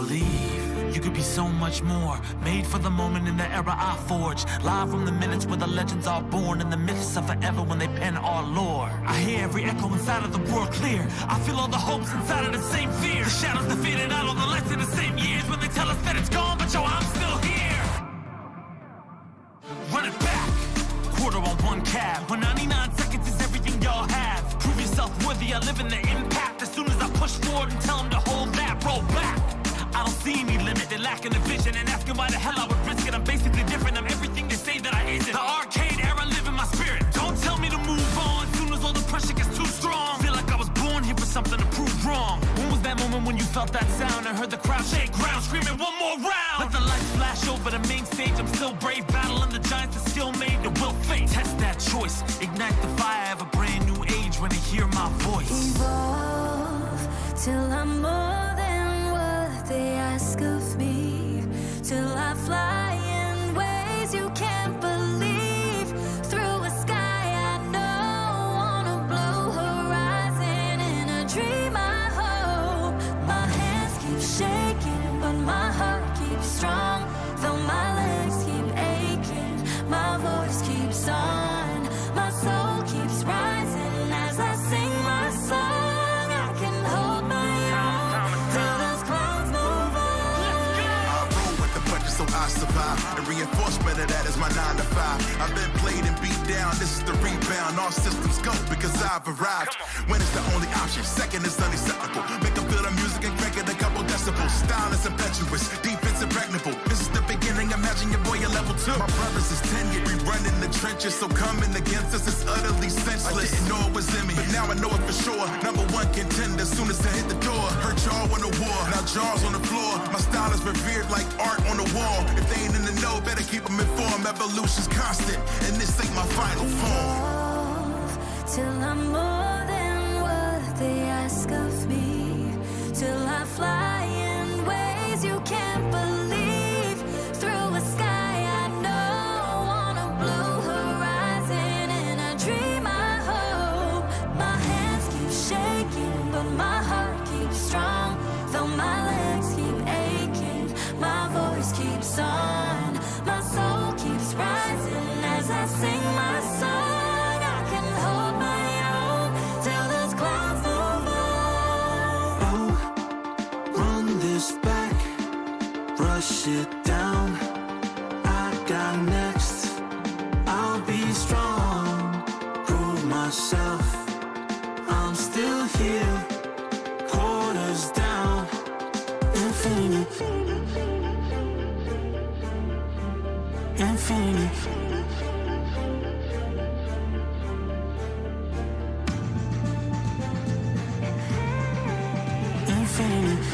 believe you could be so much more. Made for the moment in the era I forged. Live from the minutes where the legends are born, and the myths are forever when they pen our lore. I hear every echo inside of the world clear. I feel all the hopes inside of the same fear. The shadows that faded out, all the lights in the same years when they tell us that it's gone, but yo, I'm still here. Run it back, quarter on one cab. When 99 seconds is everything y'all have. Prove yourself worthy, I live in the impact. As soon as I push forward and tell them to hold that, roll back. I don't see any limit, they're lacking the vision and asking why the hell I would risk it. I'm basically different, I'm everything they say that I isn't. The arcade era live in my spirit. Don't tell me to move on, soon as all the pressure gets too strong. Feel like I was born here for something to prove wrong. When was that moment when you felt that sound and heard the crowd shake ground, screaming one more round? Let the lights flash over the main stage, I'm still brave, battling the giants that still made the will fate. Test that choice, ignite the fire of a brand new age when they hear my voice. Evolve till I'm more than what they ask of me, till I fly in ways you can't believe, through a sky I know, on a blue horizon, in a dream I hope. My hands keep shaking, but my heart keeps strong, though my legs keep aching, my voice keeps on, my soul keeps rising as I sing my song. I can hold my own till those clouds move on. I roll with the punches so I survive, and reinforcement of that is my 9 to 5. I've been played and beat down, this is the rebound. All systems go because I've arrived. When it's the only option, second is unacceptable. Make them feel the music and crank it a couple decibels. Style is impetuous, defense impregnable. This is the beginning, imagine your boy at level 2. My brothers is tenured, we run in the trenches, so coming against us is utterly senseless. I didn't know it was in me, but now I know it for sure. Number 1 contender, soon as I hit the door. Heard y'all won a war, now jaws on the floor. My style is revered like art on the wall. If they ain't in the know, better keep them informed. Evolution's constant, and this ain't my final form. Evolve till I'm more than what they ask of me, till I fly in ways you can't believe, through a sky I know, on a blue horizon, in a dream I hope. My hands keep shaking, but my heart keeps strong, though my legs keep aching, my voice keeps on, my soul keeps rising as I sing my song. I can hold my own till those clouds move on. Oh, run this back, rush it down. I got next, I'll be strong, prove myself. I'm still here, quarters down, infinite, infinite. Infinite.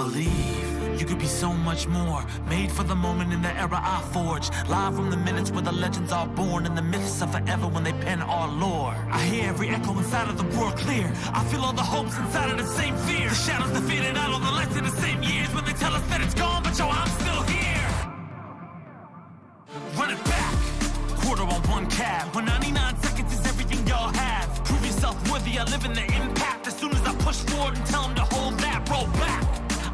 Believe you could be so much more. Made for the moment in the era I forged. Live from the minutes where the legends are born, and the myths are forever when they pen our lore. I hear every echo inside of the roar clear. I feel all the hopes inside of the same fear. The shadows that faded out, all the lights in the same years. When they tell us that it's gone, but yo, I'm still here. Run it back. Quarter on one cab. When 99 seconds is everything y'all have. Prove yourself worthy, I live in the impact. As soon as I push forward and tell them to hold that, roll back.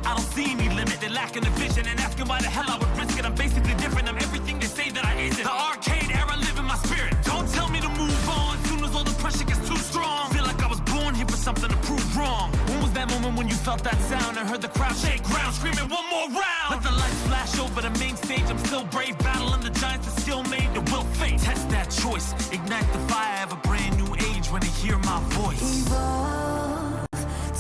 I don't see any limit, they're lacking the vision and asking why the hell I would risk it. I'm basically different, I'm everything they say that I isn't. The arcade era live in my spirit. Don't tell me to move on, soon as all the pressure gets too strong. Feel like I was born here for something to prove wrong. When was that moment when you felt that sound and heard the crowd shake ground, screaming one more round? Let the lights flash over the main stage, I'm still brave, battling the giants that still made the will fate. Test that choice, ignite the fire of a brand new age when they hear my voice. Evolve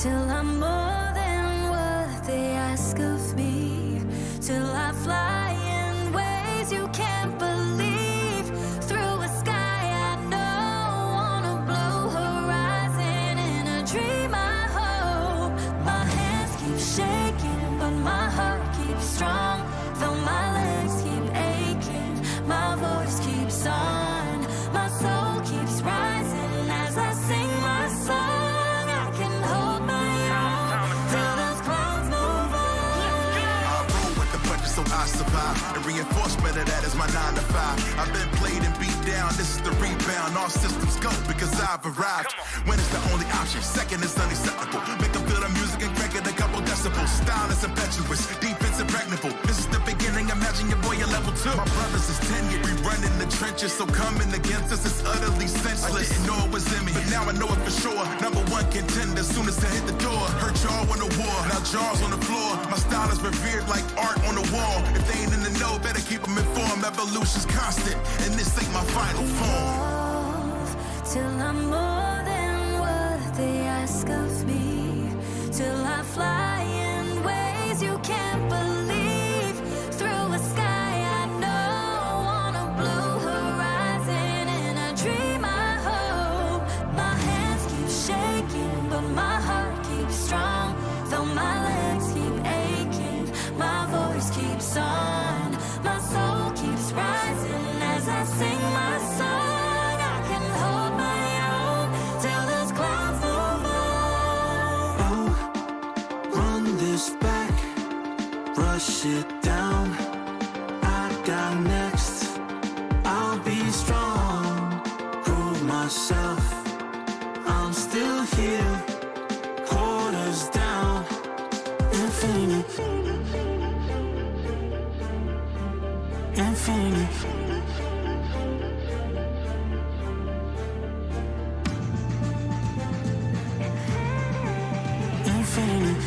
till I'm more than what they ask of me, till I fly in ways you can't believe, through a sky I know, on a blue horizon, in a dream I hope. My hands keep shaking, but my heart keeps strong, though my legs keep aching, my voice keeps on, my soul keeps rising as I sing my song. I can hold my own till those clouds move on. I roll with the punches so I survive. And reinforcement of that is my 9 to 5. I've been played and beat down, this is the rebound. All systems go because I've arrived. When it's the only option, second is unacceptable. Make them feel the music and crank it a couple decibels. Style is impetuous, defense impregnable. This is the beginning, imagine your boy at level 2. My brothers is tenured, we run in the trenches, so coming against us is utterly senseless. I didn't know it was in me, but now I know it for sure. Number 1 contender, soon as I hit the door. Hurt y'all on the war, now jaws on the floor. My style is revered like art on the wall. If they ain't in the know, better keep them informed. Evolution's constant, and this ain't my final form. Evolve till I'm more than what they ask of me, till I fly in ways you can't believe, through a sky I know, on a blue horizon, in a dream I hope. My hands keep shaking, but my heart keeps strong, though my legs keep aching, my voice keeps on, my soul keeps rising as I sing my song. I can hold my own till those clouds move on. Oh, run this back, rush it down. I got next, I'll be strong, prove myself, I'm still here, quarters down, infinite, infinite. Infinite.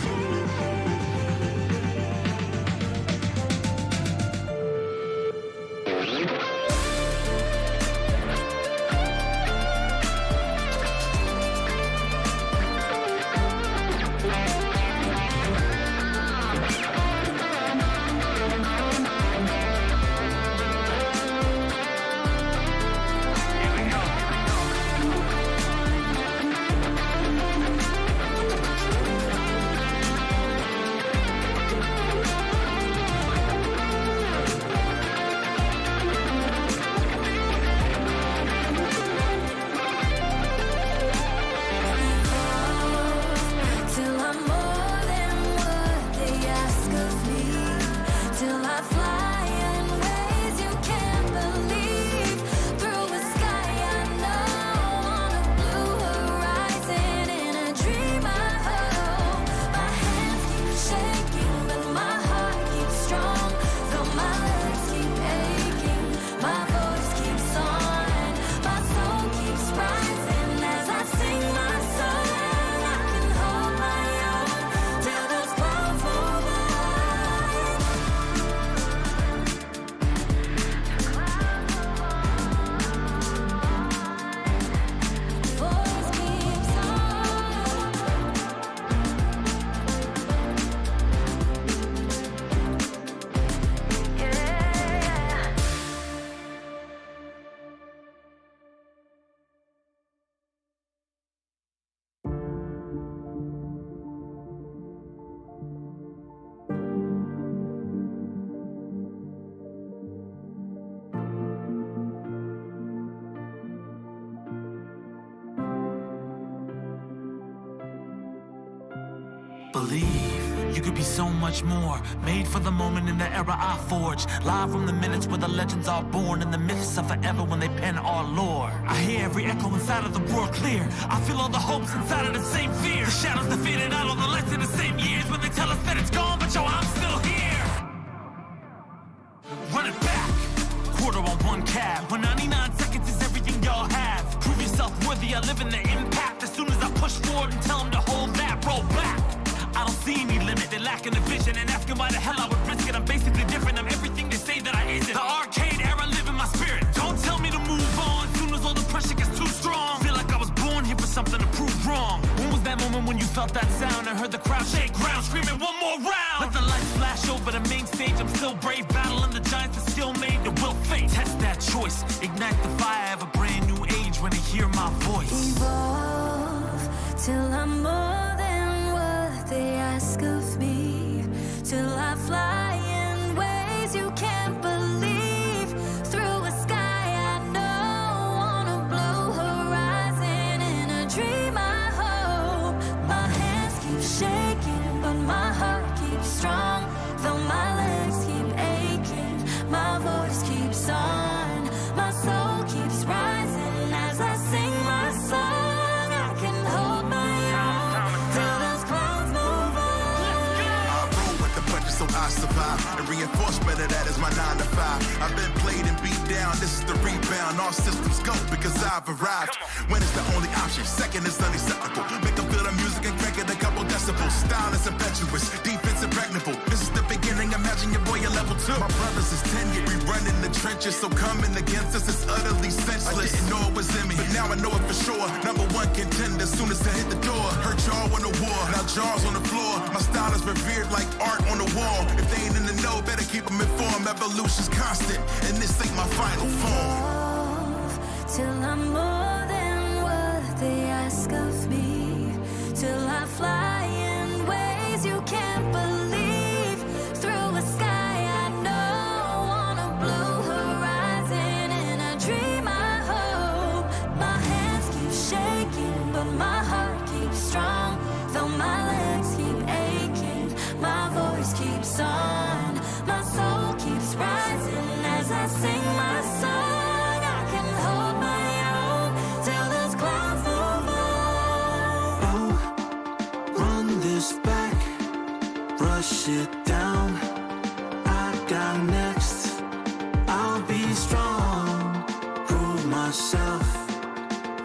Believe you could be so much more. Made for the moment in the era I forge. Live from the minutes where the legends are born, and the myths are forever when they pen our lore. I hear every echo inside of the roar clear. I feel all the hopes inside of the same fear. The shadows that faded out, all the lights in the same years when they tell us that it's gone, but yo, I'm still here. Run it back. Quarter on one cab. When 99 seconds is everything y'all have. Prove yourself worthy. I live in the impact. As soon as I push forward and tell them to hold that, roll back. I don't see any limit, they're lacking the vision and asking why the hell I would risk it. I'm basically different, I'm everything they say that I isn't. The arcade era live in my spirit. Don't tell me to move on, soon as all the pressure gets too strong. Feel like I was born here for something to prove wrong. When was that moment when you felt that sound and heard the crowd shake ground, screaming one more round? Let the lights flash over the main stage, I'm still brave, battling the giants that still made the will fate. Test that choice, ignite the fire of a brand new age when they hear my voice. Evolve till I'm more than what they ask of me, till I fly in ways you can't believe, through a sky I know, on a blue horizon, in a dream I hope. My hands keep shaking, but my heart keeps strong, though my legs keep aching, my voice keeps on, my soul keeps rising as I sing my song. I can hold my own till those clouds move on. I roll with the punches so I survive. And reinforcement of that is my 9 to 5. I've been played and beat down, this is the rebound. All systems go because I've arrived. When it's the only option, second is unacceptable. Make them feel the music and crank it a couple decibels. Style is impetuous, defense impregnable. This is the beginning, imagine your boy at level 2. My brothers is tenured, we run in the trenches, so coming against us is utterly senseless. I didn't know it was in me, but now I know it for sure. Number 1 contender, soon as I hit the door. Heard y'all on the war, now jaws on the floor. My style is revered like art on the wall. If they ain't in the know, better keep them informed. Evolution's constant, and this ain't my final form. Evolve till I'm more than what they ask of me, till I fly in ways you can't believe, through a sky I know, on a blue horizon, in a dream I hope. My hands keep shaking, but my heart keeps strong, though my legs keep aching, my voice keeps on, my soul keeps rising as I sing my song. I can hold my own till those clouds move on. Oh, run this back, rush it down. I got next, I'll be strong, prove myself.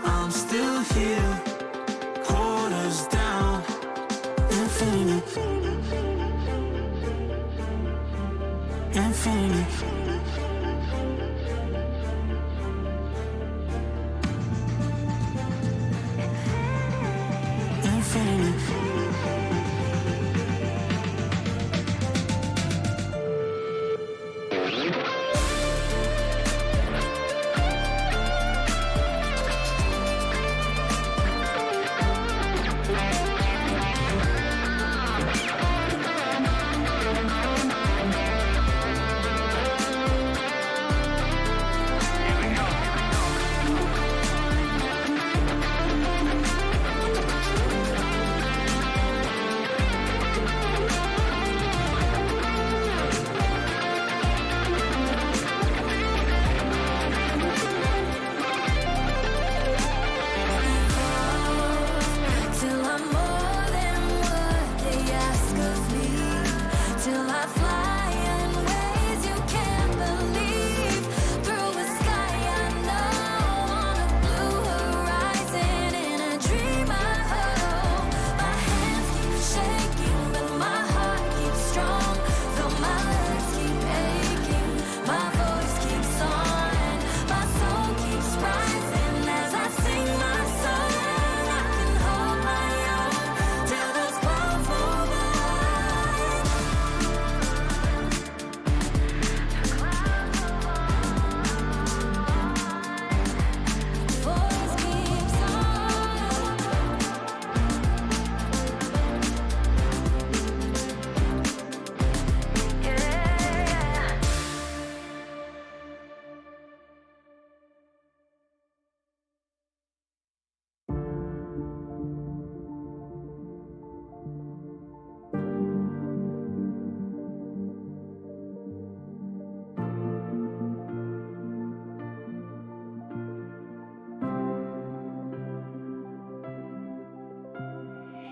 I'm still here, quarters down, infinity, infinity.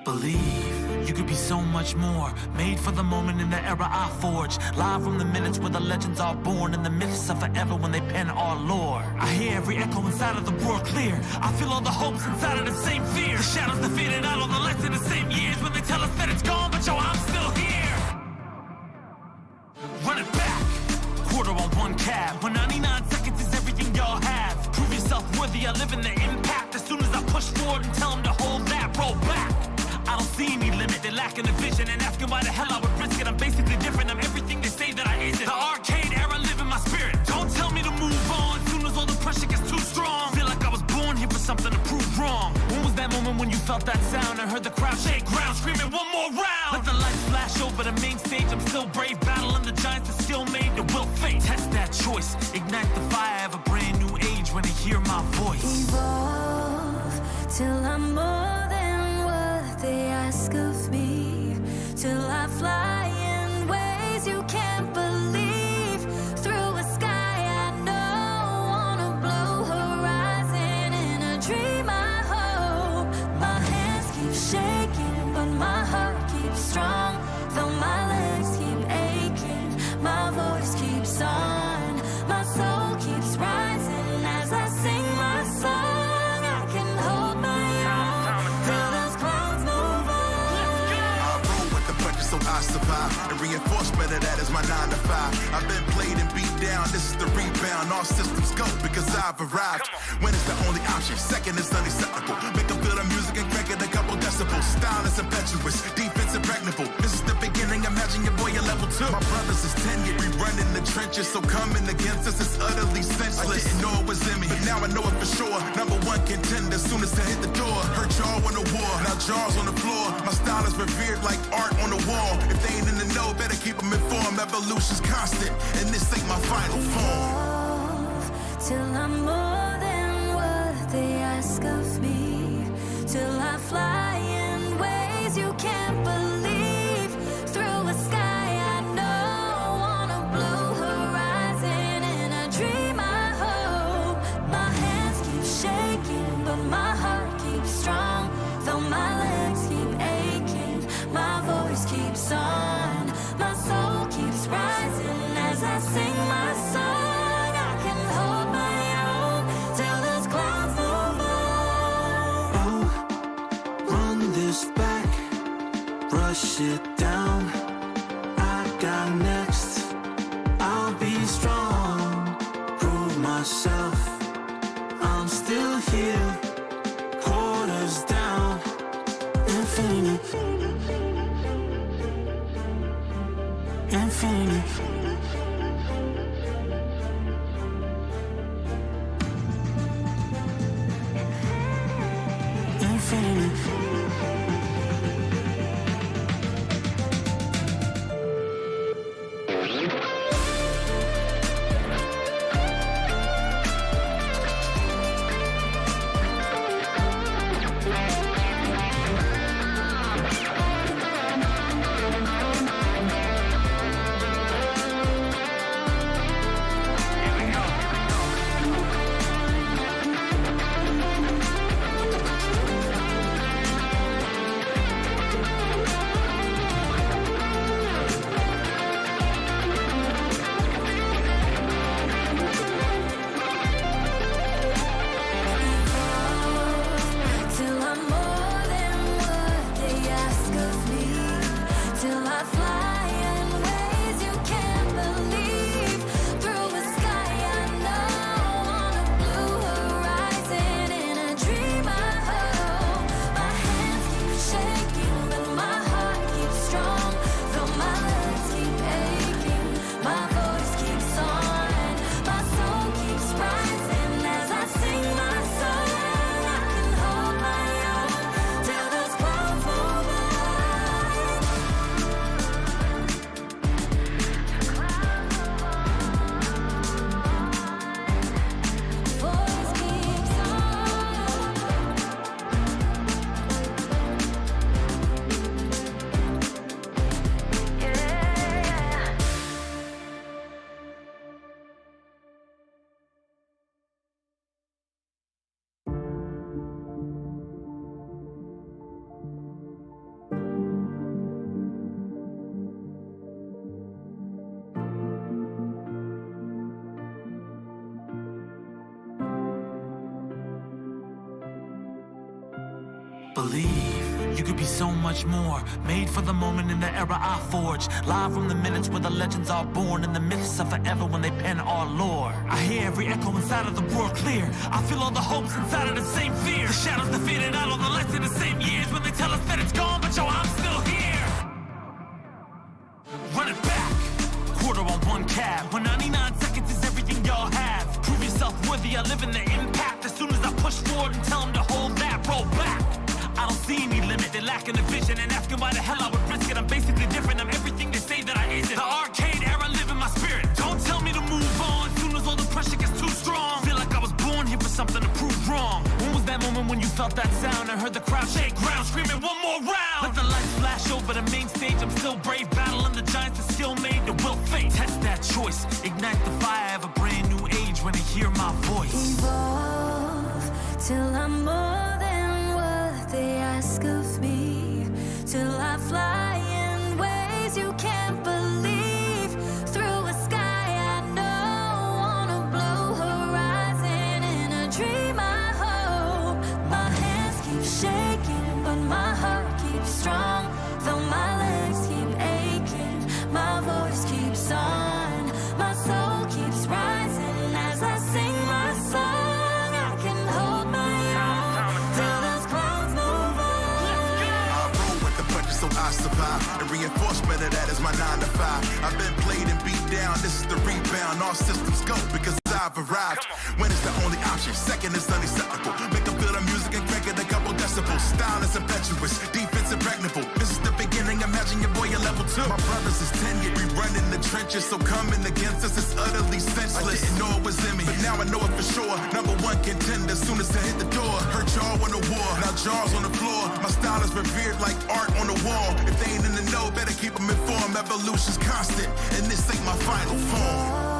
Believe you could be so much more. Made for the moment in the era I forge. Live from the minutes where the legends are born, and the myths are forever when they pen our lore. I hear every echo inside of the roar clear. I feel all the hopes inside of the same fear. The shadows that faded out, all the lights in the same years when they tell us that it's gone, but yo, I'm still here. Run it back. Quarter on one cab. When 99 seconds is everything y'all have. Prove yourself worthy. I live in the impact. As soon as I push forward and tell them to hold that, roll back. I don't see any limit, they're lacking the vision and asking why the hell I would risk it. I'm basically different, I'm everything they say that I isn't. The arcade era live in my spirit. Don't tell me to move on, soon as all the pressure gets too strong. Feel like I was born here for something to prove wrong. When was that moment when you felt that sound and heard the crowd shake ground, screaming one more round? Let the lights flash over the main stage, I'm still brave, battling the giants that still made the will fate. Test that choice, ignite the fire of a brand new age when they hear my voice. Evolve till I'm more than what they ask of me, till I fly in ways you can't believe, through a sky I know, on a blue horizon, in a dream I hope. My hands keep shaking, but my heart keeps strong, though my legs keep aching, my voice keeps on, my soul keeps rising as I sing my song. I can hold my own till those clouds move on. I roll with the punches so I survive, and reinforcement of that is my 9 to 5. I've been played and beat down, this is the rebound. All systems go because I've arrived. When it's the only option, second is unacceptable. Make them feel the music and crank it a couple decibels. Style is impetuous, defense impregnable. This is the beginning, imagine your boy at level 2. My brothers is tenured, we run in the trenches, so coming against us is utterly senseless. I didn't know it was in me, but now I know it for sure. Number one contender, soon as I hit the door. Hurt y'all on the war, now jaws on the floor. My style is revered like art on the wall. If they ain't in the know, better keep them informed. Evolution's constant, and this ain't my final form. Evolve till I'm more than what they ask of me, till I fly in ways you can't believe, through a sky I know, on a blue horizon, in a dream I hope. My hands keep shaking, but my heart keeps strong, though my legs keep aching, my voice keeps on, my soul keeps rising as I sing my song. I can hold my own till those clouds move on. Oh, run this back, rush it down. I got next, I'll be strong, prove myself. I'm still here, quarters down, infinity, infinity. Infinity. Believe you could be so much more. Made for the moment in the era I forge. Live from the minutes where the legends are born, and the myths are forever when they pen our lore. I hear every echo inside of the roar clear. I feel all the hopes inside of the same fear. The shadows that faded out, all the lights in the same years when they tell us that it's gone, but yo, I'm still here. Run it back. Quarter on one cab. When 99 seconds is everything y'all have. Prove yourself worthy. I live in the impact. As soon as I push forward and tell them to hold that, roll back. I don't see any limit, they're lacking the vision and asking why the hell I would risk it. I'm basically different, I'm everything they say that I isn't. The arcade era live in my spirit. Don't tell me to move on, soon as all the pressure gets too strong. Feel like I was born here for something to prove wrong. When was that moment when you felt that sound and heard the crowd shake ground, screaming one more round? Let the lights flash over the main stage, I'm still brave, battling the giants that still made the will fate. Test that choice, ignite the fire of a brand new age when they hear my voice. Evolve till I'm more than what they ask of me, till I fly in ways you can't believe, through a sky I know, on a blue horizon, in a dream I hope. My hands keep shaking, but my heart keeps strong, though my legs keep aching, my voice keeps on, my soul keeps rising as I sing my song. I can hold my own till those clouds move on. I roll with the punches so I survive, and reinforcement of that is my 9 to 5. I've been played and beat down, this is the rebound, all systems go because I've arrived. When it's the only option, second is unacceptable. Make them feel the music and crank it a couple decibels. Style is impetuous, defense impregnable. This is the beginning, imagine your boy at level 2. My brothers is tenured, we run in the trenches, so coming against us is utterly senseless. I didn't know it was in me, but now I know it for sure. Number 1 contender, soon as I hit the door. Heard y'all on the war, now jaws on the floor. My style is revered like art on the wall. If they ain't in the know, better keep them informed. Evolution's constant, and this ain't my final form.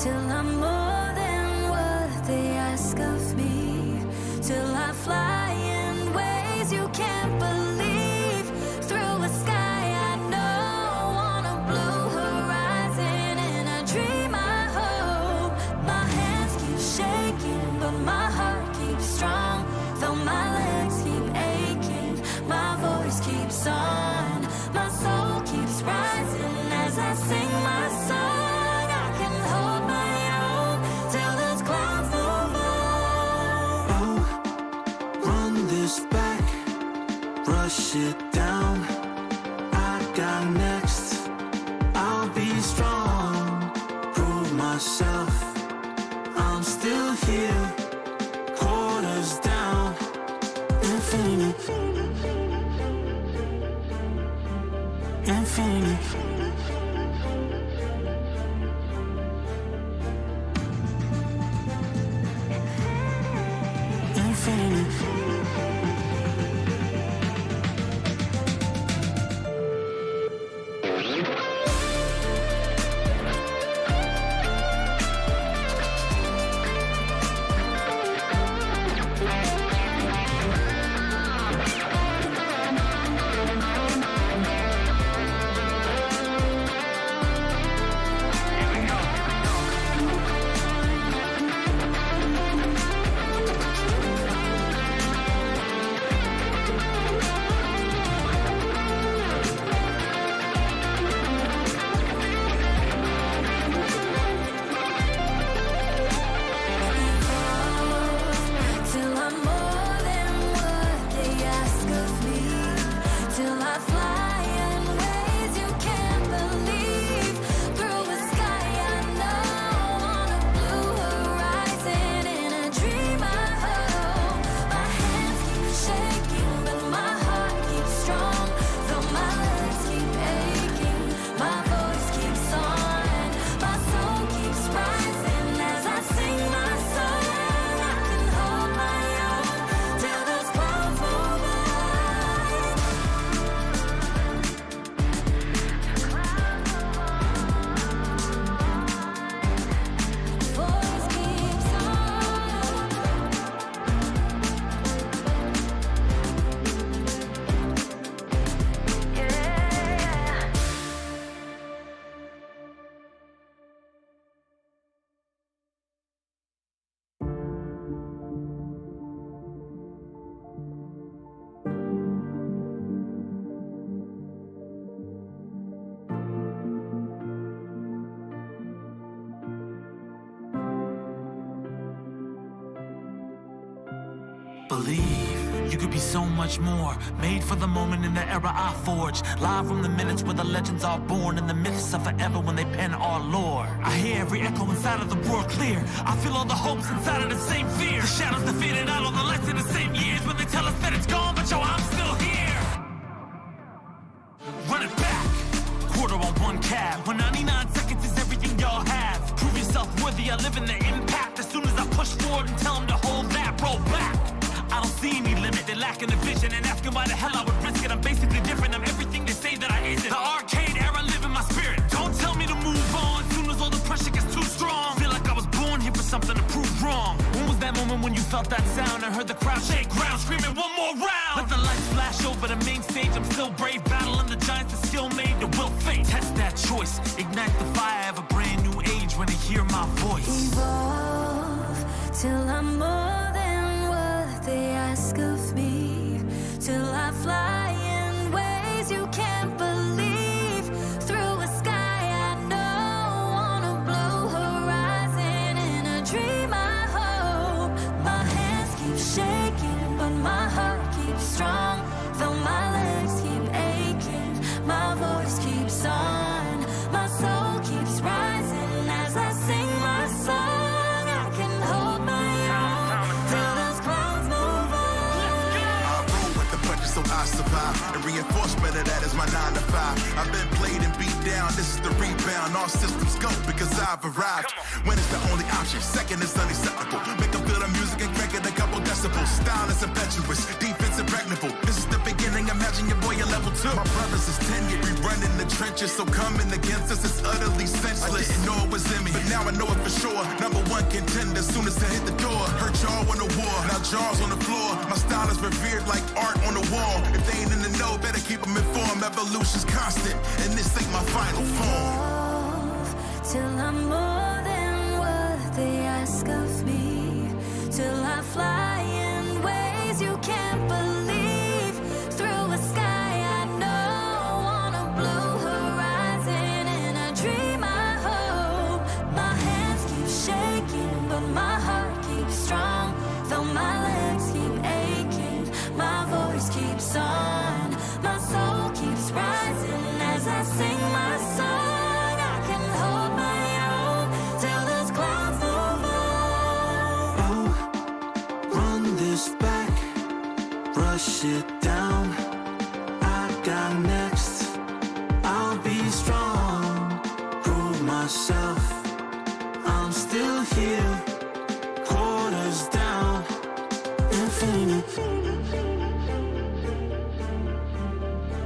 Till I'm more than what they ask of me, till I fly in ways you can't believe, through a sky I know, on a blue horizon, in a dream I hope. My hands keep shaking, but my heart keeps strong, though my legs keep aching, my voice keeps on, my soul keeps rising as I sing my song. Hold my own till those clouds move on. Oh, run this back, brush it down. I got next. I'll be strong, prove myself. I'm still here, quarters down. Infinity, infinity. Believe you could be so much more. Made for the moment in the era I forged. Live from the minutes where the legends are born, and the myths are forever when they pen our lore. I hear every echo inside of the world clear. I feel all the hopes inside of the same fear. The shadows that faded out, all the lights in the same years when they tell us that it's gone, but yo, I'm still here. Run it back. Quarter on one cab. When 99 seconds is everything y'all have. Prove yourself worthy. I live in the impact. As soon as I push forward and tell them to hold that, roll back. I don't see any limit, they're lacking the vision and asking why the hell I would risk it. I'm basically different, I'm everything they say that I isn't. The arcade era live in my spirit. Don't tell me to move on, soon as all the pressure gets too strong. Feel like I was born here for something to prove wrong. When was that moment when you felt that sound and heard the crowd shake ground, screaming one more round? Let the lights flash over the main stage, I'm still brave, battling the giants that still made the will fate. Test that choice, ignite the fire of a brand new age when they hear my voice. Evolve till I'm more they ask of me, till I fly in ways you can't believe, through a sky I know, on a blue horizon, in a dream I hope. My hands keep shaking, but my heart keeps strong, though my legs keep aching, my voice keeps on, my soul keeps rising as I sing my song. I can hold my own till those clouds move on. So I survive, and reinforcement of that is my 9 to 5. I've been played and beat down, this is the rebound. All systems go because I've arrived. When it's the only option, second is unacceptable. Make them feel the music and crank it a couple decibels. Style is impetuous, defense impregnable. This is the beginning, imagine your boy at level 2. My brothers is tenured, we run in the trenches, so coming against us is utterly senseless. I didn't know it was in me, but now I know it for sure. Number 1 contender, soon as I hit the door. Heard y'all won the war, now jaws on the floor. My style is revered like art on the wall. If they ain't in the know, better keep them informed. Evolution's constant, and this ain't my final form. Till I'm more than what they ask of me, till I fly in ways you can't believe, through a sky I know, on a blue horizon, in a dream I hope. My hands keep shaking, but my heart keeps strong, though my legs keep aching, my voice keeps on, my soul keeps rising as I sing my song. I can hold my own till those clouds move on. Oh, run this back, brush it down. I got next, I'll be strong, prove myself. I'm still here, quarters down, infinite.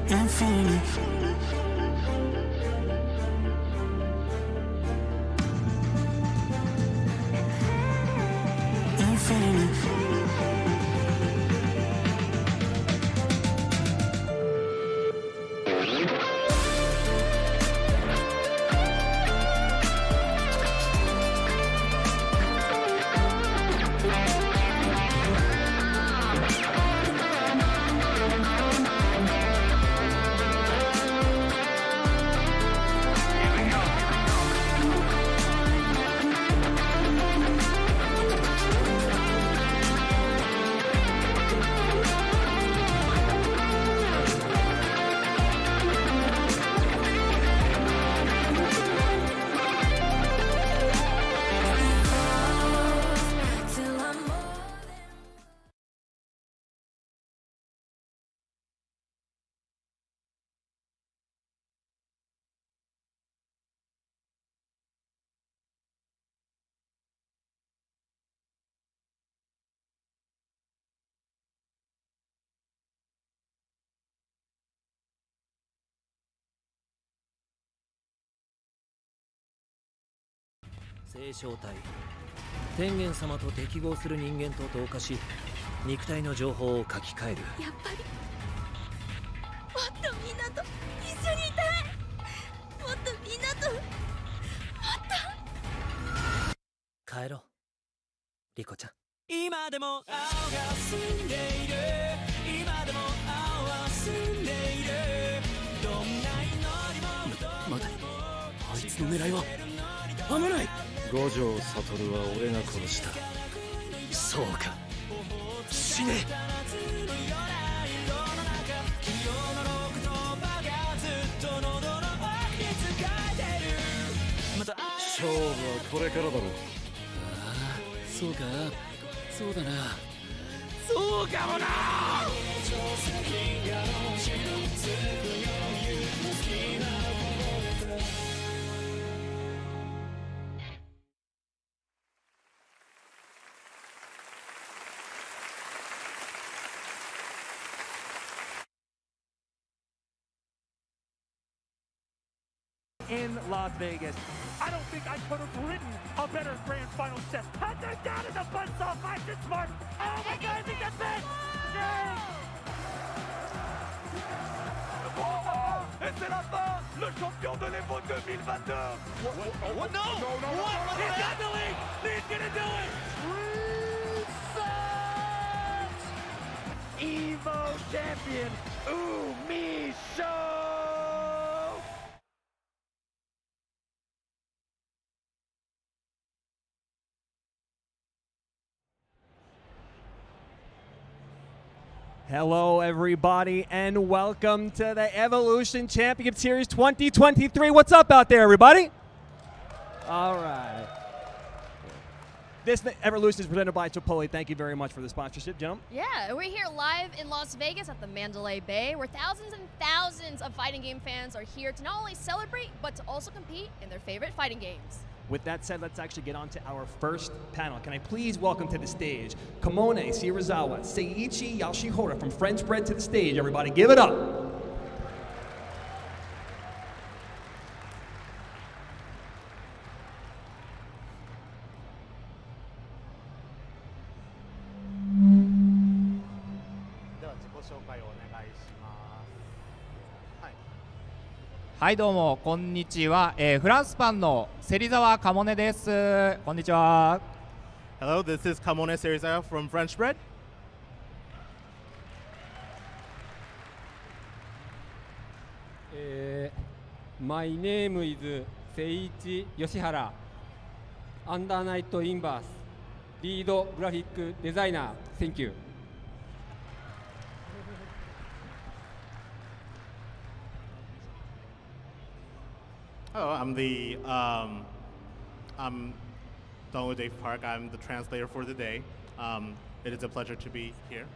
Infinite. Infinite.聖正体天元様と適合する人間と同化し肉体の情報を書き換える。やっぱりもっとみんなと一緒にいたい。もっとみんなともっと帰ろうリコちゃん。今でも青が澄んでいる。今でも青は澄んでいる。どんな祈りも待て、あいつの狙いは危ない。五条悟は俺が殺した。そうか。死ね勝負はこれからだろう。そうかそうだなそうかもなin Las Vegas. I don't think I could have written a better grand final set. Hunter down in the buzzsaw, nice and smart. Oh my God, I think that's it. Yes. Et c'est la fin, le champion de l'EVO 2022. What? No! What? He's got the lead. He's gonna do it. Reset! EVO champion, Umi Show. Hello, everybody, and welcome to the Evolution Championship Series 2023. What's up out there, everybody? All right. This Evolution is presented by Chipotle. Thank you very much for the sponsorship, gentlemen. Yeah, we're here live in Las Vegas at the Mandalay Bay, where thousands and thousands of fighting game fans are here to not only celebrate, but to also compete in their favorite fighting games. With that said, let's actually get on to our first panel. Can I please welcome to the stage Komone Shirazawa, Seiichi Yoshihora from French Bread to the stage, everybody. Give it up.はいどうもこんにちは、フランスパンの芹沢かもねです。こんにちは。Hello, this is Kamone Serizawa from French Bread. My name is Seiichi Yoshihara, Under Night Inverse, Lead Graphic Designer. Thank you. Oh, I'm Dongo Dave Park. I'm the translator for the day. It is a pleasure to be here.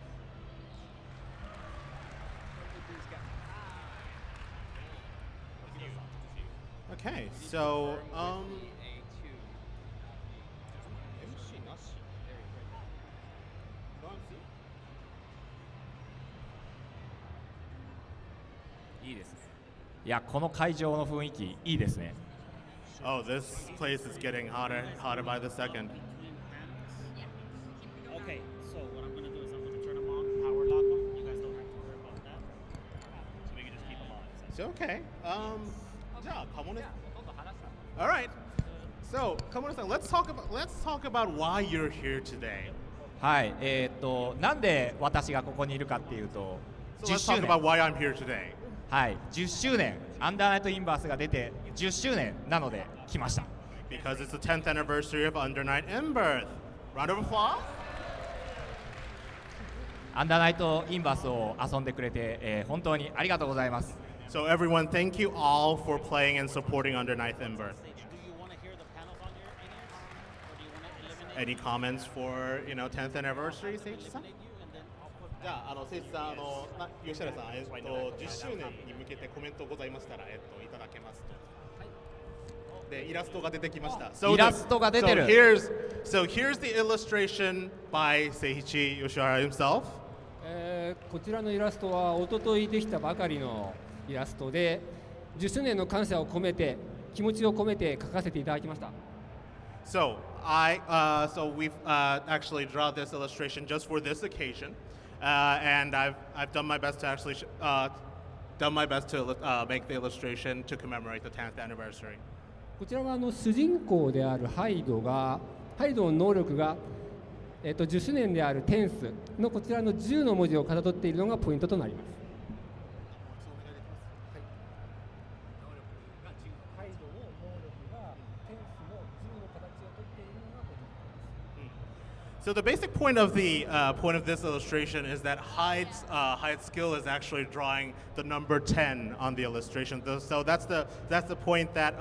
Okay, soいやこの会場の雰囲気いいですね。Oh, this place is getting hotter by the second. Okay, so what I'm going to do is I'm going to turn them on, power lock them. You guys don't have to worry about that. So we can just keep them on. So okay. All right. So, Kamone-san, let's talk about why you're here today. はい、なんで私がここにいるかっていうと、So let's talk about why I'm here today. はい、10周年、アンダーナイトインバースが出て10周年なので来ました。Because it's the 10th anniversary of Under Night Inverse. Round of applause. アンダーナイトインバースを遊んでくれて、本当にありがとうございます。So everyone, thank you all for playing and supporting Under Night Inverse. Any comments for 10th anniversary, Seiichi-san? じゃあ、せいちさん、吉原さん、10周年に向けてコメントございましたら、いただけますと。で、イラストが出てきました。イラストが出てる。So here's the illustration by Seiichi Yoshihara himself. こちらのイラストは一昨日できたばかりのイラストで、10周年の感謝を込めて、気持ちを込めて描かせていただきました。So we've actually drawn this illustration just for this occasion. And I've done my best to actually make the illustration to commemorate the 10th anniversary. こちらは主人公であるハイドの能力が、10周年であるテンスのこちらの10の文字をかたどっているのがポイントとなります。So the basic point of this illustration is that Hyde's skill is actually drawing the number 10 on the illustration. So that's the point that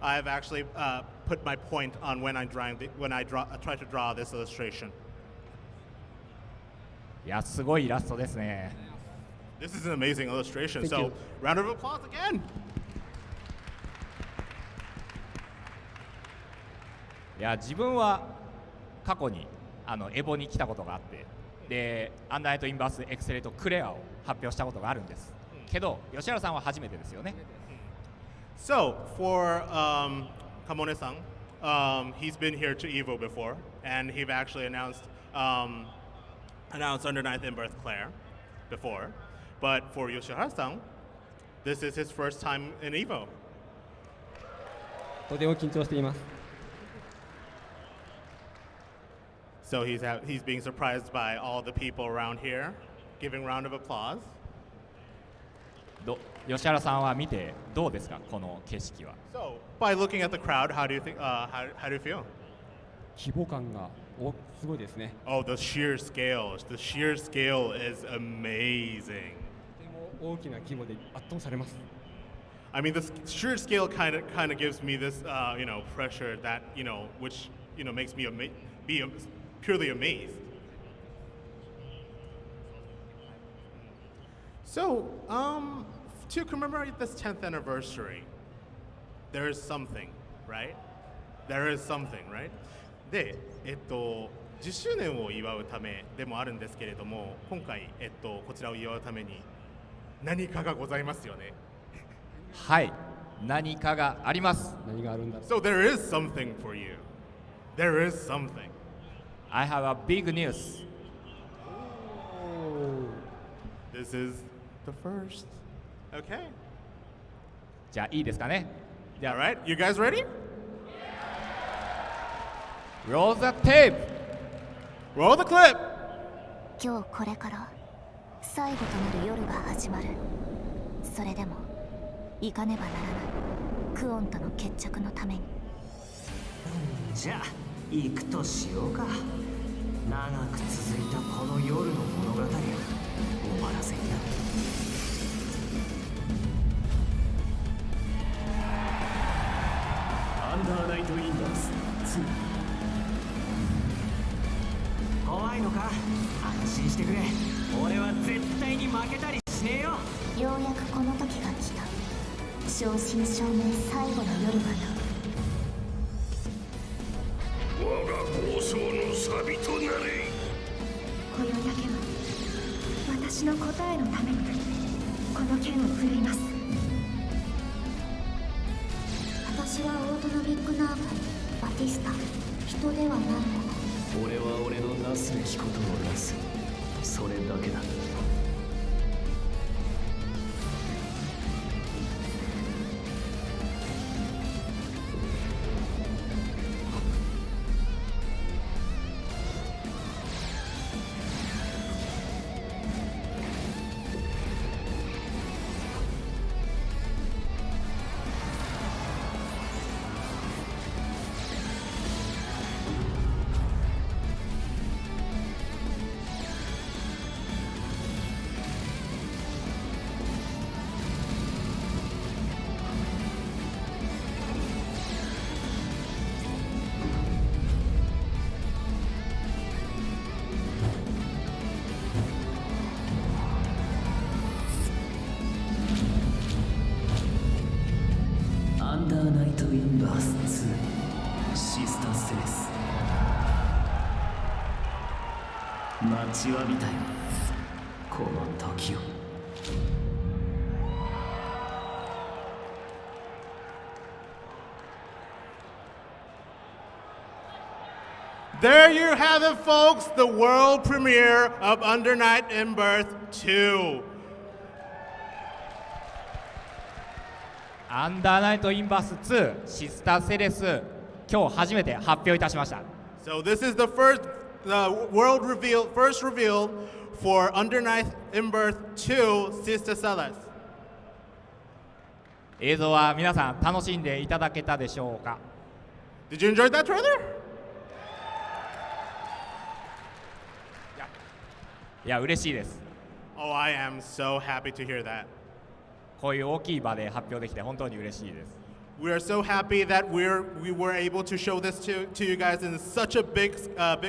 I've actually put my point on when I try to draw this illustration. いや、すごいイラストですね。This is an amazing illustration. So round of applause again. いや、自分は過去にエボに来たことがあって、でアンダーナイトインバースエクセレートクレアを発表したことがあるんです。けど吉原さんは初めてですよね。So for Kamone-san, he's been here to EVO before, and he've actually announced under 9th in Birth Claire before. But for Yoshihara-san, this is his first time in EVO. とても緊張しています。So he's being surprised by all the people around here, giving a round of applause. 吉原さんは見てどうですか、この景色は。So by looking at the crowd, how do you think? How do you feel? 規模感がすごいですね。Oh, the sheer scale! The sheer scale is amazing. とても大きな規模で圧倒されます。I mean, the sheer scale kind of gives me this, pressure that which makes me be purely amazed. So, to commemorate this 10th anniversary, there is something, right? There is something, right? で、10周年を祝うためでもあるんですけれども、今回、こちらを祝うために何かがございますよね。はい、何かがあります。何があるんだろう。 So there is something for you. There is something. I have a big news. This is the first. Okay. じゃあいいですかね。じゃあ、All right, you guys ready? Roll the tape. Roll the clip. 今日これから最後となる夜が始まる。それでも行かねばならないクオンとの決着のために。じゃあ行くとしようか。長く続いたこの夜の物語を終わらせにな。アンダーナイトインバース2。怖いのか？安心してくれ。俺は絶対に負けたりしねえよ。ようやくこの時が来た。正真正銘最後の夜がな。我が暴走のサビとなれ。こよだけは私の答えのためにこの剣を振るいます。私はオートノミックナーブバティスタ人ではないもの。俺は俺のなすべきことをなす。それだけだ。アンダーナイトインバース2シスターセレス。待ちわびたよこの時を。There you have it, folks, the world premiere of Under Night in Birth 2. アンダーナイトインバース2シスターセレス、今日初めて発表いたしました。 So this is the first reveal for Under Night in Birth 2 Sister Celeste. 映像は皆さん楽しんでいただけたでしょうか。 Did you enjoy that trailer? いや嬉しいです。 Oh, I am so happy to hear that. こういう大きい場で発表できて本当に嬉しいです。 We are so happy that we were able to show this to you guys in such a big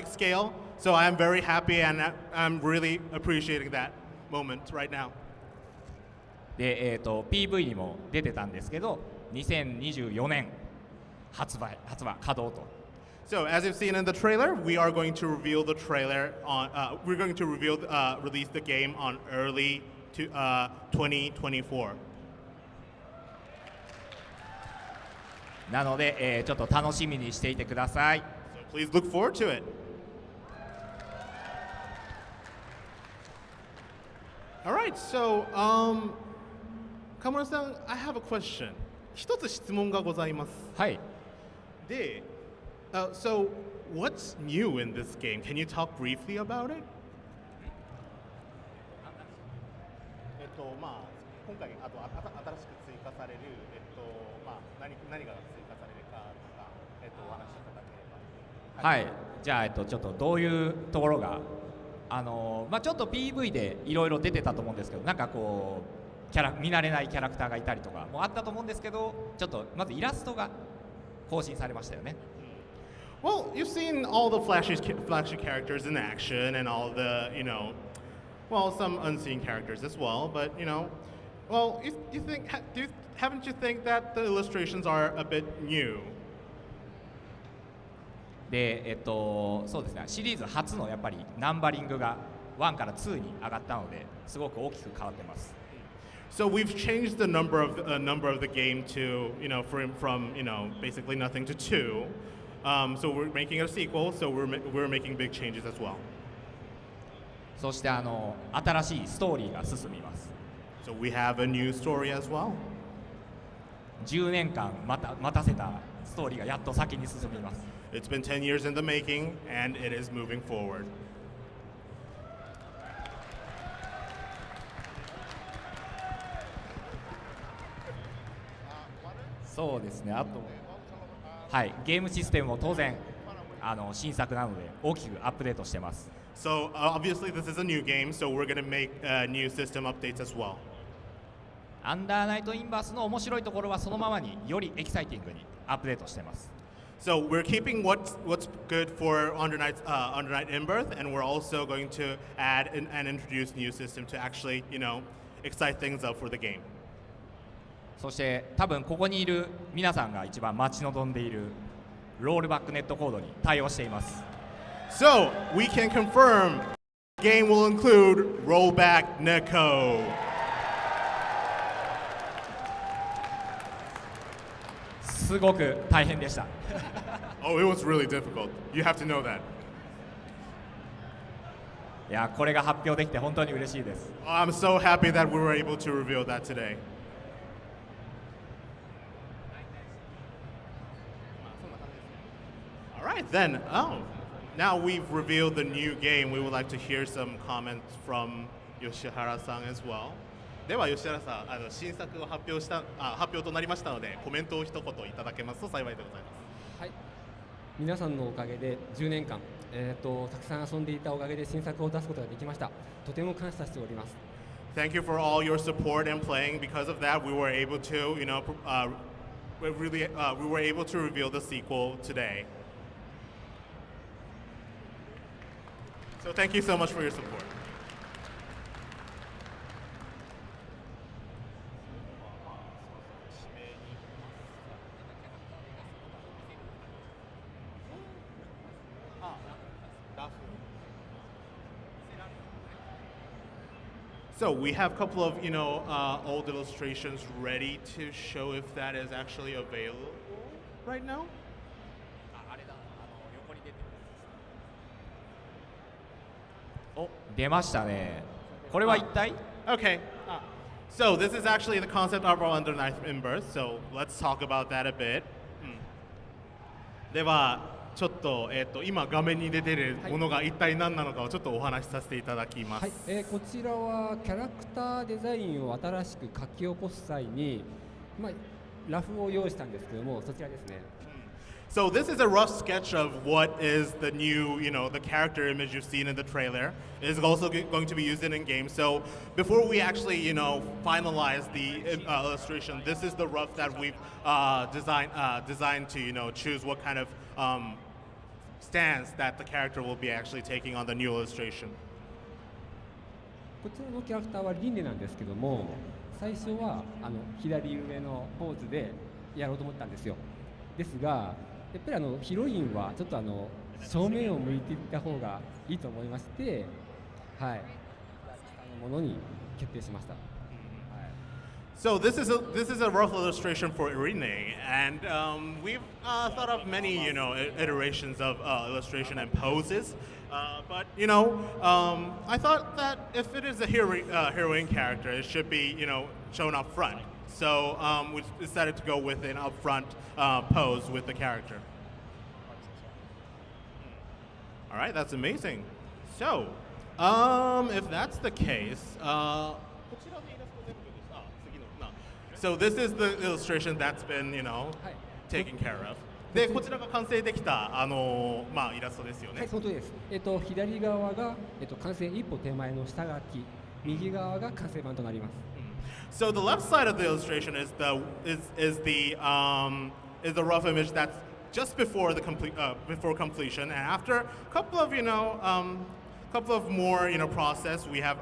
scale. So I am very happy and I'm really appreciating that moment right now. で、PV にも出てたんですけど、2024年発売稼働と。So as you've seen in the trailer, we are going to reveal the trailer on. We're going to release the game on early 2024. なので、ちょっと楽しみにしていてください。So please look forward to it. All right, so Kamura-san, I have a question. 一つ質問がございます。はい。で、so what's new in this game? Can you talk briefly about it? まあ今回あと新しく追加されるまあ何が追加されるかとかお話しいただければ。はい。じゃあちょっとどういうところがまあちょっと PV でいろいろ出てたと思うんですけど、なんかこう見慣れないキャラクターがいたりとかもあったと思うんですけど、ちょっとまずイラストが更新されましたよね。Well, you've seen all the flashy characters in action and all the, well, some unseen characters as well. But, well, haven't you think that the illustrations are a bit new? で、そうですね、シリーズ初のやっぱりナンバリングが1から2に上がったので、すごく大きく変わってます。So we've changed the number of the game to, from basically nothing to 2. So we're making a sequel, so we're making big changes as well. そして新しいストーリーが進みます。So we have a new story as well. 10年間待たせたストーリーがやっと先に進みます。It's been 10 years in the making, and it is moving forward. そうですね。あと、はい、ゲームシステムも当然新作なので大きくアップデートしてます。So obviously this is a new game, so we're going to make new system updates as well. アンダーナイトインバースの面白いところはそのままによりエキサイティングにアップデートしてます。So we're keeping what's good for Under Night In-Birth, and we're also going to add and introduce new system to actually, excite things up for the game. そして多分ここにいる皆さんが一番待ち望んでいるロールバックネットコードに対応しています。So we can confirm the game will include rollback netcode. すごく大変でした。Oh, it was really difficult. You have to know that. いや、これが発表できて本当に嬉しいです。I'm so happy that we were able to reveal that today. All right, then. Now we've revealed the new game. We would like to hear some comments from Yoshihara-san as well. では吉原さん、新作を発表となりましたので、コメントを一言いただけますと幸いでございます。はい。皆さんのおかげで10年間、たくさん遊んでいたおかげで新作を出すことができました。とても感謝しております。Thank you for all your support and playing. Because of that, we were able to, we were able to reveal the sequel today. So thank you so much for your support. So we have a couple of, old illustrations ready to show if that is actually available right now. お、出ましたね。これは一体 Okay. So this is actually the concept of our Under Night In-Birth. So let's talk about that a bit. ではちょっと今画面に出ているものが一体何なのかをちょっとお話しさせていただきます。はい、こちらはキャラクターデザインを新しく書き起こす際に、ラフを用意したんですけども、そちらですね。So this is a rough sketch of what is the new, the character image you've seen in the trailer. It is also going to be used in game. So before we actually, finalize the illustration, this is the rough that we've designed to, choose what kind of stance that the character will be actually taking on the new illustration. こちらのキャラクターはリネなんですけども、最初は左上のポーズでやろうと思ったんですよ。ですが、やっぱりヒロインはちょっと正面を向いていった方がいいと思いまして、はい、ものに決定しました。So this is a rough illustration for Irene, and we've thought of many iterations of illustration and poses, but I thought that if it is a heroine character, it should be shown up front. So we decided to go with an upfront pose with the character. All right, that's amazing. So if that's the case. So this is the illustration that's been, taken care of. で、こちらが完成できたイラストですよね。はい、その通りです。左側が完成一歩手前の下書き、右側が完成版となります。So the left side of the illustration is the rough image that's just before the before completion, and after a couple of more process, we have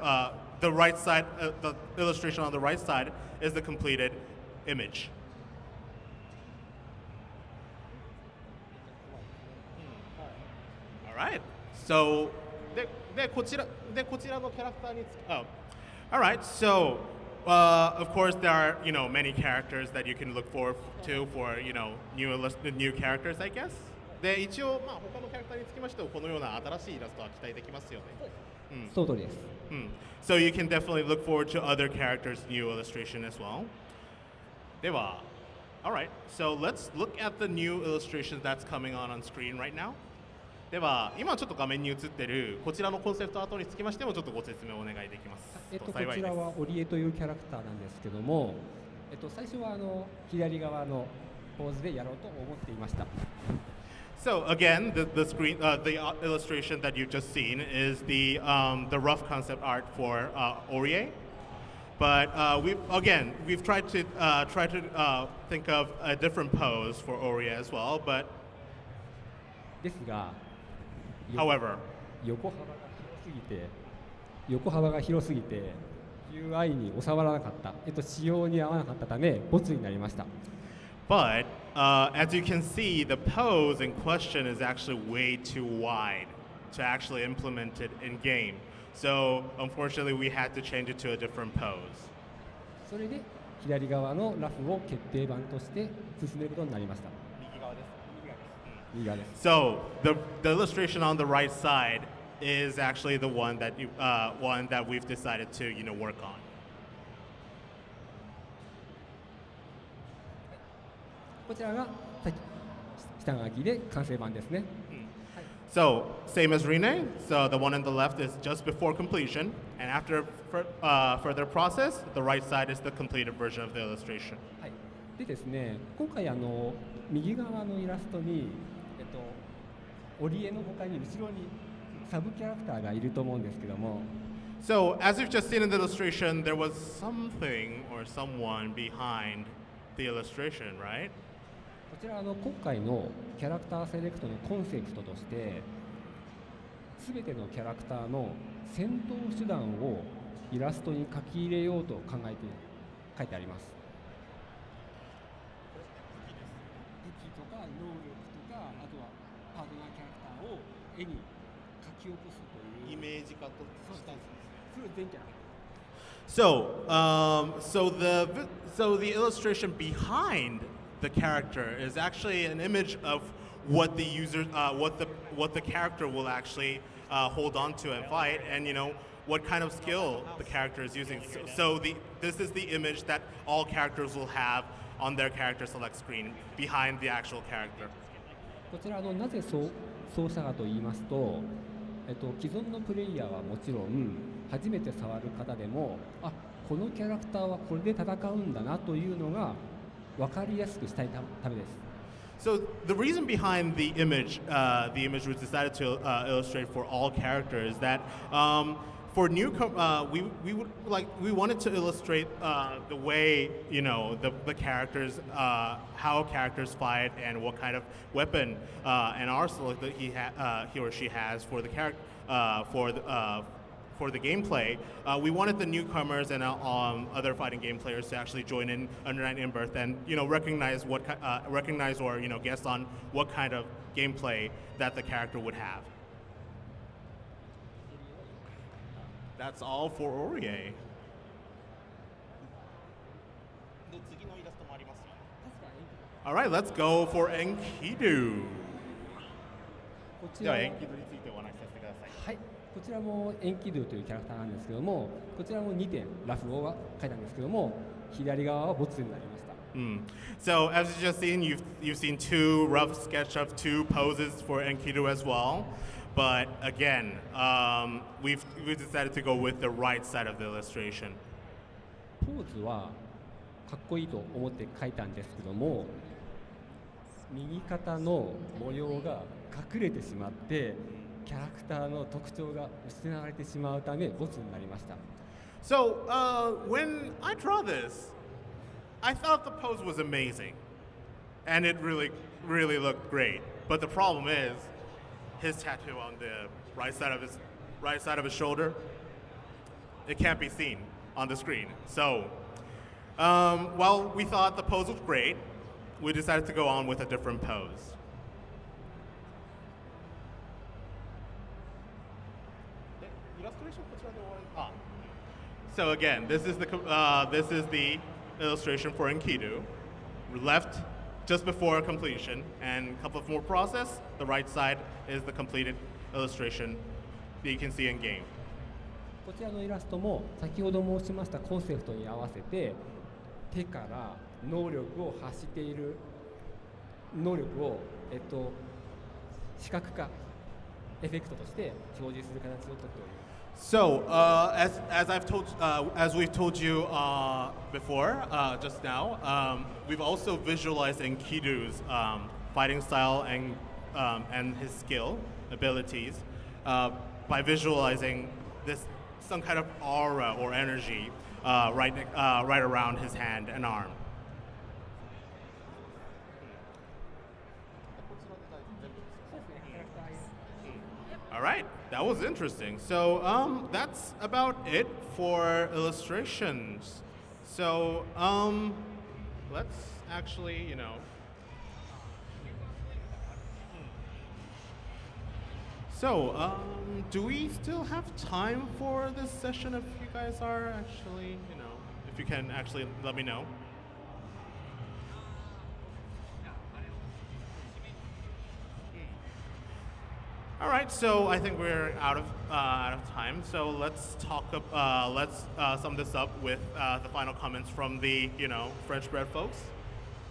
the right side, the illustration on the right side is the completed image. All right. So, でこちらのキャラクターにall right. So, of course, there are many characters that you can look forward to for new characters, I guess. で一応他のキャラクターにつきましてはこのような新しいイラストは期待できますよね。その通りです。So you can definitely look forward to other characters' new illustration as well. では all right. So let's look at the new illustration that's coming on screen right now. では今ちょっと画面に映ってるこちらのコンセプトアートにつきましてもちょっとご説明をお願いできます。こちらはオリエというキャラクターなんですけども、最初は左側のポーズでやろうと思っていました。So again, the illustration that you've just seen is the rough concept art for Orie, but we've tried to think of a different pose for Orie as well. But ですが、however, 横幅が広すぎて UI に収まらなかった、仕様に合わなかったためボツになりました。But as you can see, the pose in question is actually way too wide to actually implement it in game. So unfortunately, we had to change it to a different pose. それで左側のラフを決定版として進めることになりました。右側です。So the illustration on the right side is actually the one that we've decided to work on. こちらが下書きで完成版ですね。So same as Rene. So the one on the left is just before completion, and after further process, the right side is the completed version of the illustration. はい。でですね、今回右側のイラストにオリエの他に後ろにサブキャラクターがいると思うんですけども。So as you've just seen in the illustration, there was something or someone behind the illustration, right? こちら今回のキャラクターセレクトのコンセプトとして全てのキャラクターの戦闘手段をイラストに書き入れようと書いてあります。武器とか能力とかあとはパートナーキャラクターを絵に書き起こすというイメージ化としたんですね。それ全キャラクター。So the illustration behind the character is actually an image of what the user, what the character will actually hold on to and fight, and what kind of skill the character is using. So this is the image that all characters will have on their character select screen behind the actual character. こちらなぜ操作がと言いますと、既存のプレイヤーはもちろん初めて触る方でもこのキャラクターはこれで戦うんだなというのが分かりやすくしたいためです。So the reason behind the image was decided to illustrate for all characters that for we wanted to illustrate the way the characters how characters fight and what kind of weapon and arsenal that he or she has for the character for the gameplay. We wanted the newcomers and other fighting game players to actually join in under 9 birth and recognize or guess on what kind of gameplay that the character would have. That's all for Orie. All right, let's go for Enkidu. こちらはい、こちらもエンキドゥというキャラクターなんですけども、こちらも2点ラフを書いたんですけども、左側はボツになりました。So as you just seen, you've seen 2 rough sketch of 2 poses for Enkidu as well. But again, we've decided to go with the right side of the illustration. ポーズはかっこいいと思って書いたんですけども、右肩の模様が隠れてしまって、キャラクターの特徴が失われてしまうためボツになりました。So when I draw this, I thought the pose was amazing, and it really looked great. But the problem is, his tattoo on the right side of his shoulder, it can't be seen on the screen. So while we thought the pose was great, we decided to go on with a different pose. So again, this is the illustration for Enkidu. Left just before completion, and a couple of more process. The right side is the completed illustration that you can see in game. こちらのイラストも先ほど申しましたコンセプトに合わせて手から能力を発している能力を視覚化エフェクトとして表示する形をとっております。So, as we've told you before, just now, we've also visualized Enkidu's fighting style and his skill abilities by visualizing some kind of aura or energy right around his hand and arm. All right, that was interesting. So that's about it for illustrations. So let's actually, So do we still have time for this session? If you guys are actually, if you can actually let me know. All right, so I think we're out of time. So let's sum this up with the final comments from the French bread folks.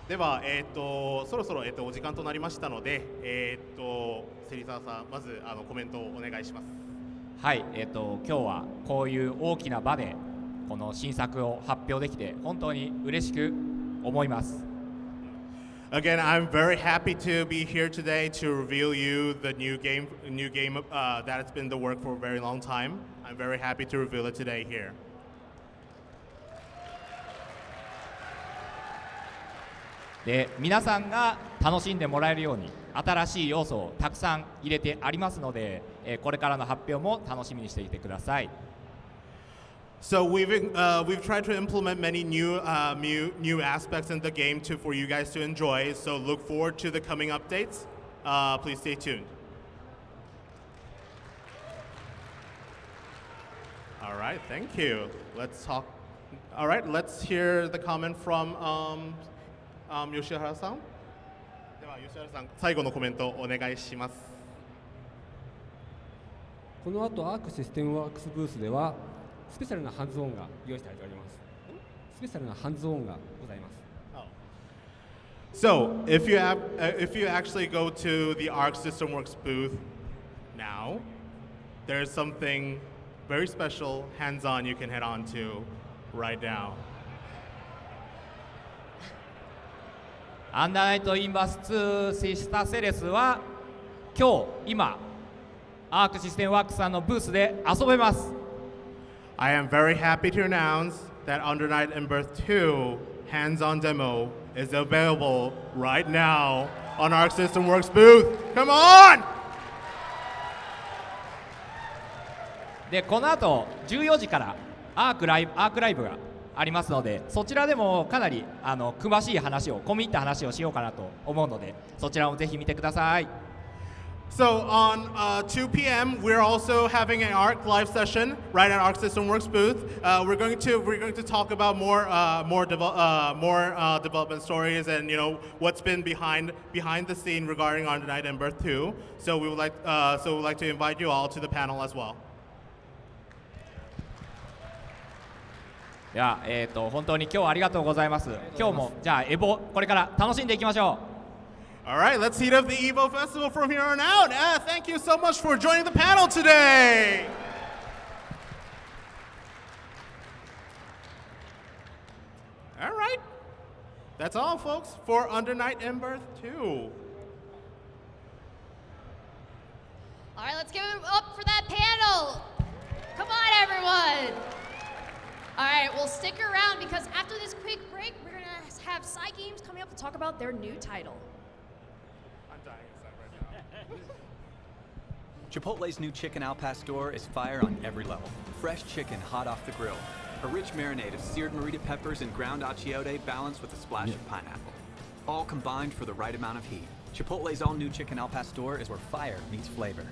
ではそろそろお時間となりましたので芹沢さんまずコメントをお願いします。はい、今日はこういう大きな場でこの新作を発表できて本当に嬉しく思います。Again, I'm very happy to be here today to reveal you the new game that has been the work for a very long time. I'm very happy to reveal it today here. で、皆さんが楽しんでもらえるように新しい要素をたくさん入れてありますので、これからの発表も楽しみにしていてください。So we've tried to implement many new aspects in the game for you guys to enjoy. So look forward to the coming updates. Please stay tuned. All right, thank you. All right, let's hear the comment from Yoshihara-さん。では吉原さん、最後のコメントお願いします。この後アークシステムワークスブースではスペシャルなハンズオンが用意されております。スペシャルなハンズオンがございます。So if you actually go to the Arc System Works booth now, there's something very special, hands-on, you can head on to right now. アンダーナイトインバース2シスターセレスは今アークシステムワークスさんのブースで遊べます。 I am very happy to announce that Under Night in Birth 2 hands-on demo is available right now on Arc System Works booth. Come on! でこの後14時からアークライブがありますので、そちらでもかなり詳しい話を込み入った話をしようかなと思うので、そちらもぜひ見てください。 So on 2 p.m. we're also having an ARC live session right at Arc System Works booth. We're going to talk about more development stories and what's been behind the scene regarding Under Night in Birth 2. So we would like to invite you all to the panel as well. では本当に今日はありがとうございます。今日もじゃあエボこれから楽しんでいきましょう。 All right, let's heat up the EVO Festival from here on out. Thank you so much for joining the panel today. All right, that's all, folks, for Under Night in Birth 2. All right, let's give it up for that panel. Come on, everyone. All right, we'll stick around because after this quick break, we're going to have Psy Games coming up to talk about their new title. Chipotle's new chicken al pastor is fire on every level. Fresh chicken hot off the grill. A rich marinade of seared morita peppers and ground achiote balanced with a splash of pineapple. All combined for the right amount of heat. Chipotle's all-new chicken al pastor is where fire meets flavor.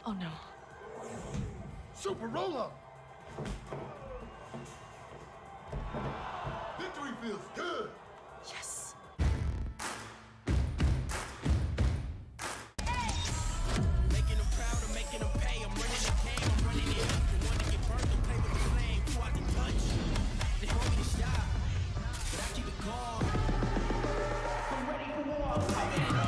Oh no. Super roll-up! Victory feels good! Yes! Making them proud or making them pay. I'm running the game, I'm running it up. The one to get burnt, don't play with the flame. Who I can touch? They want me to stop, but I keep it calm. I'm ready for more. I'm ready to go.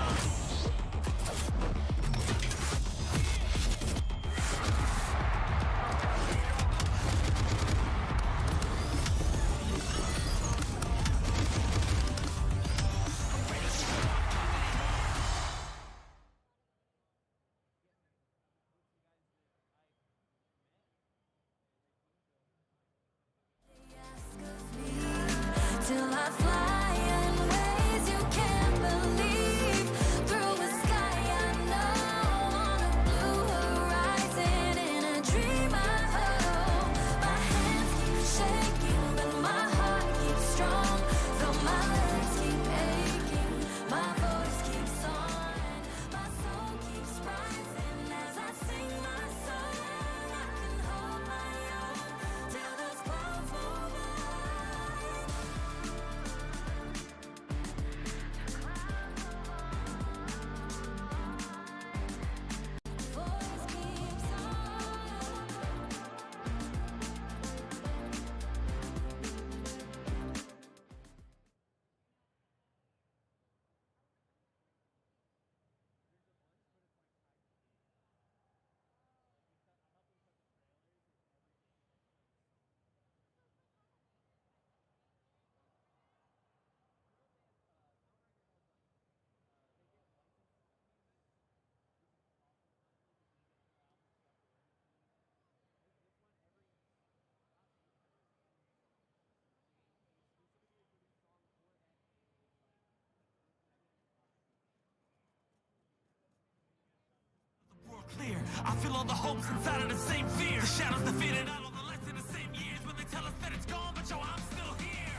I feel all the hopes inside of the same fear. The shadows that faded out all the lights in the same years. When they tell us that it's gone, but yo, I'm still here.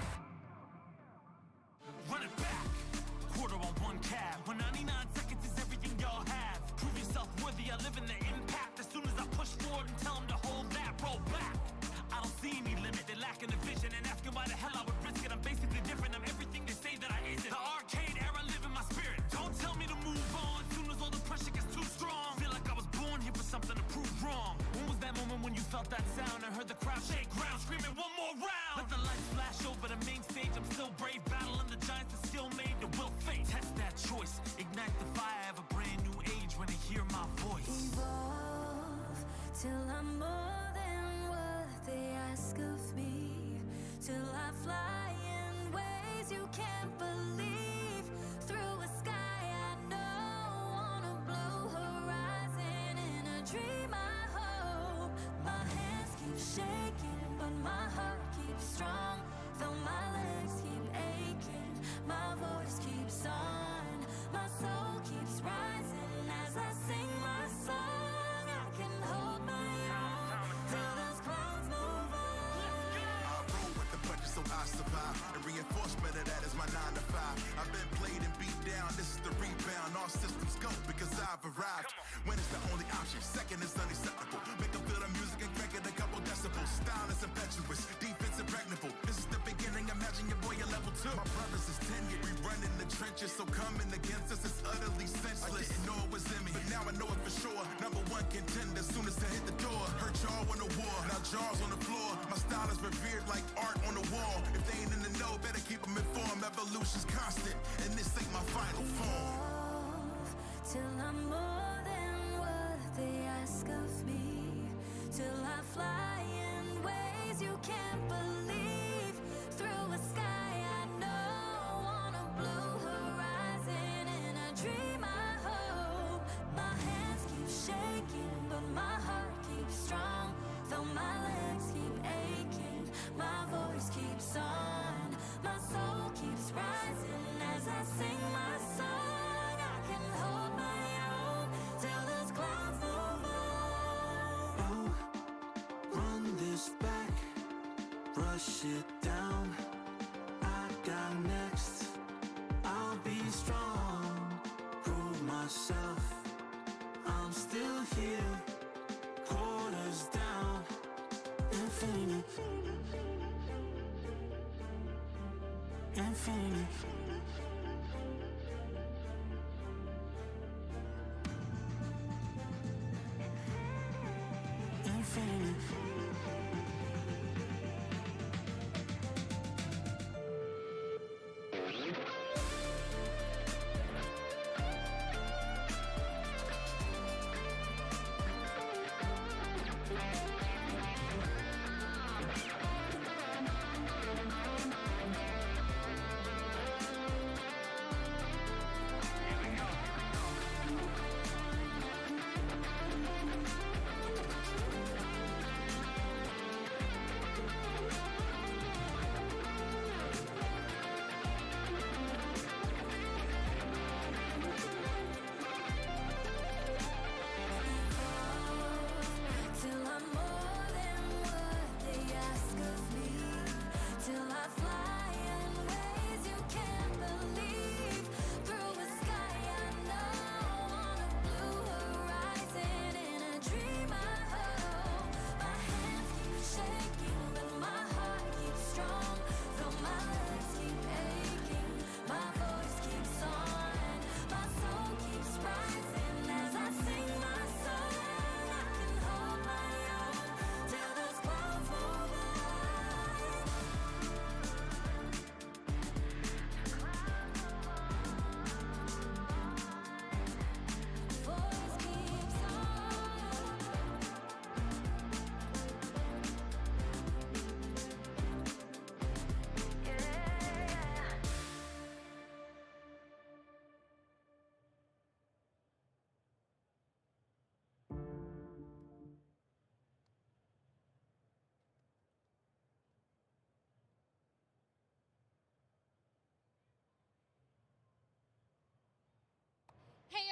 Run it back. Quarter on one cab. When 99 seconds is everything y'all have. Prove yourself worthy, I live in the impact. As soon as I push forward and tell them to hold that, roll back. I don't see any limit, they're lacking the vision. And asking why the hell I would risk it. I'm basically different, I'm everything they say that I isn't. The arcade era live in my spirit. Don't tell me to move on, soon as all the pressure gets too strong. Feel like I was born here for something to prove wrong. When was that moment when you felt that sound? I heard the crowd shake ground, screaming one more round. Let the lights flash over the main stage, I'm still brave. Battling the giants that still made the will fate. Test that choice, ignite the fire of a brand new age when they hear my voice. Evolve till I'm more than what they ask of me. Till I fly in ways you can't believe. Through a sky I know, on a blue horizon. In a dream I hope. My hands keep shaking, but my heart keeps strong. Though my legs keep aching, my voice keeps on. My soul keeps rising as I sing my song. I can hold my own till those clouds move on. I roll with the punches so I survive. And reinforcement of that is my 9 to 5. I've been played and beat down, this is the rebound. All systems go because I've arrived. When it's the only option, second is unacceptable. Make them feel the music and crank it a couple decibels. Style is impetuous, defense impregnable. This is the beginning, imagine your boy at level 2. My brothers is tenured, we run in the trenches. So coming against us is utterly senseless. I didn't know it was in me, but now I know it for sure. Number 1 contender, soon as I hit the door. Hurt y'all on the war, now jaws on the floor. My style is revered like art on the wall. If they ain't in the know, better keep them informed. Evolution's constant, and this ain't my final form. Till I'm more than what they ask of me. Till I fly in ways you can't believe. Through a sky I know, on a blue horizon. In a dream I hope. My hands keep shaking, but my heart keeps strong. Though my legs keep aching, my voice keeps on. My soul keeps rising as I sing my song. I can hold my own till those clouds move on. Run this back, brush it down. I got next. I'll be strong, prove myself. I'm still here, quarters down. Infinity, infinity. Infinity.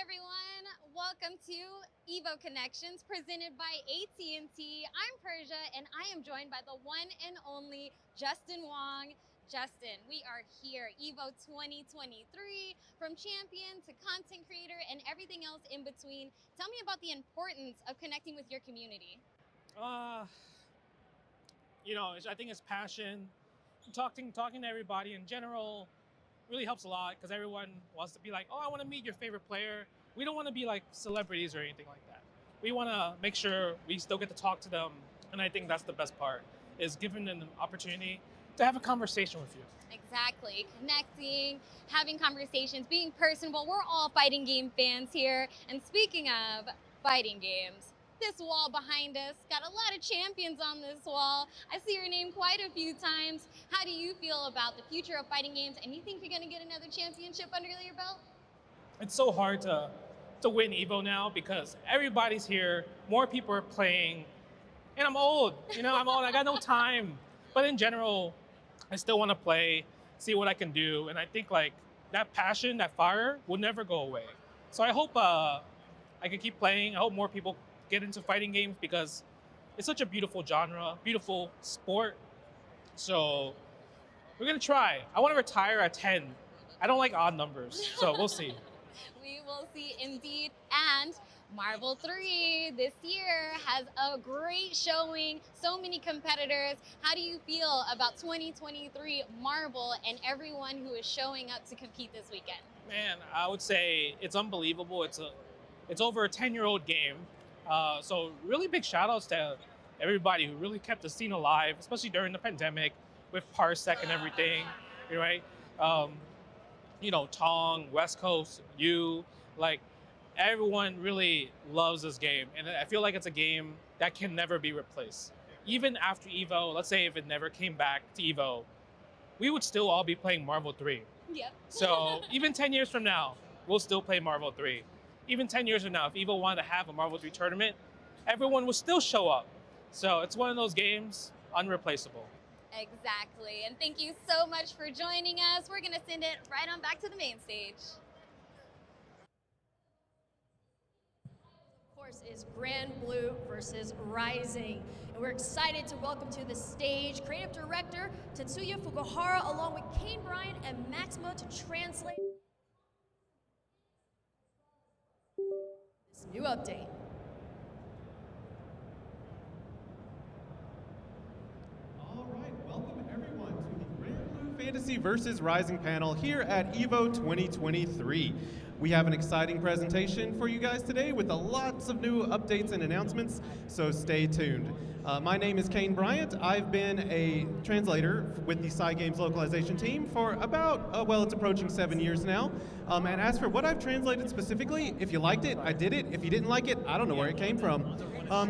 everyone. Welcome to EVO Connections presented by AT&T. I'm Persia and I am joined by the one and only Justin Wong. Justin, we are here, EVO 2023, from champion to content creator and everything else in between. Tell me about the importance of connecting with your community. I think it's passion. Talking to everybody in general really helps a lot because everyone wants to be like, oh, I want to meet your favorite player. We don't want to be like celebrities or anything like that. We want to make sure we still get to talk to them. And I think that's the best part, is giving them an opportunity to have a conversation with you. Exactly, connecting, having conversations, being personable. We're all fighting game fans here. And speaking of fighting games, this wall behind us got a lot of champions on this wall. I see your name quite a few times. How do you feel about the future of fighting games? And you think you're gonna get another championship under your belt? It's so hard to win EVO now because everybody's here, more people are playing, and I'm old, I'm old, I got no time. But in general, I still want to play, see what I can do, and I think like that passion, that fire will never go away. So I hope I can keep playing. I hope more people get into fighting games because it's such a beautiful genre, beautiful sport. So we're gonna try. I want to retire at 10. I don't like odd numbers, so we'll see. We will see indeed. And Marvel 3 this year has a great showing, so many competitors. How do you feel about 2023 Marvel and everyone who is showing up to compete this weekend? Man, I would say it's unbelievable. It's over a 10-year-old game. So really big shout outs to everybody who really kept the scene alive, especially during the pandemic with Parsec and everything, right? Tong, West Coast, everyone really loves this game. And I feel like it's a game that can never be replaced. Even after EVO, let's say if it never came back to EVO, we would still all be playing Marvel 3. Yep. So even 10 years from now, we'll still play Marvel 3. Even 10 years from now, if EVO wanted to have a Marvel 3 tournament, everyone will still show up. So it's one of those games, unreplaceable. Exactly. And thank you so much for joining us. We're going to send it right on back to the main stage. Of course, is Granblue versus Rising. And we're excited to welcome to the stage creative director Tetsuya Fukuhara along with Kane Bryant and Maxima to translate this new update. All right, welcome everyone to the Granblue Fantasy Versus Rising panel here at EVO 2023. We have an exciting presentation for you guys today with lots of new updates and announcements, so stay tuned. My name is Kane Bryant. I've been a translator with the Cygames localization team for about, it's approaching 7 years now. And as for what I've translated specifically, if you liked it, I did it. If you didn't like it, I don't know where it came from.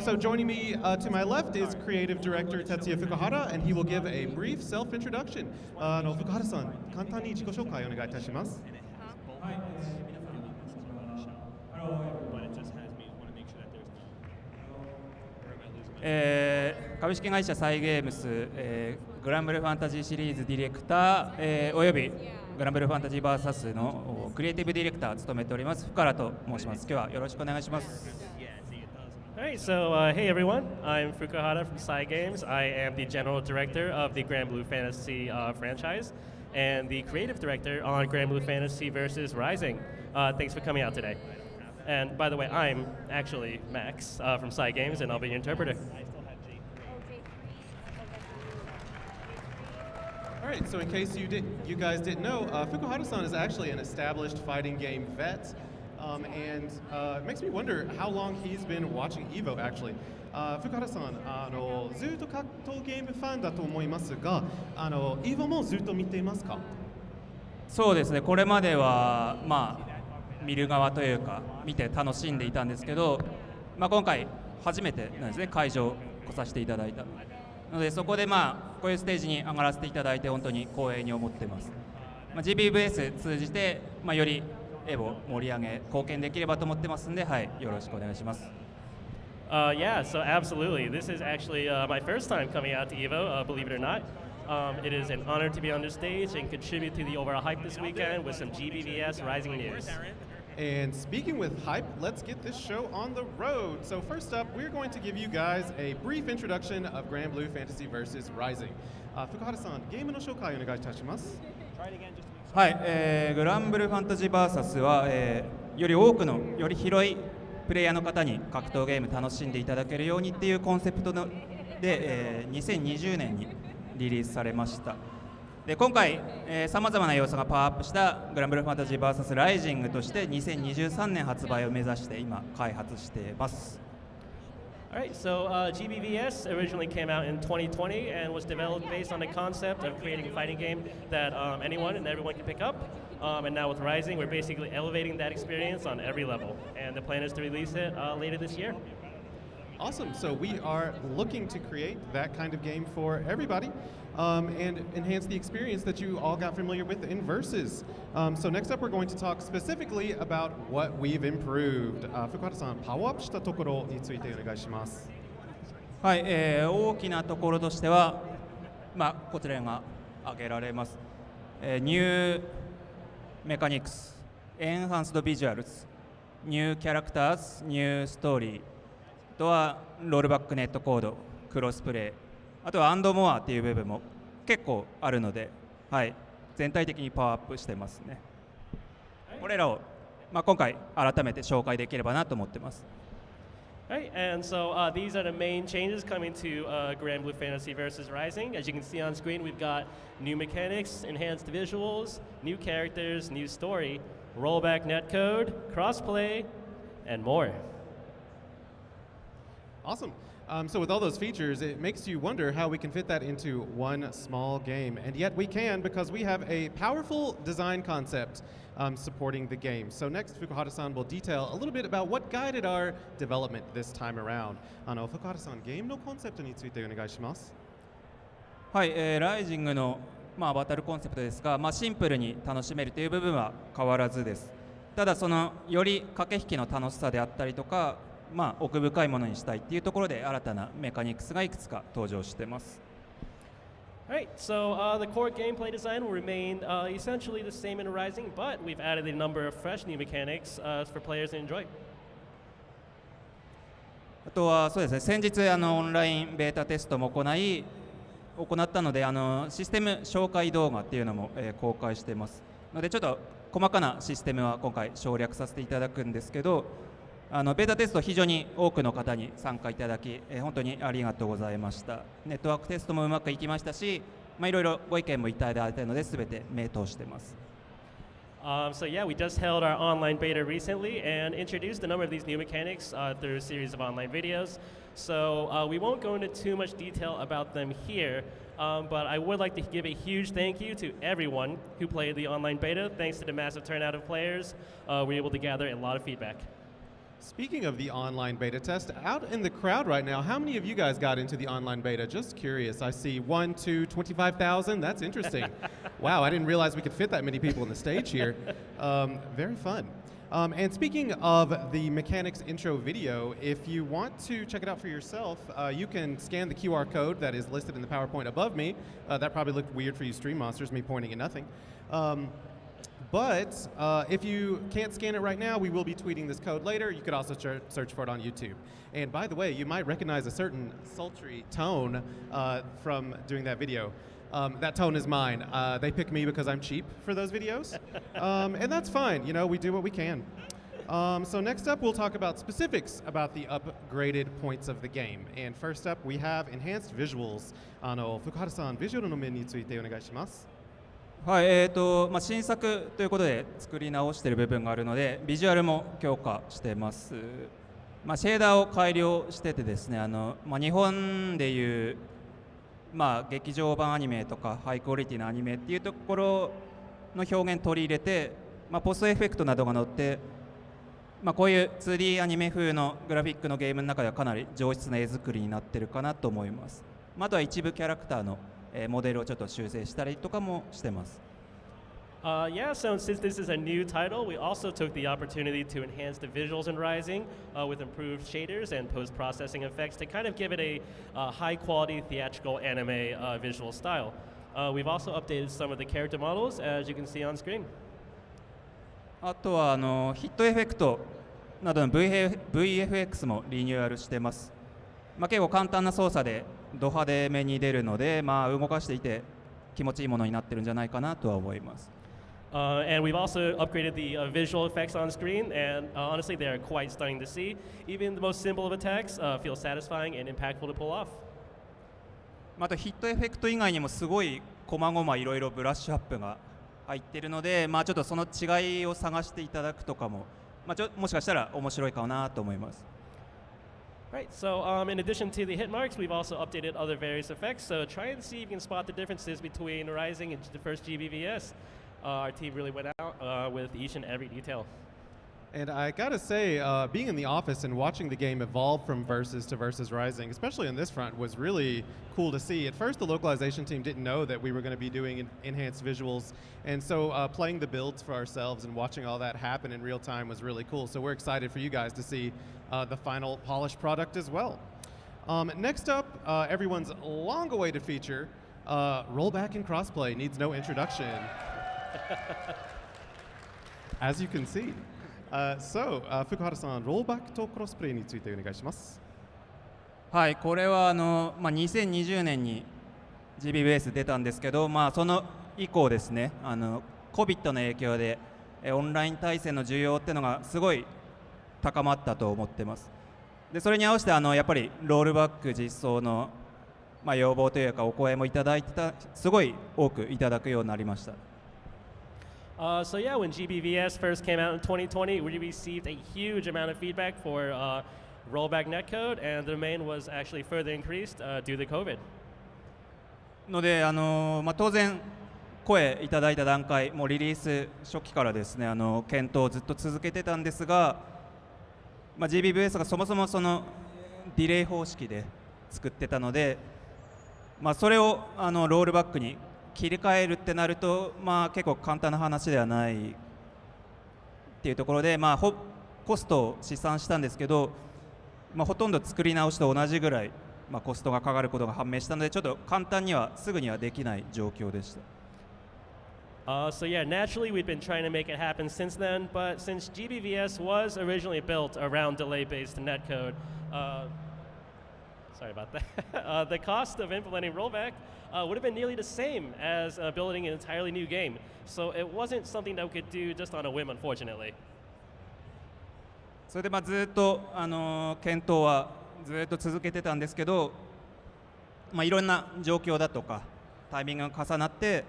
So joining me to my left is creative director Tetsuya Fukuhara, and he will give a brief self-introduction. Fukuhara-san, 簡単に自己紹介お願いいたします。株式会社サイゲームス、グランブルファンタジーシリーズディレクター、およびグランブルファンタジーバーサスのクリエイティブディレクターを務めております福原と申します。今日はよろしくお願いします。Alright, so hey everyone, I'm Fukuhara from Cygames. I am the general director of the Granblue Fantasy franchise and the creative director on Granblue Fantasy Versus Rising. Thanks for coming out today. And by the way, I'm actually Max from Cygames, and I'll be your interpreter. All right, so in case you guys didn't know, Fukuhara-san is actually an established fighting game vet, and it makes me wonder how long he's been watching EVO, actually. Fukuhara-san, ずっと格闘ゲームファンだと思いますが、EVO もずっと見ていますか？そうですね、これまでは、見る側というか見て楽しんでいたんですけど、今回初めてなんですね、会場来させていただいたので、そこでこういうステージに上がらせていただいて本当に光栄に思っています。GBVS 通じて、よりエボ盛り上げ貢献できればと思ってますんで、はい、よろしくお願いします。Yeah, so absolutely. This is actually my first time coming out to EVO, believe it or not. It is an honor to be on this stage and contribute to the overall hype this weekend with some GBVS Rising news. And speaking with hype, let's get this show on the road. So first up, we're going to give you guys a brief introduction of Granblue Fantasy Versus Rising. Fukuhara-san, ゲームの紹介をお願いいたします。はい、グランブルーファンタジーバーサスは、より多くのより広いプレイヤーの方に格闘ゲーム楽しんでいただけるようにっていうコンセプトで、2020年にリリースされました。で今回さまざまな要素がパワーアップしたグランブルーファンタジー VS ライジングとして2023年発売を目指して今開発しています。Alright, so GBVS originally came out in 2020 and was developed based on the concept of creating a fighting game that anyone and everyone can pick up. And now with Rising, we're basically elevating that experience on every level. And the plan is to release it later this year. Awesome. So we are looking to create that kind of game for everybody and enhance the experience that you all got familiar with in Versus. So next up, we're going to talk specifically about what we've improved. Fukuhara-san, パワーアップしたところについてお願いします。はい、大きなところとしては、こちらが挙げられます。ニューメカニクス、エンハンスドビジュアルズ、ニューキャラクターズ、ニューストーリー、あとはロールバックネットコード、クロスプレイ、あとはアンドモアっていう部分も結構あるので、はい、全体的にパワーアップしてますね。これらを、今回改めて紹介できればなと思ってます。Right, and so these are the main changes coming to Granblue Fantasy Versus Rising. As you can see on screen, we've got new mechanics, enhanced visuals, new characters, new story, rollback netcode, crossplay, and more. Awesome. So with all those features, it makes you wonder how we can fit that into one small game. And yet we can, because we have a powerful design concept supporting the game. So next, Fukuhara-san will detail a little bit about what guided our development this time around. Fukuhara-san, ゲームのコンセプトについてお願いします。はい、ライジングの、バトルコンセプトですが、シンプルに楽しめるという部分は変わらずです。ただそのより駆け引きの楽しさであったりとか、奥深いものにしたいっていうところで新たなメカニクスがいくつか登場してます。Alright, so the core gameplay design will remain essentially the same in Rising, but we've added a number of fresh new mechanics for players to enjoy. あとはそうですね、先日オンラインベータテストも行ったのでシステム紹介動画っていうのも、公開していますので、ちょっと細かなシステムは今回省略させていただくんですけど、ベータテスト非常に多くの方に参加いただき、本当にありがとうございました。ネットワークテストもうまくいきましたし、いろいろご意見もいただいたので全て目通してます。So yeah, we just held our online beta recently and introduced a number of these new mechanics through a series of online videos. So we won't go into too much detail about them here, but I would like to give a huge thank you to everyone who played the online beta. Thanks to the massive turnout of players, we were able to gather a lot of feedback. Speaking of the online beta test, out in the crowd right now, how many of you guys got into the online beta? Just curious. I see 1, 2, 25,000. That's interesting. Wow, I didn't realize we could fit that many people on the stage here. Very fun. And speaking of the mechanics intro video, if you want to check it out for yourself, you can scan the QR code that is listed in the PowerPoint above me. That probably looked weird for you stream monsters, me pointing at nothing. But if you can't scan it right now, we will be tweeting this code later. You could also search for it on YouTube. And by the way, you might recognize a certain sultry tone from doing that video. That tone is mine. They pick me because I'm cheap for those videos. And that's fine. You know, we do what we can. So next up, we'll talk about specifics about the upgraded points of the game. And first up, we have enhanced visuals. Fukuhara-san, ビジュアルの面についてお願いします。はい、新作ということで作り直している部分があるので、ビジュアルも強化しています。シェーダーを改良しててですね、日本でいう劇場版アニメとかハイクオリティなアニメっていうところの表現取り入れて、ポストエフェクトなどが載って、こういう 2D アニメ風のグラフィックのゲームの中ではかなり上質な絵作りになってるかなと思います。あとは一部キャラクターのモデルをちょっと修正したりとかもしてます。Yeah, so since this is a new title, we also took the opportunity to enhance the visuals in Rising with improved shaders and post-processing effects to kind of give it a high-quality theatrical anime visual style. We've also updated some of the character models, as you can see on screen. あとはヒットエフェクトなどの VFX もリニューアルしてます。結構簡単な操作でド派手めに出るので、動かしていて気持ちいいものになってるんじゃないかなとは思います。And we've also upgraded the visual effects on screen, and honestly, they are quite stunning to see. Even the most simple of attacks feel satisfying and impactful to pull off. またヒットエフェクト以外にもすごい細々いろいろブラッシュアップが入っているので、ちょっとその違いを探していただくとかも、もしかしたら面白いかなと思います。Right, so in addition to the hit marks, we've also updated other various effects. So try and see if you can spot the differences between Rising and the first GBVS. Our team really went out with each and every detail. And I gotta say, being in the office and watching the game evolve from Versus to Versus Rising, especially on this front, was really cool to see. At first, the localization team didn't know that we were going to be doing enhanced visuals, and so playing the builds for ourselves and watching all that happen in real time was really cool. So we're excited for you guys to see the final polished product as well. Next up, everyone's long-awaited feature, rollback and crossplay needs no introduction. As you can see. So, Fukuhara-san, ローバックとクロスプレイについてお願いします。はい、これは2020年に GBVS 出たんですけど、その以降ですね、COVID の影響でオンライン対戦の需要っていうのがすごい高まったと思ってます。でそれに合わせてやっぱりロールバック実装の要望というかお声もいただいてた、すごい多くいただくようになりました。So yeah, when GBVS first came out in 2020, we received a huge amount of feedback for rollback netcode, and the domain was actually further increased due to COVID. ので当然声いただいた段階、もうリリース初期からですね検討をずっと続けてたんですが、GBVS がそもそもそのディレイ方式で作ってたので、それをロールバックに切り替えるってなると、結構簡単な話ではないっていうところで、コストを試算したんですけど、ほとんど作り直しと同じぐらい、コストがかかることが判明したので、ちょっと簡単にはすぐにはできない状況でした。So yeah, naturally we've been trying to make it happen since then, but since GBVS was originally built around delay-based netcode, sorry about that, the cost of implementing rollback would have been nearly the same as building an entirely new game. So it wasn't something that we could do just on a whim, unfortunately. それでずっと検討はずっと続けてたんですけど、いろんな状況だとかタイミングが重なって、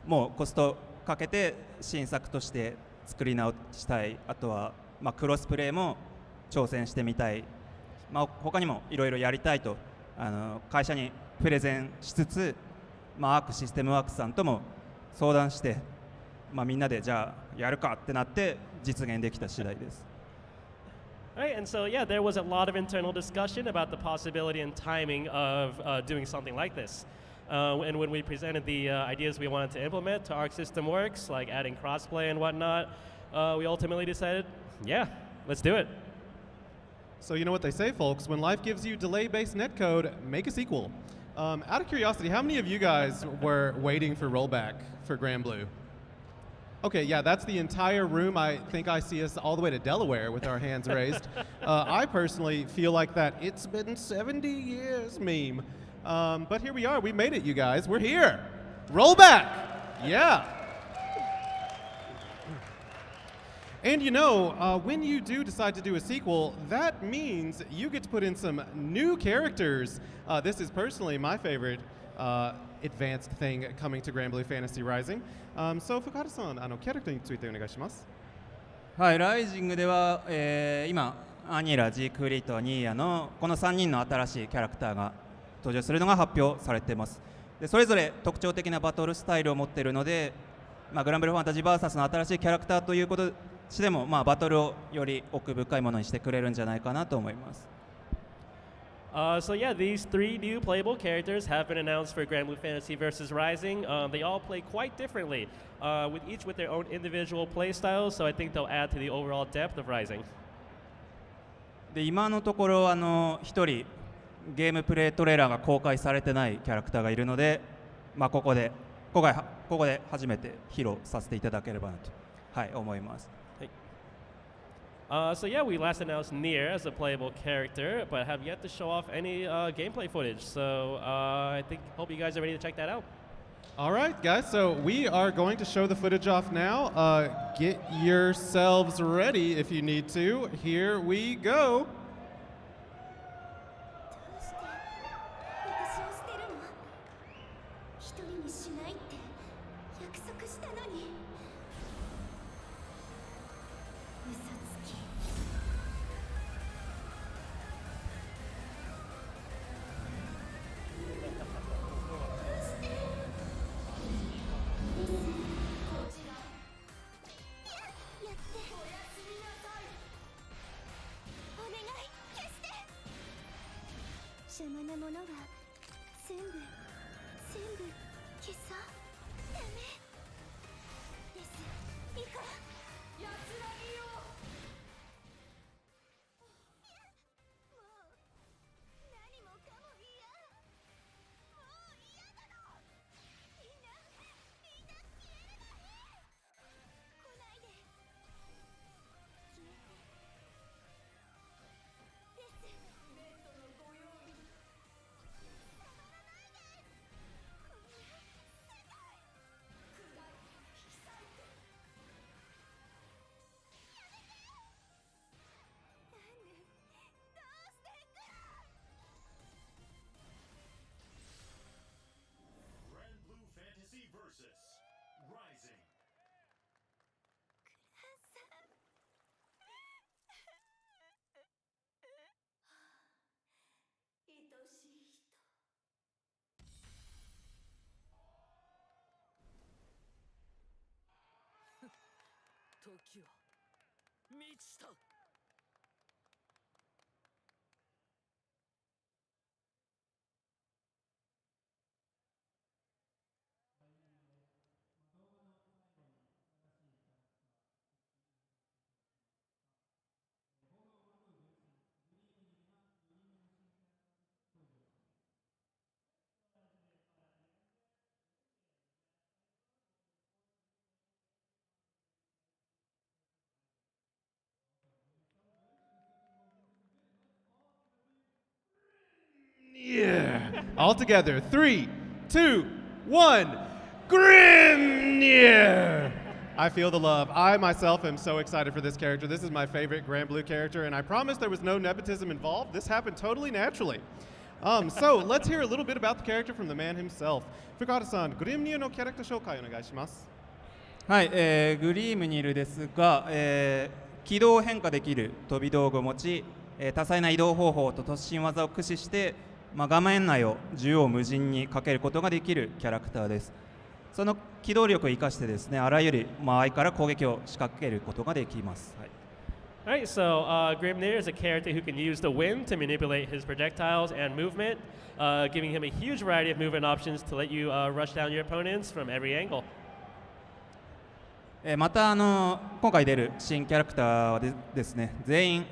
もうコストかけて新作として作り直したい、あとはクロスプレイも挑戦してみたい、他にもいろいろやりたいと会社にプレゼンしつつ、アークシステムワークスさんとも相談して、みんなでじゃあやるかってなって実現できた次第です。Right, and so yeah, there was a lot of internal discussion about the possibility and timing of doing something like this. And when we presented the ideas we wanted to implement to Arc System Works, like adding crossplay and whatnot, we ultimately decided, yeah, let's do it. So you know what they say, folks, when life gives you delay-based netcode, make a sequel. Out of curiosity, how many of you guys were waiting for rollback for Granblue? Okay, yeah, that's the entire room. I think I see us all the way to Delaware with our hands raised. I personally feel like that it's been 70 years meme. But here we are. We made it, you guys. We're here. Rollback. Yeah. And you know, when you do decide to do a sequel, that means you get to put in some new characters. This is personally my favorite advanced thing coming to Granblue Fantasy Rising. So, Fukuhara-san, キャラクターについてお願いします。はい、ライジングでは、今、アニラ、ジークリート、ニーヤのこの3人の新しいキャラクターが登場するのが発表されています。でそれぞれ特徴的なバトルスタイルを持っているので、グランブルファンタジー VS の新しいキャラクターということしても、バトルをより奥深いものにしてくれるんじゃないかなと思います。So yeah, these 3 new playable characters have been announced for Granblue Fantasy Versus Rising. They all play quite differently, with each with their own individual play styles, so I think they'll add to the overall depth of Rising. で今のところ1人ゲームプレイトレーラーが公開されてないキャラクターがいるので、ここで初めて披露させていただければなと。はい、思います。So yeah, we last announced Nier as a playable character, but have yet to show off any gameplay footage. So I hope you guys are ready to check that out. All right, guys. So we are going to show the footage off now. Get yourselves ready if you need to. Here we go. 私を捨てるの？一人にしないって約束したのに。嘘つき。邪魔なものは全部消そう。ダメですいいから。やつらによ。もう何もかも嫌。もう嫌なの。みんな消えればいい。来ないで。消えてです。ベッドのご用意。Granblue Fantasy Versus Rising. 愛しい人。時は満ちた。Yeah. All together. 3, 2, 1. Grimnir! I feel the love. I myself am so excited for this character. This is my favorite Granblue character, and I promise there was no nepotism involved. This happened totally naturally. So let's hear a little bit about the character from the man himself. Fukuhara-san, Grimnir no character shoukai onegai shimasu. はい、グリームニルですが、軌道を変化できる飛び道具を持ち、多彩な移動方法と突進技を駆使して、画面内を縦横無尽にかけることができるキャラクターです。その機動力を生かしてですね、あらゆる間合いから攻撃を仕掛けることができます。はい、Alright, so Grimnir is a character who can use the wind to manipulate his projectiles and movement, giving him a huge variety of movement options to let you rush down your opponents from every angle. また今回出る新キャラクターはですね、全員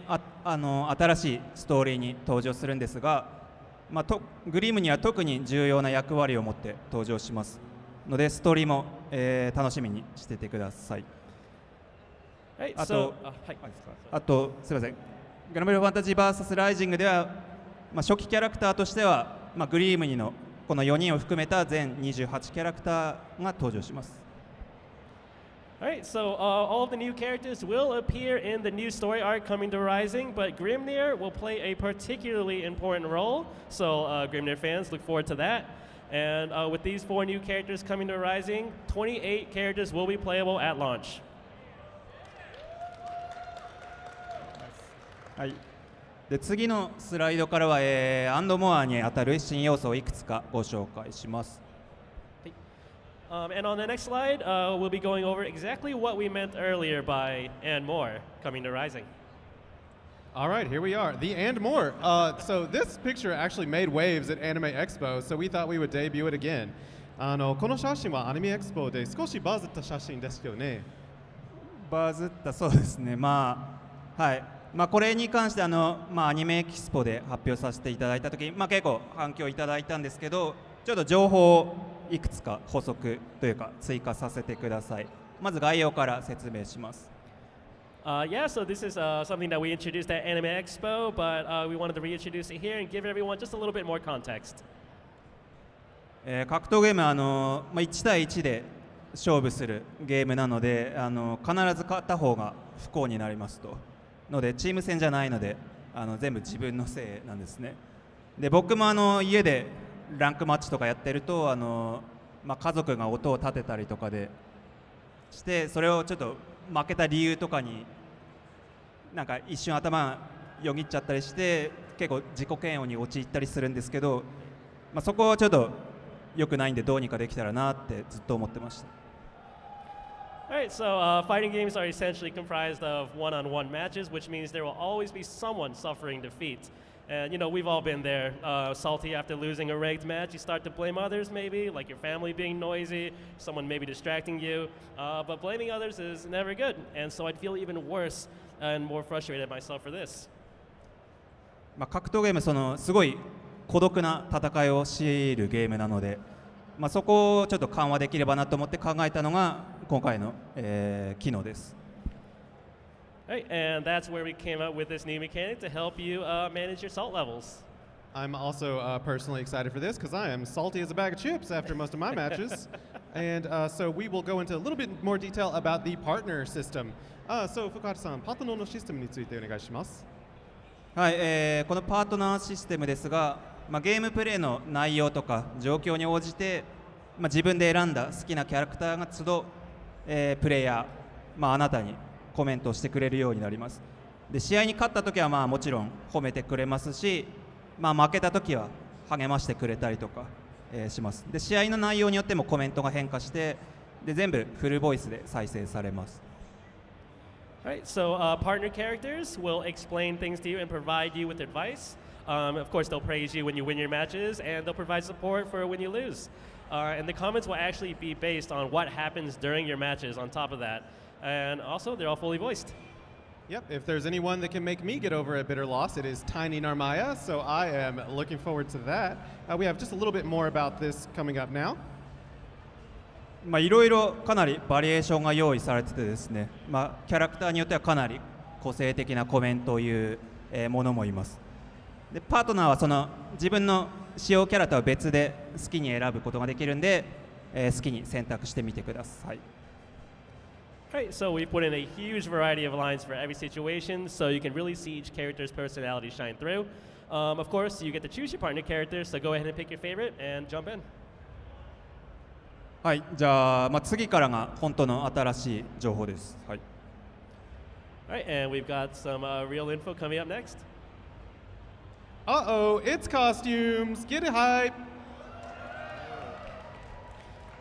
新しいストーリーに登場するんですが、グリームには特に重要な役割を持って登場しますので、ストーリーも、楽しみにしててください。あとすみません、グランブルーファンタジー VS ライジングでは、初期キャラクターとしては、グリームにのこの4人を含めた全28キャラクターが登場します。Alright, so all of the new characters will appear in the new story arc coming to Rising, but Grimnir will play a particularly important role, so Grimnir fans look forward to that. And with these 4 new characters coming to Rising, 28 characters will be playable at launch. はい、で次のスライドからは、アンドモアにあたる新要素をいくつかご紹介します。And on the next slide, we'll be going over exactly what we meant earlier by and more coming to Rising. All right, here we are, the and more. So this picture actually made waves at Anime Expo, so we thought we would debut it again. この写真はアニメエクスポで少しバズった写真ですよね。バズった、そうですね。はい。これに関してアニメエキスポで発表させていただいたときに、結構反響いただいたんですけど、ちょっと情報をいくつか補足というか追加させてください。まず概要から説明します。Yeah, so this is something that we introduced at Anime Expo, but we wanted to reintroduce it here and give everyone just a little bit more context. 格闘ゲームは1対1で勝負するゲームなので必ず勝った方が不幸になりますとのでチーム戦じゃないので全部自分のせいなんですね。で僕も家でランクマッチとかやってると家族が音を立てたりとかでしてそれをちょっと負けた理由とかになんか一瞬頭よぎっちゃったりして結構自己嫌悪に陥ったりするんですけど、そこはちょっと良くないんでどうにかできたらなってずっと思ってました。Alright, so fighting games are essentially comprised of one-on-one matches, which means there will always be someone suffering defeat. And you know, we've all been there, salty after losing a ranked match. You start to blame others maybe, like your family being noisy, someone maybe distracting you. But blaming others is never good. And so I'd feel even worse and more frustrated myself for this. 格闘ゲームすごい孤独な戦いを強いるゲームなので、そこをちょっと緩和できればなと思って考えたのが今回の、機能です。Right, and that's where we came up with this new mechanic to help you manage your salt levels. I'm also personally excited for this because I am salty as a bag of chips after most of my matches. And so we will go into a little bit more detail about the partner system. So Fukuhara-san, パートナーのシステムについてお願いします。はい、このパートナーシステムですが、ゲームプレイの内容とか状況に応じて、自分で選んだ好きなキャラクターが都度、プレイヤー、あなたにコメントをしてくれるようになります。で試合に勝ったときはもちろん褒めてくれますし、負けたときは励ましてくれたりとか、します。で試合の内容によってもコメントが変化してで全部フルボイスで再生されます。Right, so partner characters will explain things to you and provide you with advice. Of course, they'll praise you when you win your matches, and they'll provide support for when you lose. And the comments will actually be based on what happens during your matches on top of that. And also, they're all fully voiced. Yep, if there's anyone that can make me get over a bitter loss, it is Tiny Narmaya, so I am looking forward to that. We have just a little bit more about this coming up now. いろいろかなりバリエーションが用意されててですね、キャラクターによってはかなり個性的なコメントを言う、ものもいます。でパートナーは自分の使用キャラとは別で好きに選ぶことができるんで、好きに選択してみてください。Right, so we put in a huge variety of lines for every situation, so you can really see each character's personality shine through. Of course, you get to choose your partner character, so go ahead and pick your favorite and jump in. はい、じゃあ、次からが本当の新しい情報です。はい。Alright, and we've got some real info coming up next. Uh-oh, it's costumes. Get it hype.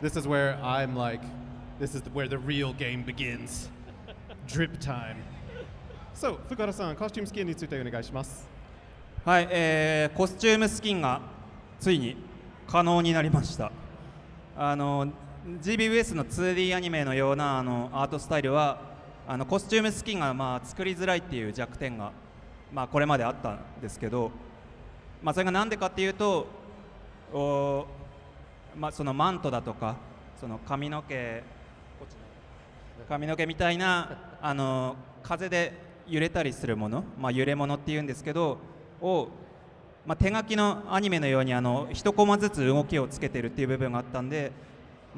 This is where I'm like, this is where the real game begins. Drip time. So, Fukuhara-san, costume skin についてお願いします。はい、コスチュームスキンがついに可能になりました。GBS の 2D アニメのようなアートスタイルはコスチュームスキンが作りづらいっていう弱点がこれまであったんですけど、それがなんでかっていうとそのマントだとかその髪の毛みたいな風で揺れたりするもの、揺れ物っていうんですけどを手書きのアニメのように1コマずつ動きをつけてるっていう部分があったんで、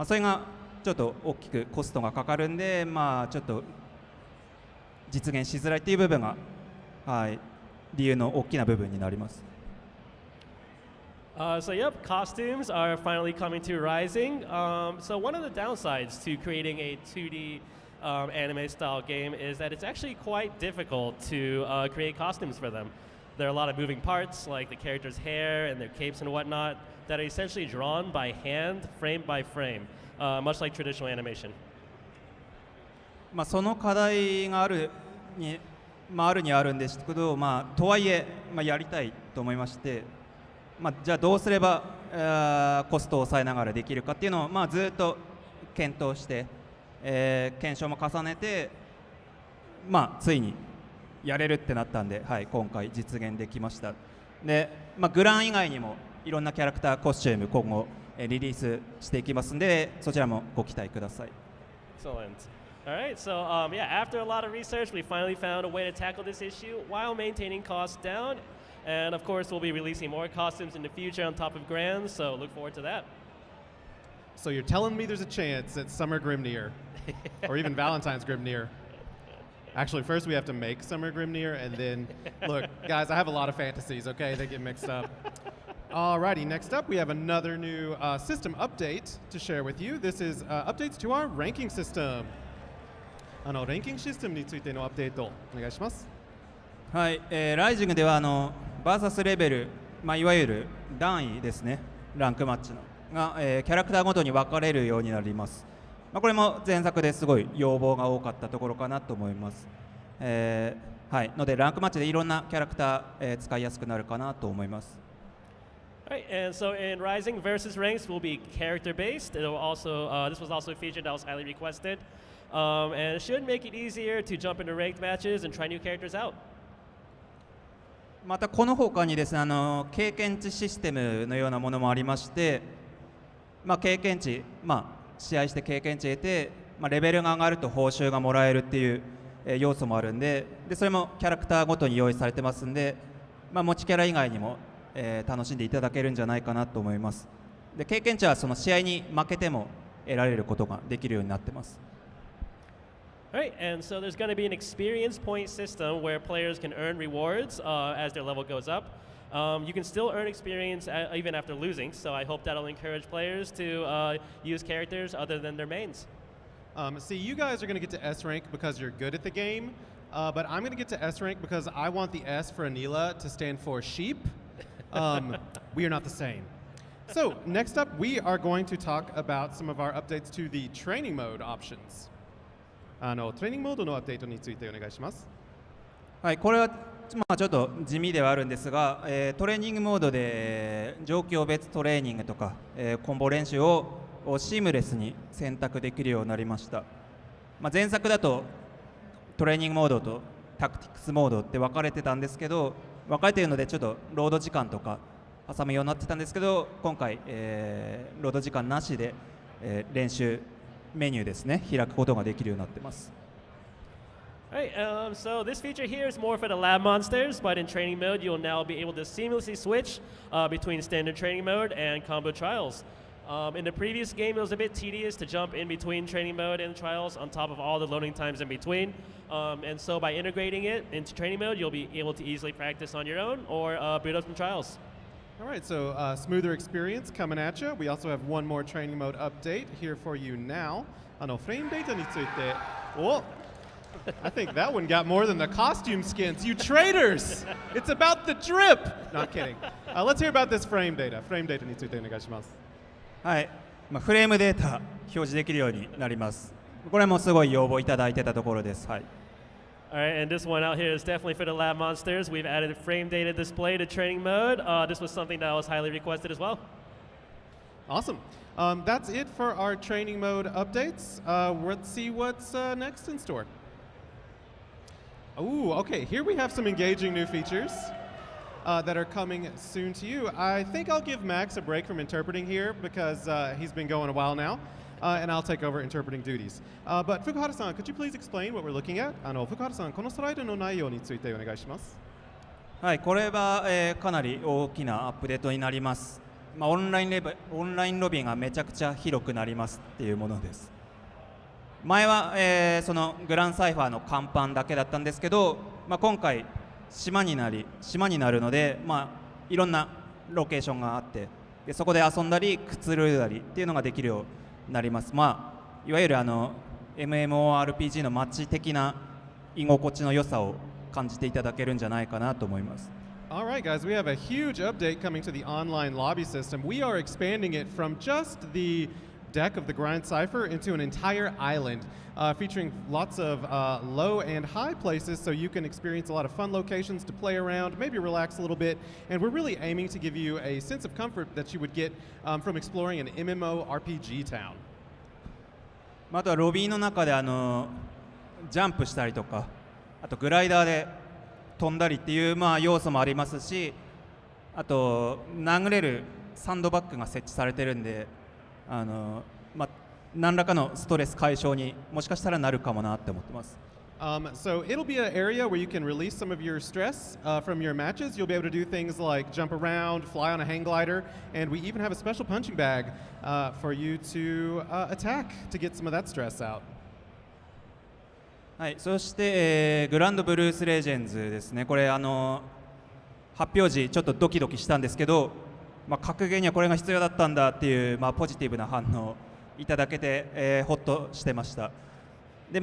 それがちょっと大きくコストがかかるんで、ちょっと実現しづらいっていう部分が、理由の大きな部分になります。So yep, costumes are finally coming to Rising. So one of the downsides to creating a 2D anime style game is that it's actually quite difficult to create costumes for them. There are a lot of moving parts, like the character's hair and their capes and whatnot, that are essentially drawn by hand, frame by frame, much like traditional animation. その課題があるにあるんですけど、とはいえ、やりたいと思いまして、じゃあどうすればコストを抑えながらできるかっていうのを、ずっと検討して、検証も重ねて、ついにやれるってなったんで、今回実現できました。で、グラン以外にもいろんなキャラクターコスチューム今後リリースしていきますんで、そちらもご期待ください。Excellent. All right, so yeah, after a lot of research, we finally found a way to tackle this issue while maintaining costs down. And of course, we'll be releasing more costumes in the future on top of Grand, so look forward to that. So you're telling me there's a chance at Summer Grimnir, or even Valentine's Grimnir. Actually, first we have to make Summer Grimnir, and then, look, guys, I have a lot of fantasies, okay? They get mixed up. Alrighty, next up we have another new system update to share with you. This is updates to our ranking system. ランキングシステムについてのアップデートお願いします。はい、ライジングではバーサスレベル、いわゆる段位ですね、ランクマッチのが、キャラクターごとに分かれるようになります。これも前作ですごい要望が多かったところかなと思います。はい、のでランクマッチでいろんなキャラクター、使いやすくなるかなと思います。Right, and so in Rising versus Ranks will be character based. It will also this was also a feature that was highly requested. And it should make it easier to jump into ranked matches and try new characters out. またこの他にですね、経験値システムのようなものもありまして、経験値、試合して経験値得て、レベルが上がると報酬がもらえるっていう、要素もあるんで、それもキャラクターごとに用意されてますんで、持ちキャラ以外にも、楽しんでいただけるんじゃないかなと思います。で、経験値はその試合に負けても得られることができるようになってます。Right, and so there's going to be an experience point system where players can earn rewards as their level goes up. You can still earn experience even after losing, so I hope that'll encourage players to use characters other than their mains. See, you guys are going to get to S rank because you're good at the game, but I'm going to get to S rank because I want the S for Anila to stand for sheep. We are not the same. So next up, we are going to talk about some of our updates to the training mode options. トレーニングモードのアップデートについてお願いします。はい、これはちょっと地味ではあるんですが、トレーニングモードで状況別トレーニングとか、コンボ練習をシームレスに選択できるようになりました。前作だとトレーニングモードとタクティクスモードって分かれてたんですけど、分かれているのでちょっとロード時間とか挟むようになってたんですけど、今回、ロード時間なしで、練習メニューですね、開くことができるようになってます。Right, so this feature here is more for the lab monsters, but in training mode you'll now be able to seamlessly switch between standard training mode and combo trials. In the previous game it was a bit tedious to jump in between training mode and trials on top of all the loading times in between. And so by integrating it into training mode you'll be able to easily practice on your own or boot up some trials. All right, so smoother experience coming at you. We also have one more training mode update here for you now. フレームデータについて、I think that one got more than the costume skins. You traitors! It's about the drip! Not kidding. Let's hear about this frame data. フレームデータについてお願いします。はい、フレームデータ表示できるようになります。これもすごい要望いただいてたところです。はい。Alright, and this one out here is definitely for the lab monsters. We've added a frame data display to training mode. This was something that was highly requested as well. Awesome. That's it for our training mode updates. Let's see what's next in store. Ooh, okay, here we have some engaging new features that are coming soon to you. I think I'll give Max a break from interpreting here because he's been going a while now. And I'll take over interpreting duties. But Fukuhara-san, could you please explain what we're looking at? Fukuhara-san、このスライドの内容についてお願いします。はい、これは、かなり大きなアップデートになります。オンラインロビーがめちゃくちゃ広くなりますっていうものです。前は、そのグランサイファーの甲板だけだったんですけど、今回島になるので、いろんなロケーションがあって、でそこで遊んだりくつろいだりっていうのができるようになります。いわゆるMMORPG の街的な居心地の良さを感じていただけるんじゃないかなと思います。All right, guys, we have a huge update coming to the online lobby system. We are expanding it from just the deck of the Grind Cipher into an entire island, featuring lots of low and high places so you can experience a lot of fun locations to play around, maybe relax a little bit. And we're really aiming to give you a sense of comfort that you would get from exploring an MMORPG town. あとはロビーの中でジャンプしたりとか、あとグライダーで飛んだりっていう要素もありますし、あと殴れるサンドバッグが設置されてるんで、何らかのストレス解消にもしかしたらなるかもなって思ってます。So it'll be an area where you can release some of your stress from your matches. You'll be able to do things like jump around, fly on a hang glider, and we even have a special punching bag for you to attack to get some of that stress out. はい、そして、グランドブルースレジェンズですね。これ発表時ちょっとドキドキしたんですけど、格ゲーにはこれが必要だったんだっていう、ポジティブな反応いただけて、ほっとしてました。で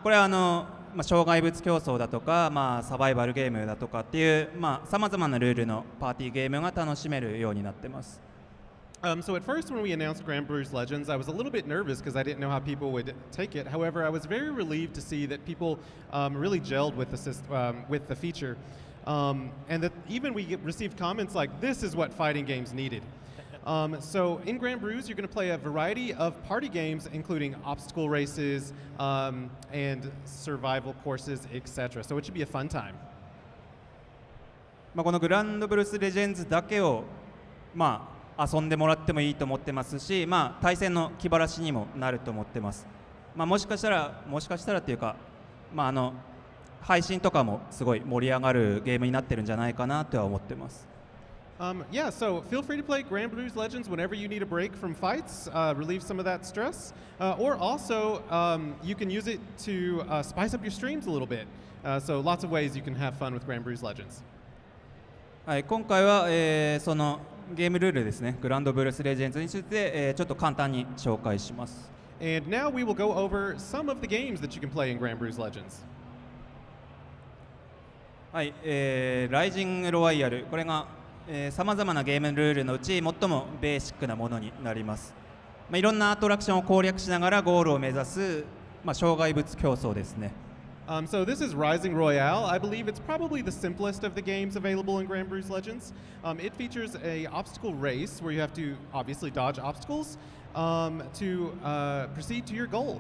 これは障害物競争だとか、サバイバルゲームだとかっていうさまざまなルールのパーティーゲームが楽しめるようになってます。So at first when we announced Granblue's Legends, I was a little bit nervous because I didn't know how people would take it. However, I was very relieved to see that people really gelled with the feature. And that even we received comments like, this is what fighting games needed. So in Granblue's, you're going to play a variety of party games, including obstacle races and survival courses, etc. So it should be a fun time. このグランドブルースレジェンズだけを遊んでもらってもいいと思ってますし、対戦の気晴らしにもなると思ってます。もしかしたらっていうか、配信とかもすごい盛り上がるゲームになってるんじゃないかなとは思ってます。Yeah, so feel free to play Granblue's Legends whenever you need a break from fights, relieve some of that stress, or also you can use it to spice up your streams a little bit. So lots of ways you can have fun with Granblue's Legends. はい、今回は、そのゲームルールですね、グランドブルースレジェンズについて、ちょっと簡単に紹介します。And now we will go over some of the games that you can play in Granblue's Legends. はい、ライジングロワイヤル、これがさまざまなゲームルールのうち最もベーシックなものになります。いろんなアトラクションを攻略しながらゴールを目指す、障害物競争ですね。So this is Rising Royale. I believe it's probably the simplest of the games available in Granblue's Legends. It features a obstacle race where you have to obviously dodge obstacles to proceed to your goal.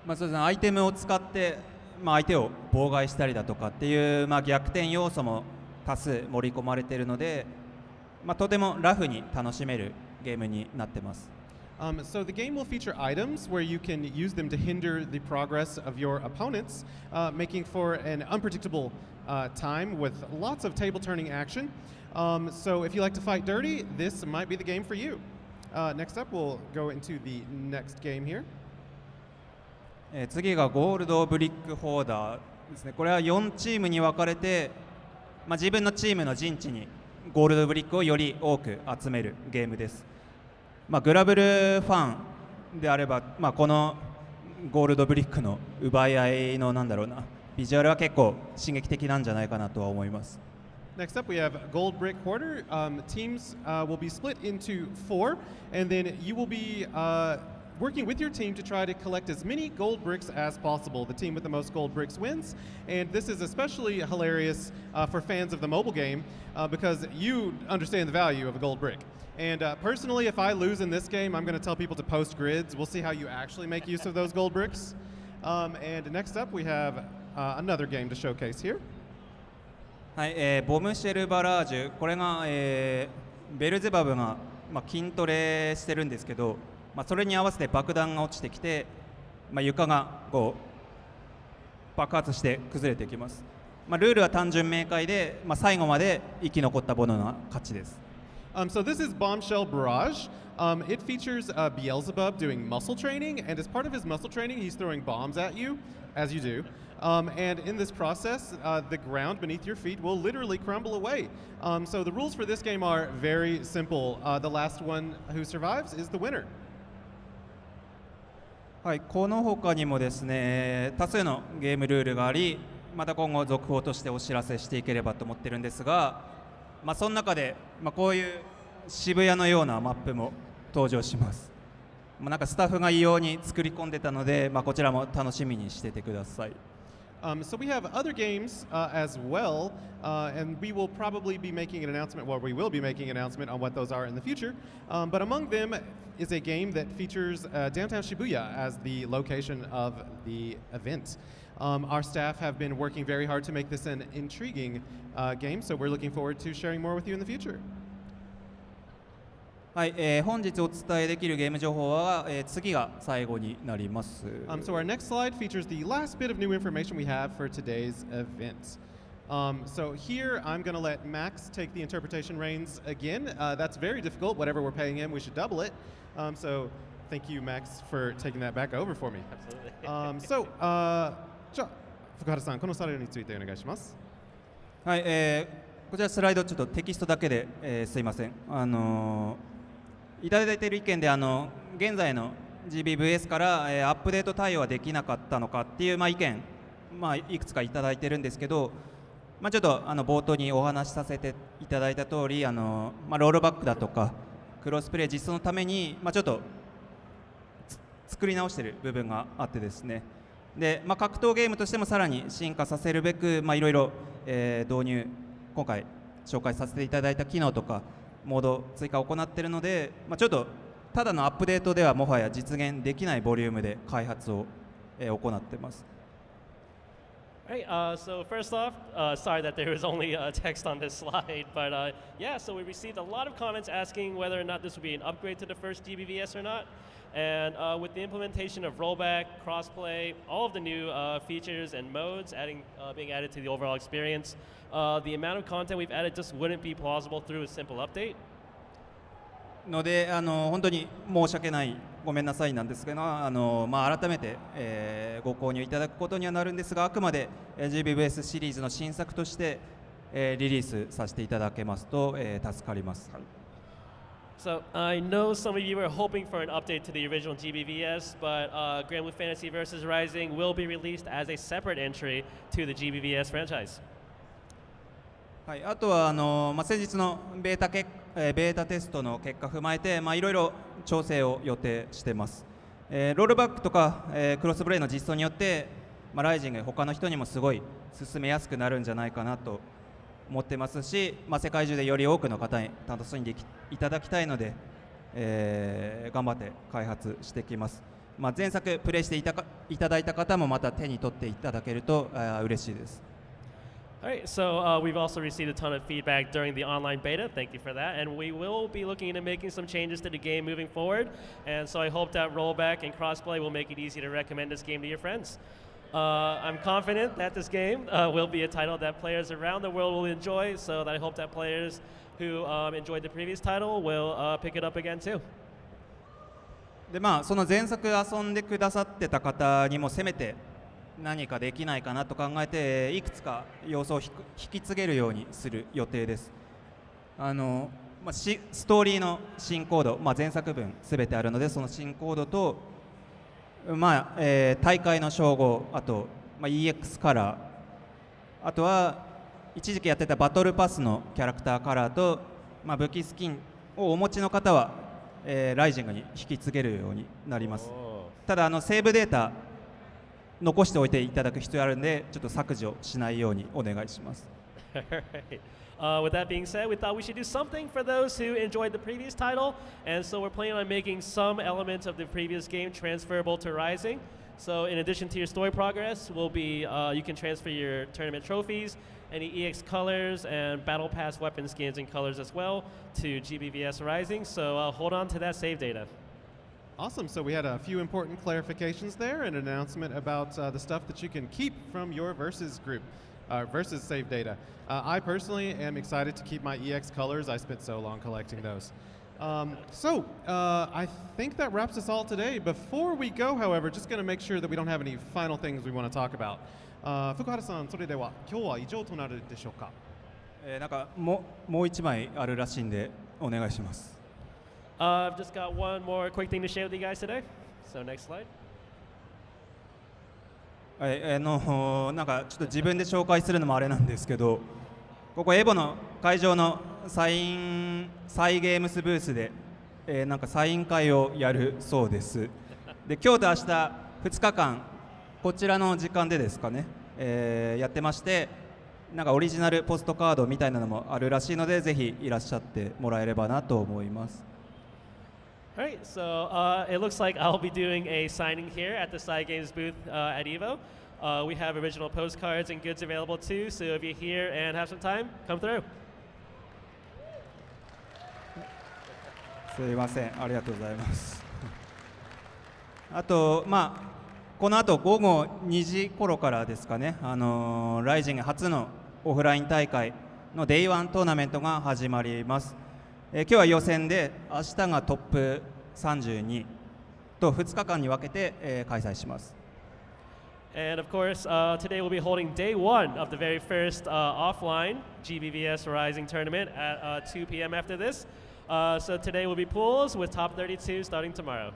そうですね、アイテムを使って、相手を妨害したりだとかっていう、逆転要素も多数盛り込まれているので、とてもラフに楽しめるゲームになってます。So the game will feature items where you can use them to hinder the progress of your opponents, making for an unpredictable time with lots of table-turning action. So if you like to fight dirty, this might be the game for you. Next up, we'll go into the next game here. 次がゴールドブリックホーダーですね。これは4チームに分かれて、自分のチームの陣地にゴールドブリックをより多く集めるゲームです。グラブルファンであれば、このゴールドブリックの奪い合いのビジュアルは結構刺激的なんじゃないかなとは思います。Next up, we have Gold Brick Hoarder. Teams will be split into 4, and then you will be working with your team to try to collect as many gold bricks as possible. The team with the most gold bricks wins, and this is especially hilarious for fans of the mobile game because you understand the value of a gold brick. And personally, if I lose in this game, I'm going to tell people to post grids. We'll see how you actually make use of those gold bricks. And next up, we have another game to showcase here. はい、ボムシェルバラージュ、これが、ベルゼバブが、筋トレしてるんですけど、それに合わせて爆弾が落ちてきて、床がこう爆発して崩れていきます。ルールは単純明快で、最後まで生き残った者が勝ちです。So this is Bombshell Barrage. It features Beelzebub doing muscle training, and as part of his muscle training, he's throwing bombs at you, as you do. And in this process, the ground beneath your feet will literally crumble away. So the rules for this game are very simple. The last one who survives is the winner. はい、この他にもですね、多数のゲームルールがあり、また今後続報としてお知らせしていければと思ってるんですが、その中で、こういう渋谷のようなマップも登場します。スタッフが異様に作り込んでたので、こちらも楽しみにしててください。So we have other games as well, and we will probably be making an announcement, well, we will be making an announcement on what those are in the future. But among them is a game that features downtown Shibuya as the location of the event. Our staff have been working very hard to make this an intriguing game, so we're looking forward to sharing more with you in the future. はい、本日お伝えできるゲーム情報は、次が最後になります。So our next slide features the last bit of new information we have for today's event. So here I'm going to let Max take the interpretation reins again. That's very difficult. Whatever we're paying him, we should double it. So thank you, Max, for taking that back over for me. Absolutely. So, じゃあ福原さん、このスライドについてお願いします。はい、こちらスライドちょっとテキストだけで、すいません。いただいている意見で現在の GBVS から、アップデート対応はできなかったのかっていう、意見、いくつかいただいてるんですけど、ちょっと冒頭にお話しさせていただいた通りロールバックだとかクロスプレー実装のために、ちょっと作り直している部分があってですねで、格闘ゲームとしてもさらに進化させるべく、いろいろ、導入今回紹介させていただいた機能とかモード追加を行っているので、ちょっとただのアップデートではもはや実現できないボリュームで開発を、行っています。Right, so first off, sorry that there was only text on this slide, but yeah, so we received a lot of comments asking whether or not this would be an upgrade to the first GBVS or not. And with the implementation of rollback, crossplay, all of the new features and modes being added to the overall experience, the amount of content we've added just wouldn't be plausible through a simple update. ので本当に申し訳ないごめんなさいなんですけど、改めて、ご購入いただくことにはなるんですが、あくまで GBVS シリーズの新作として、リリースさせていただけますと、助かります。So I know some of you are hoping for an update to the original GBVS, but Granblue Fantasy Versus Rising will be released as a separate entry to the GBVS franchise. はい、あとは先日のベータテストの結果を踏まえて、いろいろ調整を予定しています。ロールバックとか、クロスプレーの実装によって、ライジング他の人にもすごい進めやすくなるんじゃないかなと思ってますし、世界中でより多くの方に楽しんでいただきたいので、頑張って開発していきます。前作プレイしていただいた方もまた手に取っていただけると嬉しいです。All right, so we've also received a ton of feedback during the online beta. Thank you for that. And we will be looking into making some changes to the game moving forward. And so I hope that rollback and crossplay will make it easy to recommend this game to your friends. I'm confident that this game will be a title that players around the world will enjoy, so that I hope that players who enjoyed the previous title will pick it up again too. でその前作遊んでくださってた方にもせめて何かできないかなと考えていくつか要素を引き継げるようにする予定です。ストーリーの新コード、前作分すべてあるのでその新コードと、大会の称号、あと、EX カラー、あとは一時期やってたバトルパスのキャラクターカラーと、武器スキンをお持ちの方は、ライジングに引き継げるようになります。ただセーブデータ残しておいていただく必要あるんで、ちょっと削除しないようにお願いします。With that being said, we thought we should do something for those who enjoyed the previous title, and so we're planning on making some elements of the previous game transferable to Rising. So in addition to your story progress, will be you can transfer your tournament trophies, any EX colors, and Battle Pass weapon skins and colors as well to GBVS Rising. So hold on to that save data. Awesome. So we had a few important clarifications there and an announcement about the stuff that you can keep from your Versus group, Versus save data. I personally am excited to keep my EX colors. I spent so long collecting those. I think that wraps us all today. Before we go, however, just going to make sure that we don't have any final things we want to talk about. 福原さん、それでは今日は以上となるでしょうか。なんかもう一枚あるらしいんでお願いします。I've just got one more quick thing to share with you guys today. So next slide. はい、なんかちょっと自分で紹介するのもあれなんですけど、ここエボの会場のサイゲームスブースで、なんかサイン会をやるそうです。で今日と明日2日間こちらの時間でですかね、やってまして、なんかオリジナルポストカードみたいなのもあるらしいので、ぜひいらっしゃってもらえればなと思います。All right, so it looks like I'll be doing a signing here at the Side Games booth at EVO. We have original postcards and goods available too, so if you're here and have some time, come through. すいません、ありがとうございます。あと、この後午後2時頃からですかね、ライジング初のオフライン大会の Day1 トーナメントが始まります。今日は予選で、明日がトップ32と2日間に分けて、開催します。And of course, today we'll be holding day one of the very first offline GBVS Rising tournament at 2 p.m. after this. So today will be pools with top 32 starting tomorrow.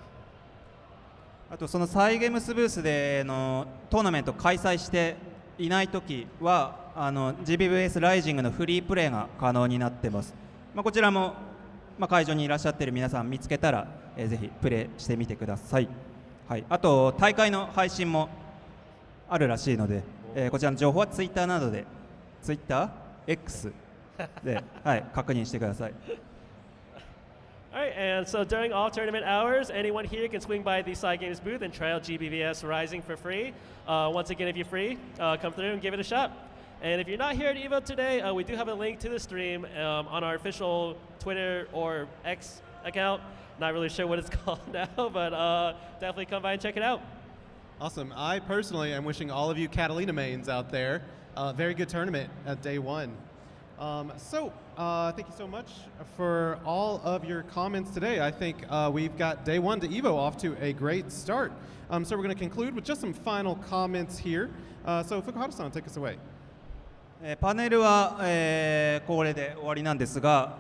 あとそのサイゲームスブースでのトーナメント開催していないときはGBVS ライジングのフリープレイが可能になってます。こちらも、会場にいらっしゃっている皆さん見つけたら、ぜひプレイしてみてください。はい、あと大会の配信もあるらしいので、こちらの情報はツイッターなどでツイッター X で、確認してください。All right, and so during all tournament hours, anyone here can swing by the Side Games booth and try out GBVS Rising for free. Once again, if you're free, come through and give it a shot. And if you're not here at EVO today, we do have a link to the stream on our official Twitter or X account. Not really sure what it's called now, but definitely come by and check it out. Awesome. I personally am wishing all of you Catalina mains out there a very good tournament at day one. Thank you so much for all of your comments today. I think we've got day one to EVO off to a great start. So we're going to conclude with just some final comments here. So Fukuhara-san, take us away. パネルは、これで終わりなんですが、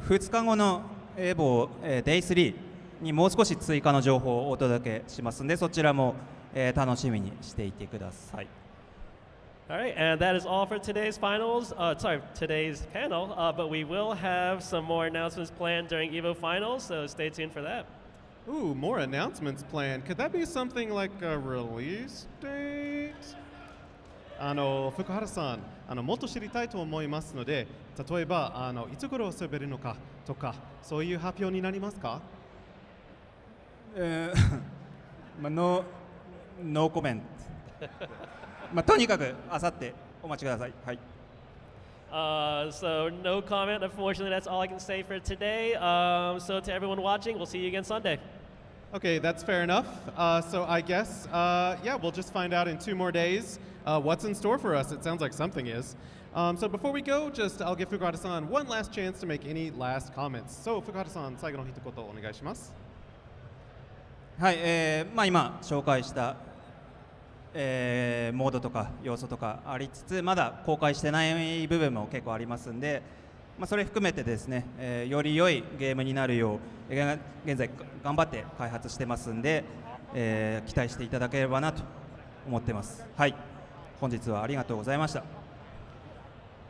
2日後のEVO Day3 にもう少し追加の情報をお届けしますので、そちらも、楽しみにしていてください。All right, and that is all for today's finals. Today's panel. But we will have some more announcements planned during EVO finals, so stay tuned for that. Ooh, more announcements planned. Could that be something like a release date? 福原さん、もっと知りたいと思いますので、例えばいつ頃遊べるのかとか、そういう発表になりますか？ノーコメント。とにかくあさってお待ちください。はい。So no comment. Unfortunately, that's all I can say for today. So to everyone watching, we'll see you again Sunday. Okay, that's fair enough. So I guess, we'll just find out in 2 more days what's in store for us. It sounds like something is. So before we go, I'll give Fukuhara-san one last chance to make any last comments. So Fukuhara-san, 最後の一言お願いします。はい、今紹介した、モードとか要素とかありつつ、まだ公開してない部分も結構ありますんで、それ含めてですね、より良いゲームになるよう、現在頑張って開発してますんで、期待していただければなと思ってます。はい、本日はありがとうございました。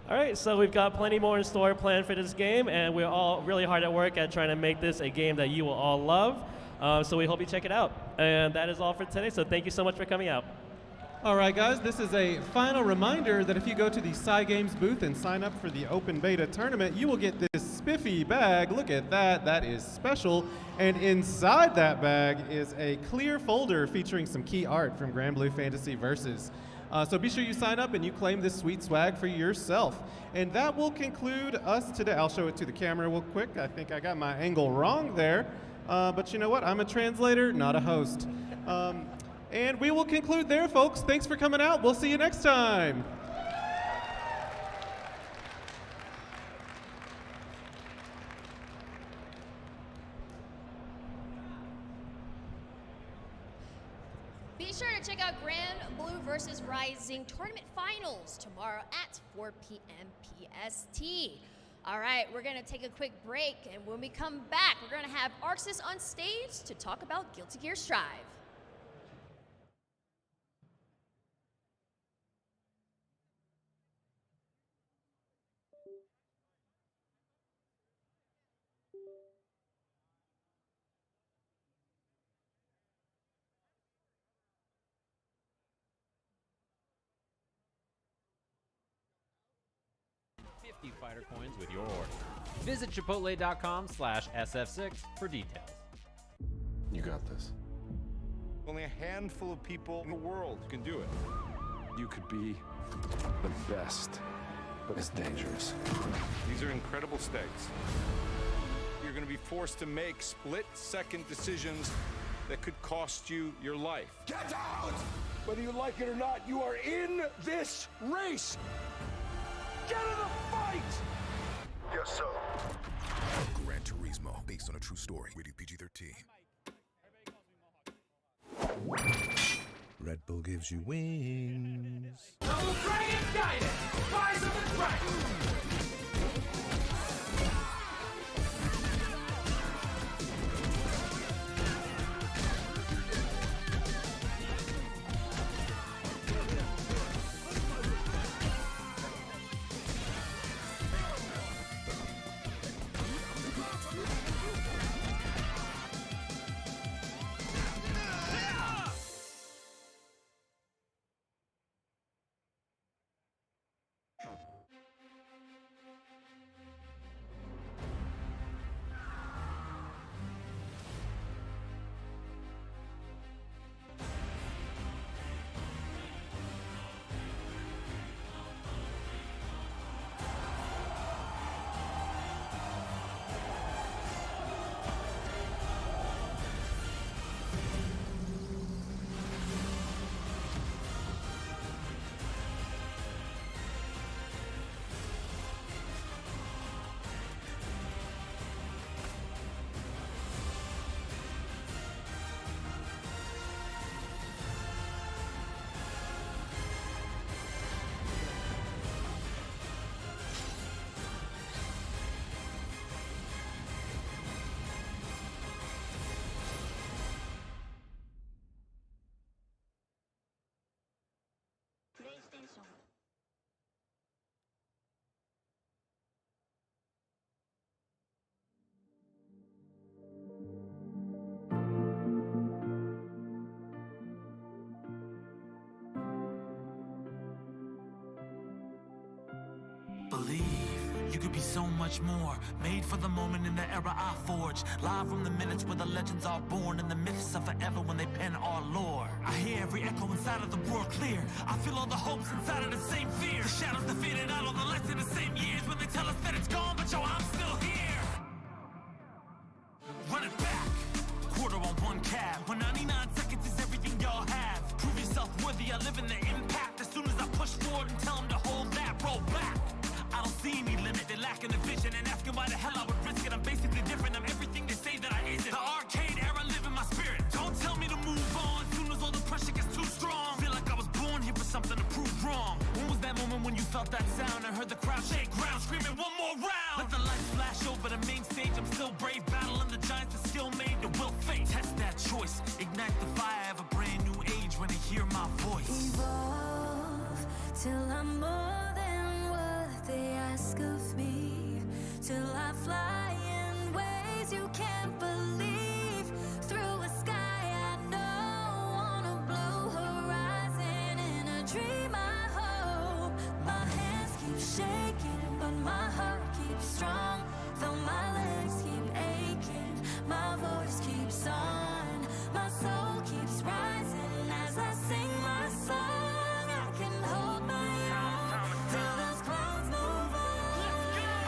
All right, so we've got plenty more in store planned for this game, and we're all really hard at work at trying to make this a game that you will all love. So we hope you check it out. And that is all for today, so thank you so much for coming out. All right, guys, this is a final reminder that if you go to the Side Games booth and sign up for the Open Beta Tournament, you will get this spiffy bag. Look at that. That is special. And inside that bag is a clear folder featuring some key art from Granblue Fantasy Versus. So be sure you sign up and you claim this sweet swag for yourself. And that will conclude us today. I'll show it to the camera real quick. I think I got my angle wrong there. But you know what? I'm a translator, not a host. And we will conclude there, folks. Thanks for coming out. We'll see you next time. Be sure to check out Granblue Versus Rising Tournament Finals tomorrow at 4 p.m. PST. All right, we're going to take a quick break, and when we come back, we're going to have Arxis on stage to talk about Guilty Gear Strive. Fighter coins with your order. Visit chipotle.com/SF6 for details. You got this. Only a handful of people in the world can do it. You could be the best, but it's dangerous. These are incredible stakes. You're you're going to be forced to make split-second decisions that could cost you your life. Get out! Whether you like it or not, you are in this race! Get in the fight! Yes, sir. Gran Turismo, based on a true story. Rated PG-13. Red Bull gives you wings. Double Dragon Guidance! Rise of the Dragon! Believe you could be so much more. Made for the moment in the era I forged. Live from the minutes where the legends are born, and the myths are forever when they pen our lore. I hear every echo inside of the roar clear. I feel all the hopes inside of the same fear. The shadows that faded out, all the lights in the same years when they tell us that it's gone, but yo, I'm still here. Run it back. Quarter on one cab. When 99 seconds is everything y'all have. Prove yourself worthy, I live in the impact. As soon as I push forward and tell them to hold that, roll back. I don't see any limit, they're lacking the vision and asking why the hell I would risk it. I'm basically different, I'm everything they say that I isn't. The arcade era live in my spirit. Don't tell me to move on, soon as all the pressure gets too strong. Feel like I was born here for something to prove wrong. When was that moment when you felt that sound and heard the crowd shake ground, screaming one more round? Let the lights flash over the main stage, I'm still brave, battling the giants that skill made to will fate. Test that choice, ignite the fire of a brand new age when they hear my voice. Evolve till I'm more than what they ask of me, till I fly in ways you can't believe, through a sky I know, on a blue horizon, in a dream I hope. My hands keep shaking, but my heart keeps strong, though my legs keep aching, my voice keeps on, my soul keeps rising as I sing my song. I can hold my own till those clouds move on.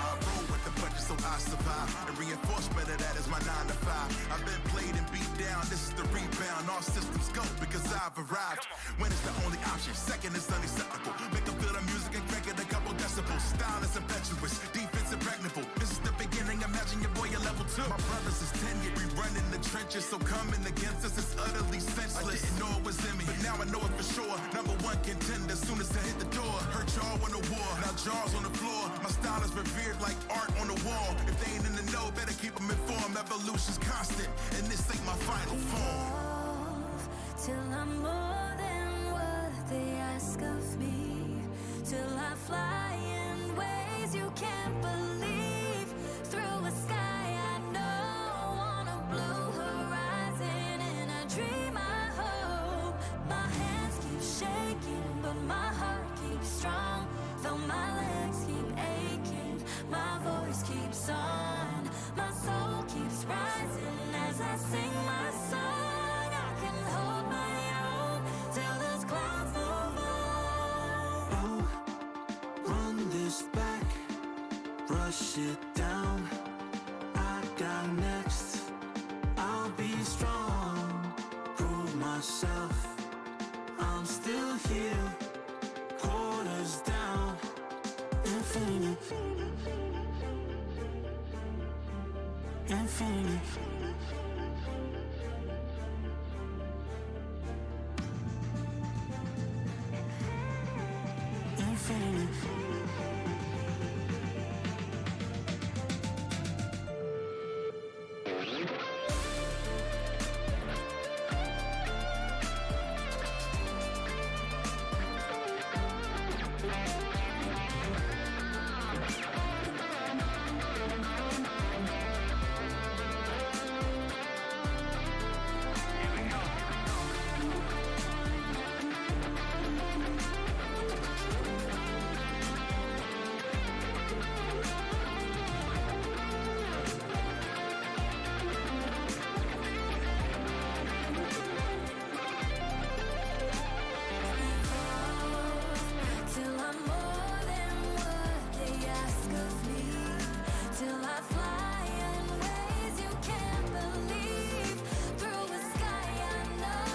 I roll with the punches so I survive, and reinforcement of that is my 9 to 5. I've been played and beat down, this is the rebound. All systems go because I've arrived. When it's the only option, second is unacceptable. Make them feel the music and crank it a couple decibels. Style is impetuous, defense impregnable. This is the beginning, imagine your boy at level 2. My brothers is tenured, we run in the trenches, so coming against us is utterly senseless. I didn't know it was in me, but now I know it for sure. Number one contender, soon as I hit the door. Hurt y'all on the war, now jaws on the floor. My style is revered like art on the wall. If they ain't in the know, better keep them informed. Evolution's constant, and this ain't my final form. Evolve till I'm more than what they ask of me, till I fly in ways you can't believe, through a sky I know, on a blue horizon, in a dream I hope. My hands keep shaking, but my heart keeps strong, though my legs keep aching, my voice keeps on, my soul keeps rising as I sing my song. I can hold my own till those clouds move on. Run this back, brush it down. I got infinity. Infinity. Till I'm more than what they ask of me. Till I fly in ways you can't believe. Through a sky I know,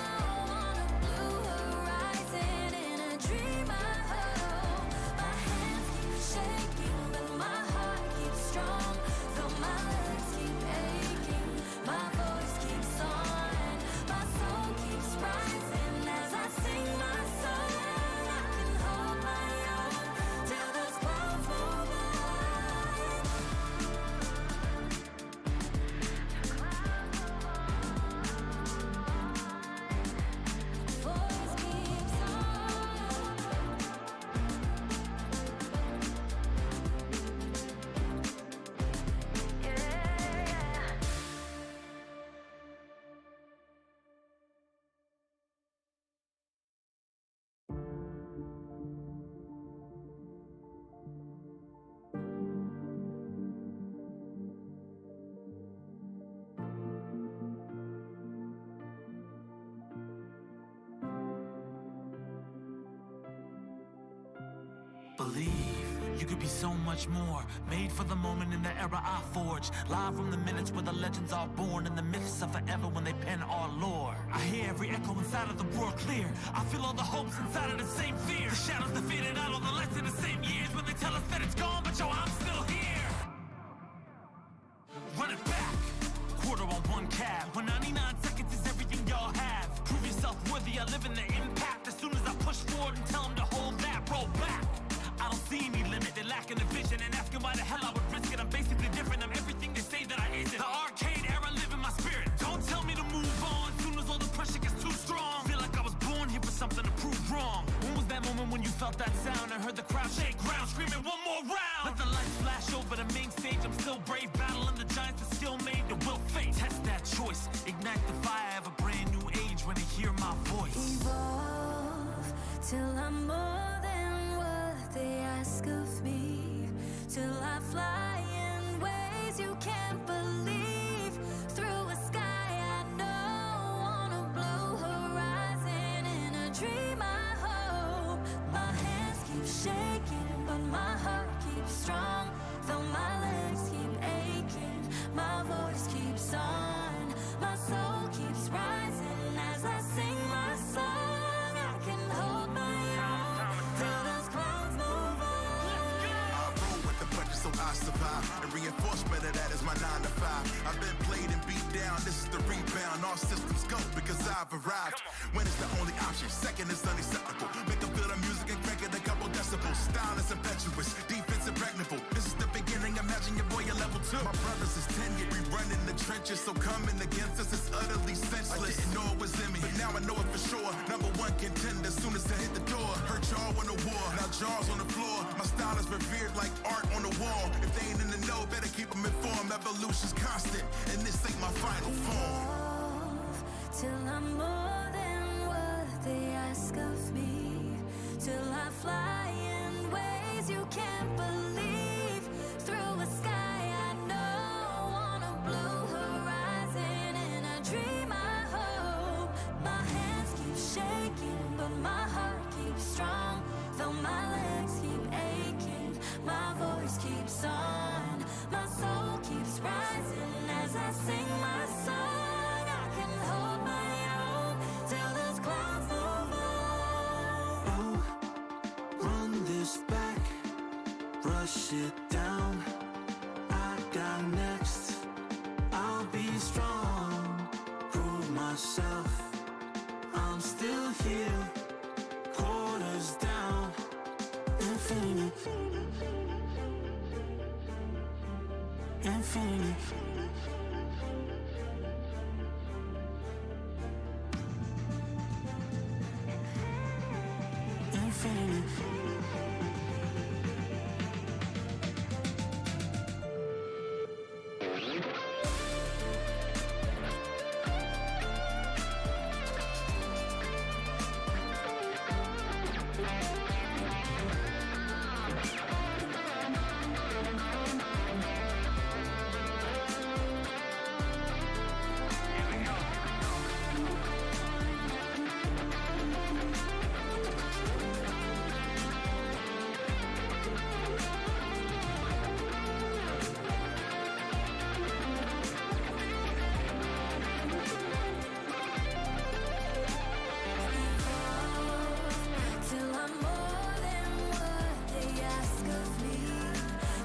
on a blue horizon, in a dream I hold. My hands keep shaking, but my heart keeps strong. Though my legs keep aching, my voice keeps on. My soul keeps rising as I sing my song. I can hold my own till those clouds move on. Voice keeps Believe you could be so much more. Made for the moment in the era I forged. Live from the minutes where the legends are born, and the myths are forever when they pen our lore. I hear every echo inside of the roar clear. I feel all the hopes inside of the same fear. The shadows that faded out, all the lights in the same years when they tell us that it's gone, but yo, I'm still here. Run it back. Quarter on one cab. When 99 seconds is everything y'all have. Prove yourself worthy, I live in the impact. As soon as I push forward and tell them to hold that, roll back. I don't see any limit, they're lacking the vision and asking why the hell I would risk it. I'm basically different, I'm everything they say that I isn't. The arcade era live in my spirit. Don't tell me to move on, soon as all the pressure gets too strong. Feel like I was born here for something to prove wrong. When was that moment when you felt that sound and heard the crowd shake ground, screaming one more round? Let the lights flash over the main stage, I'm still brave, battling the giants that still made the will fate. Test that choice, ignite the fire of a brand new age when they hear my voice. evolve till I'm more than what they ask of me. Till I fly in ways you can't believe. Through a sky I know, on a blue horizon, in a dream I hope. My hands keep shaking, but my heart keeps strong. Though my legs keep aching, my voice keeps on. My soul keeps rising as I sing my song. I can hold my own till those clouds move on. I roll with the punches so I survive. And reinforcement of that is my 9 to 5. I've been played and beat down, this is the rebound. All systems go because I've arrived. When it's the only option, second is unacceptable. Make them feel the music and crank it a couple decibels. Style is impetuous, defense impregnable. This is the beginning, imagine your boy at level 2. My brothers is tenured, we run in the trenches. So coming against us is utterly senseless. I didn't know it was in me, but now I know it for sure. Number one contender, soon as I hit the door. Hurt y'all on the war, now jaws on the floor. My style is revered like art on the wall. If they ain't in the know, better keep them informed. Evolution's constant, and this ain't my final form. Evolve till I'm more than what they ask of me. Till I fly in ways you can't believe. Through a sky I know, on a blue horizon, in a dream I hope. My hands keep shaking, but my heart keeps strong. Though my legs keep aching, my voice keeps on. My soul keeps rising as I sing my song. I can hold my own till those clouds move on. Run this back, rush it down. I got next. I'll myself. I'm still here, quarters down, infinity, infinity. Infinity. Till I'm more than what they ask of me.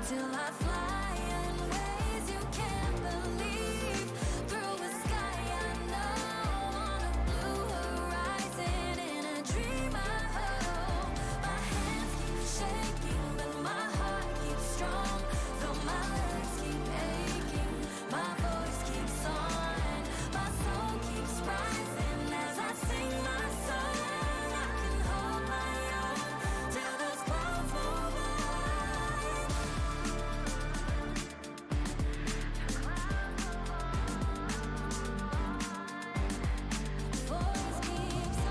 Till I fly in ways you can't believe. Through a sky I know, on a blue horizon, in a dream I hold. My hands keep shaking, but my heart keeps strong. Though my legs keep aching, my voice keeps on. My soul keeps rising as I sing my song. I can hold my own till those clouds move on. Voice keeps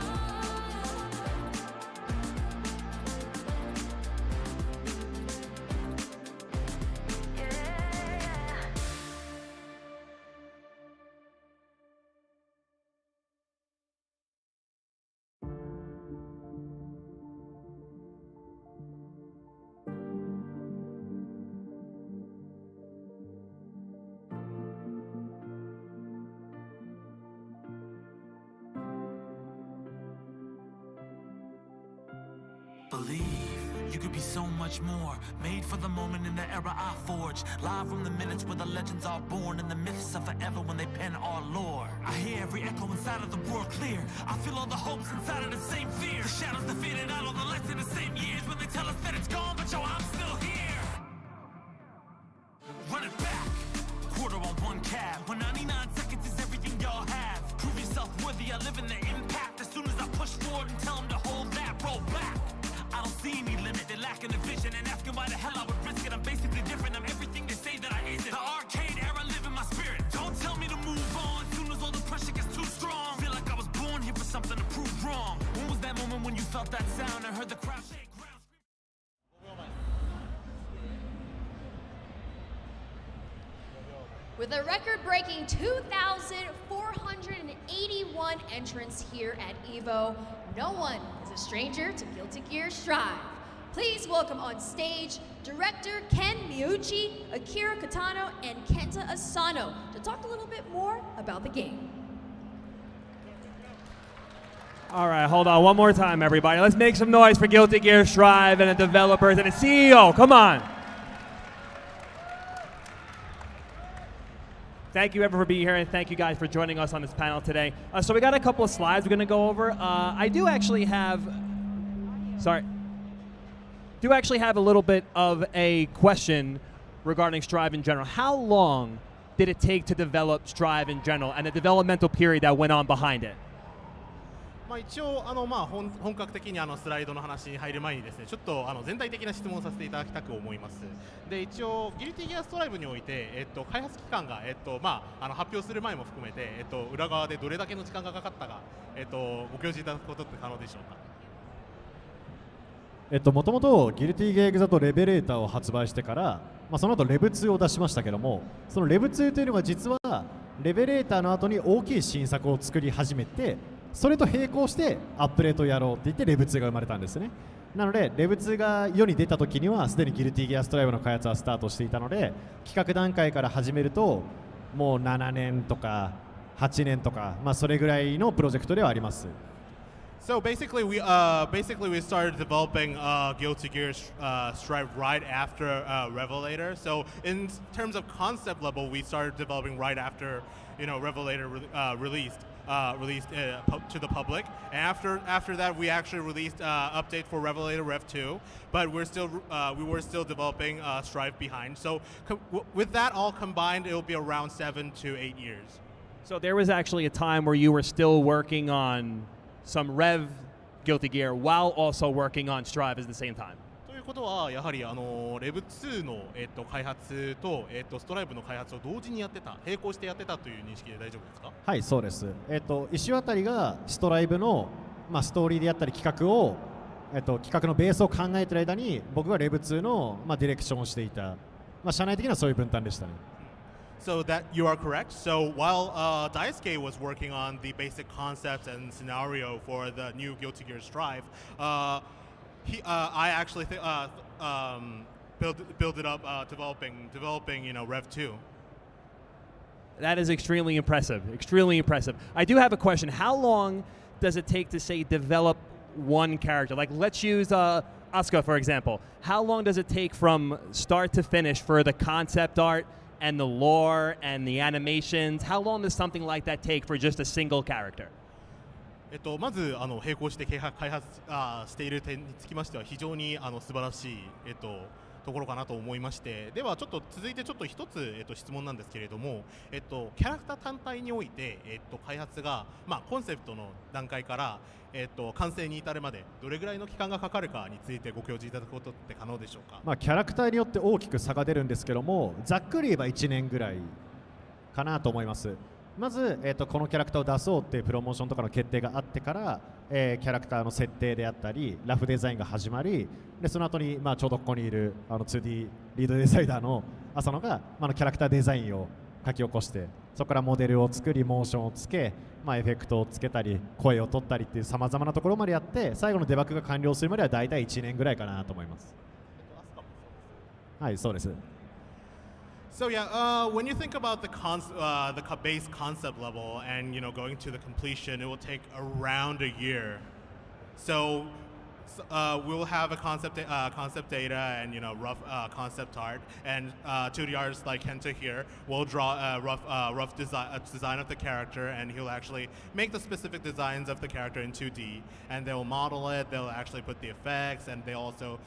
Believe you could be so much more. Made for the moment in the era I forged. Live from the minutes where the legends are born, and the myths are forever when they pen our lore. I hear every echo inside of the world clear. I feel all the hopes inside of the same fear. The shadows that faded out, all the lights in the same years when they tell us that it's gone, but yo, I'm still here. Run it back. Quarter on one cab. When 99 seconds is everything y'all have. Prove yourself worthy. I live in the impact. As soon as I push forward and tell them to hold that, roll back. I don't see any limit, they're lacking the vision and asking why the hell I would risk it. I'm basically different, I'm everything they say that I isn't. The arcade era live in my spirit. Don't tell me to move on, soon as all the pressure gets too strong. Feel like I was born here for something to prove wrong. When was that moment when you felt that sound and heard the crowd shake? With a record-breaking 2,481 entrants here at EVO, no one is a stranger to Guilty Gear Strive. Please welcome on stage director Ken Miyuchi, Akira Katano, and Kenta Asano to talk a little bit more about the game. All right, hold on one more time, everybody. Let's make some noise for Guilty Gear Strive and the developers and the CEO. Come on. Thank you, everyone, for being here, and thank you guys for joining us on this panel today. So we got a couple of slides we're going to go over. I do actually have a little bit of a question regarding Strive in general. How long did it take to develop Strive in general and the developmental period that went on behind it? 一応本格的にスライドの話に入る前にですね、ちょっと全体的な質問をさせていただきたく思います。で、一応ギルティギアストライブにおいて開発期間が発表する前も含めて裏側でどれだけの時間がかかったかご教示いただくことって可能でしょうか。もともとギルティギアエグザとレベレーターを発売してから、その後レブ2を出しましたけども、そのレブ2というのが実はレベレーターの後に大きい新作を作り始めて、それと並行してアップデートをやろうって言ってレブ2が生まれたんですね。なのでレブ2が世に出た時にはすでにギルティギアストライブの開発はスタートしていたので、企画段階から始めるともう7年とか8年とか、それぐらいのプロジェクトではあります。So basically, we started developing Guilty Gear Strive right after Revelator. So in terms of concept level, we started developing right after Revelator released. released to the public. And after that, we actually released update for Revelator Rev 2, but we were still developing Strive behind. So with that all combined, it will be around 7 to 8 years. So there was actually a time where you were still working on some Rev Guilty Gear while also working on Strive at the same time. ということはやはりレブ2の開発とストライブの開発を同時にやってた、並行してやってたという認識で大丈夫ですか？はい、そうです。石渡がストライブのストーリーであったり企画を企画のベースを考えている間に僕がレブ2のディレクションをしていた。社内的にはそういう分担でしたね。So that you are correct. So while Daisuke was working on the basic concepts and scenario for the new Guilty Gear Strive, I actually build it up, developing Rev 2. That is extremely impressive. Extremely impressive. I do have a question. How long does it take to say develop one character? Like let's use Asuka for example. How long does it take from start to finish for the concept art and the lore and the animations? How long does something like that take for just a single character? まず並行して開発している点につきましては非常に素晴らしいところかなと思いまして、ではちょっと続いてちょっと一つ質問なんですけれども、キャラクター単体において開発がコンセプトの段階から完成に至るまでどれぐらいの期間がかかるかについてご教示いただくことって可能でしょうか？キャラクターによって大きく差が出るんですけども、ざっくり言えば1年ぐらいかなと思います。まず、このキャラクターを出そうっていうプロモーションとかの決定があってから、キャラクターの設定であったりラフデザインが始まり、でその後にちょうどここにいる2D リードデザイナーの浅野が、キャラクターデザインを書き起こして、そこからモデルを作りモーションをつけ、エフェクトをつけたり声を取ったりっていうさまざまなところまでやって、最後のデバッグが完了するまではだいたい1年ぐらいかなと思います。はい、そうです。So yeah, when you think about the base concept level and going to the completion, it will take around a year. So we'll have a concept data and rough concept art, and 2D artists like Kenta here will draw a rough design of the character, and he'll actually make the specific designs of the character in 2D, and they'll model it, they'll actually put the effects, and they also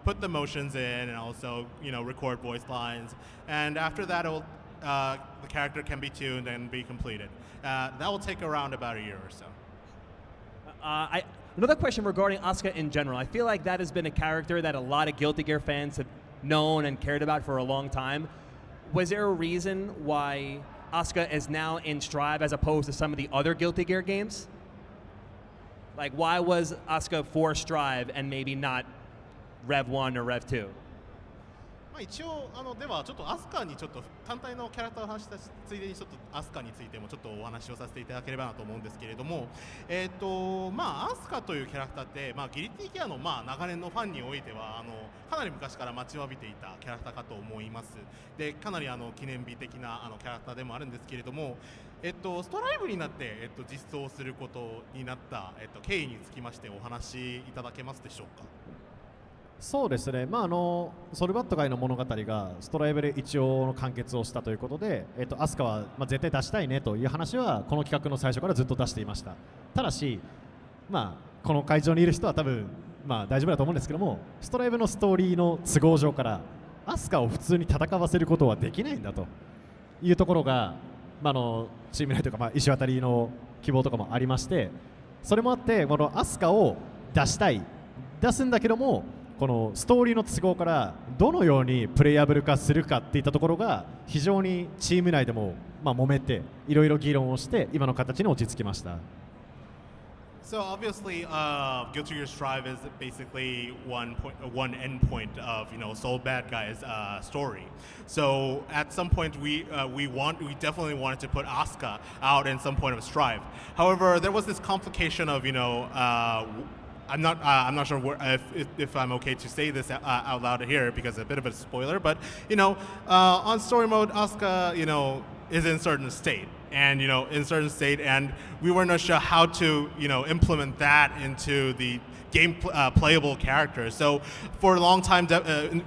put the motions in, and also record voice lines, and after that the character can be tuned and be completed. That will take around about a year or so. Another question regarding Asuka in general. I feel like that has been a character that a lot of Guilty Gear fans have known and cared about for a long time. Was there a reason why Asuka is now in Strive as opposed to some of the other Guilty Gear games? Like why was Asuka for Strive and maybe not Rev 1 or Rev 2? 一応ではちょっとアスカにちょっと単体のキャラクターを話したついでにちょっとアスカについてもちょっとお話をさせていただければなと思うんですけれども、アスカというキャラクターってギリティギアの長年のファンにおいてはかなり昔から待ちわびていたキャラクターかと思います。でかなり記念日的なキャラクターでもあるんですけれども、ストライブになって、実装することになった、経緯につきましてお話しいただけますでしょうか？そうですね、ソルバット界の物語がストライブで一応の完結をしたということで、アスカは絶対出したいねという話はこの企画の最初からずっと出していました。ただし、この会場にいる人は多分、大丈夫だと思うんですけども、ストライブのストーリーの都合上からアスカを普通に戦わせることはできないんだというところが、チーム内というか、石渡の希望とかもありまして、それもあってこのアスカを出すんだけども、このストーリーの都合からどのようにプレイヤブル化するかっていったところが非常にチーム内でも揉めていろいろ議論をして今の形に落ち着きました。So obviously, Guilty Gear Strive is basically one endpoint of Soul Bad Guy's story. So at some point, we definitely wanted to put Asuka out in some point of Strive. However, there was this complication of I'm not sure if I'm okay to say this out loud here because it's a bit of a spoiler, but on story mode, Asuka is in certain state, and and we were not sure how to implement that into the playable characters. So for a long time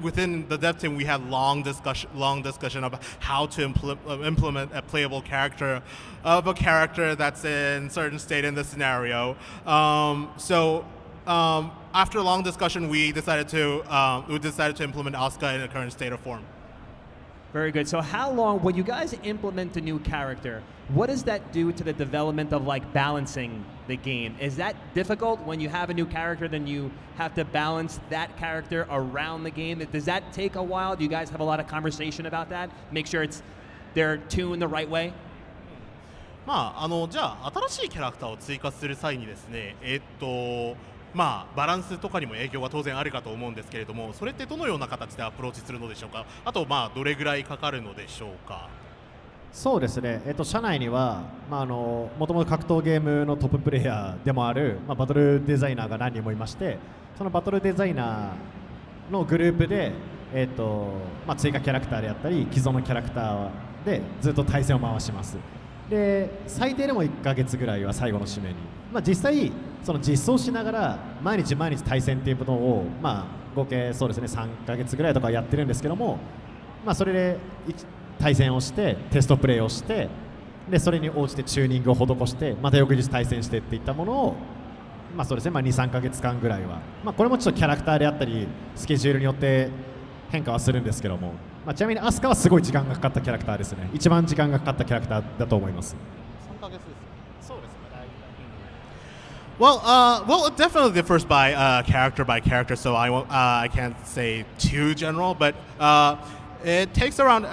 within the dev team, we had long discussion about how to implement a playable character of a character that's in certain state in the scenario. After a long discussion, we decided to implement Asuka in the current state of form. Very good. So how long, when you guys implement a new character, what does that do to the development of like balancing the game? Is that difficult when you have a new character, then you have to balance that character around the game? Does that take a while? Do you guys have a lot of conversation about that? Make sure they're tuned the right way? じゃあ新しいキャラクターを追加する際にですね、バランスとかにも影響は当然あるかと思うんですけれども、それってどのような形でアプローチするのでしょうか。あとどれぐらいかかるのでしょうか。そうですね、社内には、もともと格闘ゲームのトッププレイヤーでもある、バトルデザイナーが何人もいまして、そのバトルデザイナーのグループで、追加キャラクターであったり既存のキャラクターでずっと対戦を回します。で最低でも1ヶ月ぐらいは最後の締めに、実際その実装しながら毎日対戦っていうのを、合計そうですね3ヶ月ぐらいとかやってるんですけども、それで対戦をしてテストプレイをして、でそれに応じてチューニングを施してまた翌日対戦してっていったものを、そうですね、2、3ヶ月間ぐらいは、これもちょっとキャラクターであったりスケジュールによって変化はするんですけども、ちなみにアスカはすごい時間がかかったキャラクターですね。一番時間がかかったキャラクターだと思います。3ヶ月です。そうですね。Well, it definitely differs by character, so I can't say too general, but it takes around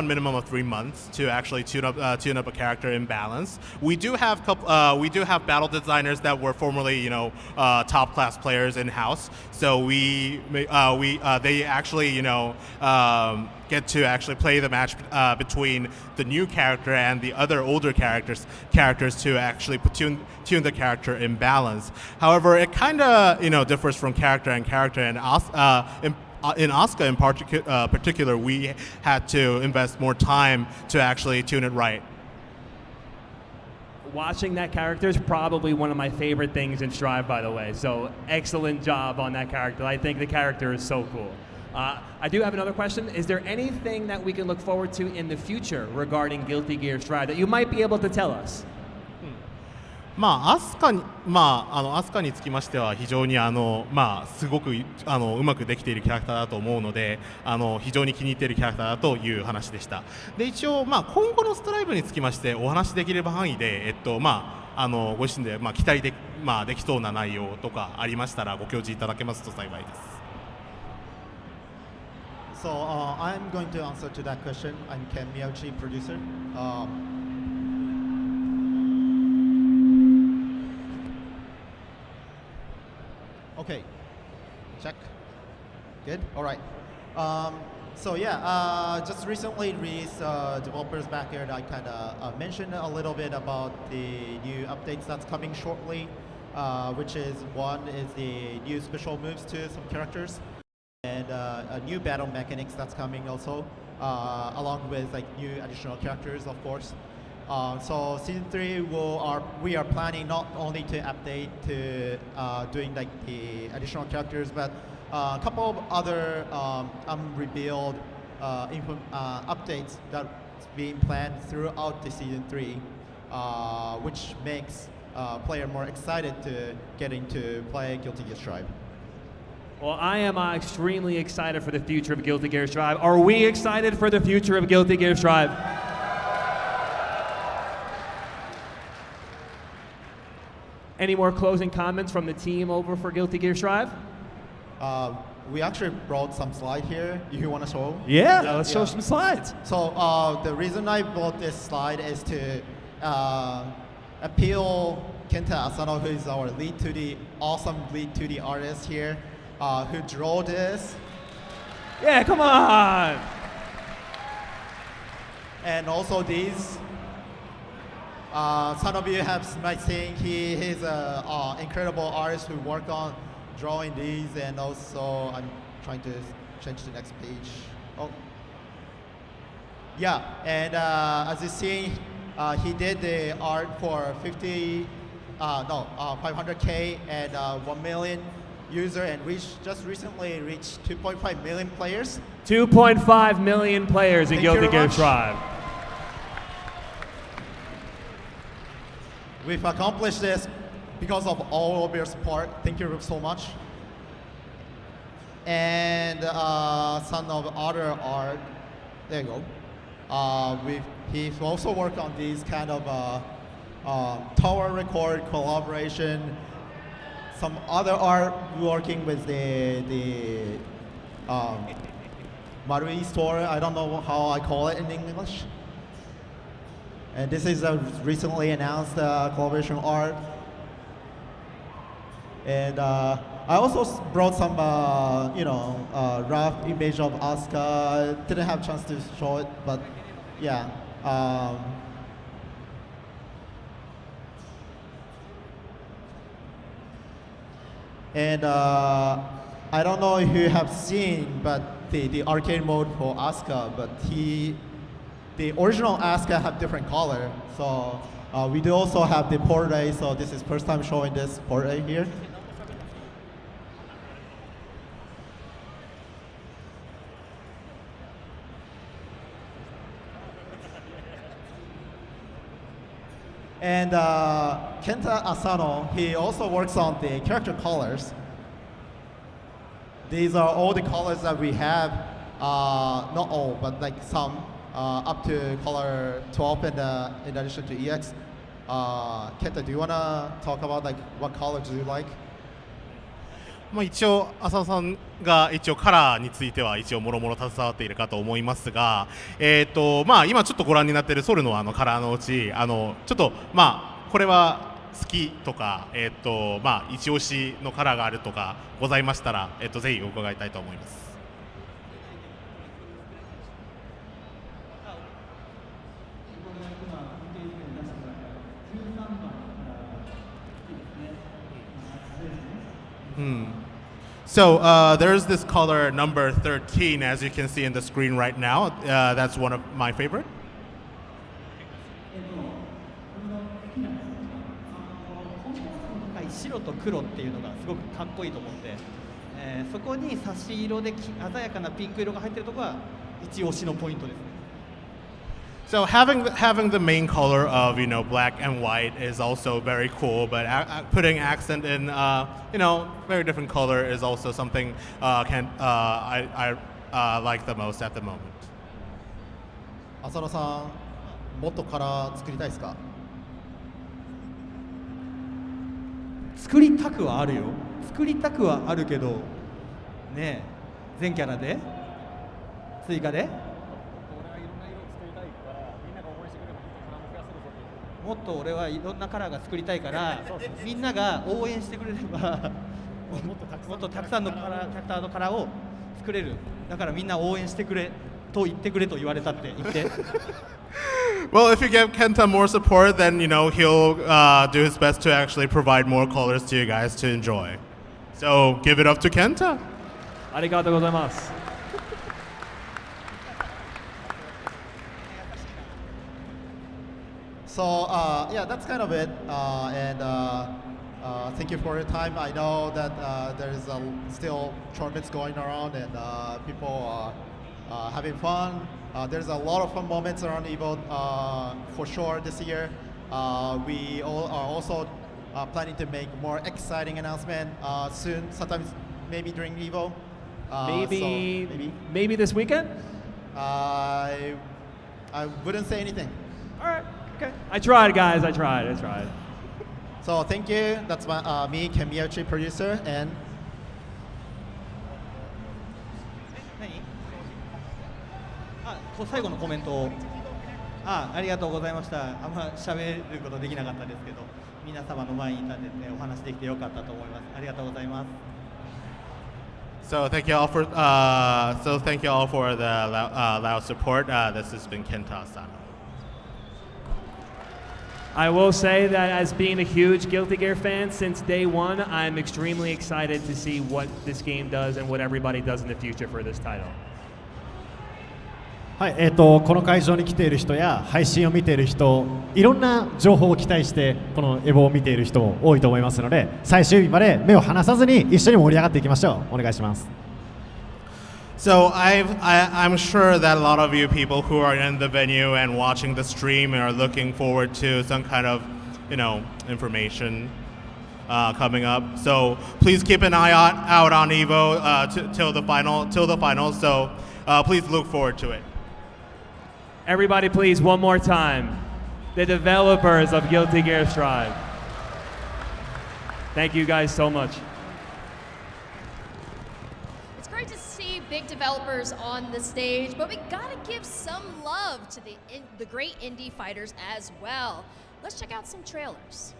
minimum of 3 months to actually tune up a character in balance. We do have battle designers that were formerly top class players in house, so they actually get to actually play the match between the new character and the other older characters to actually tune the character in balance. However, it kind of differs from character and in Asuka in particular, we had to invest more time to actually tune it right. Watching that character is probably one of my favorite things in Strive, by the way. So excellent job on that character. I think the character is so cool. I do have another question. Is there anything that we can look forward to in the future regarding Guilty Gear Strive that you might be able to tell us? アスカにつきましては非常にすごくうまくできているキャラクターだと思うので、非常に気に入っているキャラクターだという話でした。で一応今後のストライブにつきましてお話しできれば範囲でご自身で期待できそうな内容とかありましたらご教示いただけますと幸いです。So I'm going to answer to that question. I'm Ken Miyauchi, producer. Okay, check. Good. All right. Just recently released developers back here. I kind of mentioned a little bit about the new updates that's coming shortly, which is one is the new special moves to some characters, and a new battle mechanics that's coming also, along with like new additional characters, of course. So season 3 we are planning not only to update to doing like the additional characters, but a couple of other unrevealed updates that's being planned throughout the season 3, which makes player more excited to getting to play Guilty Gear Strive. Well, I am extremely excited for the future of Guilty Gear Strive. Are we excited for the future of Guilty Gear Strive? Any more closing comments from the team over for Guilty Gear Strive? We actually brought some slides here. If you want to show? Yeah, let's show some slides. So the reason I brought this slide is to appeal Kenta Asano, who is our awesome lead 2D artist here, who drew this. Yeah, come on. And also these. Some of you might think he's an incredible artist who worked on drawing these, and also I'm trying to change the next page. Oh, yeah, and as you see, he did the art for 50 500K and 1 million user, and just recently reached 2.5 million players. 2.5 million players in Thank you Guilty very Gear much. Strive. We've accomplished this because of all of your support. Thank you so much. And some of other art. There you go. He's also worked on these kind of tower record collaboration. Some other art working with the Marui store. I don't know how I call it in English. And this is a recently announced collaboration art. And I also brought some, rough image of Asuka. Didn't have a chance to show it, but yeah. And I don't know if you have seen, but the arcade mode for Asuka, but the original Asuka have different color. So we do also have the portrait, so this is first time showing this portrait here. And Kenta Asano, he also works on the character colors. These are all the colors that we have, not all, but like some, up to color 12 in addition to EX. Kenta, do you want to talk about like what colors do you like? 一応浅野さんが一応カラーについては一応もろもろ携わっているかと思いますが、今ちょっとご覧になっているソルのカラーのうちちょっとこれは好きとか一押しのカラーがあるとかございましたらぜひお伺いたいと思います。So there's this color number 13, as you can see in the screen right now. That's one of my favorite. 白と黒っていうのがすごくかっこいいと思って、そこに差し色で鮮やかなピンク色が入ってるところが一押しのポイントですね。So having the main color of black and white is also very cool, but putting accent in very different color is also something I like the most at the moment. 浅野さん、もっとカラー作りたいですか？作りたくはあるよ。作りたくはあるけどね、全キャラで追加で。もっと俺はいろんなカラーが作りたいからみんなが応援してくれればもっとたくさんのキャラクターのカラーを作れる。だからみんな応援してくれと言ってくれと言われたって言って。Well, if you give Kenta more support, then he'll do his best to actually provide more colors to you guys to enjoy. So give it up to Kenta. ありがとうございます。So yeah, that's kind of it. And thank you for your time. I know that there's still tournaments going around and people are having fun. There's a lot of fun moments around EVO for sure this year. We all are also planning to make more exciting announcement soon. Sometimes maybe during EVO. Maybe this weekend. I wouldn't say anything. All right. Okay. I tried, guys. I tried. So thank you. That's me, Kemiyachi, producer, and 最後のコメントをありがとうございました。あんま喋ることできなかったですけど、皆様の前に立ててお話できてよかったと思います。ありがとうございます。So thank you all for the loud support. This has been Kenta Asano. I will say that as being a huge Guilty Gear fan since day one, I'm extremely excited to see what this game does and what everybody does in the future for this title. はい、この会場に来ている人や配信を見ている人、いろんな情報を期待してこのエボを見ている人も多いと思いますので、最終日まで目を離さずに一緒に盛り上がっていきましょう。お願いします。So I'm sure that a lot of you people who are in the venue and watching the stream are looking forward to some kind of, information coming up. So please keep an eye out on EVO till the final. So please look forward to it. Everybody please, one more time. The developers of Guilty Gear Strive. Thank you guys so much. It's great to see big developers on the stage, but we gotta give some love to the great indie fighters as well. Let's check out some trailers.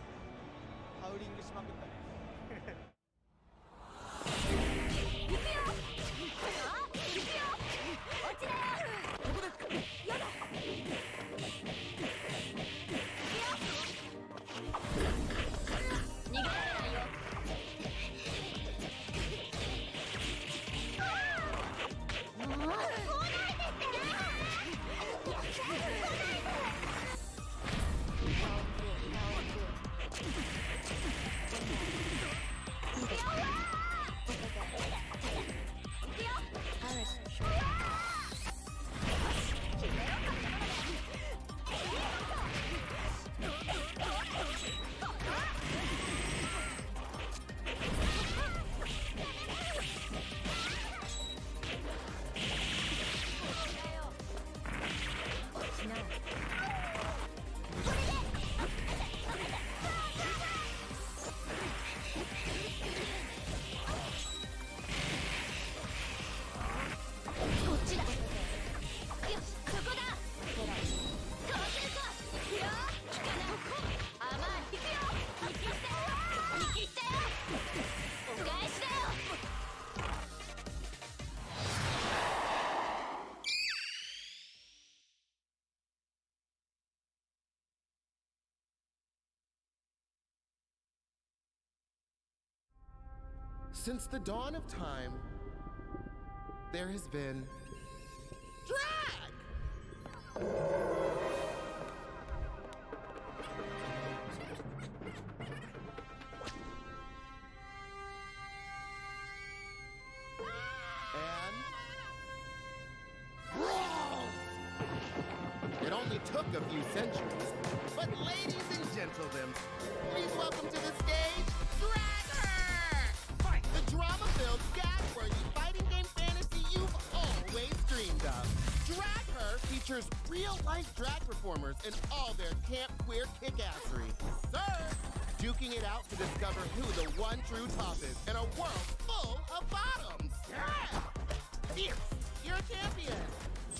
Since the dawn of time, there has been drag! And Brawl! It only took a few centuries, but ladies and gentlemen, please welcome to the stage, the drama-filled, gag-worthy fighting game fantasy you've always dreamed of. Drag Her features real-life drag performers in all their camp queer kick-assery. Sir, duking it out to discover who the one true top is in a world full of bottoms. Yeah! Fierce, you're a champion.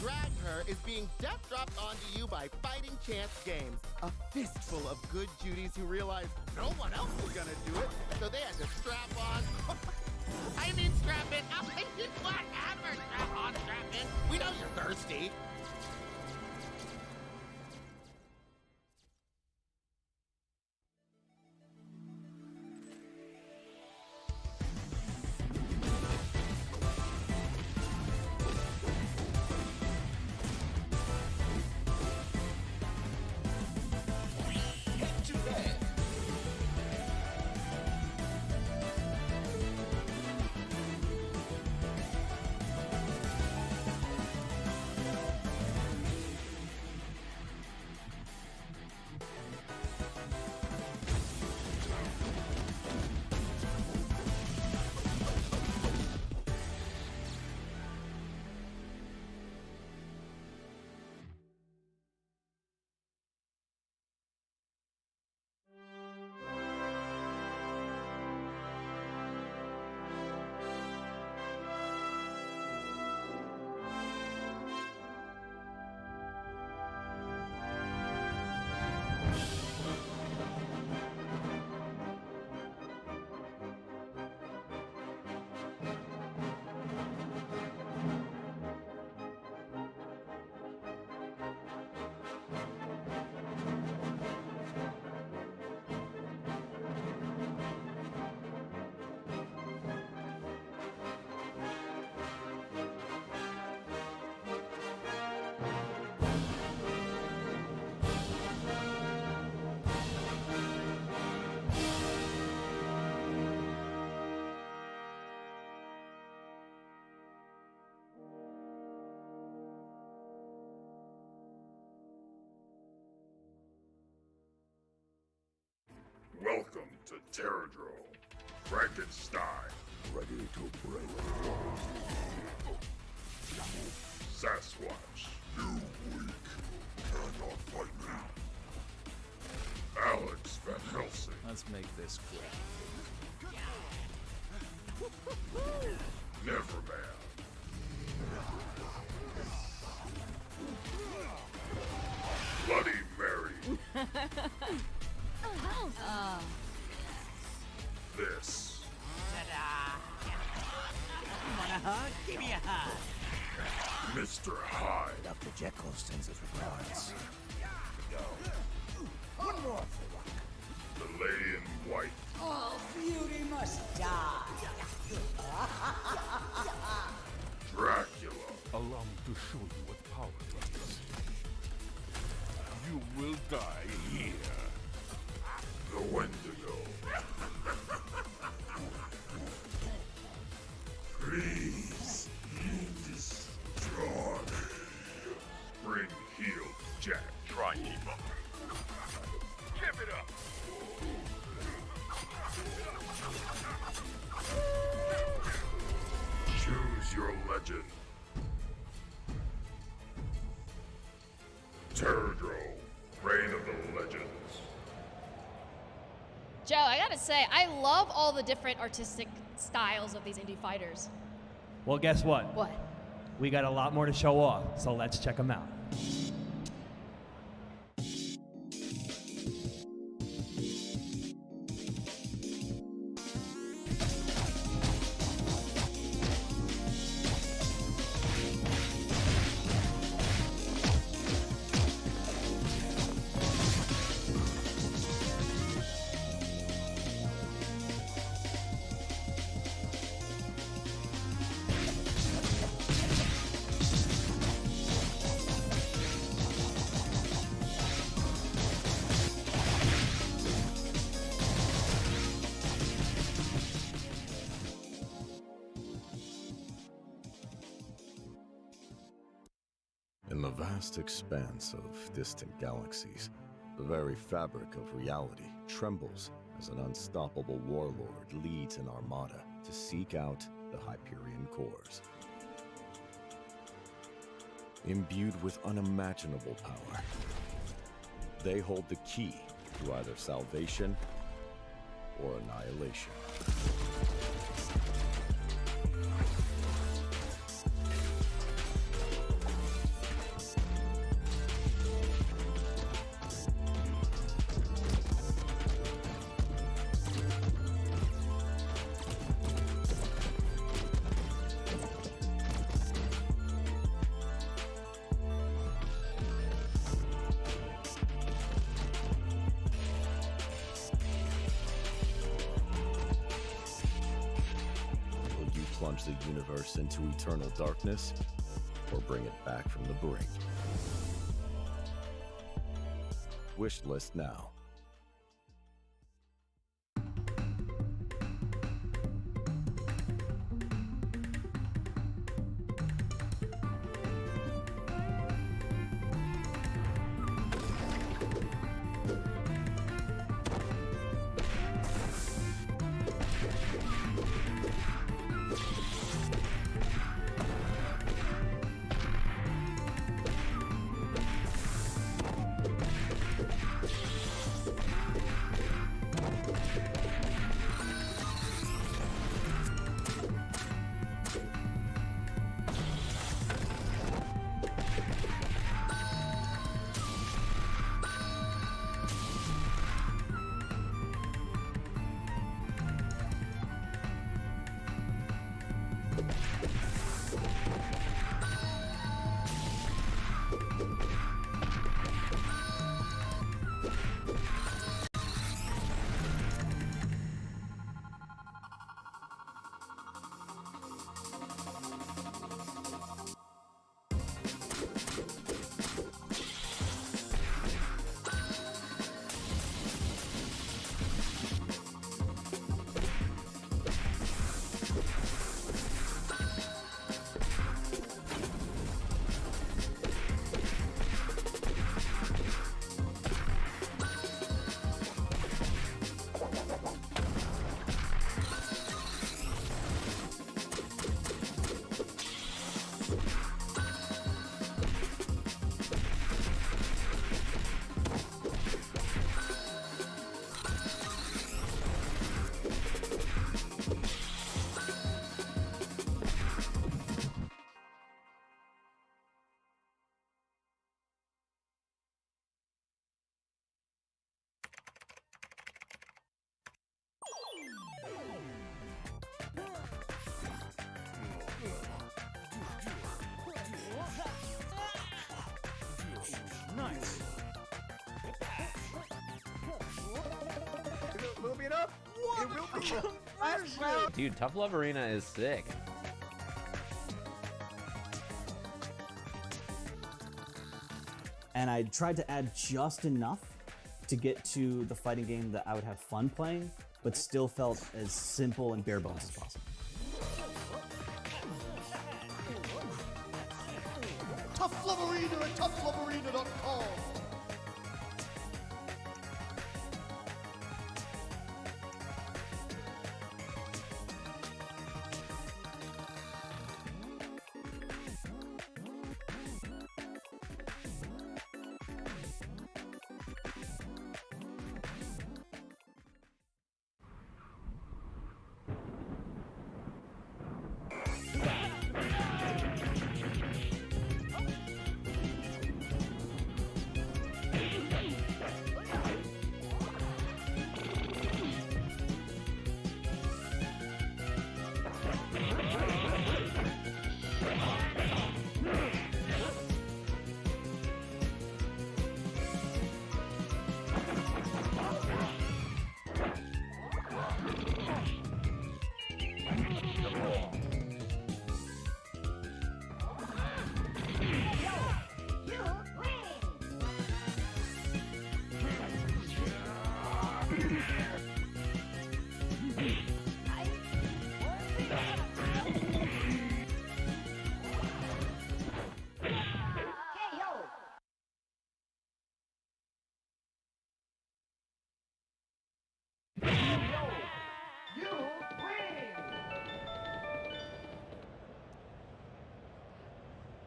Drag Her is being death-dropped onto you by Fighting Chance Games, a fistful of good Judies who realized no one else was gonna do it, so they had to strap on. I mean strap in. I did whatever. Strap on, strap in. We know you're thirsty. Welcome to Terradrome. Frankenstein. Ready to break. Sasquatch. You weak. Cannot fight me. Alex Van Helsing. Let's make this quick. Neverman. Bloody Mary. This. Want a hug? Give me a hug. Mr. Hyde. Dr. Jekyll sends his regards. One more for luck. The Lady in White. All beauty must die. Dracula. Allow me to show you what power is. You will die here. The Wendigo. Please, you destroy me. Bring healed Jack. Try keep up. Give it up. Choose your legend. Terradrome, Reign of the Legends. Joe, I gotta say, I love all the different artistic styles of these indie fighters. Well, guess what? What? We got a lot more to show off, so let's check them out. In the vast expanse of distant galaxies, the very fabric of reality trembles as an unstoppable warlord leads an armada to seek out the Hyperion cores. Imbued with unimaginable power, they hold the key to either salvation or annihilation. Plunge the universe into eternal darkness, or bring it back from the brink. Wish list now. It will become last round. Dude, Tough Love Arena is sick. And I tried to add just enough to get to the fighting game that I would have fun playing, but still felt as simple and bare bones as possible. Tough Love Arena at toughlovearena.com.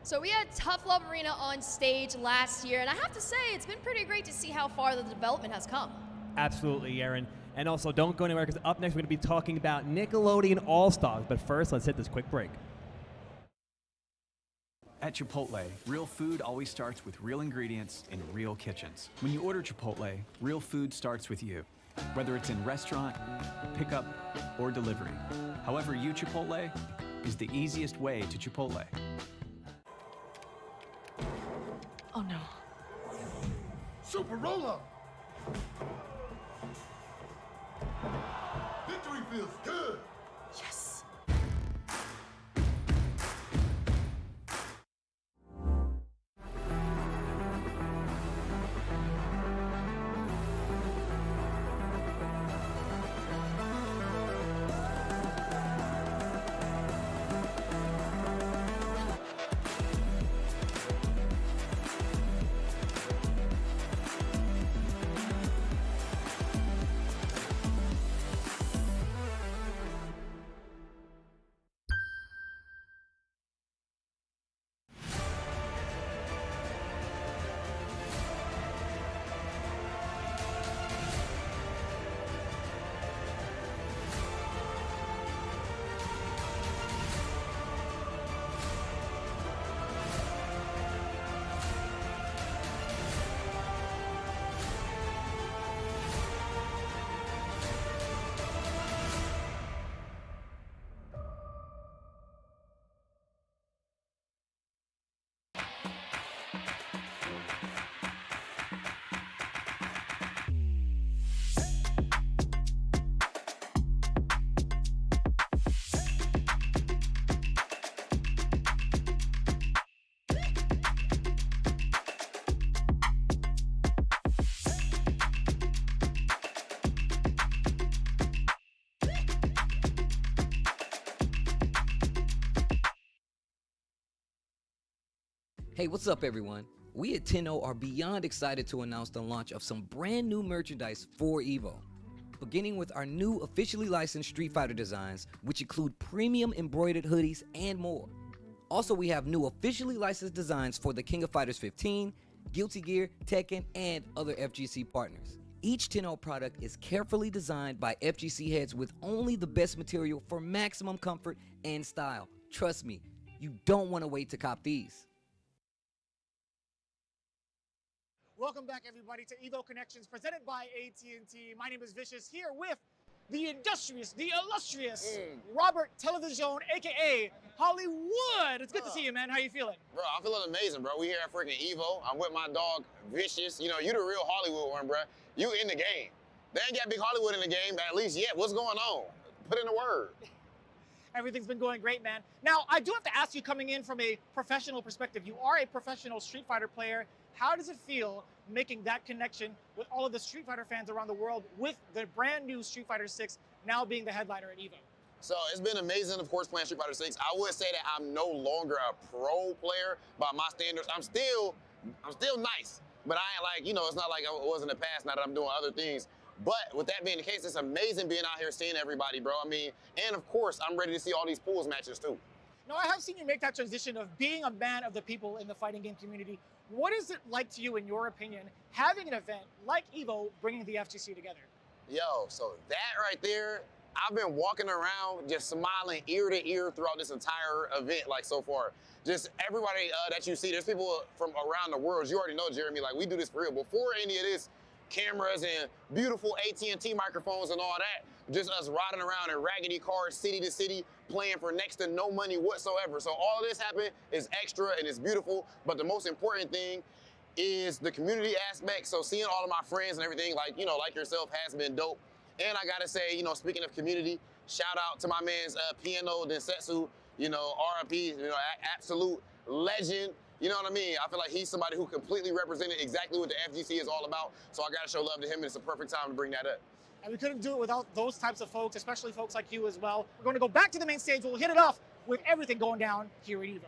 So we had Tough Love Arena on stage last year, and I have to say, it's been pretty great to see how far the development has come. Absolutely, Aaron. And also, don't go anywhere, because up next we're going to be talking about Nickelodeon All-Stars. But first, let's hit this quick break. At Chipotle, real food always starts with real ingredients in real kitchens. When you order Chipotle, real food starts with you. Whether it's in restaurant, pickup, or delivery. However you Chipotle is the easiest way to Chipotle. Oh no. Super roll-up. Victory feels good. Yes. Hey, what's up everyone? We at Tenno are beyond excited to announce the launch of some brand new merchandise for EVO. Beginning with our new officially licensed Street Fighter designs, which include premium embroidered hoodies and more. Also, we have new officially licensed designs for the King of Fighters 15, Guilty Gear, Tekken, and other FGC partners. Each Tenno product is carefully designed by FGC heads with only the best material for maximum comfort and style. Trust me, you don't want to wait to cop these. Welcome back, everybody, to EVO Connections, presented by AT&T. My name is Vicious, here with the industrious, the illustrious Robert Television, a.k.a. Hollywood. It's good to see you, man. How you feeling? Bro, I'm feeling amazing, bro. We here at freaking EVO. I'm with my dog, Vicious. You know, you the real Hollywood one, bro. You in the game. They ain't got Big Hollywood in the game, at least yet. What's going on? Put in a word. Everything's been going great, man. Now, I do have to ask you, coming in from a professional perspective, you are a professional Street Fighter player. How does it feel making that connection with all of the Street Fighter fans around the world with the brand new Street Fighter 6 now being the headliner at EVO? So it's been amazing, of course, playing Street Fighter 6. I would say that I'm no longer a pro player by my standards. I'm still nice, but I ain't like, you know, it's not like I was in the past now that I'm doing other things. But with that being the case, it's amazing being out here seeing everybody, bro. I mean, and of course, I'm ready to see all these pools matches too. Now, I have seen you make that transition of being a man of the people in the fighting game community. What is it like to you, in your opinion, having an event like EVO bringing the FGC together? Yo, so that right there, I've been walking around just smiling ear to ear throughout this entire event, like so far. Just everybody that you see, there's people from around the world. You already know, Jeremy, like we do this for real. Before any of this, cameras and beautiful AT&T microphones and all that, just us riding around in raggedy cars, city to city, playing for next to no money whatsoever. So all of this happened is extra and it's beautiful, but the most important thing is the community aspect. So seeing all of my friends and everything, like, you know, like yourself, has been dope. And I gotta say, you know, speaking of community, shout out to my man's Piano Densetsu, you know, RIP, you know, absolute legend. You know what I mean? I feel like he's somebody who completely represented exactly what the FGC is all about. So I gotta show love to him, and it's a perfect time to bring that up. And we couldn't do it without those types of folks, especially folks like you as well. We're going to go back to the main stage. We'll hit it off with everything going down here at EVO.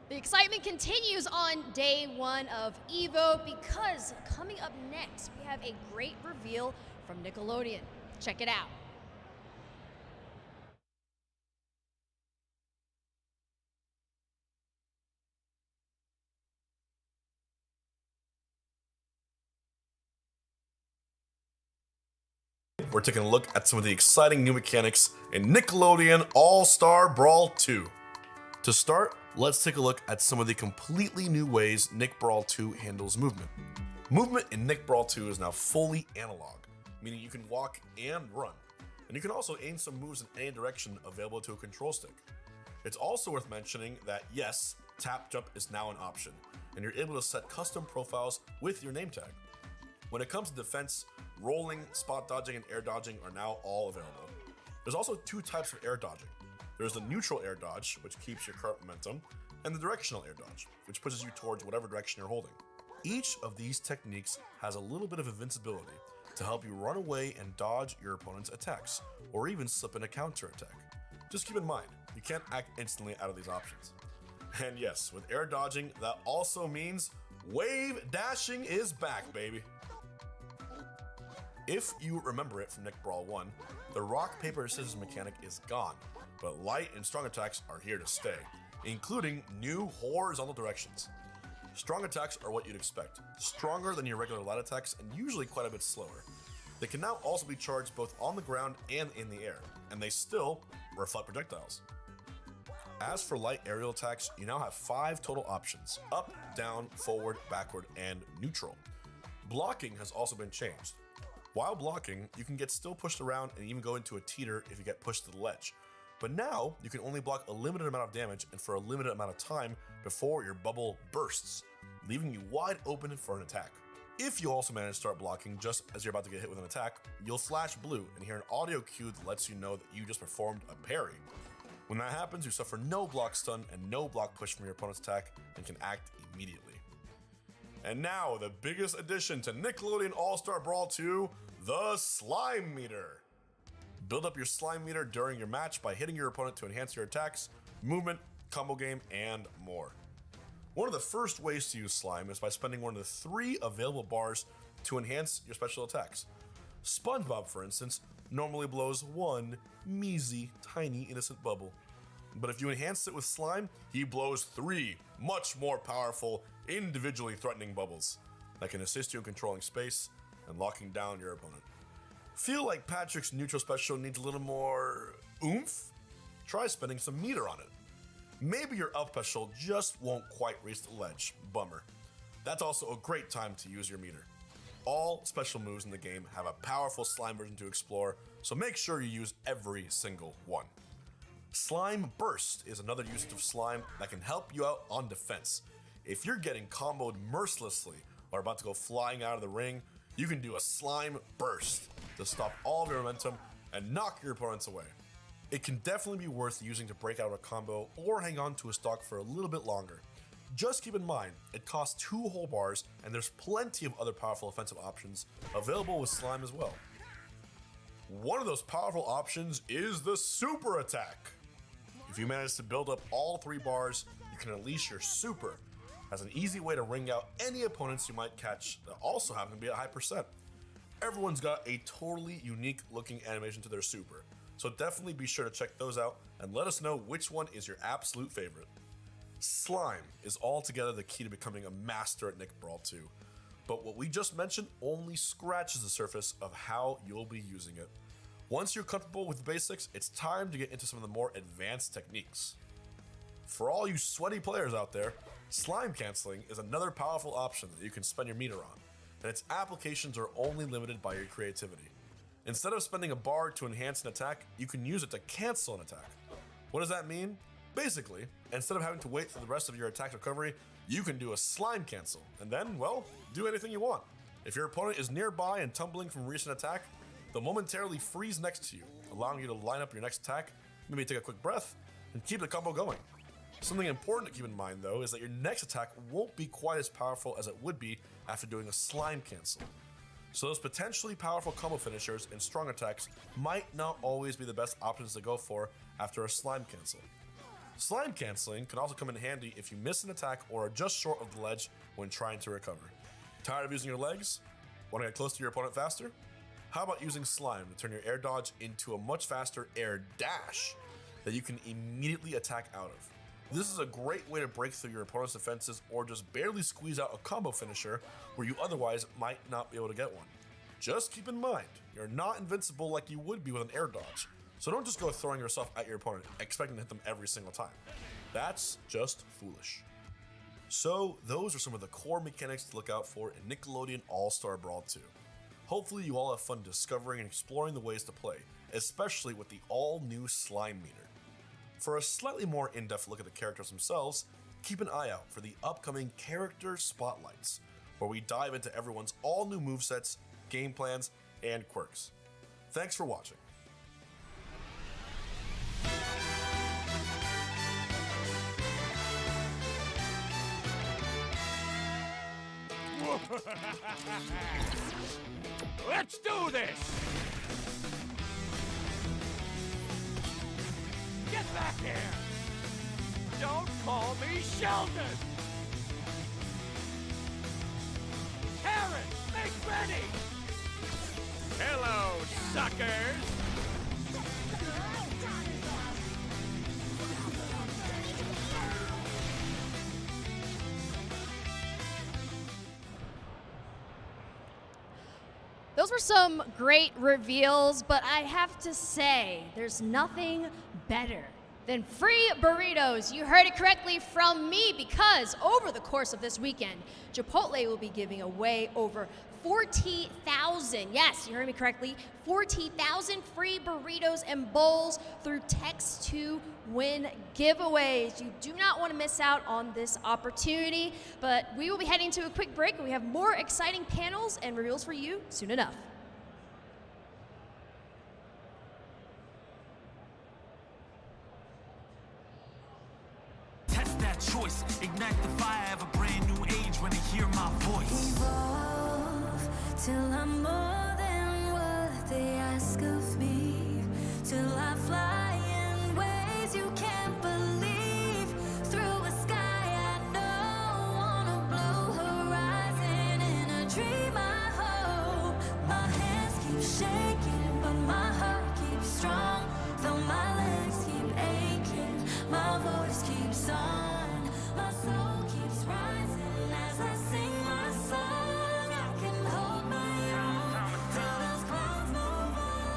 The excitement continues on day one of EVO because coming up next, we have a great reveal from Nickelodeon. Check it out. We're taking a look at some of the exciting new mechanics in Nickelodeon All-Star Brawl 2. To start, let's take a look at some of the completely new ways Nick Brawl 2 handles movement. Movement in Nick Brawl 2 is now fully analog, meaning you can walk and run. And you can also aim some moves in any direction available to a control stick. It's also worth mentioning that yes, tap jump is now an option, and you're able to set custom profiles with your name tag. When it comes to defense, rolling, spot dodging, and air dodging are now all available. There's also two types of air dodging. There's the neutral air dodge, which keeps your current momentum, and the directional air dodge, which pushes you towards whatever direction you're holding. Each of these techniques has a little bit of invincibility to help you run away and dodge your opponent's attacks, or even slip in a counter attack. Just keep in mind, you can't act instantly out of these options. And yes, with air dodging, that also means wave dashing is back, baby. If you remember it from Nick Brawl 1, the rock, paper, scissors mechanic is gone, but light and strong attacks are here to stay, including new horizontal directions. Strong attacks are what you'd expect, stronger than your regular light attacks and usually quite a bit slower. They can now also be charged both on the ground and in the air, and they still reflect projectiles. As for light aerial attacks, you now have 5 total options: up, down, forward, backward, and neutral. Blocking has also been changed. While blocking, you can get still pushed around and even go into a teeter if you get pushed to the ledge. But now, you can only block a limited amount of damage and for a limited amount of time before your bubble bursts, leaving you wide open for an attack. If you also manage to start blocking just as you're about to get hit with an attack, you'll flash blue and hear an audio cue that lets you know that you just performed a parry. When that happens, you suffer no block stun and no block push from your opponent's attack and can act immediately. And now, the biggest addition to Nickelodeon All-Star Brawl 2, the Slime Meter. Build up your slime meter during your match by hitting your opponent to enhance your attacks, movement, combo game, and more. One of the first ways to use slime is by spending one of the 3 available bars to enhance your special attacks. SpongeBob, for instance, normally blows 1 measly, tiny, innocent bubble. But if you enhance it with slime, he blows 3 much more powerful, individually threatening bubbles that can assist you in controlling space and locking down your opponent. Feel like Patrick's neutral special needs a little more oomph? Try spending some meter on it. Maybe your up special just won't quite reach the ledge. Bummer. That's also a great time to use your meter. All special moves in the game have a powerful slime version to explore, so make sure you use every single one. Slime Burst is another usage of slime that can help you out on defense. If you're getting comboed mercilessly are about to go flying out of the ring, you can do a slime burst to stop all of your momentum and knock your opponents away. It can definitely be worth using to break out of a combo or hang on to a stock for a little bit longer. Just keep in mind, it costs 2 whole bars and there's plenty of other powerful offensive options available with slime as well. One of those powerful options is the super attack. If you manage to build up all 3 bars, you can unleash your super as an easy way to ring out any opponents you might catch that also happen to be at high percent. Everyone's got a totally unique looking animation to their super, so definitely be sure to check those out and let us know which one is your absolute favorite. Slime is altogether the key to becoming a master at Nick Brawl 2, but what we just mentioned only scratches the surface of how you'll be using it. Once you're comfortable with the basics, it's time to get into some of the more advanced techniques. For all you sweaty players out there, slime canceling is another powerful option that you can spend your meter on, and its applications are only limited by your creativity. Instead of spending a bar to enhance an attack, you can use it to cancel an attack. What does that mean? Basically, instead of having to wait for the rest of your attack recovery, you can do a slime cancel, and then, well, do anything you want. If your opponent is nearby and tumbling from a recent attack, they'll momentarily freeze next to you, allowing you to line up your next attack, maybe take a quick breath, and keep the combo going. Something important to keep in mind though is that your next attack won't be quite as powerful as it would be after doing a slime cancel. So those potentially powerful combo finishers and strong attacks might not always be the best options to go for after a slime cancel. Slime canceling can also come in handy if you miss an attack or are just short of the ledge when trying to recover. Tired of using your legs? Want to get close to your opponent faster? How about using slime to turn your air dodge into a much faster air dash that you can immediately attack out of? This is a great way to break through your opponent's defenses or just barely squeeze out a combo finisher where you otherwise might not be able to get one. Just keep in mind, you're not invincible like you would be with an air dodge, so don't just go throwing yourself at your opponent expecting to hit them every single time. That's just foolish. So those are some of the core mechanics to look out for in Nickelodeon All-Star Brawl 2. Hopefully you all have fun discovering and exploring the ways to play, especially with the all-new slime meter. For a slightly more in-depth look at the characters themselves, keep an eye out for the upcoming Character Spotlights, where we dive into everyone's all-new movesets, game plans, and quirks. Thanks for watching. Let's do this! Get back here! Don't call me Sheldon! Karen, make ready! Hello, suckers! Those were some great reveals, but I have to say, there's nothing better than free burritos. You heard it correctly from me, because over the course of this weekend, Chipotle will be giving away over 40,000, yes, you heard me correctly, 40,000 free burritos and bowls through text to win giveaways. You do not want to miss out on this opportunity, but we will be heading to a quick break, and we have more exciting panels and reveals for you soon enough. Test that choice, ignite the fire of a brand new age when they hear my voice. Evolve till I'm more than what they ask of me, till I fly in ways you can't believe, through a sky I know, wanna blow horizon in a dream I hope. My hands keep shaking, but my heart keeps strong, though my legs keep aching, my voice keeps on, my soul keeps rising as I sing my song. I can hold my own till those clouds move on.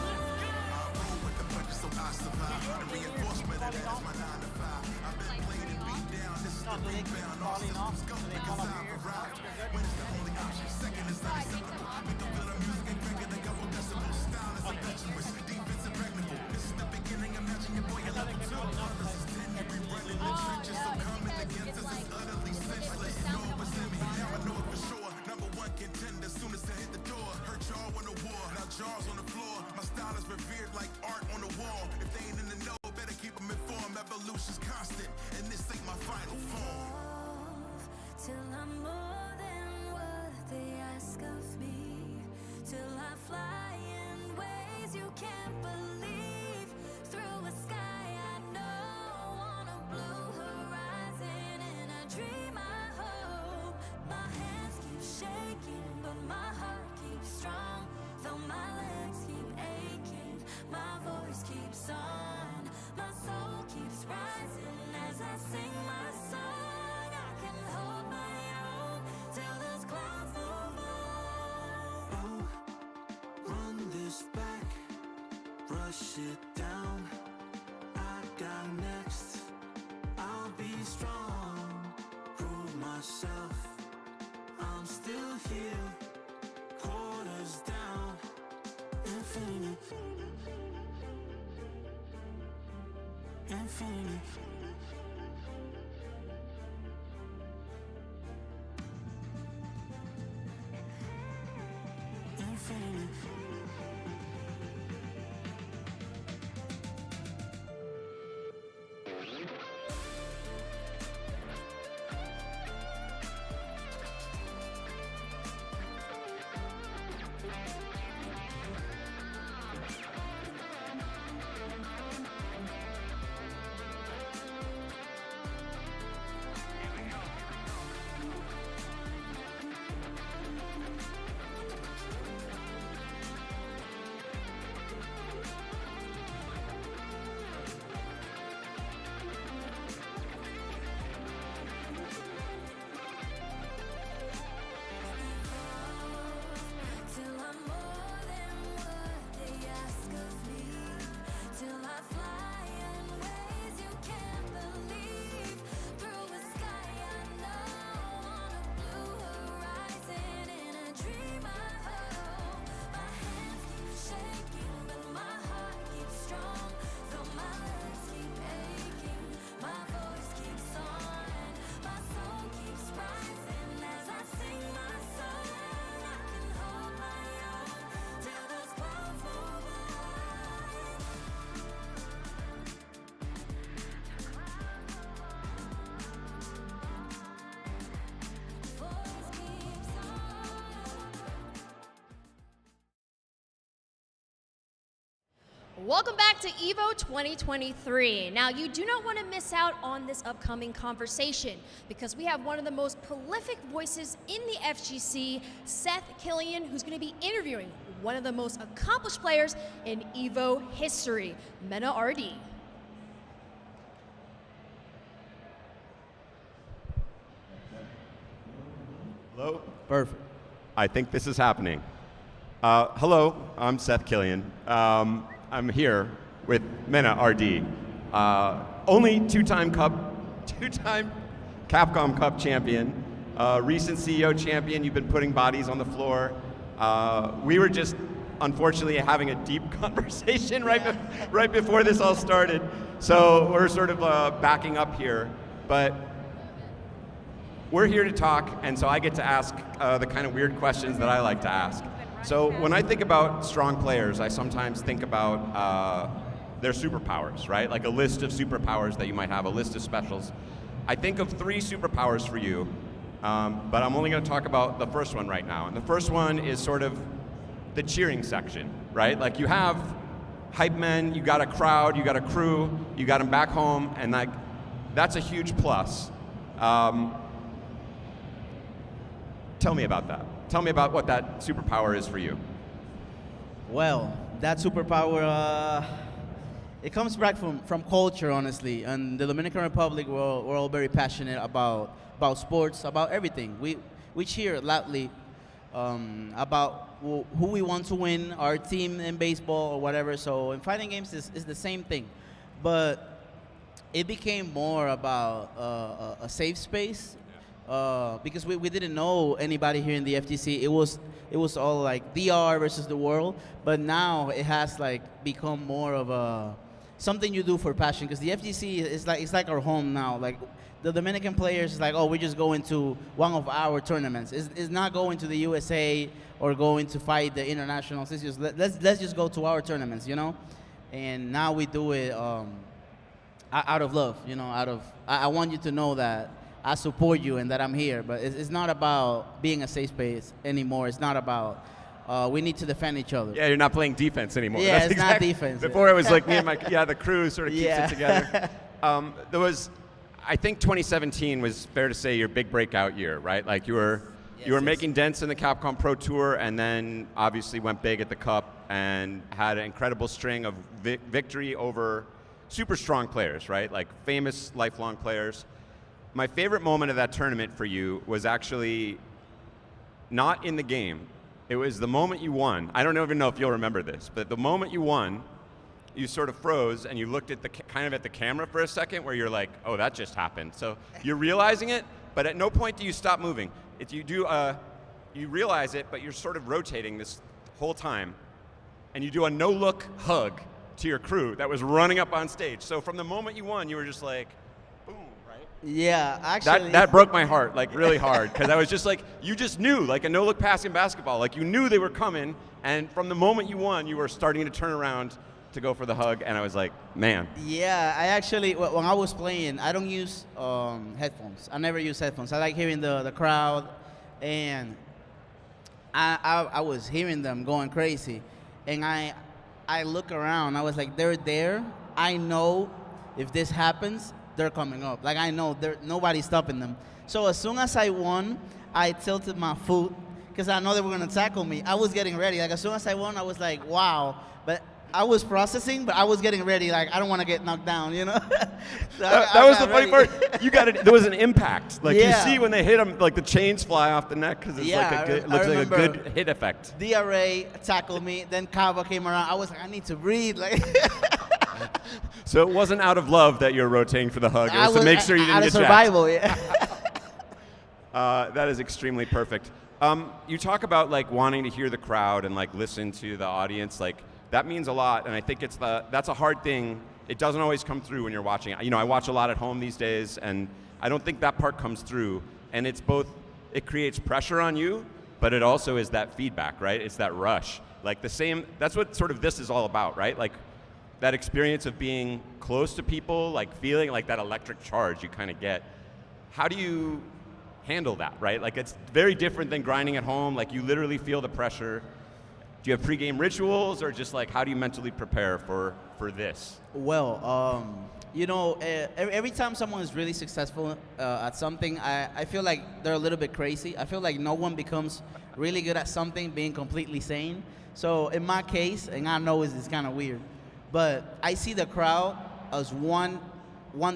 With the punches so I survive, the reinforcement that is my 9 to 5. I've been played and beat down, this is the rebound. All systems go because I've arrived. When it's the only option, second is unacceptable. We can feel the music and crank it a couple decibels. Style is impetuous, defense impregnable. This is the beginning, imagine your boy at level 2. This is 10, you be running the trenches, so coming against us is utterly senseless. No, it's in me, now I know it for sure. Number fly in ways you can't believe. Through a sky I know, on a blue horizon, in a dream I hope. My hands keep shaking, but my heart keeps strong. Though my legs keep aching, my voice keeps on. My soul keeps rising as I sing my song. I can hold my own till those clouds move on. Run this back, brush it down. I got next. I'll be strong, prove myself. I'm still here, quarters down. Infinity, infinity. Infinity. Till I'm more than what they ask of me. Till I fly in ways you can't believe. Through a sky I know, on a blue horizon, in a dream I hope. My hands keep shaking, but my heart keeps strong. Though my legs keep aching, my voice keeps on. My soul keeps rising as I sing my song. I can hold my own till those clouds move Welcome back to EVO 2023. Now, you do not want to miss out on this upcoming conversation because we have one of the most prolific voices in the FGC, Seth Killian, who's going to be interviewing one of the most accomplished players in EVO history, MenaRD. Hello? Perfect. I think this is happening. Hello, I'm Seth Killian. I'm here with MenaRD, only two-time Capcom Cup champion, recent CEO champion. You've been putting bodies on the floor. We were just, unfortunately, having a deep conversation right before this all started. So we're sort of backing up here, but we're here to talk, and so I get to ask the kind of weird questions that I like to ask. So when I think about strong players, I sometimes think about their superpowers, right? Like a list of superpowers that you might have, a list of specials. I think of 3 superpowers for you, but I'm only going to talk about the first one right now. And the first one is sort of the cheering section, right? Like you have hype men, you got a crowd, you got a crew, you got them back home, and like that's a huge plus. Tell me about that. Tell me about what that superpower is for you. Well, that superpower, it comes back from culture, honestly. And the Dominican Republic, we're all very passionate about sports, about everything. We cheer loudly about who we want to win, our team in baseball or whatever. So in fighting games, is the same thing. But it became more about a safe space. Because we didn't know anybody here in the FTC. It was all like DR versus the world, but now it has like become more of a something you do for passion. Because the FTC is like our home now. Like the Dominican players is like, oh, we're just going to one of our tournaments. It's not going to the USA or going to fight the internationals. It's just let's just go to our tournaments, you know. And now we do it out of love, you know. I want you to know that I support you and that I'm here, but it's not about being a safe space anymore. It's not about we need to defend each other. Yeah, you're not playing defense anymore. Yeah, That's it's not defense. Before it was like me and the crew sort of keeps Yeah. it together. There was, I think 2017 was fair to say your big breakout year, right? Like you were making dents in the Capcom Pro Tour, and then obviously went big at the Cup and had an incredible string of victory over super strong players, right? Like famous lifelong players. My favorite moment of that tournament for you was actually not in the game. It was the moment you won. I don't even know if you'll remember this, but the moment you won, you sort of froze and you looked at the kind of at the camera for a second, where you're like, "Oh, that just happened." So you're realizing it, but at no point do you stop moving. If you do, you realize it, but you're sort of rotating this whole time, and you do a no-look hug to your crew that was running up on stage. So from the moment you won, you were just like, boom, right? Yeah, actually. That broke my heart, like really hard, because I was just like, you just knew, like a no-look pass in basketball. Like you knew they were coming, and from the moment you won, you were starting to turn around to go for the hug, and I was like, man. Yeah, I actually, when I was playing, I don't use headphones. I never use headphones. I like hearing the crowd, and I was hearing them going crazy, and I look around. I was like, they're there. I know if this happens, they're coming up. Like I know nobody's stopping them. So as soon as I won, I tilted my foot because I know they were gonna tackle me. I was getting ready. Like as soon as I won, I was like, wow. But I was processing, but I was getting ready. Like I don't want to get knocked down, you know. So that was the funny part. You got it. There was an impact. Like you see when they hit them, like the chains fly off the neck because it's like it looks like a good hit effect. DRA tackled me. Then Kava came around. I was like, I need to breathe. Like. So it wasn't out of love that you're rotating for the hug. It was to make sure you didn't out get of survival. jacked. Yeah. That is extremely perfect. You talk about like wanting to hear the crowd and like listen to the audience. Like that means a lot, and I think that's a hard thing. It doesn't always come through when you're watching. You know, I watch a lot at home these days, and I don't think that part comes through. And it's both. It creates pressure on you, but it also is that feedback, right? It's that rush. Like the same. That's what sort of this is all about, right? Like that experience of being close to people, like feeling like that electric charge you kind of get. How do you handle that, right? Like it's very different than grinding at home. Like you literally feel the pressure. Do you have pregame rituals, or just like how do you mentally prepare for this? Well, you know, every time someone is really successful at something, I feel like they're a little bit crazy. I feel like no one becomes really good at something being completely sane. So in my case, and I know it's kind of weird, but I see the crowd as one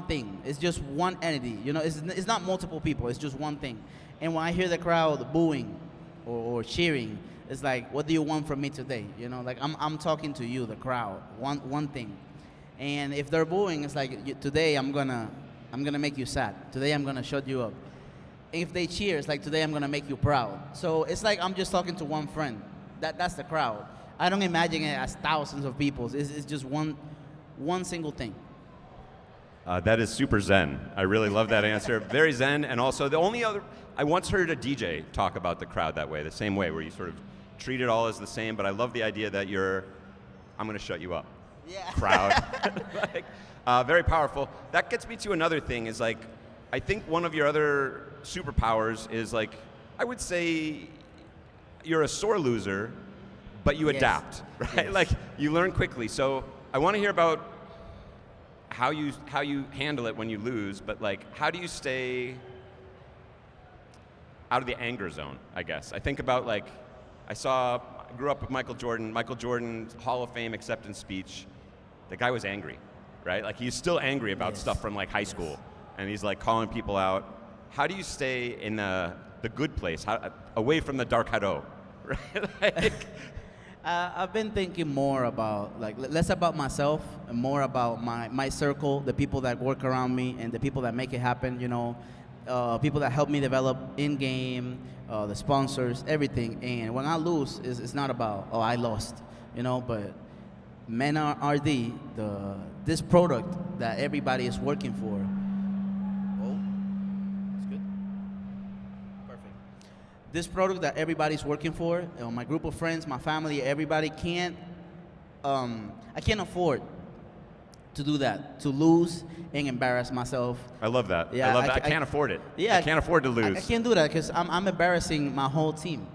thing. It's just one entity. You know, it's not multiple people. It's just one thing. And when I hear the crowd booing or cheering, it's like, what do you want from me today? You know, like I'm talking to you, the crowd. One thing. And if they're booing, it's like, today I'm gonna make you sad. Today I'm gonna shut you up. If they cheer, it's like, today I'm gonna make you proud. So it's like I'm just talking to one friend. That's the crowd. I don't imagine it as thousands of people. It's just one single thing. That is super zen. I really love that answer. Very zen, and also the only other, I once heard a DJ talk about the crowd that way, the same way, where you sort of treat it all as the same, but I love the idea that I'm gonna shut you up. Yeah. Crowd. Very powerful. That gets me to another thing is like, I think one of your other superpowers is like, I would say you're a sore loser, but you adapt, right? Yes. Like you learn quickly. So I want to hear about how you handle it when you lose, but like how do you stay out of the anger zone, I guess. I think about like, I grew up with Michael Jordan's Hall of Fame acceptance speech. The guy was angry, right? Like he's still angry about stuff from like high school, and he's like calling people out. How do you stay in the good place, away from the dark haro, right? Like, I've been thinking more about, like, less about myself and more about my circle, the people that work around me and the people that make it happen, you know, people that help me develop in-game, the sponsors, everything. And when I lose, it's not about, oh, I lost, you know, but MenaRD, this product that everybody is working for. Oh, that's good. Perfect. This product that everybody's working for, my group of friends, my family, everybody I can't afford to do that, to lose and embarrass myself. I love that. Yeah, I love that. I can't afford it. Yeah, I can't afford to lose. I can't do that because I'm embarrassing my whole team.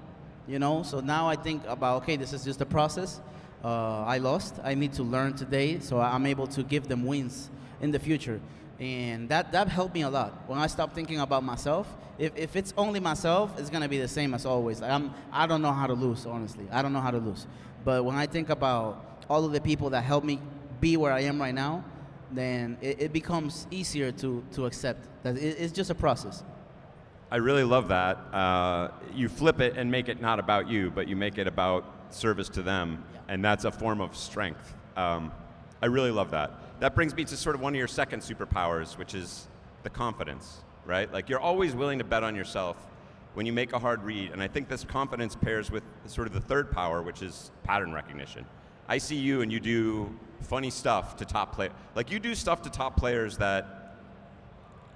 you know. So now I think about, okay, this is just a process. I lost. I need to learn today, so I'm able to give them wins in the future. And that helped me a lot. When I stopped thinking about myself, if it's only myself, it's gonna be the same as always. Like I don't know how to lose, honestly. I don't know how to lose. But when I think about all of the people that helped me be where I am right now, then it becomes easier to accept that it's just a process. I really love that. You flip it and make it not about you, but you make it about service to them, and that's a form of strength. I really love that. That brings me to sort of one of your second superpowers, which is the confidence, right? Like you're always willing to bet on yourself when you make a hard read, and I think this confidence pairs with sort of the third power, which is pattern recognition. I see you and you do funny stuff to top players. Like you do stuff to top players that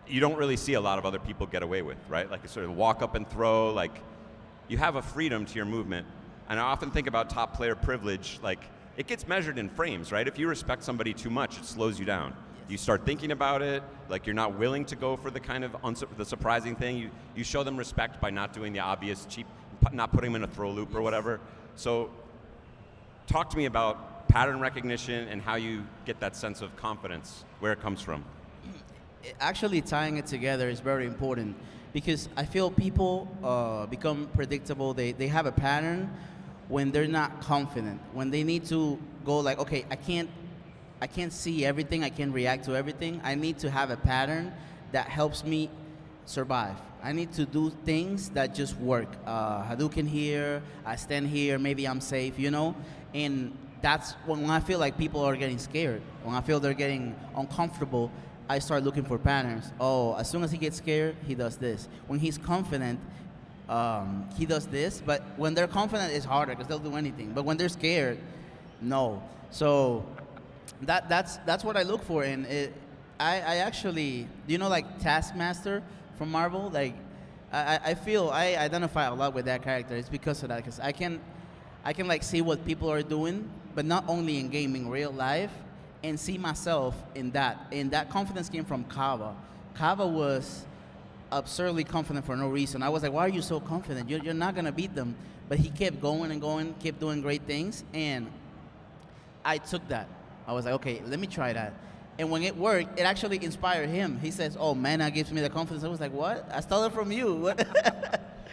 you don't really see a lot of other people get away with, right? Like you sort of walk up and throw, like you have a freedom to your movement. And I often think about top player privilege, like it gets measured in frames, right? If you respect somebody too much, it slows you down. You start thinking about it, like you're not willing to go for the kind of the surprising thing. You show them respect by not doing the obvious cheap, not putting them in a throw loop or whatever. So talk to me about pattern recognition and how you get that sense of confidence, where it comes from. Actually tying it together is very important because I feel people become predictable. They have a pattern when they're not confident, when they need to go like, okay, I can't see everything, I can't react to everything. I need to have a pattern that helps me survive. I need to do things that just work. Hadouken here, I stand here, maybe I'm safe, you know? And that's when I feel like people are getting scared, when I feel they're getting uncomfortable, I start looking for patterns. Oh, as soon as he gets scared, he does this. When he's confident, he does this. But when they're confident, it's harder because they'll do anything. But when they're scared, no. So that's what I look for. And I actually, you know, like Taskmaster from Marvel. Like I feel I identify a lot with that character. It's because of that. Because I can like see what people are doing, but not only in gaming, real life. And see myself in that. And that confidence came from Kava. Kava was absurdly confident for no reason. I was like, why are you so confident? You're not going to beat them. But he kept going and going, kept doing great things. And I took that. I was like, okay, let me try that. And when it worked, it actually inspired him. He says, oh, Mena gives me the confidence. I was like, what? I stole it from you.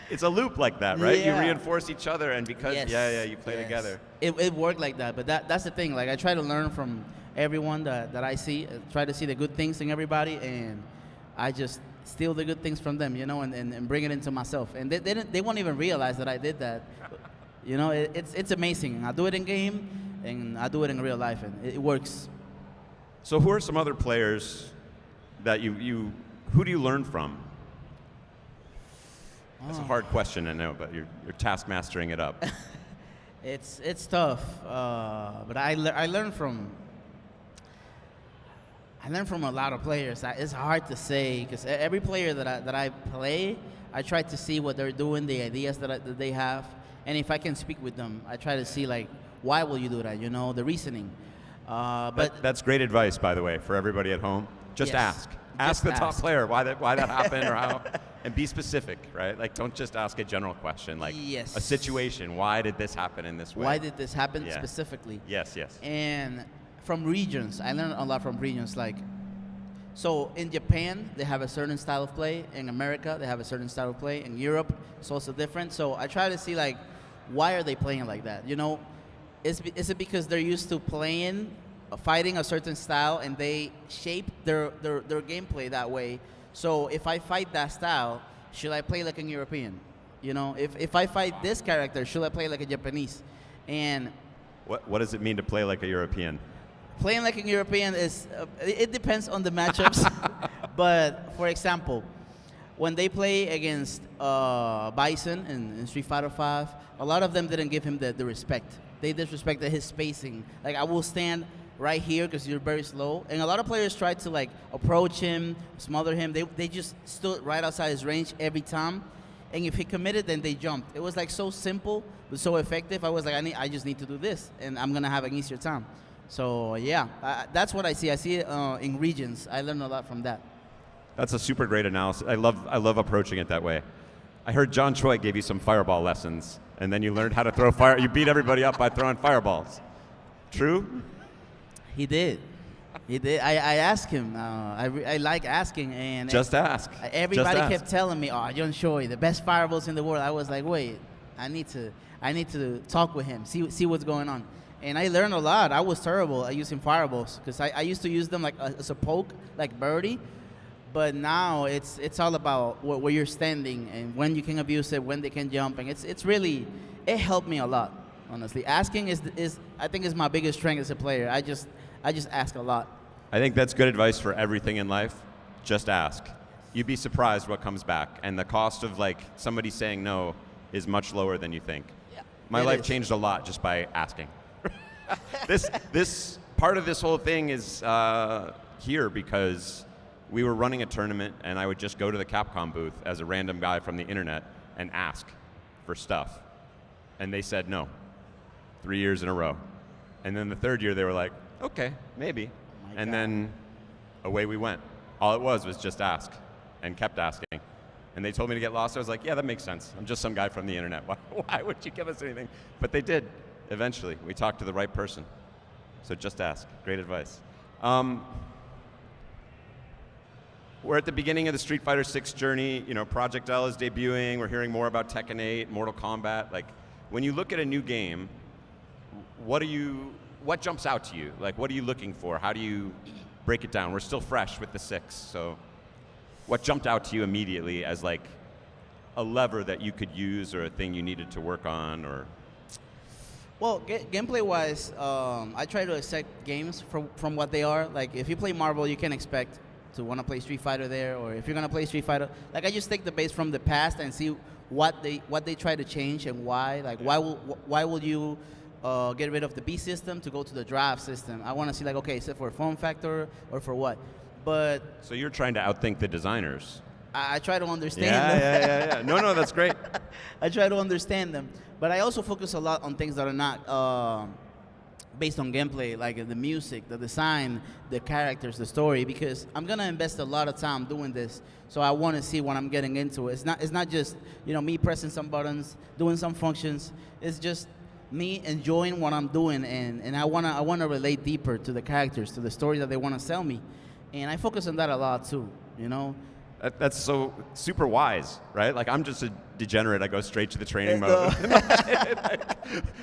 It's a loop like that, right? Yeah. You reinforce each other, and because, you play together. It worked like that. But that's the thing. Like, I try to learn from everyone that I see, try to see the good things in everybody, and I just steal the good things from them, you know, and bring it into myself. And they won't even realize that I did that. You know, it's amazing. I do it in game, and I do it in real life, and it works. So who are some other players that who do you learn from? That's a hard question, I know, but you're task mastering it up. It's tough, but I learn from a lot of players. It's hard to say because every player that I play, I try to see what they're doing, the ideas that they have, and if I can speak with them, I try to see like, why will you do that? You know, the reasoning. But that's great advice, by the way, for everybody at home. Just ask. Ask the top player why that happened or how, and be specific, right? Like, don't just ask a general question, like a situation. Why did this happen in this way? Why did this happen specifically? Yes. And from regions, I learned a lot from regions. Like, so in Japan, they have a certain style of play. In America, they have a certain style of play. In Europe, it's also different. So I try to see like, why are they playing like that? You know, is it because they're used to fighting a certain style and they shape their gameplay that way? So if I fight that style, should I play like a European? You know, if I fight this character, should I play like a Japanese? And what does it mean to play like a European? Playing like a European is, it depends on the matchups. But for example, when they play against Bison in Street Fighter V, a lot of them didn't give him the respect. They disrespected his spacing. Like, I will stand right here because you're very slow. And a lot of players tried to like approach him, smother him. They just stood right outside his range every time. And if he committed, then they jumped. It was like so simple, but so effective. I was like, I just need to do this, and I'm gonna have an easier time. So yeah, that's what I see. I see it in regions. I learned a lot from that. That's a super great analysis. I love approaching it that way. I heard John Choi gave you some fireball lessons, and then you learned how to throw fire. You beat everybody up by throwing fireballs. True? He did. He did. I asked him. I like asking, and Just ask. Everybody Just ask. kept telling me, "Oh, John Choi, the best fireballs in the world." I was like, "Wait, I need to talk with him, see what's going on." And I learned a lot. I was terrible at using fireballs because I used to use them like as a poke, like birdie. But now it's all about where you're standing and when you can abuse it, when they can jump, and it's really it helped me a lot. Honestly, asking is I think is my biggest strength as a player. I just ask a lot. I think that's good advice for everything in life. Just ask. You'd be surprised what comes back, and the cost of like somebody saying no is much lower than you think. Yeah, My it life is. changed a lot just by asking. This part of this whole thing is here because we were running a tournament, and I would just go to the Capcom booth as a random guy from the internet and ask for stuff, and they said no 3 years in a row. And then the third year they were like, okay, maybe. And then away we went. All it was just ask, and kept asking. And they told me to get lost. I was like, yeah, that makes sense. I'm just some guy from the internet. Why would you give us anything? But they did, eventually. We talked to the right person. So just ask. Great advice. We're at the beginning of the Street Fighter 6 journey. You know, Project L is debuting. We're hearing more about Tekken 8, Mortal Kombat. Like, when you look at a new game, what jumps out to you? Like, what are you looking for? How do you break it down? We're still fresh with the 6, so what jumped out to you immediately as like a lever that you could use or a thing you needed to work on? Or Well, gameplay-wise, I try to accept games from what they are. Like, if you play Marvel, you can expect to want to play Street Fighter there, or if you're gonna play Street Fighter, like I just take the base from the past and see what they try to change and why. Like, why will you get rid of the B system to go to the draft system? I want to see like, okay, is it for a form factor or for what? But so you're trying to outthink the designers. I try to understand them. Yeah. No, that's great. I try to understand them, but I also focus a lot on things that are not based on gameplay, like the music, the design, the characters, the story, because I'm gonna invest a lot of time doing this. So I want to see what I'm getting into. It's not just me pressing some buttons, doing some functions. It's just me enjoying what I'm doing, and I wanna relate deeper to the characters, to the story that they want to sell me, and I focus on that a lot too. That's so super wise, right? Like, I'm just a degenerate. I go straight to the training mode,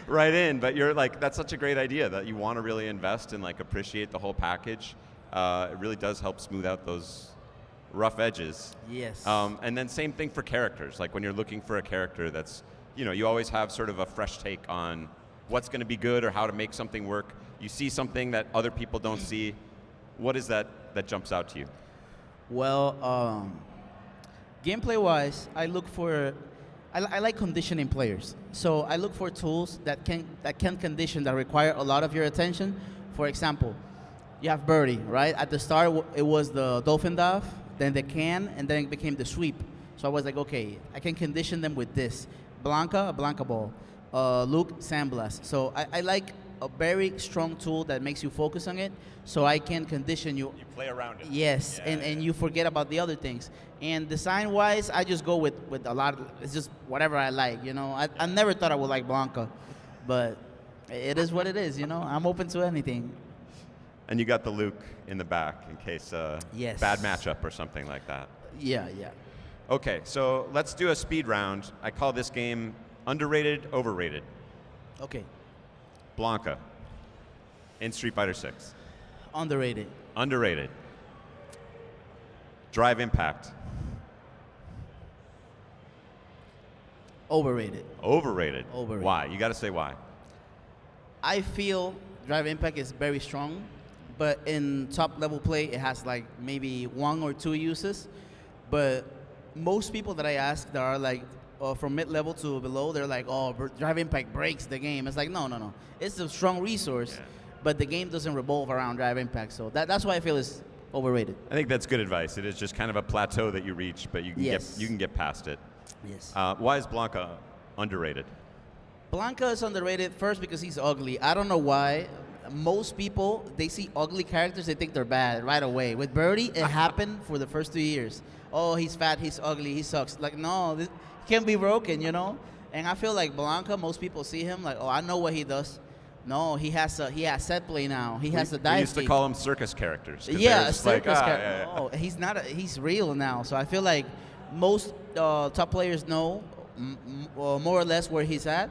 right in. But you're like, that's such a great idea that you want to really invest and like appreciate the whole package. It really does help smooth out those rough edges. Yes. And then same thing for characters. Like when you're looking for a character that's, you always have sort of a fresh take on what's going to be good or how to make something work. You see something that other people don't see. What is that jumps out to you? Well, gameplay-wise, I look for, I like conditioning players. So I look for tools that can condition, that require a lot of your attention. For example, you have Birdie, right? At the start, it was the Dolphin Dive, then the can, and then it became the sweep. So I was like, okay, I can condition them with this. Blanca, a Blanca Ball. Luke, Sandblast. So I like a very strong tool that makes you focus on it, so I can condition you. You play around it. Yes, Yeah, and you forget about the other things. And design-wise, I just go with a lot of, it's just whatever I like, I never thought I would like Blanca, but it is what it is, I'm open to anything. And you got the Luke in the back in case Yes. bad matchup or something like that. Yeah. Okay, so let's do a speed round. I call this game underrated, overrated. Okay. Blanca in Street Fighter 6. Underrated. Underrated. Drive Impact. Overrated. Overrated. Overrated. Why? You got to say why. I feel Drive Impact is very strong, but in top level play, it has like maybe 1 or 2 uses. But most people that I ask that are like from mid-level to below, they're like, oh, Drive Impact breaks the game. It's like, no. It's a strong resource, but the game doesn't revolve around Drive Impact. So that's why I feel it's overrated. I think that's good advice. It is just kind of a plateau that you reach, but you can get past it. Yes. Why is Blanca underrated? Blanca is underrated first because he's ugly. I don't know why. most people, they see ugly characters, they think they're bad right away. With Birdie, it happened for the first 2 years. Oh, he's fat, he's ugly, he sucks. Like, no, this can't be broken, you know? And I feel like Blanca, most people see him like, oh, I know what he does. No, he has set play now. He has a dive. We used to call him circus characters. 'Cause Yeah, they're a just like, circus "Ah, character. yeah, yeah." Oh, he's not. He's real now. So I feel like most top players know more or less where he's at.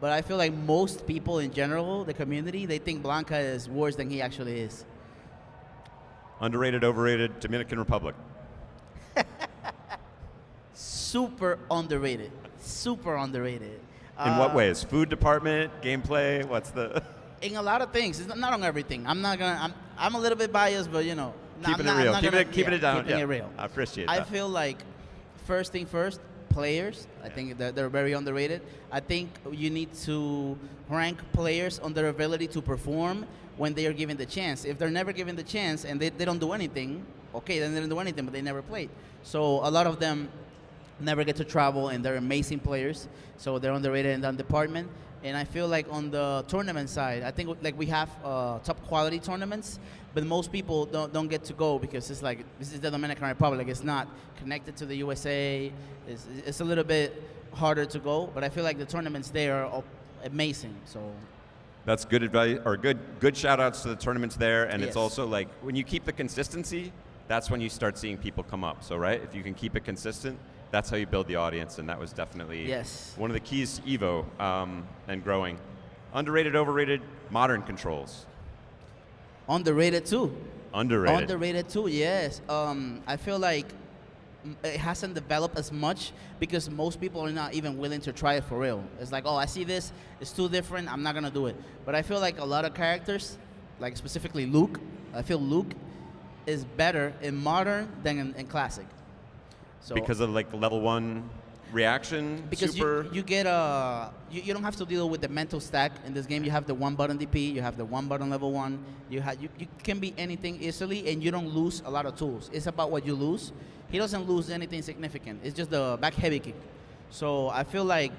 But I feel like most people in general, the community, they think Blanca is worse than he actually is. Underrated, overrated, Dominican Republic. Super underrated. Super underrated. In what ways? Food department, gameplay. What's the? In a lot of things. It's not on everything. I'm not gonna. I'm a little bit biased, but you know. Keeping it real. Keeping it down. Keeping Yeah. it real. I appreciate I that. feel like first thing first, players. I think that they're very underrated. I think you need to rank players on their ability to perform when they are given the chance. If they're never given the chance and they don't do anything, okay, then they don't do anything, but they never played. So a lot of them never get to travel, and they're amazing players. So they're underrated in that department. And I feel like on the tournament side, I think like we have top quality tournaments, but most people don't get to go because it's like this is the Dominican Republic. It's not connected to the USA. It's a little bit harder to go. But I feel like the tournaments there are amazing. So That's good advice, or good shout outs to the tournaments there. And Yes. it's also like when you keep the consistency, that's when you start seeing people come up. So, right, if you can keep it consistent, that's how you build the audience. And that was definitely Yes. one of the keys to EVO and growing. Underrated, overrated, modern controls. underrated too. Underrated. Underrated too, yes. I feel like it hasn't developed as much because most people are not even willing to try it for real. It's like, oh, I see this, it's too different, I'm not gonna do it. But I feel like a lot of characters, like specifically Luke, I feel Luke is better in modern than in classic. So Because of like the level 1 reaction, because super. you get you don't have to deal with the mental stack in this game. You have the 1-button DP, you have the 1-button level 1. You can be anything easily, and you don't lose a lot of tools. It's about what you lose. He doesn't lose anything significant. It's just the back heavy kick. So I feel like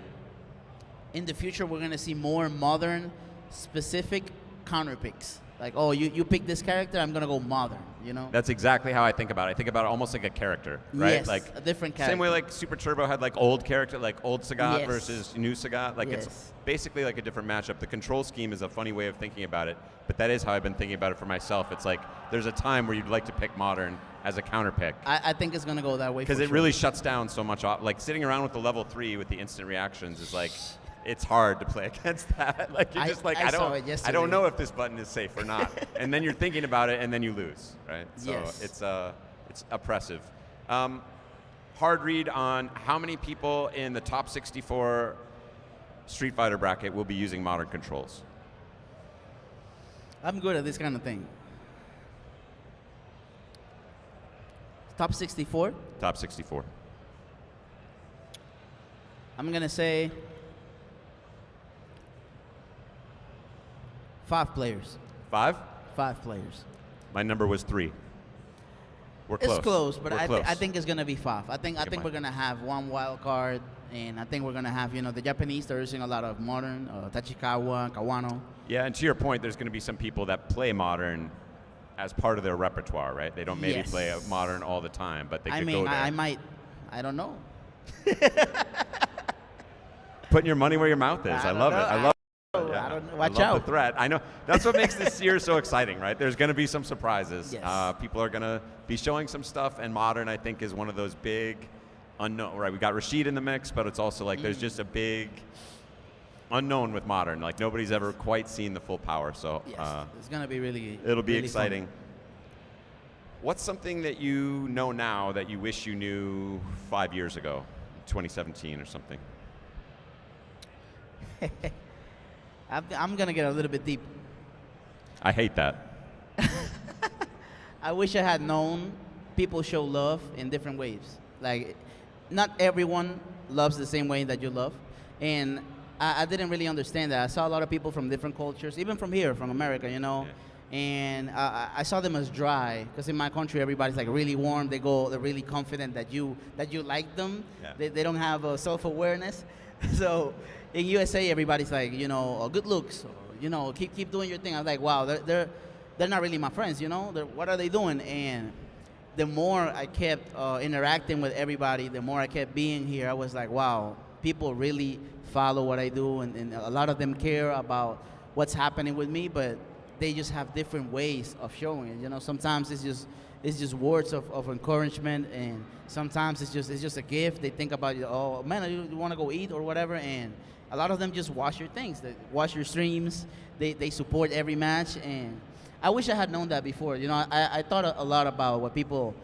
in the future we're gonna see more modern, specific counter picks. Like, oh, you pick this character, I'm gonna go modern. You know. That's exactly how I think about it. I think about it almost like a character, right? Yes, like a different character. Same way like Super Turbo had like old character, like old Sagat Yes. versus new Sagat. Like Yes. it's basically like a different matchup. The control scheme is a funny way of thinking about it, but that is how I've been thinking about it for myself. It's like there's a time where you'd like to pick modern as a counter pick. I think it's gonna go that way. Because for it sure. really shuts down so much. Like sitting around with the level 3 with the instant reactions is like, it's hard to play against that. Like you're just like, I I saw it don't yesterday. know if this button is safe or not. And then you're thinking about it, and then you lose, right? So Yes. it's oppressive. Hard read on how many people in the top 64 Street Fighter bracket will be using modern controls. I'm good at this kind of thing. Top 64? Top 64. I'm gonna say 5 players. 5? 5 players. My number was 3. We're close. It's close, but We're I close. think it's gonna be 5. I think Good we're gonna have one wild card, and I think we're gonna have the Japanese. They're using a lot of modern Tachikawa, Kawano. Yeah, and to your point, there's going to be some people that play modern as part of their repertoire, right? They don't maybe Yes. play modern all the time, but they I could mean, go there. I might. I don't know. Putting your money where your mouth is. I love it. I love it. I don't know. Watch I love out. the threat. I know. That's what makes this year so exciting, right? There's going to be some surprises. Yes. People are going to be showing some stuff, and modern, I think, is one of those big unknown, right? We got Rashid in the mix, but it's also like there's just a big unknown with modern. Like nobody's ever quite seen the full power. So Yes, it's gonna be really. it'll be really exciting. fun. What's something that you know now that you wish you knew 5 years ago, 2017 or something? I'm gonna get a little bit deep. I hate that. I wish I had known people show love in different ways. Like, not everyone loves the same way that you love. And I didn't really understand that. I saw a lot of people from different cultures, even from here, from America, And I saw them as dry, because in my country, everybody's like really warm. They're really confident that you like them. Yeah. They don't have self-awareness. So in USA, everybody's like, good looks, you know, keep doing your thing. I'm like, wow, they're not really my friends, you know. What are they doing? And the more I kept interacting with everybody, the more I kept being here, I was like, wow, people really follow what I do, and a lot of them care about what's happening with me, but they just have different ways of showing it. You know, sometimes it's just words of encouragement, and sometimes it's just a gift. They think about, oh man, you want to go eat or whatever, and a lot of them just watch your things, they watch your streams, they support every match, and I wish I had known that before. You know, I thought a lot about what people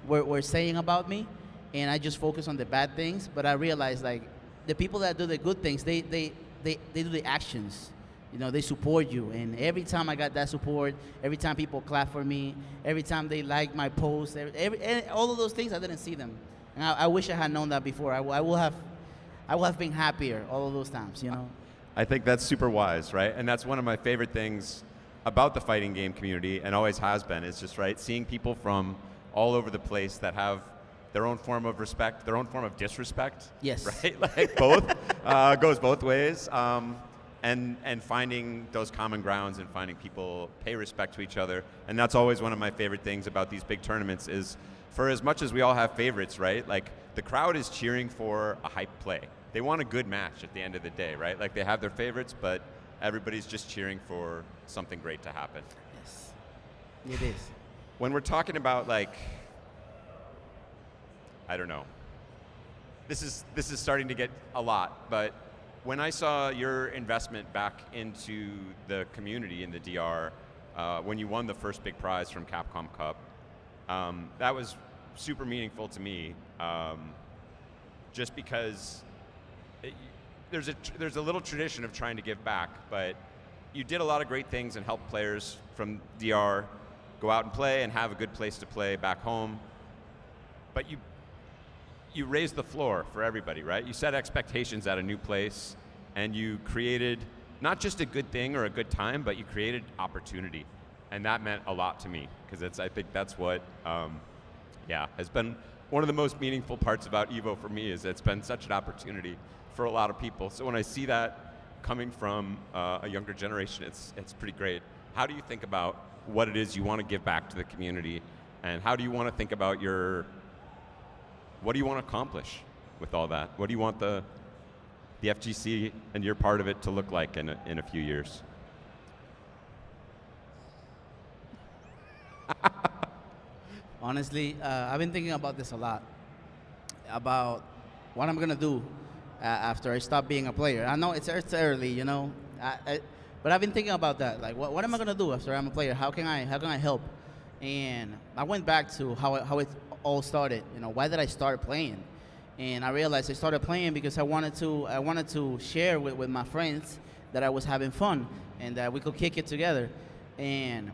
were saying about me, and I just focused on the bad things, but I realized, like, the people that do the good things, they do the actions. You know, they support you, and every time I got that support, every time people clap for me, every time they like my posts, all of those things, I didn't see them, and I wish I had known that before. I will have been happier all of those times. You know. I think that's super wise, right? And that's one of my favorite things about the fighting game community, and always has been, is just, right, seeing people from all over the place that have their own form of respect, their own form of disrespect. Yes. Right? Like both, goes both ways. And finding those common grounds and finding people pay respect to each other. And that's always one of my favorite things about these big tournaments is, for as much as we all have favorites, right? Like, the crowd is cheering for a hype play. They want a good match at the end of the day, right? Like, they have their favorites, but everybody's just cheering for something great to happen. Yes, it is. When we're talking about, like, I don't know, this is starting to get a lot, but when I saw your investment back into the community in the DR, when you won the first big prize from Capcom Cup, that was super meaningful to me, just because there's a little tradition of trying to give back, but you did a lot of great things and helped players from DR go out and play and have a good place to play back home. But you raised the floor for everybody, right? You set expectations at a new place, and you created not just a good thing or a good time, but you created opportunity. And that meant a lot to me, because I think that's what has been one of the most meaningful parts about EVO for me, is it's been such an opportunity for a lot of people. So when I see that coming from a younger generation, it's pretty great. How do you think about what it is you want to give back to the community, and how do you want to think about what do you want to accomplish with all that? What do you want the FGC and your part of it to look like in a few years? Honestly, I've been thinking about this a lot, about what I'm gonna do after I stop being a player. I know it's early, you know, but I've been thinking about that. Like, what am I gonna do after I'm a player? How can I help? And I went back to how it all started. You know, why did I start playing? And I realized I started playing because I wanted to share with my friends that I was having fun and that we could kick it together. And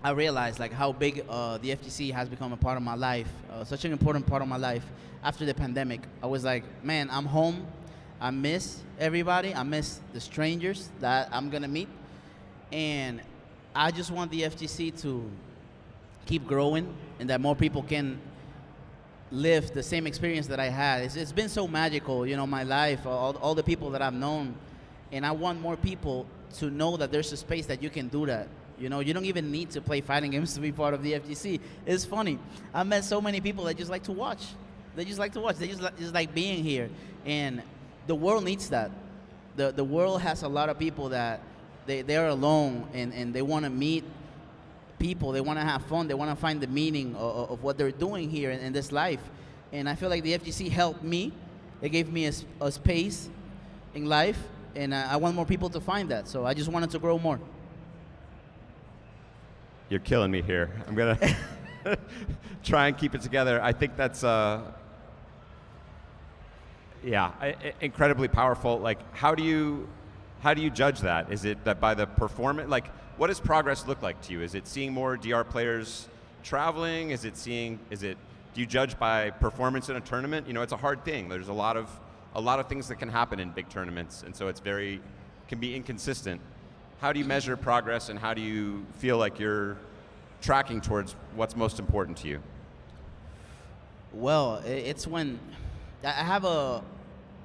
I realized, like, how big the FGC has become a part of my life, such an important part of my life after the pandemic. I was like, man, I'm home. I miss everybody. I miss the strangers that I'm gonna meet. And I just want the FGC to keep growing and that more people can live the same experience that I had. It's been so magical, you know, my life, all the people that I've known. And I want more people to know that there's a space that you can do that. You know, you don't even need to play fighting games to be part of the FGC. It's funny. I met so many people that just like to watch. They just like to watch. They just like being here. And the world needs that. The world has a lot of people that they're alone and they want to meet people. They want to have fun. They want to find the meaning of what they're doing here in this life. And I feel like the FGC helped me. It gave me a space in life. And I want more people to find that. So I just wanted to grow more. You're killing me here. I'm going to try and keep it together. I think that's, incredibly powerful. Like, how do you judge that? Is it that by the performance? Like, what does progress look like to you? Is it seeing more DR players traveling? Do you judge by performance in a tournament? You know, it's a hard thing. There's a lot of things that can happen in big tournaments, and so can be inconsistent. How do you measure progress, and how do you feel like you're tracking towards what's most important to you? Well, it's when I have a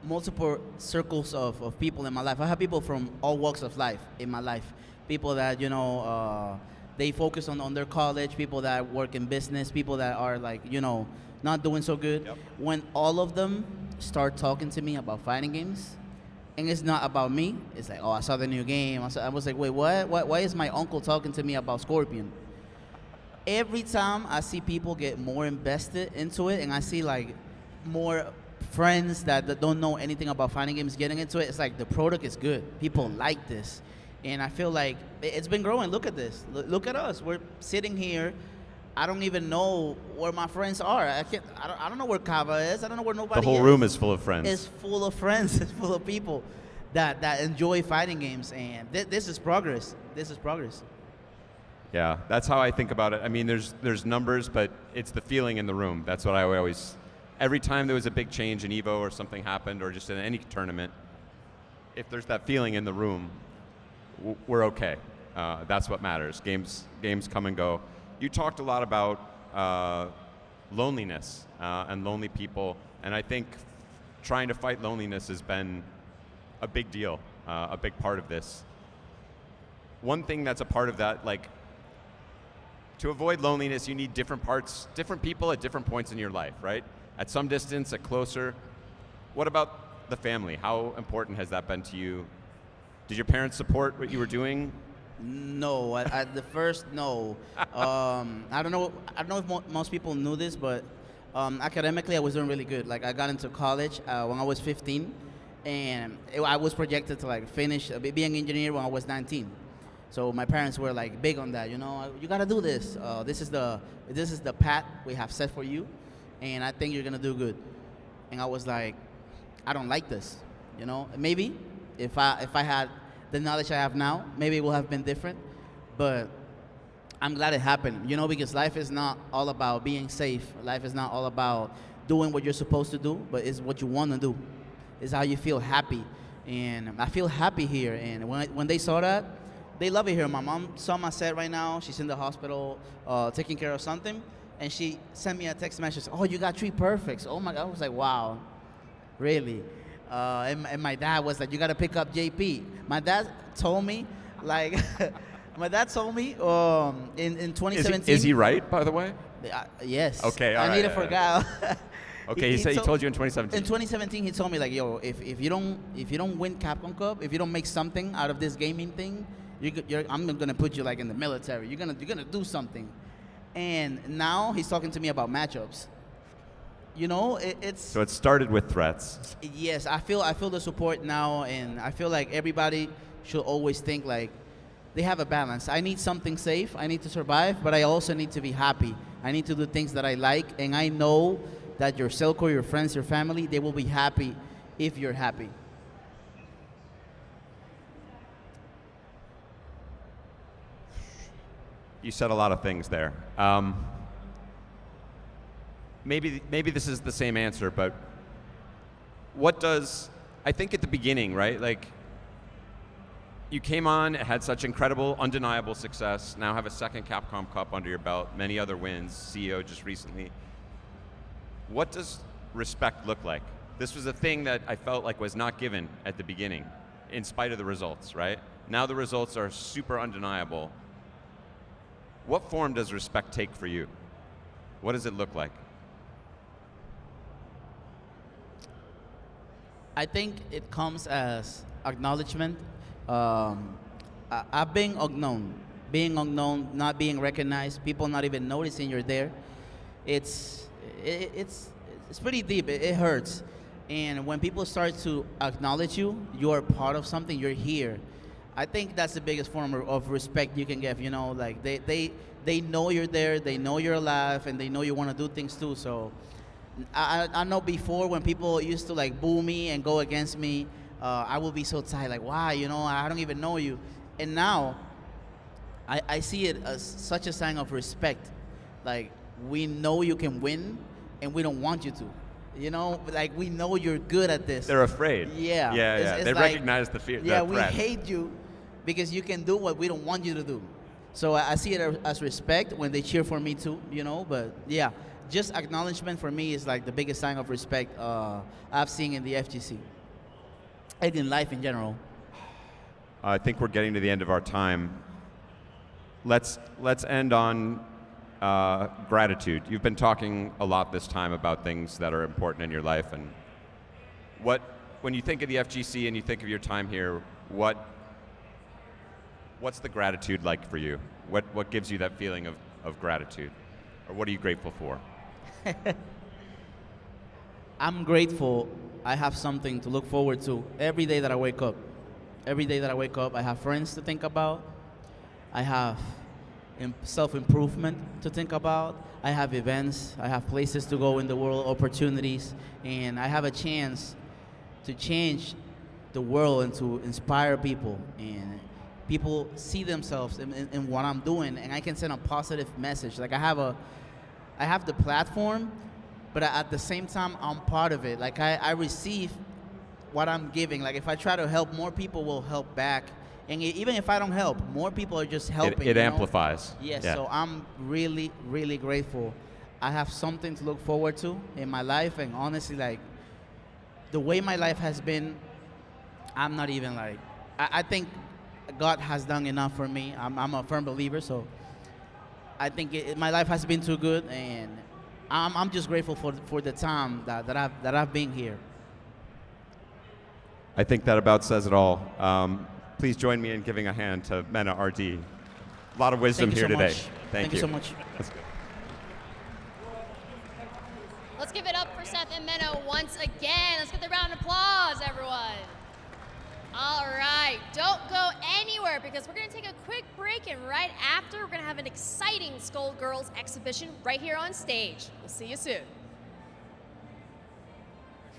multiple circles of people in my life. I have people from all walks of life in my life. People that, you know, they focus on their college, people that work in business, people that are like, you know, not doing so good. Yep. When all of them start talking to me about fighting games, and it's not about me, it's like, oh, I saw the new game. I was like, wait, what? Why is my uncle talking to me about Scorpion? Every time I see people get more invested into it, and I see like more friends that don't know anything about fighting games getting into it, it's like the product is good. People like this. And I feel like it's been growing. Look at this. Look at us. We're sitting here. I don't even know where my friends are. I don't know where Kava is. I don't know where nobody is. The whole room is full of friends. It's full of friends. It's full of people that enjoy fighting games. And this is progress. This is progress. Yeah, that's how I think about it. I mean, there's numbers, but it's the feeling in the room. That's what I always, every time there was a big change in EVO or something happened, or just in any tournament, if there's that feeling in the room, we're okay. That's what matters. Games come and go. You talked a lot about loneliness and lonely people, and I think trying to fight loneliness has been a big deal, a big part of this. One thing that's a part of that, like, to avoid loneliness, you need different people at different points in your life, right? At some distance, at closer. What about the family? How important has that been to you? Did your parents support what you were doing? No, at the first, no. I don't know if most people knew this, but academically I was doing really good. Like I got into college when I was 15, and I was projected to like finish be an engineer when I was 19. So my parents were like big on that. You know, you gotta do this. This is the path we have set for you, and I think you're gonna do good. And I was like, I don't like this. You know, maybe if I had the knowledge I have now, maybe it would have been different. But I'm glad it happened, you know, because life is not all about being safe. Life is not all about doing what you're supposed to do, but it's what you want to do. It's how you feel happy. And I feel happy here. And when they saw that, they love it here. My mom saw my set right now. She's in the hospital taking care of something. And she sent me a text message. Oh, you got 3 perfects. Oh, my God. I was like, wow, really? And my dad was like, you got to pick up JP. My dad told me, like, in 2017. Is he right, by the way? Yes. Okay, I need to forget. Okay, he told you in 2017. In 2017, he told me like, yo, if you don't win Capcom Cup, if you don't make something out of this gaming thing, I'm gonna put you like in the military. You're gonna do something. And now he's talking to me about matchups. You know, it's. So it started with threats. Yes, I feel the support now, and I feel like everybody should always think like they have a balance. I need something safe. I need to survive, but I also need to be happy. I need to do things that I like, and I know that your circle, your friends, your family, they will be happy if you're happy. You said a lot of things there. Maybe this is the same answer, but I think at the beginning, right? Like, you came on, had such incredible, undeniable success, now have a second Capcom Cup under your belt, many other wins, CEO just recently. What does respect look like? This was a thing that I felt like was not given at the beginning, in spite of the results, right? Now the results are super undeniable. What form does respect take for you? What does it look like? I think it comes as acknowledgement. Being unknown, not being recognized, people not even noticing you're there. It's pretty deep. It hurts. And when people start to acknowledge you, you are part of something. You're here. I think that's the biggest form of respect you can give. You know, like they know you're there, they know you're alive, and they know you want to do things too. So I know before when people used to like boo me and go against me, I would be so tired, like, why? You know, I don't even know you. And now I see it as such a sign of respect. Like, we know you can win, and we don't want you to. You know, like, we know you're good at this. They're afraid. Yeah. It's they like, recognize the fear. Yeah, the we hate you because you can do what we don't want you to do. So I see it as respect when they cheer for me too, you know. But yeah, just acknowledgement for me is like the biggest sign of respect I've seen in the FGC and in life in general. I think we're getting to the end of our time. Let's end on gratitude. You've been talking a lot this time about things that are important in your life, and when you think of the FGC and you think of your time here, what's the gratitude like for you? What gives you that feeling of gratitude, or what are you grateful for? I'm grateful I have something to look forward to every day that I wake up. Every day that I wake up, I have friends to think about. I have self-improvement to think about. I have events. I have places to go in the world, opportunities, and I have a chance to change the world and to inspire people. And people see themselves in what I'm doing, and I can send a positive message. Like I have the platform, but at the same time, I'm part of it. Like I receive what I'm giving. Like if I try to help, more people will help back. And even if I don't help, more people are just helping. It amplifies. Yes, Yeah. so I'm really, really grateful. I have something to look forward to in my life, and honestly, like, the way my life has been, I'm not even like, I think God has done enough for me. I'm a firm believer, so I think my life has been too good, and I'm just grateful for the time that I've been here. I think that about says it all. Please join me in giving a hand to MenaRD. A lot of wisdom Thank you here so today. much. Thank you so much. Let's give it up for Seth and Mena once again. Let's get the round of applause, everyone. All right, don't go anywhere because we're going to take a quick break, and right after, we're going to have an exciting Skullgirls exhibition right here on stage. We'll see you soon.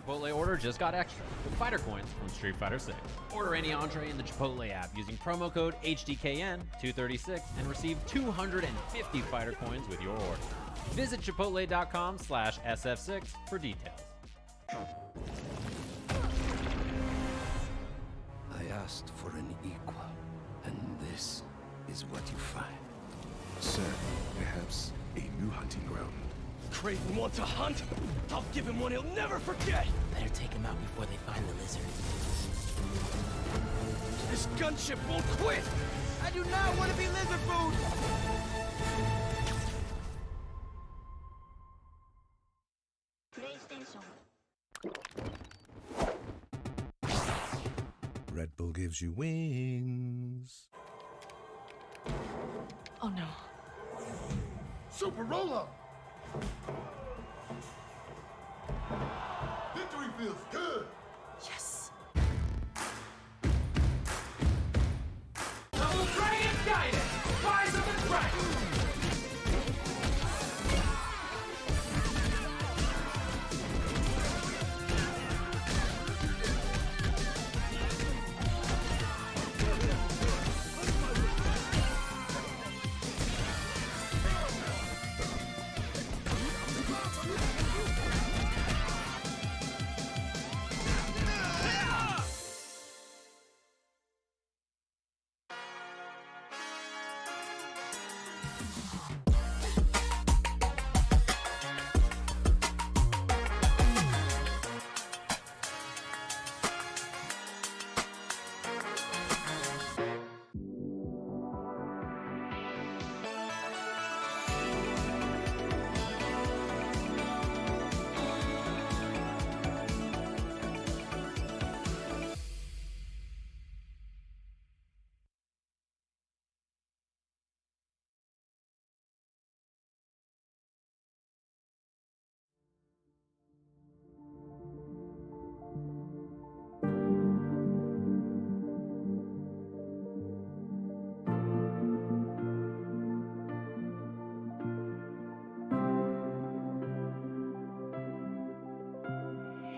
Chipotle order just got extra with fighter coins from Street Fighter 6. Order any entree in the Chipotle app using promo code HDKN236 and receive 250 fighter coins with your order. Visit chipotle.com/SF6 for details. I asked for an equal, and this is what you find. Sir, perhaps a new hunting ground. Creighton wants a hunt? I'll give him one he'll never forget! Better take him out before they find the lizard. This gunship won't quit! I do not want to be lizard food! Red Bull gives you wings. Oh no. Super roll-up! Victory feels good! Yes! Double Dragon Guidance! Rise of the Dragon!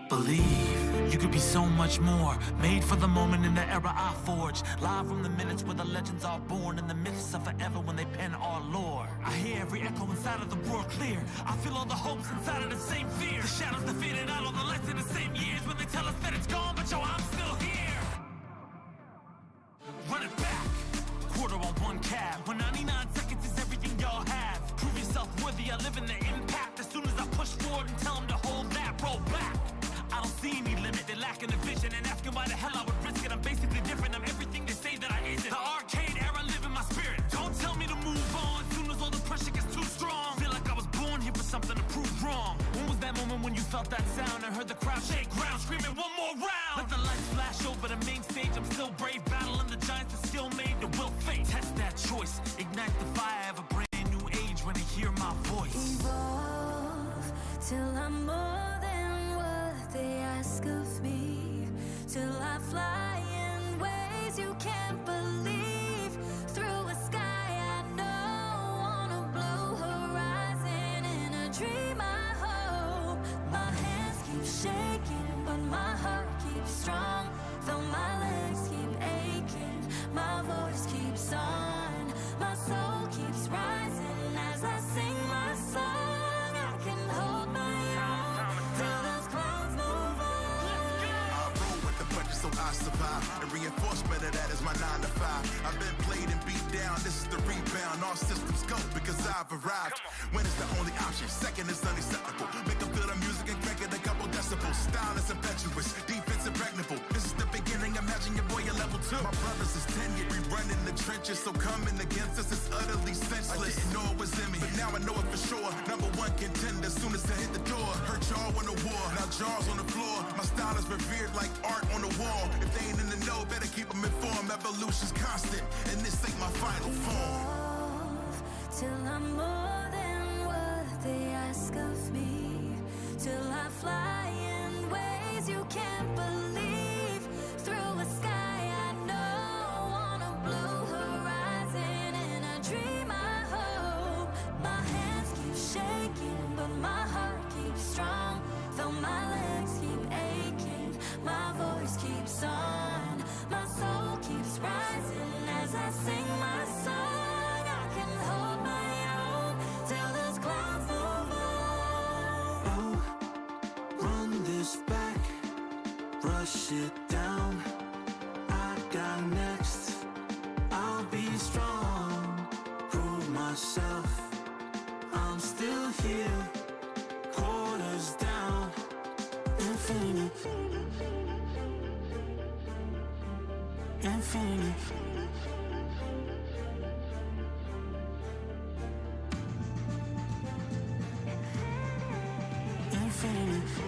Believe you could be so much more. Made for the moment in the era I forged. Live from the minutes where the legends are born, and the myths are forever when they pen our lore. I hear every echo inside of the world clear. I feel all the hopes inside of the same fear. The shadows that faded out, all the lights in the same years. When they tell us that it's gone, but yo, I'm still here. Run it back. Quarter on one cab. When 99 seconds is everything y'all have. Prove yourself worthy. I live in the impact. As soon push forward and tell them to hold that, roll back. I don't see any limit, they're lacking the vision and asking why the hell I would risk it. I'm basically different, I'm everything they say that I isn't. The arcade era live in my spirit. Don't tell me to move on, soon as all the pressure gets too strong. Feel like I was born here for something to prove wrong. When was that moment when you felt that sound and heard the crowd shake ground, screaming one more round? Let the lights flash over the main stage, I'm still brave, battling the giants that still made the will fate. Test that choice, ignite the fire of a brand new age when they hear my voice. Evolve till I'm more than what they ask of me, till I fly in ways you can't believe, through a sky I know, on a blue horizon, in a dream I hope. My hands keep shaking, but my heart keeps strong, though my legs keep aching, my voice keeps on, my soul keeps rising as I sing my song. I can hold my own till those clouds move on. I roll with the punches so I survive, and reinforcement of that is my 9 to 5. I've been played and beat down, this is the rebound, all systems go because I've arrived. When it's the only option, second is unacceptable. Make them feel the music and crank it a couple decibels. Style is impetuous, defense impregnable. This is the beginning, imagine your boy at level 2. My brothers is tenured, we run in the trenches, so coming against us is utterly senseless. I didn't know it was in me, but now I know it for sure. Number 1 contender, soon as I hit the door. Hurt y'all in the war, now jaws on the floor. My style is revered like art on the wall. If they ain't in the know, better keep them informed. Evolution's constant, and this ain't my final form. Evolve till I'm more than what they ask of me, till I fly in ways you can't believe, through a sky I know, on a blue horizon, in a dream I hope. My hands keep shaking, but my heart keeps strong, though my legs keep aching, my voice keeps on, my soul keeps rising as I sing my song. I can hold my own till those clouds move on. Run this back, rush it down. I got next. I'll be strong, prove myself. I'm still here, quarters down. Infinity, infinity. Infinity.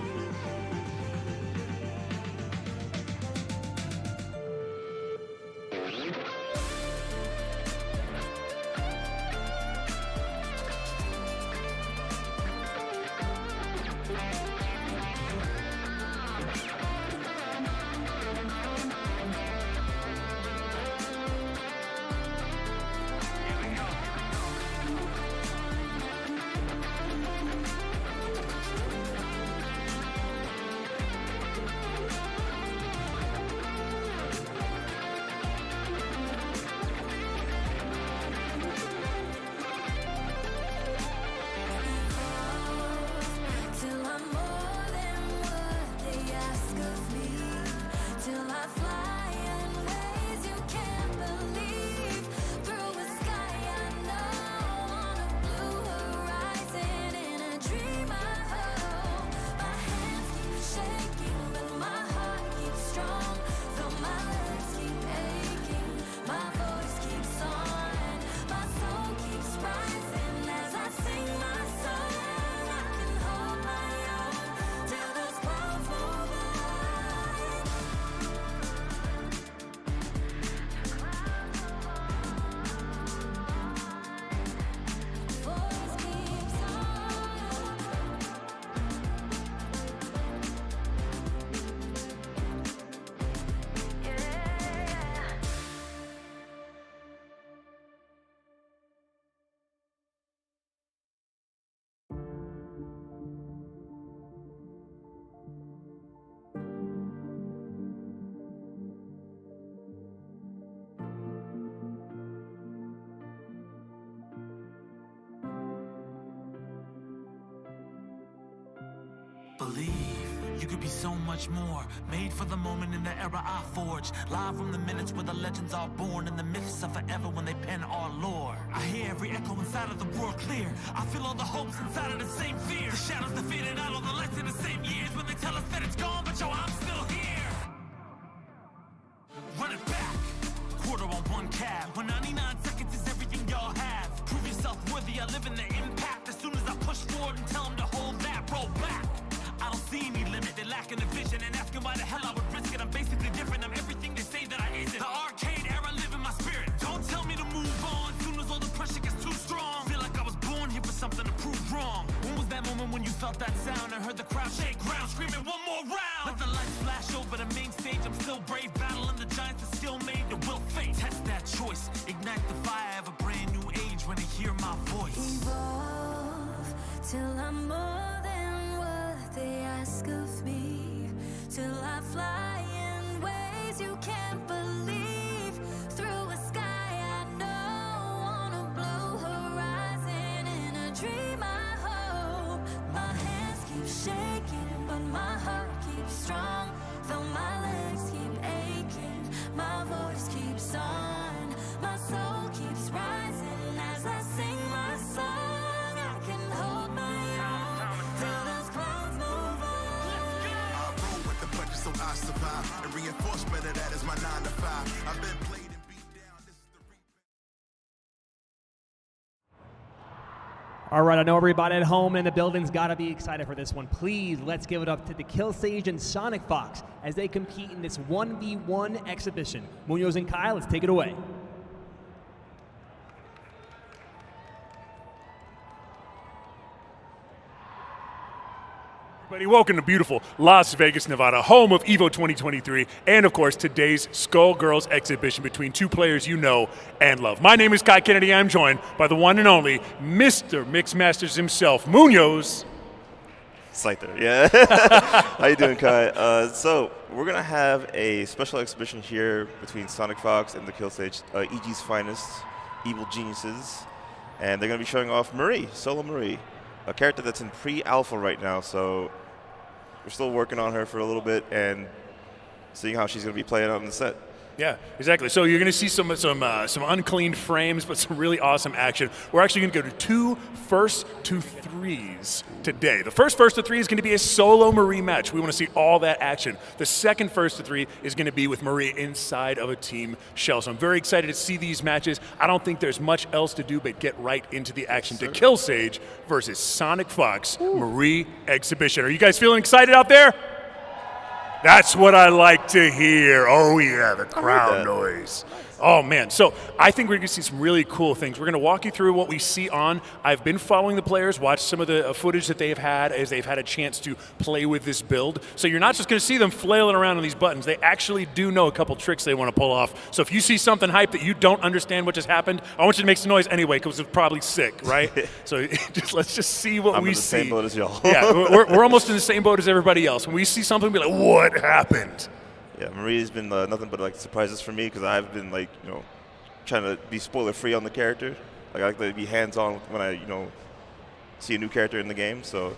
Till I'm more than what they ask of me, till I fly in ways you can't believe, through a sky I know, on a blue horizon, in a dream I hope. My hands keep shaking, but my heart keeps strong, though my legs keep aching, my voice keeps on, my soul keeps rising as I sing my song. I can hold my own till those clouds move on. Voice keeps on. Believe You could be so much more. Made for the moment in the era I forged. Live from the minutes where the legends are born and the myths are forever when they pen our lore. I hear every echo inside of the roar clear. I feel all the hopes inside of the same fear. The shadows that faded out, all the lights in the same years when they tell us that it's gone, but yo, I'm still here. Run it back. Quarter on one cab. When 99 seconds is everything y'all have. Prove yourself worthy. I live in the impact. As soon as I push forward and tell them to hold that, roll back. I don't see any limit. They're lacking the vision and asking why the hell I would risk it. I'm basically different. I'm everything they say that I isn't. The arcade era live in my spirit. Don't tell me to move on. Soon as all the pressure gets too strong. Feel like I was born here for something to prove wrong. When was that moment when you felt that sound and heard the crowd shake ground, screaming one more round? Let the lights flash over the main stage. I'm still brave, battling the giants that still made the will fate. Test that choice, ignite the fire of a brand new age when they hear my voice. Evolve till I'm more than what they ask of me. Till I fly in ways you can't believe. Through a sky I know on a blue horizon. In a dream I hope. My hands keep shaking, but my heart keeps strong. Though my legs keep aching, my voice keeps on. My soul keeps rising as I sing my song. I can hold my own till those clouds move on. I roll with the punches so I survive. And reinforcement of that is my 9 to 5. I've been played and beat down. This is the All right, I know everybody at home in the building's got to be excited for this one. Please, let's give it up to the Kill Sage and Sonic Fox as they compete in this 1v1 exhibition. Munoz and Kyle, let's take it away. Everybody, welcome to beautiful Las Vegas, Nevada, home of EVO 2023, and of course today's Skullgirls exhibition between two players you know and love. My name is Kai Kennedy. I'm joined by the one and only Mr. Mixmasters himself, Munoz. Scyther, yeah. How you doing, Kai? So we're gonna have a special exhibition here between Sonic Fox and the Kill Sage, EG's finest, evil geniuses, and they're gonna be showing off Marie, Solo Marie, a character that's in pre-alpha right now. So we're still working on her for a little bit and seeing how she's gonna be playing out in the set. Yeah, exactly. So you're going to see some uncleaned frames, but some really awesome action. We're actually going to go to 2 first to 3s today. The first to 3 is going to be a solo Marie match. We want to see all that action. The second first to 3 is going to be with Marie inside of a team shell. So I'm very excited to see these matches. I don't think there's much else to do but get right into the action to Kill Sage versus Sonic Fox Marie exhibition. Are you guys feeling excited out there? That's what I like to hear. Oh, yeah, the crowd noise. Oh, man. So I think we're going to see some really cool things. We're going to walk you through what we see on. I've been following the players, watched some of the footage that they've had as they've had a chance to play with this build. So you're not just going to see them flailing around on these buttons. They actually do know a couple tricks they want to pull off. So if you see something hype that you don't understand what just happened, I want you to make some noise anyway because it's probably sick, right? So let's just see what we see. I'm in the same boat as y'all. Yeah, we're almost in the same boat as everybody else. When we see something, we're like, what happened? Yeah, Marie's been nothing but like surprises for me because I've been like, trying to be spoiler free on the character. Like I like to be hands on when I, see a new character in the game. So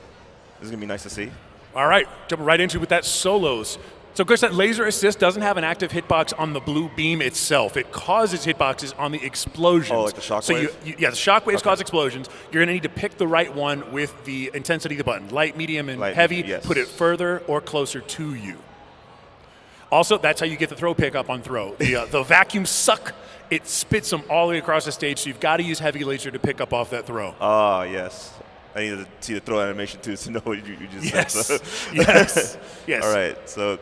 this is gonna be nice to see. All right, jumping right into it with that solos. So of course that laser assist doesn't have an active hitbox on the blue beam itself. It causes hitboxes on the explosions. Oh, like the shockwave? So the shockwaves cause explosions. You're gonna need to pick the right one with the intensity of the button. Light, medium, and heavy. Yes. Put it further or closer to you. Also, that's how you get the throw pickup on throw. The vacuum suck, it spits them all the way across the stage, so you've got to use heavy laser to pick up off that throw. Ah, yes. I need to see the throw animation too to know what you just said. So. Yes. Yes. All right, so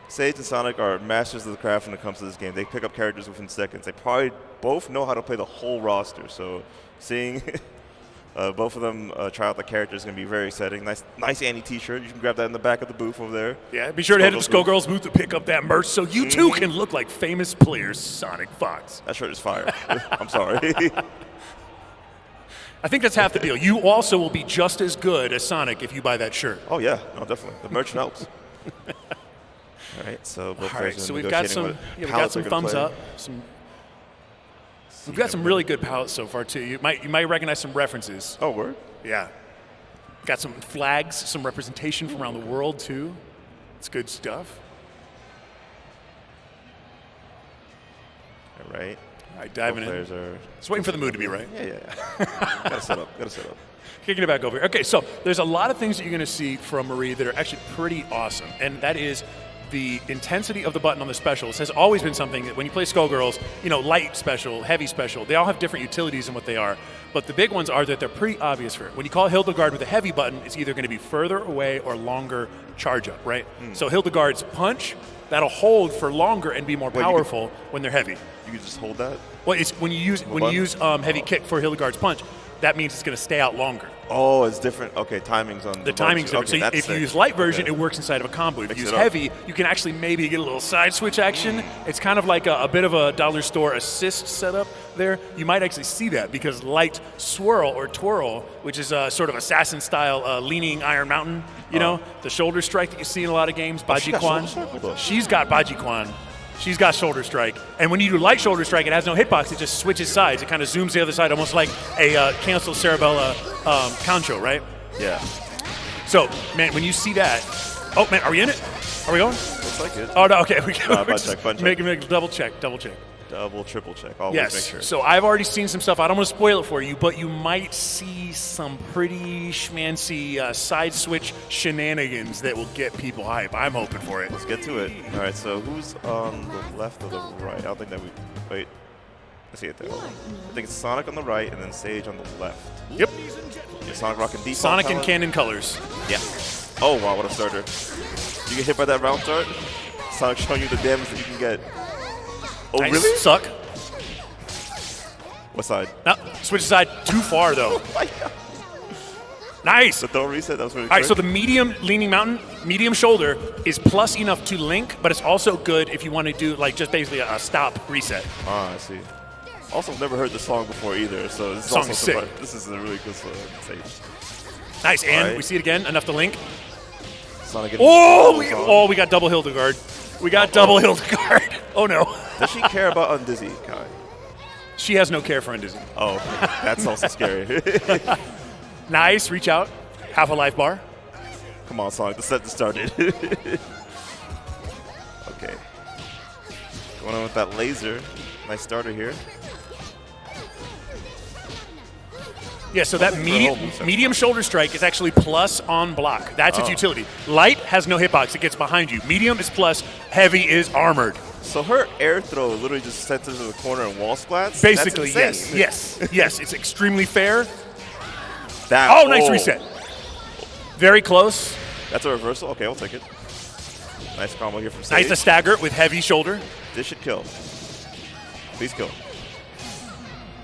Sage and Sonic are masters of the craft when it comes to this game. They pick up characters within seconds. They probably both know how to play the whole roster, so seeing both of them try out the character is going to be very exciting. Nice Annie t-shirt. You can grab that in the back of the booth over there. Yeah, be sure to head to the Skullgirls booth to pick up that merch so you too can look like famous players Sonic Fox. That shirt is fire. I'm sorry. I think that's half the deal. You also will be just as good as Sonic if you buy that shirt. Oh, yeah. No, definitely. The merch helps. All right, so both players so we've got some thumbs up. We've got some really good palettes so far too. You might recognize some references. Oh, word? Yeah. Got some flags, some representation from around the world too. It's good stuff. All right. All right, diving in. Players are Just waiting for the mood to be right. Yeah. Gotta set up. Kicking it back over here. Okay, so there's a lot of things that you're going to see from Marie that are actually pretty awesome, and that is the intensity of the button on the specials has always been something that when you play Skullgirls, light special, heavy special, they all have different utilities in what they are. But the big ones are that they're pretty obvious for it. When you call Hildegard with a heavy button, it's either going to be further away or longer charge up, right? So Hildegard's punch, that'll hold for longer and be more powerful when they're heavy. You can just hold that? Well, it's when you use heavy kick for Hildegard's punch, that means it's going to stay out longer. Oh, it's different. Okay, timings on the timing's different. Okay, so if you use light version, it works inside of a combo. If you use heavy, you can actually maybe get a little side switch action. It's kind of like a bit of a dollar store assist setup there. You might actually see that because light swirl or twirl, which is a sort of assassin style leaning Iron Mountain, the shoulder strike that you see in a lot of games, Baji Kwan. She's got Baji Kwan. She's got shoulder strike. And when you do light shoulder strike, it has no hitbox. It just switches sides. It kind of zooms the other side, almost like a canceled Cerebella Concho, right? Yeah. So, man, when you see that, oh, man, are we in it? Are we going? Looks like it. Oh, no, okay. We check. Make double check. Double, triple check. Always yes. make sure. So I've already seen some stuff. I don't want to spoil it for you, but you might see some pretty schmancy side switch shenanigans that will get people hype. I'm hoping for it. Let's get to it. All right, so who's on the left or the right? I don't think that we... Wait. I see it there. I think it's Sonic on the right and then Sage on the left. Yep. Yeah, Sonic rocking default Sonic talent. and Cannon colors. Yeah. Oh, wow, what a starter. You get hit by that round start? Sonic showing you the damage that you can get. Oh, nice. really? Suck. What side? No, switch side too far, though. Nice. The throw reset, that was really All right, quick. so the medium leaning mountain, medium shoulder is plus enough to link, but it's also good if you want to do just basically a stop reset. Ah, I see. Also, never heard the song before either, so this is Song also is sick. This is a really good song. Nice, and right. we see it again, enough to link. Sonic We got double Hildegard. We got double Hildegard. Oh, no. Does she care about Undizzy, Kai? She has no care for Undizzy. Oh, that's also scary. Nice, reach out. Half a life bar. Come on, Sonic, the set started. Okay. Going on with that laser. Nice starter here. Yeah, so that medium shoulder strike is actually plus on block. That's its utility. Light has no hitbox. It gets behind you. Medium is plus. Heavy is armored. So her air throw literally just sets her to the corner and wall splats? Basically, That's insane. yes. It's extremely fair. That, nice reset. Very close. That's a reversal? Okay, I'll take it. Nice combo here from Sage. Nice to stagger with heavy shoulder. This should kill. Please kill.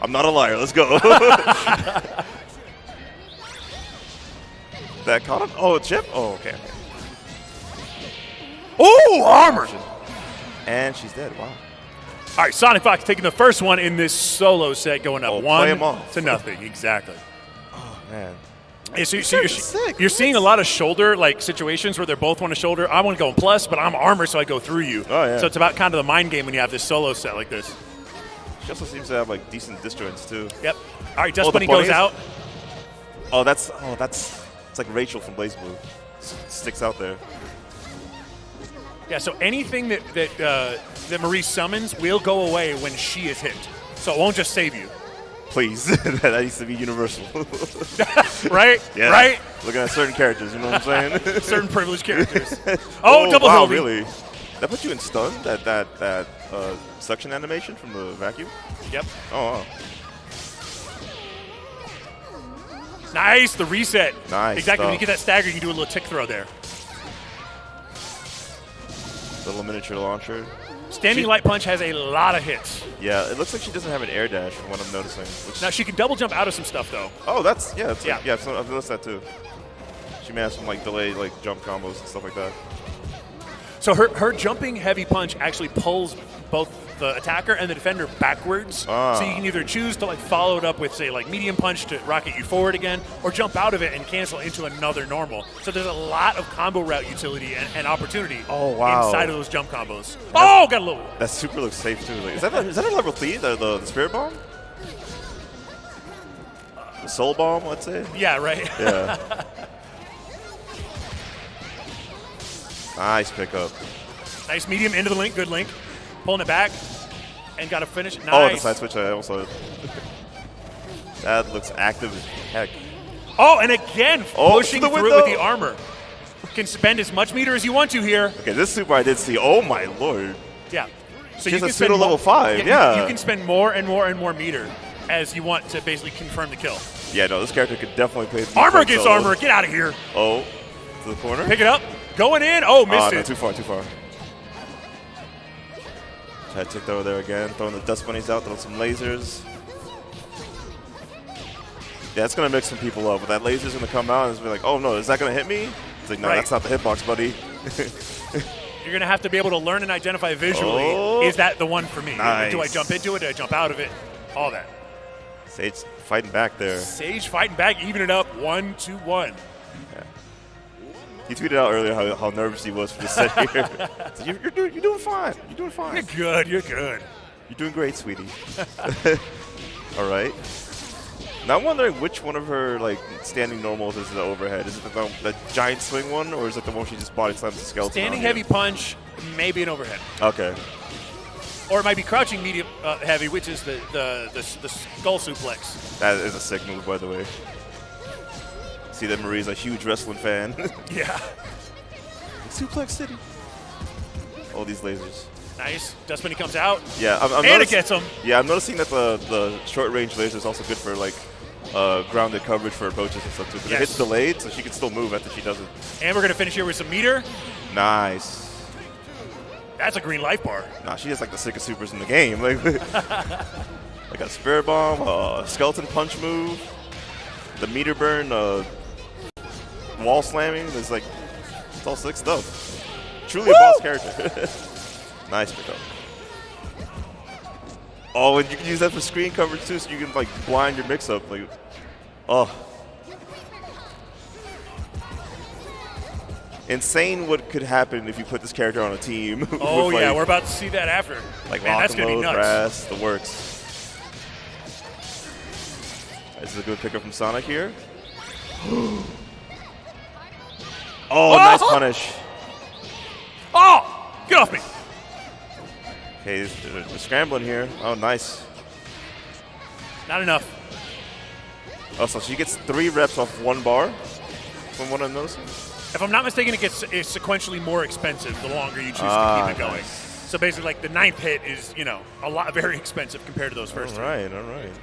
I'm not a liar. Let's go. That caught him? Oh, a chip? Oh, okay. Oh, armored. And she's dead. Wow. All right, Sonic Fox taking the first one in this solo set, going up 1-0. Exactly. Oh, man. Yeah, so you're seeing a lot of shoulder situations where they both want to shoulder. I want to go in plus, but I'm armor, so I go through you. Oh, yeah. So it's about kind of the mind game when you have this solo set like this. She also seems to have decent disjoints too. Yep. All right, Dust Bunny goes out. Oh, it's like Rachel from Blaze Blue. Sticks out there. Yeah. So anything that Marie summons will go away when she is hit. So it won't just save you. Please, that needs to be universal. Right? Yeah. Right? Looking at certain characters, you know what I'm saying? Certain privileged characters. Double wow, Hildy. Really? That put you in stun? That suction animation from the vacuum? Yep. Oh, wow. Nice, the reset. Nice. Exactly. When you get that stagger, you can do a little tick throw there. Little miniature launcher. Standing light punch has a lot of hits. Yeah, it looks like she doesn't have an air dash from what I'm noticing. Now she can double jump out of some stuff though. Oh, I've noticed that too. She may have some delayed jump combos and stuff like that. So her jumping heavy punch actually pulls both the attacker and the defender backwards. So you can either choose to follow it up with say medium punch to rocket you forward again, or jump out of it and cancel into another normal. So there's a lot of combo route utility and opportunity inside of those jump combos. Got a little. That super looks safe too. Is that a level 3? The Spirit Bomb? The Soul Bomb, let's say? Yeah, right. Yeah. Nice pickup. Nice medium into the link. Good link. Pulling it back. And got to finish. Nice. Oh, the side switch. I also. That looks active as heck. Oh, and again, pushing through window. it with the armor. Can spend as much meter as you want to here. Okay, this super I did see. Oh my lord. Yeah. So She's you a can pseudo spend level 5. Yeah. You can spend more and more and more meter as you want to basically confirm the kill. Yeah, no, this character could definitely play. Armor gets armor. Get out of here. Oh, to the corner. Pick it up. Going in. Oh, missed No, it. too far. Try to tick over there again. Throwing the dust bunnies out. Throwing some lasers. Yeah, it's going to mix some people up. But that laser's going to come out and it's going to be like, oh, no, is that going to hit me? It's like, no, that's not the hitbox, buddy. You're going to have to be able to learn and identify visually. Oh. Is that the one for me? Nice. Do I jump into it? Do I jump out of it? All that. Sage fighting back there. Sage fighting back, even it up 1-1. Yeah. He tweeted out earlier how nervous he was for this set here. So you're doing fine. You're doing fine. You're good. You're good. You're doing great, sweetie. All right. Now I'm wondering which one of her standing normals is the overhead. Is it the giant swing one, or is it the one she just body slams the skeleton? Standing on heavy punch, maybe an overhead. Okay. Or it might be crouching medium heavy, which is the skull suplex. That is a sick move, by the way. See that Marie's a huge wrestling fan. Yeah. Suplex City. All these lasers. Nice. Dust Bunny comes out. Yeah, and it gets him. Yeah, I'm noticing that the short range laser is also good for grounded coverage for approaches and stuff too. But it hits delayed, so she can still move after she does it. And we're gonna finish here with some meter. Nice. That's a green life bar. Nah, she has the sickest supers in the game. Like a spirit bomb, a skeleton punch move, the meter burn, wall slamming. It's all sick stuff. Truly a boss character. Nice pickup. Oh, and you can use that for screen coverage too, so you can blind your mix-up. Insane what could happen if you put this character on a team. Oh with, yeah, we're about to see that after. Man, that's gonna be nuts. Brass, the works. This is a good pickup from Sonic here. Oh, nice punish. Oh, get off me. Okay, they're scrambling here. Oh, nice. Not enough. Oh, so she gets 3 reps off 1 bar, from what I'm noticing. If I'm not mistaken, it gets sequentially more expensive the longer you choose to keep it going. Nice. So basically, the 9th hit is, very expensive compared to those first All right.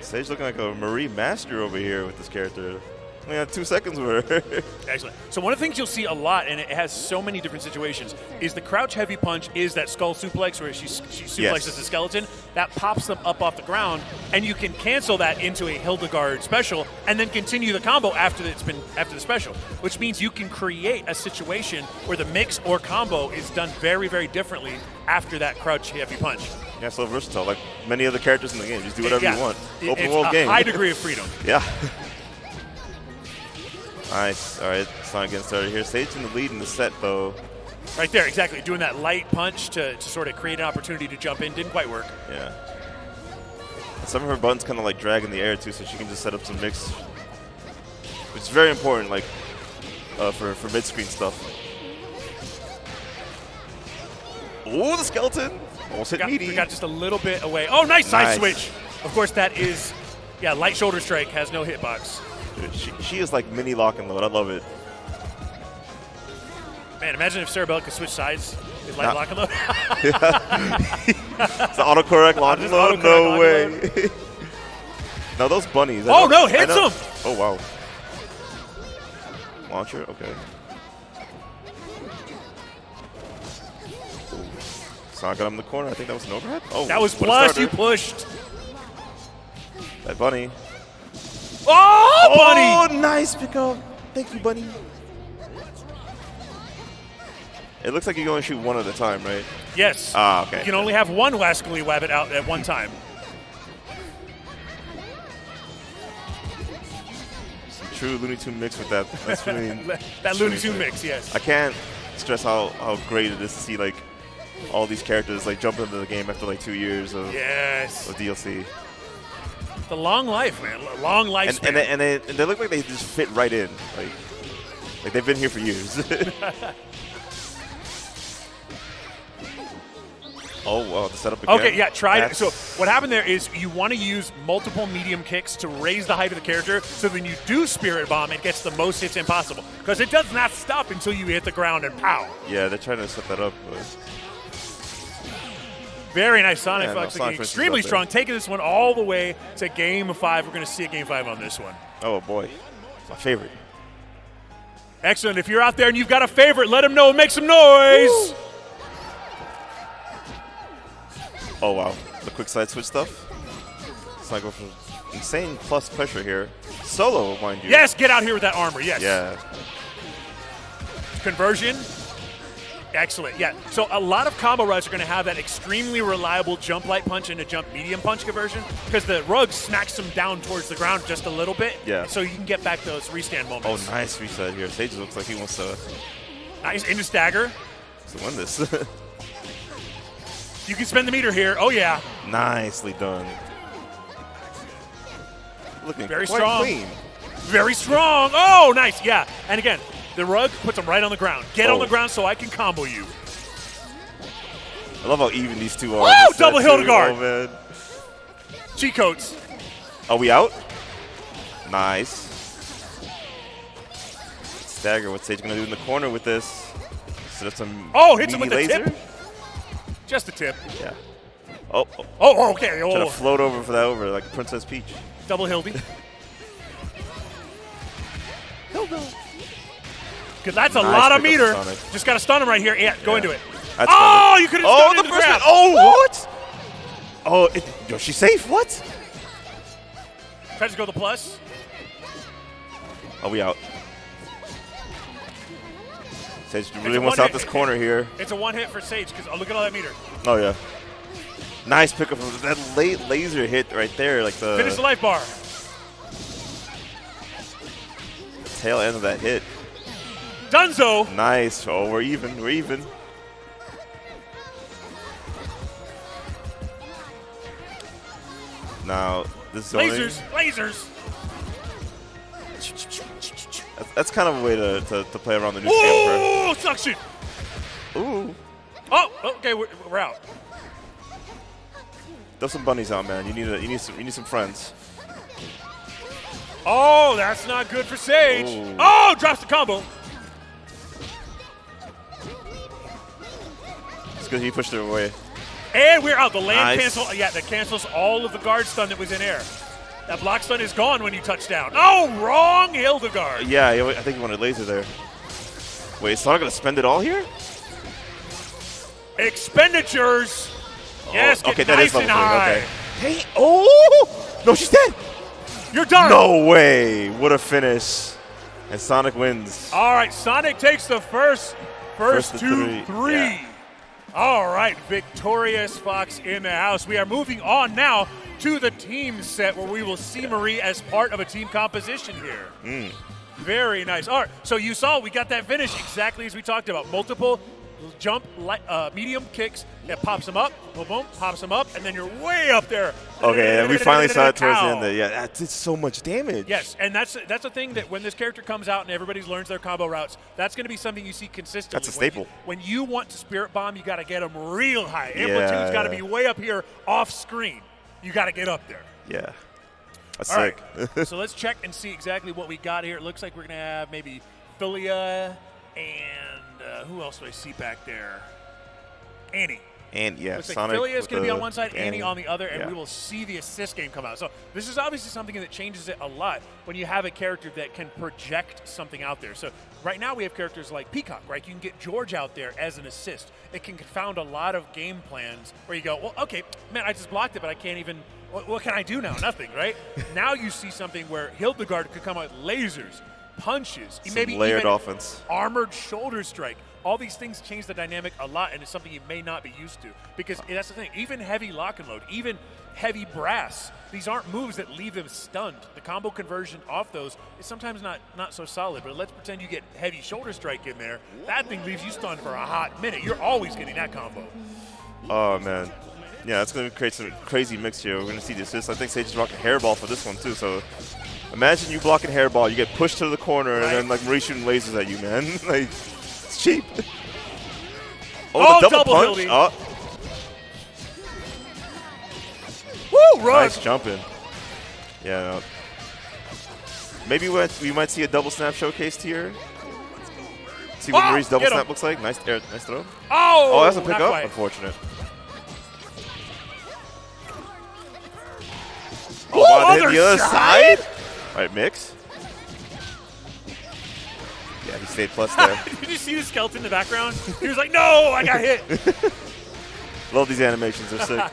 Sage looking like a Marie master over here with this character. We had 2 seconds with her. Excellent. So one of the things you'll see a lot, and it has so many different situations, is the crouch heavy punch is that skull suplex where she suplexes the skeleton. That pops them up off the ground, and you can cancel that into a Hildegard special and then continue the combo after the special, which means you can create a situation where the mix or combo is done very, very differently after that crouch heavy punch. Yeah, so versatile. Like many other characters in the game. Just do whatever you want. Open world a game. High degree of freedom. Yeah. Nice. All right, Sonic getting started here. Sage in the lead in the set, though. Right there, exactly. Doing that light punch to sort of create an opportunity to jump in. Didn't quite work. Yeah. And some of her buttons kind of drag in the air, too, so she can just set up some mix. Which is very important, for mid-screen stuff. Ooh, the skeleton. Almost hit meaty. We got just a little bit away. Oh, nice side switch. Of course, that is, light shoulder strike, has no hitbox. Dude, she is like mini lock and load. I love it. Man, imagine if Cerebell could switch sides. Is light lock and load? It's the autocorrect lock and load? No way. Now those bunnies. Oh, no, hits him. Oh, wow. Launcher? Okay. Sonic got him in the corner. I think that was an overhead. Oh, that was plus. You pushed. That bunny. Oh, bunny! Oh, nice pickup. Thank you, bunny. It looks like you can only shoot one at a time, right? Yes. Ah, okay. You can only have one Wascally Wabbit out at one time. Some true Looney Tune mix with that. That's really that Looney Tune mix, yes. I can't stress how great it is to see all these characters jump into the game after 2 years of DLC. The long life, man. Long life. And they look like they just fit right in. Like they've been here for years. Oh, wow, the setup again. Okay, yeah, try it. So what happened there is you want to use multiple medium kicks to raise the height of the character, so when you do Spirit Bomb, it gets the most hits impossible. Because it does not stop until you hit the ground and pow. Yeah, they're trying to set that up. But very nice. Sonic Yeah, Fox no, looking Sonic extremely is up strong, taking this one all the way to Game 5. We're going to see a Game 5 on this one. oh, boy. My favorite. Excellent. If you're out there and you've got a favorite, let them know and make some noise. Woo! Oh, wow. The quick side switch stuff. It's like insane plus pressure here. Solo, mind you. Yes, get out here with that armor. Yes. Yeah. Conversion. Excellent. Yeah. So a lot of combo runs are going to have that extremely reliable jump light punch and a jump medium punch conversion because the rug smacks them down towards the ground just a little bit. Yeah. So you can get back those restand moments. Oh, nice reset here. Sage looks like he wants to. Nice into stagger. To win this. You can spend the meter here. Oh, yeah. Nicely done. Looking very quite strong. clean. Very strong. Oh, nice. Yeah. And again, the rug puts them right on the ground. Get on the ground so I can combo you. I love how even these two are. Oh, double Hildegard. Oh, man. Cheat codes. Are we out? Nice. Stagger. What's Sage going to do in the corner with this? So that's some hits him with the laser? tip. Just a tip. Yeah. Oh. Oh, okay. Trying to float over for that over like Princess Peach. Double Hildy. Because that's a lot of meter. Just got to stun him right here. Yeah, go into it. That's you could have stunned into the grab. what? Oh, yo, she's safe. What? Tries to go the plus. Oh, we out. Sage really wants out this corner here. It's a one hit for Sage because look at all that meter. Oh, yeah. Nice pickup of that late laser hit right there. Like the Finish the life bar. tail end of that hit. Dunzo. Nice. Oh, we're even. We're even. Now, this zoning. Lasers. That's kind of a way to play around the new camper. Ooh, suction. Ooh. Oh, okay, we're out. Throw some bunnies out, man. You need some friends. Oh, that's not good for Sage. Ooh. Oh, drops the combo. It's good he pushed her away. And we're out. The land Nice. cancel. Yeah, that cancels all of the guard stun that was in air. That block stun is gone when you touch down. Oh, wrong Hildegard. Yeah, I think he wanted laser there. Wait, is Sonic going to spend it all here? Expenditures. Yes, okay, get that nice is level and high. Okay. Hey, oh! No, she's dead. You're done. No way. What a finish. And Sonic wins. All right, Sonic takes the first to three. Yeah. All right, victorious Fox in the house. We are moving on now to the team set where we will see Marie as part of a team composition here. Very nice. All right, so you saw we got that finish exactly as we talked about. Multiple jump, medium kicks that pops them up, boom, boom, pops them up, and then you're way up there. Okay, and we finally saw it towards the end there. Yeah, that did so much damage. Yes, and that's a thing that when this character comes out and everybody learns their combo routes, that's going to be something you see consistently. That's a staple. When you want to Spirit Bomb, you got to get them real high. Amplitude's got to be way up here off screen. You got to get up there. Yeah. That's All sick. right, so let's check and see exactly what we got here. It looks like we're going to have maybe Philia and who else do I see back there? Annie. And yeah, looks like Sonic Philia is going to be on one side, with Annie on the other, and yeah. we will see the assist game come out. So this is obviously something that changes it a lot when you have a character that can project something out there. So right now we have characters like Peacock, right? You can get George out there as an assist. It can confound a lot of game plans where you go, well, okay, man, I just blocked it, but I can't even, what can I do now? Nothing, right? Now you see something where Hildegard could come out with lasers, punches, Some maybe layered even offense. armored shoulder strike. All these things change the dynamic a lot, and it's something you may not be used to. Because that's the thing, even heavy lock and load, even heavy brass, these aren't moves that leave them stunned. The combo conversion off those is sometimes not so solid, but let's pretend you get heavy shoulder strike in there. That thing leaves you stunned for a hot minute. You're always getting that combo. Oh, man. Yeah, it's going to create some crazy mix here. We're going to see the assist. I think Sage is rocking hairball for this one, too. So imagine you blocking hairball, you get pushed to the corner, and then like Marie shooting lasers at you, man. Like, it's cheap. Oh, the double punch. Hildy. Oh. Woo, run. Nice jumping. Yeah. No. Maybe we might see a double snap showcased here. See what Marie's double snap looks like. Nice throw. Oh, that's a pick up. quite. Unfortunate. Oh, wow, they hit the other side? All right, mix. Yeah, he stayed plus there. Did you see the skeleton in the background? He was like, no, I got hit. Love these animations. They're sick.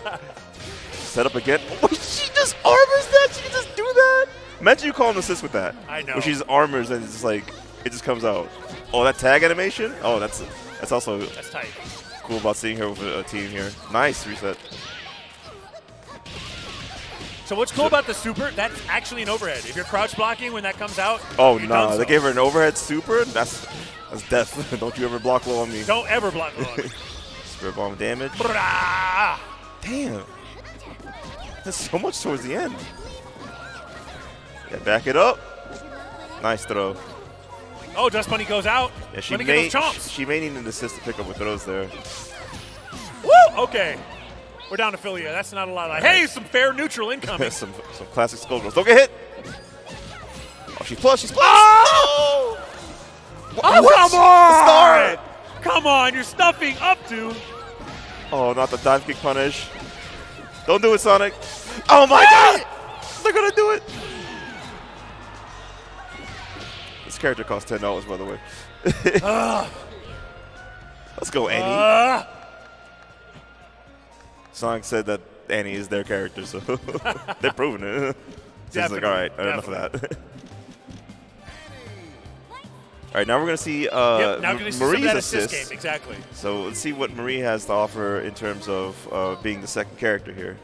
Set up again. Oh, she just armors that. She can just do that. Imagine you call an assist with that. I know. Where she just armors and it's just like, it just comes out. Oh, that tag animation? Oh, that's also that's tight. Cool about seeing her with a team here. Nice reset. So what's cool about the super, that's actually an overhead. If you're crouch blocking when that comes out, Oh, no. They gave her an overhead super? That's death. Don't you ever block low on me. Don't ever block low on me. Spirit bomb damage. Brah! Damn. That's so much towards the end. Yeah, back it up. Nice throw. Oh, Dust Bunny goes out. Yeah, Let me get those chomps. she may need an assist to pick up with throws there. Woo! Okay. We're down to Philly. That's not a lot of hey, some fair neutral incoming. some classic Skullgirls. Don't get hit. Oh, she's plus. She's plus. Oh! Come on! Come on, you're stuffing up to. Oh, not the dive kick punish. Don't do it, Sonic. Oh my God! They're gonna do it. This character costs $10, by the way. Let's go, Annie. Sonic said that Annie is their character, so they're proving it. So he's like, all right, enough of that. All right, now we're going to see now we're gonna see some of Marie's that assist. game, exactly. So let's see what Marie has to offer in terms of being the second character here.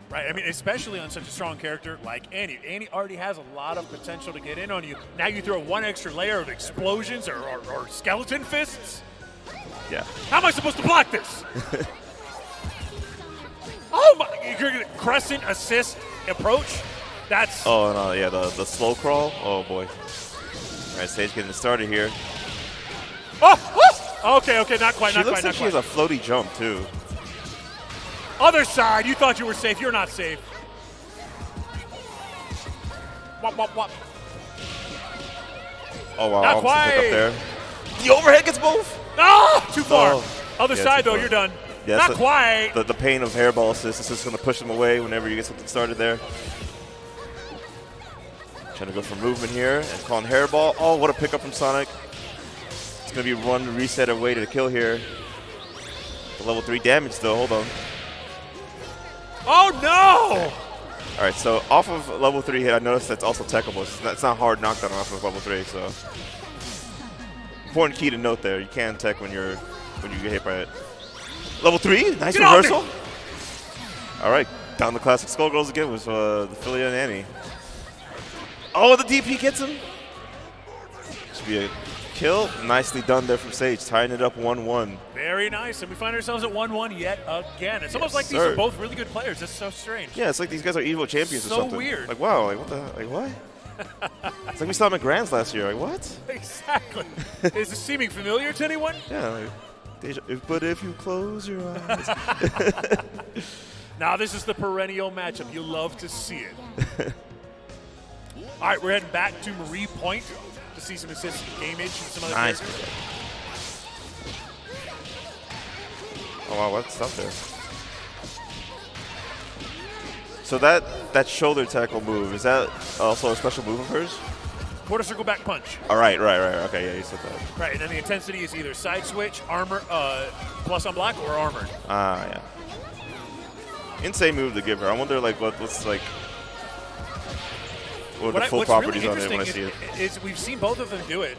Right, I mean, especially on such a strong character like Annie. Annie already has a lot of potential to get in on you. Now you throw one extra layer of explosions or skeleton fists. Yeah. How am I supposed to block this? Oh my! You're gonna crescent assist approach. That's. Oh no! Yeah, the slow crawl. Oh boy! All right, Sage getting started here. Oh! Okay, not quite. She looks like she has a floaty jump too. Other side. You thought you were safe. You're not safe. Wop, wop, wop. Oh wow! Not Almost a quite. pick up there. The overhead gets both. Ah! Too far. Oh. Other Yeah, side too though. far. You're done. Yeah, not quite. The pain of hairball assist is just going to push them away whenever you get something started there. Trying to go for movement here and calling hairball. Oh, what a pickup from Sonic. It's going to be one reset away to the kill here. The level 3 damage though. Hold on. Oh no! Okay. All right, so off of level 3 hit, I noticed that's also techable. It's not hard knockdown off of level 3, so important key to note there. You can tech when you get hit by it. Level 3, nice Get reversal. All right, down the classic Skullgirls again with the Philia and Annie. Oh, the DP gets him. Should be a kill. Nicely done there from Sage, tying it up 1-1. Very nice, and we find ourselves at 1-1 yet again. It's almost like these sir. are both really good players. That's so strange. Yeah, it's like these guys are EVO champions or So something. weird. Like, wow, like what the hell? Like, what? It's like we saw them at Grands last year. Like, what? Exactly. Is this seeming familiar to anyone? Yeah, like, but if you close your eyes. Now this is the perennial matchup. You love to see it. All right, we're heading back to Marie Point to see some assists, gamage, and some other Nice. characters. Oh wow, what's up there? So that shoulder tackle move, is that also a special move of hers? Quarter circle back punch. All right. Okay, yeah, you said that. Right, and then the intensity is either side switch, armor, plus on block, or armored. Ah, yeah. Insane move to give her. I wonder, like, what's like, what are the full what's properties really on it when I interesting see it? is we've seen both of them do it,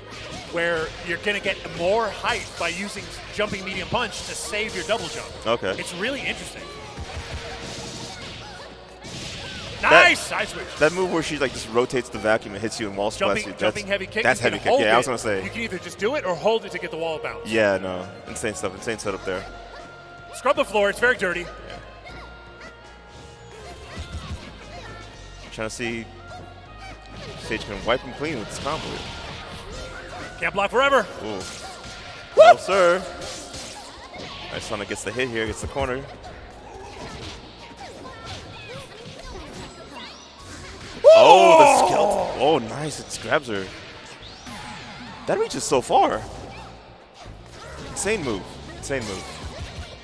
where you're going to get more height by using jumping medium punch to save your double jump. Okay. It's really interesting. Nice side switch. That move where she like just rotates the vacuum and hits you in wall splash. Jumping heavy kick. That's you can heavy kick. hold Yeah, I was it. gonna say. You can either just do it or hold it to get the wall bounce. Yeah, no, insane stuff. Insane setup there. Scrub the floor. It's very dirty. Trying to see Sage can wipe him clean with this combo. Can't block forever. Ooh. No, sir. Nice. Sonic gets the hit here. Gets the corner. Oh, nice. It grabs her. That reaches so far. Insane move. Insane move.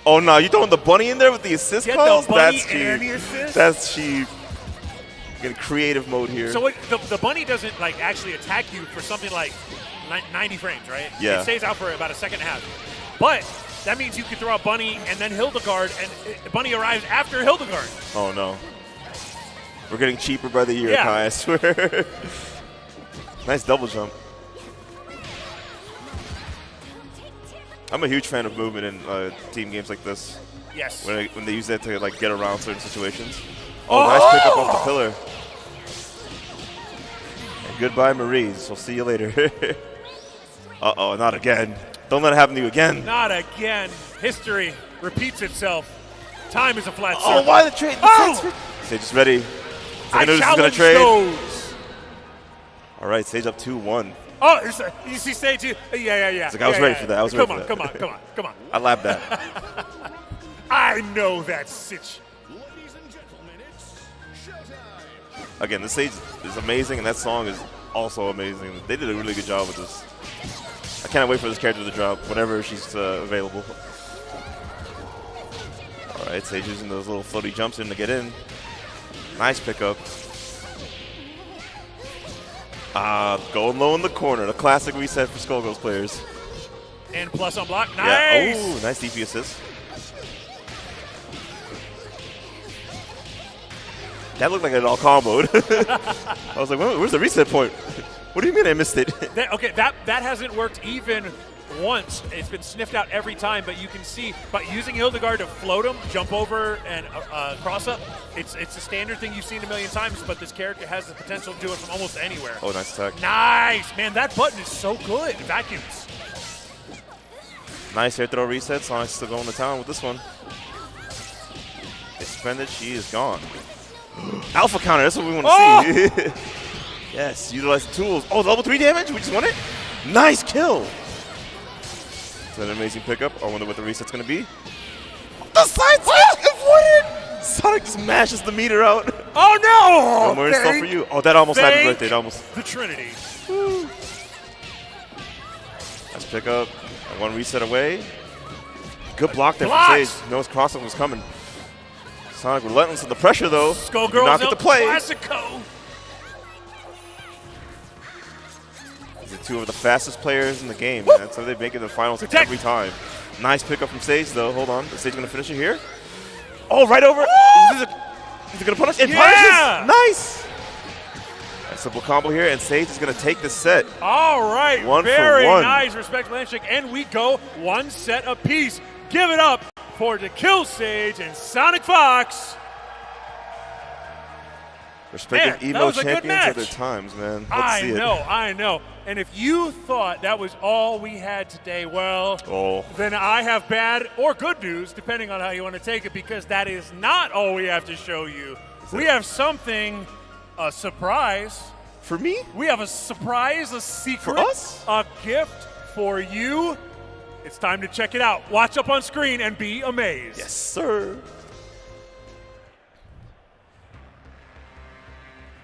Oh, no. You throwing the bunny in there with the assist Get calls? the bunny That's cheap. and the assist? That's cheap. Get creative mode here. So the bunny doesn't like actually attack you for something like 90 frames, right? Yeah. It stays out for about a second and a half. But that means you can throw a bunny and then Hildegard, and bunny arrives after Hildegard. Oh, no. We're getting cheaper by the year, Yeah. Kai, I swear. Nice double jump. I'm a huge fan of movement in team games like this. Yes. When they use that to like get around certain situations. Oh, nice pickup off the pillar. And goodbye, Maurice. We'll see you later. Uh-oh, not again. Don't let it happen to you again. Not again. History repeats itself. Time is a flat circle. Oh, why the trade? Oh! Sage is ready. I Sage is going to challenge trade. those. All right, Sage up 2-1. Oh, you see Sage? Yeah. It's like, I was ready for that. I was ready for that. Come on. I labbed that. I know that sitch. Again, this stage is amazing, and that song is also amazing. They did a really good job with this. I can't wait for this character to drop whenever she's available. All right, Sage using those little floaty jumps in to get in. Nice pickup. Going low in the corner. The classic reset for Skullgirls players. And plus on block. Nice. Yeah. Oh, nice DP assist. That looked like an all comboed. I was like, where's the reset point? What do you mean I missed it? That hasn't worked even once. It's been sniffed out every time, but you can see by using Hildegard to float him, jump over, and cross up, it's a standard thing you've seen a million times, but this character has the potential to do it from almost anywhere. Oh, nice attack. Nice. Man, that button is so good. Vacuums. Nice air throw reset. Sonic's still going to town with this one. It's suspended. She is gone. Alpha counter. That's what we want to see. Yes, utilize the tools. Oh, level 3 damage. We just won it. Nice kill. It's an amazing pickup. I wonder what the reset's going to be. The side switch avoided. Sonic smashes the meter out. Oh, no. No more install for you. Oh, that almost happened right there. Almost. The Trinity. Nice pickup. One reset away. Good block there from Sage. Knows crossover was coming. Sonic relentless in the pressure, though. Skullgirls not get to play. Classico. These are two of the fastest players in the game. Man. That's how they make it to the finals every time. Nice pickup from Sage, though. Hold on. Is Sage going to finish it here? Oh, right over. Is he going to punish? It punishes. Nice. A simple combo here, and Sage is going to take the set. All right. One Very for one. nice. Respect handshake. And we go one set apiece. Give it up for the Kill Sage and Sonic Fox. Respective Man, that EVO was a good champions match. of their times, man. Let's see it. I know. And if you thought that was all we had today, well, then I have bad or good news, depending on how you want to take it, because that is not all we have to show you. We have something, a surprise. For me? We have a surprise, a secret. For us? A gift for you. It's time to check it out. Watch up on screen and be amazed. Yes, sir.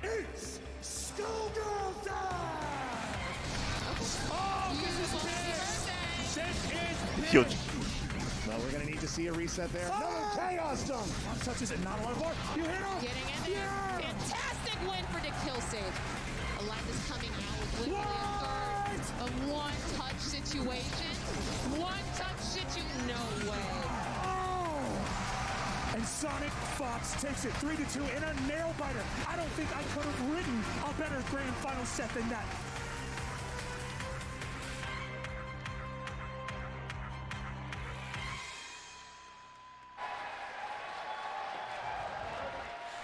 It's Skullgirls time! Oh, this is big! Yo. Well, we're gonna need to see a reset there. Another chaos dunk! One touches it, not a lot of more. You hit him! Getting in there. Fantastic win for the Kill Sage. Alanda's coming out with literally a third of one-touch situation. One-touch situation, no way. Oh! And Sonic Fox takes it 3-2 in a nail-biter. I don't think I could have written a better grand final set than that.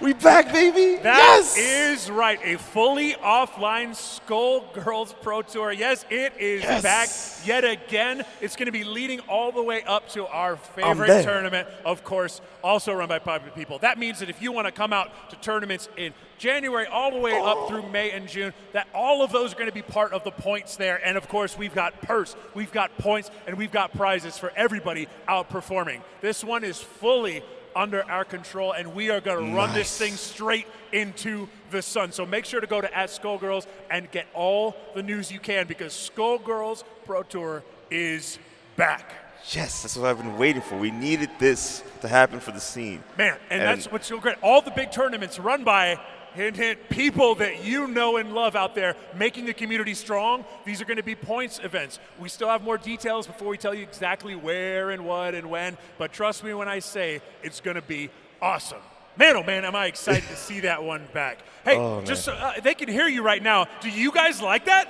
We back, baby. That yes! is right. A fully offline Skullgirls Pro Tour. Yes, it is back yet again. It's going to be leading all the way up to our favorite tournament, of course, also run by popular people. That means that if you want to come out to tournaments in January all the way up through May and June, that all of those are going to be part of the points there. And of course, we've got purse, we've got points, and we've got prizes for everybody outperforming. This one is fully under our control, and we are going to run this thing straight into the sun. So make sure to go to @Skullgirls and get all the news you can, because Skullgirls Pro Tour is back. Yes, that's what I've been waiting for. We needed this to happen for the scene. Man, and that's what's so great. All the big tournaments run by hint, hint, people that you know and love out there, making the community strong. These are going to be points events. We still have more details before we tell you exactly where and what and when, but trust me when I say it's going to be awesome. Man, oh man, am I excited to see that one back. Hey, just so, they can hear you right now. Do you guys like that?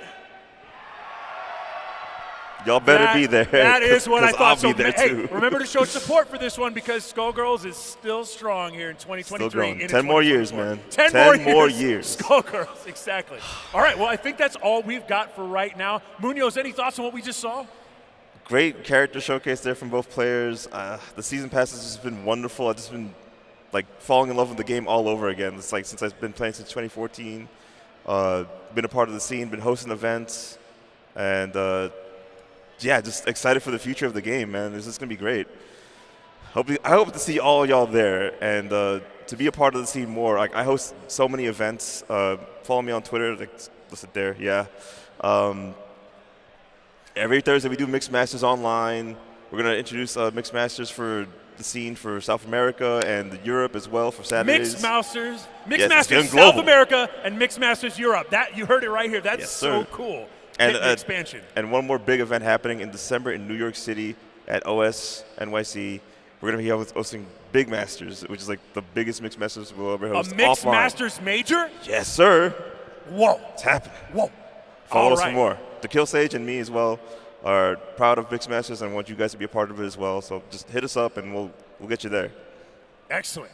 Y'all better be there. That is what I thought. I'll So, be there hey, too. remember to show support for this one, because Skullgirls is still strong here in 2023. Still growing. 10 more years, man. 10 more years. Skullgirls, exactly. All right, well, I think that's all we've got for right now. Munoz, any thoughts on what we just saw? Great character showcase there from both players. The season pass has just been wonderful. I've just been like falling in love with the game all over again. It's like since I've been playing since 2014, been a part of the scene, been hosting events, and yeah, just excited for the future of the game, man. This is gonna be great. I hope to see all y'all there, and to be a part of the scene more. Like, I host so many events. Follow me on Twitter. Like, listen there, yeah. Every Thursday we do Mixed Masters online. We're gonna introduce Mixed Masters for the scene for South America and Europe as well for Saturdays. Mixed Masters Yes, South America and Mixed Masters Europe. That, you heard it right here. That's so cool. And the expansion. And one more big event happening in December in New York City at OS NYC. We're going to be hosting Big Masters, which is like the biggest Mixed Masters we'll ever host. A Mixed offline. Masters major? Yes, sir. Whoa. It's happening. Whoa. Follow us for more. The Kill Sage and me as well are proud of Mixed Masters and want you guys to be a part of it as well. So just hit us up and we'll get you there. Excellent.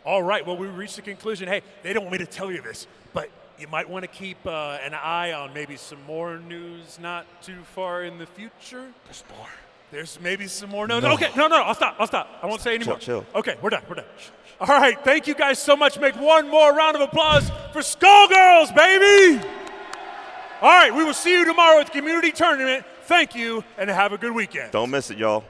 All right, well, we reached the conclusion. Hey, they don't want me to tell you this, but you might want to keep an eye on maybe some more news not too far in the future. There's more. There's maybe some more. No. Okay, no, I'll stop. I won't say any more. Chill. Okay, we're done. All right, thank you guys so much. Make one more round of applause for Skullgirls, baby. All right, we will see you tomorrow at the community tournament. Thank you, and have a good weekend. Don't miss it, y'all.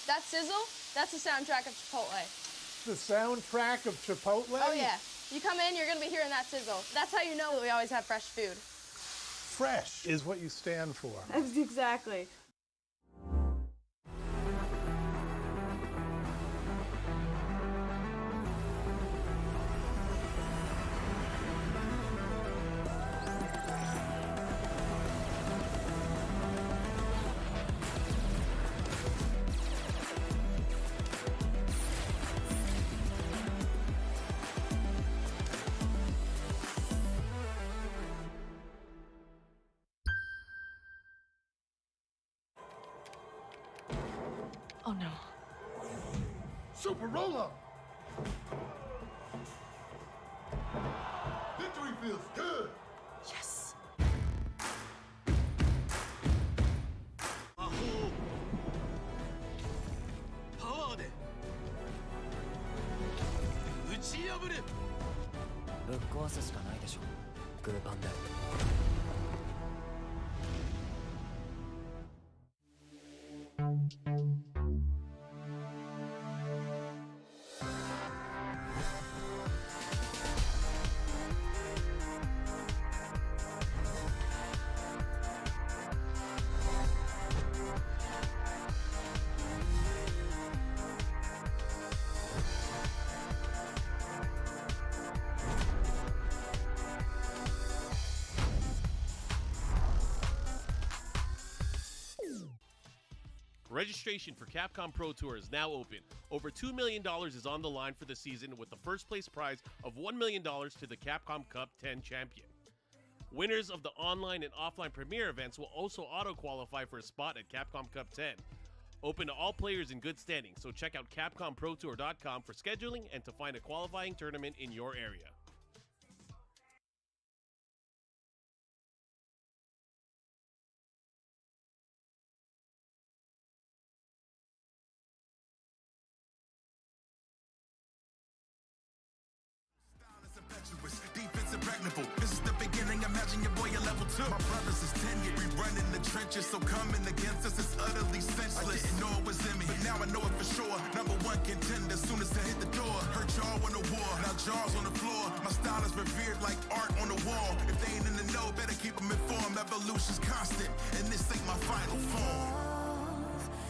That sizzle, that's the soundtrack of Chipotle. The soundtrack of Chipotle? Oh yeah. You come in, you're gonna be hearing that sizzle. That's how you know that we always have fresh food. Fresh is what you stand for. Exactly. Oh no. Super roll-up. Victory feels good. Yes. Power で打ち破れ。ぶっ壊すしかないでしょ。グーパンで。Registration for Capcom Pro Tour is now open. Over $2 million is on the line for the season, with the first place prize of $1 million to the Capcom Cup 10 champion. Winners of the online and offline premier events will also auto-qualify for a spot at Capcom Cup 10. Open to all players in good standing, so check out CapcomProTour.com for scheduling and to find a qualifying tournament in your area. Defense impregnable. This is the beginning. Imagine your boy, level 2. My brothers is tenured, we run in the trenches, so coming against us is utterly senseless. I didn't know it was in me, but now I know it for sure. Number 1 contender, soon as I hit the door. Heard y'all won the war, now jaws on the floor. My style is revered like art on the wall. If they ain't in the know, better keep them informed. Evolution's constant, and this ain't my final form.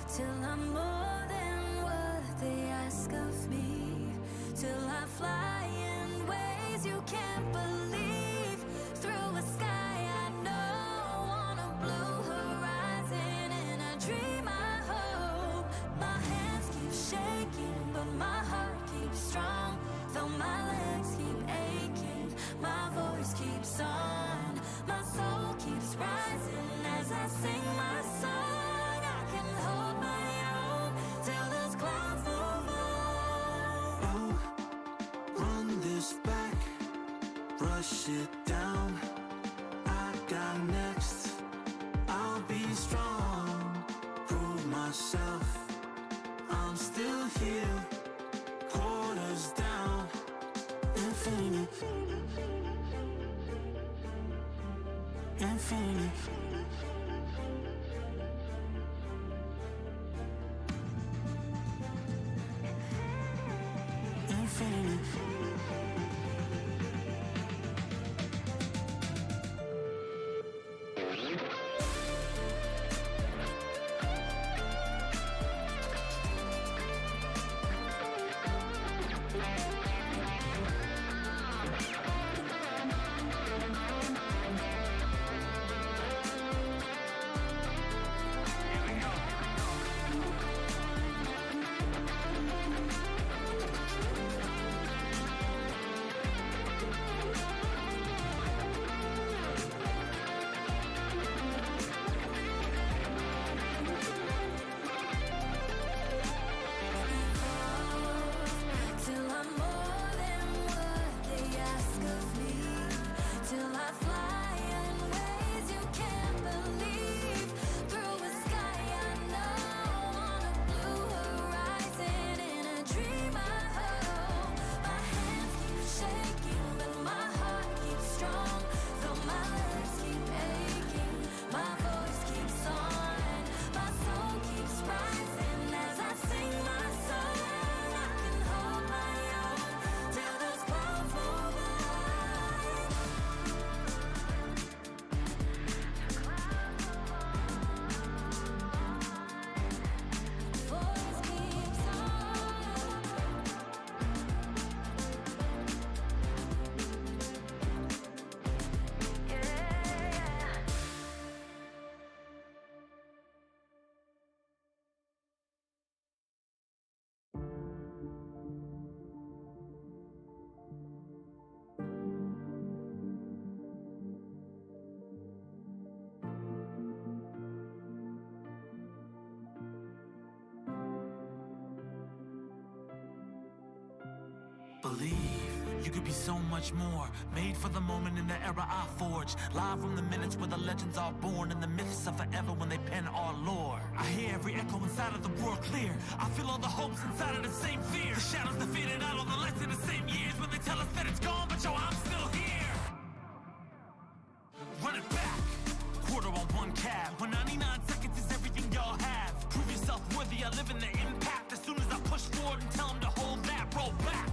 Till I'm more than what they ask of me. Till I fly in ways you can't believe. Through a sky I know, on a blue horizon. In a dream I hope. My hands keep shaking, but my heart keeps strong. Though my legs keep aching, my voice keeps on. My soul keeps rising as I sing my song. I can hold my own till those clouds move on. Run this back, brush it down. I got next. I'll be strong, prove myself. I'm still here, quarters down. Infinity, infinity. Infinity. Till I'm more than what they ask of me. Till I fly in ways you can't believe. Through a sky I know, on a blue horizon. In a dream I hope. My hands keep shaking, but my heart keeps strong. Though my legs keep aching, my voice keeps on. My soul keeps rising as I sing my song. I can hold my own till those clouds move on. Voice keeps on. Yeah. Believe you could be so much more. Made for the moment in the era I forged. Live from the minutes where the legends are born, and the myths are forever when they pen our lore. I hear every echo inside of the world clear. I feel all the hopes inside of the same fear. The shadows that faded out, all the lights in the same years when they tell us that it's gone, but yo, I'm still here. Run it back, quarter on 1 cab. When 99 seconds is everything y'all have. Prove yourself worthy, I live in the impact. As soon as I push forward and tell them to hold that, roll back.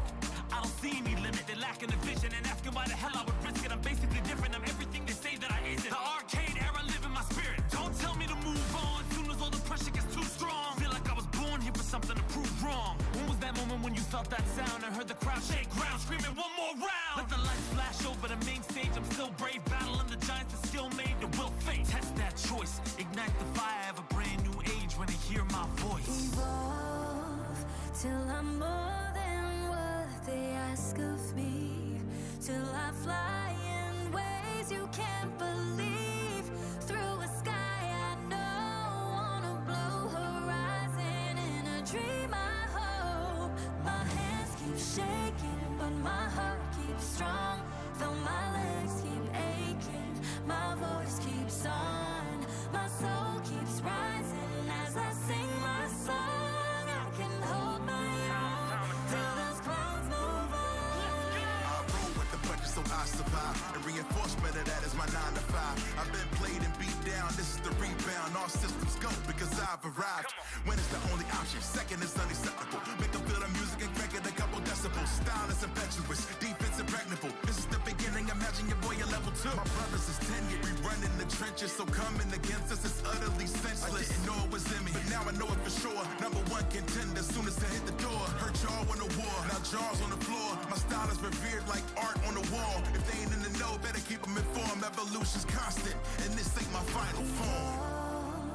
I don't see any limit, they're lacking a vision and asking why the hell I would risk it. I'm basically different, I'm everything they say that I isn't. The arcade era live in my spirit. Don't tell me to move on, soon as all the pressure gets too strong. Feel like I was born here for something to prove wrong. When was that moment when you felt that sound and heard the crowd shake ground, screaming one more round? Let the lights flash over the main stage, I'm still brave, battling the giants that still made the will fate. Test that choice, ignite the fire of a brand new age when they hear my voice. Evolve till I'm more than what they ask of me. Till I fly in ways you can't believe. Through a sky I know, on a blue horizon. In a dream I hope. My hands keep shaking, but my heart keeps strong. Though my legs keep aching, my voice keeps on. My soul keeps rising as I sing my song. I can hold my own till those clouds move on. I roll with the budget so I survive. And and reinforcement of that is my 9 to 5. I've been played and beat down, this is the rebound. All systems go because I've arrived. When it's the only option, second is unacceptable. Make them feel the music and crank it a couple decibels. Style is impetuous, defense impregnable. This is the beginning, imagine your boy at level 2. My brothers is tenured, we run in the trenches, so coming against us is utterly senseless. I didn't know it was in me, but now I know it for sure. Number 1 contender, soon as I hit the door. Hurt y'all on the war, now jaws on the floor. My style is revered like art on the wall. If they ain't in the know, better keep them informed. Evolution's constant, and this ain't my final form.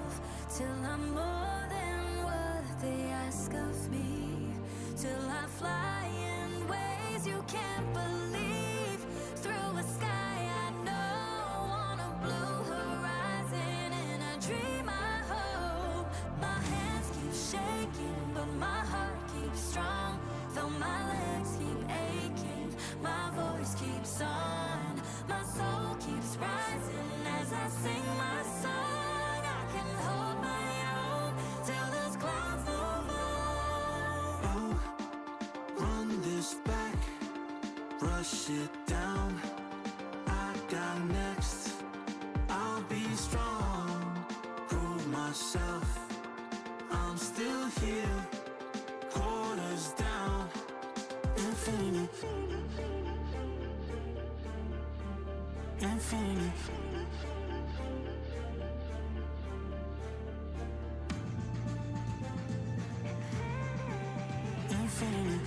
Till I'm more than what they ask of me. Till I fly in ways you can't believe. Through a sky I know, on a blue horizon. In a dream I hope. My hands keep shaking, but my heart keeps strong. Though my legs keep aching, my voice keeps on. My soul keeps rising as I sing my song. I can hold my own till those clouds move on. Oh, run this back, brush it down. I got next. I'll be strong, prove myself. I'm still here, quarters down, infinity, infinity. Infinity.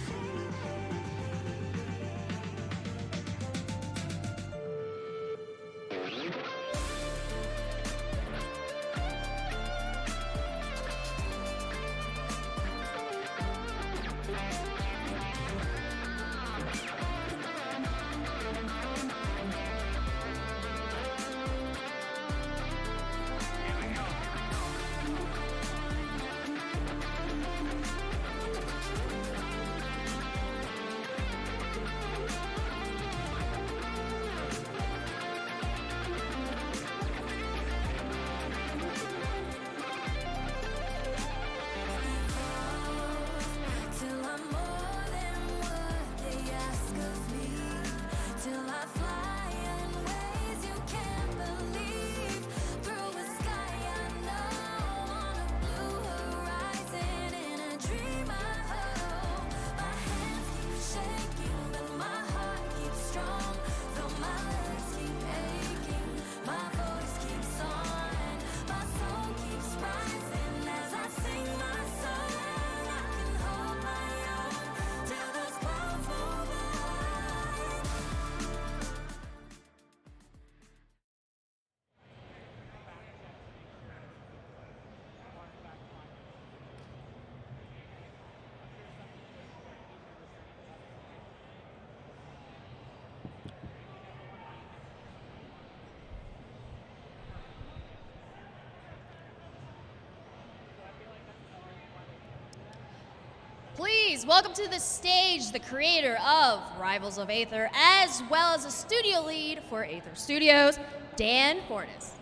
Till I'm more than what they ask of me. Till I fly in ways you can't believe. Through a sky I know, on a blue horizon. In a dream I hope. My hands keep shaking, but my heart keeps strong. Though my legs keep aching, my voice keeps on. My soul keeps rising as I sing my song. I can hold my own till those clouds move by. Please welcome to the stage the creator of Rivals of Aether, as well as a studio lead for Aether Studios, Dan Fornes.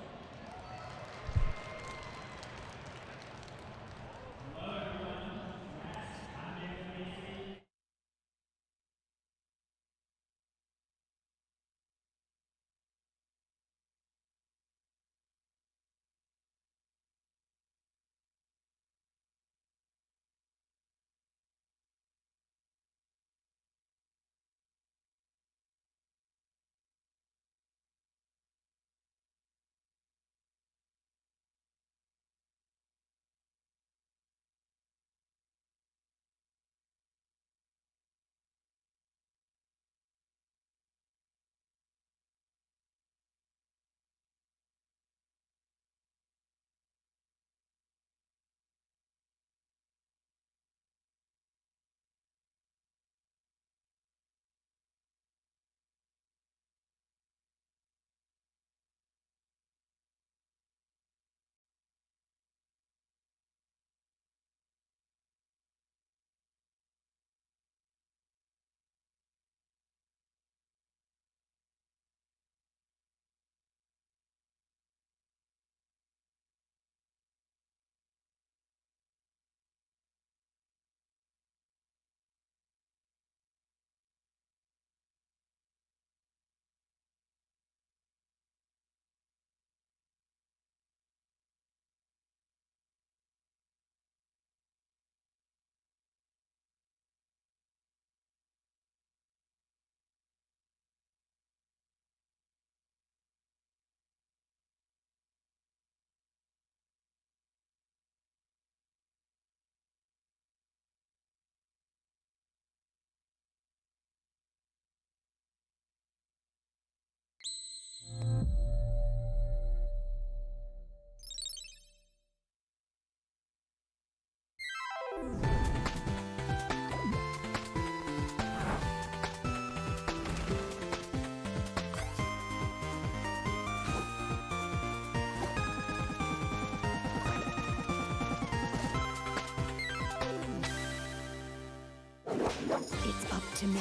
It's up to me.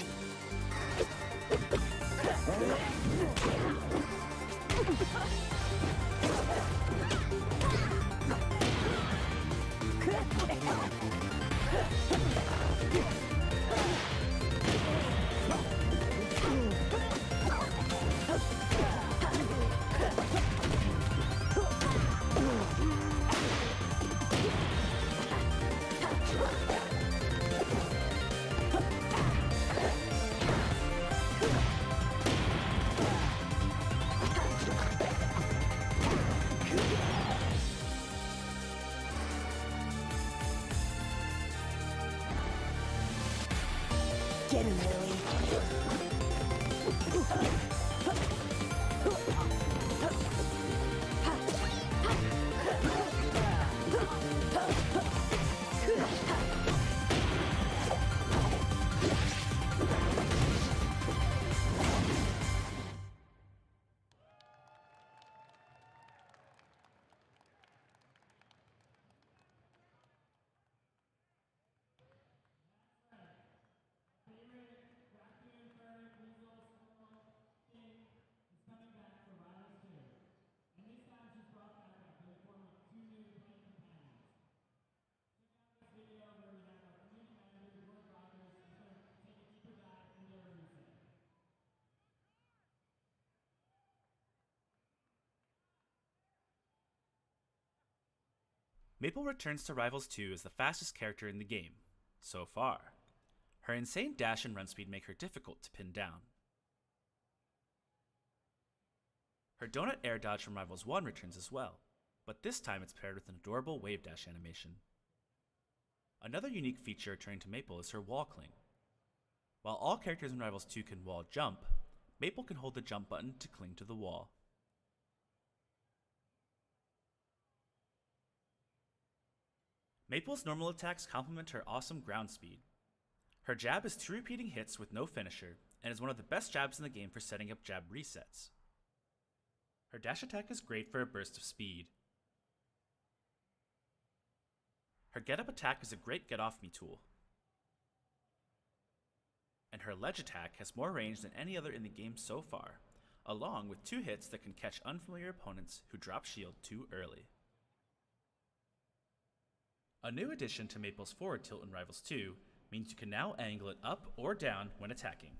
Get him, Lily. Maple returns to Rivals 2 as the fastest character in the game, so far. Her insane dash and run speed make her difficult to pin down. Her donut air dodge from Rivals 1 returns as well, but this time it's paired with an adorable wave dash animation. Another unique feature returning to Maple is her wall cling. While all characters in Rivals 2 can wall jump, Maple can hold the jump button to cling to the wall. Maple's normal attacks complement her awesome ground speed. Her jab is 2 repeating hits with no finisher, and is one of the best jabs in the game for setting up jab resets. Her dash attack is great for a burst of speed. Her get up attack is a great get off me tool. And her ledge attack has more range than any other in the game so far, along with 2 hits that can catch unfamiliar opponents who drop shield too early. A new addition to Maple's forward tilt in Rivals 2 means you can now angle it up or down when attacking.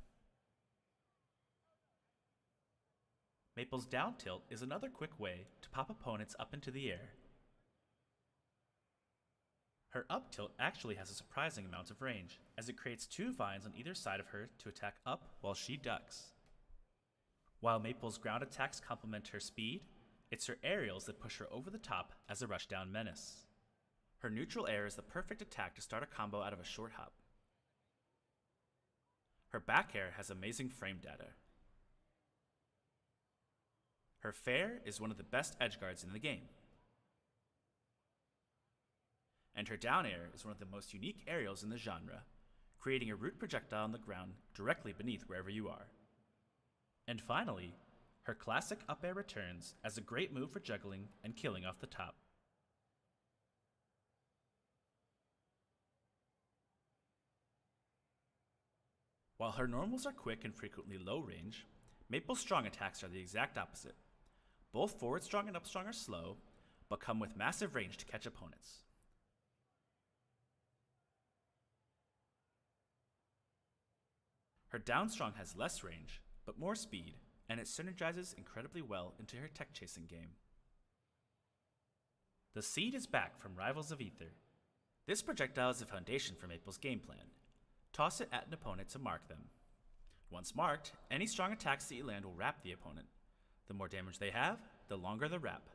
Maple's down tilt is another quick way to pop opponents up into the air. Her up tilt actually has a surprising amount of range, as it creates 2 vines on either side of her to attack up while she ducks. While Maple's ground attacks complement her speed, it's her aerials that push her over the top as a rushdown menace. Her neutral air is the perfect attack to start a combo out of a short hop. Her back air has amazing frame data. Her fair is one of the best edgeguards in the game. And her down air is one of the most unique aerials in the genre, creating a root projectile on the ground directly beneath wherever you are. And finally, her classic up air returns as a great move for juggling and killing off the top. While her normals are quick and frequently low range, Maple's strong attacks are the exact opposite. Both forward strong and up strong are slow, but come with massive range to catch opponents. Her down strong has less range, but more speed, and it synergizes incredibly well into her tech chasing game. The Seed is back from Rivals of Aether. This projectile is the foundation for Maple's game plan. Toss it at an opponent to mark them. Once marked, any strong attacks that you land will wrap the opponent. The more damage they have, the longer the wrap.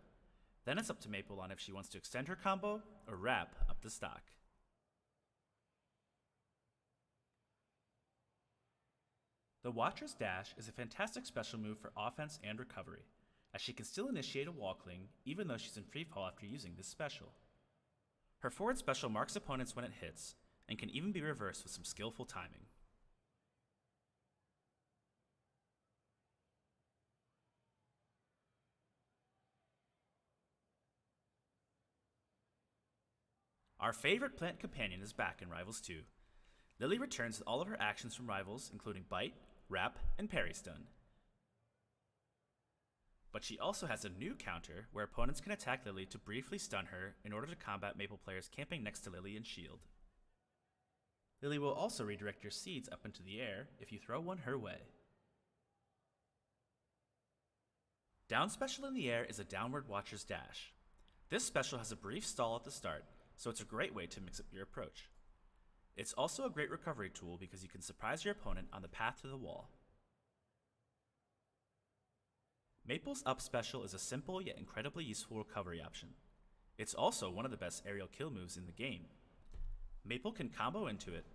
Then it's up to Maple on if she wants to extend her combo or wrap up the stock. The Watcher's Dash is a fantastic special move for offense and recovery, as she can still initiate a wall cling even though she's in free fall after using this special. Her forward special marks opponents when it hits, and can even be reversed with some skillful timing. Our favorite plant companion is back in Rivals 2. Lily returns with all of her actions from rivals, including Bite, Wrap, and Parry Stun. But she also has a new counter where opponents can attack Lily to briefly stun her in order to combat Maple players camping next to Lily and shield. Lily will also redirect your seeds up into the air if you throw one her way. Down special in the air is a downward watcher's dash. This special has a brief stall at the start, so it's a great way to mix up your approach. It's also a great recovery tool because you can surprise your opponent on the path to the wall. Maple's up special is a simple yet incredibly useful recovery option. It's also one of the best aerial kill moves in the game. Maple can combo into it,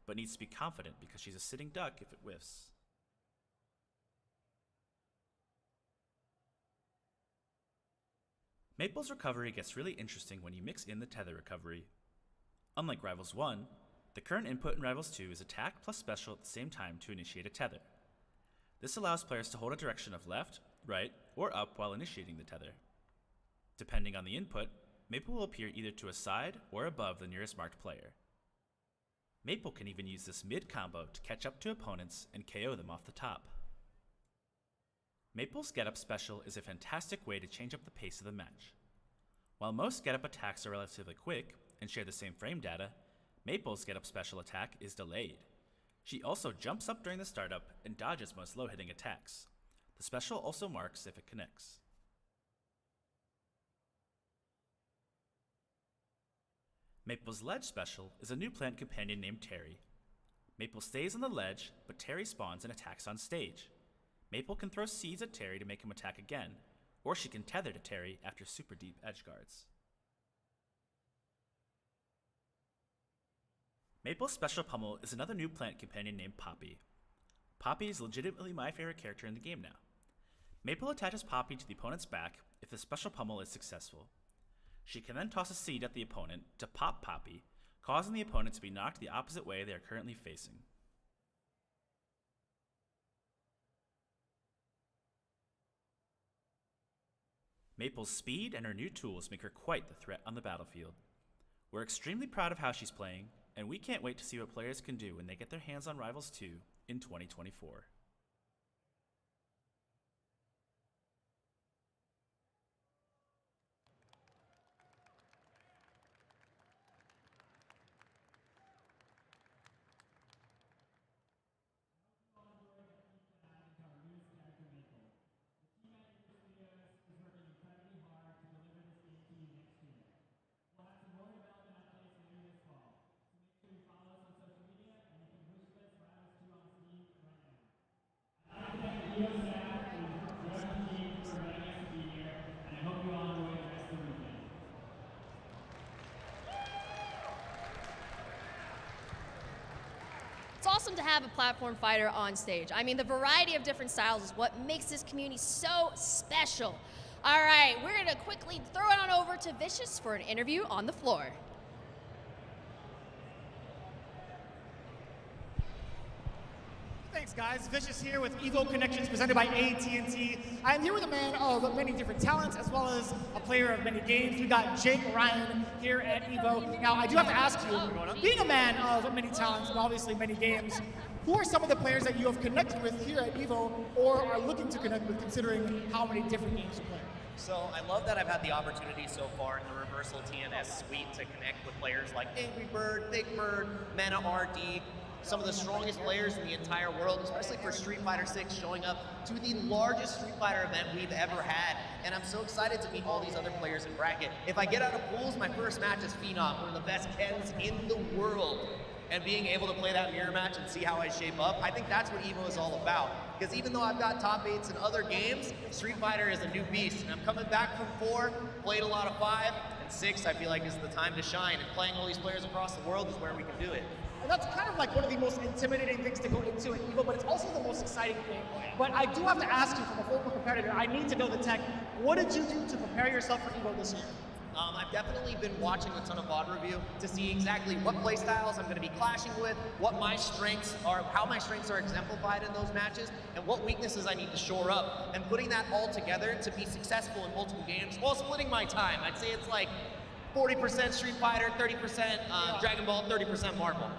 but needs to be confident because she's a sitting duck if it whiffs. Maple's recovery gets really interesting when you mix in the tether recovery. Unlike Rivals 1, the current input in Rivals 2 is attack plus special at the same time to initiate a tether. This allows players to hold a direction of left, right, or up while initiating the tether. Depending on the input, Maple will appear either to a side or above the nearest marked player. Maple can even use this mid-combo to catch up to opponents and KO them off the top. Maple's get-up special is a fantastic way to change up the pace of the match. While most get-up attacks are relatively quick and share the same frame data, Maple's get-up special attack is delayed. She also jumps up during the startup and dodges most low-hitting attacks. The special also marks if it connects. Maple's ledge special is a new plant companion named Terry. Maple stays on the ledge, but Terry spawns and attacks on stage. Maple can throw seeds at Terry to make him attack again, or she can tether to Terry after super deep edge guards. Maple's special pummel is another new plant companion named Poppy. Poppy is legitimately my favorite character in the game now. Maple attaches Poppy to the opponent's back if the special pummel is successful. She can then toss a seed at the opponent to pop Poppy, causing the opponent to be knocked the opposite way they are currently facing. Maple's speed and her new tools make her quite the threat on the battlefield. We're extremely proud of how she's playing, and we can't wait to see what players can do when they get their hands on Rivals 2 in 2024. It's awesome to have a platform fighter on stage. I mean, the variety of different styles is what makes this community so special. All right, we're gonna quickly throw it on over to Vicious for an interview on the floor. Thanks, guys. Vicious here with EVO Connections presented by AT&T. I'm here with a man of many different talents as well as a player of many games. We got Jake Ryan here at EVO. Now, I do have to ask you, being a man of many talents and obviously many games, who are some of the players that you have connected with here at EVO or are looking to connect with considering how many different games you play? So I love that I've had the opportunity so far in the Reversal TNS suite to connect with players like Angry Bird, Big Bird, MenaRD, some of the strongest players in the entire world, especially for Street Fighter 6, showing up to the largest Street Fighter event we've ever had. And I'm so excited to meet all these other players in bracket. If I get out of pools, my first match is Phenom, one of the best Kens in the world. And being able to play that mirror match and see how I shape up, I think that's what EVO is all about. Because even though I've got top 8s in other games, Street Fighter is a new beast. And I'm coming back from 4, played a lot of 5, and 6 I feel like is the time to shine. And playing all these players across the world is where we can do it. And that's kind of like one of the most intimidating things to go into at EVO, but it's also the most exciting thing. But I do have to ask you, from a former competitor, I need to know the tech. What did you do to prepare yourself for EVO this year? I've definitely been watching a ton of VOD review to see exactly what playstyles I'm going to be clashing with, what my strengths are, how my strengths are exemplified in those matches, and what weaknesses I need to shore up, and putting that all together to be successful in multiple games while splitting my time. I'd say it's like 40% Street Fighter, 30% Dragon Ball, 30% Marvel.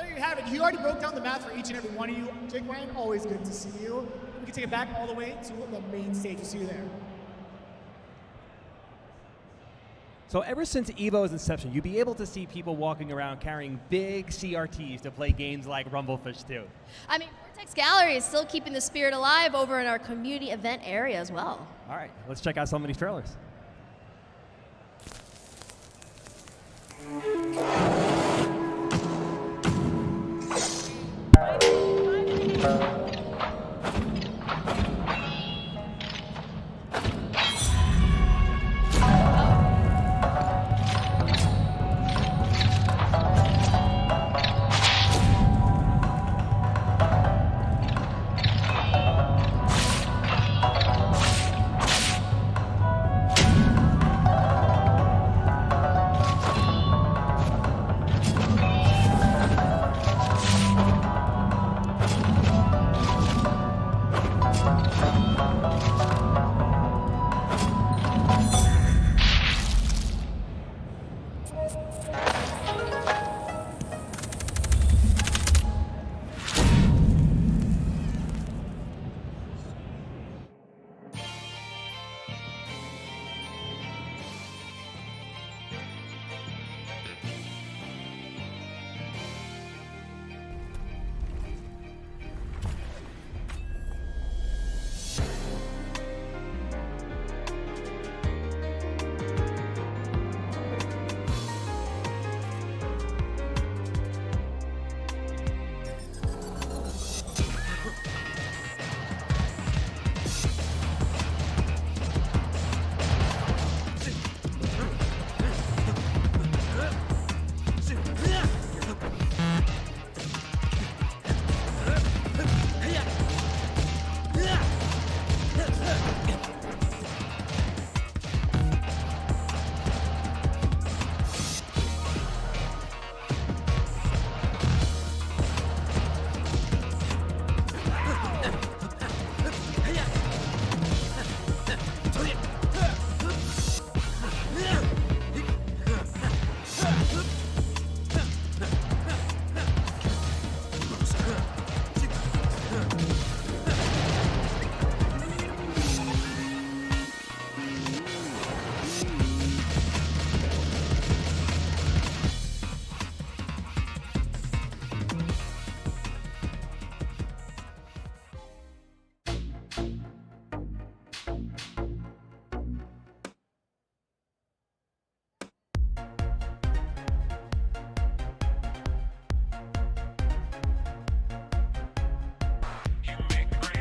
there you have it. You already broke down the math for each and every one of you. Jake Ryan, always good to see you. We can take it back all the way to the main stage. We'll see you there. So ever since EVO's inception, you'd be able to see people walking around carrying big CRTs to play games like Rumblefish 2. I mean, Vortex Gallery is still keeping the spirit alive over in our community event area as well. All right, let's check out some of these trailers.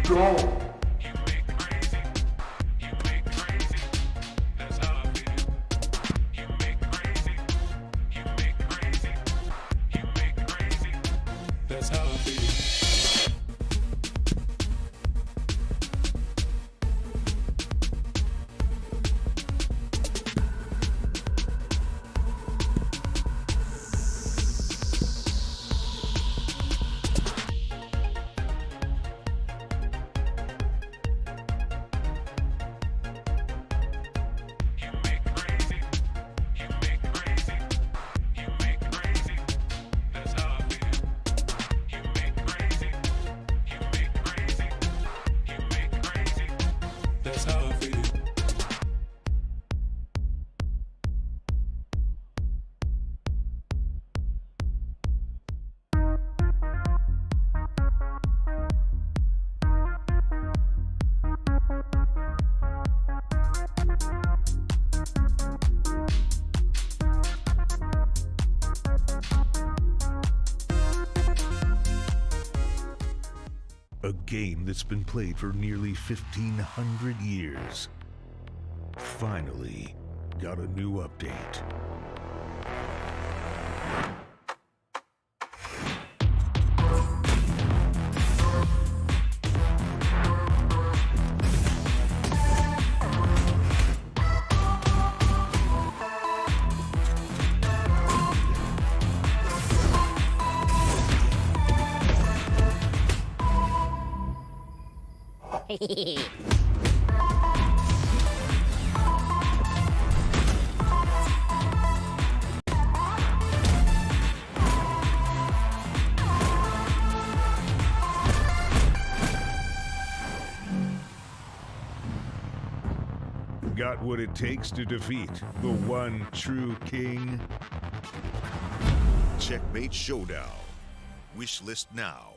Brawl. That's how I feel. That's how I feel. A game that's been played for nearly 1,500 years finally got a new update. got what it takes to defeat the one true king? Checkmate Showdown. Wishlist now.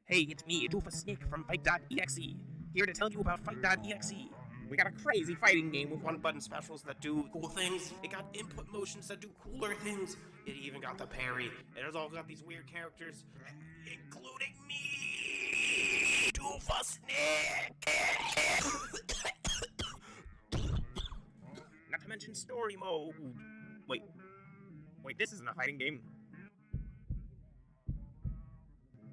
Hey, it's me, Doofus Snake from Fight.exe, here to tell you about Fight.exe. We got a crazy fighting game with one-button specials that do cool things. It got input motions that do cooler things. It even got the parry. And it's all got these weird characters, including me, Doofus Snake. Not to mention story mode. Wait, this isn't a fighting game.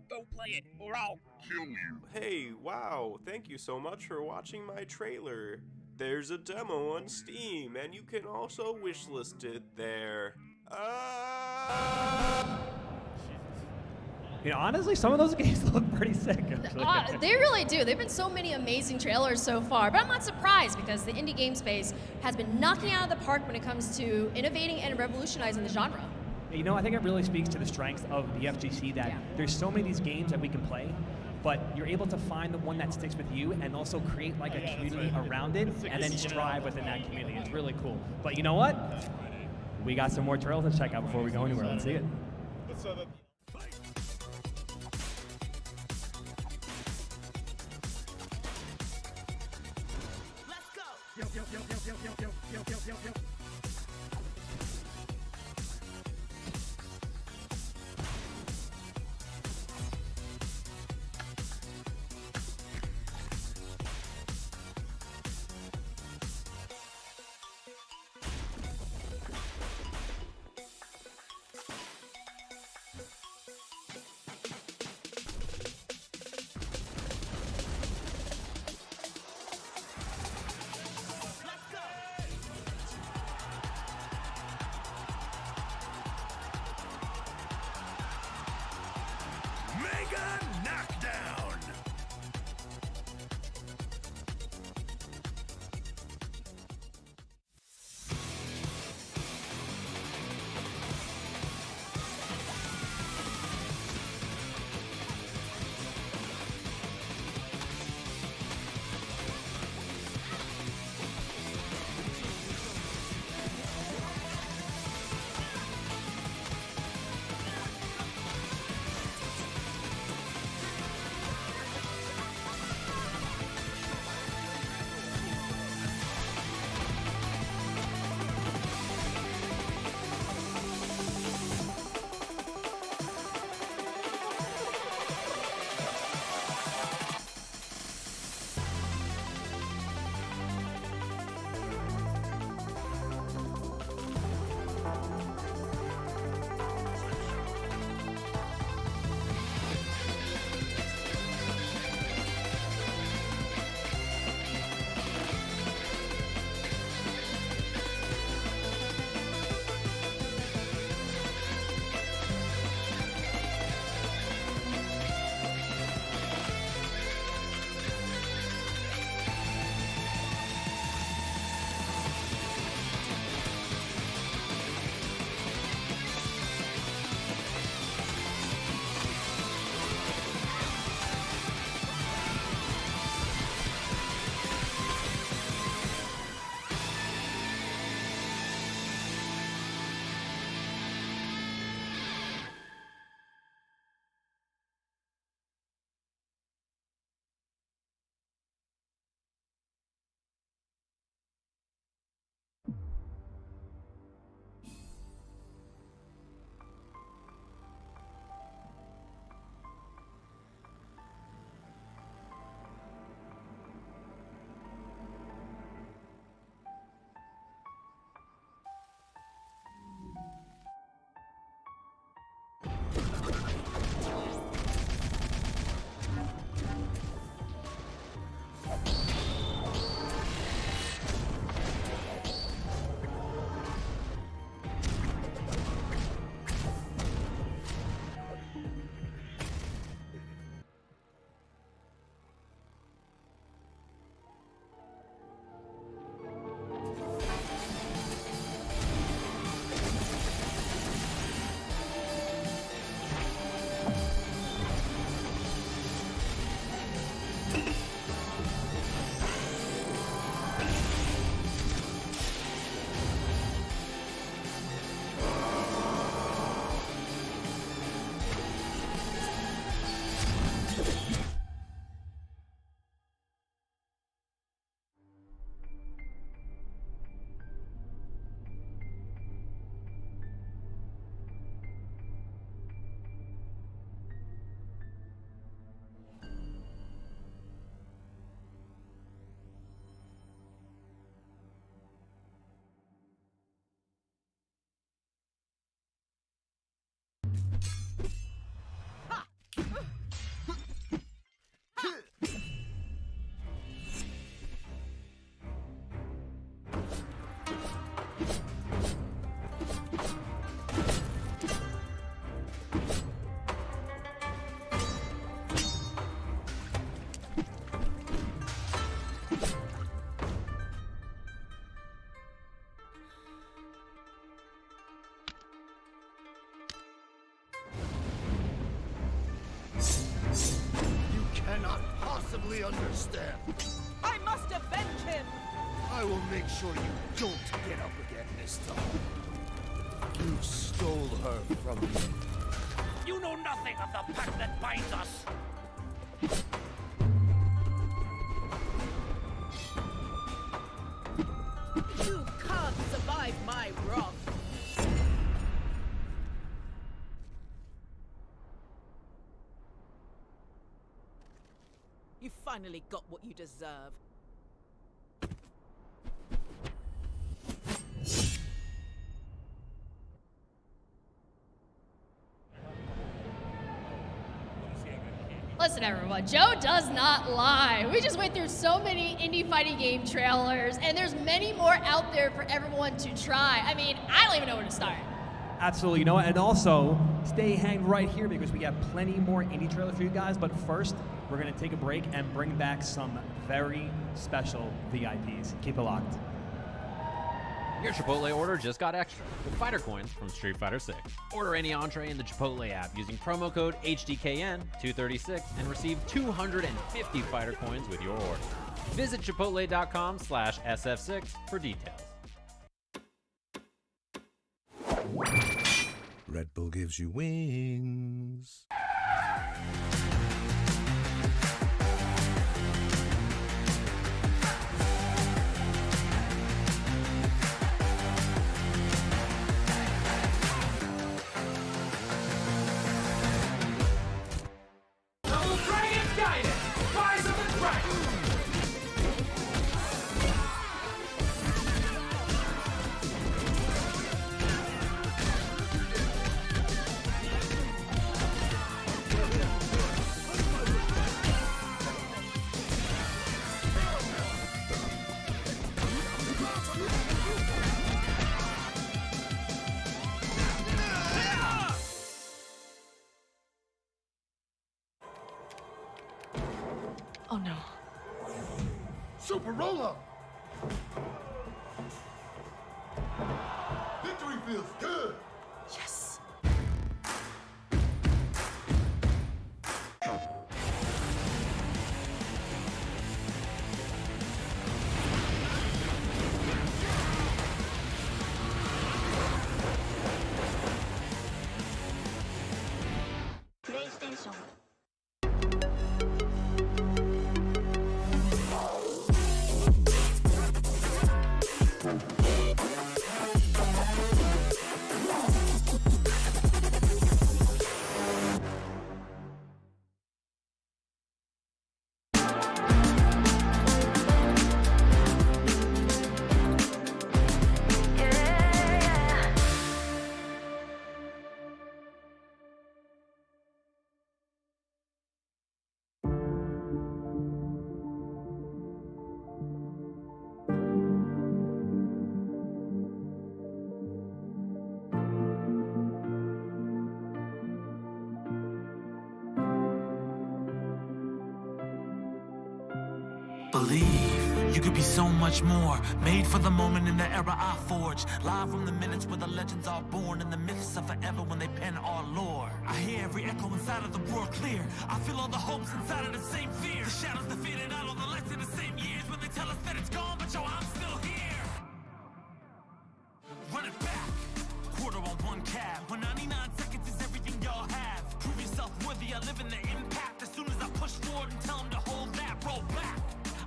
Go play it, or I'll kill you. Hey, wow, thank you so much for watching my trailer. There's a demo on Steam, and you can also wishlist it there. You know, honestly, some of those games look pretty sick. Actually. They really do. There've been so many amazing trailers so far, but I'm not surprised because the indie game space has been knocking out of the park when it comes to innovating and revolutionizing the genre. You know, I think it really speaks to the strength of the FGC that there's so many of these games that we can play, but you're able to find the one that sticks with you and also create like a community around it and then strive within that community. It's really cool. But you know what? We got some more trailers to check out before we go anywhere. Let's see it. possibly understand. I must avenge him! I will make sure you don't get up again this time. You stole her from me. You know nothing of the pact that binds us. You can't survive my wrath. You finally got what you deserve. Listen, everyone, Joe does not lie. We just went through so many indie fighting game trailers, and there's many more out there for everyone to try. I mean, I don't even know where to start. Absolutely, you know what? And also, stay hanged right here because we got plenty more indie trailers for you guys. But first, we're going to take a break and bring back some very special VIPs. Keep it locked. Your Chipotle order just got extra with fighter coins from Street Fighter 6. Order any entree in the Chipotle app using promo code HDKN236 and receive 250 fighter coins with your order. Visit chipotle.com/SF6 for details. Red Bull gives you wings. Oh no. Super Roll-Up! Victory feels good! Yes! PlayStation. Believe you could be so much more. Made for the moment in the era I forged. Live from the minutes where the legends are born and the myths are forever when they pen our lore. I hear every echo inside of the world clear. I feel all the hopes inside of the same fear. The shadows that faded out, all the lights in the same years when they tell us that it's gone, but yo, I'm still here. Run it back. Quarter on one cab. When 99 seconds is everything y'all have. Prove yourself worthy. I live in the impact. As soon as I push forward and tell them to hold that, roll back.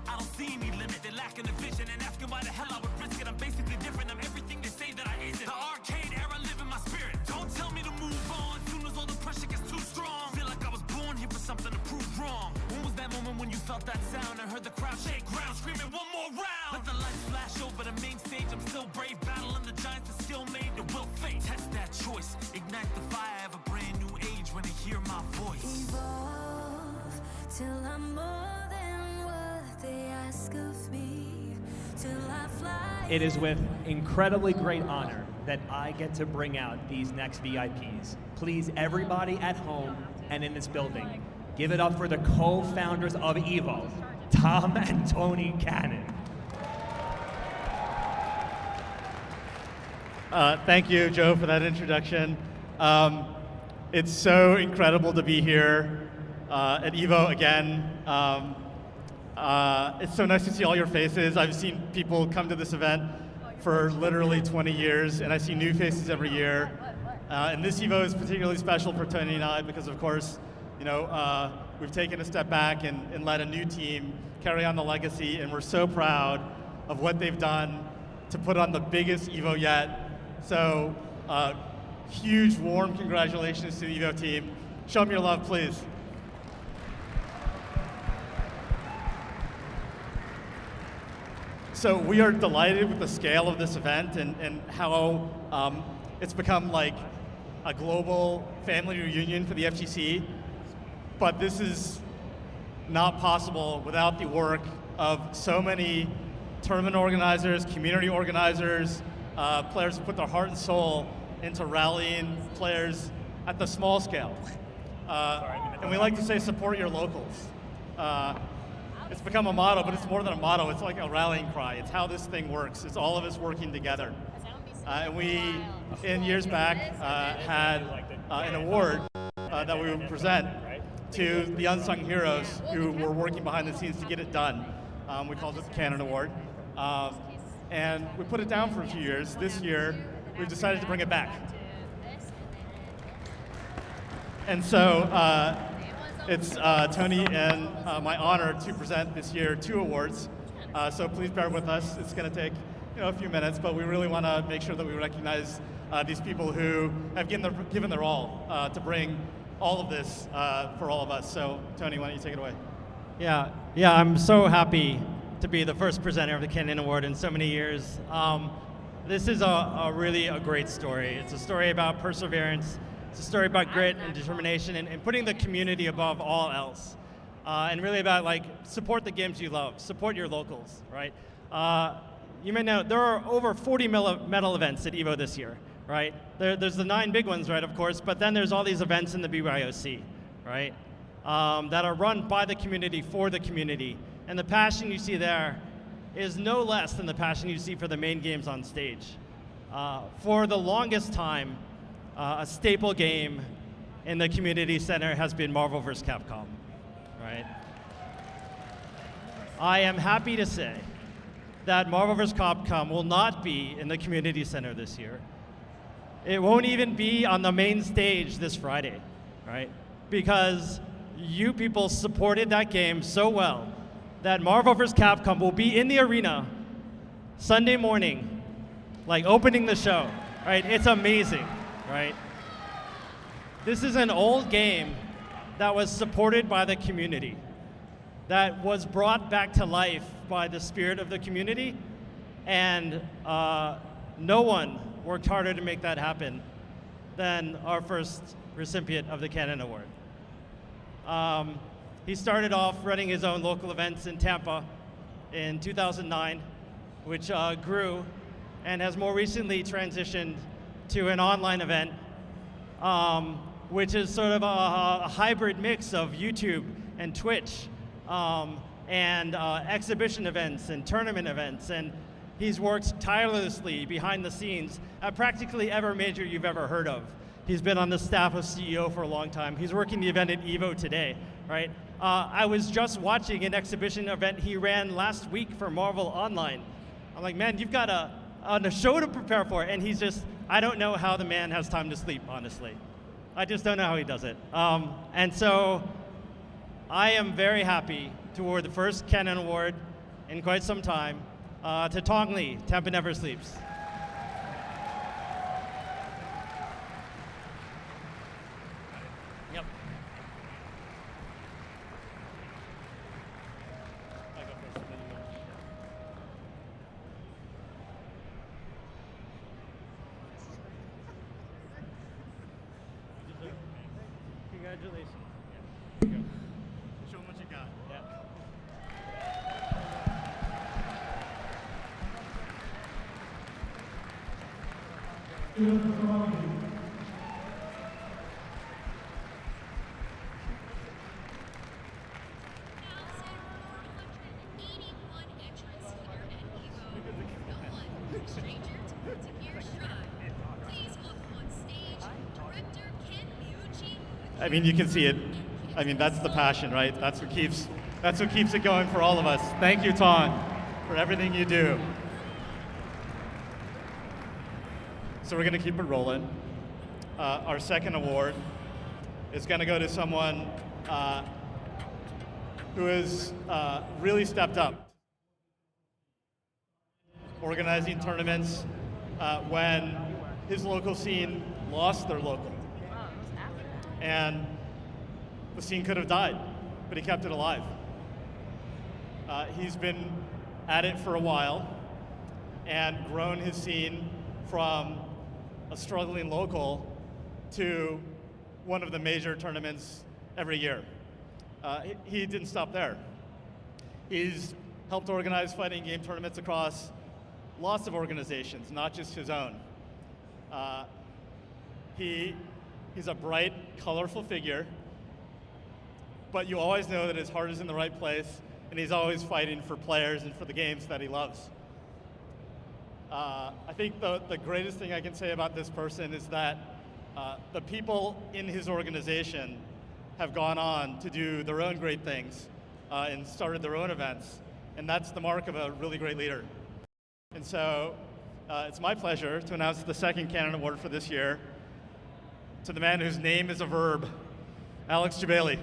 I don't see any limit, they're lacking the vision and asking why the hell I would risk it. I'm basically different, I'm everything they say that I isn't. The arcade era live in my spirit. Don't tell me to move on, soon as all the pressure gets too strong. Feel like I was born here for something to prove wrong. When was that moment when you felt that sound and heard the crowd shake ground, screaming one more round? Let the lights flash over the main stage, I'm still brave, battling the giants that still made the will fate. Test that choice, ignite the fire of a brand new age when they hear my voice. Evolve till I'm more than what they ask of me, till I fly. It is with incredibly great honor that I get to bring out these next VIPs. Please, everybody at home and in this building, give it up for the co-founders of EVO, Tom and Tony Cannon. Thank you, Joe, for that introduction. It's so incredible to be here at EVO again. It's so nice to see all your faces. I've seen people come to this event for literally 20 years, and I see new faces every year. And this EVO is particularly special for Tony and I because, of course, we've taken a step back and let a new team carry on the legacy, and we're so proud of what they've done to put on the biggest EVO yet. So, huge, warm congratulations to the EVO team. Show them your love, please. So we are delighted with the scale of this event and how it's become like a global family reunion for the FGC. But this is not possible without the work of so many tournament organizers, community organizers, players who put their heart and soul into rallying players at the small scale. And we like to say support your locals. It's become a motto, but it's more than a motto. It's like a rallying cry. It's how this thing works. It's all of us working together. And we, in years back, had an award that we would present to the unsung heroes who were working behind the scenes to get it done. We called it the Cannon Award. And we put it down for a few years. This year, we've decided to bring it back. And so it's Tony and my honor to present this year 2 awards. So please bear with us. It's going to take a few minutes, but we really want to make sure that we recognize these people who have given their all to bring all of this for all of us. So Tony, why don't you take it away? Yeah, I'm so happy to be the first presenter of the Cannon Award in so many years. This is really a great story. It's a story about perseverance. It's a story about grit and determination and putting the community above all else. And really about support the games you love, support your locals, right? You may know there are over 40 medal events at EVO this year, right? There's the 9 big ones, right, of course, but then there's all these events in the BYOC, right? That are run by the community for the community. And the passion you see there is no less than the passion you see for the main games on stage. For the longest time, a staple game in the community center has been Marvel vs. Capcom, right? I am happy to say that Marvel vs. Capcom will not be in the community center this year. It won't even be on the main stage this Friday, right? Because you people supported that game so well that Marvel vs. Capcom will be in the arena Sunday morning, opening the show, right? It's amazing, right? This is an old game that was supported by the community, that was brought back to life by the spirit of the community, and no one worked harder to make that happen than our first recipient of the Cannon Award. He started off running his own local events in Tampa in 2009, which grew and has more recently transitioned to an online event, which is sort of a hybrid mix of YouTube and Twitch, and exhibition events and tournament events. And he's worked tirelessly behind the scenes at practically every major you've ever heard of. He's been on the staff of CEO for a long time. He's working the event at EVO today, right? I was just watching an exhibition event he ran last week for Marvel Online. I'm like, man, you've got a show to prepare for. And he's just, I don't know how the man has time to sleep, honestly. I just don't know how he does it. And so I am very happy to award the first Cannon Award in quite some time to Tong Lee, Tampa Never Sleeps. Yep. Congratulations. Here you go. Show them what you got. Yeah. I mean, you can see it. I mean, that's the passion, right? That's what keeps That's what keeps it going for all of us. Thank you, Tong, for everything you do. So we're gonna keep it rolling. Our second award is gonna go to someone who has really stepped up, organizing tournaments when his local scene lost their local. And the scene could have died, but he kept it alive. He's been at it for a while and grown his scene from a struggling local to one of the major tournaments every year. He didn't stop there. He's helped organize fighting game tournaments across lots of organizations, not just his own. He's a bright, colorful figure, but you always know that his heart is in the right place, and he's always fighting for players and for the games that he loves. I think the greatest thing I can say about this person is that the people in his organization have gone on to do their own great things and started their own events, and that's the mark of a really great leader. And so it's my pleasure to announce the second Canon Award for this year to the man whose name is a verb, Alex Jabali.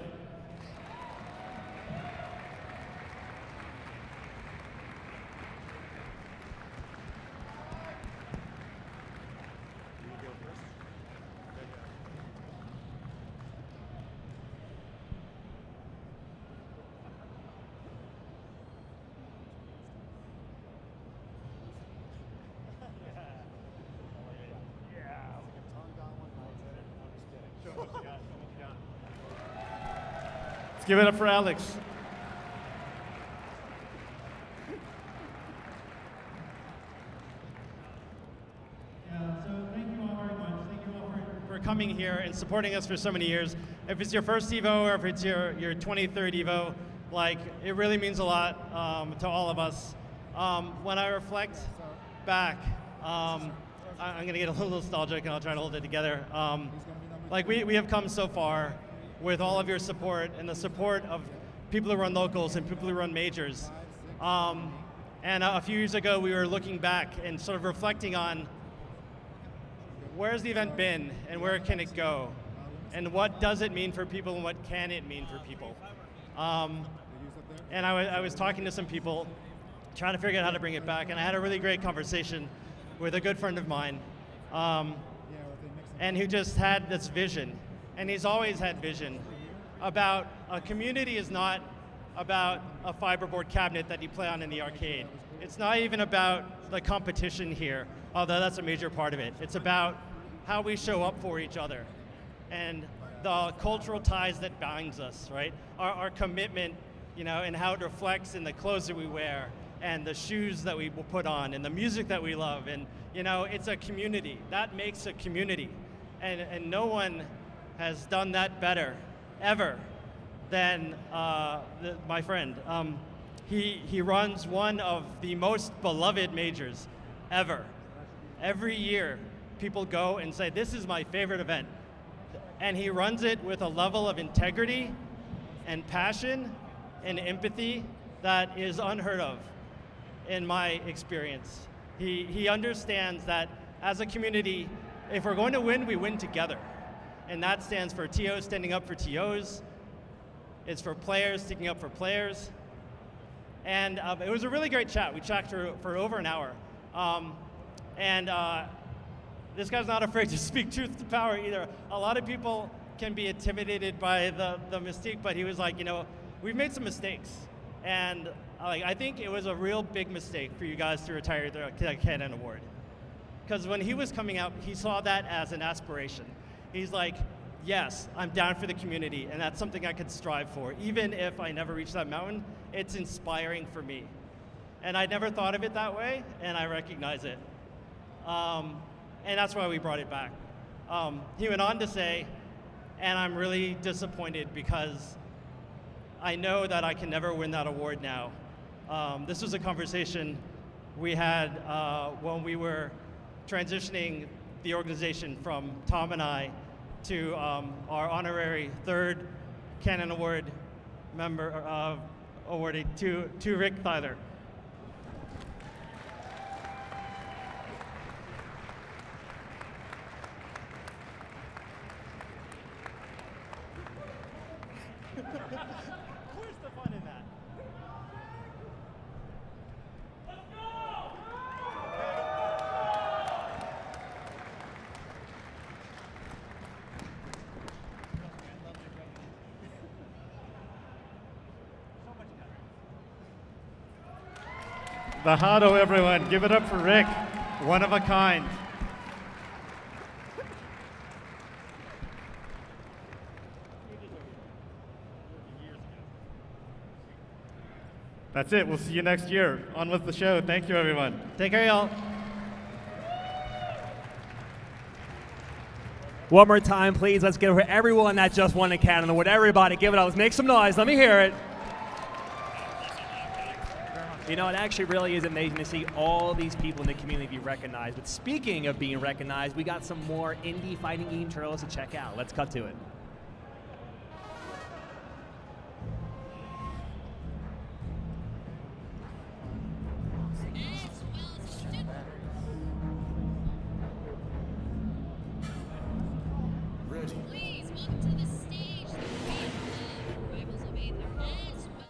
Let's give it up for Alex. So thank you all very much. Thank you all for coming here and supporting us for so many years. If it's your first EVO or if it's your 23rd EVO, like, it really means a lot to all of us. When I reflect back, I'm gonna get a little nostalgic and I'll try to hold it together. Like, we have come so far with all of your support and the support of people who run locals and people who run majors. And a few years ago, we were looking back and sort of reflecting on where's the event been and where can it go? And what does it mean for people and what can it mean for people? And I was talking to some people, trying to figure out how to bring it back, and I had a really great conversation with a good friend of mine, and who just had this vision, and he's always had vision about a community is not about a fiberboard cabinet that you play on in the arcade. It's not even about the competition here, although that's a major part of it. It's about how we show up for each other and the cultural ties that binds us, right? Our commitment, you know, and how it reflects in the clothes that we wear and the shoes that we put on and the music that we love. And, you know, it's a community. That makes a community. And no one has done that better, ever, than my friend. He runs one of the most beloved majors ever. Every year, people go and say, this is my favorite event. And he runs it with a level of integrity and passion and empathy that is unheard of in my experience. He understands that as a community, if we're going to win, we win together. And that stands for TOs standing up for TOs. It's for players sticking up for players. And it was a really great chat. We chatted for over an hour. This guy's not afraid to speak truth to power either. A lot of people can be intimidated by the mystique, but he was like, you know, we've made some mistakes. And I think it was a real big mistake for you guys to retire the Canon Award. Because when he was coming out, he saw that as an aspiration. He's like, yes, I'm down for the community, and that's something I could strive for. Even if I never reach that mountain, it's inspiring for me. And I never thought of it that way, and I recognize it. And that's why we brought it back. He went on to say, and I'm really disappointed because I know that I can never win that award now. This was a conversation we had when we were transitioning the organization from Tom and I to our honorary third Canon Award member, awarding to Rick Tyler. Where's the fun in that? The Hado, everyone. Give it up for Rick. One of a kind. That's it. We'll see you next year. On with the show. Thank you, everyone. Take care, y'all. One more time, please. Let's give it for everyone that just won a Canada Award. Everybody, give it up. Let's make some noise. Let me hear it. You know, it actually really is amazing to see all these people in the community be recognized. But speaking of being recognized, we got some more indie fighting game trailers to check out. Let's cut to it. Please, welcome to the stage. The rivals of Aether as well.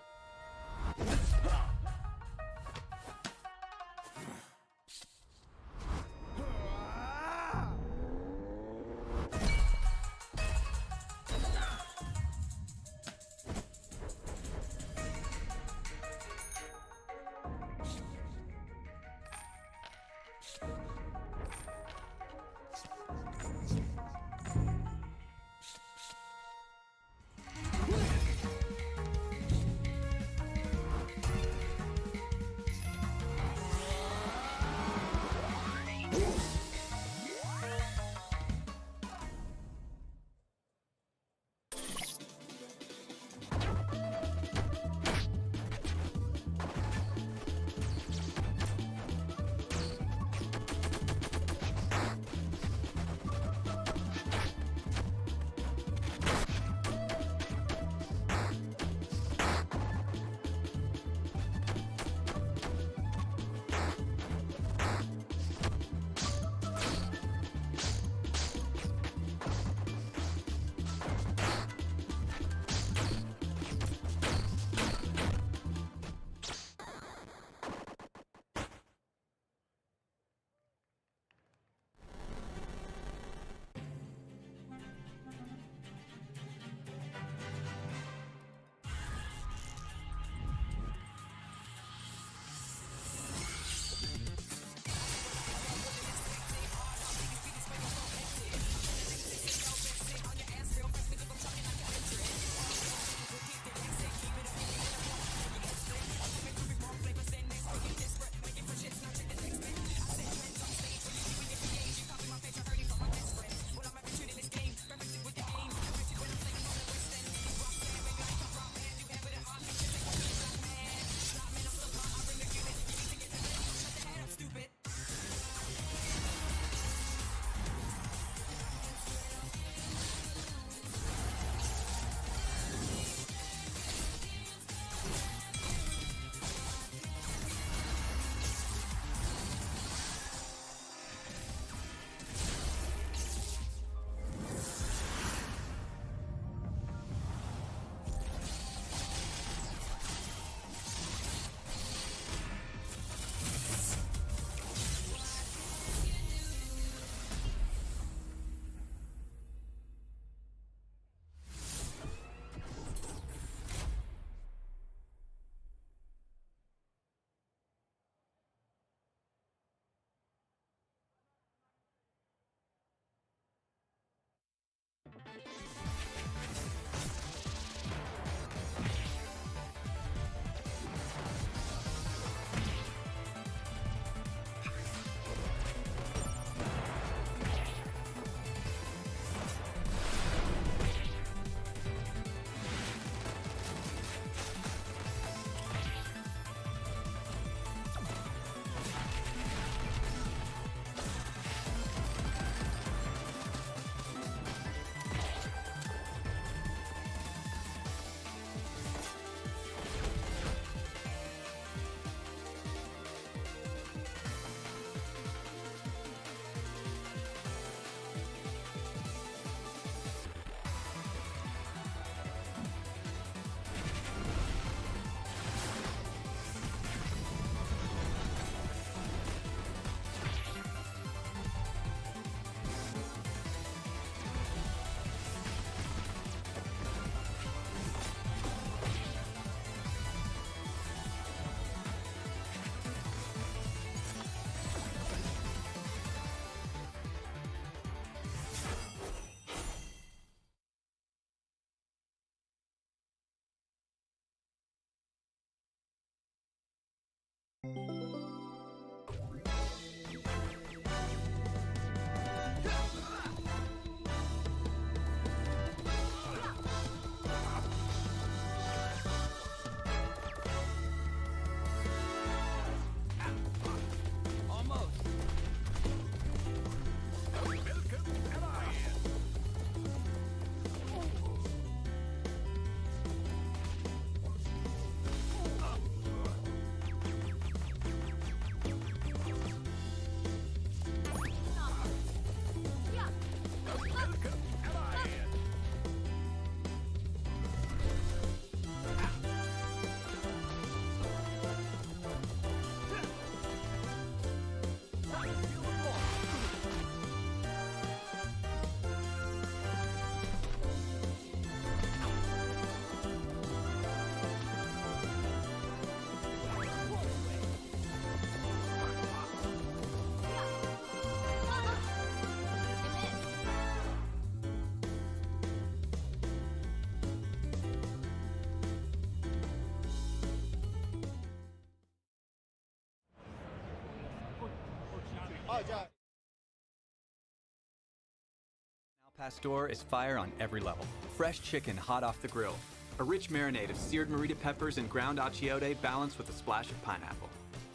Pastor is fire on every level. Fresh chicken hot off the grill. A rich marinade of seared morita peppers and ground achiote balanced with a splash of pineapple.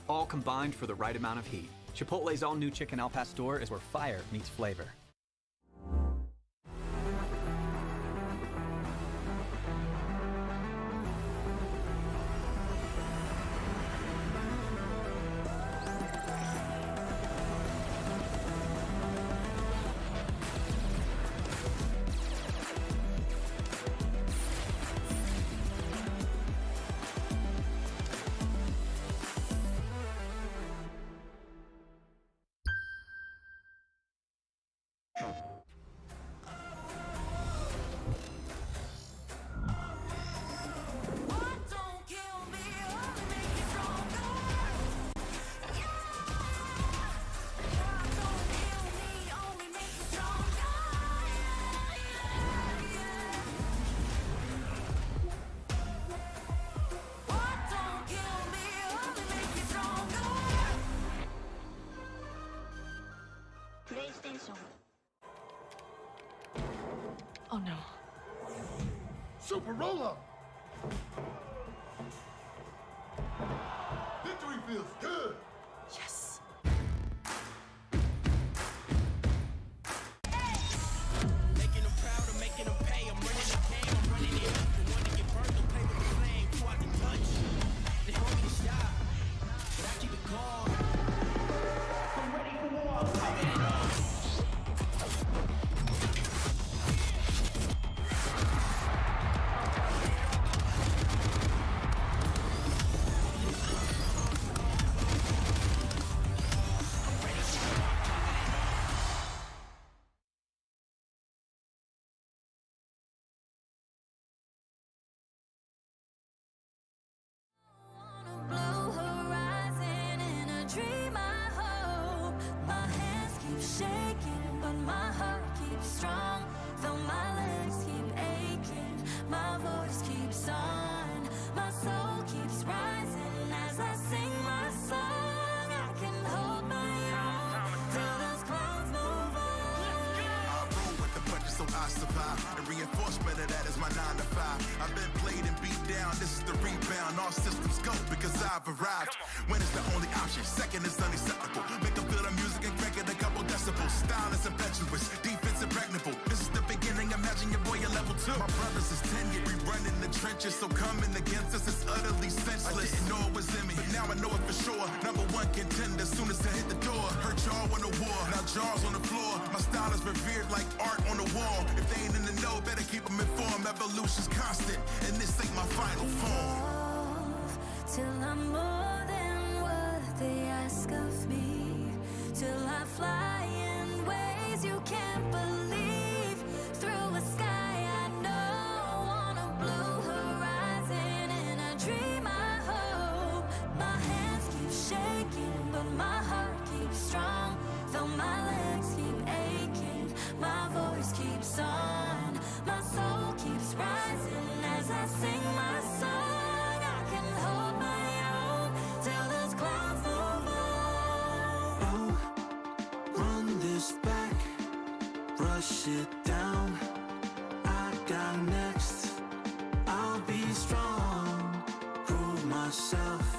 All combined for the right amount of heat. Chipotle's all-new chicken al pastor is where fire meets flavor. Oh no. Super roll-up! Victory feels good! Yes! Making them proud, I'm making them pay. I'm running the game, I'm running it up. The one to get burnt, don't play with the flame. Too out to touch. They want me to stop, but I keep it calm. I'm ready for war. I'm ready to know. Blue horizon in a dream I hope. My hands keep shaking, but my heart keeps strong. Though my legs keep aching, my voice keeps on. My soul keeps rising as I sing my song. I can hold my own till those clouds move on. I roll with the punches so I survive. And reinforcement of that is my 9 to 5. I've been played and beat down, this is the rebound. All systems go because I've arrived. When it's the only option, second is unacceptable. Make them feel the music and crank it a couple decibels. Style is impetuous, defense impregnable. This is the beginning, imagine your boy at level 2. My brothers is tenured, we run in the trenches. So coming against us is utterly senseless. I didn't know it was in me, but now I know it for sure. Number 1 contender, soon as I hit the door. Hurt y'all on the war, now jaws on the floor. My style is revered like art on the wall. If they ain't in the know, better keep them informed. Evolution's constant, and this ain't my final form. Till I'm more than what they ask of me. Till I fly in ways you can't believe. Through a sky I know, on a blue horizon in a dream I hope. My hands keep shaking, but my heart keeps strong. Though my legs keep aching, my voice keeps on. My soul keeps rising as I sing my song. I can hold my own till those clouds push it down. I got next. I'll be strong, prove myself.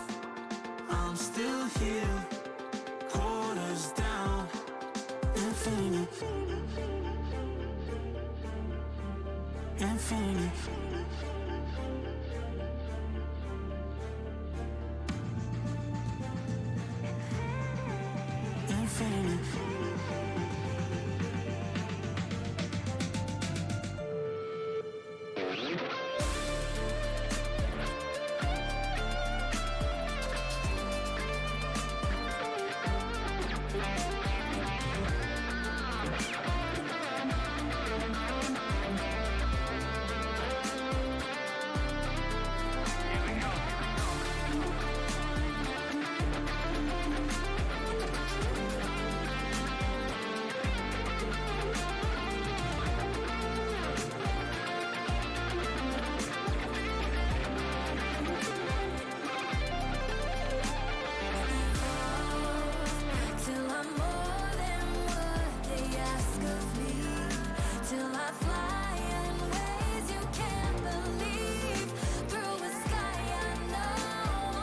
I'm still here, quarters down. Infinity, infinity. Infinity. Till I'm more than what they ask of me. Till I fly in ways you can't believe. Through a sky I know,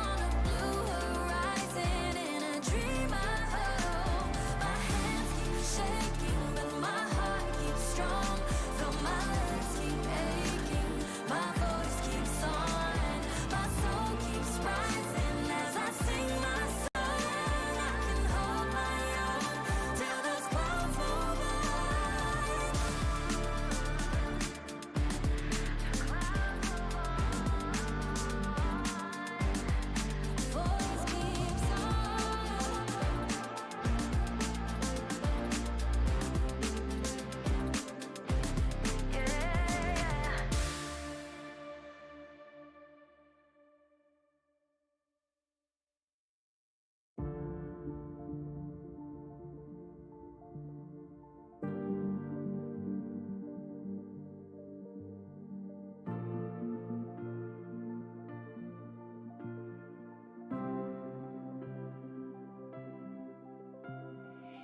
on a blue horizon. In a dream I hold. My hands keep shaking, but my heart keeps strong. Though my legs keep aching, my voice keeps on. My soul keeps rising as I sing my song. I can hold my own till those clouds move by. Voice keeps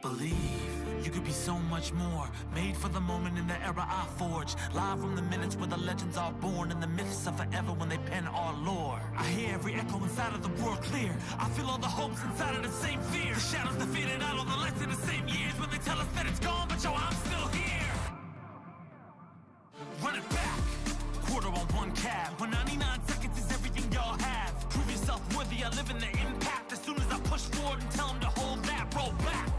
Believe you could be so much more. Made for the moment in the era I forged. Live from the minutes where the legends are born, and the myths are forever when they pen our lore. I hear every echo inside of the world clear. I feel all the hopes inside of the same fear. The shadows that faded out, all the lights in the same years when they tell us that it's gone, but yo, I'm still here. Run it back. Quarter on one cab. When 99 seconds is everything y'all have. Prove yourself worthy. I live in the impact. As soon as I push forward and tell them to hold that, roll back.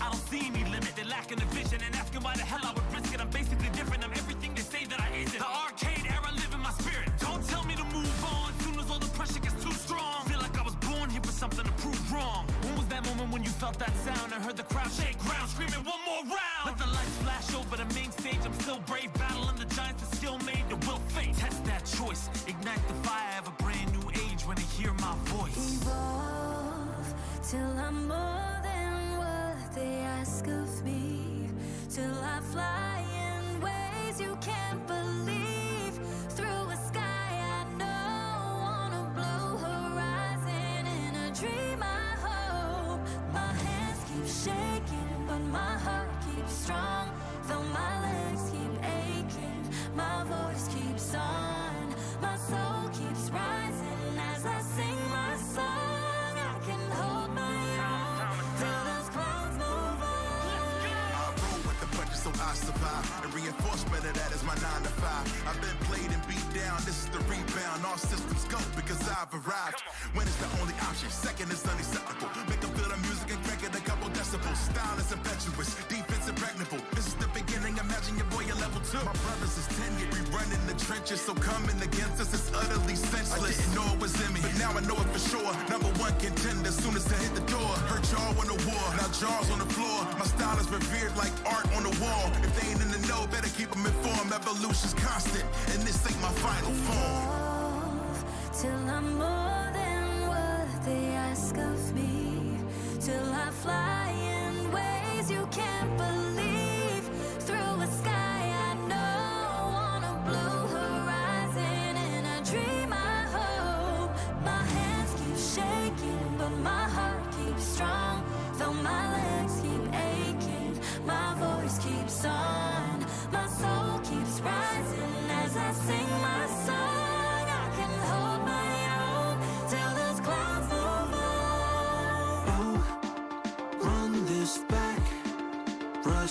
I don't see any limit, they're lacking a vision and asking why the hell I would risk it. I'm basically different, I'm everything they say that I isn't. The arcade era live in my spirit. Don't tell me to move on, soon as all the pressure gets too strong. Feel like I was born here for something to prove wrong. When was that moment when you felt that sound and heard the crowd shake ground, screaming one more round? Let the lights flash over the main stage, I'm still brave, battling the giants that still made the will fate. Test that choice, ignite the fire of a brand new age when they hear my voice. Evolve till I'm more than what they ask of me. Till I fly in ways you can't believe. Through a sky I know, on a blue horizon. In a dream I hope. My hands keep shaking, but my heart keeps strong. Though my legs keep aching, my voice keeps on. My soul keeps rising as I sing my song. I can hold my own till those clouds move on. I roll with the punches so I survive. And reinforcement of that is my 9 to 5. I've been played and beat down, this is the rebound. All systems go because I've arrived. When it's the only option, second is unacceptable. Make them feel the music and crank it a couple decibels. Style is impetuous, defense impregnable. This is the beginning, imagine your boy at level 2. My brothers is tenured, we run in the trenches. So coming against us is utterly senseless. I didn't know it was in me, but now I know it for sure. Number one contender, soon as I hit the door. Heard y'all won the war, now jaws on the floor. My style is revered like art on the wall. If they ain't in the know, better keep them informed. Evolution's constant, and this ain't my final form. Evolve till I'm more than what they ask of me. Till I fly in ways you can't believe. Through a sky I know, on a blue horizon. In a dream I hope. My hands keep shaking, but my heart keeps strong. Though my legs keep aching, my voice keeps on.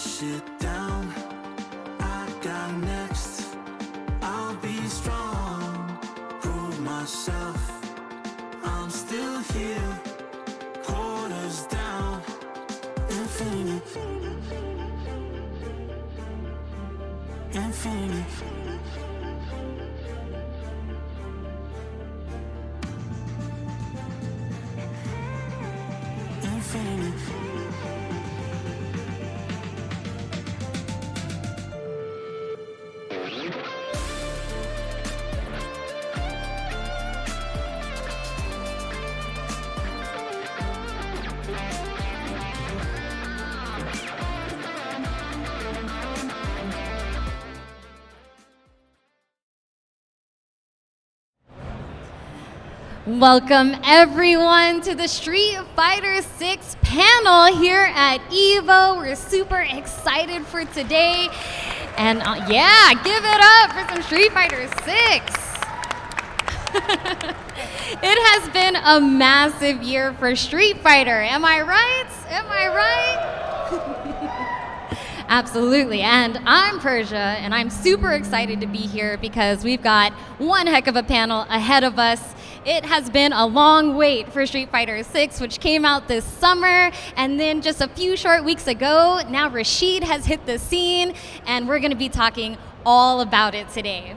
shit down. I got next. I'll be strong, prove myself. I'm still here, quarters down, infinite, infinite. Infinite. Welcome everyone to the Street Fighter 6 panel here at EVO. We're super excited for today. And yeah, give it up for some Street Fighter 6. It has been a massive year for Street Fighter. Am I right? Am I right? Absolutely. And I'm Persia, and I'm super excited to be here because we've got one heck of a panel ahead of us. It has been a long wait for Street Fighter 6, which came out this summer, and then just a few short weeks ago, now Rashid has hit the scene, and we're going to be talking all about it today.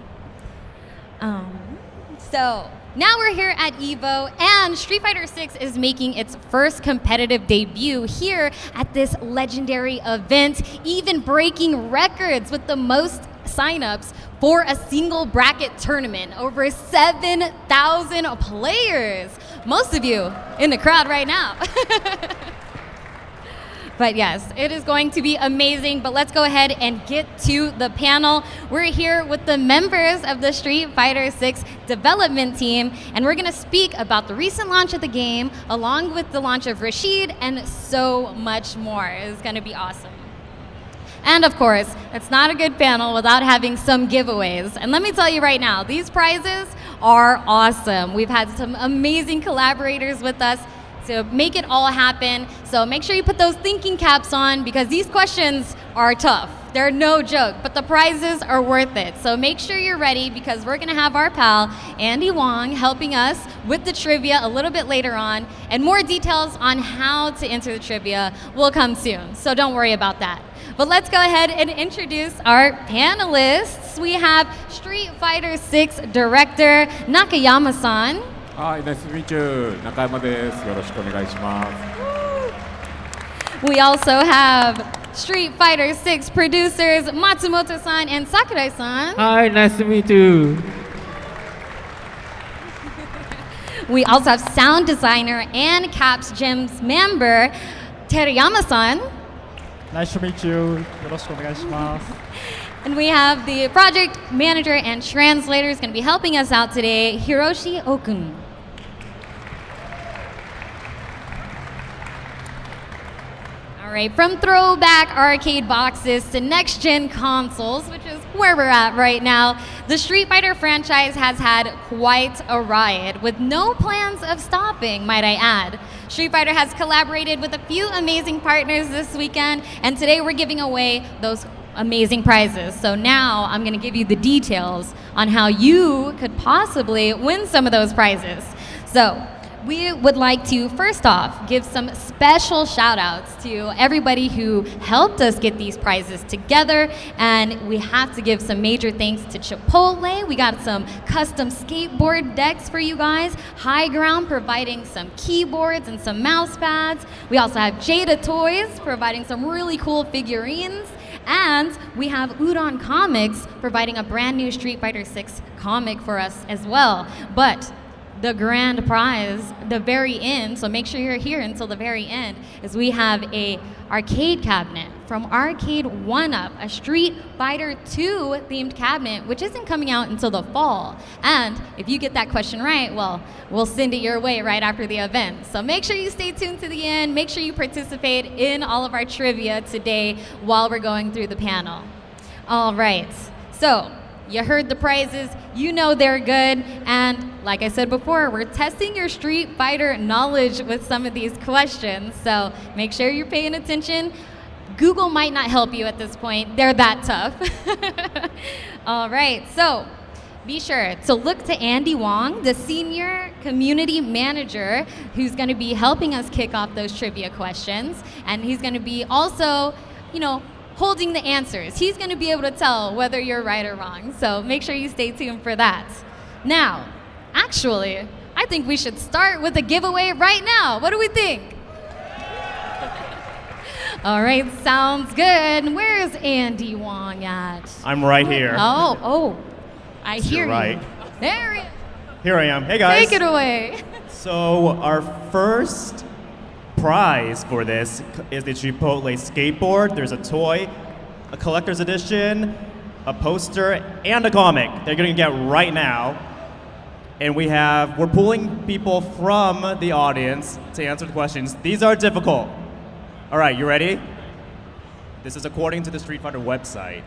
So now we're here at EVO, and Street Fighter 6 is making its first competitive debut here at this legendary event, even breaking records with the most signups for a single bracket tournament. Over 7,000 players. Most of you in the crowd right now. But yes, it is going to be amazing, but let's go ahead and get to the panel. We're here with the members of the Street Fighter 6 development team, and we're gonna speak about the recent launch of the game, along with the launch of Rashid, and so much more. It's gonna be awesome. And of course, it's not a good panel without having some giveaways. And let me tell you right now, these prizes are awesome. We've had some amazing collaborators with us to make it all happen. So make sure you put those thinking caps on because these questions are tough. They're no joke, but the prizes are worth it. So make sure you're ready because we're gonna have our pal, Andy Wong, helping us with the trivia a little bit later on. And more details on how to enter the trivia will come soon. So don't worry about that. But let's go ahead and introduce our panelists. We have Street Fighter 6 director Nakayama-san. Hi, nice to meet you. Nakayama desu. Yoroshiku onegai shimasu. We also have Street Fighter 6 producers Matsumoto-san and Sakurai-san. Hi, nice to meet you. We also have sound designer and Caps Gems member Terayama-san. Nice to meet you. Yoroshiku onegai shimasu. And we have the project manager and translator is going to be helping us out today, Hiroshi Okun. All right, from throwback arcade boxes to next-gen consoles, which is where we're at right now, the Street Fighter franchise has had quite a ride, with no plans of stopping, might I add. Street Fighter has collaborated with a few amazing partners this weekend, and today we're giving away those amazing prizes. So now I'm going to give you the details on how you could possibly win some of those prizes. So we would like to, first off, give some special shout outs to everybody who helped us get these prizes together. And we have to give some major thanks to Chipotle. We got some custom skateboard decks for you guys. High Ground providing some keyboards and some mouse pads. We also have Jada Toys providing some really cool figurines. And we have Udon Comics providing a brand new Street Fighter 6 comic for us as well. But the grand prize, the very end, so make sure you're here until the very end, is we have a arcade cabinet from Arcade 1-Up, a Street Fighter 2 themed cabinet, which isn't coming out until the fall. And if you get that question right, well, we'll send it your way right after the event. So make sure you stay tuned to the end. Make sure you participate in all of our trivia today while we're going through the panel. All right, so you heard the prizes, you know they're good, and like I said before, we're testing your Street Fighter knowledge with some of these questions, so make sure you're paying attention. Google might not help you at this point. They're that tough. All right, so be sure to look to Andy Wong, the senior community manager, who's going to be helping us kick off those trivia questions. And he's going to be also, holding the answers. He's going to be able to tell whether you're right or wrong. So make sure you stay tuned for that. Now, actually, I think we should start with a giveaway right now. What do we think? All right, sounds good. Where's Andy Wong at? I'm right here. Oh, I hear right. you. There he is. Here I am. Hey guys. Take it away. So our first prize for this is the Chipotle skateboard. There's a toy, a collector's edition, a poster, and a comic they're gonna get right now. And we're pulling people from the audience to answer the questions. These are difficult. All right, you ready? This is according to the Street Fighter website.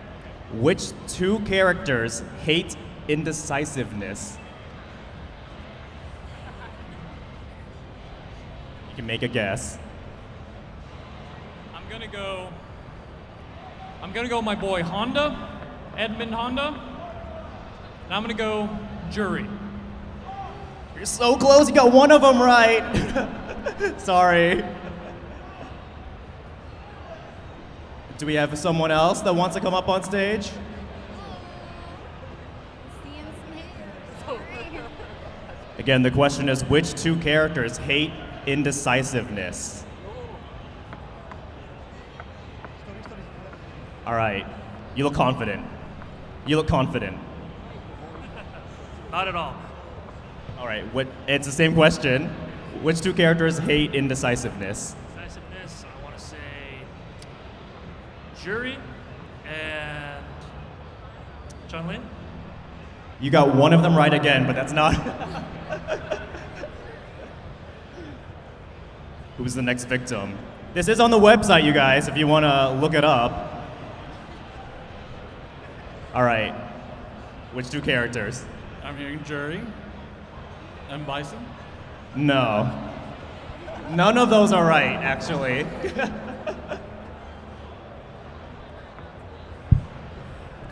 Which two characters hate indecisiveness? You can make a guess. I'm gonna go my boy Honda, Edmund Honda, and I'm gonna go Jury. You're so close, you got one of them right. Sorry. Do we have someone else that wants to come up on stage? Again, the question is, which two characters hate indecisiveness? All right, you look confident. You look confident. Not at all. All right, it's the same question. Which two characters hate indecisiveness? Decisiveness, I want to say Jury and Chun-Li. You got one of them right again, but that's not. Who's the next victim? This is on the website, you guys, if you want to look it up. All right, which two characters? I'm hearing Jury and Bison. No. None of those are right, actually.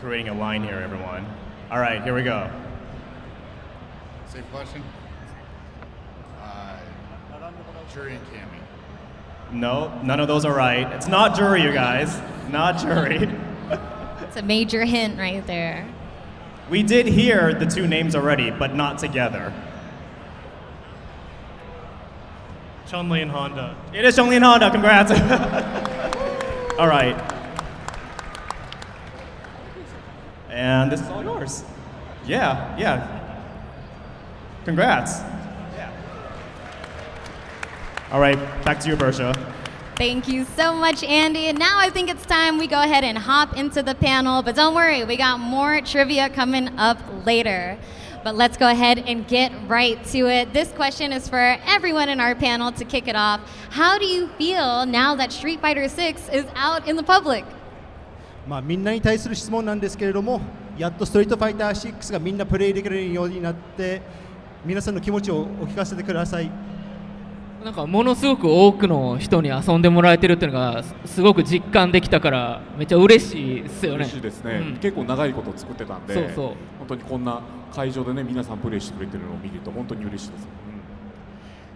Creating a line here, everyone. All right, here we go. Same question? Jury and Cammy. No, none of those are right. It's not Jury, you guys. Not Jury. It's a major hint right there. We did hear the two names already, but not together. Chun-Li and Honda. It is Chun-Li and Honda, congrats. All right. And this is all yours. Yeah. Congrats. Yeah. All right, back to you, Bersha. Thank you so much, Andy. And now I think it's time we go ahead and hop into the panel. But don't worry, we got more trivia coming up later. But let's go ahead and get right to it. This question is for everyone in our panel to kick it off. How do you feel now that Street Fighter 6 is out in the public? みんなに対する質問なんですけれども、やっとストリートファイター6がみんなプレイできるようになって、皆さんの気持ちをお聞かせてください。なんかものすごく多くの人に遊んでもらえてるっていうのがすごく実感できたからめっちゃ嬉しいですよね。嬉しいですね。結構長いこと作ってたんで、本当にこんな会場でね皆さんプレイしてくれてるのを見ると本当に嬉しいです。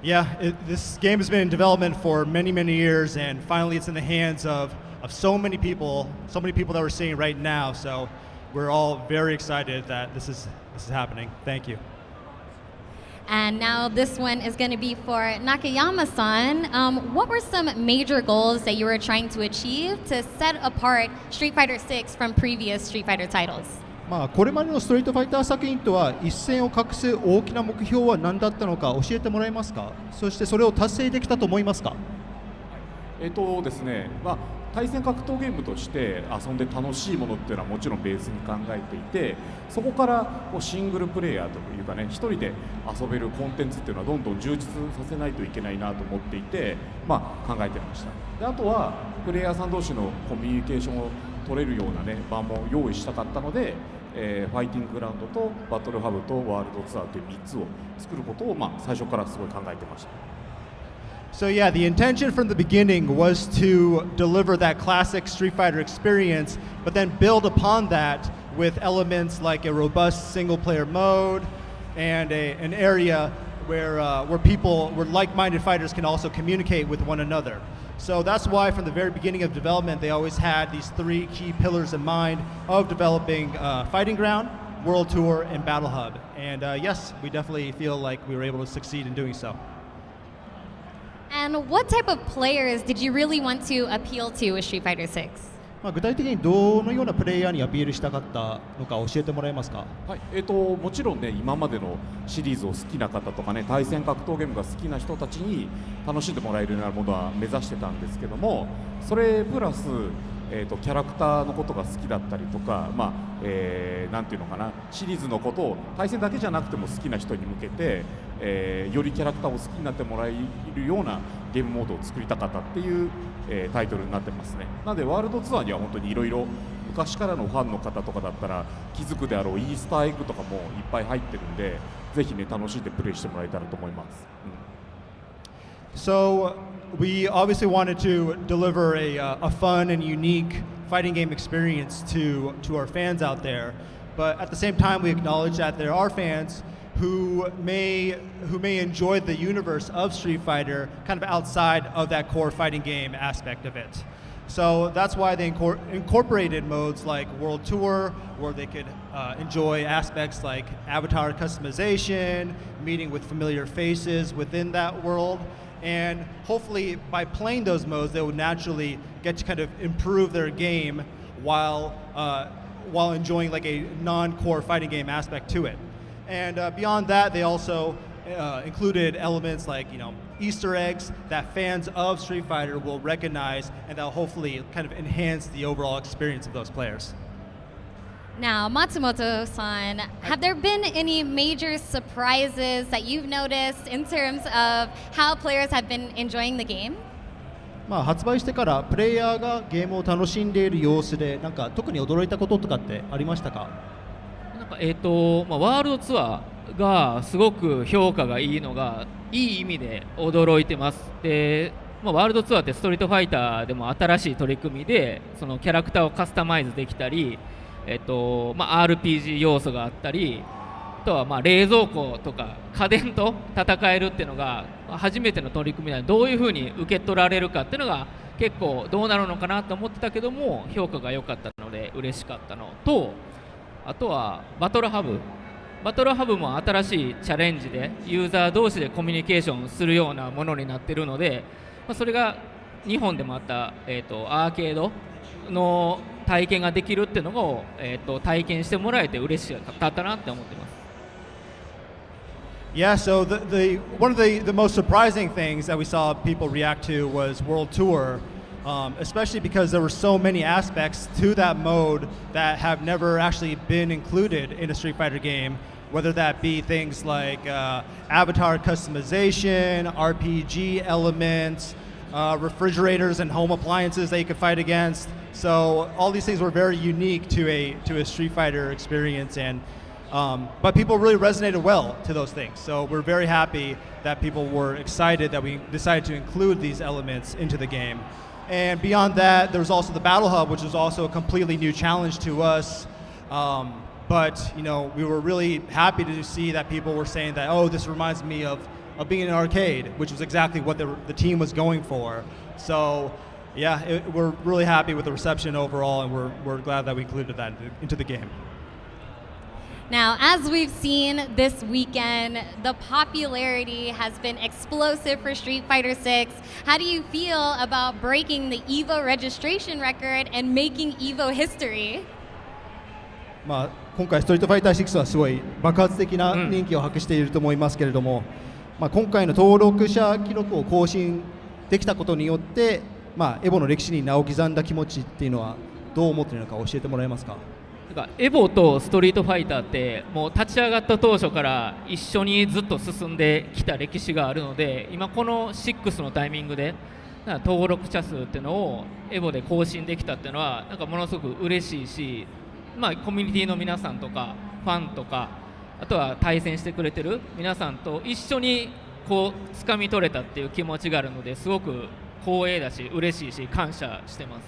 Yeah, this game has been in development for many years, and finally it's in the hands of so many people that we're seeing right now. So we're all very excited that this is happening. Thank you. And now this one is going to be for Nakayama-san. What were some major goals that you were trying to achieve to set apart Street Fighter 6 from previous Street Fighter titles? これまでのストリートファイター作品とは一線を画す大きな目標は何だったのか教えてもらえますか？そしてそれを達成できたと思いますか？ですね、対戦格闘ゲームとして遊んで楽しいものっていうのはもちろんベースに考えていて、そこからシングルプレイヤーというかね、一人で遊べるコンテンツっていうのはどんどん充実させないといけないなと思っていて、考えてました。であとはプレイヤーさん同士のコミュニケーションを取れるようなね場も用意したかったので、ファイティンググラウンドとバトルハブとワールドツアーという3つを作ることを最初からすごい考えてました。So yeah, the intention from the beginning was to deliver that classic Street Fighter experience, but then build upon that with elements like a robust single-player mode and an area where like-minded fighters can also communicate with one another. So that's why from the very beginning of development, they always had these three key pillars in mind of developing Fighting Ground, World Tour, and Battle Hub. And yes, we definitely feel like we were able to succeed in doing so. And what type of players did you really want to appeal to with Street Fighter 6? 具体的にどのようなプレイヤーにアピールしたかったのか教えてもらえますか？はい、もちろんね、今までのシリーズを好きな方とかね、対戦格闘ゲームが好きな人たちに楽しんでもらえるようなものは目指してたんですけども、それプラス、キャラクターのことが好きだったりとか、なんていうのかな、シリーズのことを対戦だけじゃなくても好きな人に向けて、よりキャラクターを好きになってもらえるようなゲームモードを作りたかったっていう、タイトルになってますね。なのでワールドツアーには本当にいろいろ昔からのファンの方とかだったら気づくであろうイースターエッグとかもいっぱい入ってるんで、ぜひね楽しんでプレイしてもらえたらと思います。So we obviously wanted to deliver a fun and unique fighting game experience to our fans out there, but at the same time we acknowledge that there are fans who may enjoy the universe of Street Fighter kind of outside of that core fighting game aspect of it. So that's why they incorporated modes like World Tour, where they could enjoy aspects like avatar customization, meeting with familiar faces within that world, and hopefully by playing those modes they would naturally get to kind of improve their game while enjoying like a non-core fighting game aspect to it. And beyond that, they also included elements like, Easter eggs that fans of Street Fighter will recognize, and that'll hopefully kind of enhance the overall experience of those players. Now, Matsumoto-san, have there been any major surprises that you've noticed in terms of how players have been enjoying the game? 発売してからプレイヤーがゲームを楽しんでいる様子で、なんか特に驚いたこととかってありましたか？ワールドツアーがすごく評価がいいのがいい意味で驚いてます。で、ワールドツアーってストリートファイターでも新しい取り組みでそのキャラクターをカスタマイズできたり、RPG 要素があったり、あとは冷蔵庫とか家電と戦えるっていうのが初めての取り組みなので、どういうふうに受け取られるかっていうのが結構どうなるのかなと思ってたけども、評価が良かったので嬉しかったのと、あとはバトルハブも新しいチャレンジでユーザー同士でコミュニケーションするようなものになっているので、それが日本でもあった、アーケードの体験ができるっていうのを、体験してもらえて嬉しかったなって思ってます。Yeah, so one of the most surprising things that we saw people react to was World Tour, especially because there were so many aspects to that mode that have never actually been included in a Street Fighter game, whether that be things like avatar customization, RPG elements, refrigerators and home appliances that you could fight against. So all these things were very unique to a Street Fighter experience, and but people really resonated well to those things. So we're very happy that people were excited that we decided to include these elements into the game. And beyond that, there was also the Battle Hub, which was also a completely new challenge to us. But we were really happy to see that people were saying that, oh, this reminds me of being in an arcade, which was exactly what the team was going for. So yeah, we're really happy with the reception overall, and we're glad that we included that into the game. Now, as we've seen this weekend, the popularity has been explosive for Street Fighter 6. How do you feel about breaking the EVO registration record and making EVO history? 今回ストリートファイター6はすごい爆発的な人気を博していると思いますけれども、今回の登録者記録を更新できたことによって、エボの歴史に名を刻んだ気持ちっていうのはどう思っているのか教えてもらえますか？エボとストリートファイターってもう立ち上がった当初から一緒にずっと進んできた歴史があるので、今この6のタイミングで登録者数っていうのをエボで更新できたっていうのはものすごく嬉しいし、コミュニティの皆さんとかファンとか、あとは対戦してくれてる皆さんと一緒にこう掴み取れたっていう気持ちがあるので、すごく光栄だし嬉しいし感謝してます。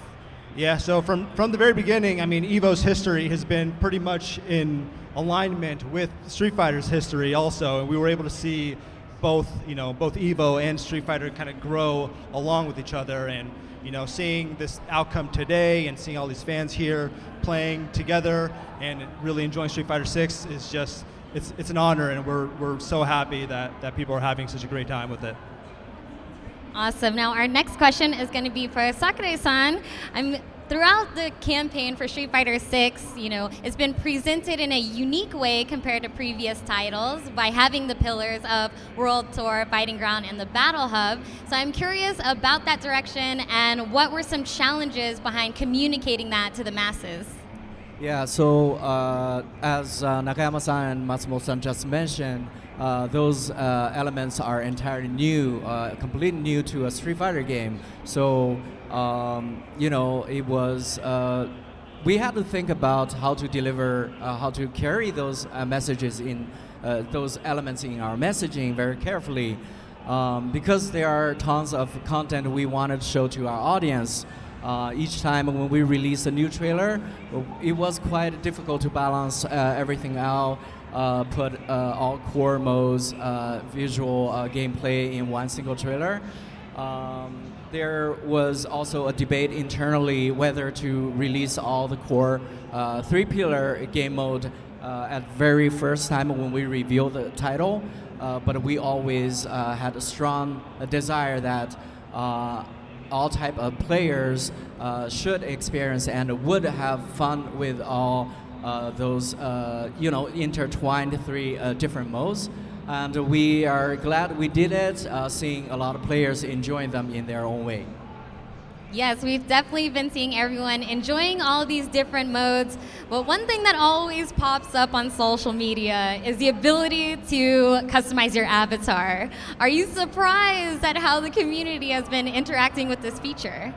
Yeah, so from the very beginning, I mean, EVO's history has been pretty much in alignment with Street Fighter's history also, and we were able to see both EVO and Street Fighter kind of grow along with each other, and seeing this outcome today and seeing all these fans here playing together and really enjoying Street Fighter 6 is just it's an honor, and we're so happy that people are having such a great time with it. Awesome. Now our next question is going to be for Sakurai-san. Throughout the campaign for Street Fighter 6, it's been presented in a unique way compared to previous titles by having the pillars of World Tour, Fighting Ground, and the Battle Hub. So I'm curious about that direction and what were some challenges behind communicating that to the masses? Yeah, so as Nakayama-san and Matsumoto-san just mentioned, those elements are entirely new, completely new to a Street Fighter game. So, it was, we had to think about how to deliver, how to carry those messages in, those elements in our messaging very carefully. Because there are tons of content we wanted to show to our audience. Each time when we release a new trailer, it was quite difficult to balance everything out, put all core modes, visual gameplay in one single trailer. There was also a debate internally whether to release all the core three-pillar game mode at very first time when we revealed the title, but we always had a strong desire that all type of players should experience and would have fun with all those intertwined three different modes. And we are glad we did it, seeing a lot of players enjoying them in their own way. Yes, we've definitely been seeing everyone enjoying all these different modes. But one thing that always pops up on social media is the ability to customize your avatar. Are you surprised at how the community has been interacting with this feature?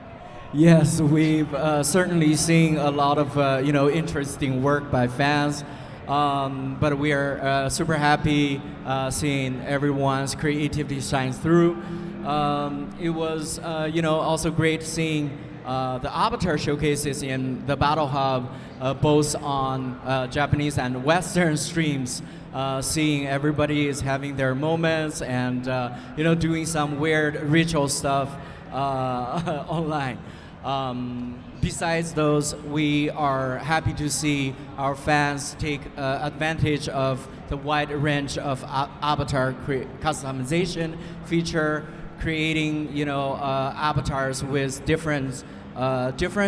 Yes, we've certainly seen a lot of interesting work by fans. But we are super happy seeing everyone's creativity shine through. It was also great seeing the avatar showcases in the Battle Hub, both on Japanese and Western streams. Seeing everybody is having their moments and doing some weird ritual stuff online. Besides those, we are happy to see our fans take advantage of the wide range of avatar customization feature, creating avatars with different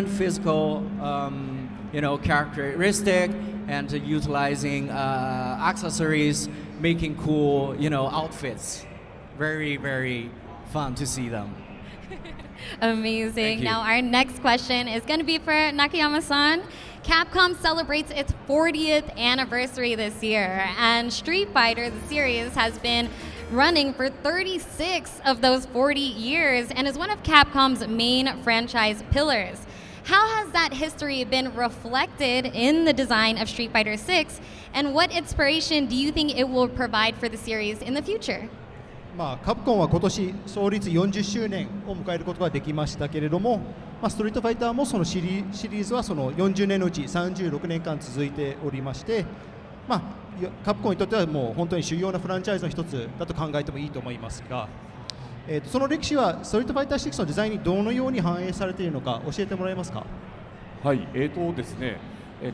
physical characteristic, and utilizing accessories, making cool outfits. Very, very fun to see them. Amazing. Now our next question is going to be for Nakayama-san. Capcom celebrates its 40th anniversary this year, and Street Fighter, the series, has been running for 36 of those 40 years and is one of Capcom's main franchise pillars. How has that history been reflected in the design of Street Fighter 6, and what inspiration do you think it will provide for the series in the future? カプコンは今年創立40周年を迎えることができましたけれども、ストリートファイターもそのシリーズはその40年のうち36年間続いておりまして、カプコンにとってはもう本当に主要なフランチャイズの一つだと考えてもいいと思いますが、その歴史はストリートファイター6のデザインにどのように反映されているのか教えてもらえますか。はい、ですね、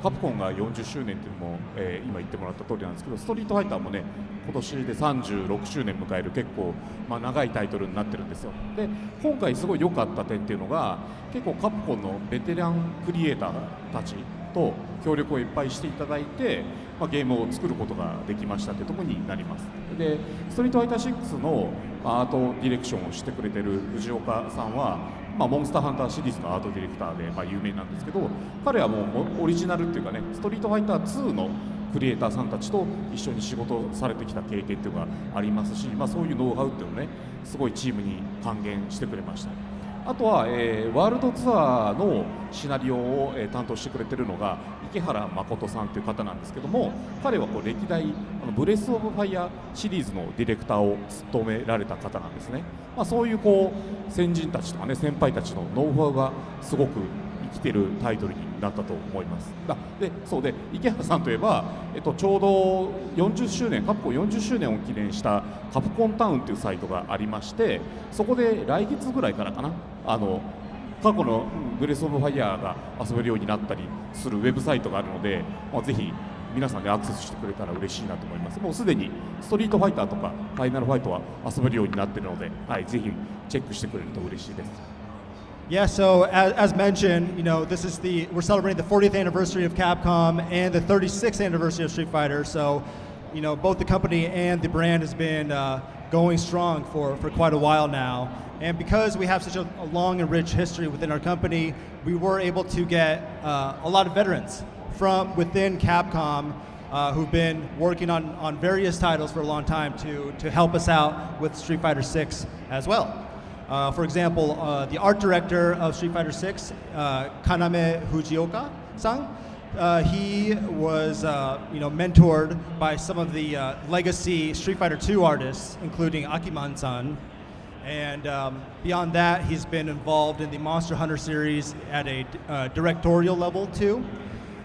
カプコンが40周年というのも、今言ってもらった通りなんですけど、ストリートファイターもね、今年で36周年迎える結構、長いタイトルになってるんですよ。で、今回すごい良かった点っていうのが、結構カプコンのベテランクリエイターたちと協力をいっぱいしていただいて、ゲームを作ることができましたというところになります。で、ストリートファイター6のアートディレクションをしてくれてる藤岡さんは、モンスターハンターシリーズのアートディレクターで、有名なんですけど、彼はもうオリジナルっていうかね、ストリートファイター2のクリエイターさんたちと一緒に仕事をされてきた経験っていうのがありますし、そういうノウハウっていうのをね、すごいチームに還元してくれました。あとは、ワールドツアーのシナリオを、担当してくれてるのが池原誠さんという方なんですけども、彼はこう歴代ブレス・オブ・ファイヤーシリーズのディレクターを務められた方なんですね。そういうこう先人たちとかね、先輩たちのノウハウがすごく生きてるタイトルになったと思います。で池原さんといえば、ちょうど40周年カプコン40周年を記念したカプコンタウンというサイトがありまして、そこで来月ぐらいからかな、過去のブレス・オブ・ファイヤーが遊べるようになったりするウェブサイトがあるので、ぜひ皆さんでアクセスしてくれたら嬉しいなと思います。もうすでにストリートファイターとかファイナルファイトは遊べるようになっているので、ぜひチェックしてくれると嬉しいです。Yeah, so as mentioned, this is we're celebrating the 40th anniversary of Capcom and the 36th anniversary of Street Fighter. So, both the company and the brand has been going strong for quite a while now. And because we have such a long and rich history within our company, we were able to get a lot of veterans from within Capcom who've been working on various titles for a long time to help us out with Street Fighter 6 as well. For example, the art director of Street Fighter 6, Kaname Fujioka-san, he was mentored by some of the legacy Street Fighter 2 artists, including Akiman-san. And beyond that, he's been involved in the Monster Hunter series at a directorial level too.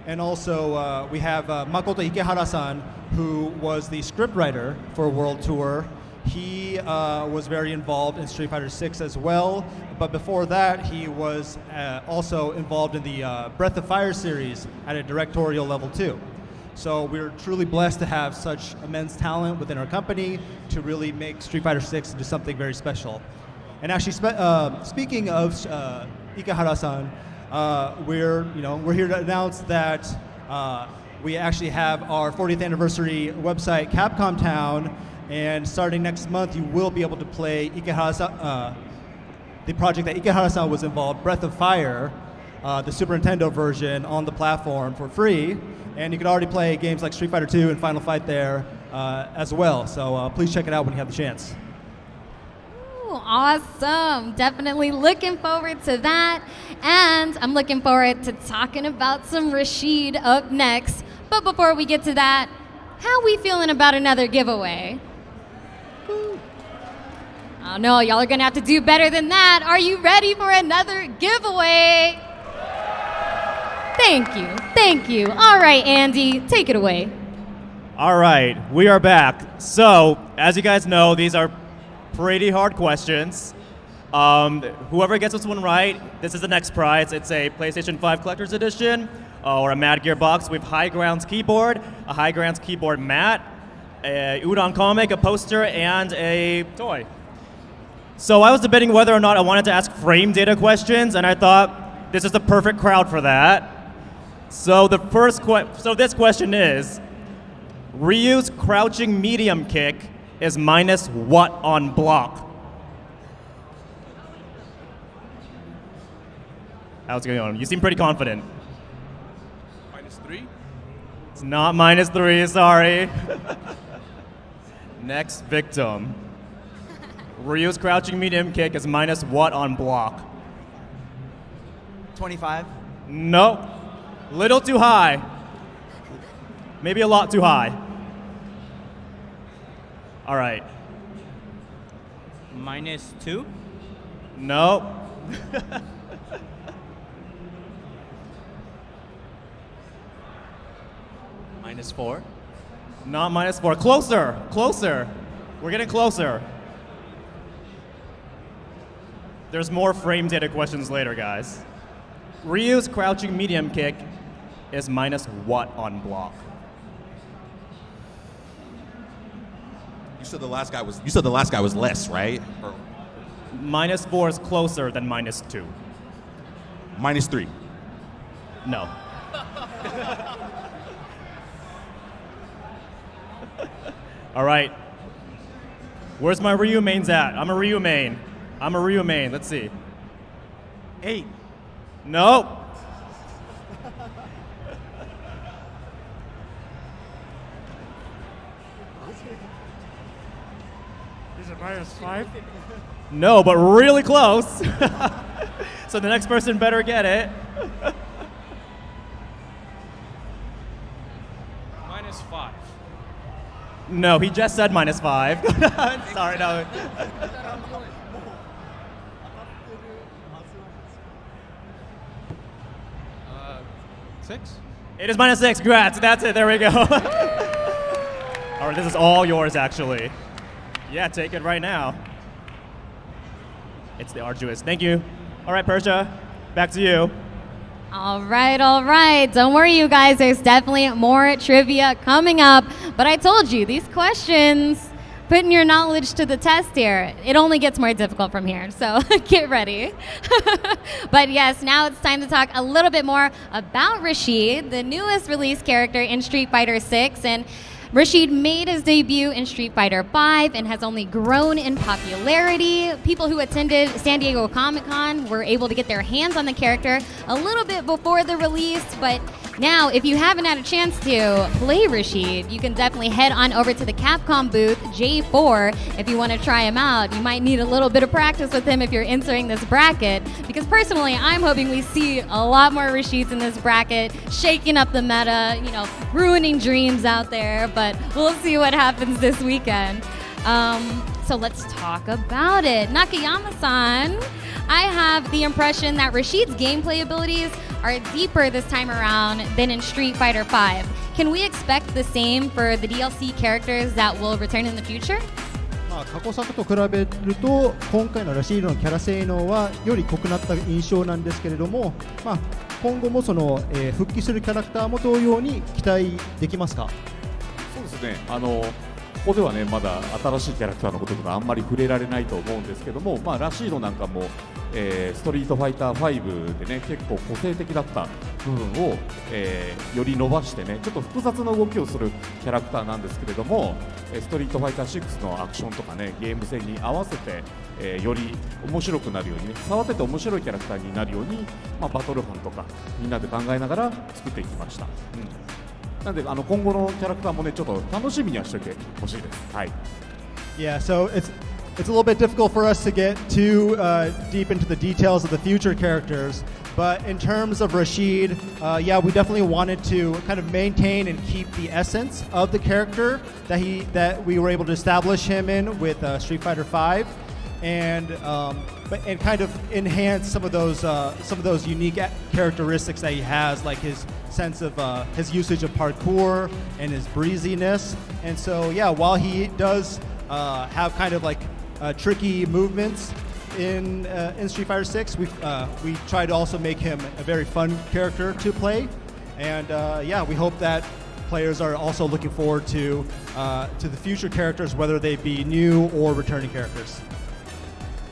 And also we have Makoto Ikehara-san, who was the scriptwriter for World Tour. He was very involved in Street Fighter 6 as well, but before that he was also involved in the Breath of Fire series at a directorial level too. So we're truly blessed to have such immense talent within our company to really make Street Fighter 6 into something very special. And actually, speaking of Ikehara-san, we're here to announce that we actually have our 40th anniversary website, Capcom Town, and starting next month, you will be able to play the project that Ikehara-san was involved, Breath of Fire, the Super Nintendo version on the platform for free. And you can already play games like Street Fighter 2 and Final Fight there as well. So please check it out when you have the chance. Ooh, awesome. Definitely looking forward to that. And I'm looking forward to talking about some Rashid up next. But before we get to that, how we feeling about another giveaway? Oh no, y'all are gonna have to do better than that. Are you ready for another giveaway? Thank you. All right, Andy, take it away. All right, we are back. So, as you guys know, these are pretty hard questions. Whoever gets this one right, this is the next prize. It's a PlayStation 5 Collector's Edition or a Mad Gear box with High Grounds keyboard, a High Grounds keyboard mat, a Udon comic, a poster, and a toy. So I was debating whether or not I wanted to ask frame data questions, and I thought this is the perfect crowd for that. So this question is, Ryu's crouching medium kick is minus what on block? How's it going? You seem pretty confident. -3? It's not -3, sorry. Next victim. Ryu's crouching medium kick is minus what on block? 25? No. Little too high. Maybe a lot too high. All right. -2? No. -4? Not -4. Closer. We're getting closer. There's more frame data questions later, guys. Ryu's crouching medium kick is minus what on block? You said the last guy was less, right? Or -4 is closer than -2. -3. No. All right. Where's my Ryu mains at? I'm a Ryu main. Let's see. 8. Nope. Is it -5? No, but really close. So the next person better get it. -5. No, he just said -5. Sorry, no. 6. It is -6. Congrats. That's it. There we go. All right, this is all yours, actually. Yeah, take it right now. It's the arduous. Thank you. All right, Persia, back to you. All right, all right. Don't worry, you guys. There's definitely more trivia coming up. But I told you, these questions, putting your knowledge to the test here, it only gets more difficult from here. So get ready. But yes, now it's time to talk a little bit more about Rashid, the newest released character in Street Fighter 6. And Rashid made his debut in Street Fighter V and has only grown in popularity. People who attended San Diego Comic-Con were able to get their hands on the character a little bit before the release, but now if you haven't had a chance to play Rashid, you can definitely head on over to the Capcom booth, J4, if you want to try him out. You might need a little bit of practice with him if you're entering this bracket, because personally, I'm hoping we see a lot more Rashids in this bracket, shaking up the meta, you know, ruining dreams out there, but we'll see what happens this weekend. So let's talk about it. Nakayama-san, I have the impression that Rashid's gameplay abilities are deeper this time around than in Street Fighter V. Can we expect the same for the DLC characters that will return in the future? 過去作と比べると今回のラシードのキャラ性能はより濃くなった印象なんですけれども、今後もその、復帰するキャラクターも同様に期待できますか？そうですね、ここではねまだ新しいキャラクターのこととかあんまり触れられないと思うんですけども、ラシードなんかも、ストリートファイター5でね結構個性的だった部分を、より伸ばしてねちょっと複雑な動きをするキャラクターなんですけれども、ストリートファイター6のアクションとかねゲーム性に合わせて、より面白くなるようにね触ってて面白いキャラクターになるように、バトル班とかみんなで考えながら作っていきました。なんで今後のキャラクターもねちょっと楽しみにはしておいてほしいです。はい。Yeah, so it's a little bit difficult for us to get too deep into the details of the future characters, but in terms of Rashid, yeah, we definitely wanted to kind of maintain and keep the essence of the character that we were able to establish him in with Street Fighter V, and kind of enhance some of those unique characteristics that he has, like his sense of his usage of parkour and his breeziness. And so yeah, while he does have kind of like tricky movements in Street Fighter 6, we try to also make him a very fun character to play. And yeah, we hope that players are also looking forward to the future characters, whether they be new or returning characters.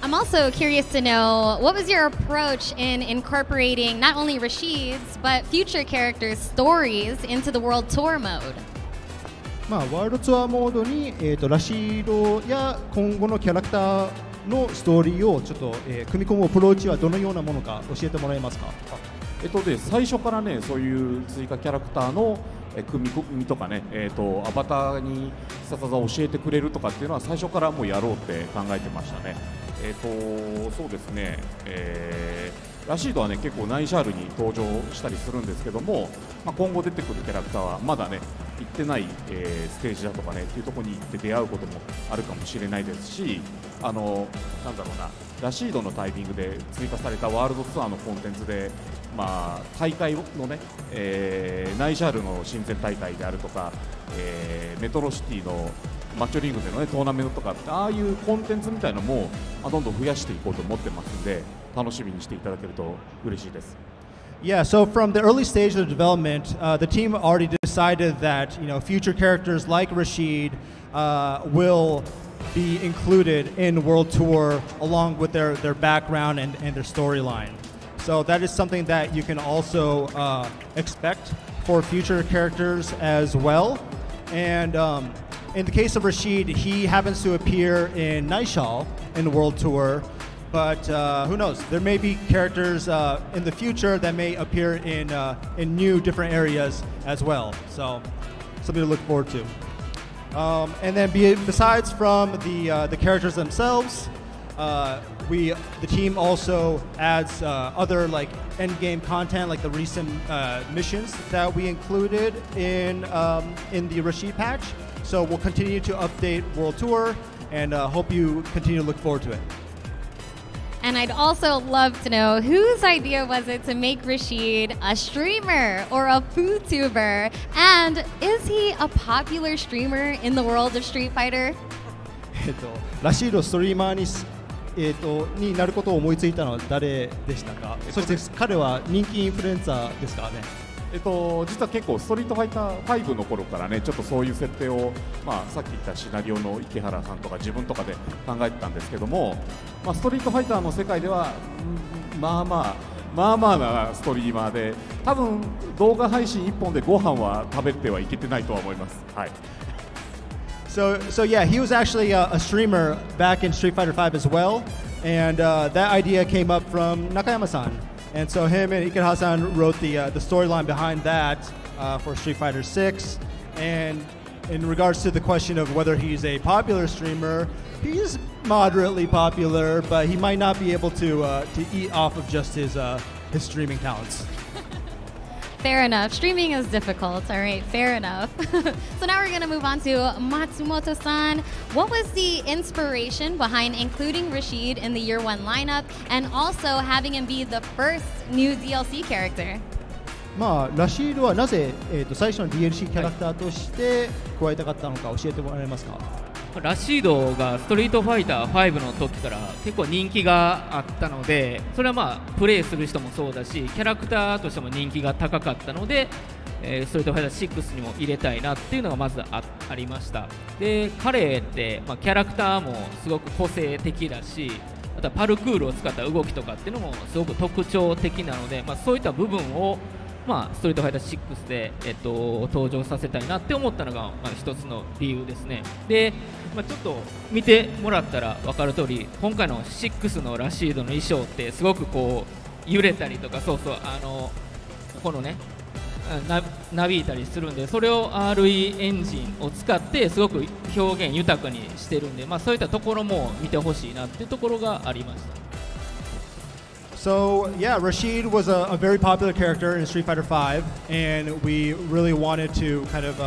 I'm also curious to know, what was your approach in incorporating not only Rashid's, but future characters' stories into the World Tour mode? ワールドツアーモードに、ラシードや今後のキャラクターのストーリーをちょっと、組み込むアプローチはどのようなものか教えてもらえますか？最初からねそういう追加キャラクターの組み込みとかね、アバターに必殺技を教えてくれるとかっていうのは最初からもうやろうって考えてましたね。そうですね、ラシードはね結構ナイシャールに登場したりするんですけども、今後出てくるキャラクターはまだね行ってない、ステージだとかねっていうところに行って出会うこともあるかもしれないですし、なんだろうな、ラシードのタイミングで追加されたワールドツアーのコンテンツで、大会のね、ナイシャールの親善大会であるとか、メトロシティのマッチョリーグでの、ね、トーナメントとかああいうコンテンツみたいなのもどんどん増やしていこうと思ってますので楽しみにしていただけると嬉しいです。Yeah, so from the early stage of the development, the team already decided that future characters like Rashid will be included in World Tour along with their background and their storyline. So that is something that you can also expect for future characters as well. And in the case of Rashid, he happens to appear in Nightshall in the World Tour, but who knows? There may be characters in the future that may appear in new different areas as well. So something to look forward to. And then besides from the characters themselves, the team also adds other like end game content, like the recent missions that we included in the Rashid patch. So we'll continue to update World Tour, and hope you continue to look forward to it. And I'd also love to know whose idea was it to make Rashid a streamer or a food tuber? And is he a popular streamer in the world of Street Fighter? ラシードをストリーマーになることを思いついたのは誰でしたか？そして彼は人気インフルエンサーですからね。実は結構ストリートファイター5の頃からねちょっとそういう設定を、さっき言ったシナリオの池原さんとか自分とかで考えてたんですけども、ストリートファイターの世界ではまあまあなストリーマーで多分動画配信1本でご飯は食べてはいけてないとは思います。はい。So yeah, he was actually a streamer back in Street Fighter 5 as well, and that idea came up from Nakayama-san. And so him and Ikehara-san wrote the storyline behind that for Street Fighter 6. And in regards to the question of whether he's a popular streamer, he's moderately popular, but he might not be able to eat off of just his streaming talents. Fair enough. Streaming is difficult. All right, fair enough. So now we're going to move on to Matsumoto-san. What was the inspiration behind including Rashid in the year one lineup and also having him be the first new DLC character? ラシードはなぜ、最初の DLC キャラクターとして加えたかったのか教えてもらえますか？ラシードがストリートファイター5の時から結構人気があったので、それはプレイする人もそうだしキャラクターとしても人気が高かったので、ストリートファイター6にも入れたいなっていうのがまず ありました。で彼って、キャラクターもすごく個性的だし、あとはパルクールを使った動きとかっていうのもすごく特徴的なので、そういった部分をストリートファイター6で、登場させたいなって思ったのが、一つの理由ですね。で、ちょっと見てもらったら分かる通り、今回の6のラシードの衣装ってすごくこう揺れたりとか、このねなびいたりするんで、それを RE エンジンを使ってすごく表現豊かにしてるんで、そういったところも見てほしいなっていうところがありました。So yeah, Rashid was a very popular character in Street Fighter 5, and we really wanted to kind of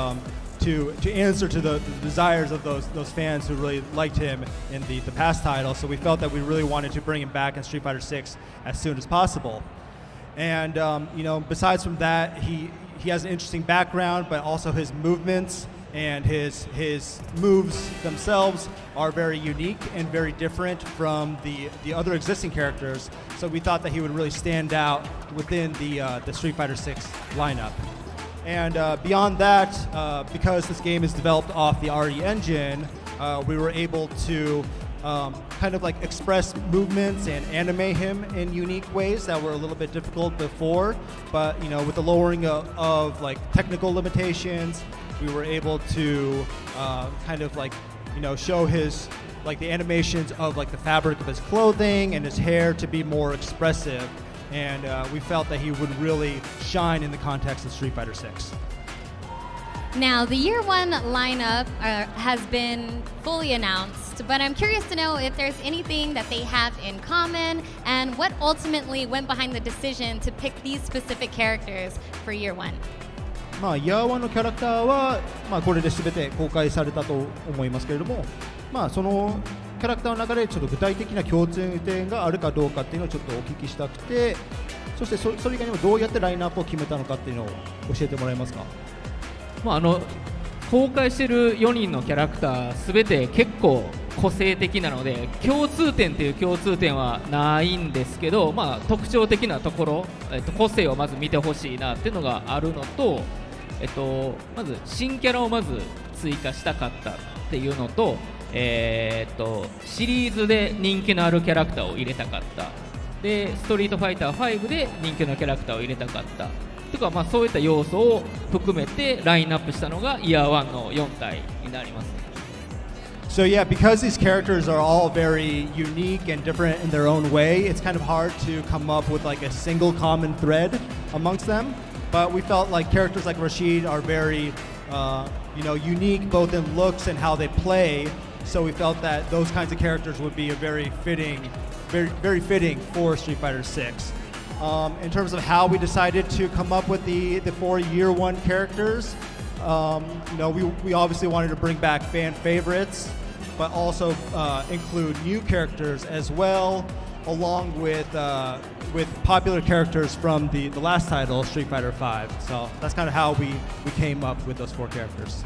to answer to the desires of those fans who really liked him in the past title. So we felt that we really wanted to bring him back in Street Fighter 6 as soon as possible. And besides from that, he has an interesting background, but also his movements and his moves themselves are very unique and very different from the other existing characters. So we thought that he would really stand out within the Street Fighter 6 lineup. And beyond that, because this game is developed off the RE engine, we were able to kind of like express movements and animate him in unique ways that were a little bit difficult before. But with the lowering of like technical limitations, we were able to kind of like show his like the animations of like the fabric of his clothing and his hair to be more expressive, and we felt that he would really shine in the context of Street Fighter 6. Now, the year one lineup has been fully announced, but I'm curious to know if there's anything that they have in common and what ultimately went behind the decision to pick these specific characters for year one. イヤー1のキャラクターは、これで全て公開されたと思いますけれども、そのキャラクターの中でちょっと具体的な共通点があるかどうかっていうのをちょっとお聞きしたくて、そしてそれ以外にもどうやってラインナップを決めたのかっていうのを教えてもらえますか？公開している4人のキャラクターすべて結構個性的なので、共通点という共通点はないんですけど、特徴的なところ、個性をまず見てほしいなっていうのがあるのと、まず新キャラをまず追加したかったっていうのと、シリーズで人気のあるキャラクターを入れたかった。で、ストリートファイター5で人気のキャラクターを入れたかった。とかそういった要素を含めてラインナップしたのがイヤー1の4体になります。So yeah, because these characters are all very unique and different in their own way, it's kind of hard to come up with like a single common thread amongst them. But we felt like characters like Rashid are very, unique both in looks and how they play. So we felt that those kinds of characters would be a very fitting very fitting for Street Fighter 6. In terms of how we decided to come up with the 4 year one characters, we obviously wanted to bring back fan favorites, but also include new characters as well, along with popular characters from the last title, Street Fighter V. So that's kind of how we came up with those 4 characters.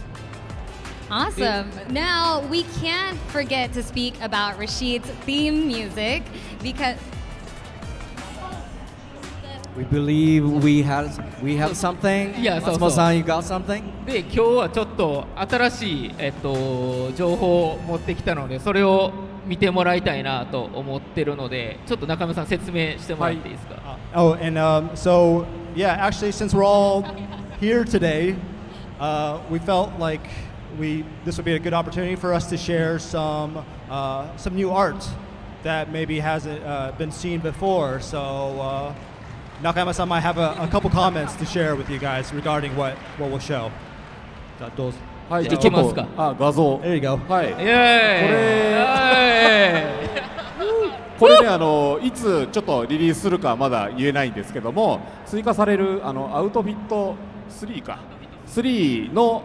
Awesome. Now, we can't forget to speak about Rashid's theme music because we believe we have something. Yeah, Matsumoto-san, you got something? で、今日はちょっと新しい、情報を持ってきたので、それを見てもらいたいなと思ってるので、ちょっと中村さん説明してもらっていいですか？ Oh, and so yeah, actually, since we're all here today, we felt like this would be a good opportunity for us to share some new art that maybe hasn't been seen before. So Nakayama-san might have a couple comments to share with you guys regarding what we'll show. はい、じゃあちょっと画像。There you go. はい。イエこれね、いつちょっとリリースするかまだ言えないんですけども、追加されるアウトフィット3か3の、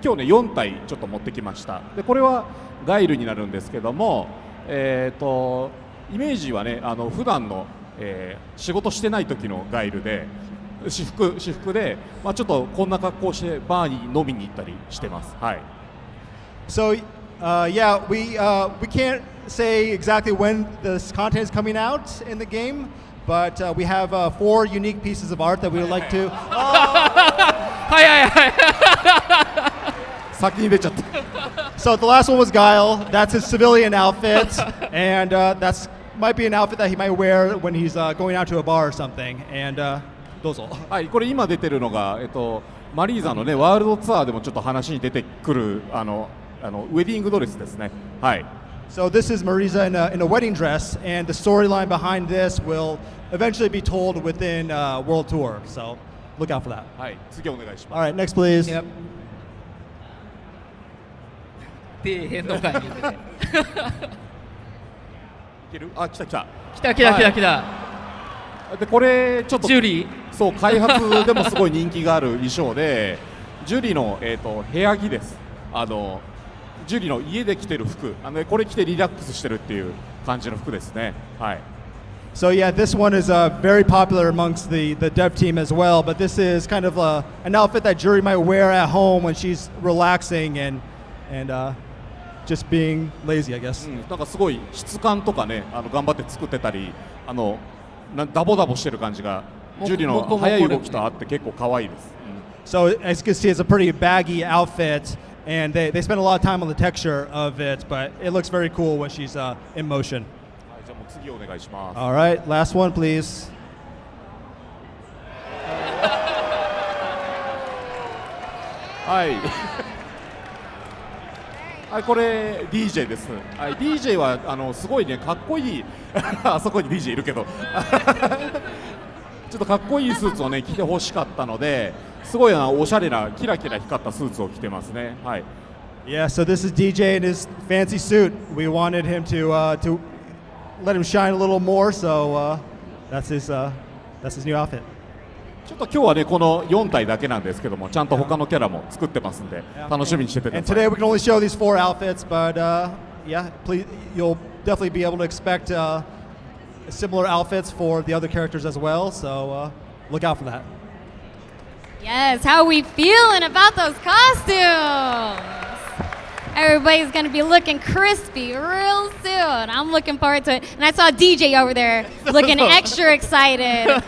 今日ね4体ちょっと持ってきました。でこれはガイルになるんですけども、イメージはね普段の、仕事してない時のガイルで私服で、ちょっとこんな格好してバーに飲みに行ったりしてます。はい。So yeah, we can't say exactly when this content is coming out in the game, but we have 4 unique pieces of art that we would like to. 先に出ちゃった。So the last one was Guile. That's his civilian outfit, and that's might be an outfit that he might wear when he's going out to a bar or something. And どうぞ。はい、これ今出てるのがマリーザのねワールドツアーでもちょっと話に出てくるウェディングドレスですね。はい。So this is Marisa in a wedding dress, and the storyline behind this will eventually be told within World Tour. So look out for that. はい。次お願いします。All right, next please. Yep. 底辺の会議で。いける？あ、来た。でこれちょっとジュリーそう開発でもすごい人気がある衣装でジュリの部屋着です。ジュリの家で着てる服これ着てリラックスしてるっていう感じの服ですね。はい。So yeah, this one is very popular amongst the dev team as well. But this is kind of an outfit that Juri might wear at home when she's relaxing and just being lazy, I guess. なんかすごい質感とかね頑張って作ってたりダボダボしてる感じがジュリの速い動きとあって結構可愛いです。So as you can see, it's a pretty baggy outfit, and they spend a lot of time on the texture of it, but it looks very cool when she's in motion. じゃあもう次お願いします。 All right, last one, please. はい。はい、これ DJ です。はい、DJ はすごいねかっこいいあそこに DJ いるけどちょっとかっこいいスーツをね着てほしかったのですごいおしゃれなキラキラ光ったスーツを着てますね。はい。Yeah, so this is DJ in his fancy suit. We wanted him to let him shine a little more, so that's his new outfit. ちょっと今日はねこの4体だけなんですけどもちゃんと他のキャラも作ってますんで楽しみにしててくだ And さい。 today we can only show these 4 outfits, but yeah, please, you'll definitely be able to expect similar outfits for the other characters as well. So look out for that. Yes, how are we feeling about those costumes? Everybody's going to be looking crispy real soon. I'm looking forward to it. And I saw DJ over there looking extra excited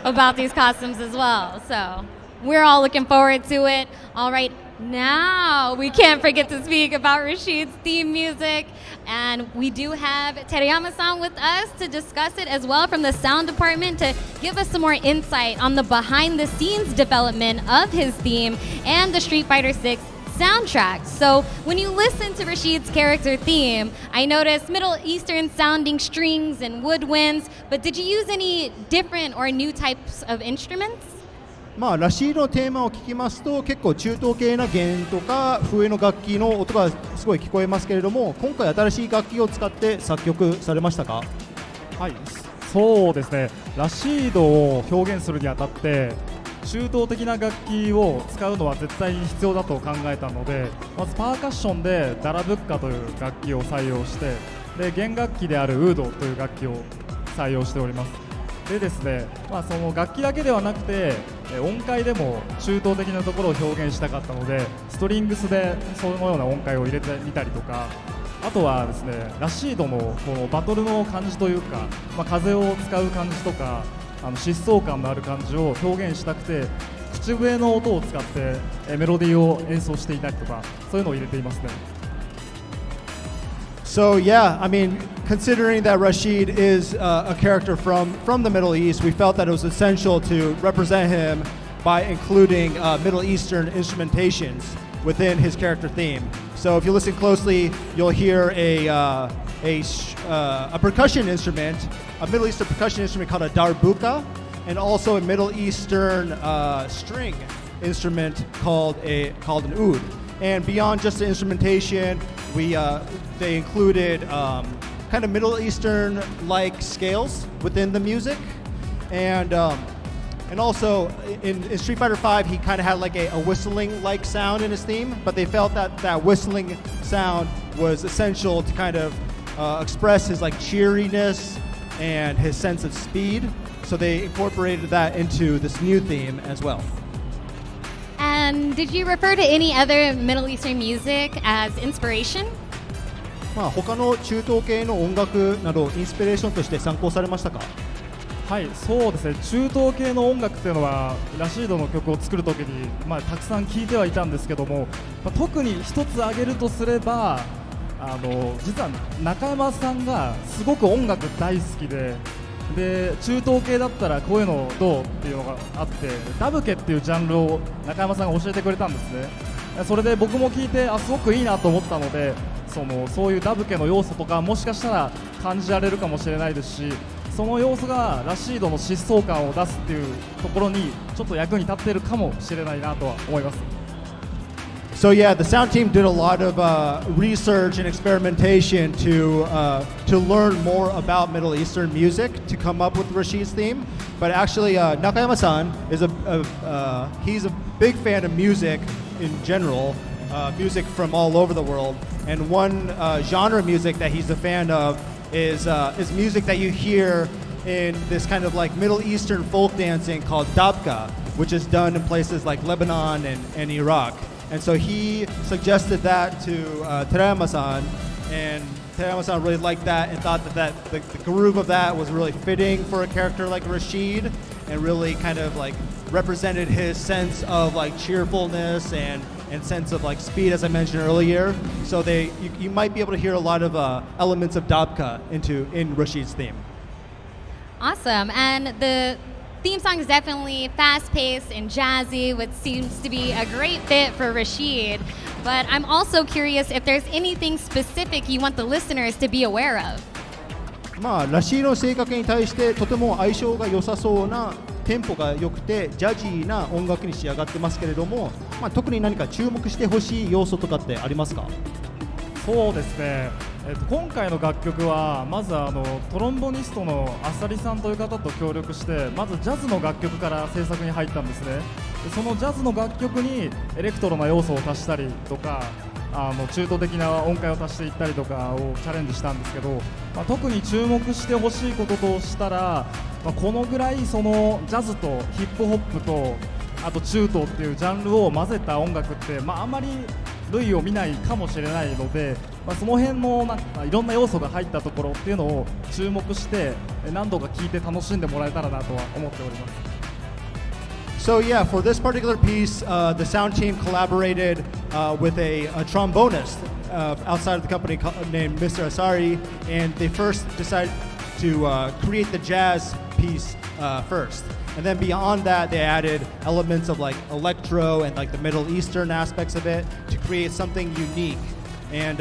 about these costumes as well. So we're all looking forward to it. All right, now we can't forget to speak about Rashid's theme music. And we do have Terayama-san with us to discuss it as well from the sound department to give us some more insight on the behind-the-scenes development of his theme and the Street Fighter 6 soundtrack. So when you listen to Rashid's character theme, I noticed Middle Eastern sounding strings and woodwinds, but did you use any different or new types of instruments? まあラシードのテーマを聞きますと結構中東系な弦とか笛の楽器の音がすごい聞こえますけれども、今回新しい楽器を使って作曲されましたか？はい、そうですね、ラシードを表現するにあたって中東的な楽器を使うのは絶対に必要だと考えたので、まずパーカッションでダラブッカという楽器を採用して、で弦楽器であるウードという楽器を採用しております。でですね、その楽器だけではなくて音階でも中東的なところを表現したかったので、ストリングスでそのような音階を入れてみたりとか、あとはですね、ラシードのこのバトルの感じというか、風を使う感じとか疾走感のある感じを表現したくて、口笛の音を使ってメロディーを演奏していたりとか、そういうのを入れていますね。So yeah, I mean, considering that Rashid is a character from the Middle East, we felt that it was essential to represent him by including Middle Eastern instrumentations within his character theme. So if you listen closely, you'll hear a percussion instrument, a Middle Eastern percussion instrument called a darbuka, and also a Middle Eastern string instrument called an oud. And beyond just the instrumentation, they included kind of Middle Eastern-like scales within the music, and also in Street Fighter V, he kind of had like a whistling-like sound in his theme, but they felt that whistling sound was essential to kind of express his like cheeriness and his sense of speed. So they incorporated that into this new theme as well. And did you refer to any other Middle Eastern music as inspiration? 他の中東系の音楽などインスピレーションとして参考されましたか？はい、そうですね、中東系の音楽っていうのはラシードの曲を作るときに、たくさん聴いてはいたんですけども、特に一つ挙げるとすれば実は中山さんがすごく音楽大好きで、中東系だったらこういうのどうっていうのがあって、ダブケっていうジャンルを中山さんが教えてくれたんですね。それで僕も聞いてすごくいいなと思ったので、そういうダブケの要素とかもしかしたら感じられるかもしれないですし、その要素がラシードの疾走感を出すっていうところにちょっと役に立っているかもしれないなとは思います。So yeah, the sound team did a lot of research and experimentation to learn more about Middle Eastern music to come up with Rashid's theme. But actually, Nakayama-san is he's a big fan of music in general, music from all over the world. And one genre of music that he's a fan of is music that you hear in this kind of like Middle Eastern folk dancing called dabka, which is done in places like Lebanon and Iraq. And so he suggested that to Terayama-san, and Terayama-san really liked that and thought that the groove of that was really fitting for a character like Rashid, and really kind of like represented his sense of like cheerfulness and sense of like speed, as I mentioned earlier. So you might be able to hear a lot of elements of dabka in Rashid's theme. Awesome, and the theme song is definitely fast-paced and jazzy, which seems to be a great fit for Rashid. But I'm also curious if there's anything specific you want the listeners to be aware of. ラシードの性格に対してとても相性が良さそうなテンポが良くてジャジーな音楽に仕上がってますけれども、特に何か注目してほしい要素とかってありますか？そうですね、今回の楽曲はまずトロンボニストのあさりさんという方と協力して、まずジャズの楽曲から制作に入ったんですね。でそのジャズの楽曲にエレクトロな要素を足したりとか、中東的な音階を足していったりとかをチャレンジしたんですけど、特に注目してほしいこととしたら、このぐらいそのジャズとヒップホップとあと中東っていうジャンルを混ぜた音楽って、あんまり類を見ないかもしれないので、その辺のいろんな要素が入ったところっていうのを注目して何度か聴いて楽しんでもらえたらなとは思っております。So yeah, for this particular piece, the sound team collaborated with a trombonist outside of the company named Mr. Asari, and they first decided to create the jazz piece first. And then beyond that, they added elements of like electro and like the Middle Eastern aspects of it to create something unique. And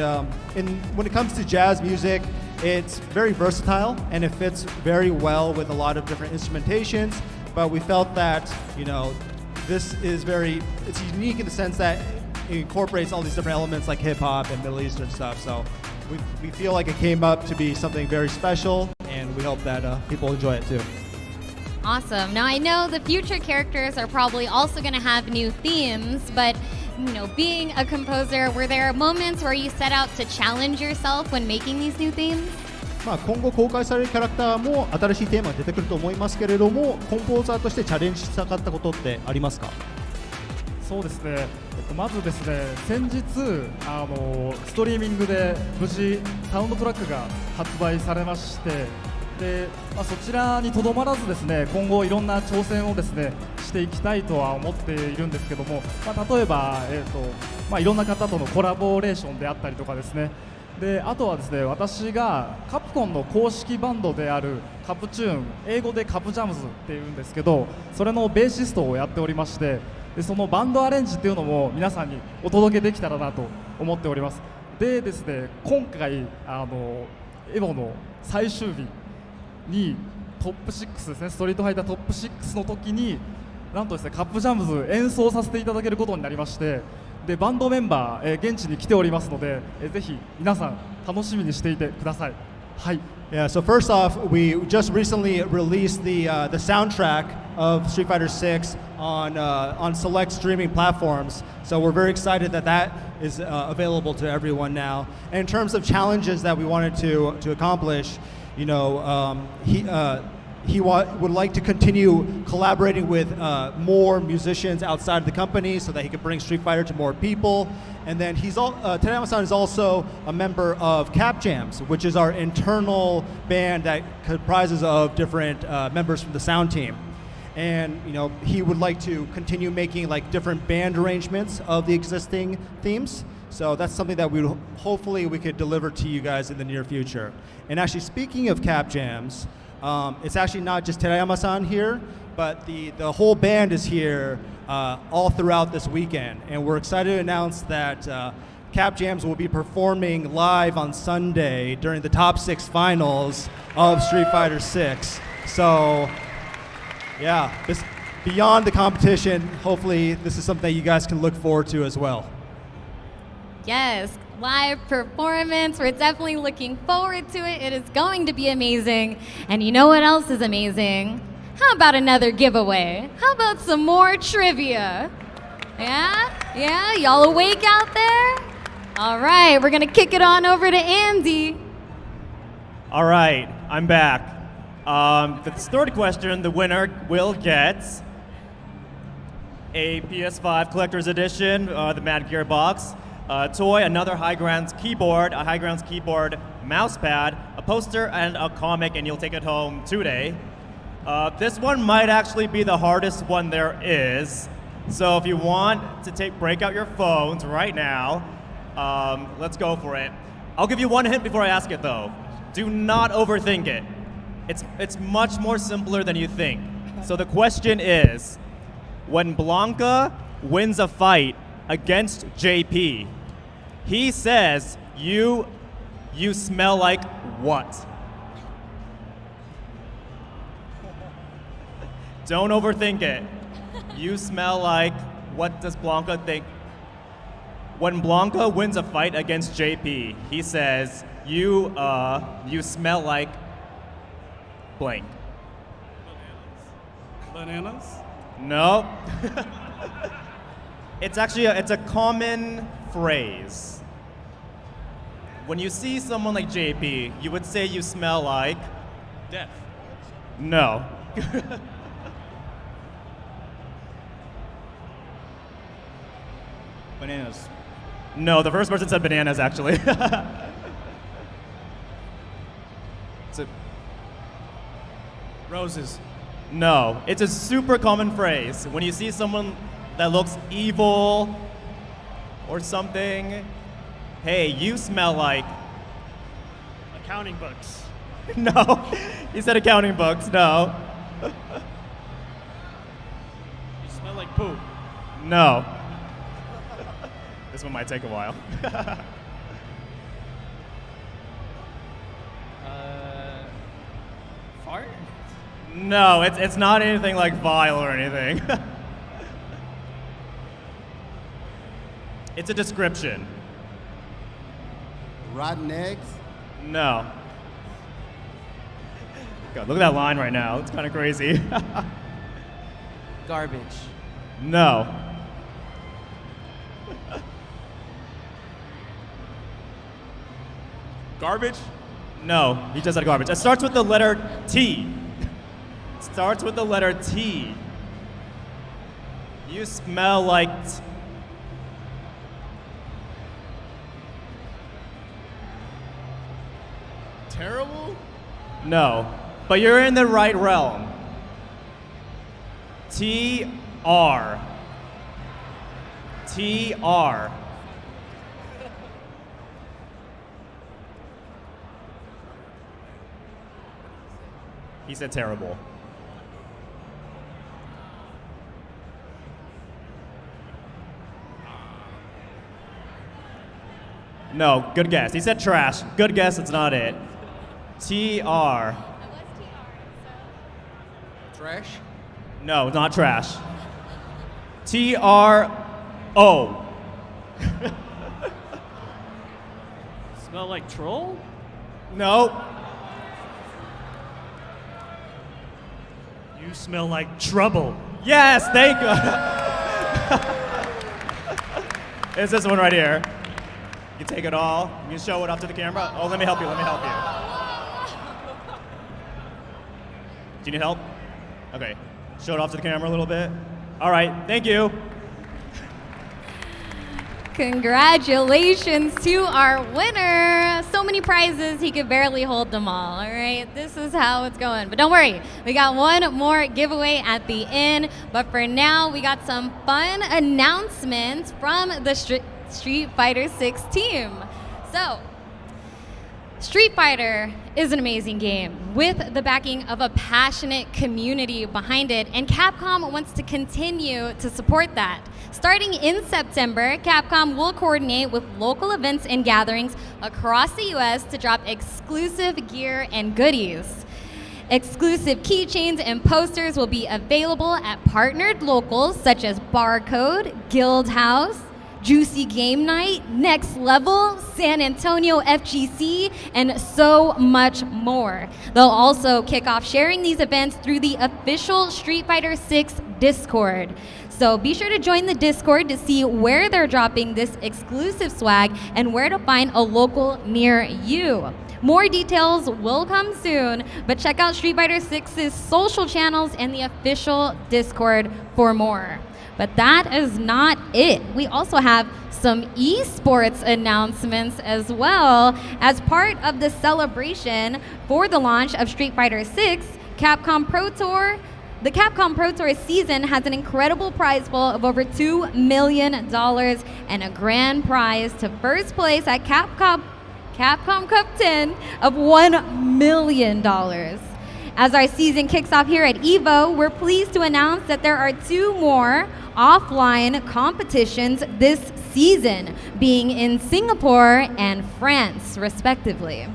when it comes to jazz music, it's very versatile and it fits very well with a lot of different instrumentations. But we felt that, this is it's unique in the sense that it incorporates all these different elements like hip hop and Middle Eastern stuff. So we feel like it came up to be something very special, and we hope that people enjoy it too. Awesome. Now I know the future characters are probably also going to have new themes, but being a composer, were there moments where you set out to challenge yourself when making these new themes? 今後公開されるキャラクターも新しいテーマが出てくると思いますけれども、コンポーザーとしてチャレンジしたかったことってありますか？そうですね、まずですね、先日ストリーミングで無事サウンドトラックが発売されまして、でそちらにとどまらずですね、今後いろんな挑戦をですねしていきたいとは思っているんですけども、例えば、いろんな方とのコラボレーションであったりとかですね、であとはですね、私がカプコンの公式バンドであるカプチューン、英語でカプジャムズっていうんですけど、それのベーシストをやっておりまして、でそのバンドアレンジっていうのも皆さんにお届けできたらなと思っております。でですね、今回EVOの最終日にトップ6ですね、ストリートファイタートップ6の時になんとですね、カップジャムズ演奏させていただけることになりまして、でバンドメンバー、現地に来ておりますので、ぜひ皆さん楽しみにしていてください。はい。Yeah, so first off, we just recently released the soundtrack of Street Fighter 6 on select streaming platforms. So we're very excited that that is available to everyone now. And in terms of challenges that we wanted to accomplish, he would like to continue collaborating with more musicians outside of the company so that he could bring Street Fighter to more people. And then Terayama-san is also a member of Cap Jams, which is our internal band that comprises of different members from the sound team. And he would like to continue making like different band arrangements of the existing themes. So that's something that hopefully we could deliver to you guys in the near future. And actually, speaking of Cap Jams, it's actually not just Terayama-san here, but the whole band is here all throughout this weekend. And we're excited to announce that Cap Jams will be performing live on Sunday during the top 6 finals of Street Fighter 6. So, yeah, beyond the competition, hopefully this is something that you guys can look forward to as well. Yes, live performance. We're definitely looking forward to it. It is going to be amazing. And you know what else is amazing? How about another giveaway? How about some more trivia? Yeah? Y'all awake out there? All right, we're going to kick it on over to Andy. All right, I'm back. The third question, the winner will get a PS5 Collector's Edition, the Mad Gear box, toy, another High Grounds keyboard, a High Grounds keyboard mouse pad, a poster, and a comic, and you'll take it home today. This one might actually be the hardest one there is. So if you want to break out your phones right now, let's go for it. I'll give you one hint before I ask it though. Do not overthink it. It's much more simpler than you think. So the question is, when Blanca wins a fight against JP, he says, you smell like what? Don't overthink it. You smell like, what does Blanca think? When Blanca wins a fight against JP, he says, you smell like blank. Bananas? No. It's actually it's a common phrase. When you see someone like JP, you would say you smell like Death. No. Bananas. No, the first person said bananas actually. Roses. No, it's a super common phrase. When you see someone that looks evil or something, hey, you smell like... Accounting books. No, he said accounting books, no. You smell like poop. No. This one might take a while. Fart? No, it's not anything like vile or anything. It's a description. Rotten eggs? No. God, look at that line right now. It's kind of crazy. Garbage. No. Garbage? No, he just said garbage. It starts with the letter T. Starts with the letter T. You smell like Terrible? no, but you're in the right realm. T-R. T-R. He said terrible. No, good guess. He said trash. Good guess, it's not it. T-R. Trash? No, not trash. T-R-O. Smell like troll? No. You smell like trouble. Yes, thank you. It's this one right here. You take it all. You show it up to the camera. Oh, let me help you. Let me help you. Do you need help? Okay. Show it off to the camera a little bit. All right. Thank you. Congratulations to our winner. So many prizes, he could barely hold them all. All right, this is how it's going. But don't worry, we got one more giveaway at the end. But for now, we got some fun announcements from the Street Fighter 6 team. So, Street Fighter is an amazing game with the backing of a passionate community behind it, and Capcom wants to continue to support that. Starting in September, Capcom will coordinate with local events and gatherings across the US to drop exclusive gear and goodies. Exclusive keychains and posters will be available at partnered locals such as Barcode, Guild House, Juicy Game Night, Next Level, San Antonio FGC, and so much more. They'll also kick off sharing these events through the official Street Fighter 6 Discord. So be sure to join the Discord to see where they're dropping this exclusive swag and where to find a local near you. More details will come soon, but check out Street Fighter 6's social channels and the official Discord for more. But that is not it. We also have some esports announcements as well. As part of the celebration for the launch of Street Fighter 6, Capcom Pro Tour, the Capcom Pro Tour season has an incredible prize pool of over $2 million and a grand prize to first place at Capcom Cup 10 of $1 million. As our season kicks off here at EVO, we're pleased to announce that there are 2 more offline competitions this season, being in Singapore and France, respectively.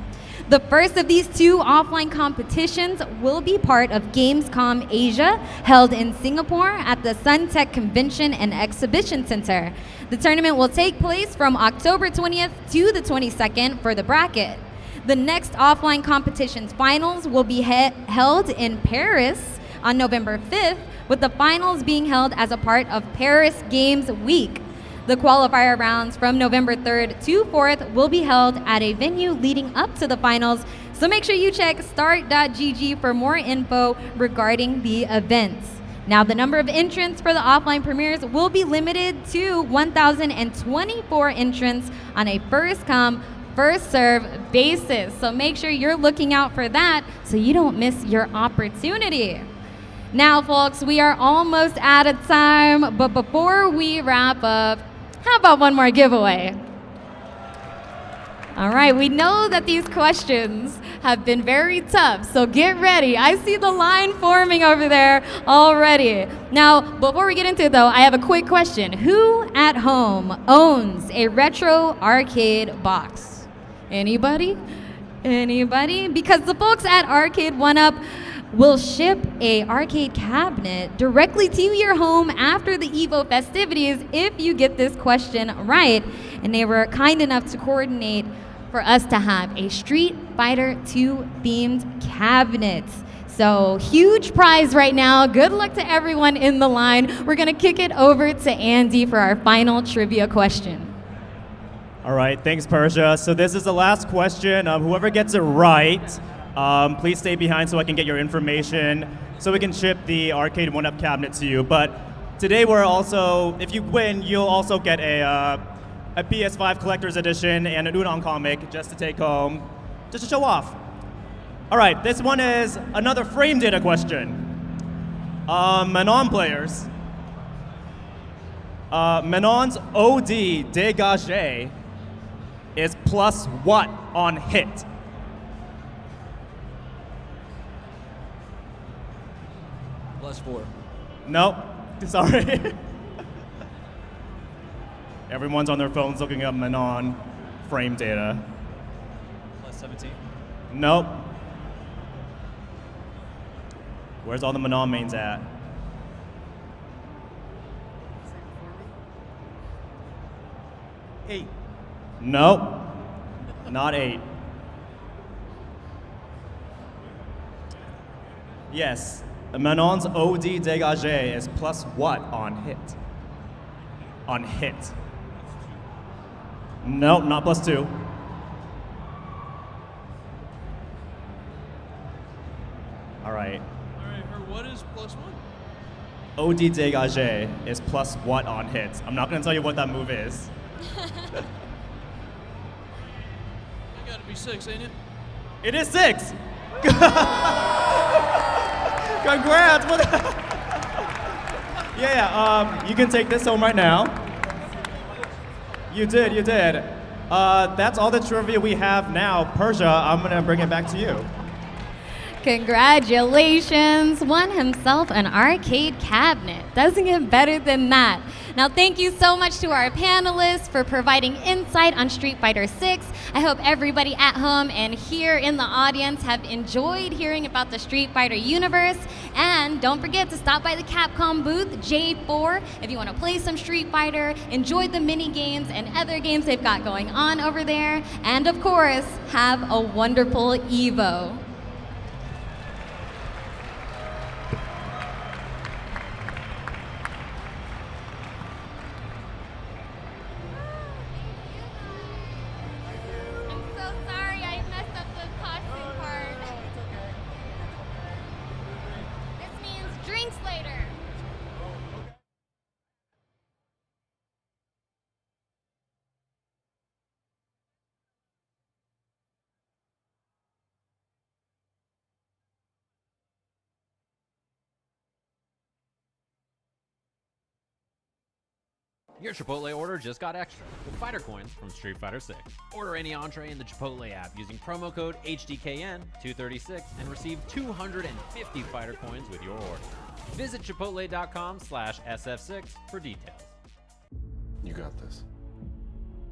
The first of these 2 offline competitions will be part of Gamescom Asia, held in Singapore at the Suntec Convention and Exhibition Center. The tournament will take place from October 20th to the 22nd for the bracket. The next offline competition's finals will be held in Paris on November 5th, with the finals being held as a part of Paris Games Week. The qualifier rounds from November 3rd to 4th will be held at a venue leading up to the finals, so make sure you check start.gg for more info regarding the events. Now, the number of entrants for the offline premieres will be limited to 1,024 entrants on a first-come, first-serve basis, so make sure you're looking out for that so you don't miss your opportunity. Now, folks, we are almost out of time, but before we wrap up, how about one more giveaway? All right, we know that these questions have been very tough, so get ready. I see the line forming over there already. Now, before we get into it, though, I have a quick question. Who at home owns a retro arcade box? Anybody? Anybody? Because the folks at Arcade 1UP will ship a arcade cabinet directly to your home after the EVO festivities if you get this question right. And they were kind enough to coordinate for us to have a Street Fighter 2 themed cabinet. So, huge prize right now. Good luck to everyone in the line. We're going to kick it over to Andy for our final trivia question. All right, thanks, Persia. So this is the last question. Whoever gets it right, please stay behind so I can get your information, so we can ship the arcade 1-up cabinet to you. But today we're also, if you win, you'll also get a PS5 Collector's Edition and an Udon comic just to take home, just to show off. All right, this one is another frame data question. Menon players. Menon's OD dégagé is plus what on hit? +4. Nope, sorry. Everyone's on their phones looking up Menon frame data. +17. Nope. Where's all the Menon mains at? +8. Nope, not 8. Yes, Menon's OD dégagé is plus what on hit? On hit. Nope, not +2. All right. All right, her what is +1? OD dégagé is plus what on hits? I'm not gonna tell you what that move is. That gotta be 6, ain't it? It is 6! Congrats! Yeah, you can take this home right now. You did, you did. That's all the trivia we have now. Persia, I'm gonna bring it back to you. Congratulations! Won himself an arcade cabinet. Doesn't get better than that. Now, thank you so much to our panelists for providing insight on Street Fighter 6. I hope everybody at home and here in the audience have enjoyed hearing about the Street Fighter universe. And don't forget to stop by the Capcom booth, J4, if you want to play some Street Fighter, enjoy the mini games and other games they've got going on over there. And of course, have a wonderful EVO. Your Chipotle order just got extra with fighter coins from Street Fighter 6. Order any entree in the Chipotle app using promo code HDKN236 and receive 250 fighter coins with your order. Visit chipotle.com/SF6 for details. You got this.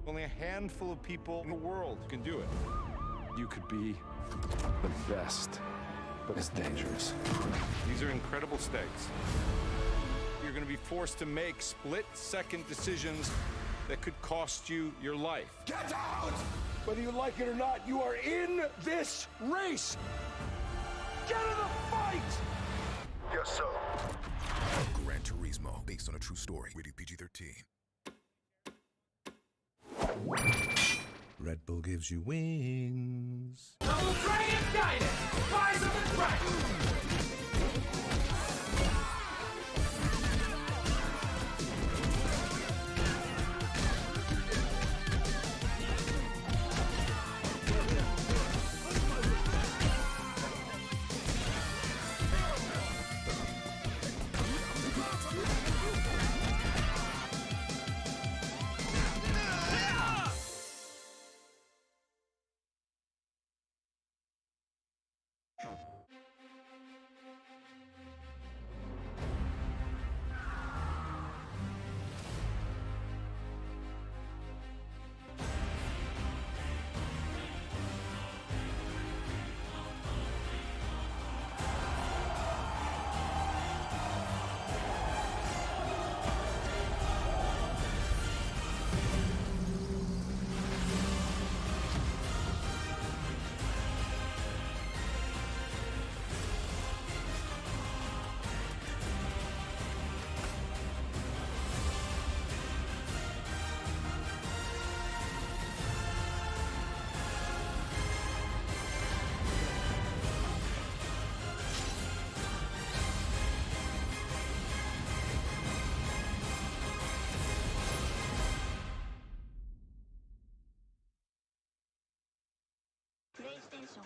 Only a handful of people in the world can do it. You could be the best, but it's dangerous. These are incredible stakes. You're going to be forced to make split-second decisions that could cost you your life. Get out! Whether you like it or not, you are in this race! Get in the fight! Yes, sir. Gran Turismo, based on a true story. Rated PG-13. Red Bull gives you wings. Rise of the dragon! テーション。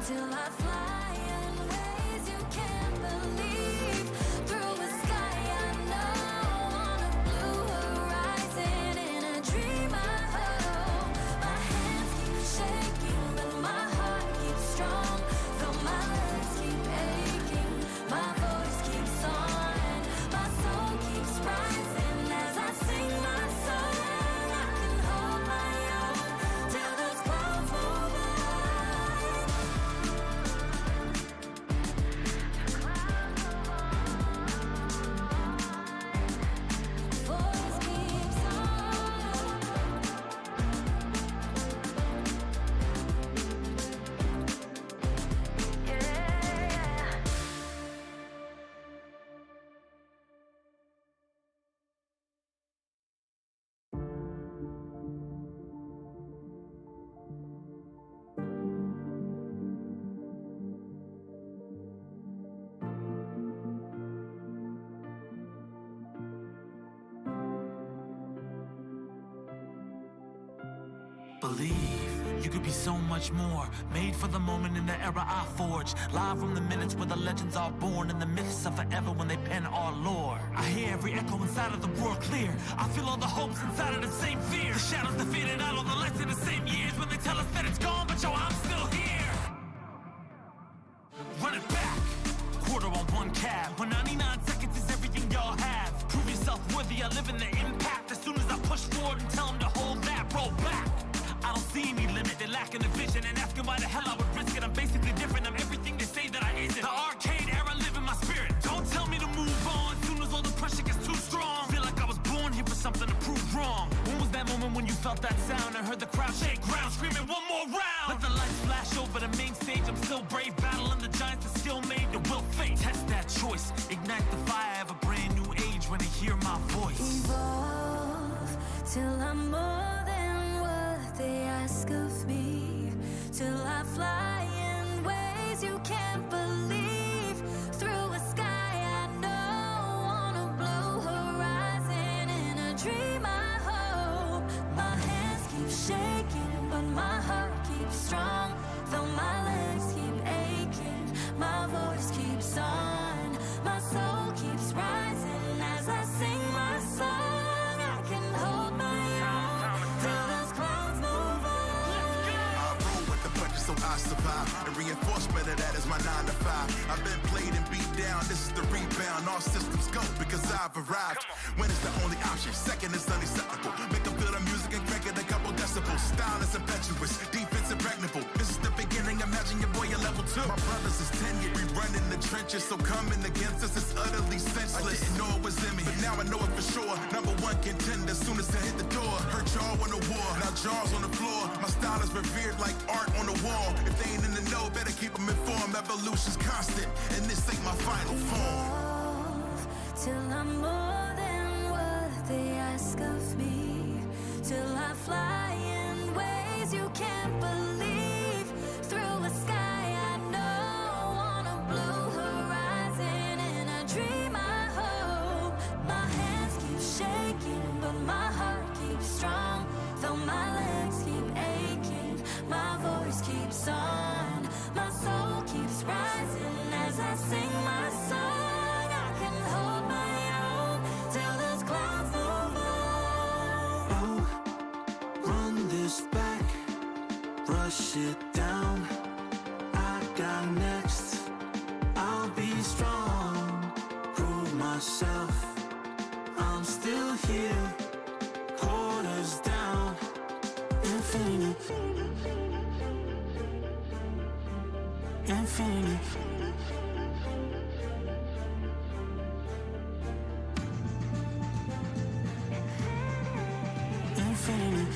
Till I fly in ways you can't believe. Through a sky I know, on a blue horizon, in a dream I hold. My hands keep shaking, but my heart keeps strong. Though my legs keep aching, my voice keeps on. My soul keeps rising as I sing my song. I can hold my own till those clouds move by. Believe you could be so much more. Made for the moment in the era I forged. Live from the minutes where the legends are born, and the myths are forever when they pen our lore. I hear every echo inside of the world clear. I feel all the hopes inside of the same fear. The shadows that faded out, all the lights in the same years when they tell us that it's gone, but yo, I'm still here. Run it back. Quarter on one cab. When 99 seconds is everything y'all have. Prove yourself worthy. I live in the impact. As soon as I push forward and tell them to hold that, roll back. I don't see any limit, they're lacking the vision and asking why the hell I would risk it. I'm basically different, I'm everything they say that I isn't. The arcade era live in my spirit. Don't tell me to move on, soon as all the pressure gets too strong. Feel like I was born here for something to prove wrong. When was that moment when you felt that sound and heard the crowd shake ground, screaming one more round? Let the lights flash over the main stage, I'm still brave, battling the giants that still made the will fate. Test that choice, ignite the fire of a brand new age when they hear my voice. Evolve till I'm more than what they ask of me. Till I fly in I survive. And reinforcement of that is my 9 to 5. I've been played and beat down, this is the rebound. All systems go because I've arrived. When it's the only option, second is unacceptable. Make them feel the music and crank it a couple decibels. Style is impetuous, defense impregnable. This is the beginning, imagine your boy at level 2. My brothers is tenured, we run in the trenches. So coming against us is utterly senseless. I didn't know it was in me, but now I know it for sure. Number 1 contender, soon as I hit the door. Hurt y'all on the war, now jaws on the floor. My style is revered like art on the wall. If they ain't in the know, better keep them informed. Evolution's constant, and this ain't my final form. Till I'm more than what they ask of me. Till I fly in ways you can't believe. Through a sky I know, on a blue horizon. In a dream I hope. My hands keep shaking, but my heart keeps strong. Though my legs keep aching, my voice keeps on. My soul keeps rising as I sing my song. I can hold my own till those clouds move on. Run this back, brush it down. I got next. I'll be strong, prove myself. I'm still here, quarters down. Infinite, infinite. Infinite.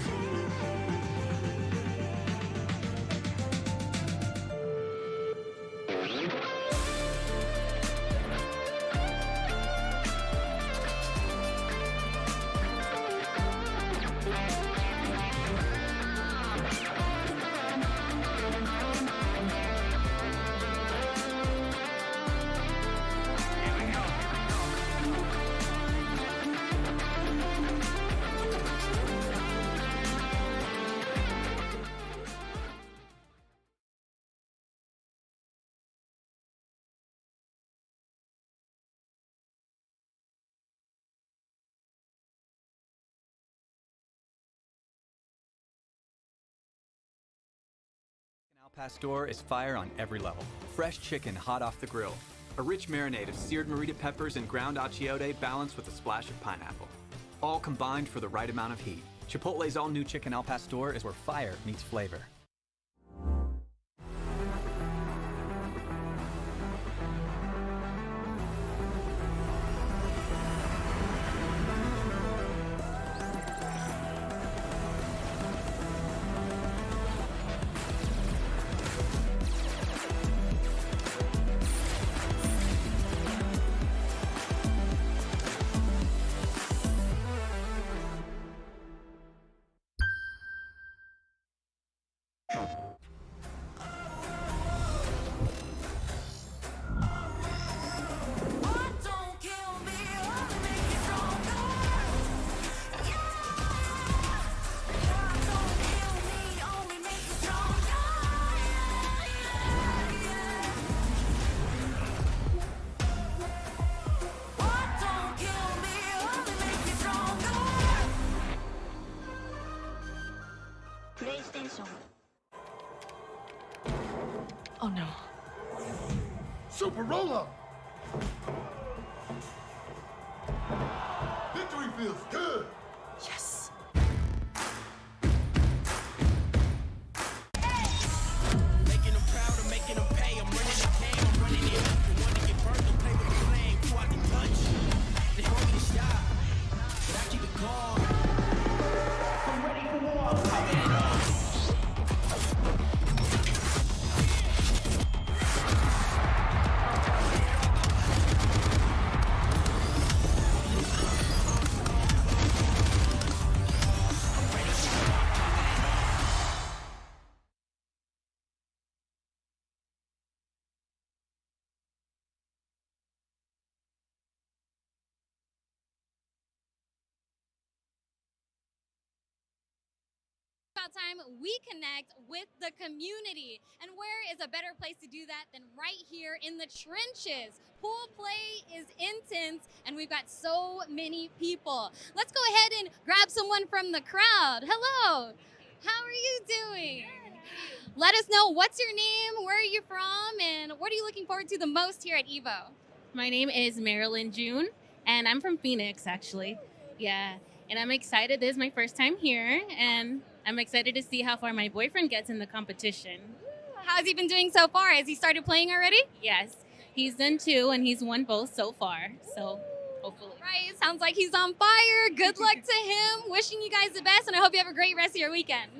Al Pastor is fire on every level. Fresh chicken hot off the grill. A rich marinade of seared morita peppers and ground achiote balanced with a splash of pineapple. All combined for the right amount of heat. Chipotle's all-new chicken Al Pastor is where fire meets flavor. Oh no. Super roll-up! Victory feels good! Yes. Making them proud or making them pay. I'm running the game, I'm running it up. You want to get burnt, don't play with the flame. Too out the punch. They want me to stop, but I keep it calm. I'm ready for war. I'm ready to time we connect with the community. And where is a better place to do that than right here in the trenches? Pool play is intense and we've got so many people. Let's go ahead and grab someone from the crowd. Hello, how are you doing? Let us know what's your name, where are you from, and what are you looking forward to the most here at EVO? My name is Marilyn June, and I'm from Phoenix, actually. Yeah, and I'm excited. This is my first time here, and I'm excited to see how far my boyfriend gets in the competition. How's he been doing so far? Has he started playing already? Yes, he's done 2, and he's won both so far, so hopefully. Right, sounds like he's on fire. Good luck to him. Wishing you guys the best, and I hope you have a great rest of your weekend.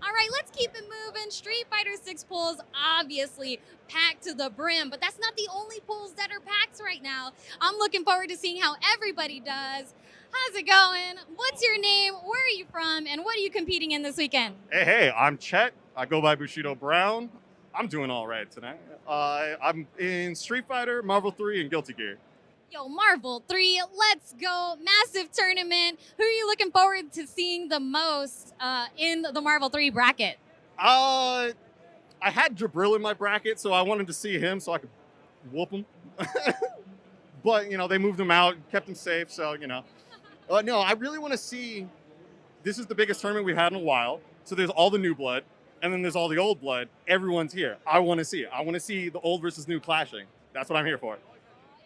All right, let's keep it moving. Street Fighter 6 pools obviously packed to the brim, but that's not the only pools that are packed right now. I'm looking forward to seeing how everybody does. How's it going? What's your name? Where are you from? And what are you competing in this weekend? Hey, I'm Chet. I go by Bushido Brown. I'm doing all right tonight. I'm in Street Fighter, Marvel 3, and Guilty Gear. Yo, Marvel 3, let's go. Massive tournament. Who are you looking forward to seeing the most in the Marvel 3 bracket? I had Jabril in my bracket, so I wanted to see him so I could whoop him. But, they moved him out, kept him safe, so, no, I really want to see, this is the biggest tournament we've had in a while. So there's all the new blood, and then there's all the old blood. Everyone's here. I want to see it. I want to see the old versus new clashing. That's what I'm here for.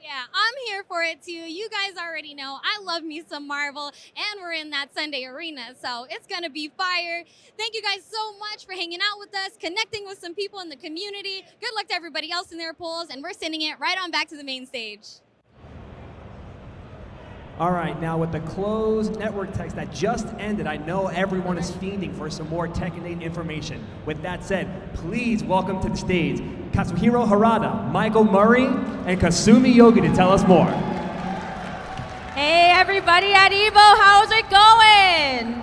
Yeah, I'm here for it too. You guys already know I love me some Marvel, and we're in that Sunday arena, so it's going to be fire. Thank you guys so much for hanging out with us, connecting with some people in the community. Good luck to everybody else in their pools, and we're sending it right on back to the main stage. All right, now with the closed network text that just ended, I know everyone is fiending for some more Tekken 8 information. With that said, please welcome to the stage Kazuhiro Harada, Michael Murray, and Kasumi Yogi to tell us more. Hey everybody at EVO, how's it going?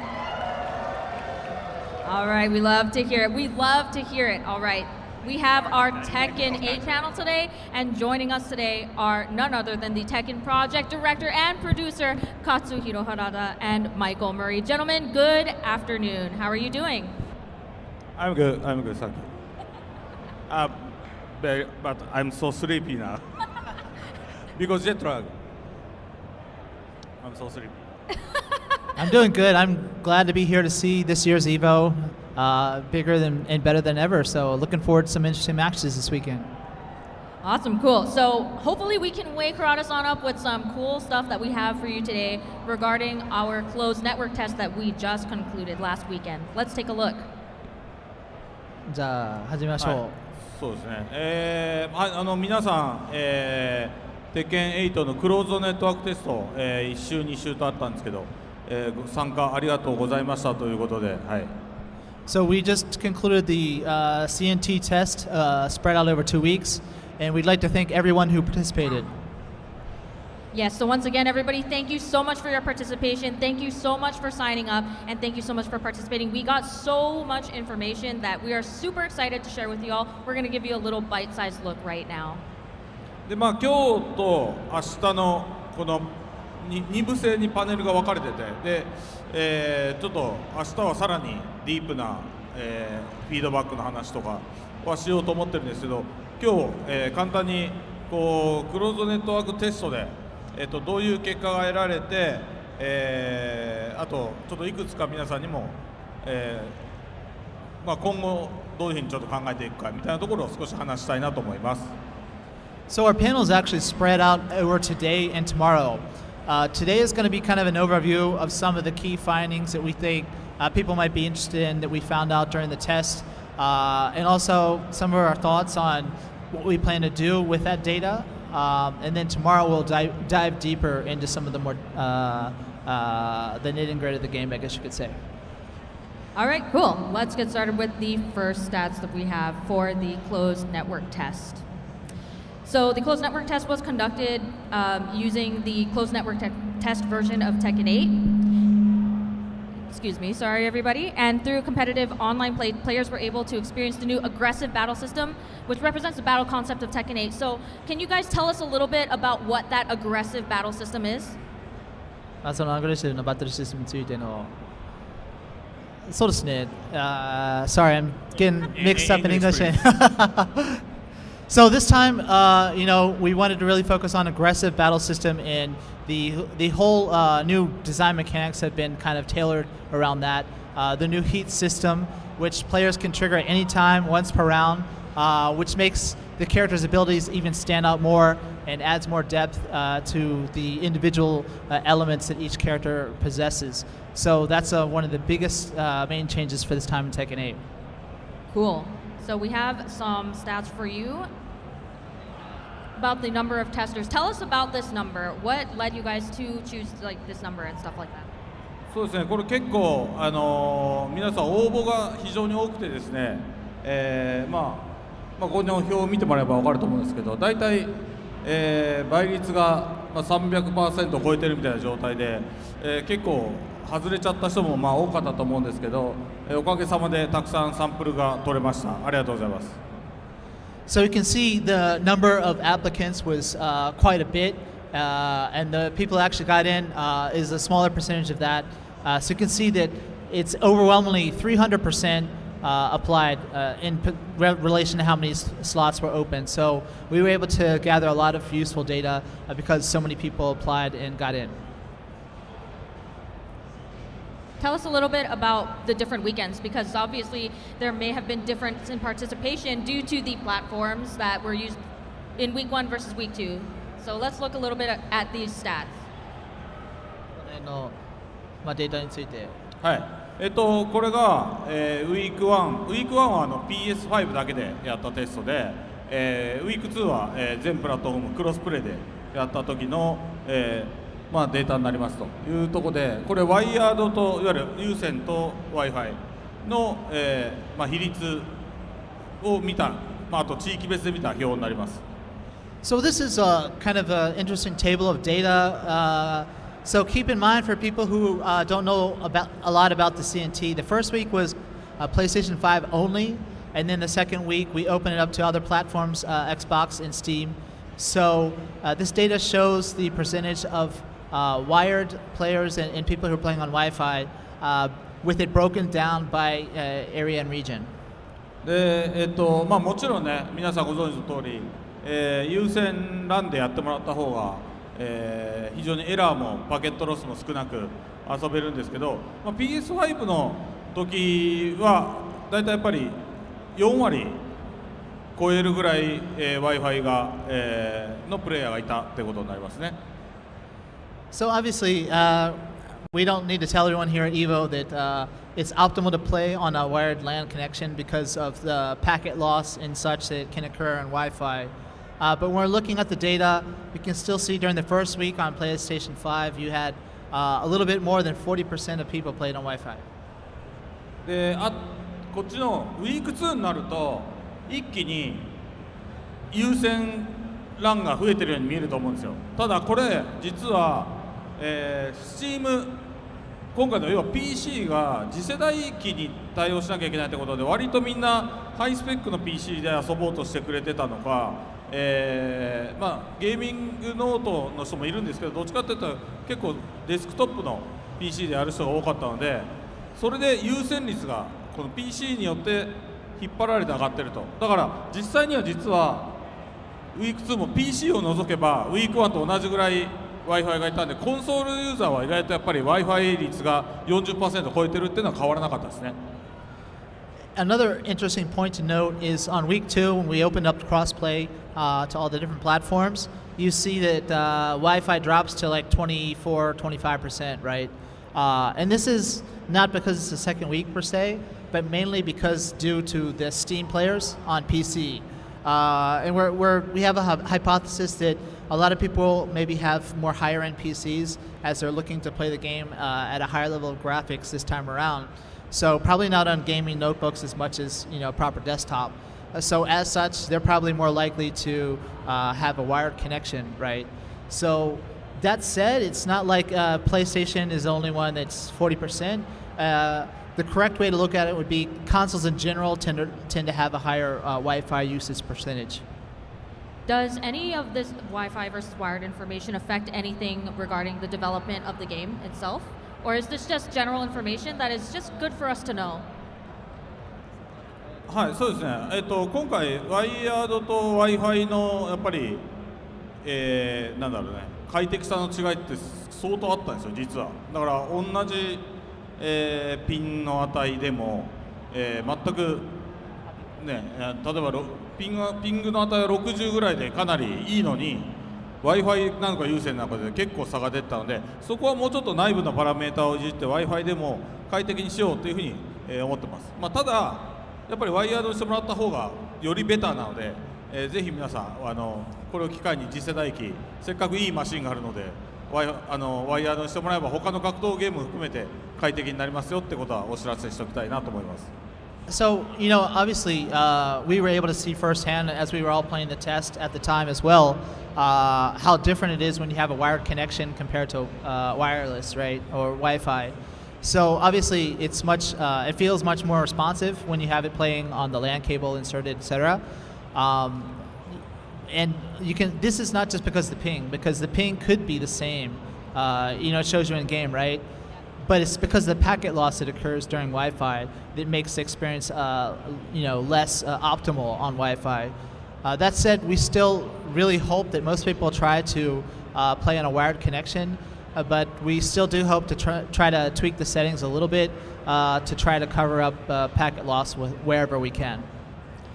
All right, we love to hear it. We love to hear it. All right, we have our Tekken 8 channel today, and joining us today are none other than the Tekken project director and producer, Katsuhiro Harada and Michael Murray. Gentlemen, good afternoon. How are you doing? I'm good, thank you. But I'm so sleepy now. Because jet lag. I'm so sleepy. I'm doing good. I'm glad to be here to see this year's EVO. Bigger and better than ever. So looking forward to some interesting matches this weekend. Awesome, cool. So hopefully we can wake Harada-san up with some cool stuff that we have for you today regarding our closed network test that we just concluded last weekend. Let's take a look. じゃあ始めましょう。はい、そうですね。皆さん、鉄拳8のクローズドネットワークテスト、1週2週とあったんですけど、参加ありがとうございましたということで、はい。So we just concluded the CNT test spread out over 2 weeks, and we'd like to thank everyone who participated. Yes, so once again, everybody, thank you so much for your participation. Thank you so much for signing up, and thank you so much for participating. We got so much information that we are super excited to share with you all. We're going to give you a little bite-sized look right now. で、今日と明日のこの2部制にパネルが分かれてて、で、ちょっと明日はさらにディープな、フィードバックの話とかはしようと思ってるんですけど、今日、簡単にこうクローズドネットワークテストでどういう結果が得られて、あとちょっといくつか皆さんにも、今後どういうふうにちょっと考えていくかみたいなところを少し話したいなと思います。So our panel is actually spread out over today and tomorrow. Today is going to be kind of an overview of some of the key findings that we think people might be interested in that we found out during the test, and also some of our thoughts on what we plan to do with that data. And then tomorrow we'll dive deeper into some of the more the nitty and gritty of the game, I guess you could say. All right, cool. Let's get started with the first stats that we have for the closed network test. So the closed network test was conducted using the closed network test version of Tekken 8. Excuse me, sorry everybody. And through competitive online play, players were able to experience the new aggressive battle system, which represents the battle concept of Tekken 8. So can you guys tell us a little bit about what that aggressive battle system is? そのアグレッシブなバトルシステムについてのそうですね。Sorry, I'm getting mixed up in English. So this time, we wanted to really focus on aggressive battle system, and the whole new design mechanics have been kind of tailored around that. The new heat system which players can trigger at any time, once per round, which makes the character's abilities even stand out more and adds more depth to the individual elements that each character possesses. So that's one of the biggest main changes for this time in Tekken 8. Cool. So we have some stats for you about the number of testers. Tell us about this number. What led you guys to choose like this number and stuff like that? そうですね、これ結構、皆さん応募が非常に多くてですね、ここの表を見てもらえば分かると思うんですけど、大体、倍率が300% 超えてるみたいな状態で、結構外れちゃった人も多かったと思うんですけど、おかげさまでたくさんサンプルが取れました。ありがとうございます。So you can see the number of applicants was quite a bit, and the people that actually got in is a smaller percentage of that. So you can see that it's overwhelmingly 300% applied in relation to how many slots were open. So we were able to gather a lot of useful data because so many people applied and got in. Tell us a little bit about the different weekends, because obviously there may have been difference in participation due to the platforms that were used in week 1 versus week 2. So let's look a little bit at these stats. データについて。はい。これが、ウィーク1はPS5 だけでやったテストで、ウィーク2は、全プラットフォームクロスプレイでやった時の、データになりますというところで、これワイヤードといわゆる有線と Wi-Fi の、比率を見た、あと地域別で見た表になります。So this is a kind of an interesting table of data. So keep in mind for people who don't know a lot about the CNT, the first week was PlayStation 5 only, and then the second week we opened it up to other platforms, Xbox and Steam. So this data shows the percentage of wired players and people who are playing on Wi-Fi, with it broken down by area and region. で、もちろんね、皆さんご存知の通り、有線 LAN でやってもらった方が、非常にエラーもパケットロスも少なく遊べるんですけど、PS5 の時はだいたいやっぱり4割超えるぐらい、Wi-Fi が、のプレイヤーがいたってことになりますね。So obviously, we don't need to tell everyone here at EVO that it's optimal to play on a wired LAN connection because of the packet loss and such that can occur on Wi-Fi. But when we're looking at the data, we can still see during the first week on PlayStation 5, you had a little bit more than 40% of people played on Wi-Fi. で、こっちのウィーク2になると一気に優先LANが増えてるように見えると思うんですよ。ただこれ実は、Steam 今回の要は PC が次世代機に対応しなきゃいけないということで、割とみんなハイスペックの PC で遊ぼうとしてくれてたのか、ゲーミングノートの人もいるんですけど、どっちかというと結構デスクトップの PC でやる人が多かったので、それで優先率がこの PC によって引っ張られて上がってると。だから実際には実はウィーク2も PC を除けばウィーク1と同じぐらい Wi-Fi がいたんで、コンソールユーザーは意外とやっぱり Wi-Fi 率が 40% 超えてるっていうのは変わらなかったですね。Another interesting point to note is on week 2, when we opened up crossplay to all the different platforms, you see that Wi-Fi drops to like 24-25%, right? And this is not because it's the second week per se, but mainly because due to the Steam players on PC. And we have a hypothesis that a lot of people maybe have more higher end PCs as they're looking to play the game at a higher level of graphics this time around. So probably not on gaming notebooks as much as proper desktop. So as such, they're probably more likely to have a wired connection, right? So that said, it's not like PlayStation is the only one that's 40%. The correct way to look at it would be consoles in general tend to have a higher Wi-Fi usage percentage. Does any of this Wi-Fi versus wired information affect anything regarding the development of the game itself? Or is this just general information that is just good for us to know? はい、そうですね。今回ワイヤードと Wi-Fi のやっぱり、なんだろうね、快適さの違いって相当あったんですよ、実は。だから同じ、ピンの値でも、全く、ね、例えばピングの値は60ぐらいでかなりいいのに Wi-Fi なんか有線なんかで結構差が出てたので、そこはもうちょっと内部のパラメータをいじって Wi-Fi でも快適にしようというふうに、思ってます。ただやっぱりワイヤードにしてもらった方がよりベターなので、ぜひ皆さんこれを機会に次世代機、せっかくいいマシンがあるのでワイヤードにしてもらえば他の格闘ゲーム含めて快適になりますよってことはお知らせしておきたいなと思います。So, obviously, we were able to see firsthand as we were all playing the test at the time as well, how different it is when you have a wired connection compared to wireless, right, or Wi-Fi. So obviously, it feels much more responsive when you have it playing on the LAN cable inserted, etc. And this is not just because the ping could be the same. It shows you in game, right? But it's because of the packet loss that occurs during Wi-Fi that makes the experience, less optimal on Wi-Fi. That said, we still really hope that most people try to play on a wired connection, but we still do hope to try to tweak the settings a little bit to try to cover up packet loss wherever we can.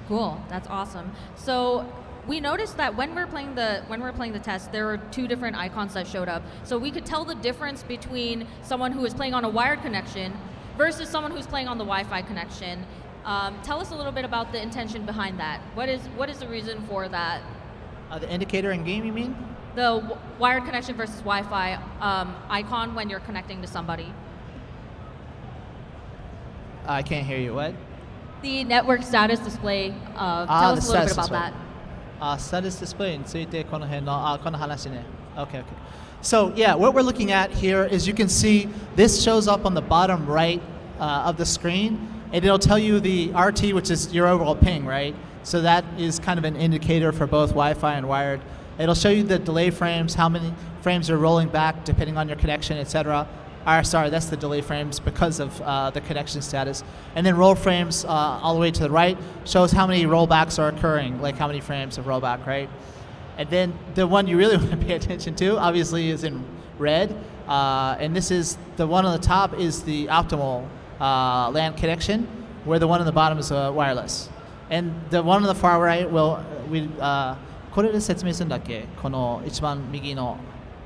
Cool, that's awesome. So we noticed that when we're playing the test, there were two different icons that showed up. So we could tell the difference between someone who is playing on a wired connection versus someone who's playing on the Wi-Fi connection. Tell us a little bit about the intention behind that. What is the reason for that? The indicator in game, you mean? The wired connection versus Wi-Fi icon when you're connecting to somebody. I can't hear you. What? The network status display. Tell us a little bit about that. Status display についてこの話ね。Okay. So yeah, what we're looking at here is you can see this shows up on the bottom right of the screen, and it'll tell you the RT, which is your overall ping, right? So that is kind of an indicator for both Wi-Fi and wired. It'll show you the delay frames, how many frames are rolling back depending on your connection, etc. Sorry, that's the delay frames because of the connection status. And then roll frames all the way to the right shows how many rollbacks are occurring, like how many frames of rollback, right? And then the one you really want to pay attention to, obviously, is in red. And this is the one on the top is the optimal LAN connection, where the one on the bottom is wireless. And the one on the far rightこれで説明するんだっけ？この一番右の。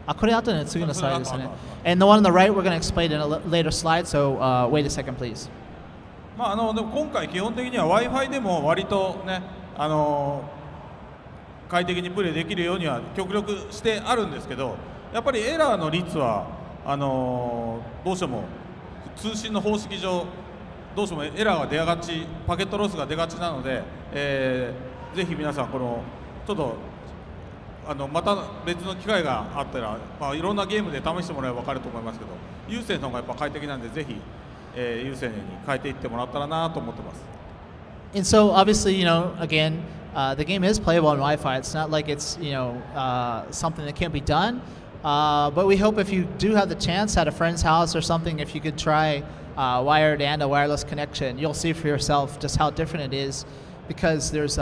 これ後の次のスライドですね。And the one on the right, we're going to explain in a later slide, so wait a second, please. でも今回基本的には Wi-Fi でも割とね、快適にプレイできるようには極力してあるんですけど、やっぱりエラーの率はどうしても通信の方式上どうしてもエラーが出がち、パケットロスが出がちなので、ぜひ皆さんこのちょっとまた別の機会があったら、いろんなゲームで試してもらえば分かると思いますけど、有線の方がやっぱ快適なんで、ぜひ、有線に変えていってもらったらなと思ってます。And so obviously, again, the game is playable on Wi-Fi. It's not like it's something that can't be done. But we hope if you do have the chance at a friend's house or something, if you could try wired and a wireless connection, you'll see for yourself just how different it is, because there's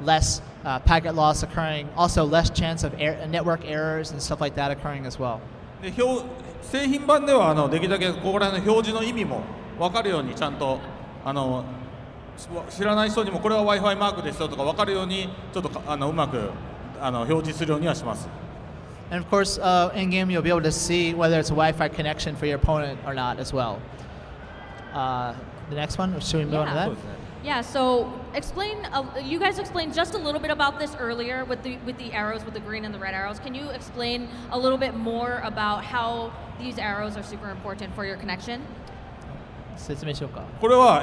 less packet loss occurring, also less chance of network errors and stuff like that occurring as well. で製品版ではできるだけここら辺の表示の意味も分かるようにちゃんと知らない人にもこれは Wi-Fi マークですよとか分かるようにちょっとうまく表示するようにはします。And of course, in game you'll be able to see whether it's a Wi-Fi connection for your opponent or not as well. The next one, should we move on to that? Yeah, so you guys explained just a little bit about this earlier with the arrows, with the green and the red arrows. Can you explain a little bit more about how these arrows are super important for your connection? 説明しようか。これは、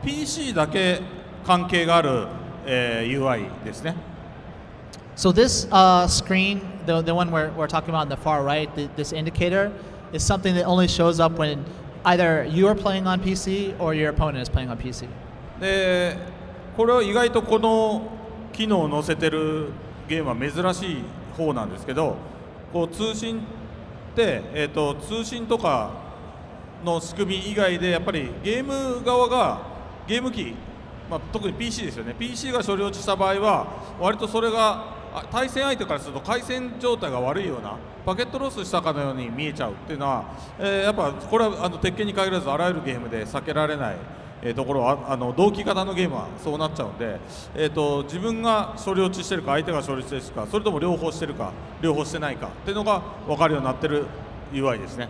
PC だけ関係がある、UI ですね。So this screen, the one we're talking about on the far right, this indicator, is something that only shows up when either you are playing on PC or your opponent is playing on PC. でこれは意外とこの機能を載せてるゲームは珍しい方なんですけど、こう通信って、通信とかの仕組み以外でやっぱりゲーム側がゲーム機、特に PC ですよね。 PC が処理落ちした場合は割とそれが対戦相手からすると回線状態が悪いようなパケットロスしたかのように見えちゃうっていうのは、やっぱこれは鉄拳に限らずあらゆるゲームで避けられない、ところは同期型のゲームはそうなっちゃうんで、自分が処理落ちしてるか相手が処理落ちしてるかそれとも両方してるか両方してないかっていうのが分かるようになってる UI ですね。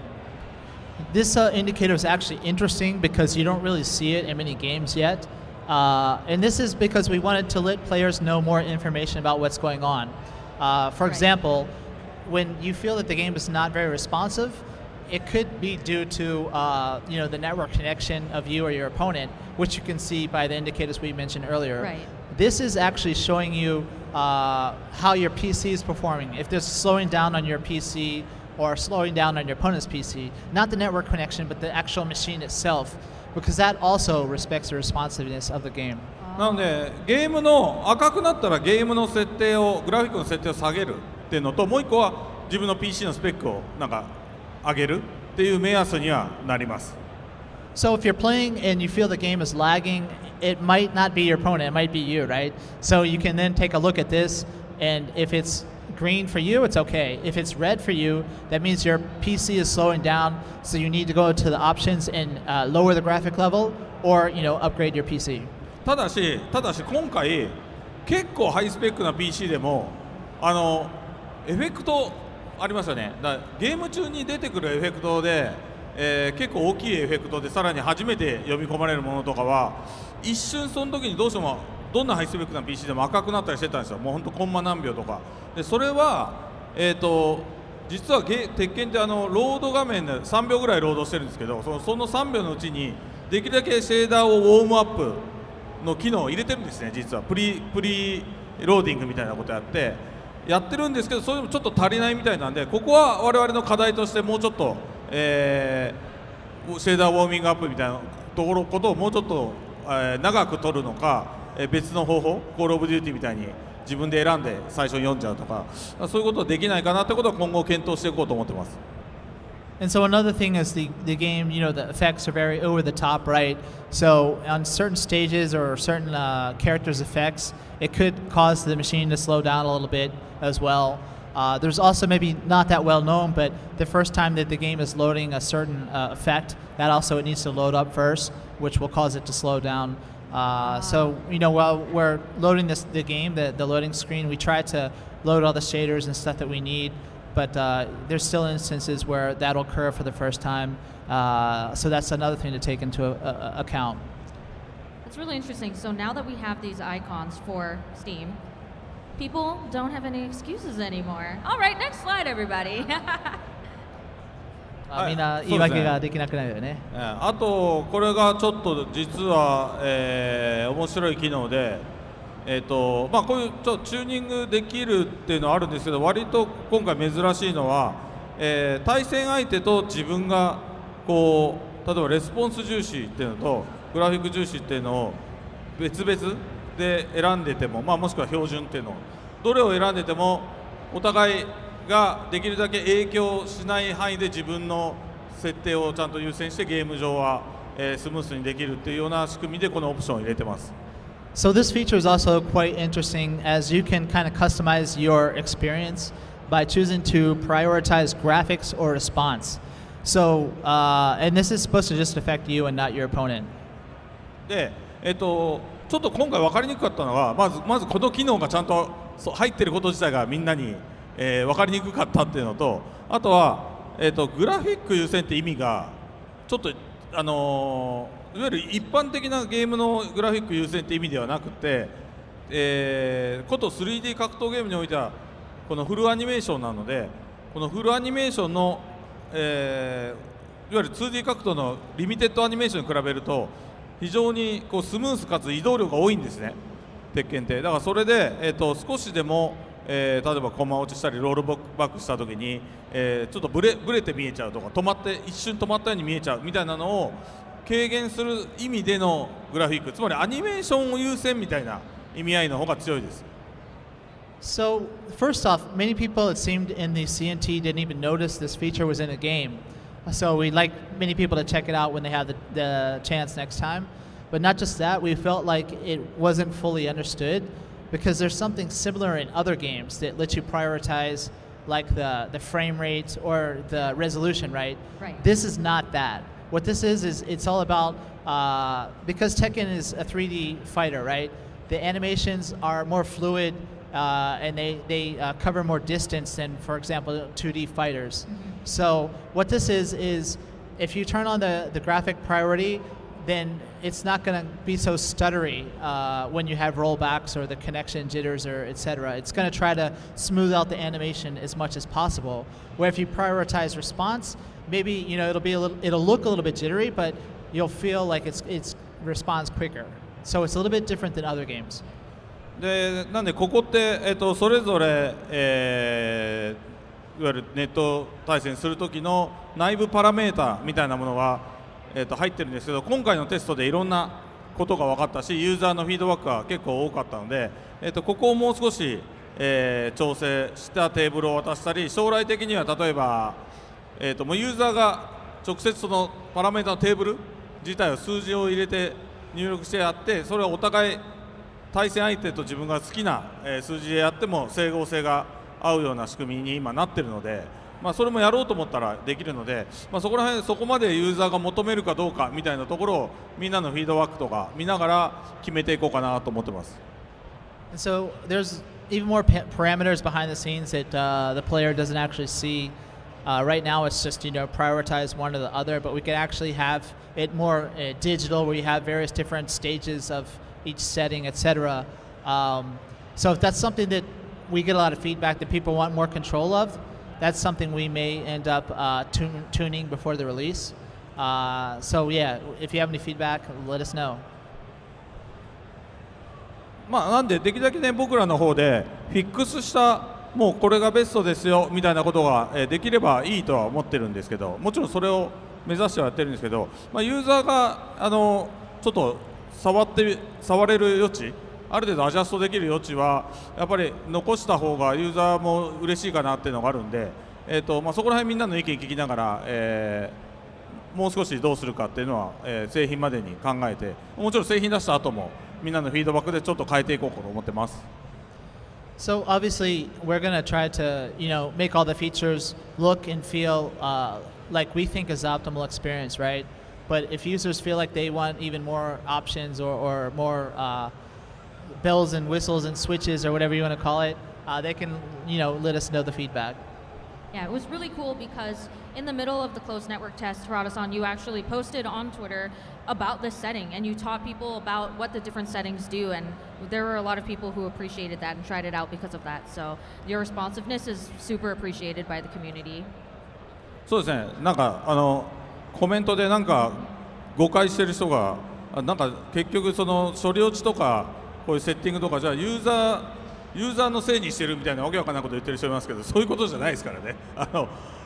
This indicator is actually interesting because you don't really see it in many games yet. And this is because we wanted to let players know more information about what's going on. For example, when you feel that the game is not very responsive, it could be due to the network connection of you or your opponent, which you can see by the indicators we mentioned earlier. Right. This is actually showing you how your PC is performing. If there's slowing down on your PC or slowing down on your opponent's PC, not the network connection, but the actual machine itself, because that also respects the responsiveness of the game. なのでゲームの赤くなったらゲームの設定をグラフィックの設定を下げるっていうのともう一個は自分の PC のスペックをなんか上げるっていう目安にはなります。So if you're playing and you feel the game is lagging, it might not be your opponent, it might be you, right? So you can then take a look at this, and if it's green for you, it's okay. If it's red for you, that means your PC is slowing down, so you need to go to the options and lower the graphic level or upgrade your PC. ただし今回結構ハイスペックな PC でもエフェクトありますよね。だからゲーム中に出てくるエフェクトで、結構大きいエフェクトでさらに初めて読み込まれるものとかは一瞬その時にどうしてもどんなハイスペックな PC でも赤くなったりしてたんですよ。もうほんとコンマ何秒とかでそれは実は鉄拳ってロード画面で3秒ぐらいロードしてるんですけどその3秒のうちにできるだけシェーダーをウォームアップの機能を入れてるんですね。実はプリローディングみたいなことやってるんですけどそれでもちょっと足りないみたいなんでここは我々の課題としてもうちょっと、シェーダーウォーミングアップみたいなことをもうちょっと、長く取るのか、別の方法コールオブデューティみたいに自分で選んで最初に読んじゃうとかそういうことできないかなってことは今後検討していこうと思ってます。And so another thing is the game, the effects are very over the top, right? So on certain stages or certain characters' effects, it could cause the machine to slow down a little bit as well. There's also maybe not that well known, but the first time that the game is loading a certain effect, that also it needs to load up first, which will cause it to slow down. So while we're loading the game, the loading screen, we try to load all the shaders and stuff that we need. But there's still instances where that'll occur for the first time. So that's another thing to take into account. That's really interesting. So now that we have these icons for Steam, people don't have any excuses anymore. All right, next slide, everybody. みんな言い訳ができなくなるよね。あとこれがちょっと実は、面白い機能で。こういうちょっとチューニングできるっていうのはあるんですけど割と今回珍しいのは、対戦相手と自分がこう例えばレスポンス重視っていうのとグラフィック重視っていうのを別々で選んでても、もしくは標準っていうのをどれを選んでてもお互いができるだけ影響しない範囲で自分の設定をちゃんと優先してゲーム上は、スムースにできるっていうような仕組みでこのオプションを入れてます。So this feature is also quite interesting as you can kind of customize your experience by choosing to prioritize graphics or response. So, and this is supposed to just affect you and not your opponent. で、ちょっと今回分かりにくかったのがまずこの機能がちゃんと入ってること自体がみんなに、分かりにくかったっていうのとあとは、グラフィック優先って意味がちょっといわゆる一般的なゲームのグラフィック優先って意味ではなくて、こと 3D 格闘ゲームにおいてはこのフルアニメーションなのでこのフルアニメーションの、いわゆる 2D 格闘のリミテッドアニメーションに比べると非常にこうスムースかつ移動量が多いんですね鉄拳ってだからそれで、少しでも、例えばコマ落ちしたりロールバックした時に、ちょっとブレて見えちゃうとか一瞬止まったように見えちゃうみたいなのを軽減する意味でのグラフィックつまりアニメーションを優先みたいな意味合いの方が強いです。So first off, many people it seemed in the CNT didn't even notice this feature was in a game. So we'd like many people to check it out when they have the chance next time. But not just that, we felt like it wasn't fully understood because there's something similar in other games that let you prioritize like the frame rate or the resolution, right? Right. This is not that. What this is it's all about, because Tekken is a 3D fighter, right? The animations are more fluid, and they cover more distance than, for example, 2D fighters. So what this is if you turn on the graphic priority, then it's not going to be so stuttery when you have rollbacks or the connection jitters or etc. It's going to try to smooth out the animation as much as possible. Where if you prioritize response, maybe it'll look a little bit jittery, but you'll feel like it's responds quicker. So it's a little bit different than other games. でなんでここって、それぞれ、いわゆるネット対戦する時の内部パラメータみたいなものが、入ってるんですけど、今回のテストでいろんなことが分かったし、ユーザーのフィードバックが結構多かったので、ここをもう少し、調整したテーブルを渡したり、将来的には例えば、もうユーザーが直接そのパラメータのテーブル自体を数字を入れて入力してやって、それをお互い対戦相手と自分が好きな数字でやっても整合性が合うような仕組みに今なってるので、それもやろうと思ったらできるので、そこら辺そこまでユーザーが求めるかどうかみたいなところをみんなのフィードバックとか見ながら決めていこうかなと思ってます。So there's even more parameters behind the scenes that the player doesn't actually see. Right now it's just prioritize one or the other, but we could actually have it more digital, where you have various different stages of each setting, etc. So if that's something that we get a lot of feedback that people want more control of, that's something we may end up tuning before the release. So yeah, if you have any feedback, let us know. なんでできるだけね、僕らの方でフィックスしたもうこれがベストですよみたいなことができればいいとは思ってるんですけど、もちろんそれを目指してはやってるんですけど、ユーザーがちょっと触れる余地、ある程度アジャストできる余地はやっぱり残した方がユーザーも嬉しいかなっていうのがあるんで、そこら辺みんなの意見聞きながら、もう少しどうするかっていうのは、製品までに考えて、もちろん製品出した後もみんなのフィードバックでちょっと変えていこうと思ってます。So obviously we're going to try to make all the features look and feel like we think is the optimal experience, right? But if users feel like they want even more options or more bells and whistles and switches or whatever you want to call it, they can let us know the feedback. Yeah, it was really cool because in the middle of the closed network test, Harada-san, you actually posted on Twitter about this setting and you taught people about what the different settings do, and there were a lot of people who appreciated that and tried it out because of that. So your responsiveness is super appreciated by the community. そうですね、コメントで誤解してる人が結局その処理落ちとかこういうセッティングとかじゃあユーザーのせいにしてるみたいなわけわかんないこと言ってる人いますけど、そういうことじゃないですからね。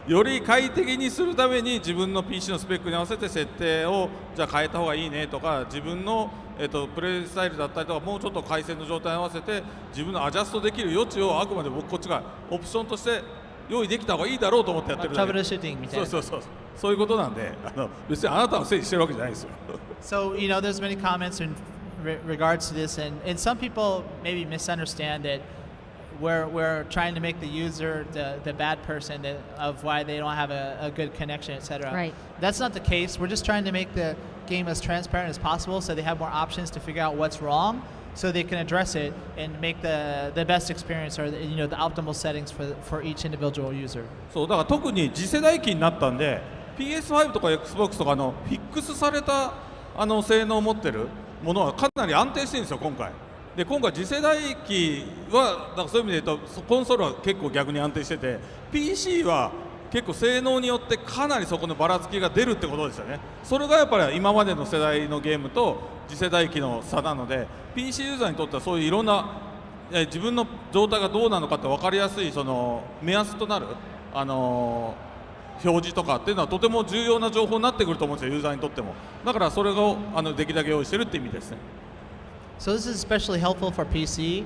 より快適にするために自分の PC のスペックに合わせて設定をじゃあ変えた方がいいねとか、自分の、プレイスタイルだったりとか、もうちょっと回線の状態に合わせて自分のアジャストできる余地をあくまで僕こっちがオプションとして用意できた方がいいだろうと思ってやってるので、そういうことなんで、別にあなたのせいにしてるわけじゃないですよ。So there's many comments in regards to this, and some people maybe misunderstand that we're trying to make the user the bad person of why they don't have a good connection, etc. Right. That's not the case. We're just trying to make the game as transparent as possible so they have more options to figure out what's wrong, so they can address it and make the best experience or the optimal settings for each individual user. そうだから特に次世代機になったんで PS5 とか Xbox とかフィックスされた性能を持ってるものはかなり安定してるんですよ今回。で今回次世代機はだからそういう意味で言うとコンソールは結構逆に安定してて PC は結構性能によってかなりそこのばらつきが出るってことですよね。それがやっぱり今までの世代のゲームと次世代機の差なので PC ユーザーにとってはそういういろんな自分の状態がどうなのかって分かりやすいその目安となる表示とかっていうのはとても重要な情報になってくると思うんですよユーザーにとっても。だからそれをできるだけ用意してるって意味ですね。So this is especially helpful for PC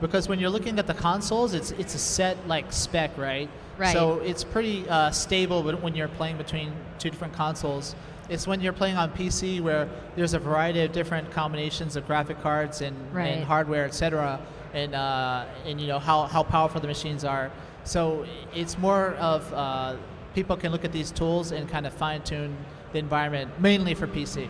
because when you're looking at the consoles, it's a set spec, right? Right. So it's pretty stable when you're playing between two different consoles. It's when you're playing on PC where there's a variety of different combinations of graphic cards and hardware, etc. And how powerful the machines are. So it's more of people can look at these tools and kind of fine tune the environment, mainly for PC.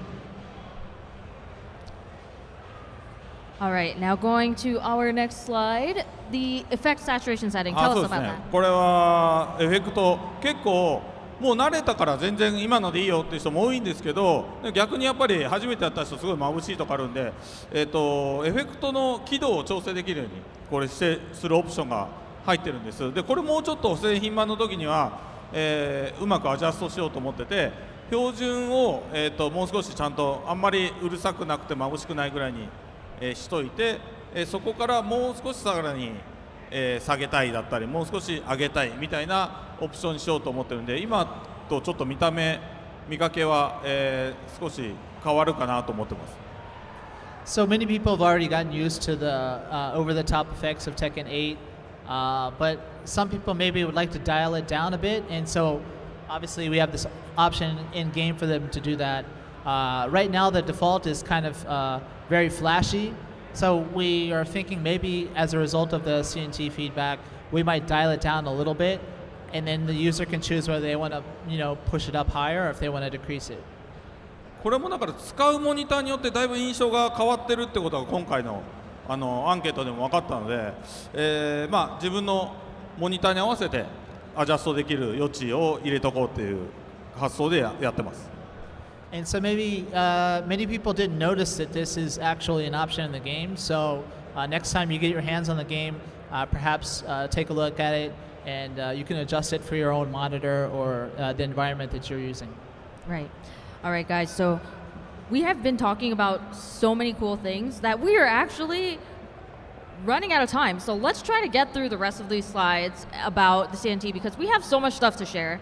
All right, now going to our next slide, the effect saturation setting. Tell そ us うです about ね that. これはエフェクト結構もう慣れたから全然今のでいいよっていう人も多いんですけど、逆にやっぱり初めてやった人すごい眩しいとかあるんで、エフェクトの輝度を調整できるようにこれするオプションが入ってるんです。でこれもうちょっと製品版の時には、うまくアジャストしようと思ってて、標準を、もう少しちゃんとあんまりうるさくなくて眩しくないぐらいに、しといて、そこからもう少しさらに、下げたいだったりもう少し上げたいみたいなオプションにしようと思ってるんで、今とちょっと見かけは、少し変わるかなと思ってます。So many people have already gotten used to the over-the-top effects of Tekken 8, but some people maybe would like to dial it down a bit, and so obviously we have this option in-game for them to do that. Right now the default is kind of very flashy, so we are thinking maybe as a result of the CNT feedback, we might dial it down a little bit, and then the user can choose whether they want to, push it up higher or if they want to decrease it. これもだから使うモニターによってだいぶ印象が変わってるってことが今回のアンケートでも分かったので、自分のモニターに合わせてアジャストできる余地を入れとこうっていう発想でやってます。And so maybe many people didn't notice that this is actually an option in the game. So next time you get your hands on the game, perhaps take a look at it, and you can adjust it for your own monitor or the environment that you're using. Right. All right, guys. So we have been talking about so many cool things that we are actually running out of time. So let's try to get through the rest of these slides about the CNT because we have so much stuff to share.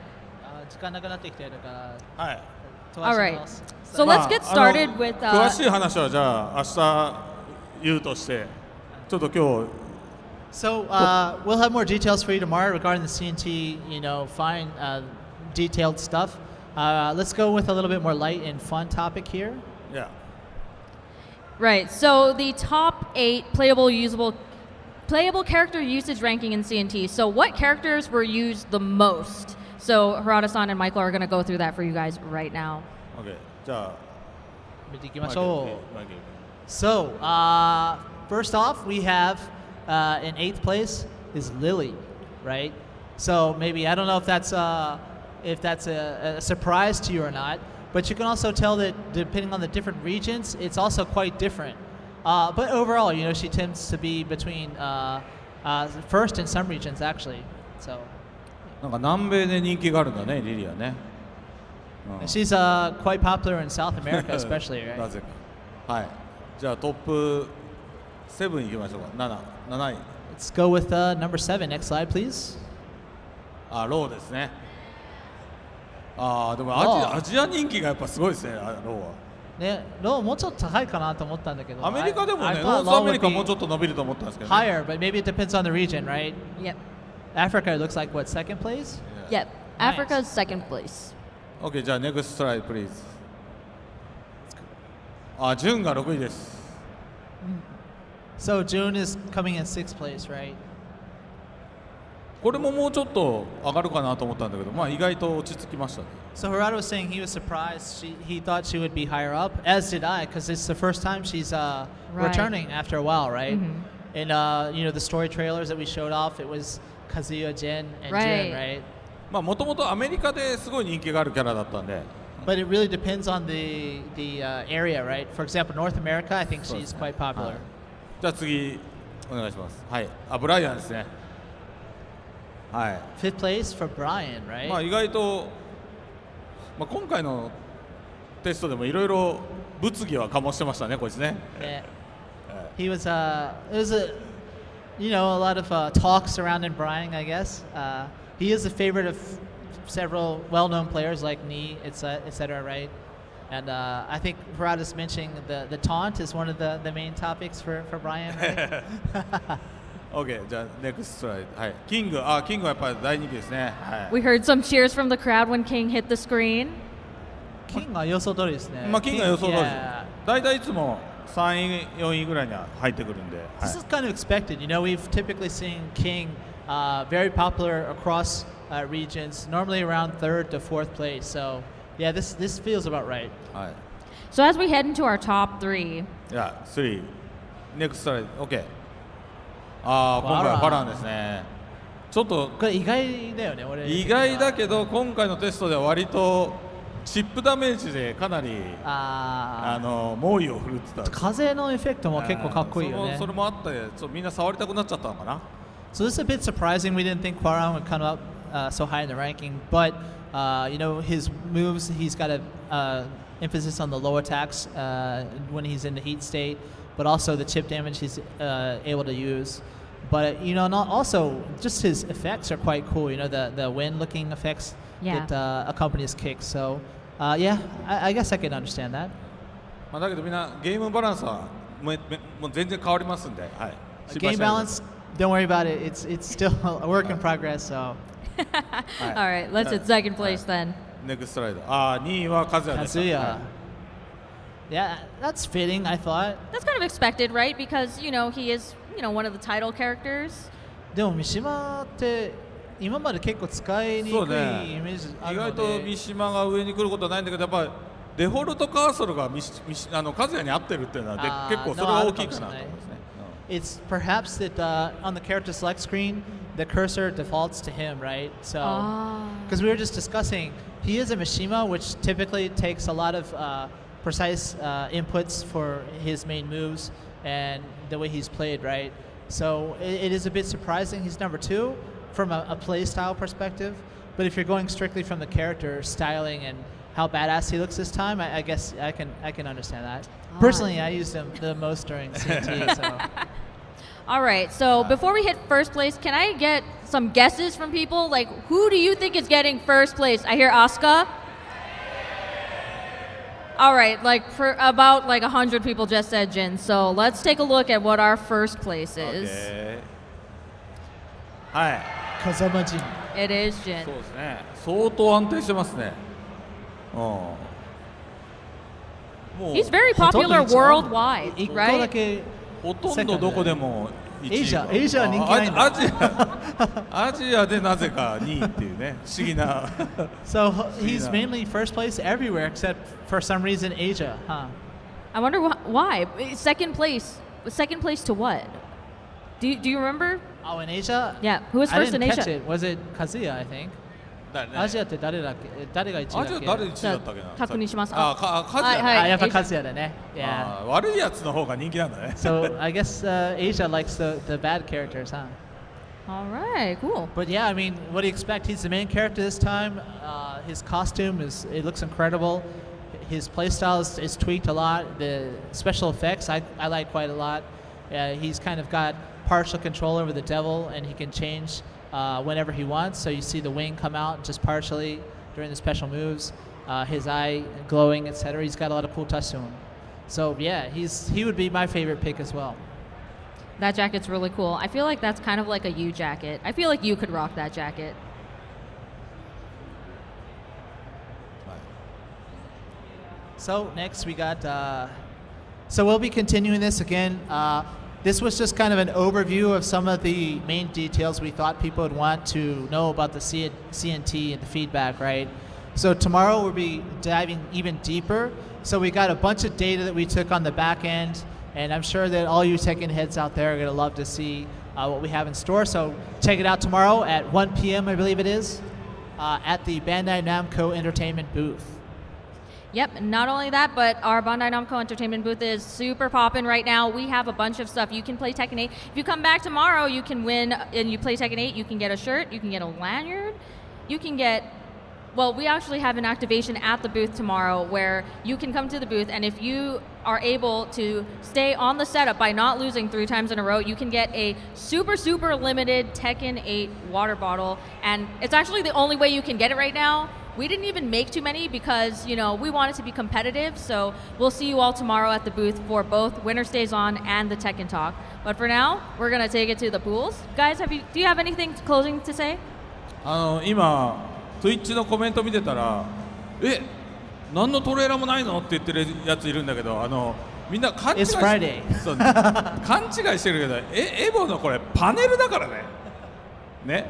時間なくなってきてるから。はい。All right. So let's get started with. 詳しい話はじゃあ明日言うとして、ちょっと今日。So we'll have more details for you tomorrow regarding the CNT, fine detailed stuff. Let's go with a little bit more light and fun topic here. Yeah. Right. So the top 8 playable character usage ranking in CNT. So what characters were used the most? So Harada-san and Michael are going to go through that for you guys right now. Okay. じゃあ見ていきましょう。So first off, we have in 8th place is Lily, right? So maybe I don't know if that's a surprise to you or not, but you can also tell that depending on the different regions, it's also quite different. But overall, she tends to be between first in some regions actually. So. なんか南米で人気があるんだね、リリアね。She's quite popular in South America, especially, right? なぜか。はい。じゃあトップ7いきましょうか。7位。Let's go with number 7. Next slide, please. ローですね。でもアジア人気がやっぱすごいですね、ローは。ね、ローもうちょっと高いかなと思ったんだけど。アメリカでもね、ノースアメリカもうちょっと伸びると思ったんですけど、ね。Higher, but maybe it depends on the region, right? Yep. Africa looks like what, second place? Yep. Africa's second place. Okay, じゃあ next slide, please. ジュンが6位です。So June is coming in 6th place, right? これももうちょっと上がるかなと思ったんだけど、意外と落ち着きましたね。So Harada was saying he was surprised. He thought she would be higher up, as did I, because it's the first time she's returning after a while, right? And the story trailers that we showed off, it was Kazuya, Jin, and Jun, right? もともとアメリカですごい人気があるキャラだったんで。But it really depends on the area, right? For example, North America, I think she's quite popular. じゃあ次お願いします。はい。ブライアンですね。はい。5th place for Brian, right? 意外と今回のテストでもいろいろ物議は醸してましたね、こいつね。Yeah. He was it was a lot of talks surrounding Brian, I guess. He is a favorite of several well-known players like Ni, etc., right? And I think Harada's mentioning the taunt is one of the main topics for Brian, right? OK, じゃあ next slide. はい。キングはやっぱり大人気ですね。はい。We heard some cheers from the crowd when King hit the screen. King は予想通りですね。キングは予想通りです。大体いつも3位、4位ぐらいには入ってくるんで。This is kind of expected. We've typically seen King very popular across regions, normally around 3rd to 4th place. So Yeah, this feels about right. はい。 So as we head into our top 3. いや、3。ネクストライド。OK。ああ、今回はバランですね。ちょっとこれ意外だよね、俺。意外だけど、今回のテストでは割とチップダメージでかなり猛威を振るってた。風のエフェクトも結構かっこいいよね。それもあって、ちょっとみんな触りたくなっちゃったのかな。So this is a bit surprising. We didn't think Quaron would come up so high in the ranking, but you know his moves. He's got a emphasis on the low attacks when he's in the heat state, but also the chip damage he's able to use. But you know, not also just his effects are quite cool. You know, the wind-looking effects that accompany his kicks. So yeah, I guess I can understand that. まあだけどみんなゲームバランスはもう全然変わりますんで、はい。Game balance, don't worry about it. It's still a work in progress. So. All right, let's hit second place then. Next slide. 2位はカズヤです。Kazuya. Yeah, that's fitting, I thought. That's kind of expected, right? Because, you know, he is, you know, one of the title characters. でも三島って今まで結構使いにくいイメージあるので、意外と三島が上に来ることはないんだけど、やっぱりデフォルトカーソルがカズヤに合ってるっていうのは結構それが大きいかなと思いますね。It's perhaps that on the character select screen, the cursor defaults to him, right? So, because we were just discussing, he is a Mishima, which typically takes a lot of precise inputs for his main moves and the way he's played, right? So it is a bit surprising he's number 2 from a play style perspective. But if you're going strictly from the character styling and how badass he looks this time, I guess I can understand that. Personally, I used him the most during CNT. So. All right, so before we hit first place, can I get some guesses from people? Like, who do you think is getting first place? I hear Asuka. All right, like for about 100 people just said Jin. So let's take a look at what our first place is. Okay. はい。風間Jin. It is Jin. そうですね。相当安定してますね。He's very popular worldwide, right? ほとんどどこでも1位。アジア人気ないんだ。アジアでなぜか2位っていうね、不思議な。So he's mainly first place everywhere except for some reason Asia, huh? I wonder why. Second place to what? Do you remember? Oh, in Asia? Yeah. Who was first in Asia? I didn't catch it. Was it Kazuya, I think? アジアって誰だっけ？誰が1位だっけ？アジア誰1位だったっけな？確認します。カズヤ。やっぱカズヤだね。Yeah. 悪いやつの方が人気なんだね。So I guess Asia likes the bad characters, huh? All right, cool. But yeah, I mean, what do you expect? He's the main character this time. His costume it looks incredible. His playstyle is tweaked a lot. The special effects I like quite a lot. He's kind of got partial control over the devil, and he can change whenever he wants. So you see the wing come out just partially during the special moves, his eye glowing, etc. He's got a lot of cool touch to him. So yeah, he would be my favorite pick as well. That jacket's really cool. I feel like that's kind of like a you jacket. I feel like you could rock that jacket. So next we got, so we'll be continuing this again. This was just kind of an overview of some of the main details we thought people would want to know about the CNT and the feedback, right? So tomorrow we'll be diving even deeper. So we got a bunch of data that we took on the back end, and I'm sure that all you Tekken heads out there are going to love to see what we have in store. So check it out tomorrow at 1 p.m., I believe it is, at the Bandai Namco Entertainment booth. Yep, not only that, but our Bandai Namco Entertainment booth is super poppin' right now. We have a bunch of stuff. You can play Tekken 8. If you come back tomorrow, you can win, and you play Tekken 8, you can get a shirt, you can get a lanyard, you can get, well, we actually have an activation at the booth tomorrow where you can come to the booth, and if you are able to stay on the setup by not losing 3 times in a row, you can get a super, super limited Tekken 8 water bottle, and it's actually the only way you can get it right now. We didn't even make too many because, you know, we wanted to be competitive, so we'll see you all tomorrow at the booth for both Winner Stays On and the Tekken Talk. But for now, we're going to take it to the pools. Guys, do you have anything closing to say? 今 Twitch のコメント見てたら、何のトレーラーもないのって言ってるやついるんだけど、みんな勘違いしてるけど、エボのこれパネルだからね。ね、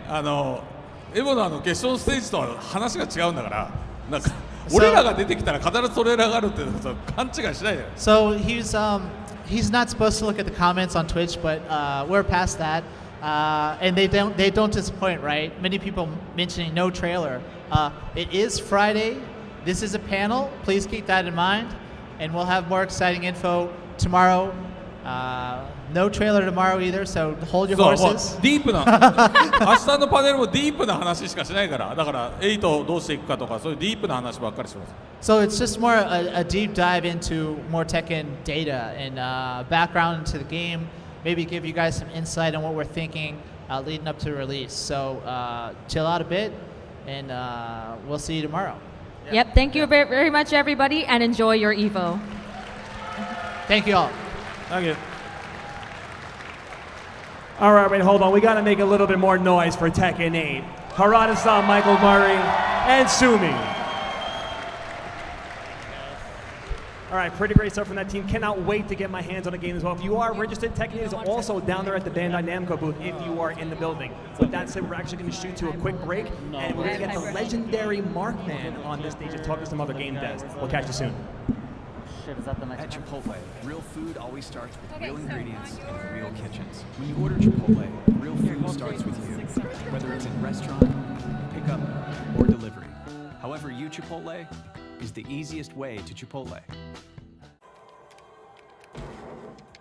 エボの決勝ステージとは話が違うんだから、なんか俺らが出てきたら必ずトレーラーがあるってさ勘違いしないで。So he's not supposed to look at the comments on Twitch, but we're past that. And they don't disappoint, right? Many people mentioning no trailer. It is Friday. This is a panel. Please keep that in mind, and we'll have more exciting info tomorrow. No trailer tomorrow either, so hold your そう、 horses. ディープな明日のパネルもディープな話しかしないから、だから8をどうしていくかとかそういうディープな話ばっかりします。So it's just more a deep dive into more Tekken data and background into the game. Maybe give you guys some insight on what we're thinking leading up to release. So chill out a bit, and we'll see you tomorrow. Yep, thank you very much, everybody, and enjoy your EVO. Thank you all. Thank you. All right, wait, hold on. We got to make a little bit more noise for Tekken 8. Harada-san, Michael Murray, and Sumi. All right, pretty great stuff from that team. Cannot wait to get my hands on the game as well. If you are registered, Tekken 8 is also down there at the Bandai Namco booth if you are in the building. With that said, we're actually going to shoot to a quick break, and we're going to get the legendary Markman on this stage to talk to some other game devs. We'll catch you soon. At Chipotle, real food always starts with real ingredients in real kitchens. When you order Chipotle, real food starts with you, whether it's in restaurant, pickup, or delivery. However you Chipotle is the easiest way to Chipotle.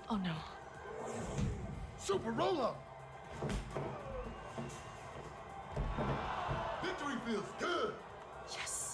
Oh no. Super roll-up. Victory feels good. Yes.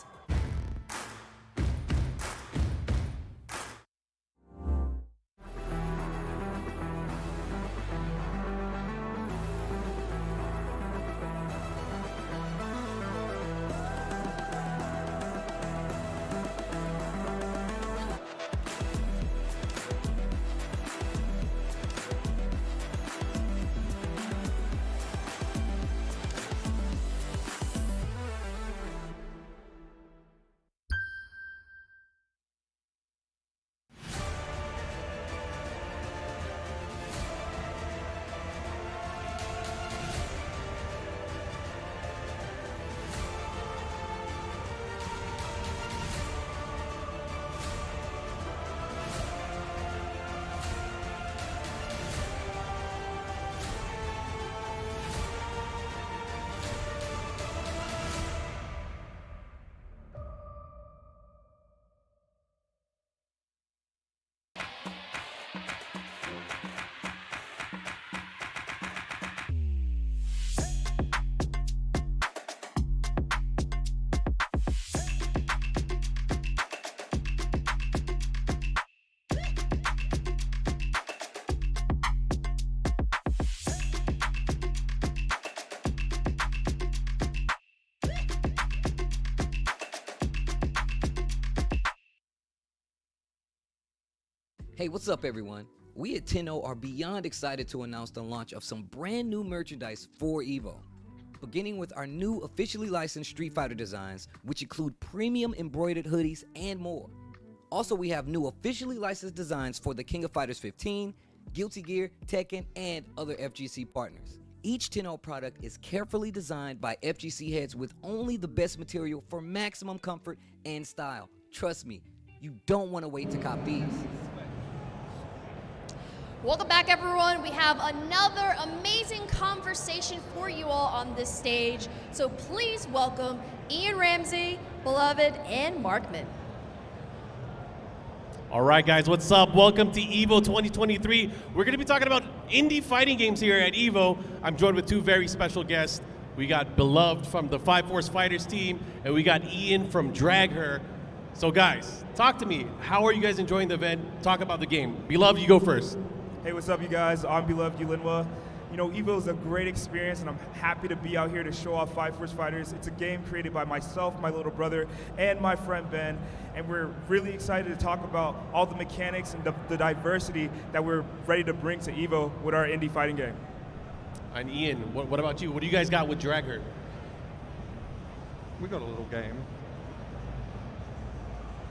Hey, what's up everyone? We at Tenno are beyond excited to announce the launch of some brand new merchandise for EVO. Beginning with our new officially licensed Street Fighter designs, which include premium embroidered hoodies and more. Also, we have new officially licensed designs for the King of Fighters 15, Guilty Gear, Tekken, and other FGC partners. Each Tenno product is carefully designed by FGC heads with only the best material for maximum comfort and style. Trust me, you don't want to wait to cop these. Welcome back, everyone. We have another amazing conversation for you all on this stage. So please welcome Ian Ramsey, Beloved, and Markman. All right, guys, what's up? Welcome to EVO 2023. We're going to be talking about indie fighting games here at EVO. I'm joined with two very special guests. We got Beloved from the Five Force Fighters team, and we got Ian from Drag Her. So, guys, talk to me. How are you guys enjoying the event? Talk about the game. Beloved, you go first. Hey, what's up, you guys? I'm Beloved Yulinwa. You know, EVO is a great experience, and I'm happy to be out here to show off Five Force Fighters. It's a game created by myself, my little brother, and my friend Ben, and we're really excited to talk about all the mechanics and the diversity that we're ready to bring to EVO with our indie fighting game. And Ian, what about you? What do you guys got with Drag Her? We got a little game.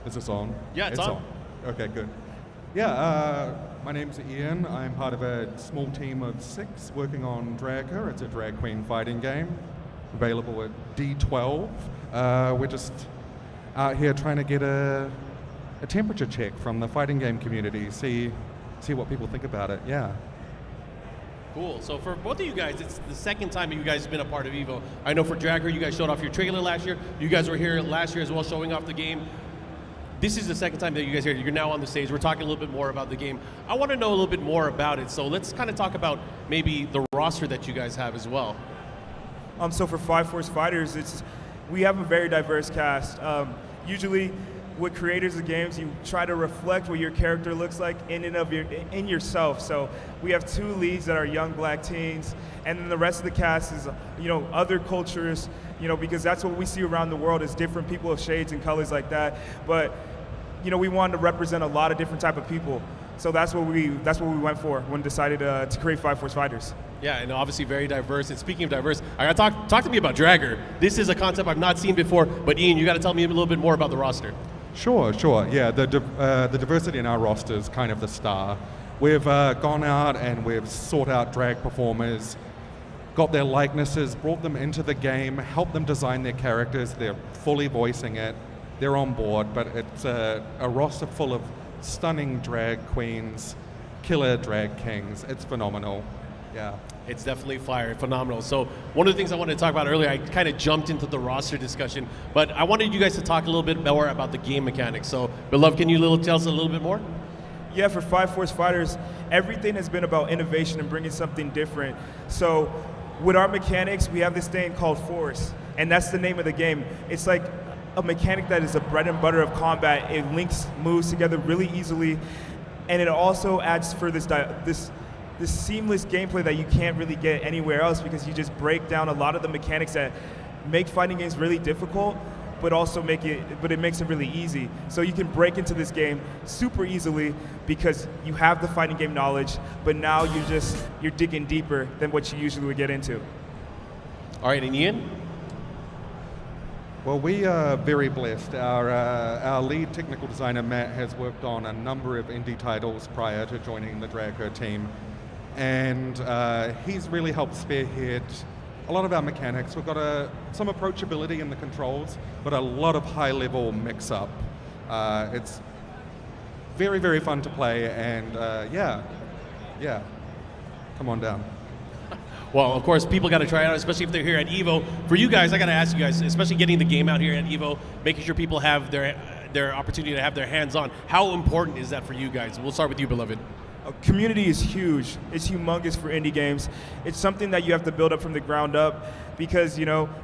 Is this on? Yeah, it's on. Okay, good. Yeah, my name's Ian. I'm part of a small team of 6 working on Drag Her. It's a drag queen fighting game, available at D12. We're just out here trying to get a temperature check from the fighting game community, see what people think about it. Yeah. Cool. So for both of you guys, it's the second time you guys have been a part of EVO. I know for Dragger, you guys showed off your trailer last year. You guys were here last year as well, showing off the game. This is the second time that you guys are here. You're now on the stage. We're talking a little bit more about the game. I want to know a little bit more about it. So let's kind of talk about maybe the roster that you guys have as well. So for Five Force Fighters, we have a very diverse cast. Usually, with creators of games, you try to reflect what your character looks like in yourself. So we have 2 leads that are young black teens, and then the rest of the cast is, other cultures, because that's what we see around the world is different people of shades and colors like that. But, we wanted to represent a lot of different type of people. So that's what we went for when we decided to create Five Force Fighters. Yeah, and obviously very diverse. And speaking of diverse, I got talk to me about Dragger. This is a concept I've not seen before, but Ian, you got to tell me a little bit more about the roster. Sure. Yeah, the diversity in our roster is kind of the star. We've gone out and we've sought out drag performers, got their likenesses, brought them into the game, helped them design their characters. They're fully voicing it. They're on board, but it's a roster full of stunning drag queens, killer drag kings. It's phenomenal. Yeah. It's definitely fire, phenomenal. So one of the things I wanted to talk about earlier, I kind of jumped into the roster discussion, but I wanted you guys to talk a little bit more about the game mechanics. So, Beloved, can you tell us a little bit more? Yeah, for Five Force Fighters, everything has been about innovation and bringing something different. So with our mechanics, we have this thing called Force, and that's the name of the game. It's like a mechanic that is the bread and butter of combat. It links moves together really easily, and it also adds for this seamless gameplay that you can't really get anywhere else, because you just break down a lot of the mechanics that make fighting games really difficult, but it makes it really easy. So you can break into this game super easily because you have the fighting game knowledge, but now you're digging deeper than what you usually would get into. All right, and Ian? Well, we are very blessed. Our lead technical designer, Matt, has worked on a number of indie titles prior to joining the Dragger team, and he's really helped spearhead a lot of our mechanics. We've got some approachability in the controls, but a lot of high-level mix-up. It's very, very fun to play, and yeah, come on down. Well, of course, people got to try it out, especially if they're here at EVO. For you guys, I got to ask you guys, especially getting the game out here at EVO, making sure people have their opportunity to have their hands on. How important is that for you guys? We'll start with you, Beloved. Community is huge. It's humongous for indie games. It's something that you have to build up from the ground up because,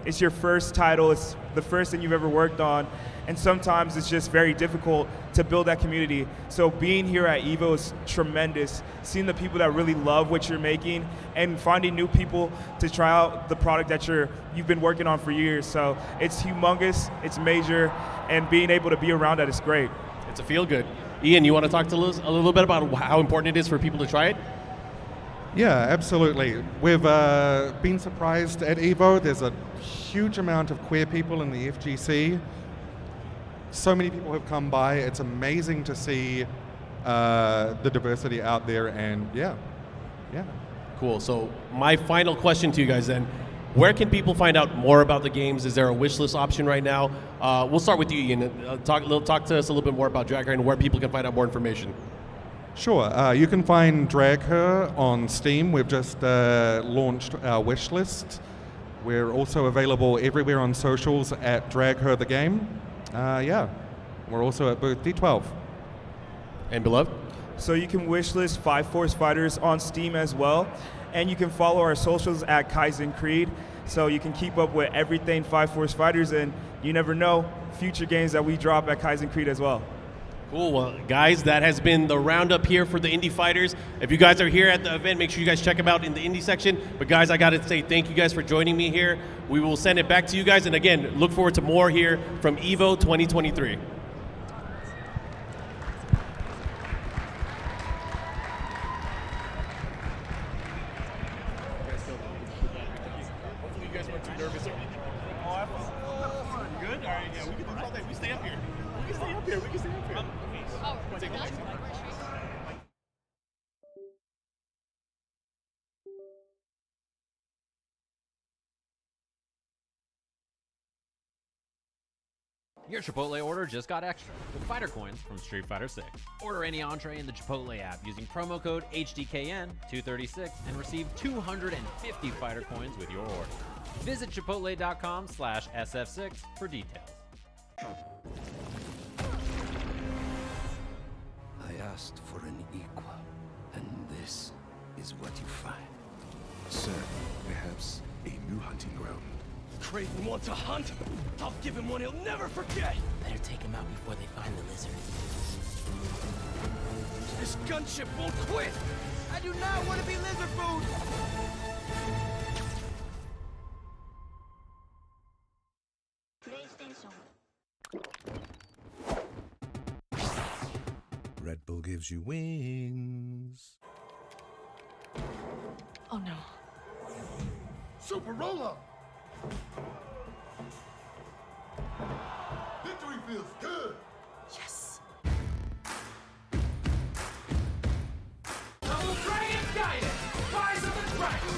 it's your first title. It's the first thing you've ever worked on. And sometimes it's just very difficult to build that community. So being here at EVO is tremendous. Seeing the people that really love what you're making and finding new people to try out the product that you've been working on for years. So it's humongous, it's major, and being able to be around that is great. It's a feel good. Ian, you want to talk to us a little bit about how important it is for people to try it? Yeah, absolutely. We've been surprised at EVO. There's a huge amount of queer people in the FGC. So many people have come by. It's amazing to see the diversity out there, and yeah. Cool. So my final question to you guys then, where can people find out more about the games? Is there a wish list option right now? We'll start with you, Ian. Talk to us a little bit more about Drag Her and where people can find out more information. Sure. You can find Drag Her on Steam. We've just launched our wish list. We're also available everywhere on socials at Drag Her the Game. We're also at booth D12. And Beloved? So you can wishlist Five Force Fighters on Steam as well. And you can follow our socials at Kaizen Creed. So you can keep up with everything Five Force Fighters, and you never know, future games that we drop at Kaizen Creed as well. Cool. Well, guys, that has been the roundup here for the Indie Fighters. If you guys are here at the event, make sure you guys check them out in the Indie section. But guys, I got to say thank you guys for joining me here. We will send it back to you guys. And again, look forward to more here from EVO 2023. Hopefully you guys weren't too nervous or anything. Oh, I feel good. All right, yeah, we can do all day. We stay up here. We can stay up here. Oh, take a look. Your Chipotle order just got extra with fighter coins from Street Fighter 6. Order any entree in the Chipotle app using promo code HDKN236 and receive 250 fighter coins with your order. Visit chipotle.com/SF6 for details. I asked for an equal, and this is what you find. Sir, perhaps a new hunting ground. Craven wants a hunt. I'll give him one he'll never forget. Better take him out before they find the lizard. This gunship won't quit. I do not want to be lizard food. Red Bull gives you wings. Oh no. Super roll-up. Victory feels good. Yes. Double Dragon Guidance! Rise of the Dragon!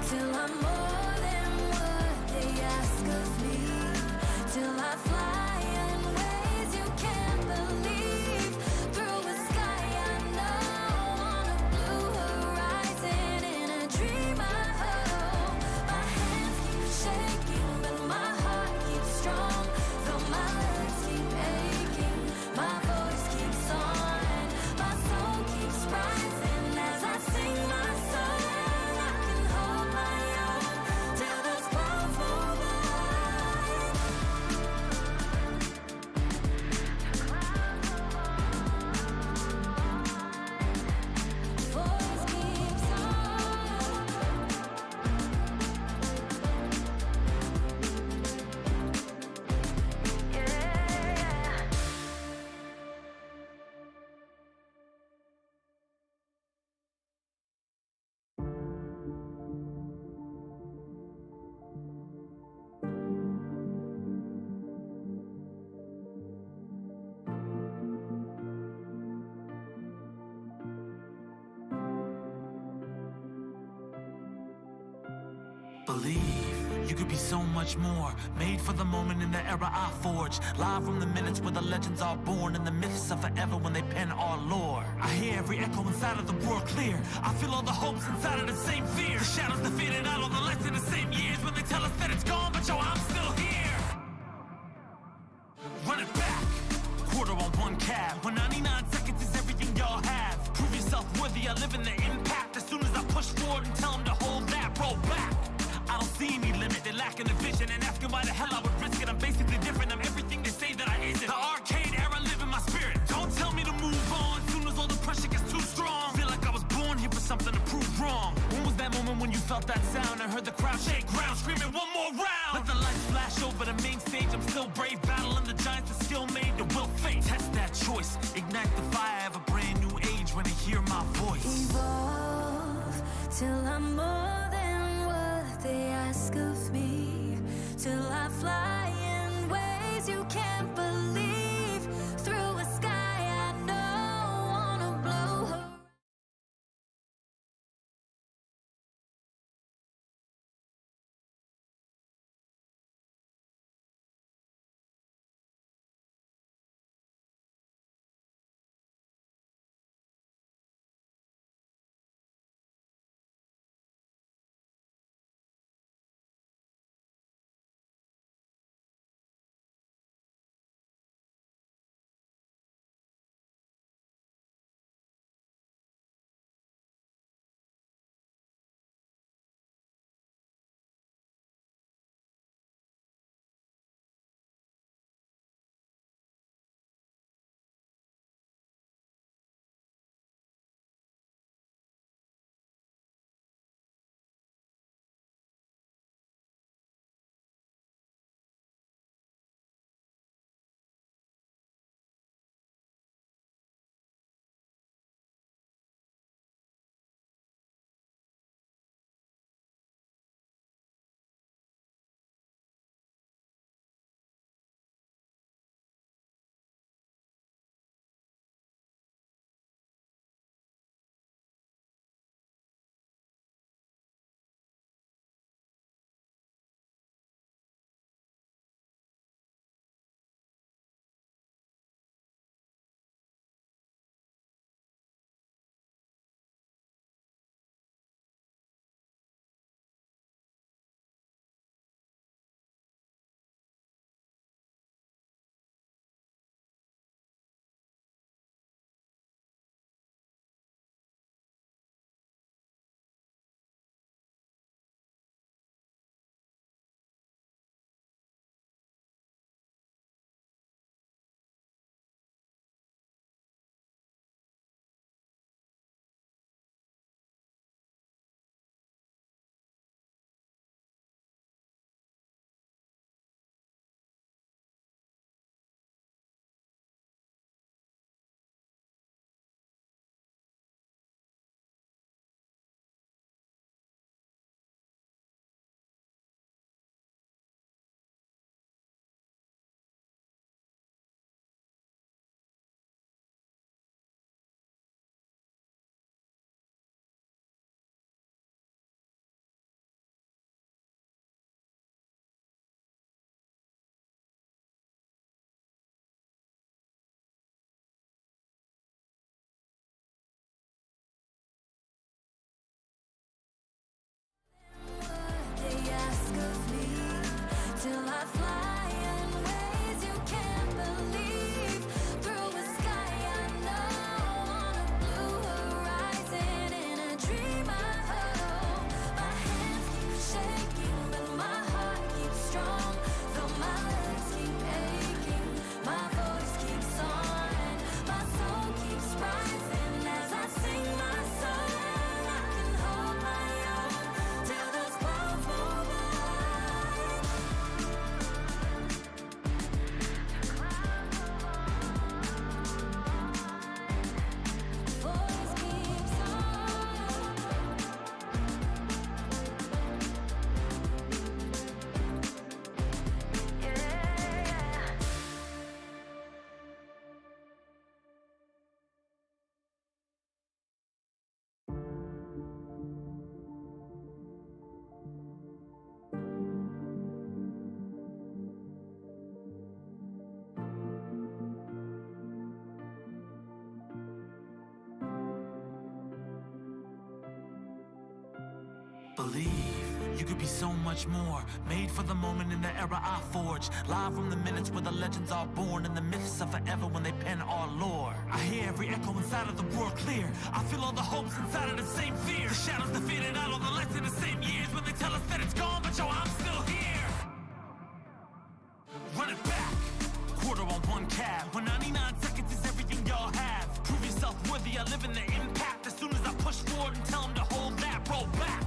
Till I'm more than what they ask of me. Till I fly in ways you can't believe. Through a sky I know, on a blue horizon, in a dream I hold. My hands keep shaking, but my heart keeps strong. Though my legs keep aching, my voice keeps on. My soul keeps rising as I sing my song. I can hold my own till those clouds move by. Voice keeps on. Yeah. Believe you could be so much more. Made for the moment in the era I forged. Live from the minutes where the legends are born, and the myths are forever when they pen our lore. I hear every echo inside of the world clear. I feel all the hopes inside of the same fear. The shadows that faded out, all the lights in the same years. When they tell us that it's gone, but yo, I'm still here. Run it back. Quarter on one cab. When 99 seconds is everything y'all have. Prove yourself worthy, I live in the impact. As soon as I push forward and tell them to hold that, roll back. I don't see any limit, they're lacking the vision and asking why the hell I would risk it. I'm basically different, I'm everything they say that I isn't. The arcade era live in my spirit. Don't tell me to move on, soon as all the pressure gets too strong. Feel like I was born here for something to prove wrong. When was that moment when you felt that sound and heard the crowd shake ground, screaming one more round? Let the lights flash over the main stage, I'm still brave, battling the giants that skill made the will fate. Test that choice, ignite the fire of a brand new age when they hear my voice. Evolve till I'm more than what they ask of me. Till I fly in ways you can't believe. Through a sky I know, on a blue horizon. Believe you could be so much more. Made for the moment in the era I forged. Live from the minutes where the legends are born, and the myths are forever when they pen our lore. I hear every echo inside of the world clear. I feel all the hopes inside of the same fear. The shadows that faded out, all the lights in the same years when they tell us that it's gone, but yo, I'm still here. Run it back. Quarter on one cab. When 99 seconds is everything y'all have. Prove yourself worthy. I live in the impact. As soon as I push forward and tell them to hold that, roll back.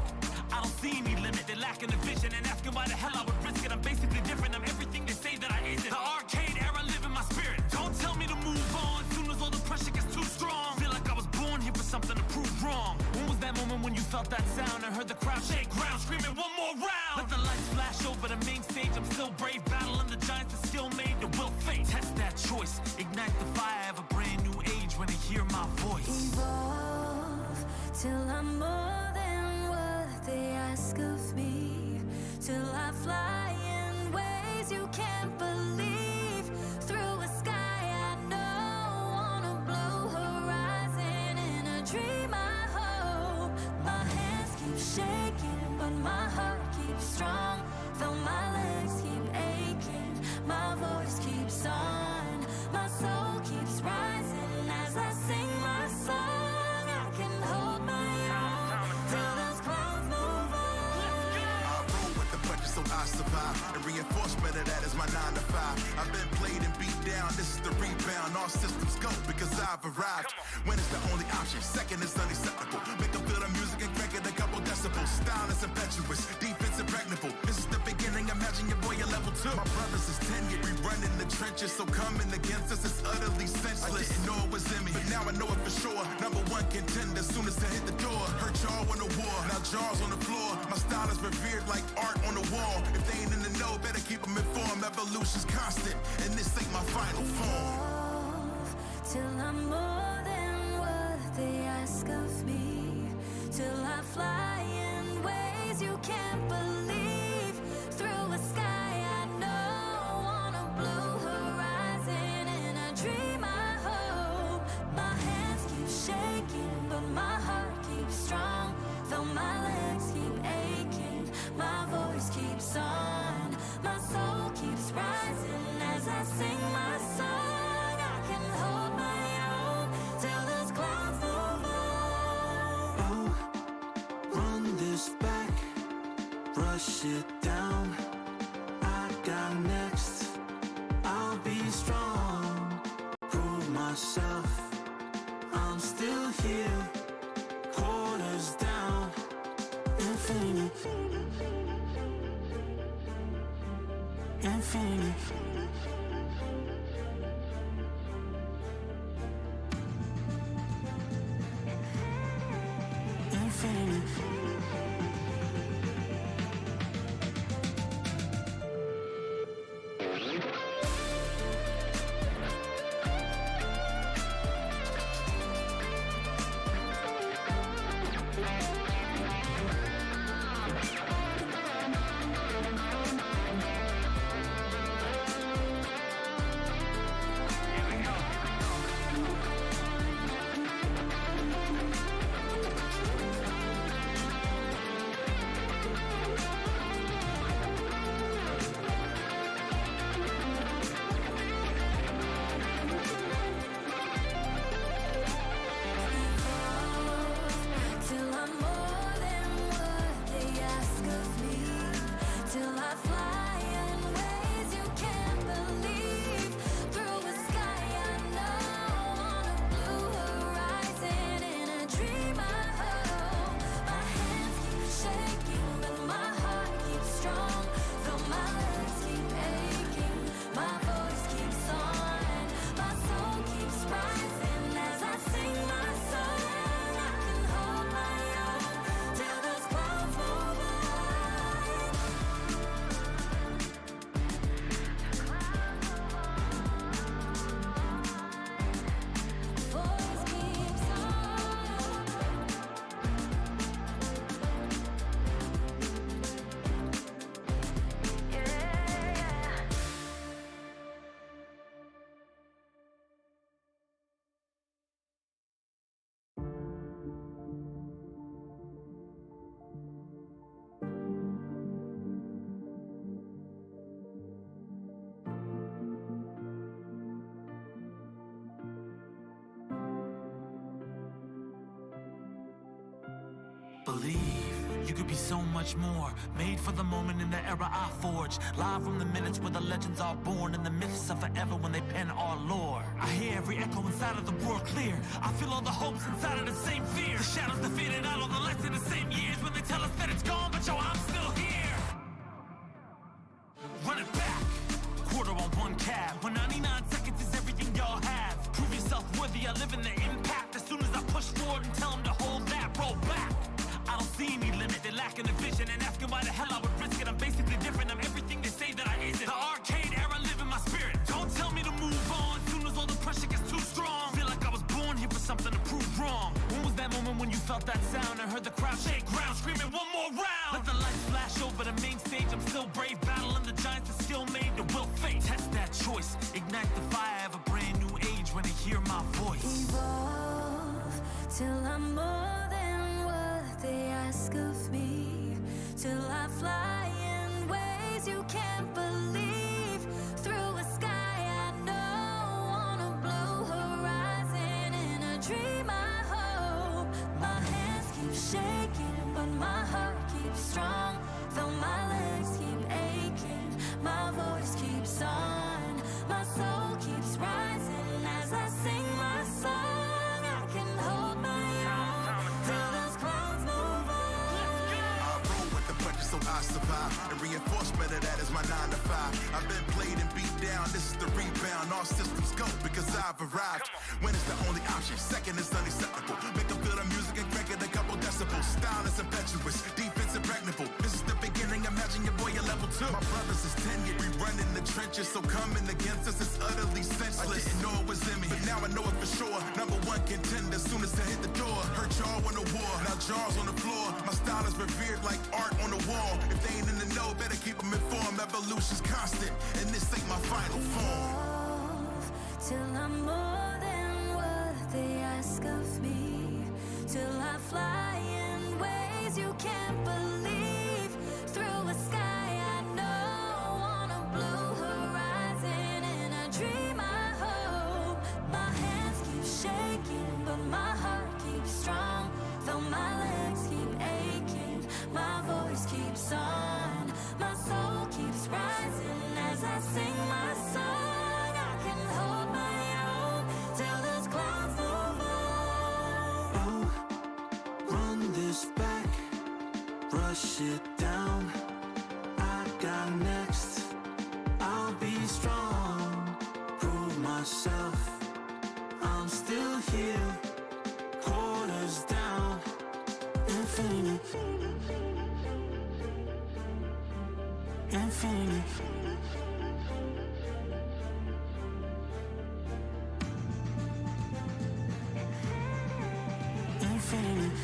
I don't see any limit, they're lacking the vision and asking why the hell I would risk it. I'm basically different, I'm everything they say that I isn't. The arcade era live in my spirit. Don't tell me to move on, soon as all the pressure gets too strong. Feel like I was born here for something to prove wrong. When was that moment when you felt that sound and heard the crowd shake ground, screaming one more round? Let the lights flash over the main stage, I'm still brave, battling the giants that still made the will face. Test that choice, ignite the fire of a brand new age when they hear my voice. Evolve till I'm more than what they ask of me, till I fly in ways you can't believe, through a sky I know, on a blue horizon, in a dream I hope. My hands keep shaking, but my heart keeps strong, though my legs keep aching, my voice keeps on, my soul keeps rising as I sing my song. I can hold my own till those clouds move on. I roll with the punches so I survive, and reinforcement of that is my 9 to 5. I've been played and beat down, this is the rebound. All systems go because I've arrived. When it's the only option, second is unacceptable. Make them feel the music and crank it a couple decibels. Style is impetuous, defense impregnable. This is the beginning, imagine your boy at level 2. My brothers is tenured, we run in the trenches, so coming against us is utterly senseless. I didn't know it was in me, but now I know it for sure. Number 1 contender, soon as I hit the door. Hurt y'all on the war, now jaws on the floor. My style is revered like art on the wall. If they ain't in the know, better keep them informed. Evolution's constant, and this ain't my final form. Till I'm more than what they ask of me, till I fly in ways you can't believe, through a sky I know, on a blue horizon, in a dream I hope. My hands keep shaking, but my heart keeps strong, though my legs keep aching, my voice keeps on, my soul keeps rising as I sing my song. I can hold my own till those clouds move on. Oh, run this back, brush it down. I got next, I'll be strong, prove myself, I'm still here, quarters down, infinite, infinite. Till I'm more than what they ask of me, till I fly in ways you can't believe, through a sky I know, on a blue horizon, in a dream I hope. My hands keep shaking, but my heart keeps strong, though my legs keep aching, my voice keeps on, my soul keeps rising as I sing my song. I can hold my own till those clouds move on. Voice keeps on. Believe you could be so much more. Made for the moment in the era I forged. Live from the minutes where the legends are born, and the myths are forever when they pen our lore. I hear every echo inside of the roar clear. I feel all the hopes inside of the same fear. The shadows that faded out all the lights in the same years when they tell us that it's gone, but yo, I'm still here. Run it back. Quarter on one cab. When 99 seconds is everything y'all have. Prove yourself worthy. I live in the impact. As soon as I push forward and tell them to hold that, roll back. I don't see any limit, they're lacking the vision and asking why the hell I would risk it. I'm basically different, I'm everything they say that I isn't. The arcade era live in my spirit. Don't tell me to move on, soon as all the pressure gets too strong. Feel like I was born here for something to prove wrong. When was that moment when you felt that sound and heard the crowd shake ground, screaming one more round? Let the lights flash over the main stage, I'm still brave, battling the giants that still made the will fate. Test that choice, ignite the fire of a brand new age when they hear my voice. Evolve till I'm more than what they ask of me, till I fly in ways you can't believe, through a sky I know, on a blue horizon, in a dream I hope. My hands keep shaking, but my heart keeps strong, though my legs keep aching, my voice keeps on, my soul keeps rising as I sing my song. I can hold my own till those clouds move on. I roll with the punches so I survive, and reinforcement of that is my 9 to 5. I've been played and beat down, this is the rebound, all systems go because I've arrived. When it's the only option, second is unacceptable. Make them feel the music and crank it a couple decibels. Style is impetuous, defense impregnable. This is the beginning, imagine your boy at level 2. My brothers is tenured, we run in the trenches, so coming against us is utterly senseless. I didn't know it was in me, but now I know it for sure. Number one contender, soon as I hit the door. Hurt y'all on the war, now jars on the floor. My style is revered like art on the wall. If they ain't in the know, better keep them informed. Evolution's constant, and this ain't my final form. Evolve till I'm more than what they ask of me, till I fly in ways you can't believe, through a sky I know, on a blue horizon, in a dream I hope. My hands keep shaking, but my heart keeps strong, though my legs keep aching, my voice keeps on, my soul keeps rising as I sing my song. I can hold my own till those clouds move on. Run this back, rush it down. I got next. I'll be strong, prove myself. I'm still here, quarters down. Infinity, infinity. Infinity.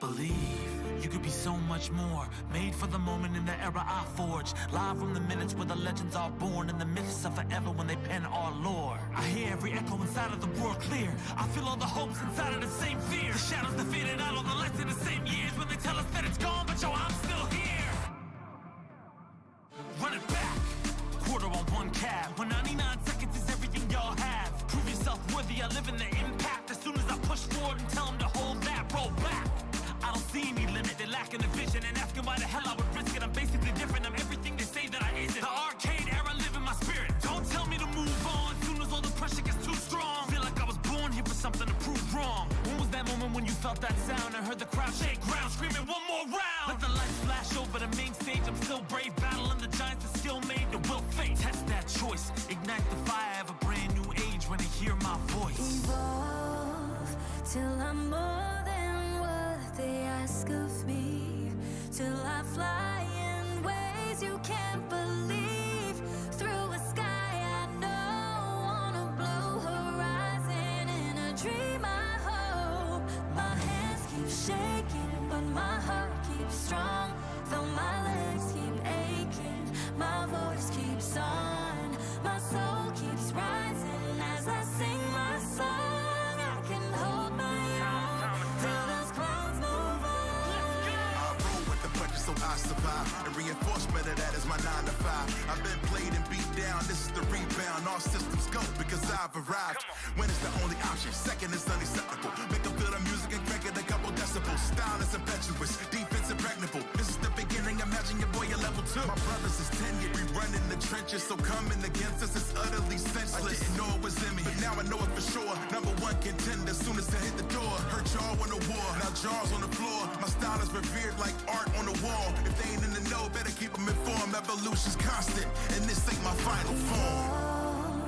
Believe you could be so much more. Made for the moment in the era I forged. Live from the minutes where the legends are born. And the myths are forever when they pen our lore. I hear every echo inside of the roar clear. I feel all the hopes inside of the same fear. The shadows that faded out, all the lights in the same years. When they tell us that it's gone, but yo, I'm still here. Run it back. Quarter on one cab. When 99 seconds is everything y'all have. Prove yourself worthy, I live in the impact. As soon as I push forward and tell them to hold that, roll back. I don't see any limit, they're lacking the vision and asking why the hell I would risk it. I'm basically different, I'm everything they say that I isn't. The arcade era live in my spirit. Don't tell me to move on, soon as all the pressure gets too strong. Feel like I was born here for something to prove wrong. When was that moment when you felt that sound and heard the crowd shake ground, screaming one more round? Let the lights flash over the main stage, I'm still brave, battling the giants that still made the will fate. Test that choice, ignite the fire of a brand new age when they hear my voice. Evolve till I'm more than what they ask of me, till I fly in ways you can't believe, through a sky I know, on a blue horizon, in a dream I hope. My hands keep shaking, but my heart keeps strong, though my legs keep aching, my voice keeps on, my soul keeps rising as I sing my song. I can hold my own till those clouds move on. I roll with the pressure so I survive. And reinforcement of that is my 9 to 5. I've been played and beat down, this is the rebound. All systems go because I've arrived. When it's the only option, second is unacceptable. Make them feel the music and crank it a couple decibels. Style is impetuous, defense impregnable. This is the beginning, imagine your boy at level 2. My brothers is tenured, we run in the trenches, so coming against us is utterly senseless. I didn't know it was in me, but now I know it for sure. Number one contender, soon as I hit the door. Hurt y'all on the war, now jaws on the floor. My style is revered like art on the wall. If they ain't in the know, better keep them informed. Evolution's constant, and this ain't my final form.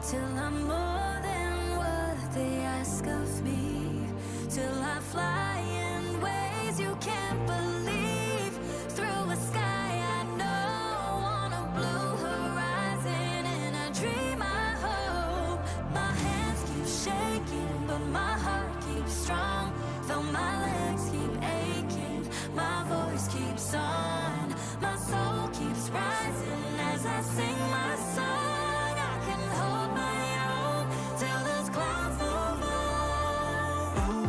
Till I'm more than what they ask of me, till I fly in ways you can't believe, through a sky I know, on a blue horizon, in a dream I hope. My hands keep shaking, but my heart keeps strong, though my legs keep aching, my voice keeps on, my soul keeps rising as I sing my song. I can hold my own till those clouds move on. Oh,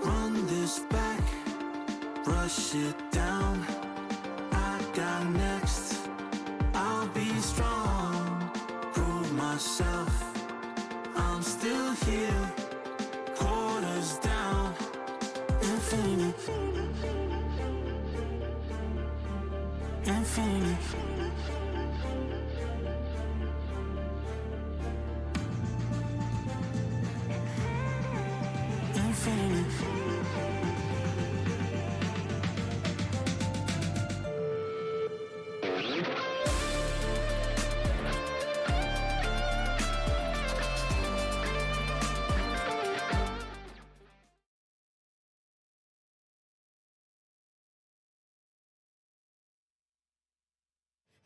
run this back, brush it down. I got next. I'll be strong, prove myself. I'm still here, quarters down, infinite, infinite.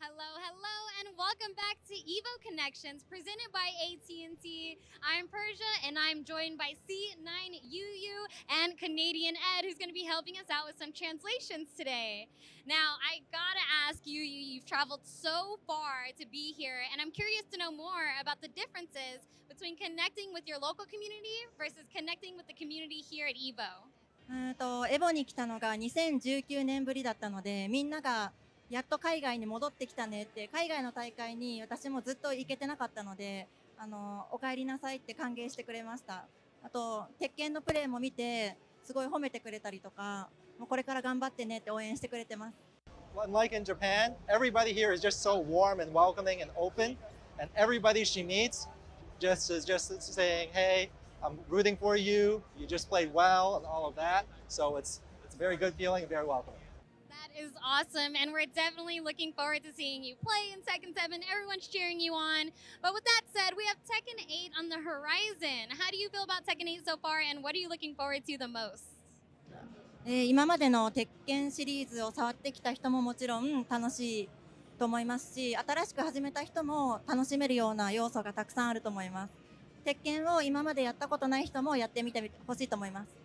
Hello, hello, and welcome back to EVO Connections, presented by AT&T. I'm Persia, and I'm joined by C9UU and Canadian Ed, who's going to be helping us out with some translations today. Now, I gotta ask UU, you've traveled so far to be here, and I'm curious to know more about the differences between connecting with your local community versus connecting with the community here at EVO. エボに来たのが2019年ぶりだったので、みんながやっと海外に戻ってきたねって、海外の大会に私もずっと行けてなかったので、お帰りなさいって歓迎してくれました。あと、鉄拳のプレーも見て、すごい褒めてくれたりとか、もうこれから頑張ってねって応援してくれてます。Like in Japan, everybody here is just so warm and welcoming and open, and everybody she meets just is just saying, hey, I'm rooting for you, you just played well, and all of that. So it's a very good feeling and very welcoming. That is awesome, and we're definitely looking forward to seeing you play in Tekken 7. Everyone's cheering you on. But with that said, we have Tekken 8 on the horizon. How do you feel about Tekken 8 so far, and what are you looking forward to the most? 今までの鉄拳シリーズを触ってきた人ももちろん楽しいと思いますし、新しく始めた人も楽しめるような要素がたくさんあると思います。鉄拳を今までやったことない人もやってみてほしいと思います。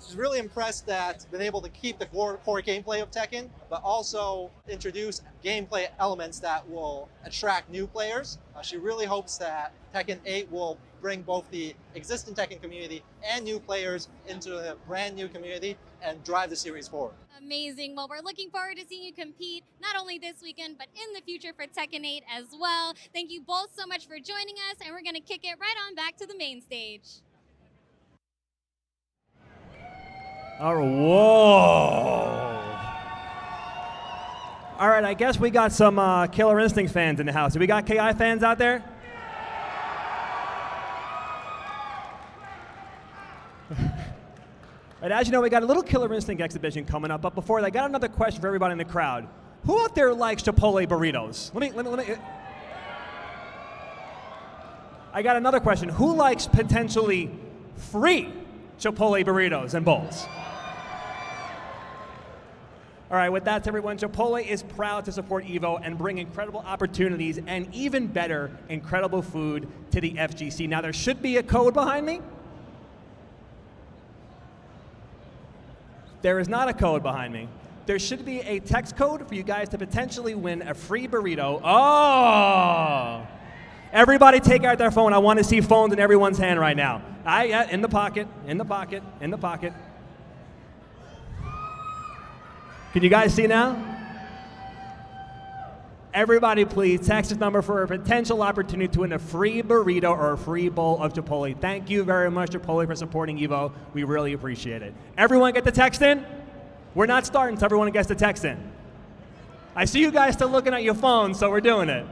She's really impressed that been able to keep the core gameplay of Tekken, but also introduce gameplay elements that will attract new players. She really hopes that Tekken 8 will bring both the existing Tekken community and new players into a brand new community and drive the series forward. Amazing. Well, we're looking forward to seeing you compete, not only this weekend, but in the future for Tekken 8 as well. Thank you both so much for joining us, and we're going to kick it right on back to the main stage. Whoa. All right, I guess we got some Killer Instinct fans in the house. Do we got KI fans out there? And as you know, we got a little Killer Instinct exhibition coming up. But before that, I got another question for everybody in the crowd. Who out there likes Chipotle burritos? Let me. I got another question. Who likes potentially free Chipotle burritos and bowls? All right, with that, everyone, Chipotle is proud to support EVO and bring incredible opportunities and even better, incredible food to the FGC. Now, there should be a code behind me. There is not a code behind me. There should be a text code for you guys to potentially win a free burrito. Oh! Everybody take out their phone. I want to see phones in everyone's hand right now. In the pocket, in the pocket, in the pocket. Can you guys see now? Everybody please text this number for a potential opportunity to win a free burrito or a free bowl of Chipotle. Thank you very much, Chipotle, for supporting EVO. We really appreciate it. Everyone get the text in? We're not starting until everyone gets the text in. I see you guys still looking at your phones, so we're doing it.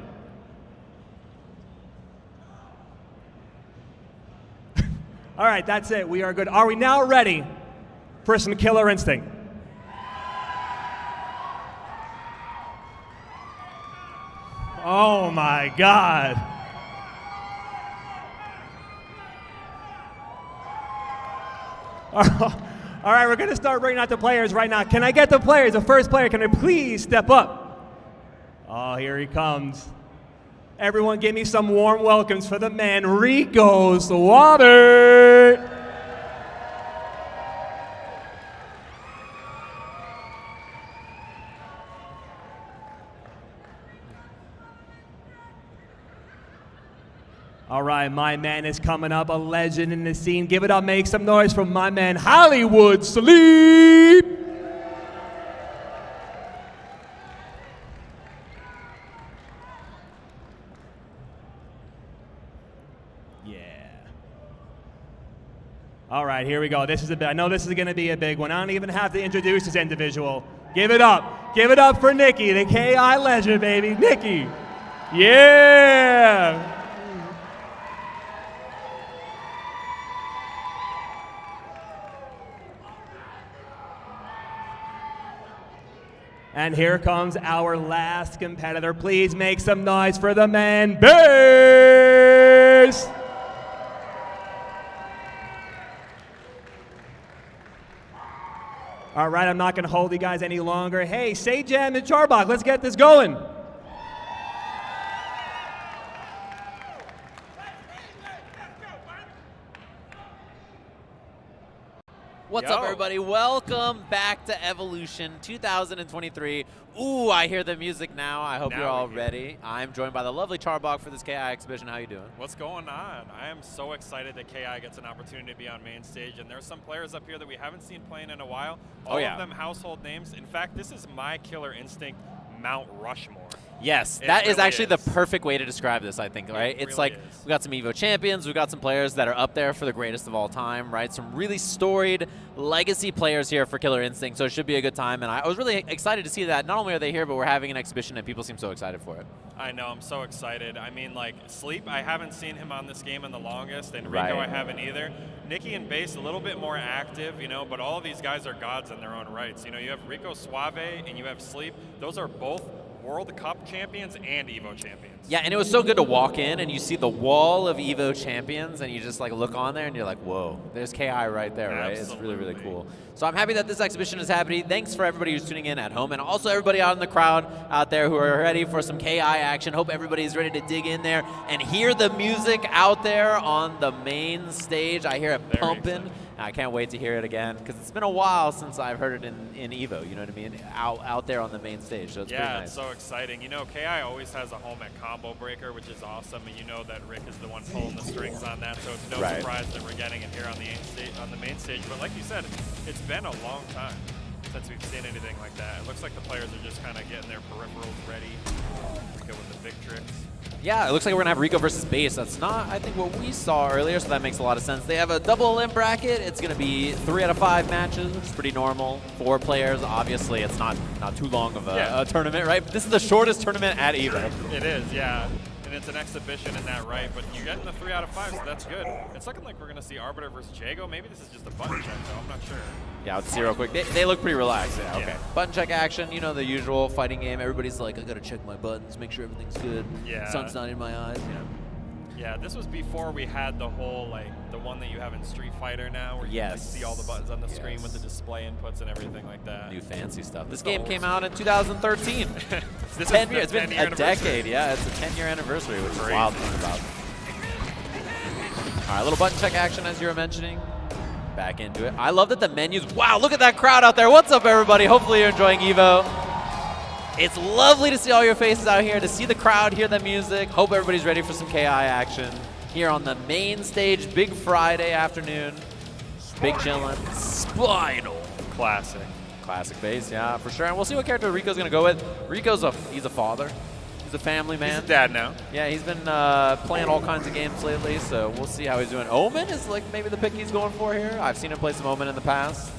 All right, that's it. We are good. Are we now ready for some Killer Instinct? Oh my God. All right, we're going to start bringing out the players right now. Can I get the players? The first player, can I please step up? Oh, here he comes. Everyone give me some warm welcomes for the man, Rico Suave. All right, my man is coming up, a legend in the scene. Give it up, make some noise for my man, Hollywood Sleep. Yeah. All right, here we go. I know this is going to be a big one. I don't even have to introduce this individual. Give it up. Give it up for Nikki, the KI legend, baby. Nikki. Yeah. And here comes our last competitor. Please make some noise for the man, Bass! All right, I'm not going to hold you guys any longer. Hey, Sejam and Charbak, let's get this going. What's up, everybody? Welcome back to Evolution 2023. Ooh, I hear the music now. I hope you're all ready. I'm joined by the lovely Charbak for this KI exhibition. How you doing? What's going on? I am so excited that KI gets an opportunity to be on main stage, and there's some players up here that we haven't seen playing in a while. All of them household names. In fact, this is my Killer Instinct Mount Rushmore. Yes, that is actually the perfect way to describe this, I think, right? It's like we got some EVO champions, we got some players that are up there for the greatest of all time, right? Some really storied legacy players here for Killer Instinct, so it should be a good time. And I was really excited to see that. Not only are they here, but we're having an exhibition and people seem so excited for it. I know, I'm so excited. I mean, like, Sleep, I haven't seen him on this game in the longest, and Rico I haven't either. Nikki and Bass, a little bit more active, you know, but all of these guys are gods in their own rights. You know, you have Rico Suave and you have Sleep. Those are both World Cup champions and EVO champions. Yeah, and it was so good to walk in and you see the wall of EVO champions and you just like look on there and you're like, whoa, there's KI right there, right? It's really, really cool. So I'm happy that this exhibition is happening. Thanks for everybody who's tuning in at home and also everybody out in the crowd out there who are ready for some KI action. Hope everybody's ready to dig in there and hear the music out there on the main stage. I hear it pumping I can't wait to hear it again because it's been a while since I've heard it in EVO. You know what I mean? Out there on the main stage. So it's pretty nice. It's so exciting. You know, KI always has a home at Combo Breaker, which is awesome, and you know that Rick is the one pulling the strings on that. So it's no surprise that we're getting it here on the main stage. But like you said, it's been a long time since we've seen anything like that. It looks like the players are just kind of getting their peripherals ready to go with the big tricks. Yeah, it looks like we're going to have Rico versus Base. That's not, I think, what we saw earlier, so that makes a lot of sense. They have a double limb bracket. It's going to be 3 out of 5 matches, which is pretty normal. 4 players, obviously, it's not too long of a tournament, right? This is the shortest tournament at EVO. It is, yeah. And it's an exhibition in that right, but you're getting the 3 out of 5, so that's good. It's looking like we're going to see Arbiter versus Jago. Maybe this is just a button check, though. I'm not sure. Yeah, let's see real quick. They look pretty relaxed. Yeah, okay. Button check action, you know, the usual fighting game. Everybody's like, I got to check my buttons, make sure everything's good. Yeah. Sun's not in my eyes. Yeah, this was before we had the whole, like, the one that you have in Street Fighter now, where you can see all the buttons on the screen with the display inputs and everything like that. New fancy stuff. This game came out in 2013. This 10 years. It's been a decade. Yeah, it's a 10-year anniversary, which is wild to think about. All right, little button check action as you were mentioning. Back into it. I love that the menus. Wow, look at that crowd out there. What's up, everybody? Hopefully you're enjoying EVO. It's lovely to see all your faces out here, to see the crowd, hear the music. Hope everybody's ready for some KI action here on the main stage. Big Friday afternoon. Big chillin'. Spinal. Classic base, yeah, for sure. And we'll see what character Rico's going to go with. He's a father. He's a family man. He's a dad now. Yeah, he's been playing all kinds of games lately, so we'll see how he's doing. Omen is like maybe the pick he's going for here. I've seen him play some Omen in the past.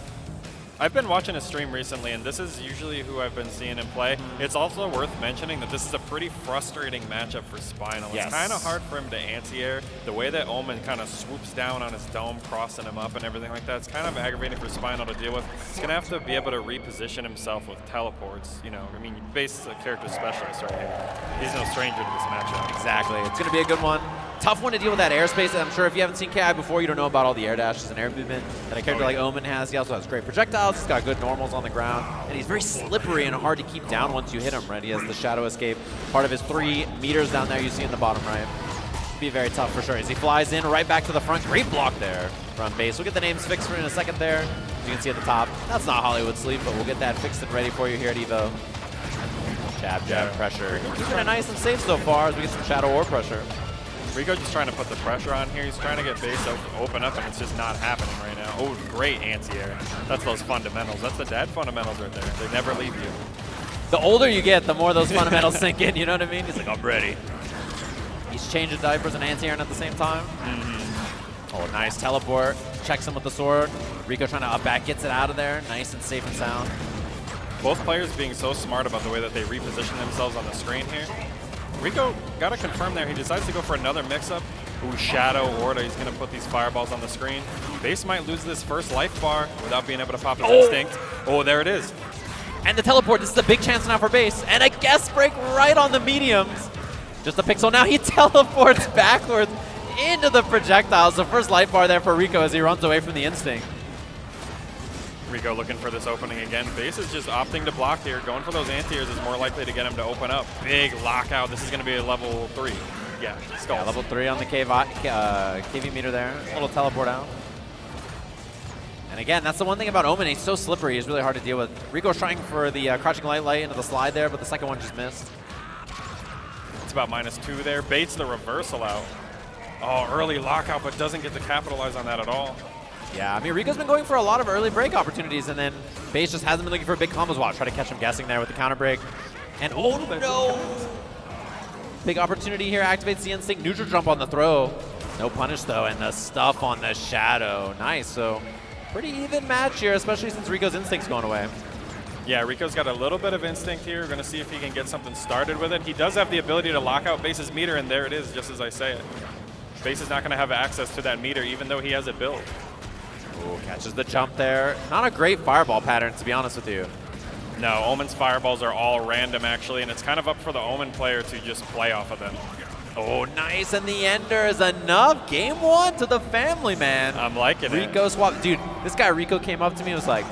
I've been watching a stream recently, and this is usually who I've been seeing him play. It's also worth mentioning that this is a pretty frustrating matchup for Spinal. Yes. It's kind of hard for him to anti-air. The way that Omen kind of swoops down on his dome, crossing him up and everything like that, it's kind of aggravating for Spinal to deal with. He's going to have to be able to reposition himself with teleports. You know, I mean, Base is a character specialist right here. He's no stranger to this matchup. Exactly. It's going to be a good one. Tough one to deal with that airspace. I'm sure if you haven't seen KI before, you don't know about all the air dashes and air movement that a character like Omen has. He also has great projectiles. He's got good normals on the ground. And he's very slippery and hard to keep down once you hit him, right? He has the shadow escape. Part of his 3 meters down there you see in the bottom right. Be very tough for sure. As he flies in right back to the front. Great block there from Base. We'll get the names fixed for in a second there. As you can see at the top. That's not Hollywood Sleep, but we'll get that fixed and ready for you here at EVO. Jab, pressure. Keeping it nice and safe so far as we get some shadow or pressure. Rico just trying to put the pressure on here. He's trying to get Base to open up, and it's just not happening right now. Oh, great anti-air. That's those fundamentals. That's the dad fundamentals right there. They never leave you. The older you get, the more those fundamentals sink in, you know what I mean? He's like, I'm ready. He's changing diapers and anti-airing at the same time. Oh, nice teleport. Checks him with the sword. Rico trying to up back, gets it out of there. Nice and safe and sound. Both players being so smart about the way that they reposition themselves on the screen here. Rico got to confirm there. He decides to go for another mix-up. Ooh, Shadow, Orda. He's going to put these fireballs on the screen. Base might lose this first life bar without being able to pop his instinct. Oh, there it is. And the teleport. This is a big chance now for Base. And a guest break right on the mediums. Just a pixel. Now he teleports backwards into the projectiles. The first life bar there for Rico as he runs away from the instinct. Rico looking for this opening again. Base is just opting to block here. Going for those anti-airs is more likely to get him to open up. Big lockout. This is going to be a level 3. Yeah, Skulls. Yeah, level 3 on the KV meter there. A little teleport out. And again, that's the one thing about Omen. He's so slippery. He's really hard to deal with. Rico's trying for the crouching light into the slide there, but the second one just missed. It's about -2 there. Baits the reversal out. Oh, early lockout, but doesn't get to capitalize on that at all. Yeah, I mean, Rico's been going for a lot of early break opportunities, and then Base just hasn't been looking for a big combos watch. Try to catch him guessing there with the counter break. And oh no! Big opportunity here, activates the instinct. Neutral jump on the throw. No punish though, and the stuff on the shadow. Nice, so pretty even match here, especially since Rico's instinct's going away. Yeah, Rico's got a little bit of instinct here. We're going to see if he can get something started with it. He does have the ability to lock out Base's meter, and there it is, just as I say it. Base is not going to have access to that meter, even though he has it built. Ooh, catches the jump there. Not a great fireball pattern, to be honest with you. No, Omen's fireballs are all random, actually, and it's kind of up for the Omen player to just play off of them. Oh, nice, and the ender is enough. Game 1 to the family, man. I'm liking it. Rico swap. Dude, this guy Rico came up to me and was like,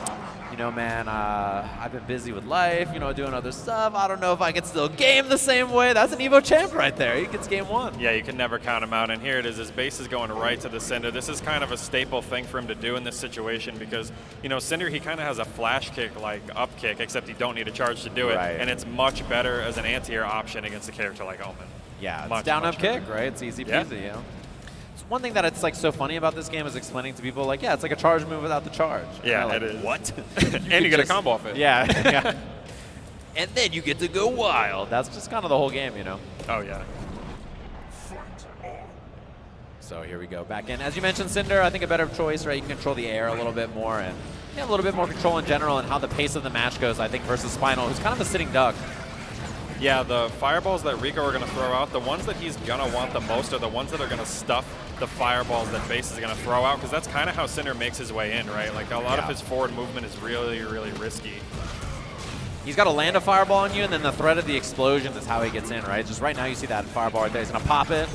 you know, man, I've been busy with life, you know, doing other stuff. I don't know if I can still game the same way. That's an EVO champ right there. He gets game 1. Yeah, you can never count him out. And here it is. His base is going right to the Cinder. This is kind of a staple thing for him to do in this situation because, you know, Cinder, he kind of has a flash kick like up kick, except you don't need a charge to do it. Right. And it's much better as an anti-air option against a character like Omen. Yeah, much, it's down up much better. kick, right? It's easy peasy, you know? One thing that it's like so funny about this game is explaining to people like, yeah, it's like a charge move without the charge. Yeah, like, it is. What? And you get a combo off it. Yeah, yeah. And then you get to go wild. That's just kind of the whole game, you know? Oh, yeah. So here we go, back in. As you mentioned, Cinder, I think a better choice, right? You can control the air a little bit more and you have a little bit more control in general and how the pace of the match goes, I think, versus Spinal, who's kind of a sitting duck. Yeah, the fireballs that Rico are going to throw out, the ones that he's going to want the most are the ones that are going to stuff the fireballs that Base is going to throw out, because that's kind of how Cinder makes his way in, right? Like, a lot of his forward movement is really, really risky. He's got to land a fireball on you, and then the threat of the explosion is how he gets in, right? Just right now you see that fireball right there. He's going to pop it,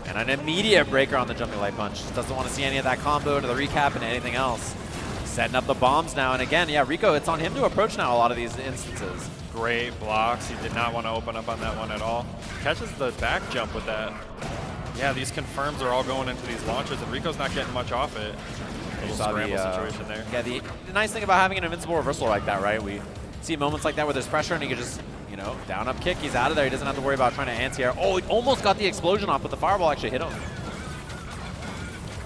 and an immediate breaker on the jumping light punch. Just doesn't want to see any of that combo to the recap and anything else. Setting up the bombs now, and again, yeah, Rico, it's on him to approach now a lot of these instances. Great blocks. He did not want to open up on that one at all. Catches the back jump with that. Yeah, these confirms are all going into these launchers, and Rico's not getting much off it. Little scramble situation there. Yeah, the nice thing about having an invincible reversal like that, right? We see moments like that where there's pressure, and he can just, you know, down up kick. He's out of there. He doesn't have to worry about trying to anti-air. Oh, he almost got the explosion off, but the fireball actually hit him.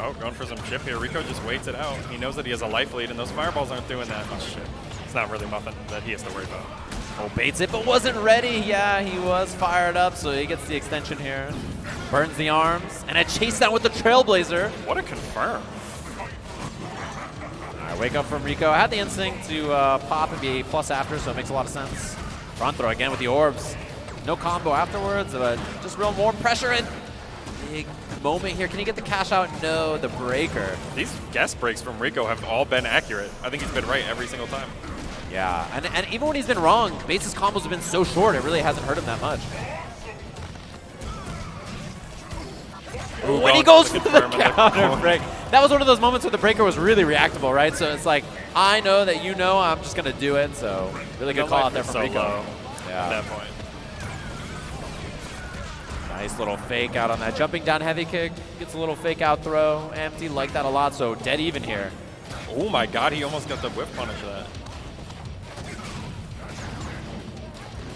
Oh, going for some chip here. Rico just waits it out. He knows that he has a life lead, and those fireballs aren't doing that much shit. It's not really nothing that he has to worry about. Oh, baits it, but wasn't ready. Yeah, he was fired up, so he gets the extension here. Burns the arms, and a chase down with the Trailblazer. What a confirm. All right, wake up from Rico. I had the instinct to pop and be a plus after, so it makes a lot of sense. Front throw again with the orbs. No combo afterwards, but just real more pressure and big moment here. Can he get the cash out? No, the breaker. These guest breaks from Rico have all been accurate. I think he's been right every single time. Yeah, and even when he's been wrong, Base's combos have been so short, it really hasn't hurt him that much. Ooh, when he goes for the counter break. That was one of those moments where the breaker was really reactable, right? So it's like, I know that you know I'm just going to do it. So really good call out there from Rico. Yeah. At that point. Nice little fake out on that. Jumping down heavy kick. Gets a little fake out throw. Empty like that a lot, so dead even here. Oh my god, he almost got the whip punish of that.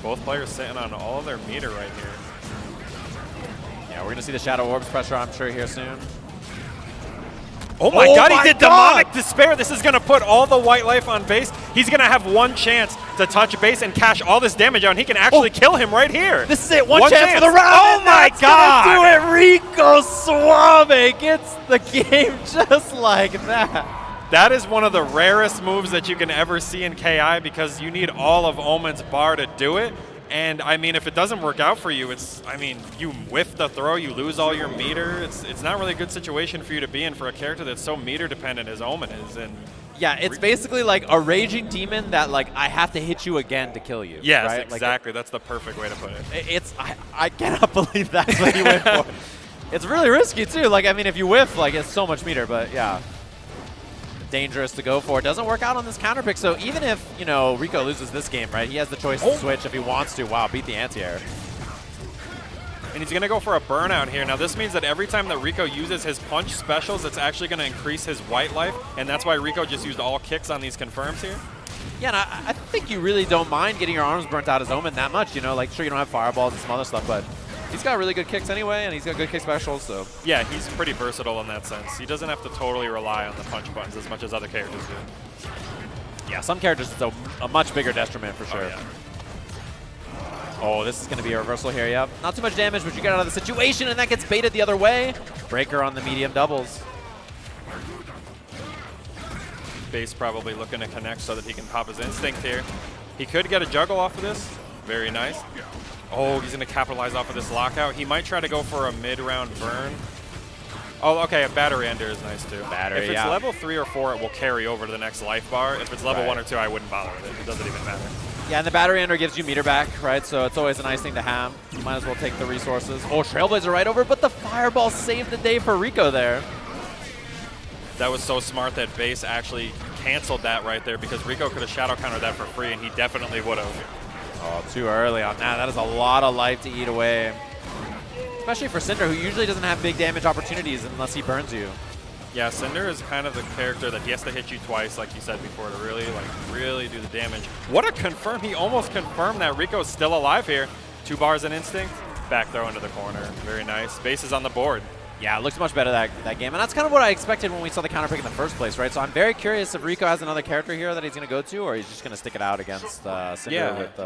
Both players sitting on all of their meter right here. Yeah, we're going to see the Shadow Orbs pressure, I'm sure, here soon. Oh my god, he did Demonic Despair. This is going to put all the white life on Base. He's going to have one chance to touch Base and cash all this damage out, and he can actually kill him right here. This is it. One chance for the round. Oh my god. Do it. Rico Suave gets the game just like that. That is one of the rarest moves that you can ever see in KI because you need all of Omen's bar to do it. And I mean, if it doesn't work out for you, you whiff the throw, you lose all your meter. It's not really a good situation for you to be in for a character that's so meter dependent as Omen is. And yeah, it's basically like a raging demon that like I have to hit you again to kill you. Yes, right? exactly. That's the perfect way to put it. I cannot believe that's what he went for. It's really risky too. Like I mean, if you whiff, like it's so much meter, but yeah. Dangerous to go for. It doesn't work out on this counter pick, so even if, you know, Rico loses this game, right, he has the choice to switch if he wants to. Wow, beat the anti-air. And he's going to go for a burnout here. Now, this means that every time that Rico uses his punch specials, it's actually going to increase his white life, and that's why Rico just used all kicks on these confirms here. Yeah, and I think you really don't mind getting your arms burnt out as Omen that much, you know, like, sure, you don't have fireballs and some other stuff, but he's got really good kicks anyway, and he's got good kick specials, so. Yeah, he's pretty versatile in that sense. He doesn't have to totally rely on the punch buttons as much as other characters do. Yeah, some characters it's a much bigger detriment for sure. Oh, this is going to be a reversal here, yep. Not too much damage, but you get out of the situation, and that gets baited the other way. Breaker on the medium doubles. Base probably looking to connect so that he can pop his instinct here. He could get a juggle off of this. Very nice. Oh, he's going to capitalize off of this lockout. He might try to go for a mid-round burn. Oh, okay, a battery ender is nice too. Battery, if it's level 3 or 4, it will carry over to the next life bar. If it's level 1 or 2, I wouldn't bother with it. It doesn't even matter. Yeah, and the battery ender gives you meter back, right? So it's always a nice thing to have. You might as well take the resources. Oh, Trailblazer right over, but the fireball saved the day for Rico there. That was so smart that Base actually canceled that right there because Rico could have shadow countered that for free, and he definitely would have. Oh, too early on that. That is a lot of life to eat away. Especially for Cinder, who usually doesn't have big damage opportunities unless he burns you. Yeah, Cinder is kind of the character that he has to hit you twice, like you said before, to really do the damage. What a confirm. He almost confirmed that Rico's still alive here. 2 bars in Instinct, back throw into the corner. Very nice. Base is on the board. Yeah, it looks much better that game. And that's kind of what I expected when we saw the counter pick in the first place, right? So I'm very curious if Rico has another character here that he's going to go to, or he's just going to stick it out against Cinder with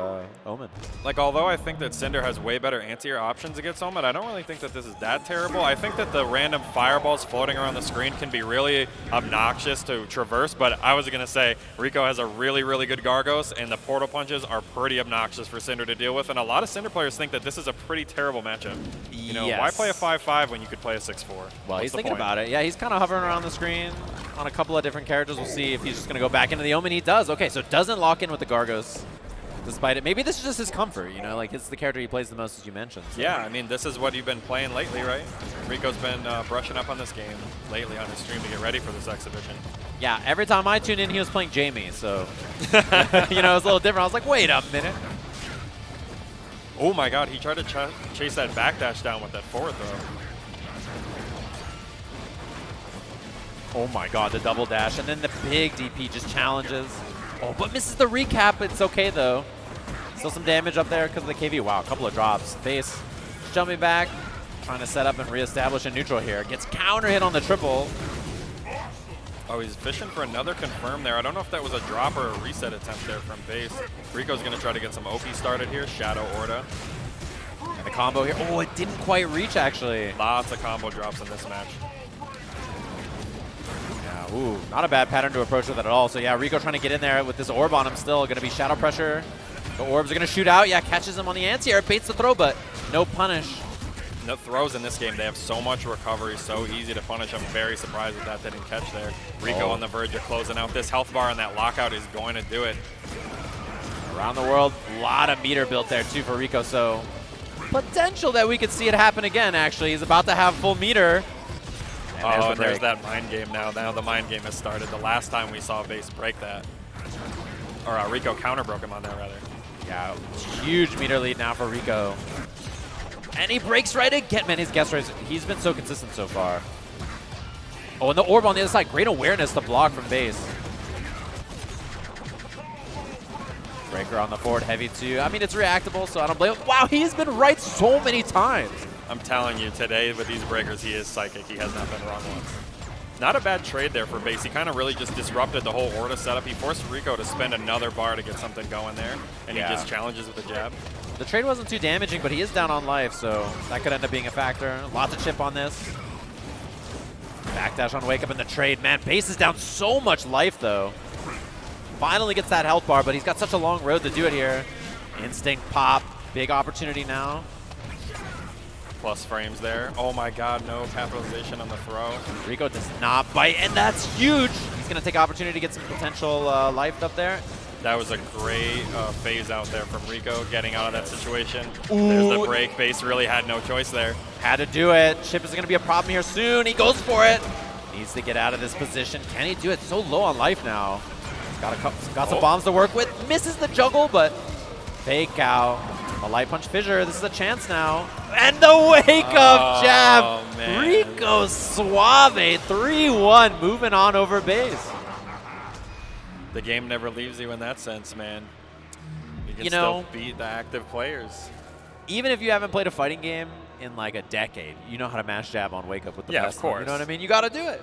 Omen. Like, although I think that Cinder has way better anti-air options against Omen, I don't really think that this is that terrible. I think that the random fireballs floating around the screen can be really obnoxious to traverse, but I was going to say Rico has a really, really good Gargos, and the portal punches are pretty obnoxious for Cinder to deal with, and a lot of Cinder players think that this is a pretty terrible matchup. You know, why play a 5-5 when you could play a 6-4? Well, he's thinking about it. Yeah, he's kind of hovering around the screen on a couple of different characters. We'll see if he's just going to go back into the Omen. He does. Okay, so doesn't lock in with the Gargos, despite it. Maybe this is just his comfort, you know, like it's the character he plays the most, as you mentioned. So. Yeah, I mean, this is what you've been playing lately, right? Rico's been brushing up on this game lately on his stream to get ready for this exhibition. Yeah, every time I tuned in, he was playing Jamie, so, you know, it was a little different. I was like, wait a minute. Oh my god, he tried to chase that backdash down with that forward throw. Oh my god, the double dash, and then the big DP just challenges. Oh, but misses the recap. It's okay, though. Still some damage up there because of the KV. Wow, a couple of drops. Base jumping back, trying to set up and reestablish a neutral here. Gets counter hit on the triple. Oh, he's fishing for another confirm there. I don't know if that was a drop or a reset attempt there from base. Rico's going to try to get some OP started here. Shadow Orda. And the combo here. Oh, it didn't quite reach, actually. Lots of combo drops in this match. Yeah, ooh, not a bad pattern to approach with it at all. So, yeah, Rico trying to get in there with this orb on him still. Going to be shadow pressure. The orbs are going to shoot out. Yeah, catches him on the anti-air. Baits the throw, but no punish. No throws in this game. They have so much recovery, so easy to punish. I'm very surprised that that didn't catch there. Rico on the verge of closing out. This health bar and that lockout is going to do it. Around the world, a lot of meter built there too for Rico, so potential that we could see it happen again, actually. He's about to have full meter. And there's that mind game now. Now the mind game has started. The last time we saw Base break that. Or Rico counter broke him on that, rather. Yeah, huge meter lead now for Rico. And he breaks right again. Man, his guess raise, he's been so consistent so far. Oh, and the orb on the other side. Great awareness to block from base. Breaker on the forward, heavy too. I mean, it's reactable, so I don't blame him. Wow, he's been right so many times. I'm telling you, today with these breakers, he is psychic. He has not been wrong once. Not a bad trade there for base. He kind of really just disrupted the whole Orda setup. He forced Rico to spend another bar to get something going there, and he just challenges with a jab. The trade wasn't too damaging, but he is down on life, so that could end up being a factor. Lots of chip on this. Backdash on Wake Up in the trade. Man, base is down so much life, though. Finally gets that health bar, but he's got such a long road to do it here. Instinct pop. Big opportunity now. Plus frames there. Oh my god, no capitalization on the throw. Rico does not bite, and that's huge. He's going to take opportunity to get some potential life up there. That was a great phase out there from Rico, getting out of that situation. Ooh. There's the break. Base really had no choice there. Had to do it. Chip is going to be a problem here soon. He goes for it. Needs to get out of this position. Can he do it? So low on life now. Got some bombs to work with. Misses the juggle, but fake out. A light punch fissure. This is a chance now. And the wake up jab. Man. Rico Suave. 3-1. Moving on over base. The game never leaves you in that sense, man. You can know, still beat the active players. Even if you haven't played a fighting game in like a decade, you know how to mash jab on Wake Up with the best. Of course. You know what I mean? You got to do it.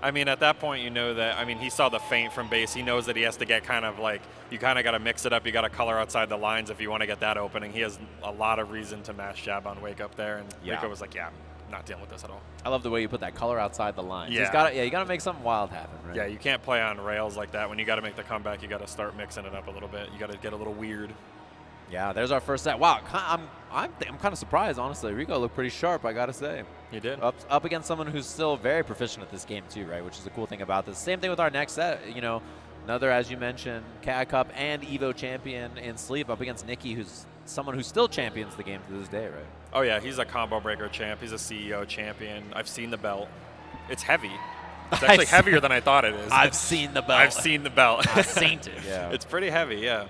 I mean, at that point, you know that, I mean, he saw the feint from base. He knows that he has to get kind of like, you kind of got to mix it up. You got to color outside the lines if you want to get that opening. He has a lot of reason to mash jab on Wake Up there. And Rico was like, yeah, I'm not dealing with this at all. I love the way you put that color outside the lines. Yeah. You got to make something wild happen, right? Yeah, you can't play on rails like that. When you got to make the comeback, you got to start mixing it up a little bit. You got to get a little weird. Yeah, there's our first set. Wow, I'm kind of surprised, honestly. Rico looked pretty sharp, I got to say. He did. Up against someone who's still very proficient at this game too, right? Which is the cool thing about this. Same thing with our next set. You know, another, as you mentioned, Cat Cup and EVO champion in Sleep up against Nikki, who's someone who still champions the game to this day, right? Oh yeah, he's a combo breaker champ. He's a CEO champion. I've seen the belt. It's heavy. It's actually heavier than I thought it is. I've seen the belt. I've seen the belt. I've seen it, yeah. It's pretty heavy, yeah.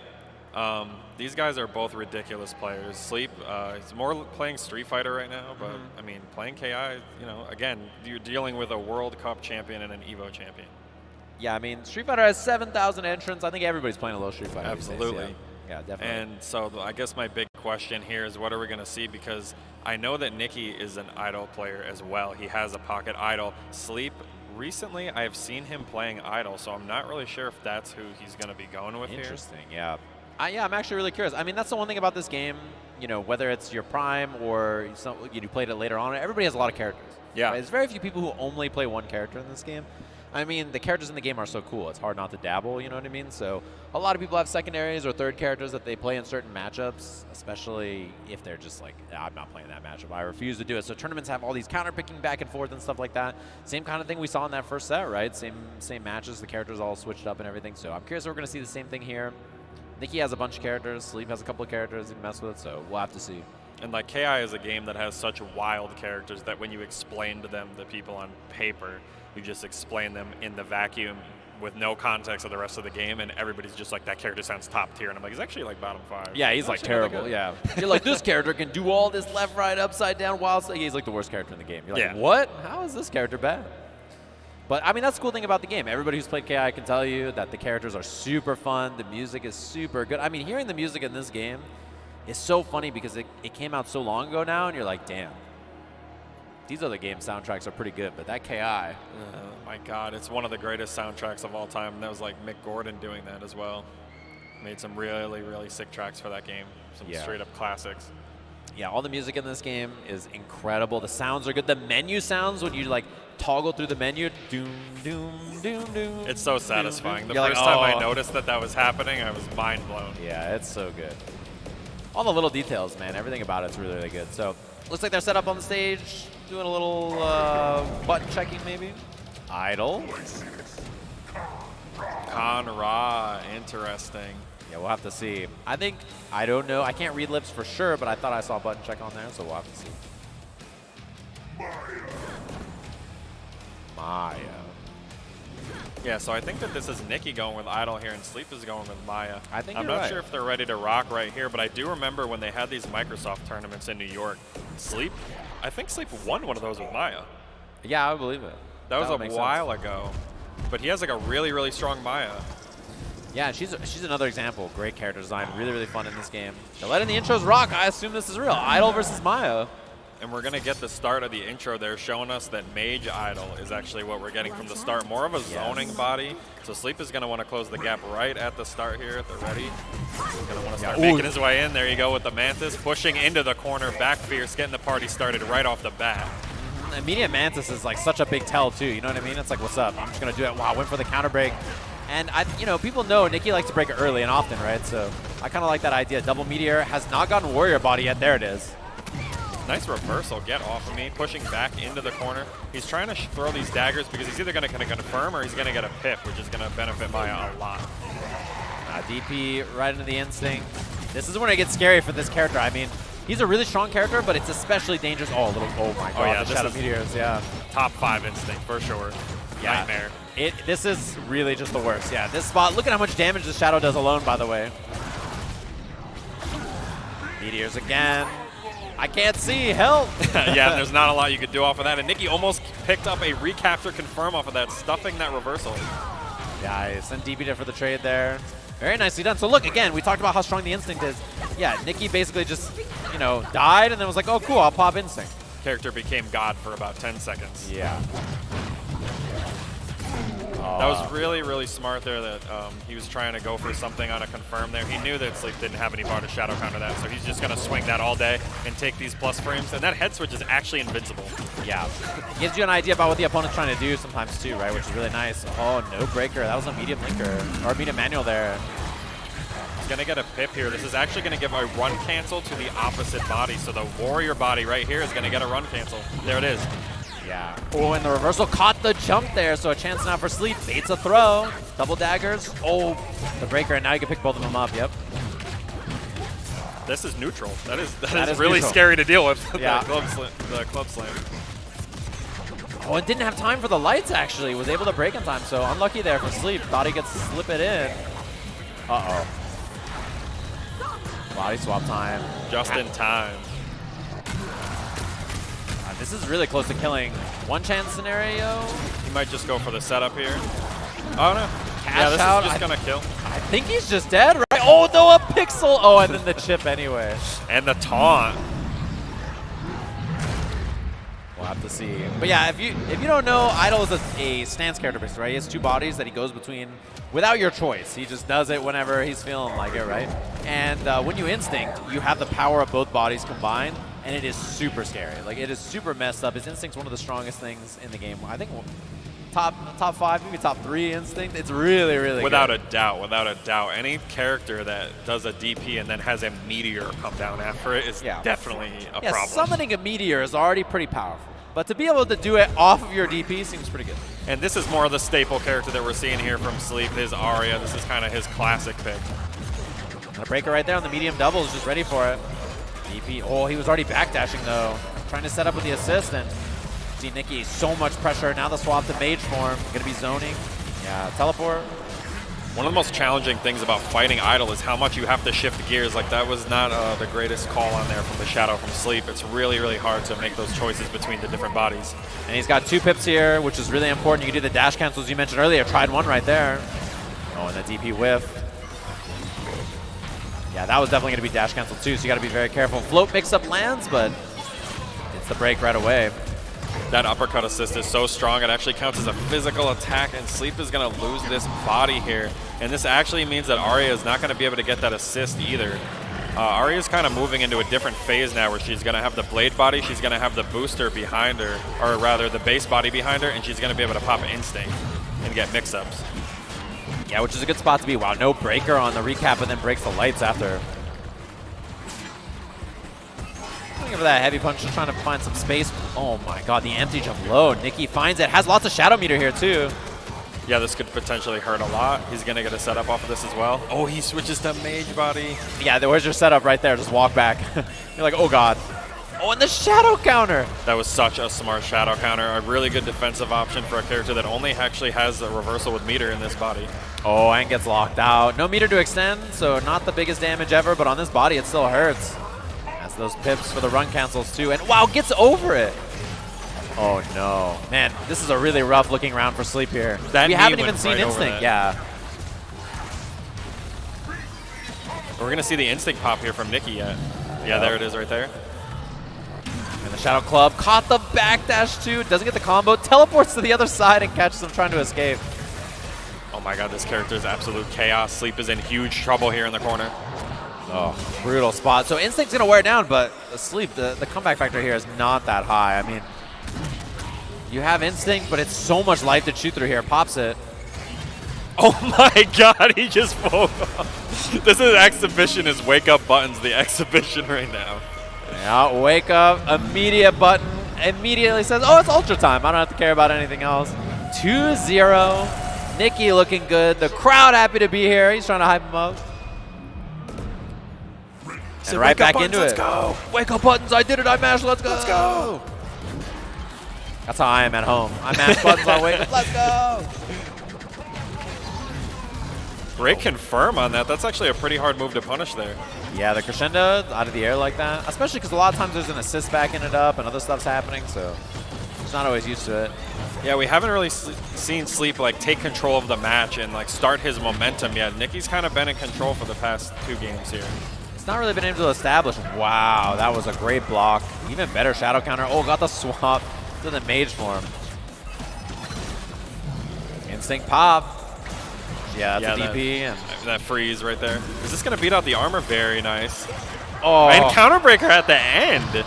These guys are both ridiculous players. Sleep, he's more playing Street Fighter right now, but I mean, playing KI, you know, again, you're dealing with a World Cup champion and an EVO champion. Yeah, I mean, Street Fighter has 7,000 entrants. I think everybody's playing a little Street Fighter. Absolutely. These days, yeah, definitely. And so I guess my big question here is what are we going to see? Because I know that Nikki is an idol player as well. He has a pocket idol. Sleep, recently I have seen him playing idol, so I'm not really sure if that's who he's going to be going with here. Interesting, yeah. Yeah, I'm actually really curious. I mean, that's the one thing about this game, you know, whether it's your prime or you played it later on, everybody has a lot of characters. Yeah. Right? There's very few people who only play one character in this game. I mean, the characters in the game are so cool. It's hard not to dabble, you know what I mean? So a lot of people have secondaries or third characters that they play in certain matchups, especially if they're just like, I'm not playing that matchup. I refuse to do it. So tournaments have all these counter-picking back and forth and stuff like that. Same kind of thing we saw in that first set, right? Same matches. The characters all switched up and everything. So I'm curious if we're going to see the same thing here. Nikki has a bunch of characters. Sleep has a couple of characters he can mess with, so we'll have to see. And like KI is a game that has such wild characters that when you explain to them the people on paper, you just explain them in the vacuum with no context of the rest of the game, and everybody's just like, that character sounds top tier. And I'm like, he's actually like bottom 5. Yeah, he's like terrible, yeah. You're like, this character can do all this left, right, upside down, wild. He's like the worst character in the game. You're like, what? How is this character bad? But, I mean, that's the cool thing about the game. Everybody who's played KI can tell you that the characters are super fun. The music is super good. I mean, hearing the music in this game is so funny because it came out so long ago now, and you're like, damn. These other game soundtracks are pretty good, but that KI. My God, it's one of the greatest soundtracks of all time. And that was like Mick Gordon doing that as well. Made some really, really sick tracks for that game. Some straight up classics. Yeah, all the music in this game is incredible. The sounds are good. The menu sounds when you like toggle through the menu, doom, doom, doom, doom. It's so satisfying. The You're first like, time I noticed that was happening, I was mind blown. Yeah, it's so good. All the little details, man. Everything about it's really, really good. So, looks like they're set up on the stage, doing a little button checking maybe. Idle. Con Ra, interesting. Yeah, we'll have to see. I don't know. I can't read lips for sure, but I thought I saw a button check on there, so we'll have to see. Maya. Yeah, so I think that this is Nikki going with Idol here, and Sleep is going with Maya. I'm not right. sure if they're ready to rock right here, but I do remember when they had these Microsoft tournaments in New York, I think Sleep won one of those with Maya. Yeah, I believe it. That was a while ago. But he has like a really, really strong Maya. Yeah, she's another example. Great character design. Really, really fun in this game. They're letting the intros rock. I assume this is real. Idol versus Maya. And we're going to get the start of the intro there showing us that Mage Idol is actually what we're getting from the start. More of a zoning body. So Sleep is going to want to close the gap right at the start here if they're ready. He's going to want to start making his way in. There you go with the Mantis. Pushing into the corner. Back fierce. Getting the party started right off the bat. Immediate Mantis is like such a big tell too. You know what I mean? It's like, what's up? I'm just going to do it. Wow, went for the counter break. And, people know Nikki likes to break it early and often, right? So I kind of like that idea. Double Meteor has not gotten Warrior Body yet. There it is. Nice reversal. Get off of me. Pushing back into the corner. He's trying to throw these daggers because he's either going to confirm or he's going to get a pip, which is going to benefit Maya a lot. DP right into the instinct. This is when it gets scary for this character. I mean, he's a really strong character, but it's especially dangerous. Oh my God. Oh, yeah, the Shadow Meteors, yeah. Top 5 instinct for sure. Yeah. Nightmare. This is really just the worst. Yeah, this spot, look at how much damage the Shadow does alone, by the way. Meteors again. I can't see, help. Yeah, there's not a lot you could do off of that. And Nikki almost picked up a recapture confirm off of that, stuffing that reversal. Yeah, sent DB for the trade there. Very nicely done. So look, again, we talked about how strong the instinct is. Yeah, Nikki basically just, died and then was like, oh, cool, I'll pop instinct. Character became God for about 10 seconds. Yeah. That was really, really smart there that he was trying to go for something on a confirm there. He knew that Sleep didn't have any bar to shadow counter that, so he's just going to swing that all day and take these plus frames. And that head switch is actually invincible. Yeah. It gives you an idea about what the opponent's trying to do sometimes too, right? Which is really nice. Oh, no breaker. That was a medium linker. Or medium manual there. He's going to get a pip here. This is actually going to give a run cancel to the opposite body. So the warrior body right here is going to get a run cancel. There it is. Yeah. Oh, and the reversal caught the jump there, so a chance now for Sleep. Baits a throw. Double daggers. Oh, the breaker, and now you can pick both of them up. Yep. This is neutral. That is really neutral. Scary to deal with. Yeah. The club slam. Oh, and didn't have time for the lights, actually. Was able to break in time, so unlucky there for Sleep. Thought he could slip it in. Uh-oh. Body swap time. Just in time. This is really close to killing. One chance scenario. He might just go for the setup here. Oh, no. Cash this out. is just going to kill. I think he's just dead, right? Oh, no, a pixel. Oh, and then the chip anyway. And the taunt. We'll have to see. But yeah, if you don't know, Idol is a stance character, right? He has two bodies that he goes between without your choice. He just does it whenever he's feeling like it, right? And when you instinct, you have the power of both bodies combined, and it is super scary. Like, it is super messed up. His instinct's one of the strongest things in the game. I think top 5, maybe top 3 instinct. It's really, really without good. a doubt. Any character that does a DP and then has a meteor come down after it is definitely a problem. Summoning a meteor is already pretty powerful. But to be able to do it off of your DP seems pretty good. And this is more of the staple character that we're seeing here from Sleep, his Arya. This is kind of his classic pick. A breaker right there on the medium doubles, just ready for it. DP, oh, he was already backdashing though. Trying to set up with the assist, and see Nikki, so much pressure. Now the swap to mage form, gonna be zoning. Yeah, teleport. One of the most challenging things about fighting Idol is how much you have to shift gears. Like, that was not the greatest call on there from the Shadow from Sleep. It's really, really hard to make those choices between the different bodies. And he's got 2 pips here, which is really important. You can do the dash cancels you mentioned earlier. Tried one right there. Oh, and the DP whiff. Yeah, that was definitely going to be dash cancel too, so you got to be very careful. Float mix-up lands, but it's the break right away. That uppercut assist is so strong, it actually counts as a physical attack, and Sleep is going to lose this body here. And this actually means that Arya is not going to be able to get that assist either. Arya is kind of moving into a different phase now where she's going to have the blade body, she's going to have the booster behind her, or rather the base body behind her, and she's going to be able to pop Instinct and get mix-ups. Yeah, which is a good spot to be. Wow, no breaker on the recap and then breaks the lights after. Looking for that heavy punch, just trying to find some space. Oh my god, the empty jump low. Nikki finds it. Has lots of shadow meter here too. Yeah, this could potentially hurt a lot. He's going to get a setup off of this as well. Oh, he switches to mage body. Yeah, where's your setup right there? Just walk back. You're like, oh god. Oh, and the shadow counter. That was such a smart shadow counter. A really good defensive option for a character that only actually has a reversal with meter in this body. Oh, and gets locked out. No meter to extend, so not the biggest damage ever, but on this body it still hurts. Has those pips for the run cancels too, and wow, gets over it. Oh no. Man, this is a really rough looking round for Sleep here. We haven't even seen Instinct, yeah. We're going to see the Instinct pop here from Nikki yet. Yeah, there it is right there. And the Shadow Club caught the backdash too. Doesn't get the combo. Teleports to the other side and catches him trying to escape. Oh my god, this character is absolute chaos. Sleep is in huge trouble here in the corner. Oh, brutal spot. So Instinct's going to wear it down, but Sleep, the comeback factor here is not that high. I mean, you have Instinct, but it's so much life to chew through here. Pops it. Oh my god, he just woke up. This is exhibition is wake up buttons, the exhibition right now. Yeah, wake up, immediate button, immediately says, oh, it's ultra time. I don't have to care about anything else. 2-0. Nikki looking good. The crowd happy to be here. He's trying to hype him up. And right back into it. Let's go. Wake up buttons. I did it. I mashed. Let's go. Let's go. That's how I am at home. I mash buttons. I wake up. Let's go. Great confirm on that. That's actually a pretty hard move to punish there. Yeah, the crescendo out of the air like that, especially because a lot of times there's an assist backing it up and other stuff's happening, so it's not always used to it. Yeah, we haven't really seen Sleep like take control of the match and like start his momentum yet. Nikki's kind of been in control for the past 2 games here. It's not really been able to establish. Wow, that was a great block. Even better shadow counter. Oh, got the swap to the mage form. Instinct pop. Yeah, that's a DP. And that freeze right there. Is this going to beat out the armor? Very nice. Oh. And counterbreaker at the end.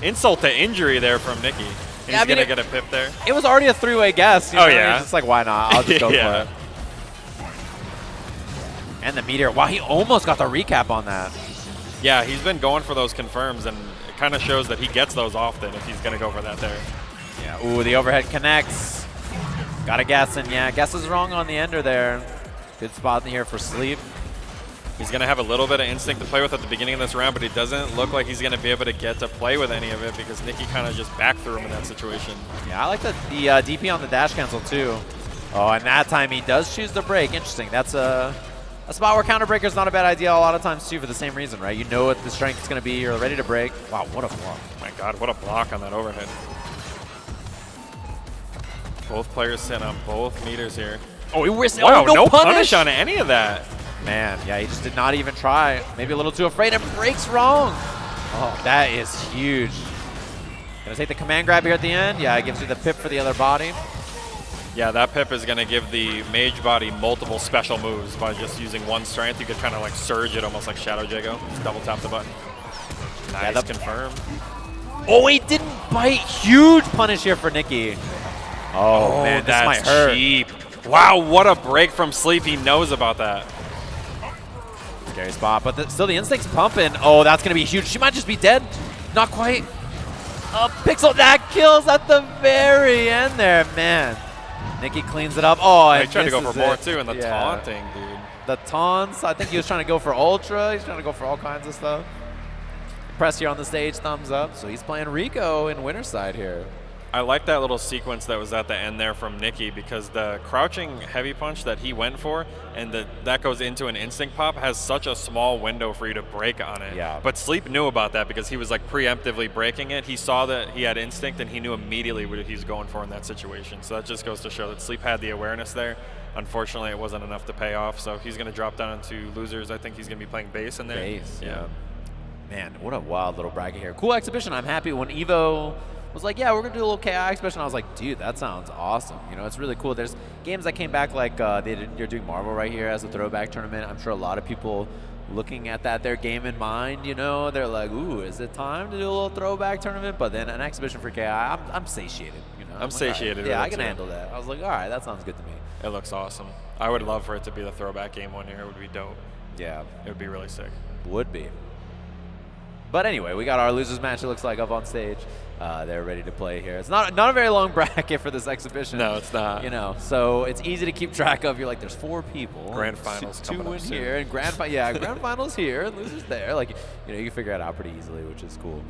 Insult to injury there from Nikki. And he's going to get a pip there. It was already a 3-way guess. Oh, yeah. It's just like, why not? I'll just go for it. And the meteor. Wow, he almost got the recap on that. Yeah, he's been going for those confirms, and it kind of shows that he gets those often if he's going to go for that there. Yeah, ooh, the overhead connects. Got a guess, and yeah, guess is wrong on the ender there. Good spot in here for Sleep. He's going to have a little bit of instinct to play with at the beginning of this round, but it doesn't look like he's going to be able to get to play with any of it because Nikki kind of just back threw him in that situation. Yeah, I like the DP on the dash cancel too. Oh, and that time he does choose to break. Interesting. That's a spot where counter breaker is not a bad idea a lot of times too for the same reason, right? You know what the strength is going to be. You're ready to break. Wow, what a block. My God, what a block on that overhead. Both players sit on both meters here. Oh, he whistles. Wow, Oh, no punish on any of that. Man, yeah, he just did not even try. Maybe a little too afraid and breaks wrong. Oh, that is huge. Gonna take the command grab here at the end. Yeah, it gives you the pip for the other body. Yeah, that pip is going to give the mage body multiple special moves by just using one strength. You could kind of like surge it almost like Shadow Jago. Just double tap the button. Nice, Yeah, confirm. Oh, he didn't bite. Huge punish here for Nikki. Oh, man, this might hurt. Cheap. Wow, what a break from Sleep. He knows about that. Scary spot, but still the instinct's pumping. Oh, that's going to be huge. She might just be dead. Not quite. Pixel, that kills at the very end there, man. Nikki cleans it up. Oh, he tried to go for more too, and the taunting, dude. The taunts. I think he was trying to go for Ultra. He's trying to go for all kinds of stuff. Press here on the stage, thumbs up. So he's playing Rico in winner's side here. I like that little sequence that was at the end there from Nikki because the crouching heavy punch that he went for and that goes into an instinct pop has such a small window for you to break on it. Yeah. But Sleep knew about that because he was like preemptively breaking it. He saw that he had instinct and he knew immediately what he was going for in that situation. So that just goes to show that Sleep had the awareness there. Unfortunately, it wasn't enough to pay off. So he's going to drop down into losers. I think he's going to be playing base in there. Base, yeah. Man, what a wild little bracket here. Cool exhibition. I'm happy when EVO was like, yeah, we're going to do a little KI exhibition. I was like, dude, that sounds awesome. You know, it's really cool. There's games that came back like you're doing Marvel right here as a throwback tournament. I'm sure a lot of people looking at that, their game in mind, you know, they're like, ooh, is it time to do a little throwback tournament? But then an exhibition for KI, I'm satiated. You know, I'm satiated. Yeah, I can handle that. I was like, all right, that sounds good to me. It looks awesome. I would love for it to be the throwback game one year. It would be dope. Yeah. It would be really sick. Would be. But anyway, we got our losers match, it looks like, up on stage. They're ready to play here. It's not a very long bracket for this exhibition. No, it's not. You know, so it's easy to keep track of. You're like, there's 4 people. Grand finals two coming in up soon. here, and grand finals here, and losers there. Like, you know, you can figure it out pretty easily, which is cool.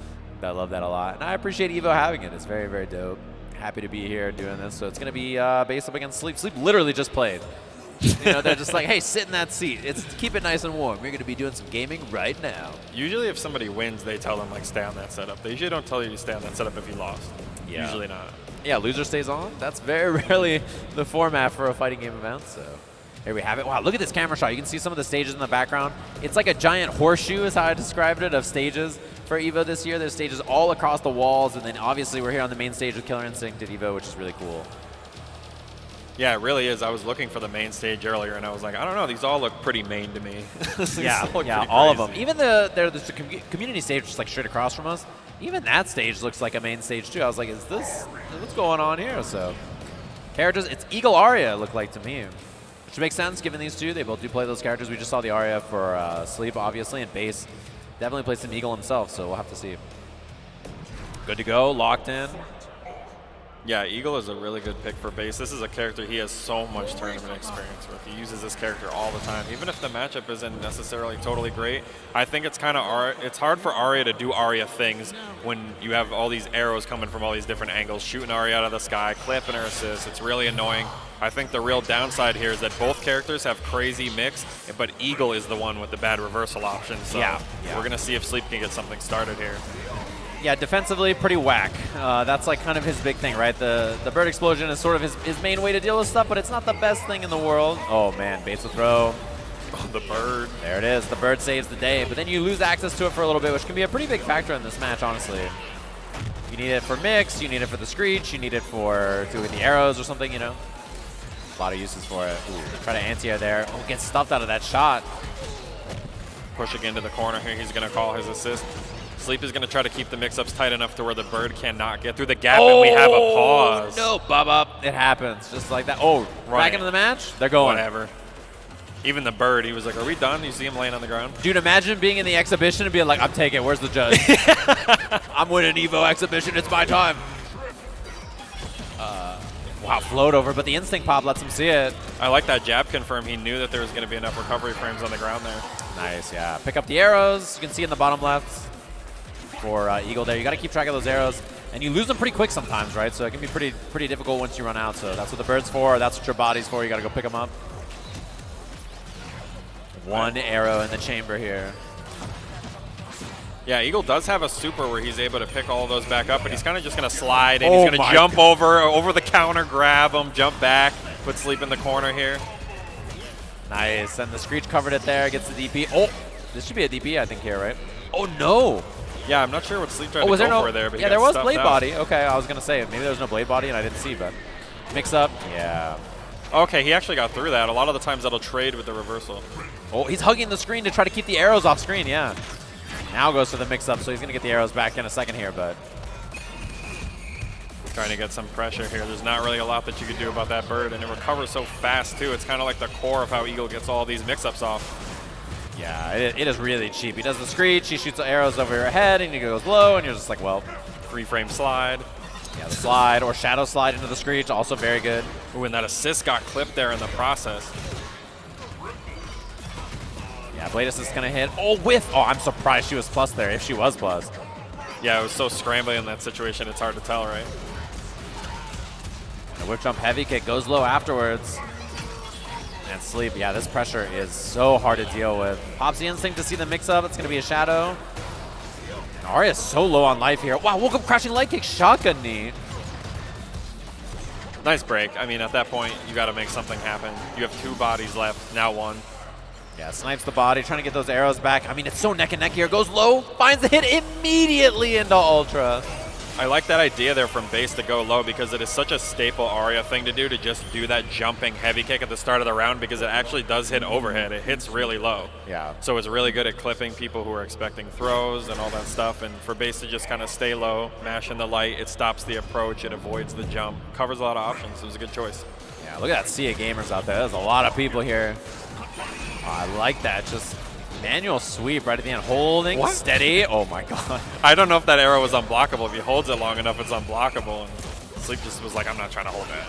I love that a lot, and I appreciate EVO having it. It's very, very dope. Happy to be here doing this. So it's gonna be base up against Sleep. Sleep literally just played. You know, they're just like, hey, sit in that seat. Keep it nice and warm. You're going to be doing some gaming right now. Usually if somebody wins, they tell them, like, stay on that setup. They usually don't tell you to stay on that setup if you lost. Yeah. Usually not. Yeah, loser stays on. That's very rarely the format for a fighting game event, so here we have it. Wow, look at this camera shot. You can see some of the stages in the background. It's like a giant horseshoe is how I described it of stages for EVO this year. There's stages all across the walls, and then obviously we're here on the main stage with Killer Instinct at EVO, which is really cool. Yeah, it really is. I was looking for the main stage earlier, and I was like, I don't know. These all look pretty main to me. Yeah, all of them. Even there's the community stage just like straight across from us. Even that stage looks like a main stage too. I was like, what's going on here? So characters, it's Eagle Aria, it looked like to me. Which makes sense given these two. They both do play those characters. We just saw the Aria for Sleep, obviously, and Base definitely plays some Eagle himself, so we'll have to see. Good to go, locked in. Yeah, Eagle is a really good pick for Base. This is a character he has so much tournament experience with. He uses this character all the time. Even if the matchup isn't necessarily totally great, I think it's kind of it's hard for Aria to do Aria things when you have all these arrows coming from all these different angles, shooting Aria out of the sky, clipping her assist. It's really annoying. I think the real downside here is that both characters have crazy mix, but Eagle is the one with the bad reversal option. So we're going to see if Sleep can get something started here. Yeah, defensively, pretty whack. That's like kind of his big thing, right? The bird explosion is sort of his main way to deal with stuff, but it's not the best thing in the world. Oh man, base will throw. Oh, the bird. There it is. The bird saves the day, but then you lose access to it for a little bit, which can be a pretty big factor in this match, honestly. You need it for mix, you need it for the screech, you need it for doing the arrows or something, you know? A lot of uses for it. Ooh, try to anti-air there. Oh, gets stuffed out of that shot. Pushing into the corner here, he's going to call his assist. Sleep is going to try to keep the mix-ups tight enough to where the bird cannot get through the gap, and we have a pause. No, Bubba. It happens, just like that. Oh, back into the match? They're going. Whatever. Even the bird, he was like, are we done? You see him laying on the ground? Dude, imagine being in the exhibition and being like, I'm taking it. Where's the judge? I'm winning EVO exhibition. It's my time. Wow, float over, but the instinct pop lets him see it. I like that jab confirm. He knew that there was going to be enough recovery frames on the ground there. Nice, yeah. Pick up the arrows. You can see in the bottom left for Eagle there. You got to keep track of those arrows. And you lose them pretty quick sometimes, right? So it can be pretty difficult once you run out. So that's what the bird's for. That's what your body's for. You got to go pick them up. One arrow in the chamber here. Yeah, Eagle does have a super where he's able to pick all of those back up, but he's kind of just going to slide, and he's going to jump over the counter, grab him, jump back, put Sleep in the corner here. Nice, and the Screech covered it there, gets the DP. Oh, this should be a DP, I think, here, right? Oh, no. Yeah, I'm not sure what Sleep tried to was go there no, for there, but yeah, there was Blade out. Body. Okay, I was going to say, maybe there was no Blade Body, and I didn't see, but mix up. Yeah. Okay, he actually got through that. A lot of the times that'll trade with the reversal. Oh, he's hugging the screen to try to keep the arrows off screen, yeah. Now goes for the mix-up, so he's going to get the arrows back in a second here, but... Trying to get some pressure here. There's not really a lot that you could do about that bird, and it recovers so fast, too. It's kind of like the core of how Eagle gets all these mix-ups off. Yeah, it is really cheap. He does the Screech, he shoots the arrows over your head, and he goes low, and you're just like, well... Free-frame slide. Yeah, the slide, or shadow slide into the Screech, also very good. Ooh, and that assist got clipped there in the process. Yeah, Blade Assist is going to hit. Oh, whiff! Oh, I'm surprised she was plus there, if she was plus. Yeah, it was so scrambling in that situation, it's hard to tell, right? The whip jump heavy kick goes low afterwards. And Sleep, yeah, this pressure is so hard to deal with. Pops the instinct to see the mix-up. It's going to be a shadow. And Arya is so low on life here. Wow, woke up crashing leg kick, shotgun knee. Nice break. I mean, at that point, you got to make something happen. You have 2 bodies left, now 1. Yeah, snipes the body, trying to get those arrows back. I mean, it's so neck and neck here. Goes low, finds the hit immediately into Ultra. I like that idea there from base to go low because it is such a staple Arya thing to do, to just do that jumping heavy kick at the start of the round, because it actually does hit overhead. It hits really low. Yeah. So it's really good at clipping people who are expecting throws and all that stuff. And for base to just kind of stay low, mash in the light, it stops the approach, it avoids the jump, covers a lot of options. It was a good choice. Yeah, look at that sea of gamers out there. There's a lot of people here. Oh, I like that. Just manual sweep right at the end. Holding, steady. Oh, my God. I don't know if that arrow was unblockable. If he holds it long enough, it's unblockable. And Sleep just was like, I'm not trying to hold that.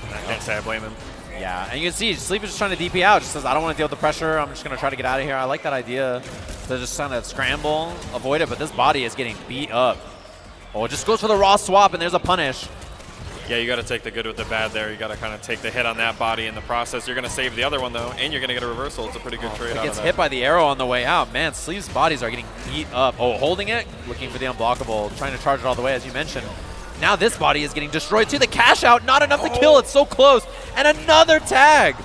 And I can't say I blame him. Yeah, and you can see Sleep is just trying to DP out. Just says, I don't want to deal with the pressure. I'm just going to try to get out of here. I like that idea to just kind of scramble, avoid it. But this body is getting beat up. Oh, it just goes for the raw swap, and there's a punish. Yeah, you got to take the good with the bad there. You got to kind of take the hit on that body in the process. You're going to save the other one, though, and you're going to get a reversal. It's a pretty good trade out of that. Gets hit by the arrow on the way out. Man, Sleeve's bodies are getting beat up. Oh, holding it, looking for the unblockable, trying to charge it all the way, as you mentioned. Now this body is getting destroyed too. The cash out, not enough to kill. It's so close. And another tag.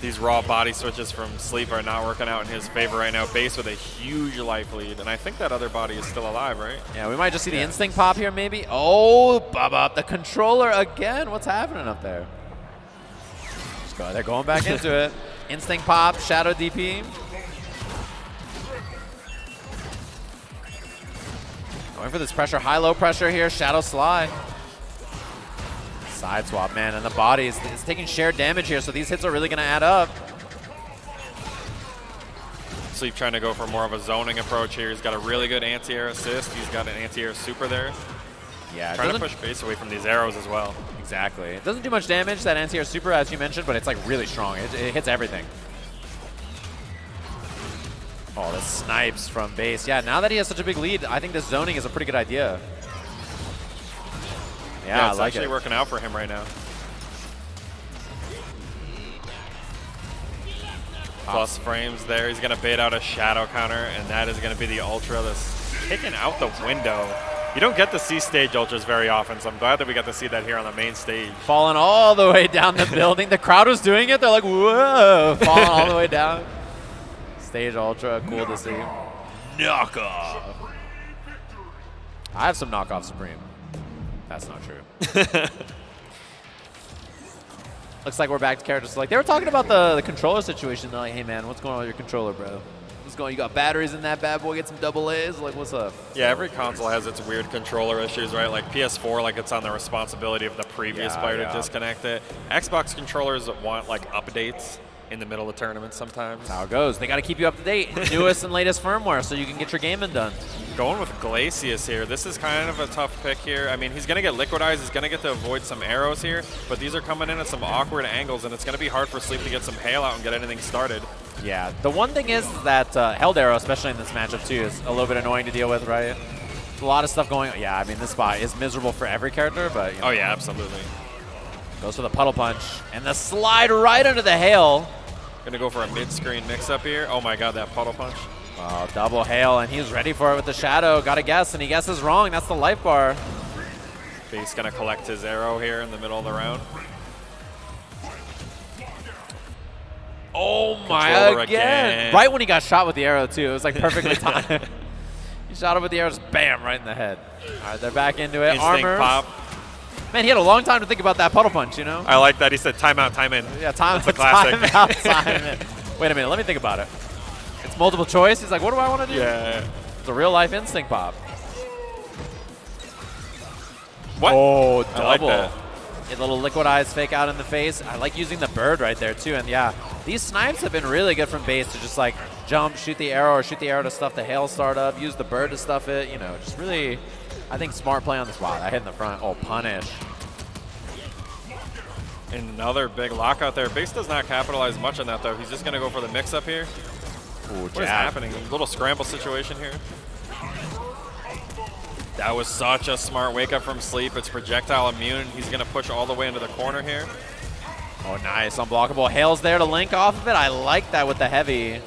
These raw body switches from Sleep are not working out in his favor right now. Base with a huge life lead, and I think that other body is still alive, right? Yeah, we might just see the instinct pop here, maybe. Oh, Bubba, the controller again. What's happening up there? Just go. They're going back into it. Instinct pop, shadow DP. Going for this pressure, high-low pressure here, shadow slide. Side swap, man, and the body is taking shared damage here, so these hits are really going to add up. Sleep trying to go for more of a zoning approach here. He's got a really good anti-air assist. He's got an anti-air super there. Yeah, trying to push base away from these arrows as well. Exactly. It doesn't do much damage, that anti-air super, as you mentioned, but it's like really strong. It hits everything. Oh, the snipes from base. Yeah, now that he has such a big lead, I think this zoning is a pretty good idea. Yeah, it's I like actually it. working out for him right now. Plus frames there. He's going to bait out a shadow counter, and that is going to be the Ultra that's kicking out the window. You don't get to see stage Ultras very often, so I'm glad that we got to see that here on the main stage. Falling all the way down the building. The crowd was doing it. They're like, whoa, falling all the way down. Stage Ultra, cool to see. Knockoff. I have some knockoff Supreme. That's not true. Looks like we're back to character select. They were talking about the controller situation. They're like, hey, man, what's going on with your controller, bro? What's going on? You got batteries in that bad boy? Get some double A's? Like, what's up? Yeah, every console has its weird controller issues, right? Like PS4, like it's on the responsibility of the previous player to disconnect it. Xbox controllers want like updates. in the middle of tournaments sometimes. That's how it goes. They got to keep you up to date. Newest and latest firmware so you can get your gaming done. Going with Glacius here. This is kind of a tough pick here. I mean, he's going to get liquidized. He's going to get to avoid some arrows here, but these are coming in at some awkward angles, and it's going to be hard for Sleep to get some hail out and get anything started. Yeah, the one thing is that held arrow, especially in this matchup too, is a little bit annoying to deal with, right? There's a lot of stuff going on. Yeah, I mean, this spot is miserable for every character, but you know. Oh yeah, absolutely. Goes for the puddle punch, and the slide right under the hail. Gonna go for a mid-screen mix-up here. Oh my god, that puddle punch. Oh, double hail, and he's ready for it with the shadow. Gotta guess, and he guesses wrong. That's the life bar. He's gonna collect his arrow here in the middle of the round. Oh my, Controller again. Right when he got shot with the arrow, too. It was like perfectly timed. He shot him with the arrow, just bam, right in the head. All right, they're back into it. Instinct Armors. pop. Man, he had a long time to think about that puddle punch, you know? I like that. He said timeout, time in. Yeah, time, That's a classic. timeout, time in. Wait a minute, let me think about it. It's multiple choice. He's like, what do I want to do? Yeah. It's a real life instinct pop. What? Oh, I like double. that. A little liquidized fake out in the face. I like using the bird right there, too. And yeah, these snipes have been really good from base to just like jump, shoot the arrow, or shoot the arrow to stuff the hail startup, use the bird to stuff it. You know, just really, I think, smart play on the spot. I hit in the front. Oh, punish. Another big lockout there. Base does not capitalize much on that, though. He's just going to go for the mix-up here. Ooh, what is happening? A little scramble situation here. That was such a smart wake-up from Sleep. It's projectile immune. He's going to push all the way into the corner here. Oh, nice. Unblockable. Hail's there to link off of it. I like that with the heavy.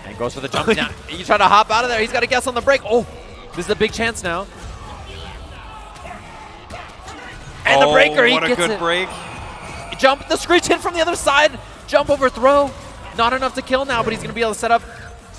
And goes for the jump down. You try to hop out of there. He's got to guess on the break. Oh, this is a big chance now. And the breaker, he what a gets good it. break. Jump, the screech hit from the other side. Jump overthrow. Not enough to kill now, but he's going to be able to set up.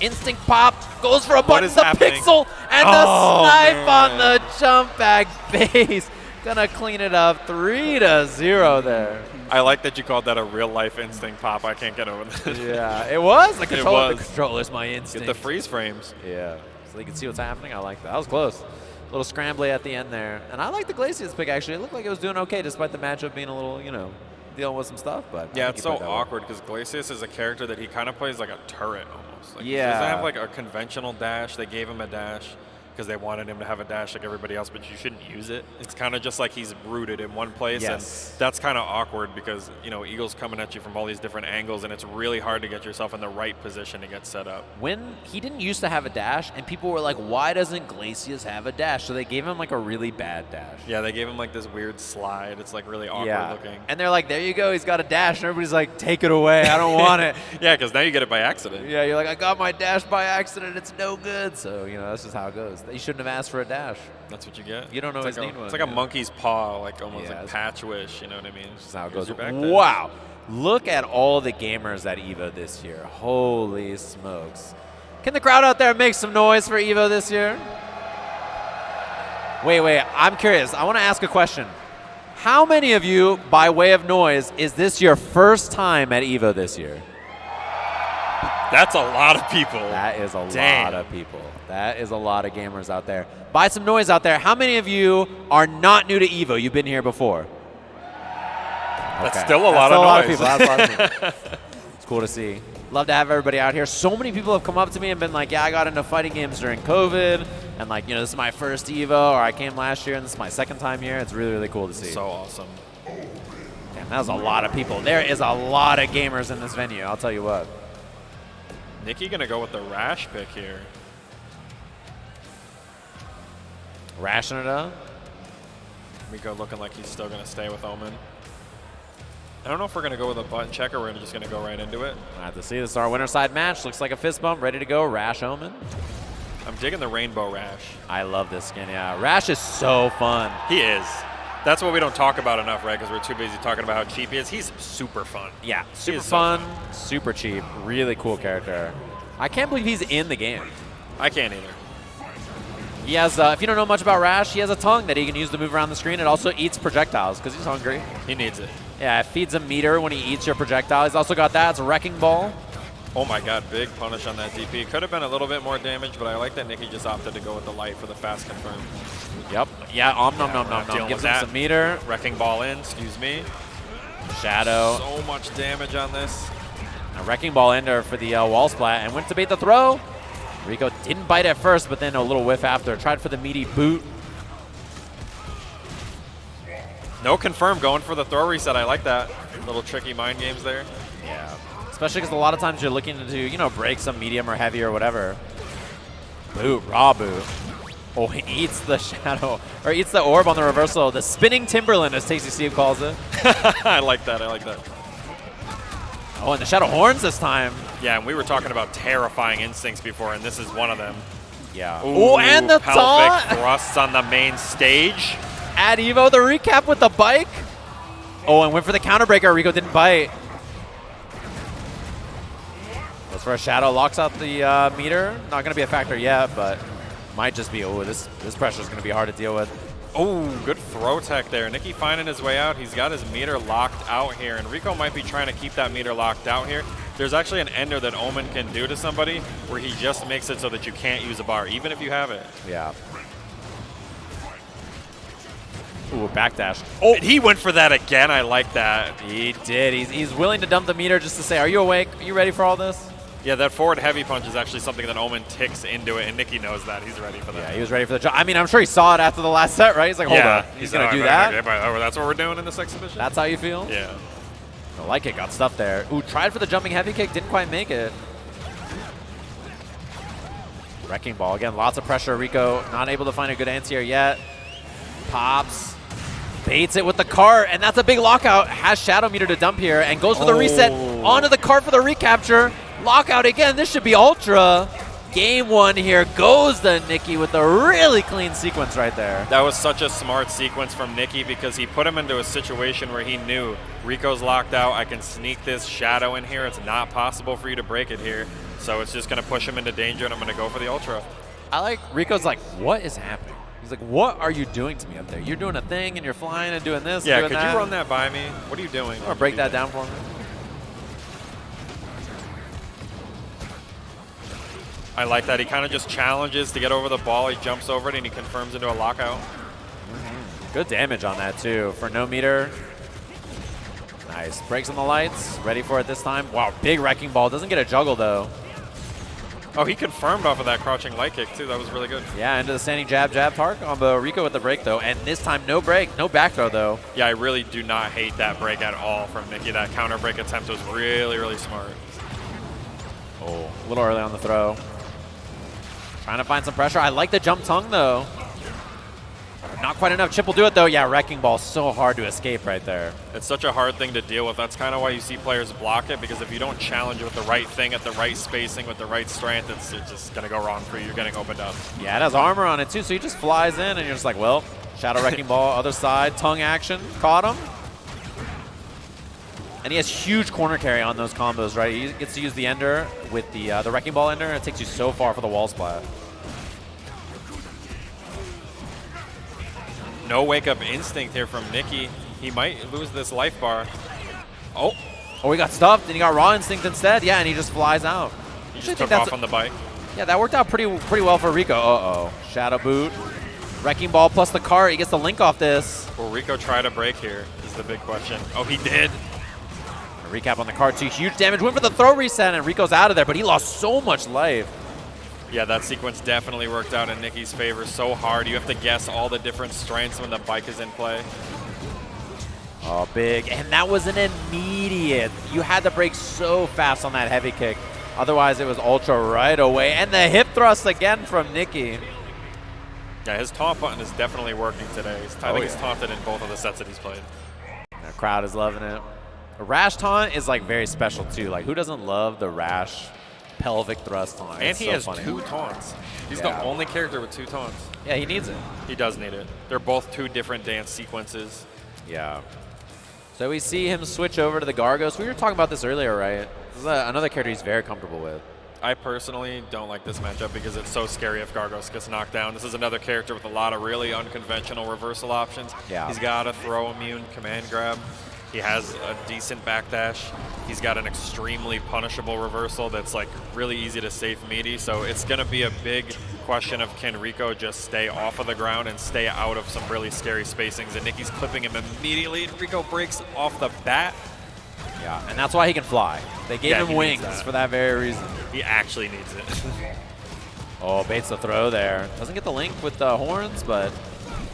Instinct pop, goes for a button, the happening? pixel, and the snipe man. on the jump back base. Gonna clean it up 3-0 there. I like that you called that a real-life instinct pop. I can't get over that. Yeah, it was. The controller, It was. The controller's my instinct. Get the freeze frames. Yeah, so you can see what's happening. I like that. That was close. A little scrambly at the end there. And I like the Glacius pick, actually. It looked like it was doing okay, despite the matchup being a little, you know, dealing with some stuff. But Yeah, it's so awkward because Glacius is a character that he kind of plays like a turret almost. Like, Yeah. He doesn't have like a conventional dash. They gave him a dash because they wanted him to have a dash like everybody else, but you shouldn't use it. It's kind of just like he's rooted in one place, Yes. and that's kind of awkward because, you know, Eagle's coming at you from all these different angles, and it's really hard to get yourself in the right position to get set up. When he didn't used to have a dash, and people were like, why doesn't Glacius have a dash? So they gave him like a really bad dash. Yeah, they gave him like this weird slide. It's like really awkward looking. And they're like, there you go, he's got a dash. And everybody's like, take it away, I don't want it. Yeah, because now you get it by accident. Yeah, you're like, I got my dash by accident, it's no good. So, you know, that's just how it goes. You shouldn't have asked for a dash. That's what you get. You don't know it's his like need one. It's like a monkey's paw, like almost Yeah, like patch wish, you know what I mean? That's how it Here's goes. your back dash. Wow. Look at all the gamers at EVO this year. Holy smokes. Can the crowd out there make some noise for EVO this year? Wait, I'm curious. I want to ask a question. How many of you, by way of noise, is this your first time at EVO this year? That's a lot of people. That is a lot of people. That is a lot of gamers out there. Buy some noise out there. How many of you are not new to EVO? You've been here before. That's Okay. still a lot of noise. people. That's a lot of people. It's cool to see. Love to have everybody out here. So many people have come up to me and been like, yeah, I got into fighting games during COVID. And like, you know, this is my first EVO, or I came last year and this is my second time here. It's really, really cool to see. So awesome. Damn, that was a lot of people. There is a lot of gamers in this venue, I'll tell you what. Nikki gonna go with the Rash pick here. Rashing it up. Miko looking like he's still gonna stay with Omen. I don't know if we're gonna go with a button check or we're just gonna go right into it. We'll have to see. This is our winner side match. Looks like a fist bump, ready to go. Rash Omen. I'm digging the Rainbow Rash. I love this skin, yeah. Rash is so fun. He is. That's what we don't talk about enough, right? Because we're too busy talking about how cheap he is. He's super fun. Yeah, He super is so fun, super cheap, really cool character. I can't believe he's in the game. I can't either. He has, if you don't know much about Rash, he has a tongue that he can use to move around the screen. It also eats projectiles because he's hungry. He needs it. Yeah, it feeds a meter when he eats your projectile. He's also got that. It's a Wrecking Ball. Oh my god, big punish on that DP. Could have been a little bit more damage, but I like that Nikki just opted to go with the light for the fast confirm. Yep. Yeah, nom nom nom we're nom not nom. dealing Gives with him that. some meter. Wrecking Ball in, excuse me. Shadow. So much damage on this. A Wrecking Ball ender for the wall splat and went to bait the throw. Rico didn't bite at first, but then a little whiff after. Tried for the meaty boot. No confirm, going for the throw reset. I like that. Little tricky mind games there. Yeah. Especially because a lot of times you're looking to, you know, break some medium or heavy or whatever. Boot, raw boot. Oh, he eats the shadow, or eats the orb on the reversal. The spinning Timberland, as Tasty Steve calls it. I like that, I like that. Oh, and the shadow horns this time. Yeah, and we were talking about terrifying instincts before, and this is one of them. Yeah. Ooh, and the pelvic taunt. thrusts on the main stage. At EVO, the recap with the bike. Oh, and went for the counter breaker. Rico didn't bite. Goes for a shadow, locks out the meter. Not going to be a factor yet, but might just be. Oh, this pressure is going to be hard to deal with. Oh, good throw tech there. Nicky finding his way out. He's got his meter locked out here, and Rico might be trying to keep that meter locked out here. There's actually an ender that Omen can do to somebody where he just makes it so that you can't use a bar, even if you have it. Yeah. Ooh, backdash. Oh, he went for that again. I like that. He did. He's willing to dump the meter just to say, are you awake? Are you ready for all this? Yeah, that forward heavy punch is actually something that Omen ticks into it, and Nicky knows that. He's ready for that. Yeah, he was ready for the jump. I mean, I'm sure he saw it after the last set, right? He's like, hold on. He's going to do that? Oh, that's what we're doing in this exhibition? That's how you feel? Yeah. The light kick got stuffed there. Ooh, tried for the jumping heavy kick. Didn't quite make it. Wrecking Ball. Again, lots of pressure. Rico not able to find a good anti-air yet. Pops. Baits it with the cart, and that's a big lockout. Has Shadow Meter to dump here, and goes for the reset onto the cart for the recapture. Lockout again. This should be Ultra. Game one here goes to Nicky with a really clean sequence right there. That was such a smart sequence from Nicky because he put him into a situation where he knew Rico's locked out. I can sneak this Shadow in here. It's not possible for you to break it here. So it's just going to push him into danger, and I'm going to go for the Ultra. I like Rico's like, what is happening? He's like, what are you doing to me up there? You're doing a thing, and you're flying and doing this. Yeah, and doing could that. you run that by me? What are you doing? I'm going to break that down for me. I like that. He kind of just challenges to get over the ball. He jumps over it, and he confirms into a lockout. Good damage on that, too, for no meter. Nice. Breaks on the lights. Ready for it this time. Wow, big Wrecking Ball. Doesn't get a juggle, though. Oh, he confirmed off of that crouching light kick, too. That was really good. Yeah, into the standing jab, target combo. Rico with the break, though. And this time, no break. No back throw, though. Yeah, I really do not hate that break at all from Nicky. That counter break attempt was really, really smart. Oh, a little early on the throw. Trying to find some pressure. I like the jump tongue, though. Not quite enough. Chip will do it, though. Yeah, Wrecking Ball, so hard to escape right there. It's such a hard thing to deal with. That's kind of why you see players block it, because if you don't challenge it with the right thing at the right spacing, with the right strength, it's just going to go wrong for you. You're getting opened up. Yeah, it has armor on it, too, so he just flies in, and you're just like, well, Shadow Wrecking Ball, other side, tongue action, caught him. And he has huge corner carry on those combos, right? He gets to use the ender with the Wrecking Ball ender, and it takes you so far for the wall splat. No wake-up instinct here from Nicky. He might lose this life bar. Oh, he got stuffed, and he got raw instinct instead. Yeah, and he just flies out. He just took off on the bike. Yeah, that worked out pretty well for Rico. Uh-oh. Shadow boot. Wrecking Ball plus the cart. He gets the link off this. Will Rico try to break here is the big question. Oh, he did. A recap on the cart, too. Huge damage. Went for the throw reset, and Rico's out of there, but he lost so much life. Yeah, that sequence definitely worked out in Nicky's favor so hard. You have to guess all the different strengths when the bike is in play. Oh, big. And that was an immediate. You had to break so fast on that heavy kick. Otherwise, it was Ultra right away. And the hip thrust again from Nicky. Yeah, his taunt button is definitely working today. I think he's taunted in both of the sets that he's played. The crowd is loving it. A rash taunt is like very special, too. Like, who doesn't love the rash pelvic thrust taunt? And he has funny. 2 taunts. He's the only character with 2 taunts. Yeah, he needs it. He does need it. They're both 2 different dance sequences. Yeah. So we see him switch over to the Gargos. We were talking about this earlier, right? This is another character he's very comfortable with. I personally don't like this matchup because it's so scary if Gargos gets knocked down. This is another character with a lot of really unconventional reversal options. Yeah. He's got a throw immune command grab. He has a decent backdash. He's got an extremely punishable reversal that's like really easy to safe meaty. So it's going to be a big question of can Rico just stay off of the ground and stay out of some really scary spacings. And Nicky's clipping him immediately. Rico breaks off the bat. Yeah, and that's why he can fly. They gave him wings for that very reason. He actually needs it. Oh, baits the throw there. Doesn't get the link with the horns, but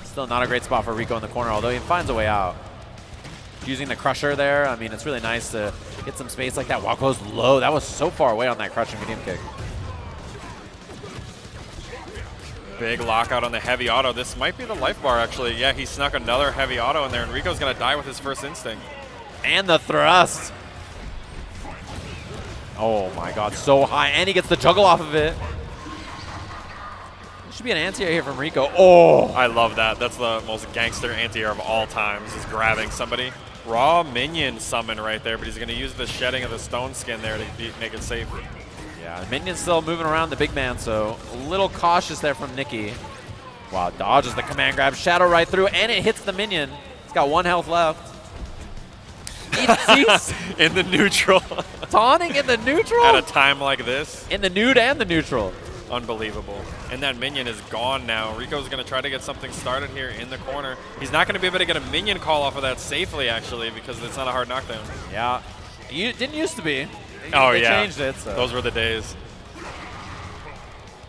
still not a great spot for Rico in the corner, although he finds a way out. Using the crusher there, I mean, it's really nice to get some space like that. Goes low. That was so far away on that crushing medium kick. Big lockout on the heavy auto. This might be the life bar, actually. Yeah, he snuck another heavy auto in there, and Rico's going to die with his first instinct. And the thrust. Oh, my God, so high. And he gets the juggle off of it. There should be an anti-air here from Rico. Oh! I love that. That's the most gangster anti-air of all times, is grabbing somebody. Raw minion summon right there, but he's going to use the shedding of the stone skin there to make it safe. Yeah, Minion's still moving around the big man, so a little cautious there from Nicky. Wow, dodges the command grab, shadow right through, and it hits the minion. He's got 1 health left. In the neutral. Taunting in the neutral? At a time like this. In the nude and the neutral. Unbelievable. And that minion is gone now. Rico's going to try to get something started here in the corner. He's not going to be able to get a minion call off of that safely, actually, because it's not a hard knockdown. Yeah. It didn't used to be. They changed it. So. Those were the days.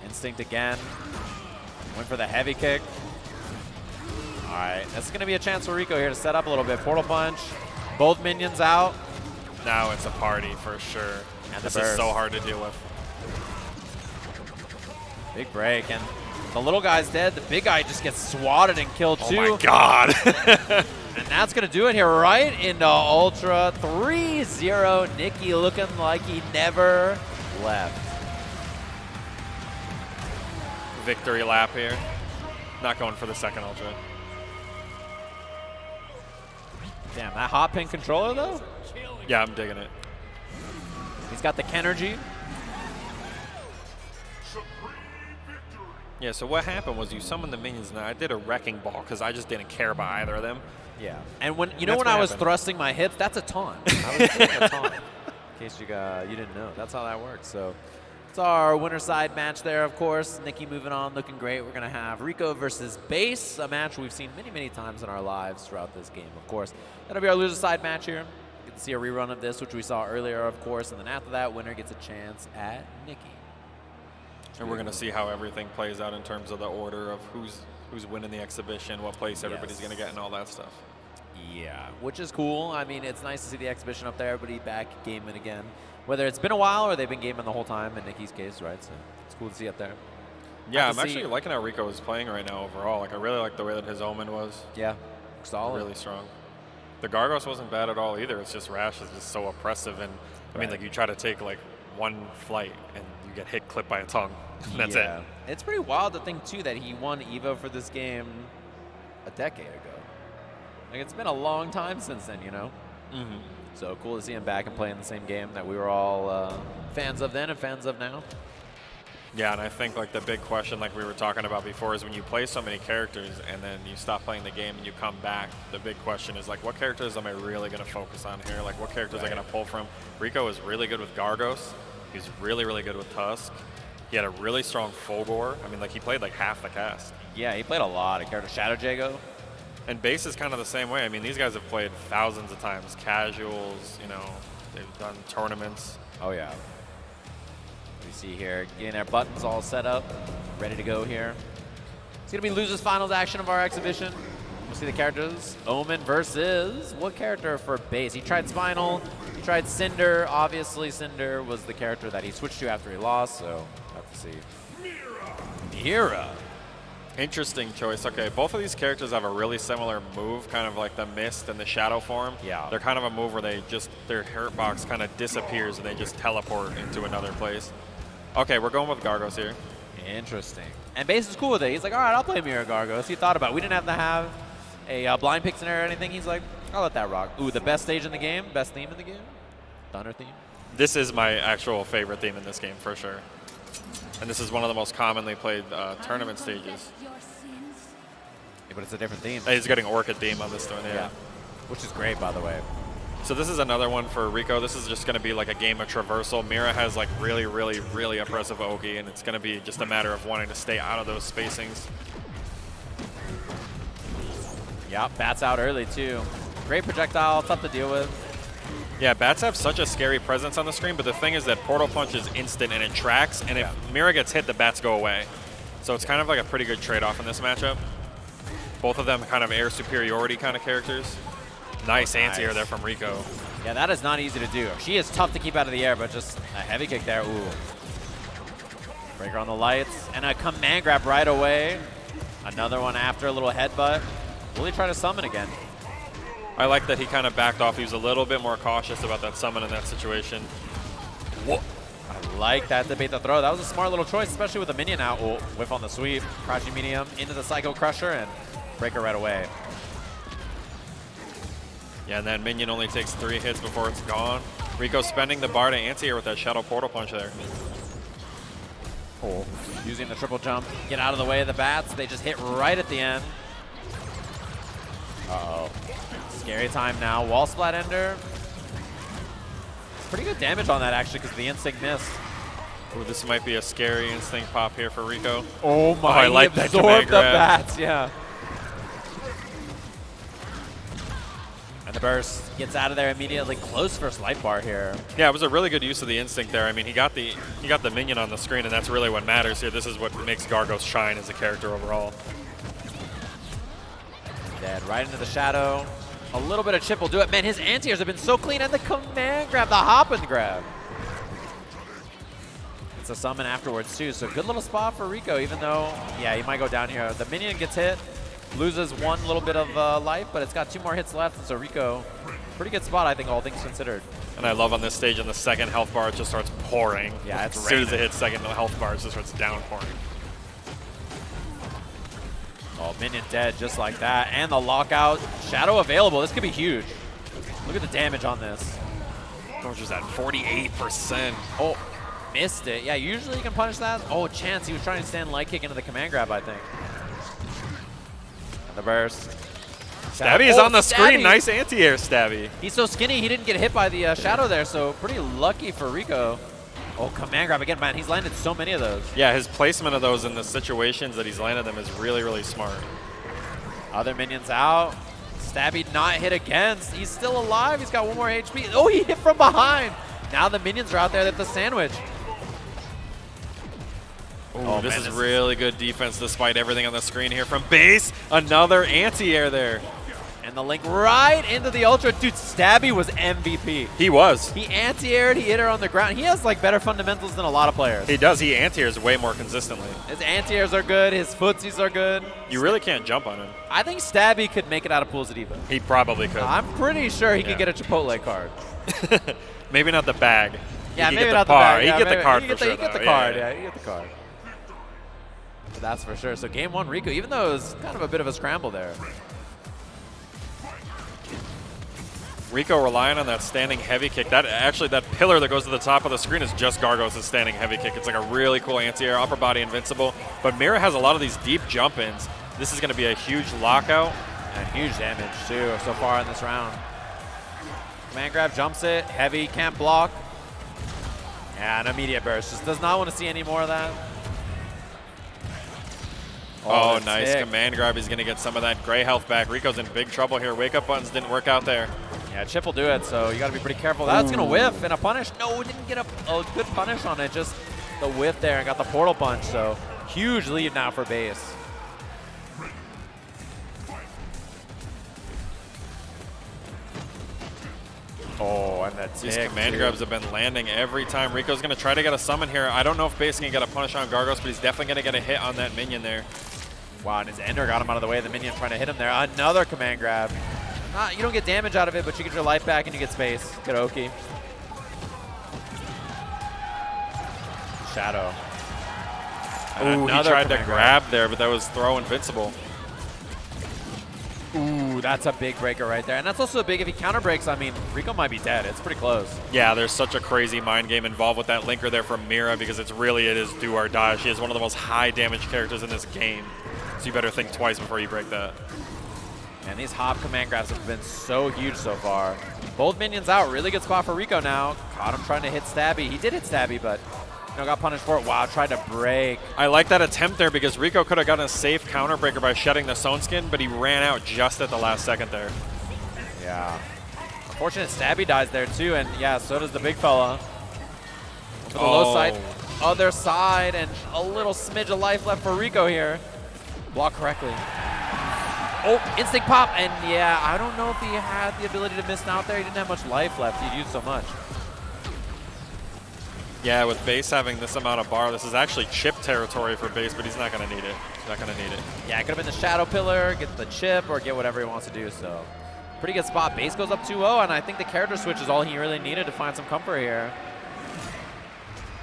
Instinct again. Went for the heavy kick. All right. That's going to be a chance for Rico here to set up a little bit. Portal punch. Both minions out. Now it's a party for sure. And this is so hard to deal with. Big break, and the little guy's dead. The big guy just gets swatted and killed too. Oh my God. And that's going to do it here right into Ultra. 3-0. Nicky looking like he never left. Victory lap here. Not going for the second Ultra. Damn, that hot pin controller though? Yeah, I'm digging it. He's got the Kenergy. Yeah, so what happened was you summoned the minions, and I did a wrecking ball because I just didn't care about either of them. Yeah. And when when I was thrusting my hips, that's a taunt. I was doing a taunt. In case you didn't know. That's how that works. So it's our winner side match there, of course. Nicky moving on, looking great. We're going to have Rico versus Base, a match we've seen many, many times in our lives throughout this game, of course. That'll be our loser side match here. Get to see a rerun of this, which we saw earlier, of course. And then after that, winner gets a chance at Nicky. And we're going to see how everything plays out in terms of the order of who's winning the exhibition, what place everybody's going to get, and all that stuff. Yeah, which is cool. I mean, it's nice to see the exhibition up there, everybody back gaming again. Whether it's been a while or they've been gaming the whole time in Nicky's case, right? So it's cool to see up there. Yeah, I'm actually liking how Rico is playing right now overall. Like, I really like the way that his Omen was. Yeah, solid. Really strong. The Gargos wasn't bad at all either. It's just Rash is just so oppressive. And, I mean, like, you try to take, like, one flight and you get hit clipped by a tongue. That's it. It's pretty wild to think, too, that he won EVO for this game a decade ago. Like, it's been a long time since then, you know? Mm-hmm. So cool to see him back and playing the same game that we were all fans of then and fans of now. Yeah, and I think like the big question like we were talking about before is when you play so many characters and then you stop playing the game and you come back, the big question is like what characters am I really going to focus on here? Like what characters am I going to pull from? Rico is really good with Gargos. He's really, really good with Tusk. He had a really strong Fulgor. I mean, like he played like half the cast. Yeah, he played a lot of characters. Shadow Jago. And Base is kind of the same way. I mean, these guys have played thousands of times. Casuals, you know, they've done tournaments. Oh, yeah. We see here, getting their buttons all set up, ready to go here. It's going to be losers finals action of our exhibition. We'll see the characters. Omen versus, what character for Base? He tried Spinal, he tried Cinder. Obviously, Cinder was the character that he switched to after he lost, so we'll have to see. Mira. Interesting choice. Okay, both of these characters have a really similar move, kind of like the Mist and the Shadow form. Yeah. They're kind of a move where they just, their hurt box kind of disappears and they just teleport into another place. Okay, we're going with Gargos here. Interesting. And Base is cool with it. He's like, all right, I'll play Mira Gargos. He thought about it. We didn't have to have a blind pick scenario or anything. He's like, I'll let that rock. Ooh, the best stage in the game, best theme in the game. Thunder theme. This is my actual favorite theme in this game, for sure. And this is one of the most commonly played tournament stages. Yeah, but it's a different theme. He's getting Orchid theme on this one, yeah. Which is great, by the way. So this is another one for Rico. This is just going to be like a game of traversal. Mira has like really, really, really impressive Oki, and it's going to be just a matter of wanting to stay out of those spacings. Yep, Bats out early too. Great projectile, tough to deal with. Yeah, Bats have such a scary presence on the screen, but the thing is that Portal Punch is instant and it tracks, and if Mira gets hit, the Bats go away. So it's kind of like a pretty good trade-off in this matchup. Both of them kind of air superiority kind of characters. Nice anti-air there from Rico. Yeah, that is not easy to do. She is tough to keep out of the air, but just a heavy kick there. Ooh. Breaker on the lights, and a command grab right away. Another one after a little headbutt. Will he try to summon again? I like that he kind of backed off. He was a little bit more cautious about that summon in that situation. Whoa. I like that debate the throw. That was a smart little choice, especially with the minion out. Oh, whiff on the sweep. Crouching medium into the Psycho Crusher and breaker right away. Yeah, and that minion only takes 3 hits before it's gone. Rico spending the bar to anti-air with that Shadow Portal Punch there. Oh. Using the triple jump. Get out of the way of the Bats. They just hit right at the end. Uh-oh. Scary time now. Wall splat ender. Pretty good damage on that actually because the instinct missed. Ooh, this might be a scary instinct pop here for Rico. Oh my, I like that command the grab. Bats, yeah. And the burst gets out of there immediately. Close first life bar here. Yeah, it was a really good use of the instinct there. I mean, he got the minion on the screen, and that's really what matters here. This is what makes Gargos shine as a character overall. Dead right into the shadow. A little bit of chip will do it. Man, his anti-airs have been so clean, and the command grab, the hop and grab. It's a summon afterwards too, so good little spot for Rico, even though, yeah, he might go down here. The minion gets hit, loses one little bit of life, but it's got 2 more hits left, so Rico, pretty good spot, I think, all things considered. And I love on this stage, in the second health bar, it just starts pouring. Yeah, it's as soon as it hits second health bar, it just starts downpouring. Oh, minion dead just like that, and the lockout. Shadow available, this could be huge. Look at the damage on this. Which is at 48%. Oh, missed it. Yeah, usually you can punish that. Oh, chance, he was trying to stand light kick into the command grab, I think. And the burst. Stabby is on the screen. Nice anti-air, Stabby. He's so skinny, he didn't get hit by the shadow there, so pretty lucky for Rico. Oh, command grab again, man. He's landed so many of those. Yeah, his placement of those in the situations that he's landed them is really, really smart. Other minions out. Stabby not hit against. He's still alive. He's got 1 more HP. Oh, he hit from behind. Now the minions are out there. They have the sandwich. Oh, this is really good defense despite everything on the screen here from base. Another anti-air there. And the link right into the Ultra. Dude, Stabby was MVP. He was. He anti-aired, he hit her on the ground. He has like better fundamentals than a lot of players. He does. He anti-airs way more consistently. His anti-airs are good. His footsies are good. You really can't jump on him. I think Stabby could make it out of pools at EVO. He probably could. I'm pretty sure he could get a Chipotle card. Maybe not the bag. Yeah, he maybe get not the the par. bag. He Yeah, get the card you for get sure. You get the card. Yeah, you get the card. That's for sure. So game 1, Rico, even though it was kind of a bit of a scramble there. Rico relying on that standing heavy kick. That pillar that goes to the top of the screen is just Gargos' standing heavy kick. It's like a really cool anti-air, upper body invincible. But Mira has a lot of these deep jump-ins. This is going to be a huge lockout. And huge damage too so far in this round. Command grab jumps it, heavy, can't block. And immediate burst. Just does not want to see any more of that. Oh, nice command grab. He's going to get some of that gray health back. Rico's in big trouble here. Wake up buttons didn't work out there. Yeah, chip will do it, so you got to be pretty careful. That's going to whiff and a punish. No, didn't get a good punish on it. Just the whiff there and got the portal punch. So huge lead now for base. Oh, and that's These command grabs have been landing every time. Rico's going to try to get a summon here. I don't know if base can get a punish on Gargos, but he's definitely going to get a hit on that minion there. Wow, and his ender got him out of the way. The minion trying to hit him there. Another command grab. You don't get damage out of it, but you get your life back and you get space. Get Oki. Shadow. Ooh, he tried to grab there, but that was throw invincible. Ooh, that's a big breaker right there. And that's also big if he counter breaks. I mean, Rico might be dead. It's pretty close. Yeah, there's such a crazy mind game involved with that linker there from Mira because it is do or die. She is one of the most high damage characters in this game. So you better think twice before you break that. And these hop command grabs have been so huge so far. Both minions out. Really good spot for Rico now. Caught him trying to hit Stabby. He did hit Stabby, but got punished for it. Wow, tried to break. I like that attempt there because Rico could have gotten a safe counter breaker by shedding the Stone Skin, but he ran out just at the last second there. Yeah. Unfortunate Stabby dies there too, and yeah, so does the big fella. To the low side. Other side, and a little smidge of life left for Rico here. Block correctly. Oh, instinct pop, and yeah, I don't know if he had the ability to miss out there. He didn't have much life left. He'd used so much. Yeah, with Base having this amount of bar, this is actually chip territory for Base, but he's not going to need it. He's not going to need it. Yeah, it could have been the Shadow Pillar, get the chip, or get whatever he wants to do, so. Pretty good spot. Base goes up 2-0, and I think the character switch is all he really needed to find some comfort here.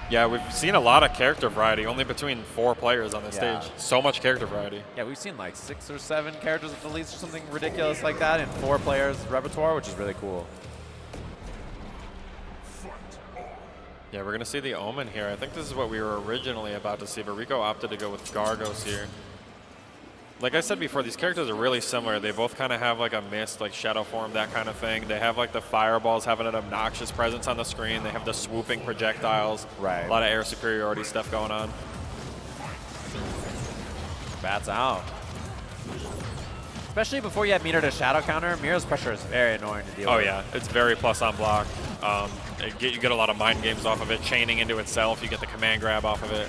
Yeah, we've seen a lot of character variety, only between 4 players on this stage. So much character variety. Yeah, we've seen like 6 or 7 characters at the least, or something ridiculous like that in 4 players' repertoire, which is really cool. Yeah, we're going to see the Omen here. I think this is what we were originally about to see, but Rico opted to go with Gargos here. Like I said before, these characters are really similar. They both kind of have like a mist, like shadow form, that kind of thing. They have like the fireballs having an obnoxious presence on the screen. They have the swooping projectiles. Right. A lot of air superiority stuff going on. Bats out. Especially before you have meter to shadow counter, Mira's pressure is very annoying to deal with. Oh yeah, it's very plus on block. You get a lot of mind games off of it, chaining into itself. You get the command grab off of it.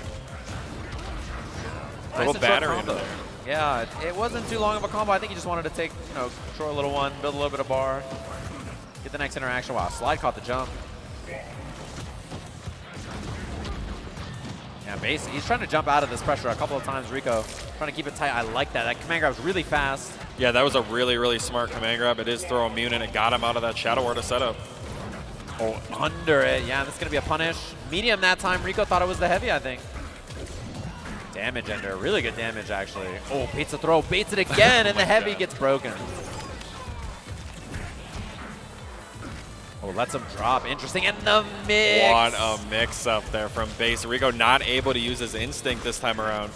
A little battery into there. Yeah, it wasn't too long of a combo. I think he just wanted to take, control a little one, build a little bit of bar, get the next interaction. Wow, Slide caught the jump. Yeah, Base, he's trying to jump out of this pressure a couple of times, Rico. Trying to keep it tight. I like that. That command grab is really fast. Yeah, that was a really, really smart command grab. It is throw immune, and it got him out of that Shadow Ward setup. Oh, under it. Yeah, this is going to be a punish. Medium that time. Rico thought it was the heavy, I think. Damage ender. Really good damage, actually. Oh, baits the throw. Baits it again, and the heavy gets broken. Oh, lets him drop. Interesting. And the mix. What a mix-up there from Base. Rico not able to use his instinct this time around.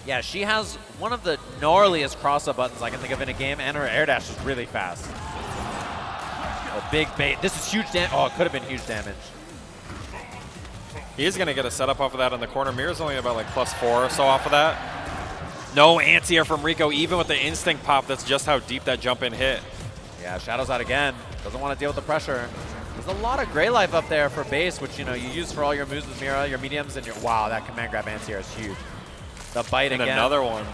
Yeah, she has one of the gnarliest cross-up buttons I can think of in a game, and her air dash is really fast. Oh, big bait. This is huge damage. Oh, it could have been huge damage. He is going to get a setup off of that in the corner. Mira's only about like +4 or so off of that. No anti-air from Rico, even with the instinct pop. That's just how deep that jump in hit. Yeah, Shadow's out again. Doesn't want to deal with the pressure. There's a lot of gray life up there for Base, which you use for all your moves with Mira, your mediums, and your wow, that command grab anti-air is huge. The bite and again. Another one.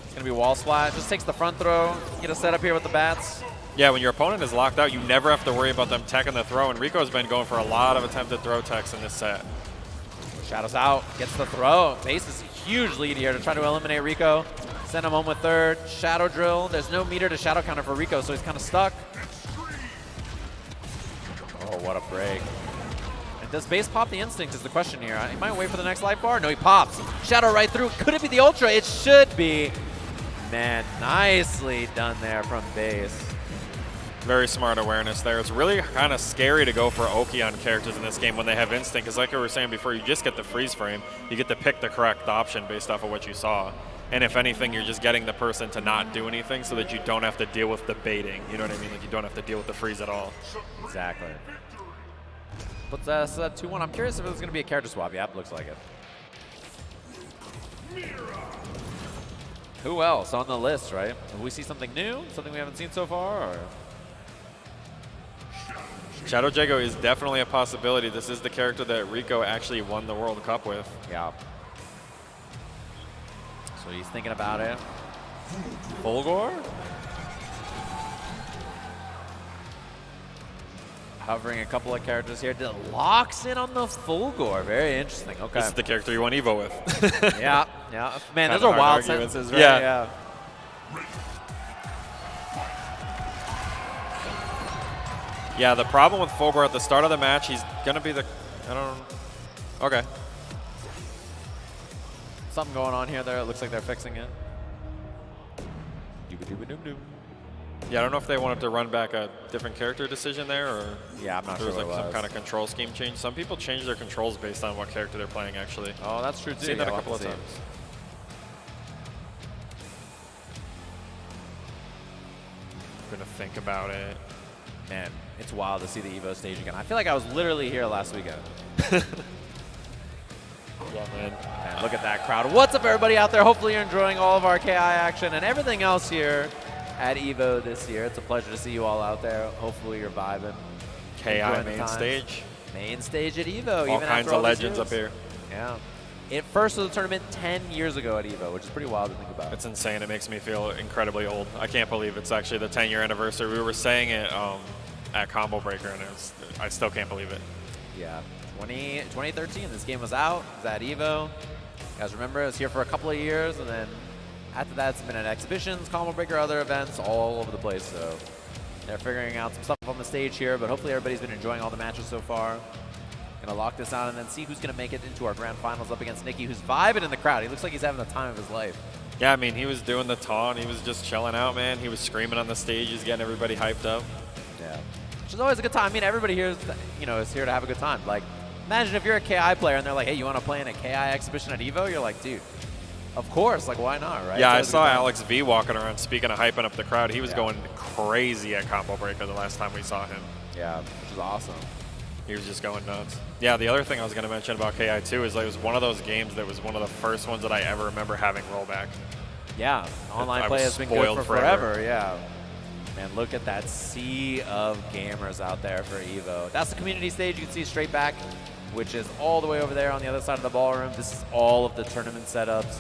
It's gonna be wall splat. Just takes the front throw. Get a setup here with the bats. Yeah, when your opponent is locked out, you never have to worry about them teching the throw, and Rico's been going for a lot of attempted throw techs in this set. Shadow's out, gets the throw. Base is a huge lead here to try to eliminate Rico. Send him home with third. Shadow drill. There's no meter to shadow counter for Rico, so he's kind of stuck. Oh, what a break. And does Base pop the instinct is the question here. He might wait for the next life bar. No, he pops. Shadow right through. Could it be the ultra? It should be. Man, nicely done there from Base. Very smart awareness there. It's really kind of scary to go for Oki on characters in this game when they have instinct, because like we were saying before, you just get the freeze frame. You get to pick the correct option based off of what you saw. And if anything, you're just getting the person to not do anything so that you don't have to deal with the baiting. You know what I mean? Like you don't have to deal with the freeze at all. Exactly. But that's 2-1. I'm curious if it's going to be a character swap. Yeah, it looks like it. Who else on the list, right? Will we see something new? Something we haven't seen so far? Or? Shadow Jago is definitely a possibility. This is the character that Rico actually won the World Cup with. Yeah. So he's thinking about it. Fulgor? Hovering a couple of characters here. Locks in on the Fulgor. Very interesting. Okay. This is the character you won EVO with. Yeah. Man, those are wild sentences, right? Yeah. Yeah, the problem with Fulgor at the start of the match, he's going to be the... Okay. Something going on here. There, it looks like they're fixing it. Yeah, I don't know if they wanted to run back a different character decision there, or yeah, I'm not sure. There was like some kind of control scheme change. Some people change their controls based on what character they're playing, actually. Oh, that's true too. Seen that a couple of times. think about it. Man, it's wild to see the EVO stage again. I feel like I was literally here last weekend. Yeah, man. Man, look at that crowd. What's up, everybody out there? Hopefully you're enjoying all of our KI action and everything else here at EVO this year. It's a pleasure to see you all out there. Hopefully you're vibing. KI main stage. Main stage at EVO. All even kinds after all of these legends years. up here. Yeah. It first was a tournament 10 years ago at EVO, which is pretty wild to think about. It's insane. It makes me feel incredibly old. I can't believe it's actually the 10-year anniversary. We were saying it at Combo Breaker, and I still can't believe it. Yeah. 2013, this game was out. It was at EVO. You guys remember, it was here for a couple of years, and then after that, it's been at exhibitions, Combo Breaker, other events, all over the place. So they're figuring out some stuff on the stage here, but hopefully everybody's been enjoying all the matches so far. Gonna lock this out and then see who's gonna make it into our grand finals up against Nicky, who's vibing in the crowd. He looks like he's having the time of his life. Yeah, I mean, he was doing the taunt. He was just chilling out, man. He was screaming on the stage. He's getting everybody hyped up. Yeah. Which is always a good time. I mean, everybody here is, is here to have a good time. Like, imagine if you're a KI player and they're like, hey, you want to play in a KI exhibition at EVO? You're like, dude, of course. Like, why not, right? Yeah, I saw Alex V walking around, speaking of hyping up the crowd. He was going crazy at Combo Breaker the last time we saw him. Yeah, which is awesome. He was just going nuts. Yeah, the other thing I was going to mention about KI too is like, it was one of those games that was one of the first ones that I ever remember having rollback. Yeah, online play has been good for forever. Yeah. Man, look at that sea of gamers out there for EVO. That's the community stage. You can see straight back, which is all the way over there on the other side of the ballroom. This is all of the tournament setups.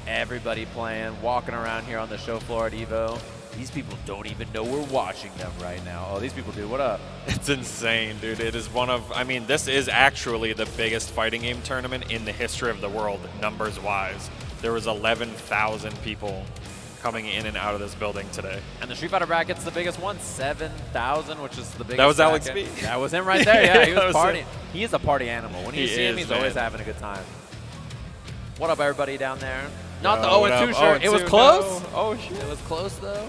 Everybody playing, walking around here on the show floor at EVO. These people don't even know we're watching them right now. Oh, these people do. What up? It's insane, dude. It is one of, I mean, this is actually the biggest fighting game tournament in the history of the world, numbers-wise. There was 11,000 people coming in and out of this building today. And the Street Fighter bracket's the biggest one, 7,000, which is the biggest. That was bracket. Alex B. That was him right there. Yeah, he was That partying. He is a party animal. When you see him, he's always having a good time. What up, everybody down there? Not the 0-2 shirt. It was close. No. Oh, shit. It was close, though.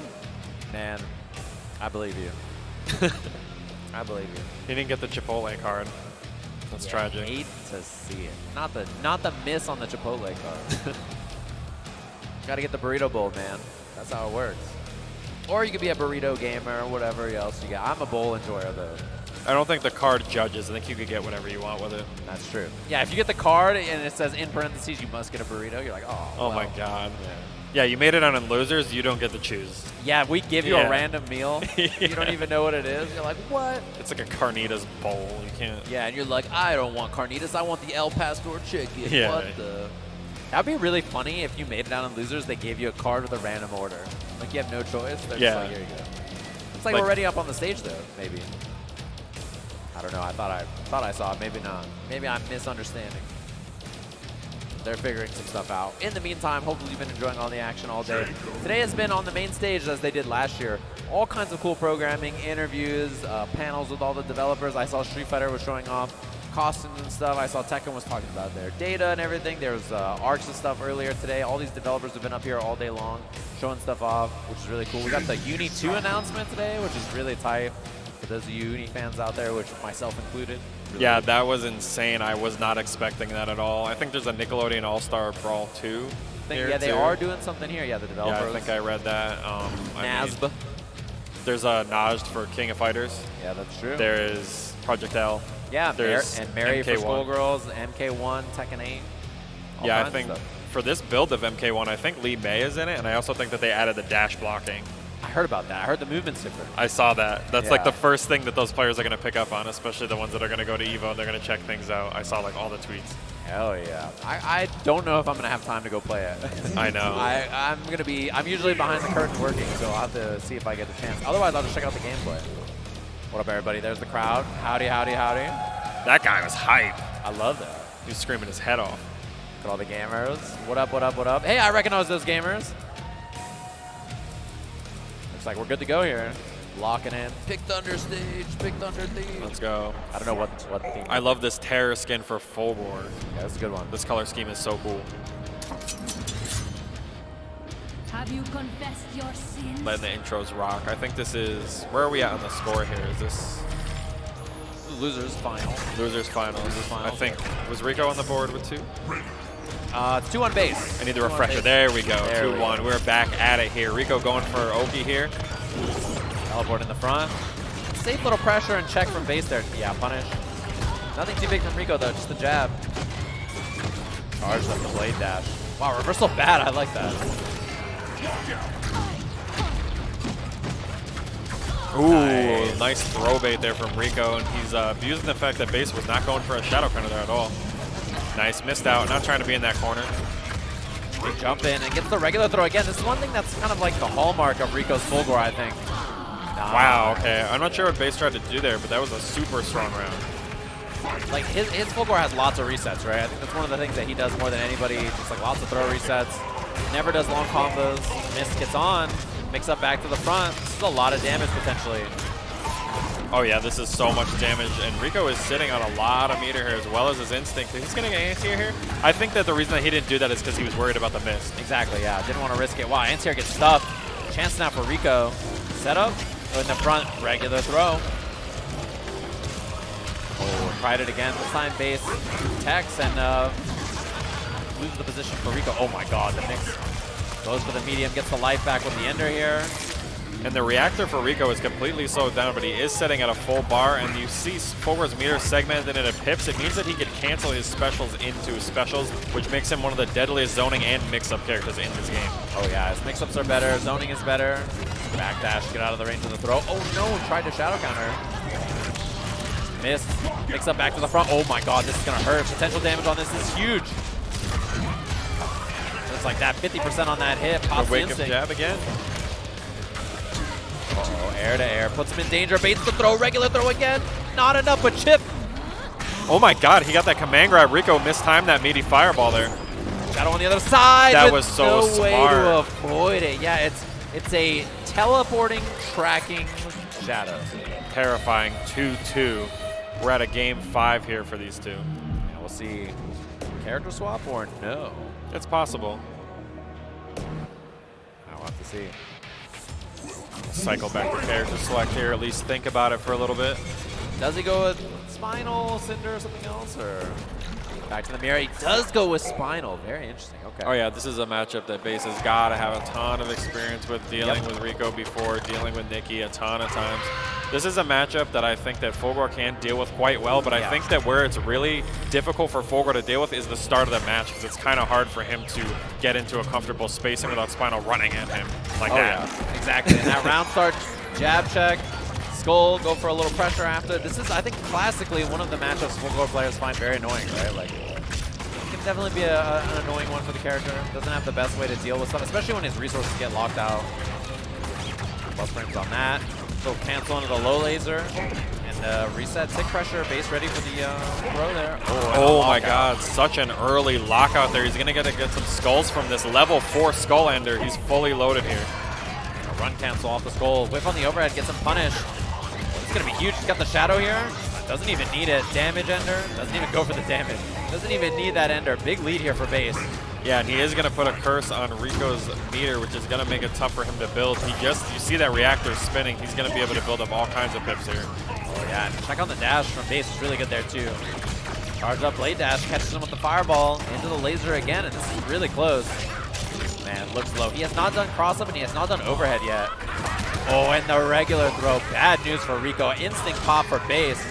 Man, I believe you. I believe you. He didn't get the Chipotle card. That's tragic. I hate to see it. Not the miss on the Chipotle card. Got to get the burrito bowl, man. That's how it works. Or you could be a burrito gamer or whatever else you got. I'm a bowl enjoyer, though. I don't think the card judges. I think you could get whatever you want with it. That's true. Yeah, if you get the card and it says in parentheses you must get a burrito, you're like, oh. Oh, well. my God. Yeah, you made it on in losers. You don't get to choose. Yeah, we give you a random meal. You don't even know what it is. You're like, what? It's like a carnitas bowl. You can't. Yeah, and you're like, I don't want carnitas. I want the El Pastor chicken. Yeah. What the? That'd be really funny if you made it out in losers. They gave you a card with a random order. Like you have no choice. They're just like, here you go. It's like we're already up on the stage though. Maybe. I don't know. I thought I saw it. Maybe not. Maybe I'm misunderstanding. They're figuring some stuff out. In the meantime, hopefully you've been enjoying all the action all day. Today has been on the main stage as they did last year. All kinds of cool programming, interviews, panels with all the developers. I saw Street Fighter was showing off costumes and stuff. I saw Tekken was talking about their data and everything. There was arcs and stuff earlier today. All these developers have been up here all day long showing stuff off, which is really cool. We got the Uni 2 announcement today, which is really tight. For those of you Uni fans out there, which myself included. Really Yeah, that was insane. I was not expecting that at all. I think there's a Nickelodeon All-Star Brawl 2 here Yeah, they too. are doing something here. Yeah, the developers. Yeah, I think I read that. NASB. There's a Najd for King of Fighters. Yeah, that's true. There is Project L. Yeah, there's and Mary for MK1. Skullgirls, MK1, Tekken 8. Yeah, I think for this build of MK1, I think Lee May is in it, and I also think that they added the dash blocking. I heard about that. I heard the movement's different. I saw that. That's like the first thing that those players are going to pick up on, especially the ones that are going to go to EVO. They're going to check things out. I saw like all the tweets. Hell yeah. I don't know if I'm going to have time to go play it. I know. I'm usually behind the curtain working, so I'll have to see if I get the chance. Otherwise, I'll just check out the gameplay. What up, everybody? There's the crowd. Howdy, howdy, howdy. That guy was hype. I love that. He was screaming his head off. Look at all the gamers. What up, what up, what up? Hey, I recognize those gamers. Looks like we're good to go here. Locking in. Pick Thunder stage. Pick Thunder theme. Let's go. I don't know what theme. I love this Terror skin for full board. Yeah, that's a good one. This color scheme is so cool. Have you confessed your sins? Letting the intros rock. I think this is, where are we at on the score here? Is this? Losers final. Losers finals. I think, was Rico on the board with 2? 2 on base. I need the refresher. There we go. 2-1. We're back at it here. Rico going for Oki here. Teleport in the front. Safe little pressure and check from base there. Yeah, punish. Nothing too big from Rico though, just the jab. Charged up the blade dash. Wow, reversal bad, I like that. Ooh, nice throw bait there from Rico, and he's abusing the fact that base was not going for a shadow counter there at all. Nice, missed out, not trying to be in that corner. Big jump in and gets the regular throw again. This is one thing that's kind of like the hallmark of Rico's Fulgor, I think. Wow, okay. I'm not sure what base tried to do there, but that was a super strong round. Like his Fulgor has lots of resets, right? I think that's one of the things that he does more than anybody. Just like lots of throw resets. Never does long combos. Mist gets on. Mix up back to the front. This is a lot of damage potentially. Oh yeah, this is so much damage, and Rico is sitting on a lot of meter here as well as his instinct. He's getting an anti here. I think that the reason that he didn't do that is because he was worried about the mist. Exactly, yeah. Didn't want to risk it. Wow, anti gets stuffed. Chance now for Rico. Setup. In the front, regular throw. Oh, tried it again. This time base attacks and loses the position for Rico. Oh my god, the mix goes for the medium, gets the life back with the ender here. And the reactor for Rico is completely slowed down, but he is setting at a full bar, and you see Fulgor's meter segmented into pips. It means that he can cancel his specials into specials, which makes him one of the deadliest zoning and mix-up characters in this game. Oh yeah, his mix-ups are better, zoning is better. Backdash, get out of the range of the throw. Oh no, tried to shadow counter. Missed, mix-up back to the front. Oh my god, this is gonna hurt. Potential damage on this is huge. Just like that, 50% on that hit. Pops the wake instinct. of jab again. Uh-oh, air to air, puts him in danger, baits the throw, regular throw again. Not enough, but chip. Oh my god, he got that command grab. Rico mistimed that meaty fireball there. Shadow on the other side. That was so no smart. way to avoid it. Yeah, it's a teleporting, tracking shadow. Terrifying 2-2. We're at a game 5 here for these two. And we'll see character swap or no. It's possible. I'll have to see. Cycle back to character select here, at least think about it for a little bit. Does he go with Spinal, Cinder, or something else, or back to the mirror? He does go with Spinal. Very interesting. Okay. Oh yeah, this is a matchup that base has got to have a ton of experience with, dealing with Rico before, dealing with Nikki a ton of times. This is a matchup that I think that Fulgor can deal with quite well, but I think that where it's really difficult for Fulgor to deal with is the start of the match, because it's kind of hard for him to get into a comfortable spacing without Spinal running at him like that. Yeah, exactly. And that round start, jab check, Skull, go for a little pressure after. This is, I think, classically one of the matchups Fulgor players find very annoying, right? Like, it can definitely be an annoying one for the character. Doesn't have the best way to deal with stuff, especially when his resources get locked out. Plus frames on that. So cancel into the low laser and reset, tick pressure, base ready for the throw there. Oh my god, such an early lockout there. He's going to get some skulls from this level 4 skull ender. He's fully loaded here. A run cancel off the skull, whip on the overhead, gets him punished. It's going to be huge. He's got the shadow here. Doesn't even need it. Damage ender. Doesn't even go for the damage. Doesn't even need that ender. Big lead here for base. Yeah, and he is going to put a curse on Rico's meter, which is going to make it tough for him to build. You see that reactor spinning. He's going to be able to build up all kinds of pips here. Oh yeah, and check on the dash from base. It's really good there too. Charge up blade dash, catches him with the fireball, into the laser again, and this is really close. Man, looks low. He has not done cross up and he has not done overhead yet. Oh, and the regular throw. Bad news for Rico. Instinct pop for base.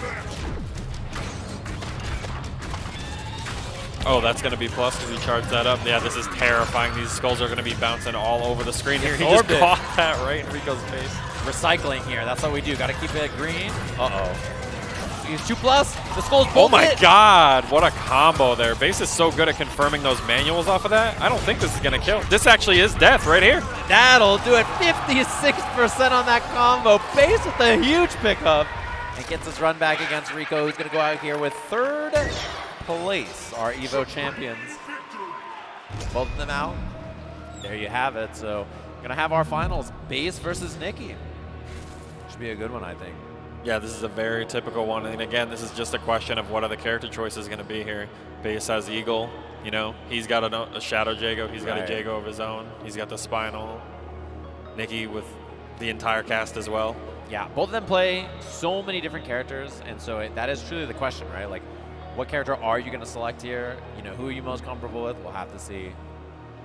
Oh, that's going to be plus because he charged that up. Yeah, this is terrifying. These skulls are going to be bouncing all over the screen here. He just caught that right in Rico's face. Recycling here. That's what we do. Got to keep it green. Uh-oh. He's 2+. The skull's both Oh my hit. god, what a combo there. Base is so good at confirming those manuals off of that. I don't think this is going to kill. This actually is death right here. That'll do it. 56% on that combo. Base with a huge pickup. And gets his run back against Rico, who's going to go out here with 3rd place, our EVO champions. Both of them out. There you have it. So we're going to have our finals, Base versus Nikki. Should be a good one, I think. Yeah, this is a very typical one. And again, this is just a question of what are the character choices going to be here. Base has Eagle. You know, he's got a Shadow Jago. He's got a Jago of his own. He's got the Spinal. Nikki with the entire cast as well. Yeah, both of them play so many different characters. And so that is truly the question, right? Like, what character are you going to select here? You know, who are you most comfortable with? We'll have to see.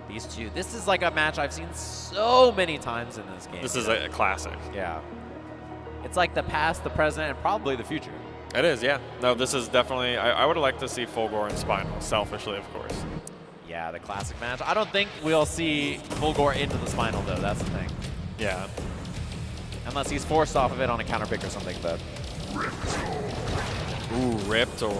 These two. This is like a match I've seen so many times in this game. This is a classic. Yeah. It's like the past, the present, and probably the future. It is, yeah. No, this is definitely, I would like to see Fulgore and Spinal, selfishly, of course. Yeah, the classic match. I don't think we'll see Fulgore into the Spinal, though. That's the thing. Yeah. Unless he's forced off of it on a counter pick or something, but... Ooh, Riptor.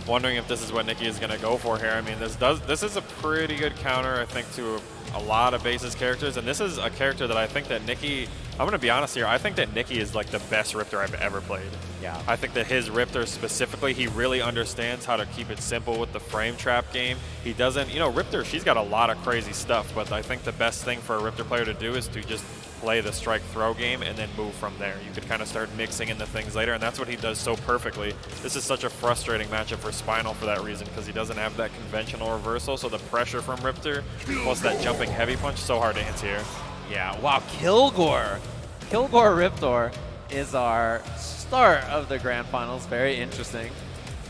Wondering if this is what Nikki is going to go for here. I mean, this is a pretty good counter, I think, to a lot of bases characters, and this is a character that I think that Nikki, I'm going to be honest here, I think that Nikki is like the best Riptor I've ever played. Yeah. I think that his Riptor specifically, he really understands how to keep it simple with the frame trap game. He doesn't, you know, Riptor, she's got a lot of crazy stuff, but I think the best thing for a Riptor player to do is to just play the strike throw game and then move from there. You could kind of start mixing in the things later, and that's what he does so perfectly. This is such a frustrating matchup for Spinal for that reason, because he doesn't have that conventional reversal, so the pressure from Riptor, plus that jumping heavy punch, so hard to anti-air. Yeah, wow, Kilgore. Kilgore Riptor is our start of the Grand Finals. Very interesting.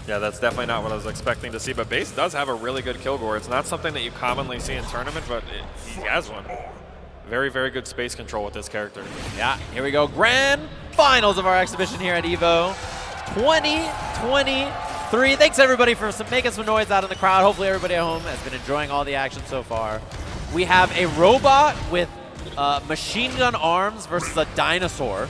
Yeah, that's definitely not what I was expecting to see, but Base does have a really good Kilgore. It's not something that you commonly see in tournament, but he has one. Very, very good space control with this character. Yeah, here we go. Grand Finals of our exhibition here at EVO 2023. Thanks, everybody, for making some noise out in the crowd. Hopefully everybody at home has been enjoying all the action so far. We have a robot with machine gun arms versus a dinosaur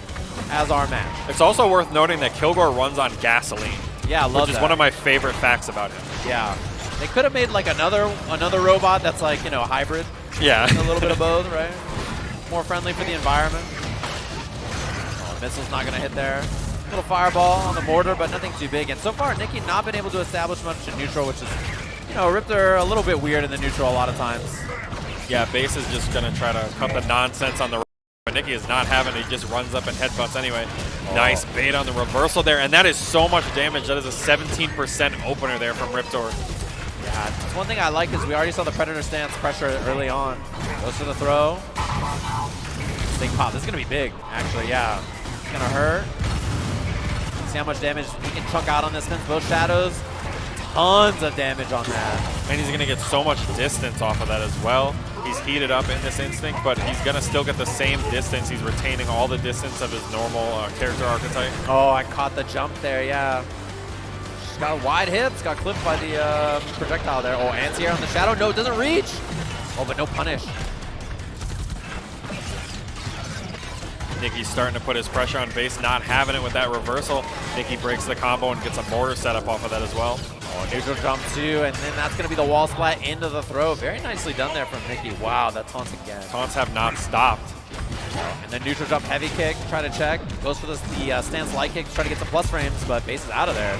as our match. It's also worth noting that Kilgore runs on gasoline. Yeah, I love that. Which is one of my favorite facts about him. Yeah. They could have made like another robot that's like, you know, hybrid. Yeah. A little bit of both, right? More friendly for the environment. Oh, missile's not going to hit there. Little fireball on the mortar, but nothing too big. And so far, Nikki not been able to establish much in neutral, which is, you know, Riptor a little bit weird in the neutral a lot of times. Yeah, Base is just going to try to cut the nonsense on the but Nikki is not having it. He just runs up and headbutts anyway. Oh. Nice bait on the reversal there, and that is so much damage. That is a 17% opener there from Riptor. Yeah, it's one thing I like is we already saw the Predator stance pressure early on. Goes to the throw. Big pop. This is going to be big, actually, yeah. It's going to hurt. See how much damage he can chunk out on this. Spins both shadows. Tons of damage on that. And he's going to get so much distance off of that as well. He's heated up in this instinct, but he's going to still get the same distance. He's retaining all the distance of his normal character archetype. Oh, I caught the jump there, yeah. She's got wide hips, got clipped by the projectile there. Oh, anti-air on the shadow. No, it doesn't reach. Oh, but no punish. Nikki's starting to put his pressure on Base, not having it with that reversal. Nikki breaks the combo and gets a mortar setup off of that as well. Oh, neutral jump too, and then that's going to be the wall splat into the throw. Very nicely done there from Nikki. Wow, that taunts again. Taunts have not stopped. And then neutral jump heavy kick, try to check. Goes for the stance light kick, try to get some plus frames, but Base is out of there.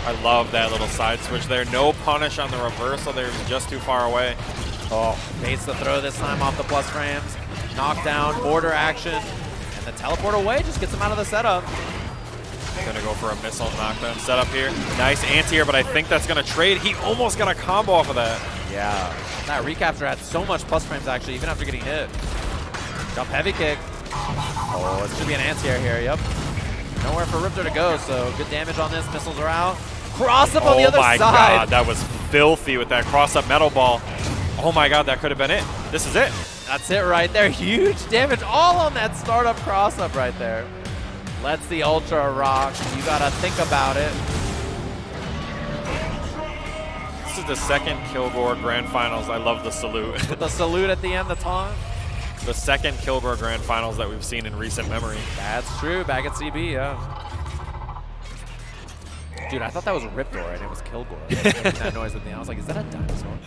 I love that little side switch there. No punish on the reversal there, just too far away. Oh, Base the throw this time off the plus frames. Knockdown, border action, and the teleport away just gets him out of the setup. Gonna go for a missile knockdown setup here. Nice anti-air, but I think that's gonna trade. He almost got a combo off of that. Yeah, that recapture had so much plus frames actually, even after getting hit. Jump heavy kick. Oh, it should be an anti-air here, yep. Nowhere for Riptor to go, so good damage on this. Missiles are out. Cross up on the other side. Oh my god, that was filthy with that cross-up metal ball. Oh my god, that could have been it. This is it. That's it right there. Huge damage all on that startup cross-up right there. Lets the Ultra rock. You gotta think about it. This is the second Kilgore Grand Finals. I love the salute. With the salute at the end, the taunt. The second Kilgore Grand Finals that we've seen in recent memory. That's true, back at CB, yeah. Dude, I thought that was Riptor and it was Kilgore. That noise at the end. I was like, is that a dinosaur?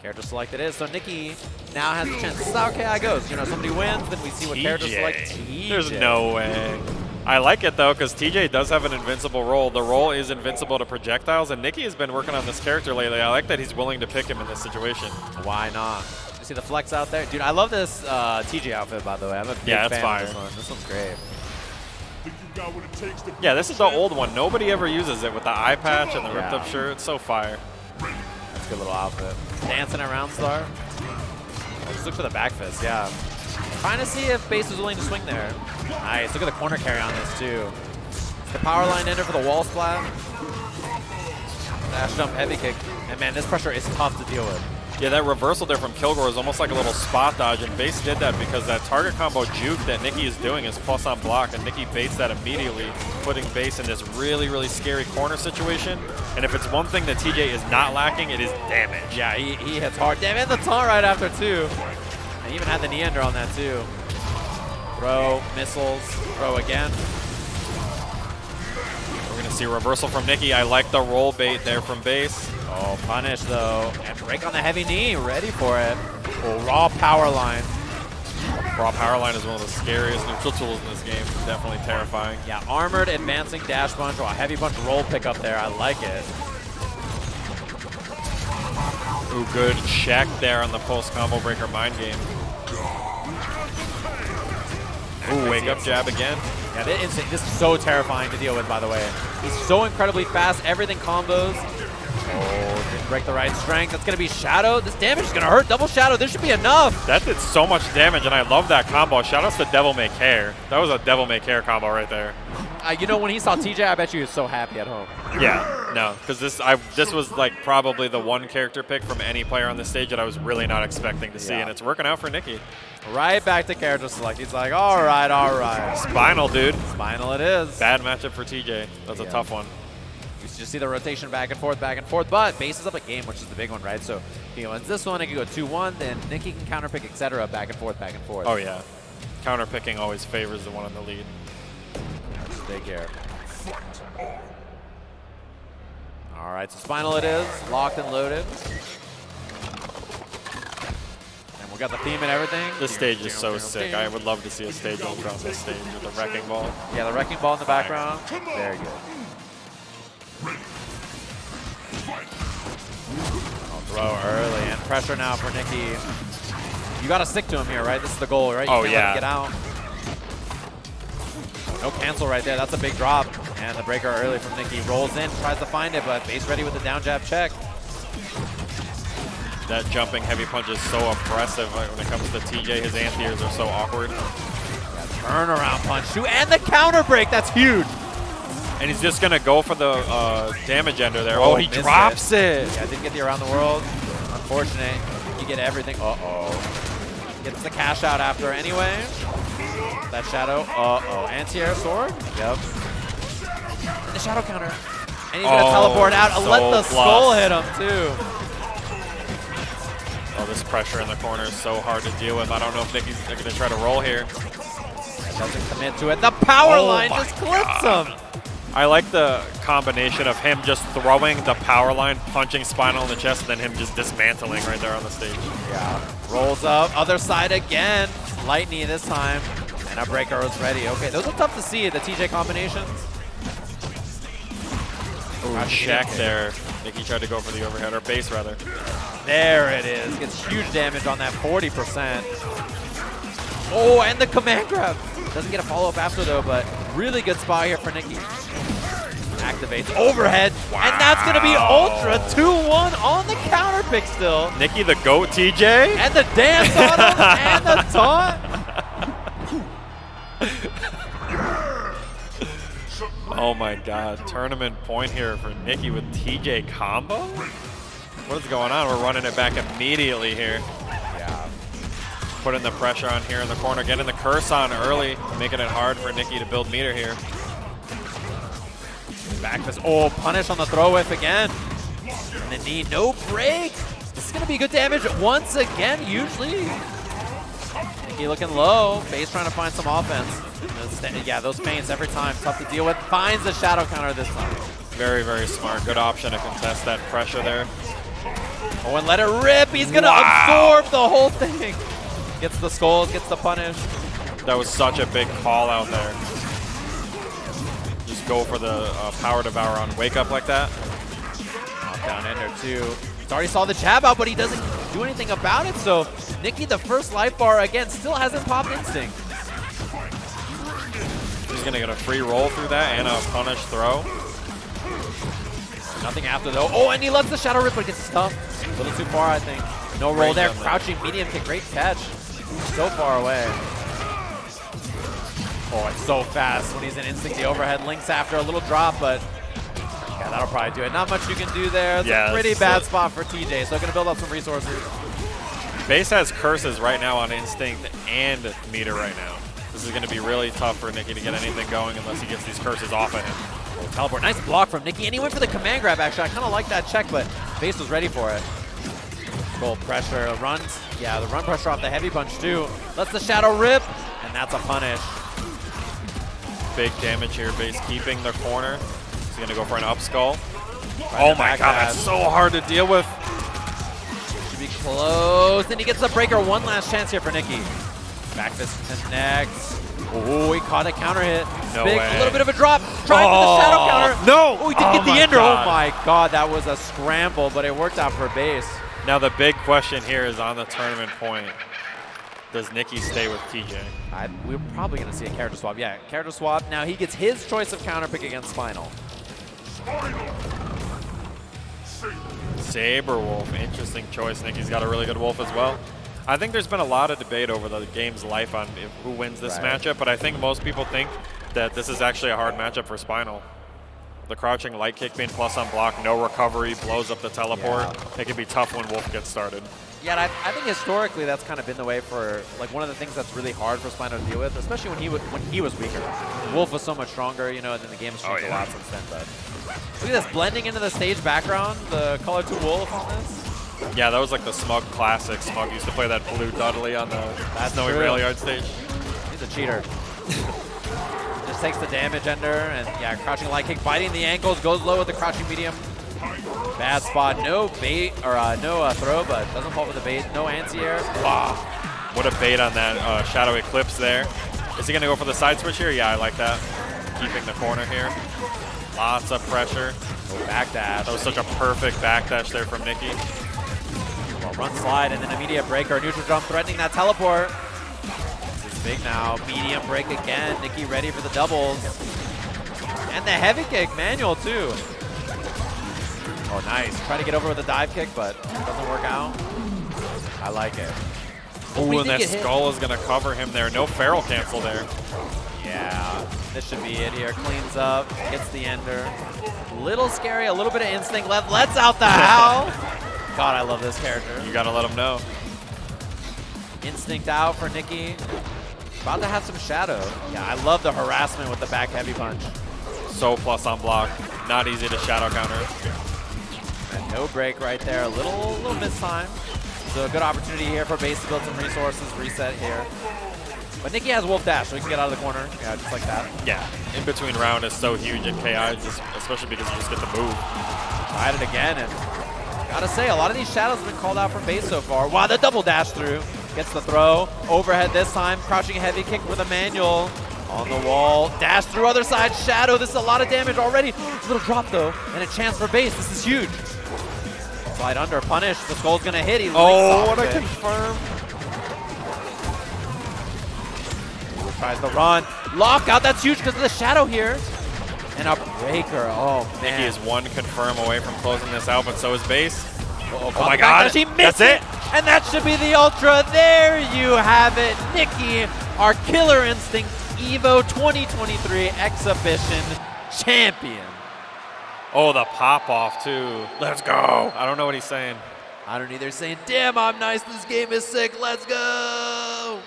Character select it is. So Nikki now has a chance. This is how KI goes. You know, somebody wins, then we see what character select. TJ. There's no way. I like it though, because TJ does have an invincible roll. The roll is invincible to projectiles, and Nikki has been working on this character lately. I like that he's willing to pick him in this situation. Why not? You see the flex out there? Dude, I love this TJ outfit, by the way. I'm a big fan of this one. This one's great. Yeah, this is the old one. Nobody ever uses it with the eye patch and the ripped up shirt. It's so fire. That's a good little outfit. Dancing around star. Oh, just look for the back fist, yeah. Trying to see if Base is willing to swing there. Nice, look at the corner carry on this too. It's the power line ender for the wall splat. Dash jump heavy kick. And man, this pressure is tough to deal with. Yeah, that reversal there from Kilgore is almost like a little spot dodge, and Base did that because that target combo juke that Nikki is doing is plus on block, and Nikki baits that immediately, putting Base in this really, really scary corner situation. And if it's one thing that TJ is not lacking, it is damage. Yeah, he hits hard. Damn it, the taunt right after too. And even had the Neander on that too. Throw, missiles, throw again. We're going to see a reversal from Nikki. I like the roll bait there from Base. Oh, punish though. And break on the heavy knee, ready for it. Oh, raw power line. Raw power line is one of the scariest neutral tools in this game. Definitely terrifying. Yeah, armored advancing dash punch. Oh, a heavy punch roll pickup there. I like it. Ooh, good check there on the pulse combo breaker mind game. Ooh, wake up jab again. Yeah, this is so terrifying to deal with, by the way. He's so incredibly fast. Everything combos. Oh, didn't break the right strength. That's going to be Shadow. This damage is going to hurt. Double Shadow. This should be enough. That did so much damage, and I love that combo. Shout outs to Devil May Care. That was a Devil May Care combo right there. You know, when he saw TJ, I bet you he was so happy at home. Yeah, no, because this was like probably the one character pick from any player on the stage that I was really not expecting to see, and it's working out for Nikki. Right back to character select. He's like, all right, all right. Spinal, dude. Spinal it is. Bad matchup for TJ. That's a tough one. You just see the rotation back and forth, but Base is up a game, which is the big one, right? So he wins this one, it can go 2-1, then Nikki can counterpick, etc., back and forth, back and forth. Oh, yeah. Counterpicking always favors the one on the lead. Take care. All right, so Spinal it is, locked and loaded. And we got the theme and everything. This stage is so sick. I would love to see a stage over on this stage with the Wrecking Ball. Yeah, the Wrecking Ball in the background. Very good. Oh, throw early and pressure now for Nikki. You got to stick to him here, right? This is the goal, right? You can't let him get out. No cancel right there. That's a big drop. And the breaker early from Nikki rolls in, tries to find it, but Base ready with the down jab check. That jumping heavy punch is so oppressive when it comes to TJ. His anti-airs are so awkward. Yeah, turnaround punch too, and the counter break. That's huge. And he's just going to go for the damage ender there. Oh, he drops it. Yeah, didn't get the around the world. Unfortunate. You get everything. Uh-oh. Gets the cash out after anyway. That Shadow. Uh-oh. Anti-air sword. Yep. And the Shadow counter. And he's going to teleport out and let the skull hit him, too. Oh, this pressure in the corner is so hard to deal with. I don't know if Nikki's going to try to roll here. Doesn't commit to it. The power line just clips him. I like the combination of him just throwing the power line, punching Spinal in the chest, and then him just dismantling right there on the stage. Yeah. Rolls up. Other side again. Lightning this time. And our breaker is ready. Okay, those are tough to see, the TJ combinations. Ooh, check there. Nikki tried to go for the overhead, or Base rather. There it is. Gets huge damage on that 40%. Oh, and the command grab. Doesn't get a follow-up after though, but really good spot here for Nikki. Activates overhead, and that's going to be Ultra 2-1 on the counter pick still. Nikki the GOAT TJ. And the dance on him, and the taunt. Oh my god, tournament point here for Nikki with TJ combo? What is going on? We're running it back immediately here. Yeah. Putting the pressure on here in the corner, getting the curse on early, making it hard for Nikki to build meter here. Back this, punish on the throw whiff again. And the knee, no break. This is going to be good damage once again, usually. Nikki looking low, Base trying to find some offense. Yeah, those feints every time, tough to deal with. Finds the shadow counter this time. Very, very smart. Good option to contest that pressure there. Oh, and let it rip. He's going to absorb the whole thing. Gets the skulls, gets the punish. That was such a big call out there. Just go for the power devour on wake up like that. Knockdown ender too. He's already saw the jab out, but he doesn't do anything about it. So Nikki, the first life bar again, still hasn't popped instinct. He's gonna get a free roll through that and a punish throw. Nothing after though. Oh, and he lets the shadow rip, but gets stuck. A little too far, I think. No roll there. Crouching medium kick, great catch. So far away. Oh, it's so fast when he's in instinct. The overhead links after a little drop, but Yeah, that'll probably do it. Not much you can do there. It's Yeah, a pretty bad spot for TJ, so going to build up some resources. Base has curses right now on Instinct and Meter right now. This is going to be really tough for Nicky to get anything going unless he gets these curses off of him. Teleport, nice block from Nicky, and he went for the command grab, actually. I kind of like that check, but Base was ready for it. Gold pressure, runs. Yeah, the run pressure off the heavy punch, too. Lets the shadow rip, and that's a punish. Big damage here, Base keeping the corner. He's going to go for an up skull. Oh my god, that's so hard to deal with. Should be close, and he gets the breaker. One last chance here for Nicky. Back this connects. Oh, he caught a counter hit. No Big, way. A little bit of a drop. Trying for the shadow counter. No! Oh, he did get the ender. Oh my god, that was a scramble, but it worked out for Base. Now the big question here is on the tournament point. Does Nicky stay with TJ? We're probably going to see a character swap. Yeah, character swap. Now he gets his choice of counter pick against Spinal. Saber Wolf, interesting choice. Nicky's got a really good Wolf as well. I think there's been a lot of debate over the game's life on who wins this matchup, but I think most people think that this is actually a hard matchup for Spinal. The crouching light kick being plus on block, no recovery, blows up the teleport. Yeah. It can be tough when Wolf gets started. Yeah, and I think historically that's kind of been the way for, like, one of the things that's really hard for Spinal to deal with, especially when he was weaker. Wolf was so much stronger, you know, and then the game's changed a lot since then. But look at this, blending into the stage background, the color 2 Wolf on this. Yeah, that was like the Smug classic. Smug used to play that blue Dudley on the Snowy Rail Yard stage. He's a cheater. Just takes the damage ender, and yeah, crouching light kick, biting the ankles, goes low with the crouching medium. Bad spot, no bait, or no throw, but doesn't fall for the bait. No anti-air. Wow, what a bait on that Shadow Eclipse there. Is he gonna go for the side switch here? Yeah, I like that. Keeping the corner here. Lots of pressure. Oh, backdash. That was such a perfect backdash there from Nicky. Well, run slide and then immediate breaker. Neutral jump threatening that teleport. This is big now. Medium break again. Nicky ready for the doubles. And the heavy kick, manual too. Oh, nice. Try to get over with a dive kick, but it doesn't work out. I like it. Oh, and that skull is going to cover him there. No feral cancel there. Yeah, this should be it here. Cleans up, hits the ender. Little scary, a little bit of instinct left. Lets out the howl. God, I love this character. You got to let him know. Instinct out for Nicky. About to have some shadow. Yeah, I love the harassment with the back heavy punch. So plus on block. Not easy to shadow counter. And no break right there. A little miss time. So a good opportunity here for Base to build some resources, reset here. But Nicky has Wolf Dash, so he can get out of the corner. Yeah, just like that. Yeah, in between round is so huge in KI, especially because you just get the move. Tried it again, and gotta say, a lot of these shadows have been called out from Base so far. Wow, the double dash through. Gets the throw. Overhead this time. Crouching heavy kick with a manual. On the wall. Dash through other side. Shadow. This is a lot of damage already. Little drop, though, and a chance for Base. This is huge. Slide under. Punish. The skull's gonna hit. He what a confirm. Tries to run. Lockout, that's huge because of the shadow here. And a breaker, oh man. Nicky is one confirm away from closing this out, but so is Base. Oh my god, he missed it. And that should be the Ultra. There you have it. Nicky, our Killer Instinct EVO 2023 Exhibition Champion. Oh, the pop off too. Let's go. I don't know what he's saying. I don't either. He's saying, damn, I'm nice. This game is sick. Let's go.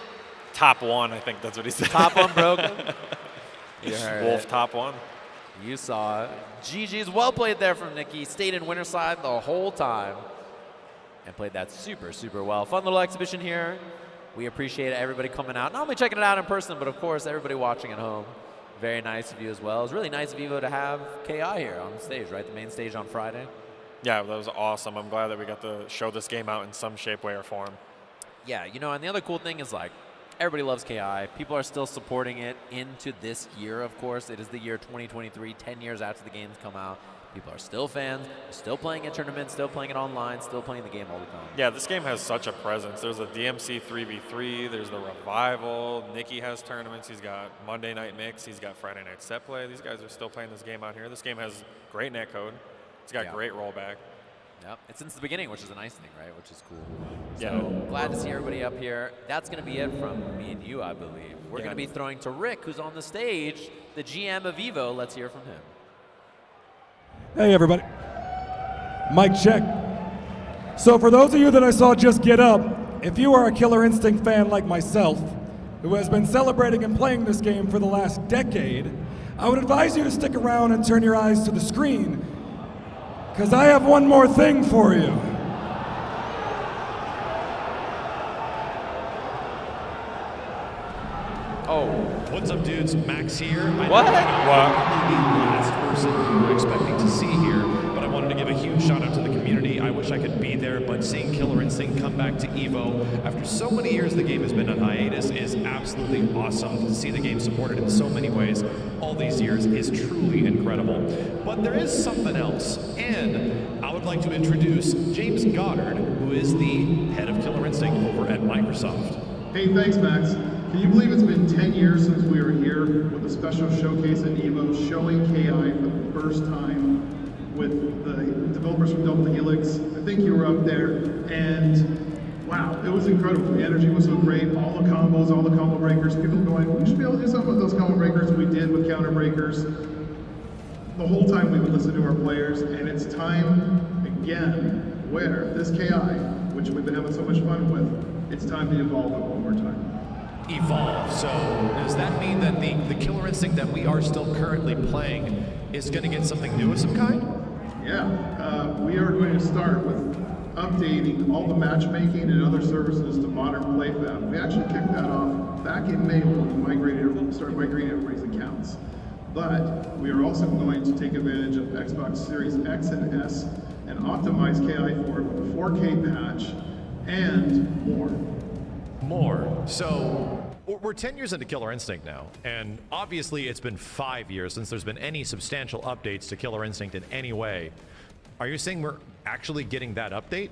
Top 1, I think that's what he said. Top 1 broken. You heard Wolf it. top 1. You saw it. GG's well played there from Nicky. Stayed in winner side the whole time. And played that super, super well. Fun little exhibition here. We appreciate everybody coming out. Not only checking it out in person, but of course, everybody watching at home. Very nice of you as well. It was really nice of EVO to have KI here on stage, right? The main stage on Friday. Yeah, that was awesome. I'm glad that we got to show this game out in some shape, way, or form. Yeah, you know, and the other cool thing is, like, everybody loves KI. People are still supporting it into this year, of course. It is the year 2023, 10 years after the games come out. People are still fans, still playing in tournaments, still playing it online, still playing the game all the time. Yeah, this game has such a presence. There's a DMC 3v3, there's the Revival, Nicky has tournaments, he's got Monday Night Mix, he's got Friday Night Set Play. These guys are still playing this game out here. This game has great netcode. It's got great rollback. Yep, it's since the beginning, which is a nice thing, right? Which is cool. Yeah. So glad to see everybody up here. That's going to be it from me and you, I believe. We're going to be throwing to Rick, who's on the stage, the GM of EVO. Let's hear from him. Hey everybody. Mic check. So for those of you that I saw just get up, if you are a Killer Instinct fan like myself, who has been celebrating and playing this game for the last decade, I would advise you to stick around and turn your eyes to the screen, because I have one more thing for you. Oh, what's up, dudes? Max here. What? I know probably the last person we were expecting to see here, but I wanted to give a huge shout out to the community. I wish I could be there, but seeing Killer Instinct come back to EVO after so many years the game has been on hiatus is absolutely awesome. To see the game supported in so many ways all these years is truly incredible. But there is something else, and I would like to introduce James Goddard, who is the head of Killer Instinct over at Microsoft. Hey, thanks, Max. Can you believe it's been 10 years since we were here with a special showcase at EVO showing KI for the first time with the developers from Double Helix? I think you were up there, and wow, it was incredible. The energy was so great, all the combos, all the combo breakers, people going, we should be able to do something with those combo breakers. We did with counter breakers. The whole time we would listen to our players, and it's time again where this KI, which we've been having so much fun with, it's time to evolve it one more time. Evolve. So does that mean that the Killer Instinct that we are still currently playing is going to get something new of some kind? Yeah, we are going to start with updating all the matchmaking and other services to modern PlayFab. We actually kicked that off back in May when we started migrating everybody's accounts. But we are also going to take advantage of Xbox Series X and S and optimize KI for it with a 4K patch and more. So we're 10 years into Killer Instinct now, and obviously it's been 5 years since there's been any substantial updates to Killer Instinct in any way. Are you saying we're actually getting that update?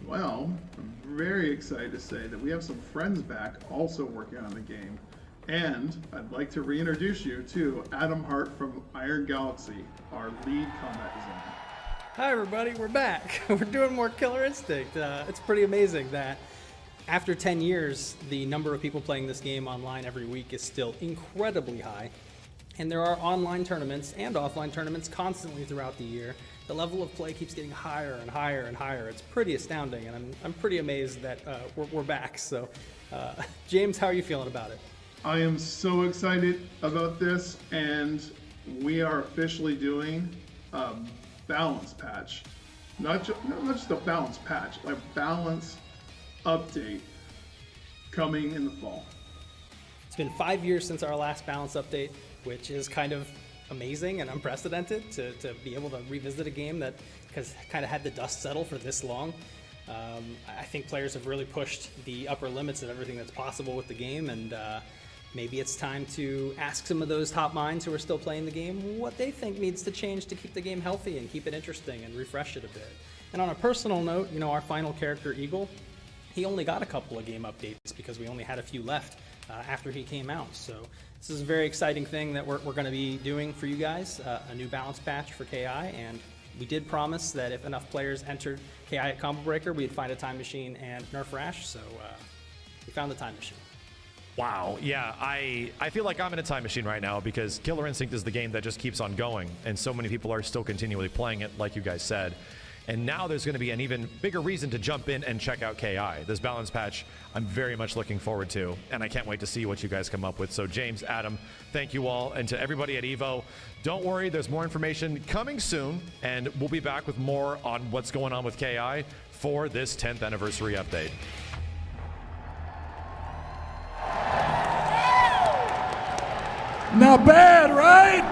Well, I'm very excited to say that we have some friends back also working on the game. And I'd like to reintroduce you to Adam Hart from Iron Galaxy, our lead combat designer. Hi everybody, we're back. We're doing more Killer Instinct. It's pretty amazing that after 10 years, the number of people playing this game online every week is still incredibly high. And there are online tournaments and offline tournaments constantly throughout the year. The level of play keeps getting higher and higher and higher. It's pretty astounding, and I'm pretty amazed that we're back. So, James, how are you feeling about it? I am so excited about this, and we are officially doing a balance patch. Not just a balance patch, a balance update coming in the fall. It's been 5 years since our last balance update, which is kind of amazing and unprecedented to be able to revisit a game that has kind of had the dust settle for this long. I think players have really pushed the upper limits of everything that's possible with the game, and maybe it's time to ask some of those top minds who are still playing the game what they think needs to change to keep the game healthy and keep it interesting and refresh it a bit. And on a personal note, our final character, Eagle, he only got a couple of game updates because we only had a few left after he came out. So this is a very exciting thing that we're going to be doing for you guys, a new balance patch for KI, and we did promise that if enough players entered KI at Combo Breaker, we'd find a time machine and nerf Rash, so we found the time machine. Wow, yeah, I feel like I'm in a time machine right now because Killer Instinct is the game that just keeps on going, and so many people are still continually playing it, like you guys said. And now there's going to be an even bigger reason to jump in and check out KI. This balance patch, I'm very much looking forward to, and I can't wait to see what you guys come up with. So James, Adam, thank you all, and to everybody at EVO, don't worry, there's more information coming soon, and we'll be back with more on what's going on with KI for this 10th anniversary update. Not bad, right?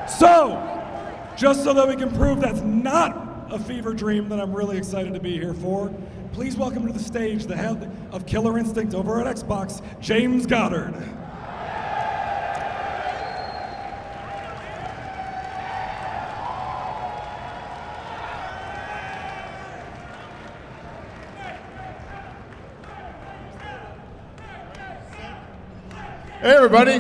So, just so that we can prove that's not a fever dream that I'm really excited to be here for, please welcome to the stage the head of Killer Instinct over at Xbox, James Goddard. Hey everybody.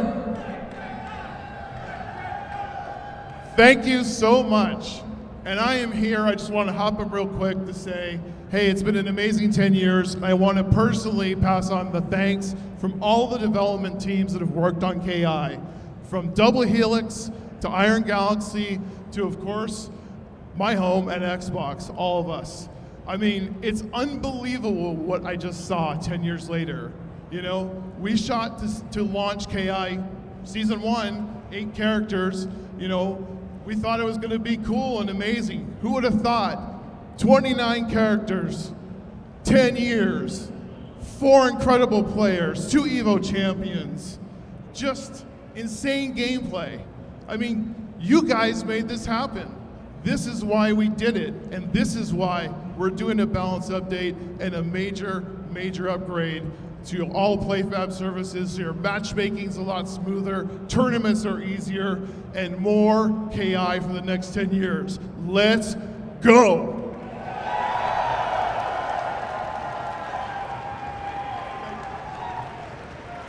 Thank you so much. And I am here, I just want to hop up real quick to say, hey, it's been an amazing 10 years. I want to personally pass on the thanks from all the development teams that have worked on KI, from Double Helix to Iron Galaxy, to, of course, my home and Xbox, all of us. I mean, it's unbelievable what I just saw 10 years later. You know, we shot to launch KI Season 1, 8 characters. You know, we thought it was going to be cool and amazing. Who would have thought? 29 characters, 10 years, 4 incredible players, 2 EVO champions, just insane gameplay. I mean, you guys made this happen. This is why we did it, and this is why we're doing a balance update and a major, major upgrade to all PlayFab services. So your matchmaking's a lot smoother, tournaments are easier, and more KI for the next 10 years. Let's go!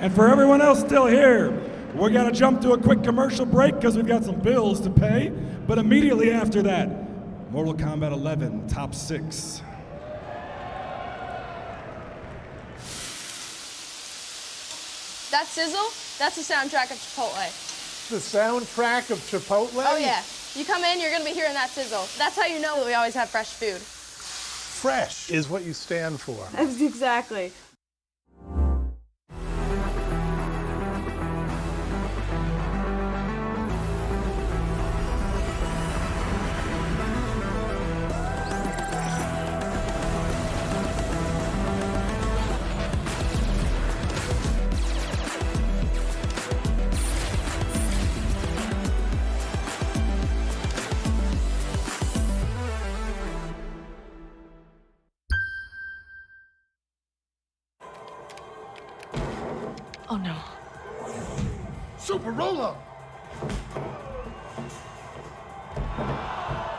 And for everyone else still here, we're gonna jump to a quick commercial break because we've got some bills to pay. But immediately after that, Mortal Kombat 11 Top 6. That sizzle, that's the soundtrack of Chipotle. The soundtrack of Chipotle? Oh yeah. You come in, you're gonna be hearing that sizzle. That's how you know that we always have fresh food. Fresh is what you stand for. Exactly. Oh no. Super roll-up!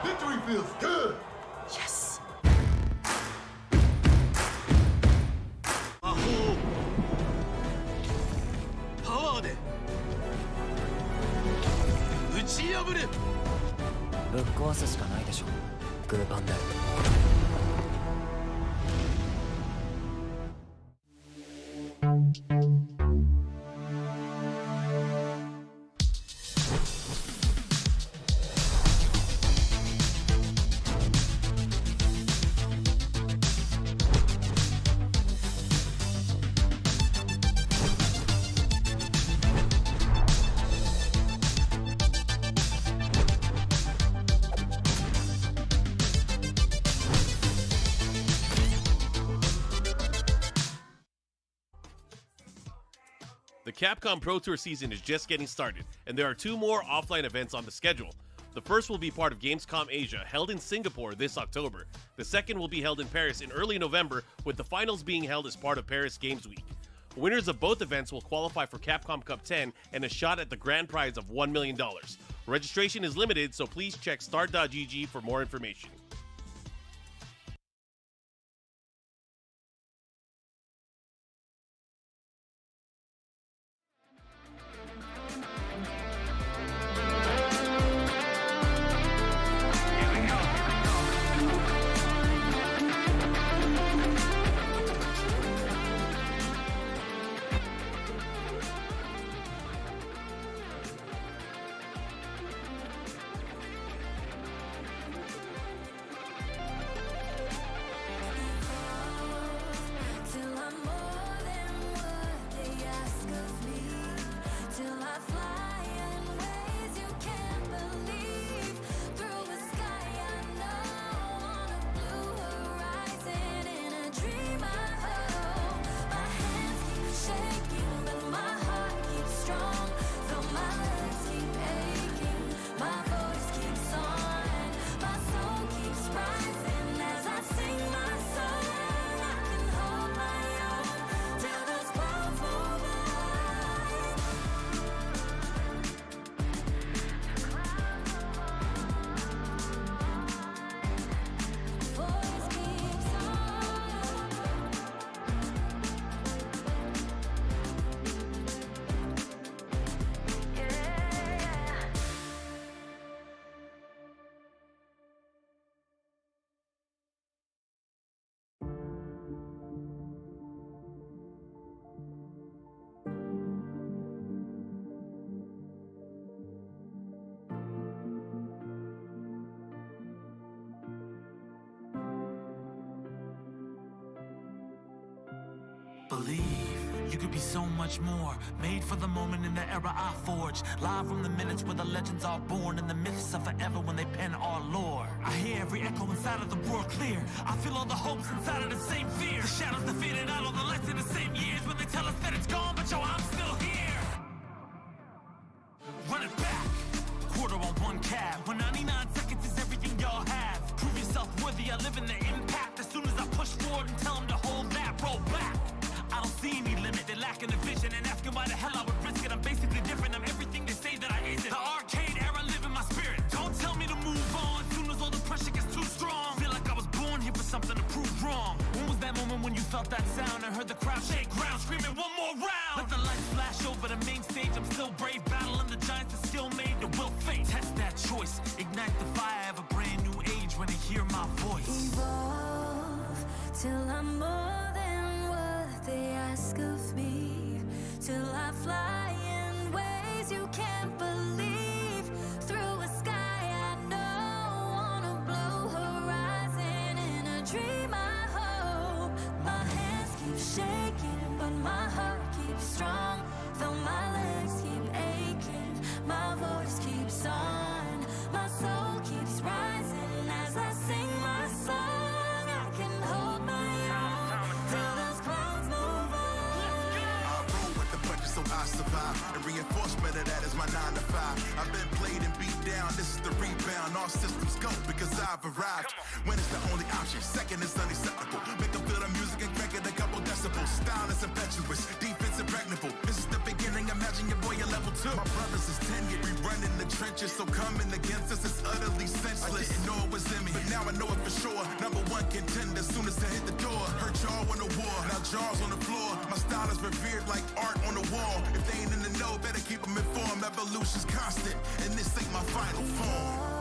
Victory feels good! Yes! Power で打ち破れ。ぶっ壊すしかないでしょ。グーパンで。The Capcom Pro Tour season is just getting started, and there are 2 more offline events on the schedule. The first will be part of Gamescom Asia, held in Singapore this October. The second will be held in Paris in early November, with the finals being held as part of Paris Games Week. Winners of both events will qualify for Capcom Cup 10 and a shot at the grand prize of $1 million. Registration is limited, so please check start.gg for more information. believe you could be so much more. Made for the moment in the era I forged. Live from the minutes where the legends are born, and the myths are forever when they pen our lore. I hear every echo inside of the world clear. I feel all the hopes inside of the same fear. The shadows that faded out, all the lights in the same years when they tell us that it's gone, but yo, I'm still here. Run it back. Quarter on one cab. When 99 seconds is everything y'all have. Prove yourself worthy, I live in the impact. As soon as I push forward and tell them to hold that, roll back. I don't see any limit, they're lacking the vision and asking why the hell I would risk it. I'm basically different, I'm everything they say that I isn't. The arcade era live in my spirit. Don't tell me to move on, soon as all the pressure gets too strong. Feel like I was born here for something to prove wrong. When was that moment when you felt that sound and heard the crowd shake ground, screaming one more round? Let the lights flash over the main stage, I'm still brave, battling the giants that still made the will fate. Test that choice, ignite the fire of a brand new age when they hear my voice. Evolve till I'm more than what they ask of me, till I fly in ways you can't believe, through a sky I know, on a blue horizon, in a dream I hope. My hands keep shaking, but my heart keeps strong, though my legs keep aching, my voice keeps on, my soul keeps rising as I sing my song. I can hold my own till those clouds move on. I roll with the punches so I survive, and reinforcement of that is my 9 to 5. I've been played and beat down, this is the rebound. All systems go because I've arrived. When it's the only option, second is unacceptable. Make them feel the music and crank it a couple decibels. Style is impetuous, defense impregnable. This is the beginning, imagine your boy at level 2. My brothers is tenured, we run in the trenches, so coming against us is utterly senseless. I didn't know it was in me, but now I know it for sure. Number 1 contender, soon as I hit the door. Heard y'all won the war, now jaws on the floor. My style is revered like art on the wall. If they ain't in the know, better keep them informed. Evolution's constant, and this ain't my final form.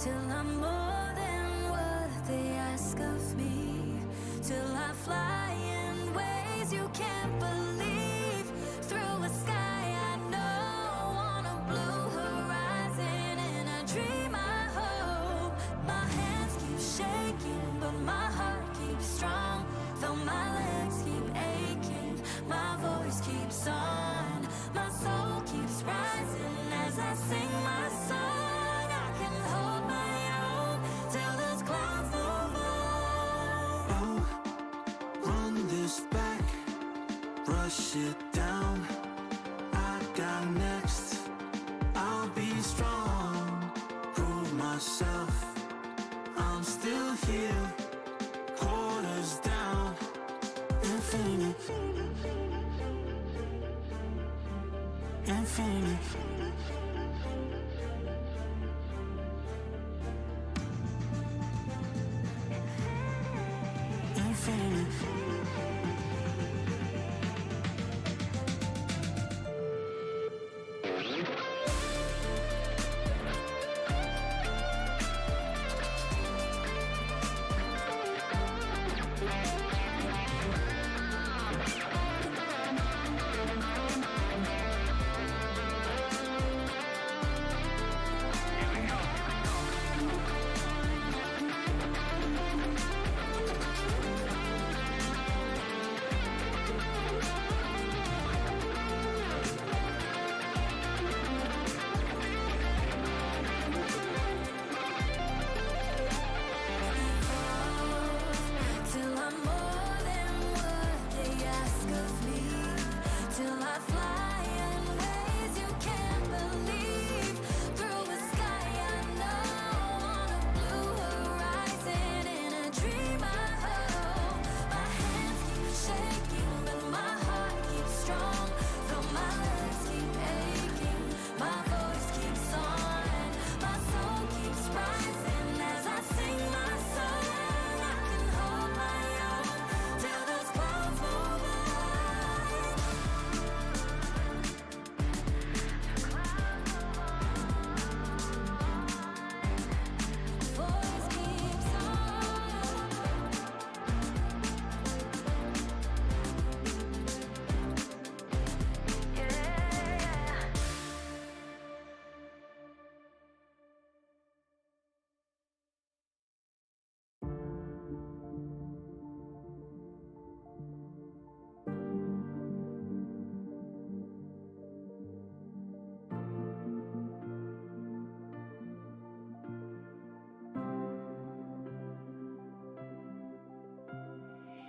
Till I'm more than what they ask of me, till I fly in ways you can't believe, through a sky I know, on a blue horizon, in a dream I hope. My hands keep shaking, but my heart keeps strong, though my legs keep aching, my voice keeps on, my soul keeps rising as I sing my song. I can hold my own till those clouds move on. Run this back, brush it down. I got next. I'll be strong, prove myself. I'm still here, quarters down. Infinite, infinite. Infinite.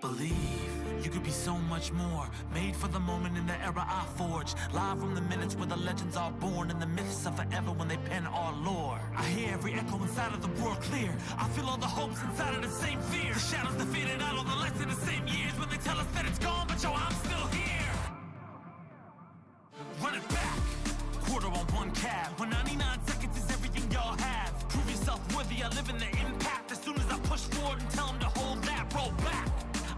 Believe you could be so much more. Made for the moment in the era I forged. Live from the minutes where the legends are born. And the myths are forever when they pen our lore. I hear every echo inside of the world clear. I feel all the hopes inside of the same fear. The shadows that faded out all the lights in the same years. When they tell us that it's gone, but yo, I'm still here. Run it back. Quarter on one cab. When 99 seconds is everything y'all have. Prove yourself worthy, I live in the impact. As soon as I push forward and tell them to hold that, roll back.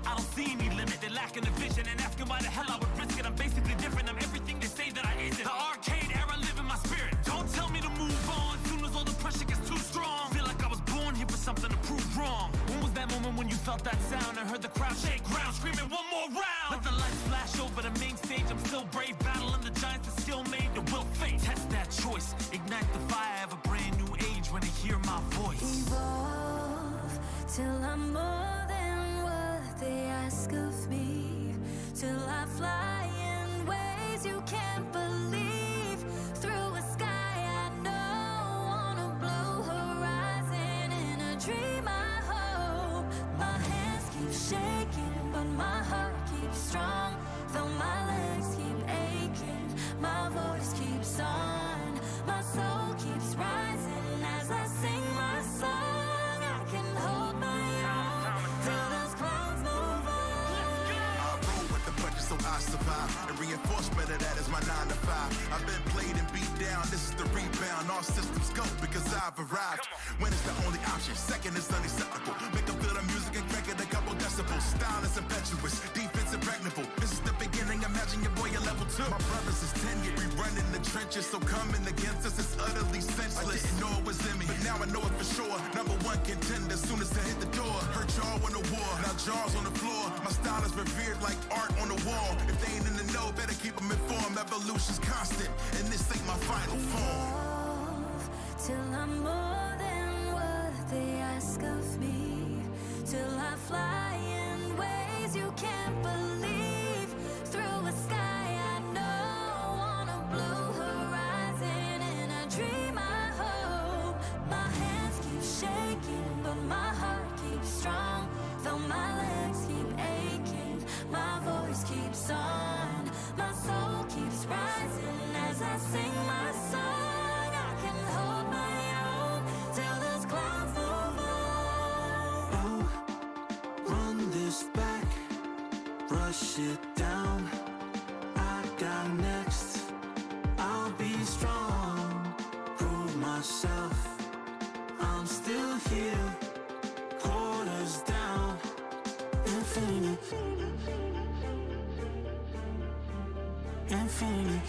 I don't see any limit, they're lacking the vision. And asking why the hell I would risk it. I'm basically different, I'm everything they say that I isn't. The arcade era live in my spirit. Don't tell me to move on, soon as all the pressure gets too strong. Feel like I was born here for something to prove wrong. When was that moment when you felt that sound? And heard the crowd shake ground, screaming one more round. Let the lights flash over the main stage, I'm still brave. Battling the giants that still made the will fate. Test that choice, ignite the fire of a brand new age when they hear my voice. Evolve till I'm more than what they ask of me. Till I fly in ways you can't believe. Through a sky I know on a blue horizon. In a dream I hope. My hands keep shaking, but my heart keeps strong. Though my legs keep aching, my voice keeps on. My soul keeps rising as I sing my song. I can hold my own till those clouds move on. I roll with the punches so I survive. And reinforcement of that is my 9 to 5. I've been played and beat down, this is the rebound. All systems go because I've arrived. When it's the only option, second is unacceptable. Make them feel the music and crank it a couple decibels. Style is impetuous, defense impregnable. This is the beginning, imagine your boy at level 2. My brothers is tenured, we run in the trenches. So coming against us is utterly senseless. I didn't know it was in me, but now I know it for sure. Number 1 contender, soon as I hit the door. Heard y'all won the war, now jaws on the floor. My style is revered like art on the wall. If they ain't in the know, better keep them informed. Evolution's constant, and this ain't my final form. Evolve till I'm more than what they ask of me. Till I fly in ways you can't believe. Through a sky I know on a blue horizon. In a dream I hope. My hands keep shaking, but my heart keeps strong. Though my legs keep aching, my voice keeps on. My soul keeps rising as I sing my song. I can hold my own till those clouds move on. Run this back, brush it down. I got next. I'll be strong, prove myself. I'm still here, quarters down. Infinity, infinity. Infinity.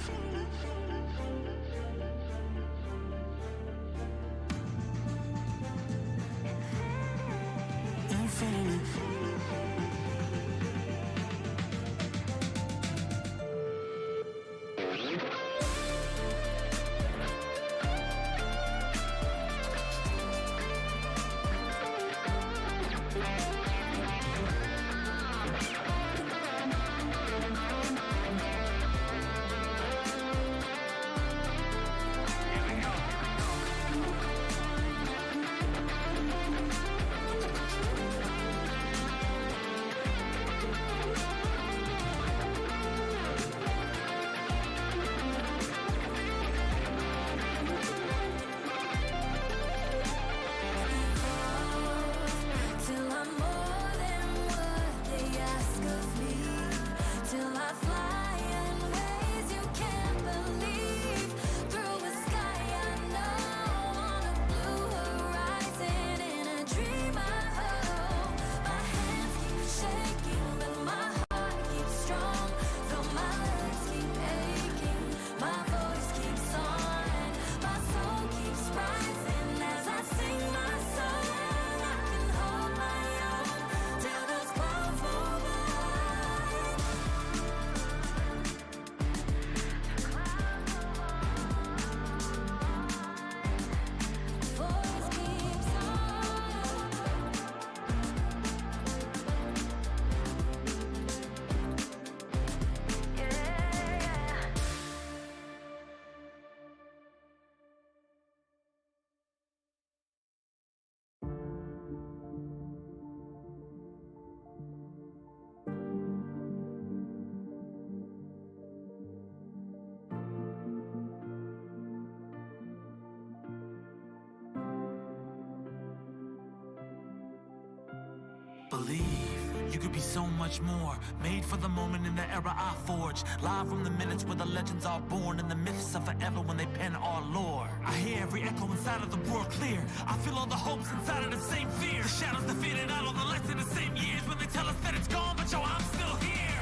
Believe you could be so much more. Made for the moment in the era I forge. Live from the minutes where the legends are born, and the myths are forever when they pen our lore. I hear every echo inside of the world clear. I feel all the hopes inside of the same fear. The shadows defeated out all the lights in the same years. When they tell us that it's gone, but yo, I'm still here.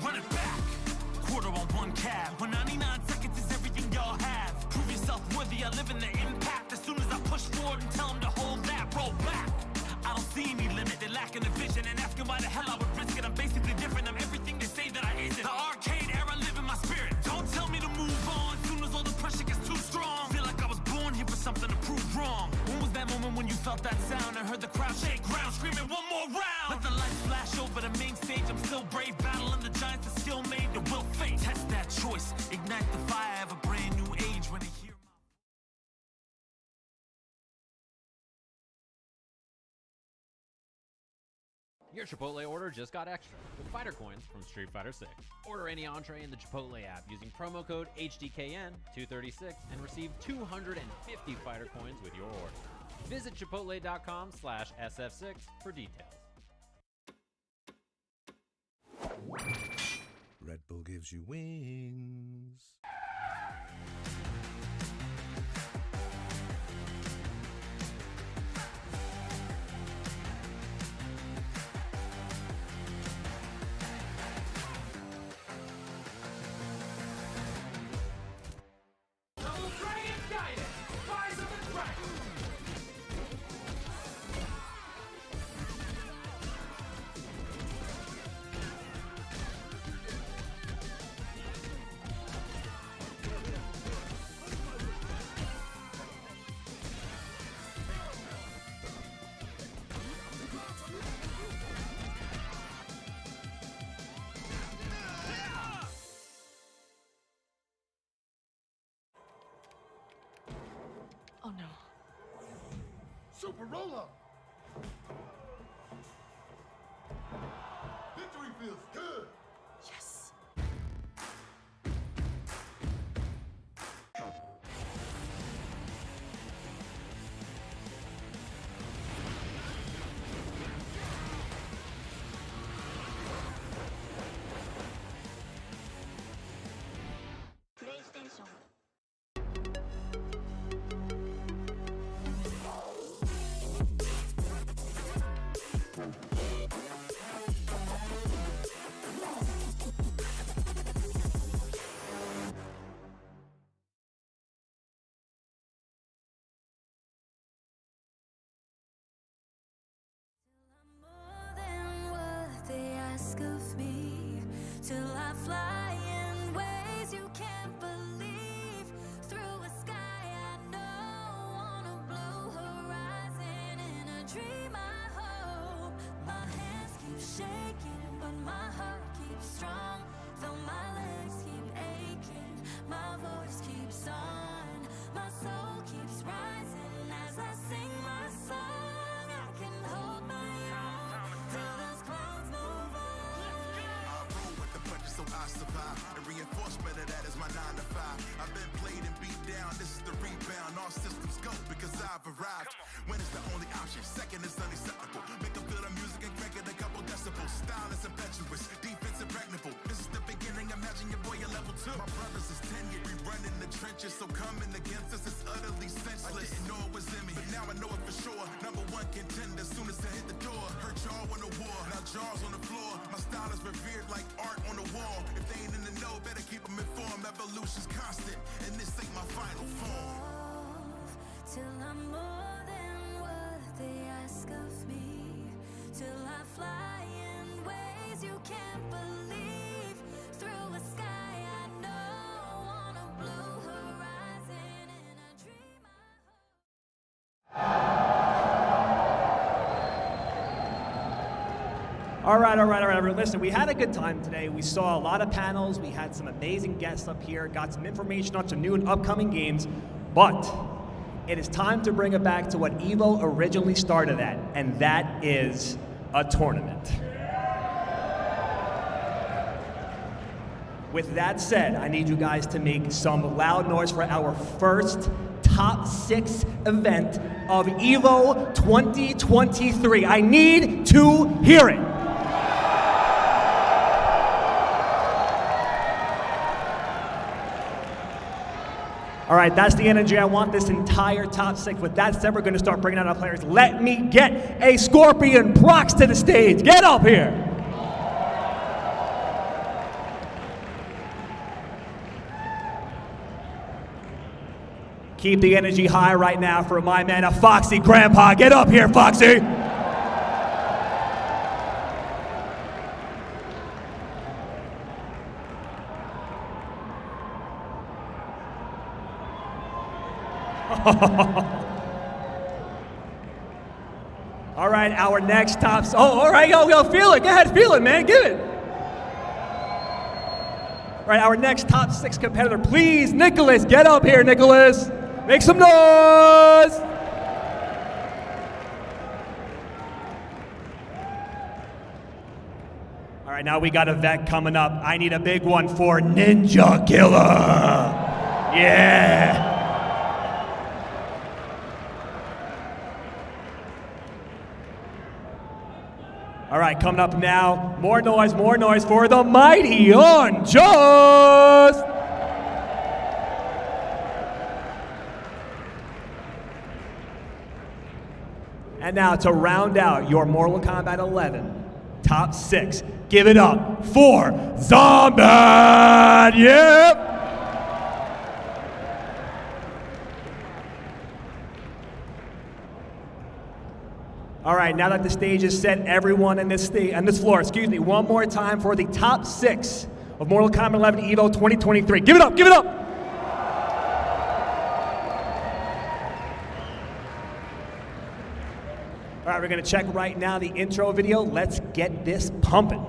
Run it back. Quarter on one cab. When 99 seconds is everything y'all have. Prove yourself worthy. I live in the impact. As soon as I push forward and tell them to hold that, roll back. I don't see any limit, they're lacking the vision and asking why the hell I would risk it. I'm basically different, I'm everything they say that I isn't. The arcade era live in my spirit. Don't tell me to move on, soon as all the pressure gets too strong. Feel like I was born here for something to prove wrong. When was that moment when you felt that sound and heard the crowd shake ground, screaming one more round? Let the lights flash over the main stage, I'm still brave, battling the giants that still made the will fate. Test that choice, ignite the fire of a brand new age when they hear. Your Chipotle order just got extra with fighter coins from Street Fighter 6. Order any entree in the Chipotle app using promo code HDKN236 and receive 250 fighter coins with your order. Visit chipotle.com/SF6 for details. Red Bull gives you wings. Oh no. Super roll-up. Victory feels good. Yes. PlayStation. They ask of me till I fly in ways you can't believe. Through a sky I know, on a blue horizon, in a dream I hope. My hands keep shaking, but my heart keeps strong. Though my legs keep aching, my voice keeps on. My soul keeps rising as I sing my song. I can hold my own till those clouds move on. So I survive. And reinforcement of that is my 9 to 5. I've been played and beat down. This is the rebound. All systems go because I've arrived. When it's the only option. Second is unacceptable. Make them feel the music and crank it a couple decibels. Style is impetuous. Defense impregnable. This is the beginning. Imagine your boy at level 2. My brothers is tenured. We run in the trenches. So coming against us is utterly senseless. I didn't know it was in me, but now I know it for sure. Number 1 contender. Soon as I hit the door. Hurt y'all on the war. Now jaws on the floor. My style is revered like art on the wall. If they ain't in the know, better keep them informed. Evolution's constant, and this ain't my final form. Till I'm more than what they ask of me. Till I fly in ways you can't believe. Through a sky I know, on a blue horizon, in a dream I All right. Listen, we had a good time today. We saw a lot of panels. We had some amazing guests up here, got some information on some new and upcoming games. But it is time to bring it back to what EVO originally started at, and that is a tournament. With that said, I need you guys to make some loud noise for our first top 6 event of EVO 2023. I need to hear it. All right, that's the energy I want this entire top 6. With that said, we're going to start bringing out our players. Let me get a Scorpion Prox to the stage. Get up here. Keep the energy high right now for my man, a Foxy Grandpa. Get up here, Foxy. All right, our next top. Oh, all right, yo, feel it. Go ahead, feel it, man. Give it. All right, our next top 6 competitor, please, Nicholas. Get up here, Nicholas. Make some noise. All right, now we got a vet coming up. I need a big one for Ninja Killer. Yeah. All right, coming up now, more noise for the mighty Unjust. And now to round out your Mortal Kombat 11 top 6, give it up for Zombat. Yep. All right, now that the stage is set, everyone on this floor, one more time for the top 6 of Mortal Kombat 11 EVO 2023. Give it up, give it up! All right, we're gonna check right now the intro video. Let's get this pumping.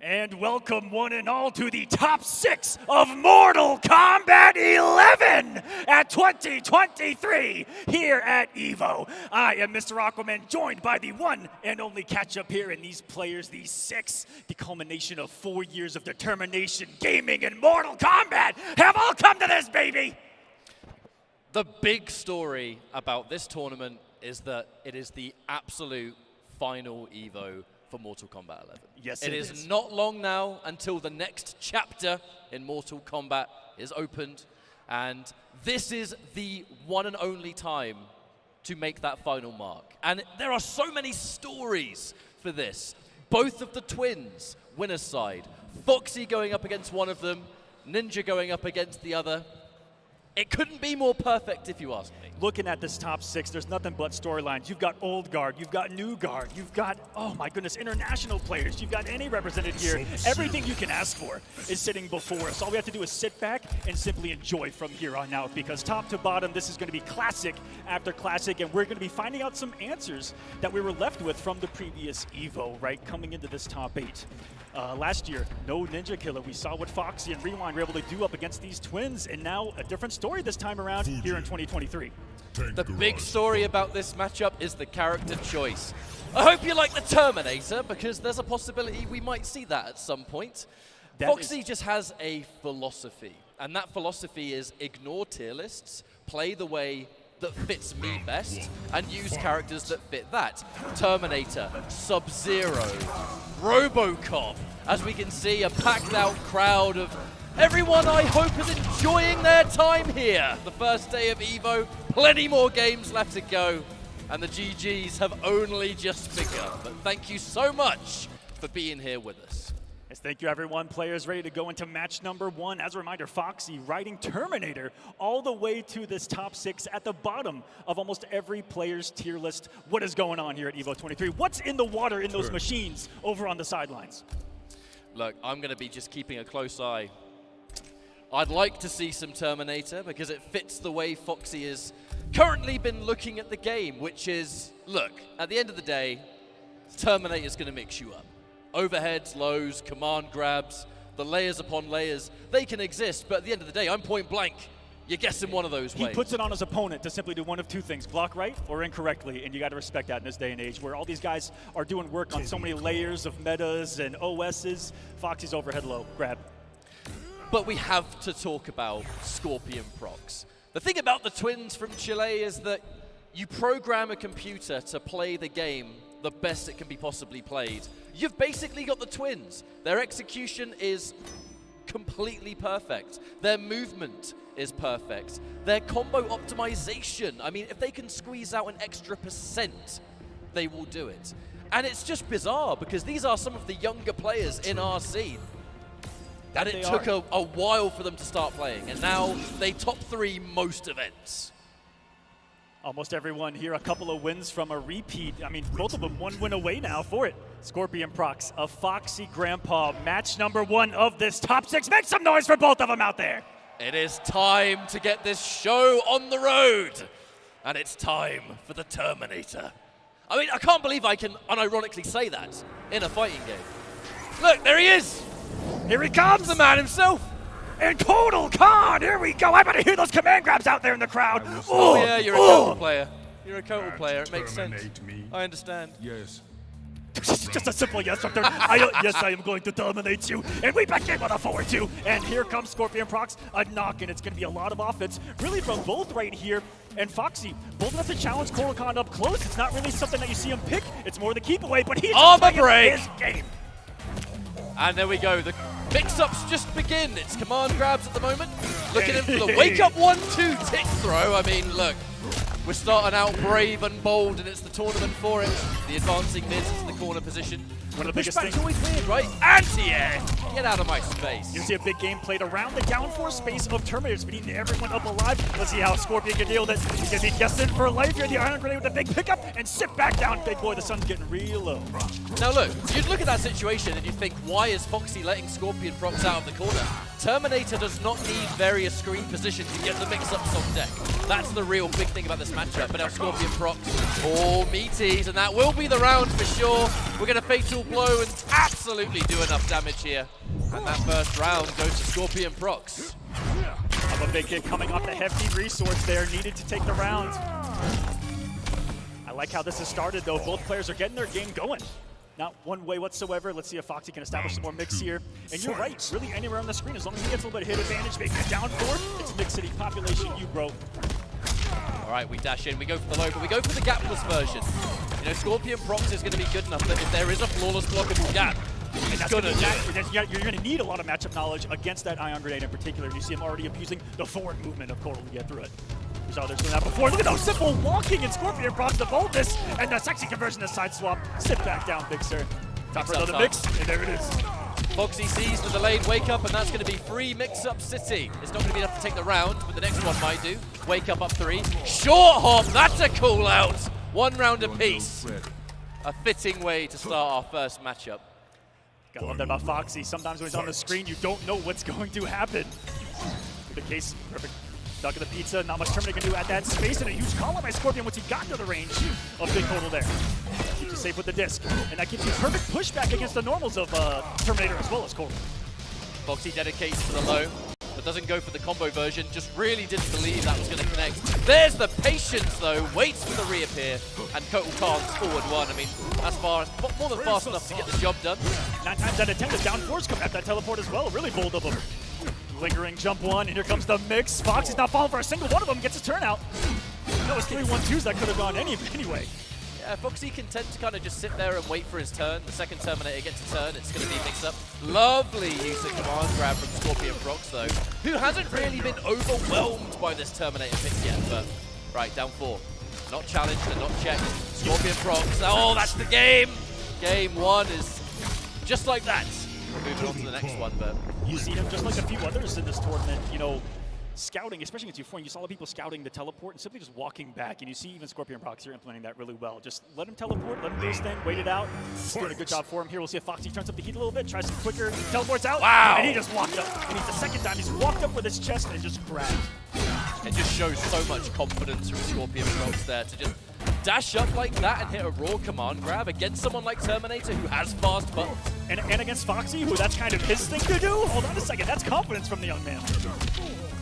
And welcome one and all to the top 6 of Mortal Kombat 11 at 2023 here at EVO. I am Mr. Aquaman, joined by the one and only catch-up here, and these players, these 6, the culmination of 4 years of determination, gaming, and Mortal Kombat have all come to this, baby! The big story about this tournament is that it is the absolute final EVO for Mortal Kombat 11. Yes, it is not long now until the next chapter in Mortal Kombat is opened, and this is the one and only time to make that final mark. And there are so many stories for this. Both of the twins, winner's side, Foxy going up against one of them, Ninja going up against the other. It couldn't be more perfect if you ask me. Looking at this top 6, there's nothing but storylines. You've got old guard, you've got new guard, you've got, oh my goodness, international players. You've got any represented here. Everything you can ask for is sitting before us. All we have to do is sit back and simply enjoy from here on out, because top to bottom, this is going to be classic after classic, and we're going to be finding out some answers that we were left with from the previous EVO, right, coming into this top 8. Last year, no Ninja Killer. We saw what Foxy and Rewind were able to do up against these twins, and now a different story this time around here in 2023. The big story about this matchup is the character choice. I hope you like the Terminator, because there's a possibility we might see that at some point. Foxy just has a philosophy, and that philosophy is ignore tier lists, play the way that fits me best, and use characters that fit that. Terminator, Sub-Zero, RoboCop. As we can see, a packed out crowd of everyone I hope is enjoying their time here. The first day of EVO, plenty more games left to go, and the GGs have only just begun. But thank you so much for being here with us. Yes, thank you, everyone. Players ready to go into match number 1. As a reminder, Foxy riding Terminator all the way to this top 6 at the bottom of almost every player's tier list. What is going on here at EVO 23? What's in the water in those machines over on the sidelines? Look, I'm going to be just keeping a close eye. I'd like to see some Terminator because it fits the way Foxy has currently been looking at the game, which is, look, at the end of the day, Terminator's going to mix you up. Overheads, lows, command grabs, the layers upon layers, they can exist, but at the end of the day, I'm point blank. You're guessing one of those ways. He puts it on his opponent to simply do one of two things, block right or incorrectly, and you got to respect that in this day and age where all these guys are doing work on so many layers of metas and OSs. Foxy's overhead low, grab. But we have to talk about Scorpion procs. The thing about the twins from Chile is that you program a computer to play the game the best it can be possibly played. You've basically got the twins. Their execution is completely perfect. Their movement is perfect. Their combo optimization, I mean, if they can squeeze out an extra %, they will do it. And it's just bizarre because these are some of the younger players in our scene. And it took a while for them to start playing, and now they top 3 most events. Almost everyone here, a couple of wins from a repeat. I mean, both of them 1 win away now for it. Scorpion procs, a Foxy Grandpa, match number 1 of this top 6. Make some noise for both of them out there. It is time to get this show on the road. And it's time for the Terminator. I mean, I can't believe I can unironically say that in a fighting game. Look, there he is. Here he comes, the man himself. And Total Khan, here we go. I better hear those command grabs out there in the crowd. Oh, yeah, you're a Kotal player. You're a Kotal player. It makes sense. I understand. Yes. Just a simple yes from there. Yes, I am going to terminate you. And we back in with a 4-2. And here comes Scorpion procs, a knock, and it's going to be a lot of offense, really from both right here. And Foxy, bold enough to challenge Total Khan up close. It's not really something that you see him pick. It's more the keep away, but he's armor break. His game. And there we go. The mix-ups just begin. It's command grabs at the moment. Looking in for the wake-up 1-2 tick throw. I mean, look, we're starting out brave and bold, and it's the tournament for it. The advancing mids into the corner position. One of the biggest things. Always weird, right? Anti-air! Get out of my space. You see a big game played around the downforce space of Terminators, beating everyone up alive. Let's see how Scorpion can deal with it. He's going to be guessing for life here. The Iron Grenade with a big pickup and sit back down. Big boy, the sun's getting real low. Now look, you'd look at that situation and you think, why is Foxy letting Scorpion procs out of the corner? Terminator does not need various screen positions to get the mix-ups on deck. That's the real big thing about this matchup. But now Scorpion procs, all meaties, and that will be the round for sure. We're going to fatal blow and absolutely do enough damage here. And that first round goes to Scorpion procs. A big hit coming off the hefty resource there, needed to take the round. I like how this has started though. Both players are getting their game going. Not one way whatsoever. Let's see if Foxy can establish some more mix here. And you're right, really anywhere on the screen, as long as he gets a little bit of hit advantage, maybe a down 4, it's Mix City population, you bro. All right, we dash in, we go for the low, but we go for the gapless version. You know, Scorpion procs is going to be good enough that if there is a flawless blockable gap, you're going to need a lot of matchup knowledge against that Ion Grenade in particular. You see him already abusing the forward movement of Kotal to get through it. We saw there's doing that before. Look at those simple walking and Scorpion procs, the boldness and the sexy conversion to side swap. Sit back down, big sir. Top for another mix, and there it is. Foxy sees the delayed wake up, and that's going to be free mix-up city. It's not going to be enough to take the round, but the next one might do. Wake up 3. Short hop, that's a call out. 1 round apiece. A fitting way to start our first matchup. Gotta love that about Foxy. Sometimes when he's on the screen, you don't know what's going to happen. In the case, perfect duck of the pizza, not much Terminator can do at that space, and a huge call out by Scorpion once he got to the range of Big Total there. Keeps you safe with the disc, and that gives you perfect pushback against the normals of Terminator as well as Total. Foxy dedicates to the low, but doesn't go for the combo version, just really didn't believe that was going to connect. There's the patience though, waits for the reappear, and Kotal Khan's forward 1. I mean, that's more than fast enough to get the job done. 9 times out of 10, the down 4's come at that teleport as well, really bold of him. Lingering jump 1, and here comes the mix. Foxy's not falling for a single one of them, gets his turn out. That was 3-1-2s that could have gone anyway. Yeah, Foxy can tend to kind of just sit there and wait for his turn. The second Terminator gets a turn, it's going to be a mix-up. Lovely use of command grab from Scorpion Prox though, who hasn't really been overwhelmed by this Terminator pick yet, but right, down 4. Not challenged and not checked. Scorpion Prox, oh, that's the game! Game 1 is just like that. Moving on to the next one, but you see him just like a few others in this tournament, you know, scouting, especially against U4, and you saw a lot of people scouting the teleport and simply just walking back, and you see even Scorpion Prox here implementing that really well. Just let him teleport, let him do his thing, wait it out. He's doing a good job for him here. We'll see if Foxy turns up the heat a little bit, tries some quicker, teleports out, wow. And he just walked up. And he's the second time he's walked up with his chest and just grabbed. It just shows so much confidence from Scorpion Prox there to just dash up like that and hit a raw command grab against someone like Terminator who has fast buttons. And against Foxy, who that's kind of his thing to do? Hold on a second, that's confidence from the young man. Is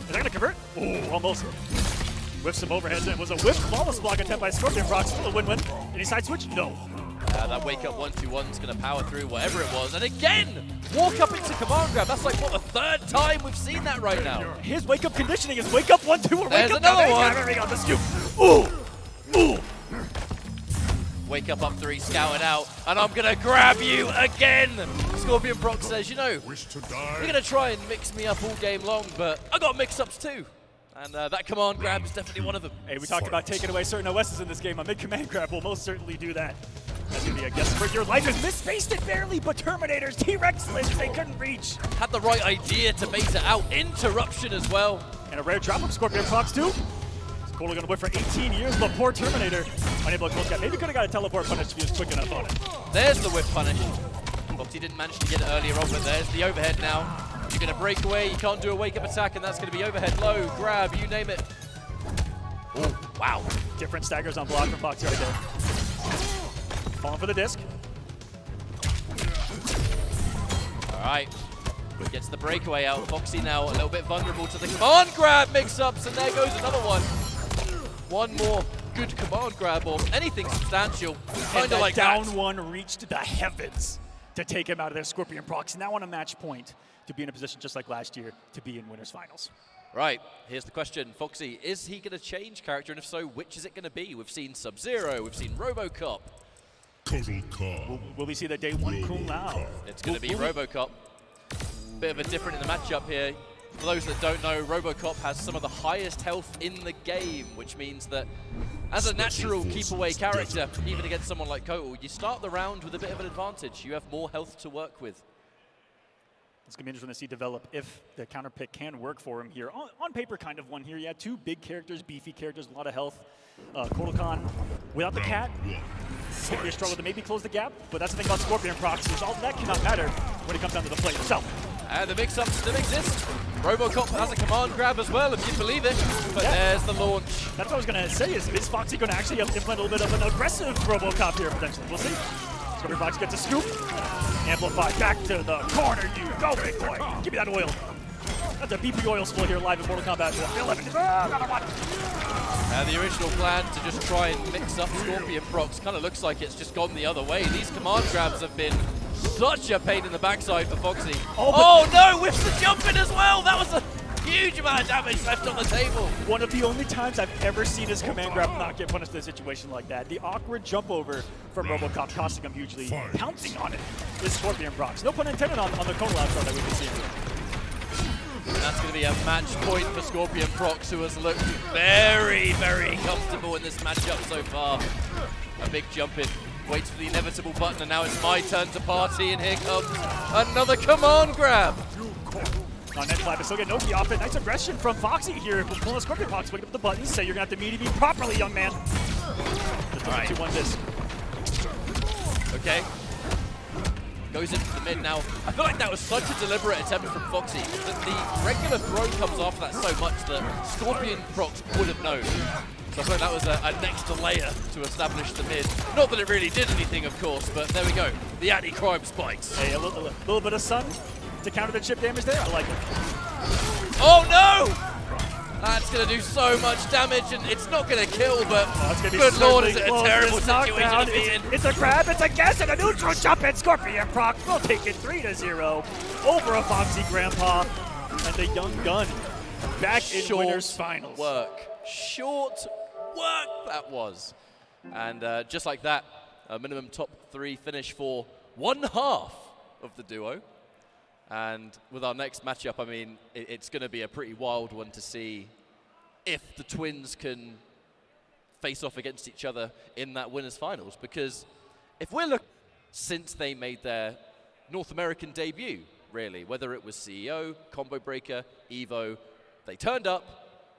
that gonna convert? Ooh, almost. Whiffs some overheads, and it was a whiff flawless block attempt by Scorpion Prox. Still a win-win. Any side switch? No. That wake up 1-2-1 is gonna power through whatever it was. And again, walk up into command grab. That's like, what, the 3rd time we've seen that right now. His wake up conditioning is wake up 1-2 or wake up another one. There we go, the scoop. Ooh, ooh. Wake up 3, scout it out, and I'm gonna grab you again! Scorpion Prox says, you know, you're gonna try and mix me up all game long, but I got mix-ups too. And that command grab is definitely one of them. Hey, we talked about taking away certain OSs in this game. A mid-command grab will most certainly do that. That's gonna be a guess where your life is misspaced it barely, but Terminators, T-Rex lists, they couldn't reach. Had the right idea to bait it out. Interruption as well. And a rare drop from Scorpion Prox too. Kotal gonna wait for 18 years, but poor Terminator unable to close gap. Maybe could have got a teleport punish if he was quick enough on it. There's the whip punish. Foxy didn't manage to get it earlier on, but there's the overhead now. You're gonna break away, you can't do a wake up attack, and that's gonna be overhead, low, grab, you name it. Oh, wow. Different staggers on block from Foxy right there. Falling for the disc. All right. Gets the breakaway out. Foxy now a little bit vulnerable to the command grab mix-ups, and there goes another one. One more good command grab or anything substantial. Kind of like down that. 1 reached the heavens to take him out of there. Scorpion Prox now on a match point to be in a position just like last year to be in winners finals. Right, here's the question. Foxy, is he going to change character, and if so, which is it going to be? We've seen Sub-Zero, we've seen RoboCop. Will we see the day 1 Kung Lao? It's going to be RoboCop. Bit of a different in the matchup here. For those that don't know, RoboCop has some of the highest health in the game, which means that as a natural keep-away character, even against someone like Kotal, you start the round with a bit of an advantage. You have more health to work with. It's going to be interesting to see develop if the counter pick can work for him here. On paper, kind of one here. Yeah, 2 big characters, beefy characters, a lot of health. Kotal Khan, without the cat, maybe a struggle to maybe close the gap, but that's the thing about Scorpion Prox, is all that cannot matter when it comes down to the plate itself. And the mix-up still exists. RoboCop has a command grab as well, if you believe it. But there's the launch. That's what I was going to say, is Foxy going to actually implement a little bit of an aggressive RoboCop here, potentially? We'll see. Scorpion Prox gets a scoop. Amplify back to the corner. You go, big boy. Give me that oil. That's a BP oil spill here live in Mortal Kombat 11. Another one. The original plan to just try and mix up Scorpion Prox kind of looks like it's just gone the other way. These command grabs have been such a pain in the backside for Foxy. Oh no, whiffs the jump in as well. That was a huge amount of damage left on the table. One of the only times I've ever seen his command grab not get punished in a situation like that. The awkward jump over from RoboCop costing him hugely. Pouncing on it is Scorpion Prox. No pun intended on the Kotal outro that we've been seeing. And that's going to be a match point for Scorpion Prox, who has looked very, very comfortable in this matchup so far. A big jump in. Waits for the inevitable button, and now it's my turn to party, and here comes another command grab. On net fly, but still getting Oki off it. Nice aggression from Foxy here. Pulling a Scorpion Fox, picking up the buttons. Say you're going to have to meet me properly, young man. Just All right. 2-1 this. Okay. Goes into the mid now. I feel like that was such a deliberate attempt from Foxy. That the regular throw comes after that so much that Scorpion Prox would have known. So I feel like that was a next layer to establish the mid. Not that it really did anything, of course, but there we go. The anti-crime spikes. Hey, a little bit of sun to counter the chip damage there. I like it. Oh no! That's going to do so much damage, and it's not going to kill, but good lord, is it a terrible situation to be in. It's a grab, it's a guess, and a neutral jump, and Scorpion Prox will take it 3-0 over a Foxy Grandpa and the young gun back in winners finals. Short work that was. And just like that, a minimum top 3 finish for one half of the duo. And with our next matchup, I mean, it's going to be a pretty wild one to see if the twins can face off against each other in that winners finals. Because if we're looking since they made their North American debut, really, whether it was CEO, Combo Breaker, EVO, they turned up,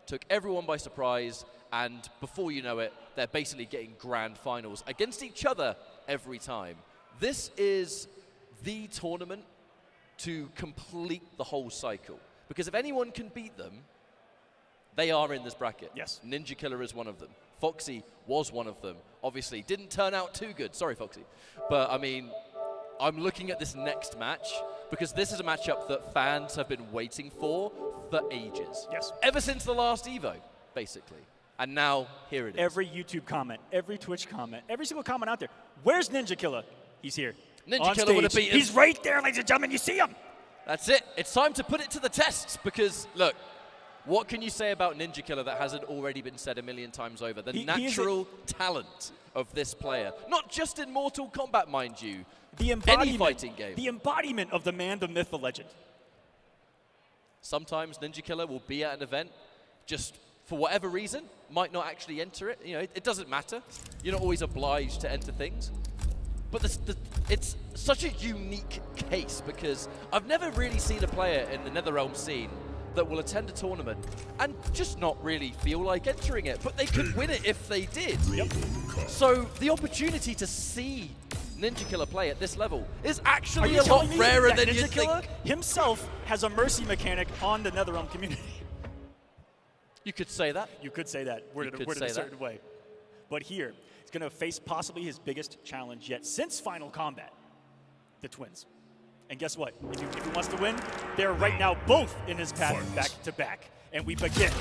took everyone by surprise, and before you know it, they're basically getting grand finals against each other every time. This is the tournament to complete the whole cycle. Because if anyone can beat them, they are in this bracket. Yes. Ninja Killer is one of them. Foxy was one of them. Obviously, didn't turn out too good. Sorry, Foxy. But, I mean, I'm looking at this next match because this is a matchup that fans have been waiting for ages. Yes. Ever since the last EVO, basically. And now, here it is. Every YouTube comment, every Twitch comment, every single comment out there. Where's Ninja Killer? He's here. Ninja Killer would have beaten. He's right there, ladies and gentlemen. You see him. That's it. It's time to put it to the test because, look, what can you say about Ninja Killer that hasn't already been said a million times over? The natural talent of this player. Not just in Mortal Kombat, mind you. Any fighting game. The embodiment of the man, the myth, the legend. Sometimes Ninja Killer will be at an event, just for whatever reason, might not actually enter it. You know, it doesn't matter. You're not always obliged to enter things. But it's such a unique case because I've never really seen a player in the NetherRealm scene that will attend a tournament and just not really feel like entering it, but they could win it if they did. Yep. So the opportunity to see Ninja Killer play at this level is actually a lot rarer than you think. Killer himself has a mercy mechanic on the NetherRealm community. You could say that. You could say that. Worded in a certain way. But here, he's going to face possibly his biggest challenge yet since Final Combat, the twins. And guess what? If he wants to win, they're right now both in his path back to back. And we begin.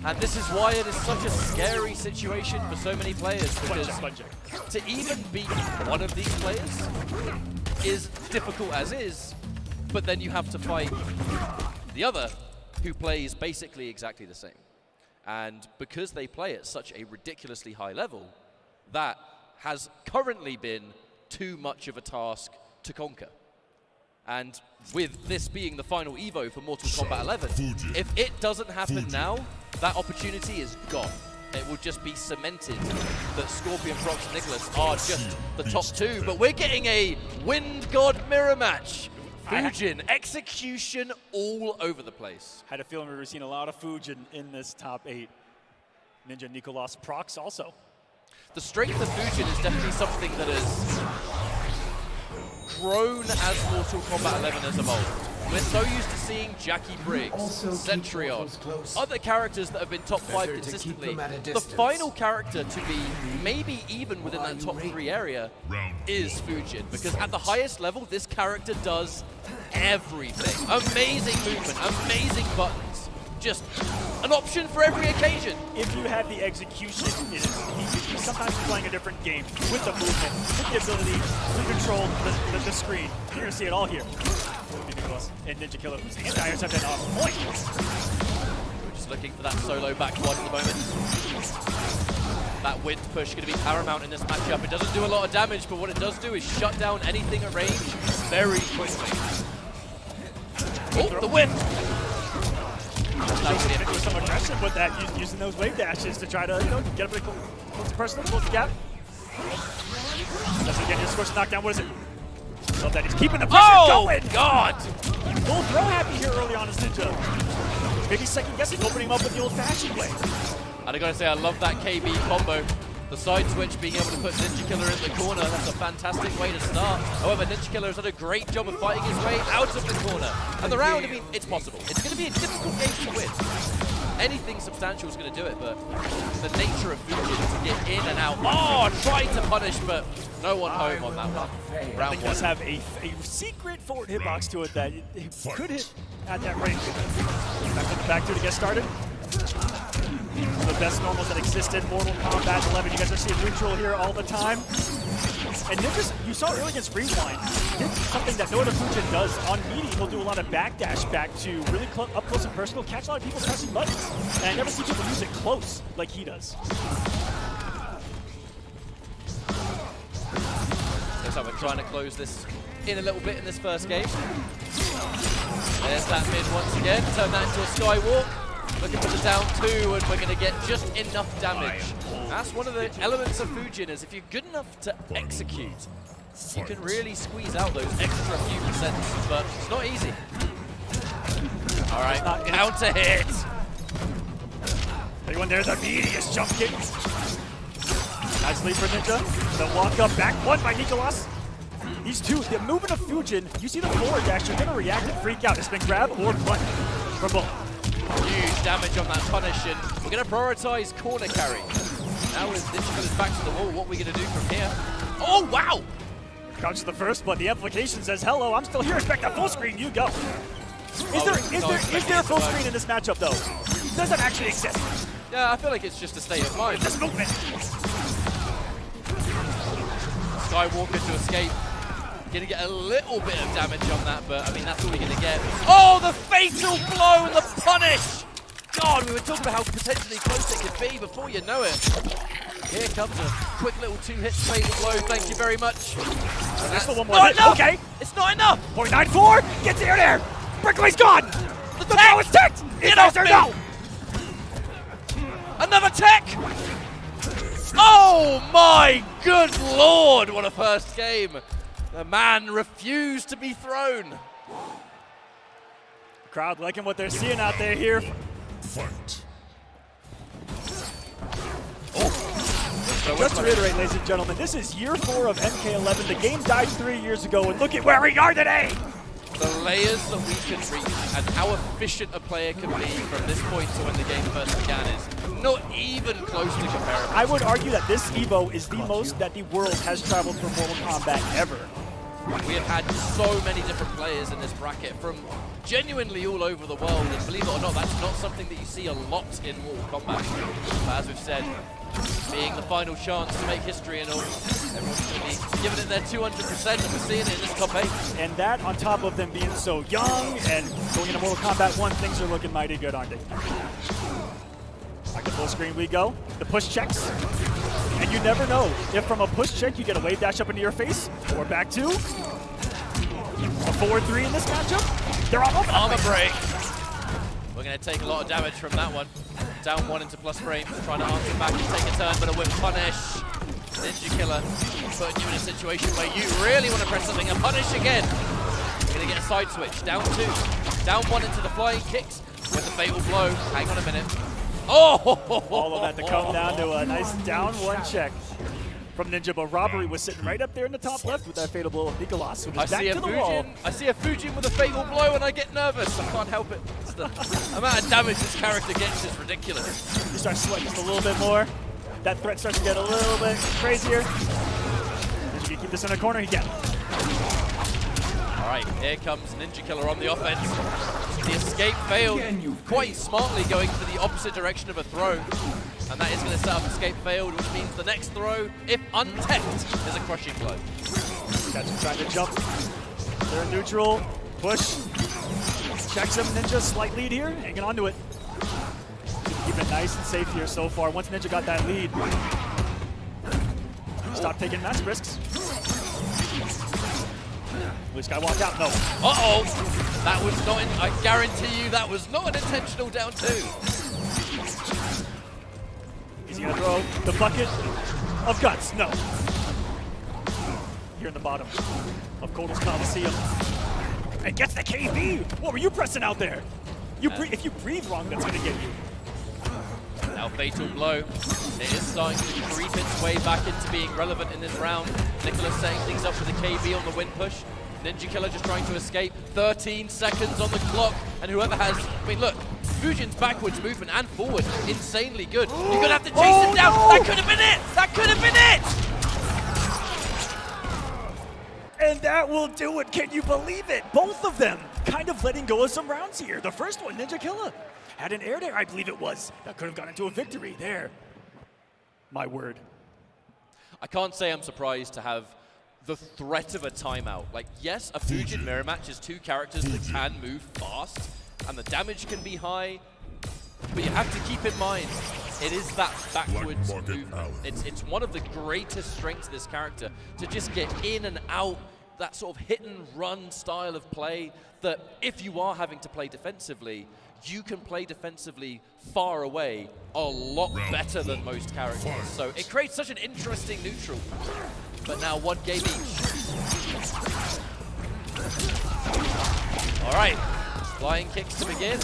And this is why it is such a scary situation for so many players, because to even beat one of these players is difficult as is, but then you have to fight the other who plays basically exactly the same. And because they play at such a ridiculously high level, that has currently been too much of a task to conquer. And with this being the final EVO for Mortal Kombat 11, if it doesn't happen now, that opportunity is gone. It will just be cemented that Scorpion, Prox, and Nicholas are just the top two. But we're getting a Wind God mirror match. Fujin, execution all over the place. Had a feeling we were seeing a lot of Fujin in this top 8. Ninja Nicholas Prox also. The strength of Fujin is definitely something that has grown as Mortal Kombat 11 has evolved. We're so used to seeing Jackie Briggs, Centurion, other characters that have been top 5 consistently. The final character to be maybe even within that top 3 area is Fujin, because at the highest level, this character does everything. Amazing movement, amazing buttons. Just an option for every occasion. If you have the execution, sometimes you're playing a different game with the movement, with the ability to control the screen. You're going to see it all here. And Ninja Killer, whose anti-airs have been on point. We're just looking for that solo back one at the moment. That wind push going to be paramount in this matchup. It doesn't do a lot of damage, but what it does do is shut down anything at range very quickly. Oh, the wind! With some aggression with that, using those wave dashes to try to get a bit close to personal, close the gap. Doesn't get his first knockdown. What is it? Love that he's keeping the pressure going. God! Full throw happy here early on as Ninja. Maybe second guessing, opening him up with the old-fashioned way. And I gotta say, I love that KB combo. The side switch, being able to put Ninja Killer in the corner, that's a fantastic way to start. However, Ninja Killer has done a great job of fighting his way out of the corner. And the round, I mean, it's possible. It's going to be a difficult game to win. Anything substantial is going to do it, but the nature of Fujin to get in and out. Oh, trying to punish, but no one home on that one. Round one. Does have a secret forward hitbox to it that he could hit at that range. Back to get started. The best normals that exist in Mortal Kombat 11. You guys are seeing neutral here all the time. And Ninja's, you saw early against Rewind, did something that no other Fujin does. On meaty, he'll do a lot of backdash back to really up close and personal, catch a lot of people pressing buttons. And I never see people use it close like he does. Looks like we're trying to close this in a little bit in this first game. There's that mid once again, turn that into a skywalk. Looking for the down 2, and we're going to get just enough damage. That's one of the elements of Fujin, is if you're good enough to execute, you can really squeeze out those extra few percents, but it's not easy. All right, counter hit. Anyone there's a medius jump kick. Nice lead for Ninja. The walk up back one by Nicolas. These two, the movement of Fujin, you see the forward dash, you're going to react and freak out. It's been grab or punch from both. Huge damage on that punish, and we're going to prioritize corner carry. Now as Ninja goes back to the wall, what are we going to do from here? Oh, wow! Crouch the first, but the implication says, hello, I'm still here, expect a full screen, you go. Is there a full screen in this matchup, though? Does that actually exist? Yeah, I feel like it's just a state of mind. This movement! Skywalker to escape. Gonna get a little bit of damage on that, but I mean, that's all you're gonna get. Oh, the fatal blow and the punish! God, we were talking about how potentially close it could be before you know it. Here comes a quick little 2-hit fatal blow, thank you very much. That's the one more not hit. enough! Okay. It's not enough! 0.94, get the air there! Breakaway's gone! The tech is ticked! Get off me! No! Another tech! Oh my good lord, what a first game! The man refused to be thrown. Crowd liking what they're seeing out there here. Fight. Just to reiterate, ladies and gentlemen, this is year 4 of MK11. The game died 3 years ago, and look at where we are today. The layers that we can reach and how efficient a player can be from this point to when the game first began is not even close to comparable. I would argue that this EVO is the most that the world has traveled for Mortal Kombat ever. We have had so many different players in this bracket from genuinely all over the world, and believe it or not, that's not something that you see a lot in Mortal Kombat. But as we've said, being the final chance to make history and all, everyone's going to be giving it their 200%, and we're seeing it in this top 8. And that on top of them being so young and going into Mortal Kombat 1, things are looking mighty good, aren't they? Back to full screen we go. The push checks. And you never know if from a push check you get a wave dash up into your face, or back 2. A forward 3 in this matchup. They're all over armor break. We're going to take a lot of damage from that one. Down 1 into plus frames, trying to answer back and take a turn, but a whip punish. Ninja Killer putting you in a situation where you really want to press something and punish again. You're going to get a side switch. Down 2. Down 1 into the flying kicks with the fatal blow. Hang on a minute. Oh! All of that to come down to a nice down 1 check from Ninja, but Robbery was sitting right up there in the top left with that fatal blow of Nicolas, who is back to the wall. I see a Fujin with a fatal blow and I get nervous. I can't help it. It's the amount of damage this character gets is ridiculous. You start sweating just a little bit more. That threat starts to get a little bit crazier. Ninja can keep this in a corner. He gets it. All right, here comes Ninja Killer on the offense. The escape failed, quite smartly going for the opposite direction of a throw. And that is going to set up escape failed, which means the next throw, if untech, is a crushing blow. Catch him trying to jump. They're in neutral. Push. Checks him. Ninja, slight lead here. Hanging on to it. Keeping it nice and safe here so far. Once Ninja got that lead, stop taking massive risks. Blue Sky walk out. No. Uh-oh. That was not, I guarantee you, that was not an intentional down 2. Is he going to throw the bucket of guts? No. here in the bottom of Kotal's Coliseum. And gets the KB! What were you pressing out there? If you breathe wrong, that's gonna get you. Now Fatal Blow. It is starting to creep its way back into being relevant in this round. Nicholas setting things up with the KB on the win push. Ninja Killer just trying to escape. 13 seconds on the clock, and whoever has, I mean, look, Fujin's backwards movement and forward, insanely good. You're gonna have to chase him down. No! That could have been it. That could have been it. And that will do it. Can you believe it? Both of them kind of letting go of some rounds here. The first one, Ninja Killer, had an air dare, I believe it was. That could have gone into a victory there. My word. I can't say I'm surprised to have the threat of a timeout. Like, yes, a Fujin mirror match is two characters that can move fast, and the damage can be high, but you have to keep in mind, it is that backwards movement. It's one of the greatest strengths of this character, to just get in and out, that sort of hit and run style of play, that if you are having to play defensively, you can play defensively far away a lot better than most characters. So it creates such an interesting neutral. But now one game each. All right, flying kicks to begin.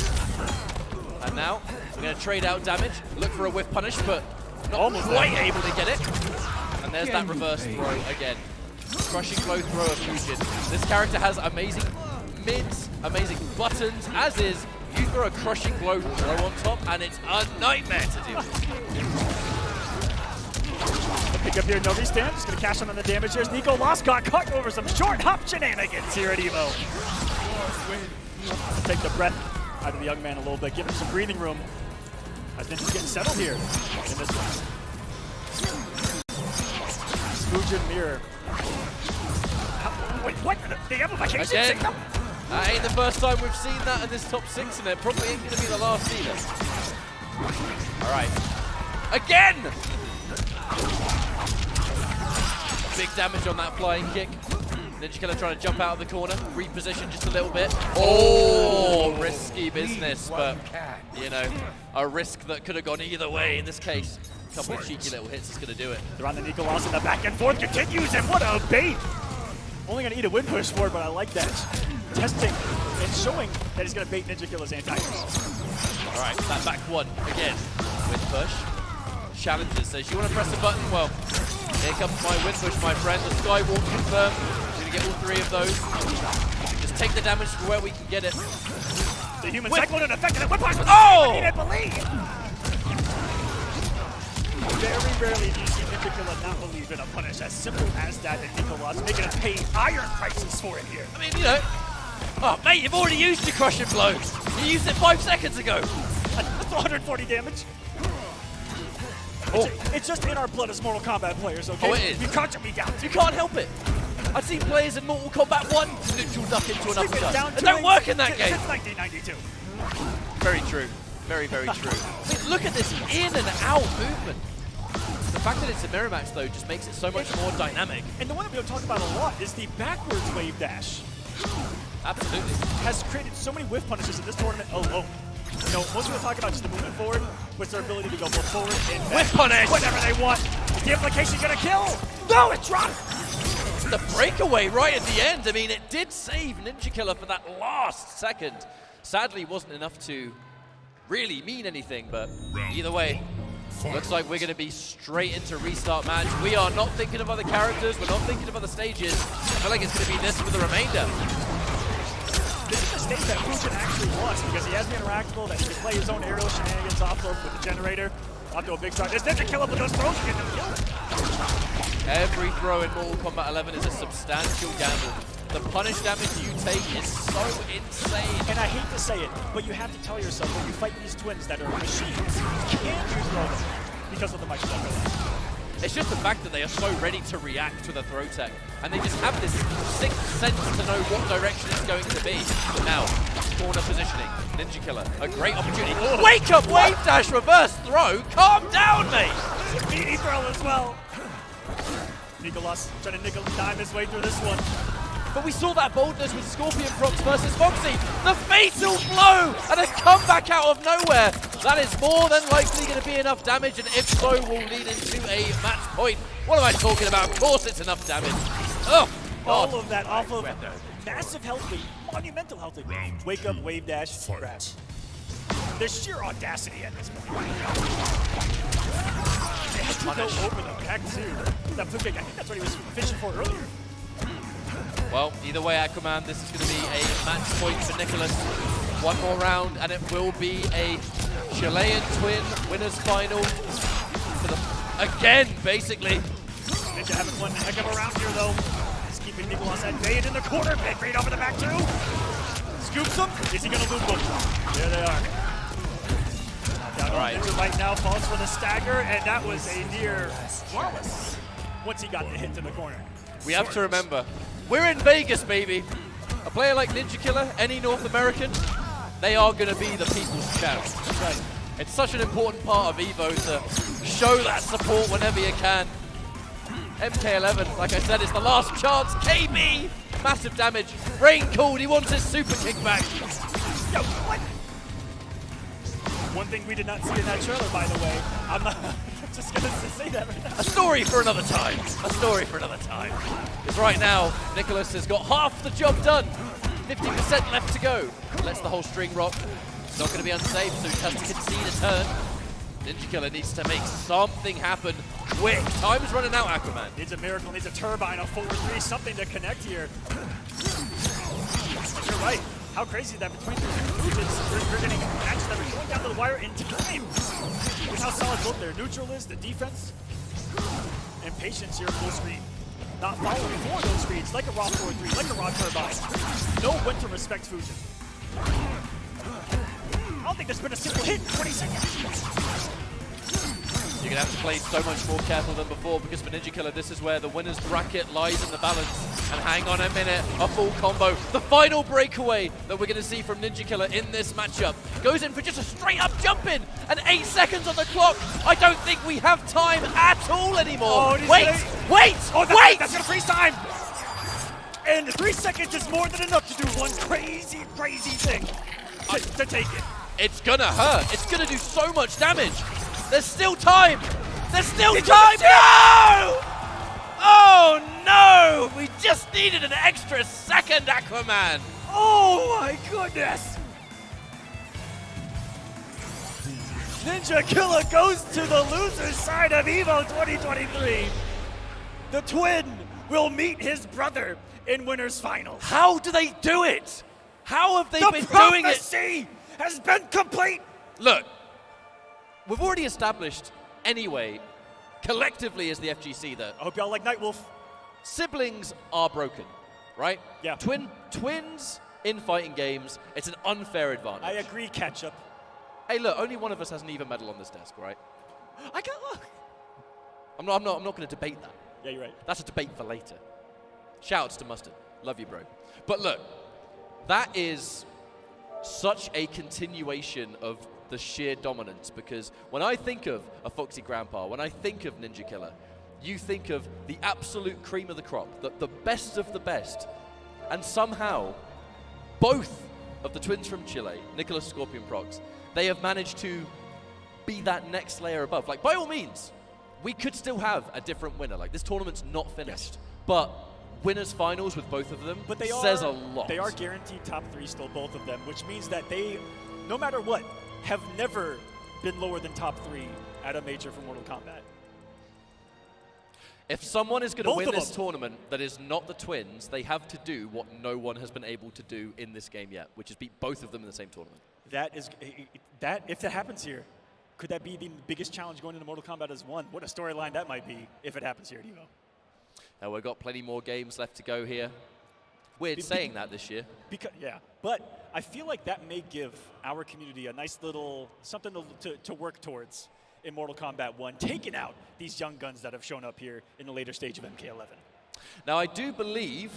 And now we're going to trade out damage, look for a whiff punish, but not quite able to get it. And there's that reverse throw again. Crushing blow throw of Fujin. This character has amazing mids, amazing buttons, as is you throw a crushing blow throw on top, and it's a nightmare to deal with. Pick up here, no restand. Just gonna cash in on the damage. There's Nico Lost got caught over some short hop shenanigans here at EVO. Take the breath out of the young man a little bit, give him some breathing room. As Ninja's getting settled here in this one. Fujin mirror. Wait, what? The amplification signal? That ain't the first time we've seen that in this top 6, and it probably ain't gonna be the last either. All right, again! Big damage on that flying kick. Ninja Killer trying to jump out of the corner, reposition just a little bit. Oh, risky business, but you know, a risk that could have gone either way in this case. A couple of cheeky little hits is gonna do it. They're on the Nico Lost, and the back and forth continues, and what a bait! Only gonna eat a win push for it, but I like that. Testing and showing that he's gonna bait Ninja Killer's anti-air. All right, that back one again. Win push. Challenges, says you want to press the button? Well, here comes my win push, my friend. The Skywalk confirmed. We're gonna get all 3 of those. Just take the damage for where we can get it. The human cyclone and effect, and the win push was oh! I didn't believe. Very rarely do you see Ninja Killer not believe in a punish as simple as that, and Nico Lost making us pay iron prices for it here. I mean, you know, oh mate, you've already used your crushing blows. You used it 5 seconds ago. That's 140 damage. Oh. It's just in our blood as Mortal Kombat players, okay? Oh, it is. You can't me down. You can't help it. I've seen players in Mortal Kombat 1 neutral duck into an uppercut. It Down don't work in that game. Since 1992. Very true. Very, very true. I mean, look at this in and out movement. The fact that it's a mirror match, though, just makes it so much more dynamic. And the one that we don't talk about a lot is the backwards wave dash. Absolutely. Has created so many whiff punishes in this tournament alone. You know, most people talk about just the movement forward, with their ability to go both forward and whiff punish whenever they want. The implication gonna kill. No, it dropped. The breakaway right at the end. I mean, it did save Ninja Killer for that last second. Sadly, wasn't enough to really mean anything, but either way, looks like we're going to be straight into restart match. We are not thinking of other characters. We're not thinking of other stages. I feel like it's going to be this for the remainder. This is the stage that Fujin actually wants because he has the interactable that he can play his own aerial shenanigans off of with the generator. Off to a big shot. There's Ninja Killer with those throws getting him killed. Every throw in Mortal Kombat 11 is a substantial gamble. The punish damage you take is so insane. And I hate to say it, but you have to tell yourself when you fight these twins that are machines, you can't use throw them because of the microphone. It's just the fact that they are so ready to react to the throw tech, and they just have this sixth sense to know what direction it's going to be. Now, corner positioning, Ninja Killer, a great opportunity. Oh. Wake up, wave dash, reverse throw. Calm down, mate. Meaty throw as well. Nicholas trying to nickel dime his way through this one. But we saw that boldness with Scorpion Prox versus Foxy. The fatal blow and a comeback out of nowhere. That is more than likely going to be enough damage, and if so, will lead into a match point. What am I talking about? Of course it's enough damage. Oh! All of that off of massive health lead, monumental health lead. Wake up, wave dash, grab. The sheer audacity at this point. They had to go over the back two. That flip kick, I think that's what he was fishing for earlier. Well, either way, Aquaman, this is going to be a match point for Nicholas. One more round, and it will be a Chilean twin winners final. For the, again, basically. Ninja haven't won a heck of a round here, though. He's keeping Nicholas at bay in the corner. Big read over the back two. Scoops him. Is he going to loop him? There they are. Down on Ninja right now, falls for the stagger, and that was a near flawless once he got the hit to the corner. We have to remember, we're in Vegas, baby. A player like Ninja Killer, any North American, they are going to be the people's champ. Right. It's such an important part of EVO to show that support whenever you can. MK11, like I said, it's the last chance. KB, massive damage. Rain cooled, he wants his super kick back. Yo, what? One thing we did not see in that trailer, by the way, I'm not just going to say that right now. A story for another time. A story for another time. Because right now, Nicholas has got half the job done. 50% left to go. Lets the whole string rock. It's not going to be unsafe, so he has to concede a turn. Ninja Killer needs to make something happen quick. Time's running out, Aquaman. Needs a miracle, needs a turbine, a forward three, something to connect here. And you're right. How crazy is that between the two Lugins, you're getting matches that are going down to the wire in time. Look how solid both their neutral is, the defense, and patience here full screen. Not following for those reads, like a raw forward three, like a raw turbine. No when to respect Fujin. I don't think there's been a single hit in 20 seconds. You're going to have to play so much more careful than before because for Ninja Killer, this is where the winner's bracket lies in the balance. And hang on a minute, a full combo. The final breakaway that we're going to see from Ninja Killer in this matchup goes in for just a straight up jump in and 8 seconds on the clock. I don't think we have time at all anymore. Oh, wait! That's going to freeze time. And 3 seconds is more than enough to do one crazy, crazy thing to take it. It's going to hurt. It's going to do so much damage. There's still time! There's still time! No! Oh no! We just needed an extra second, Aquaman! Oh my goodness! Ninja Killer goes to the loser's side of EVO 2023. The twin will meet his brother in winners finals. How do they do it? How have they been doing it? The prophecy has been complete! Look. We've already established, anyway, collectively as the FGC that... I hope y'all like Nightwolf. Siblings are broken, right? Yeah. Twins in fighting games, it's an unfair advantage. I agree, Ketchup. Hey, look, only one of us has an even medal on this desk, right? I can't look. I'm not going to debate that. Yeah, you're right. That's a debate for later. Shouts to Mustard. Love you, bro. But look, that is such a continuation of the sheer dominance, because when I think of a Foxy Grandpa, when I think of Ninja Killer, you think of the absolute cream of the crop, the best of the best. And somehow, both of the twins from Chile, Nicholas Scorpion Prox, they have managed to be that next layer above. Like, by all means, we could still have a different winner. Like, this tournament's not finished. But winners finals with both of them says a lot. They are guaranteed top 3 still, both of them, which means that they, no matter what, have never been lower than top 3 at a major for Mortal Kombat. If someone is going to win this tournament that is not the twins, they have to do what no one has been able to do in this game yet, which is beat both of them in the same tournament. If that happens here, could that be the biggest challenge going into Mortal Kombat as one? What a storyline that might be if it happens here at EVO. Now we've got plenty more games left to go here. Weird saying that this year. Yeah, but I feel like that may give our community a nice little something to work towards in Mortal Kombat 1, taking out these young guns that have shown up here in the later stage of MK11. Now I do believe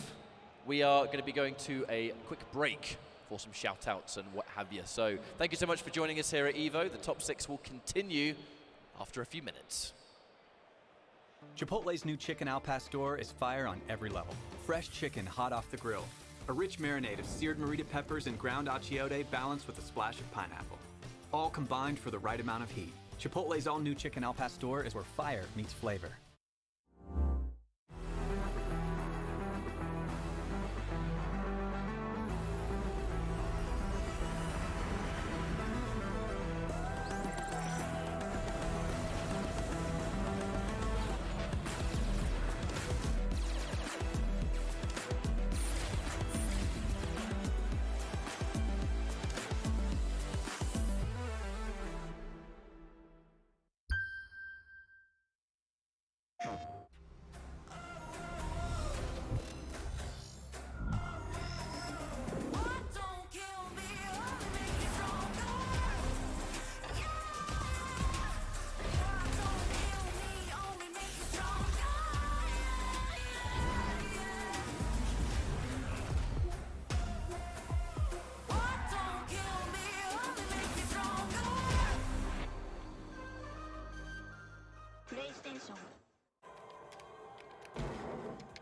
we are going to be going to a quick break for some shout-outs and what have you. So thank you so much for joining us here at EVO. The top 6 will continue after a few minutes. Chipotle's new Chicken Al Pastor is fire on every level. Fresh chicken hot off the grill. A rich marinade of seared morita peppers and ground achiote balanced with a splash of pineapple. All combined for the right amount of heat. Chipotle's all-new Chicken Al Pastor is where fire meets flavor.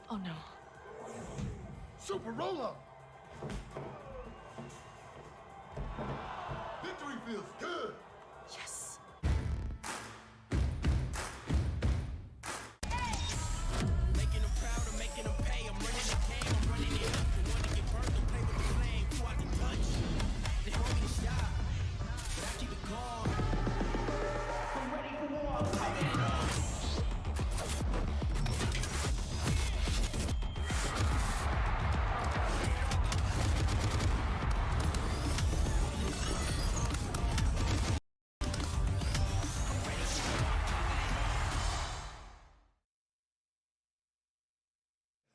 Oh no. Super roll-up. Victory feels good. Yes. Making them proud, I'm making them pay. I'm running the game, I'm running it up. The one to get burned, don't play with the flame. Too hot to touch. They want me to shot, but I keep it calm. I'm ready for war. I get it on.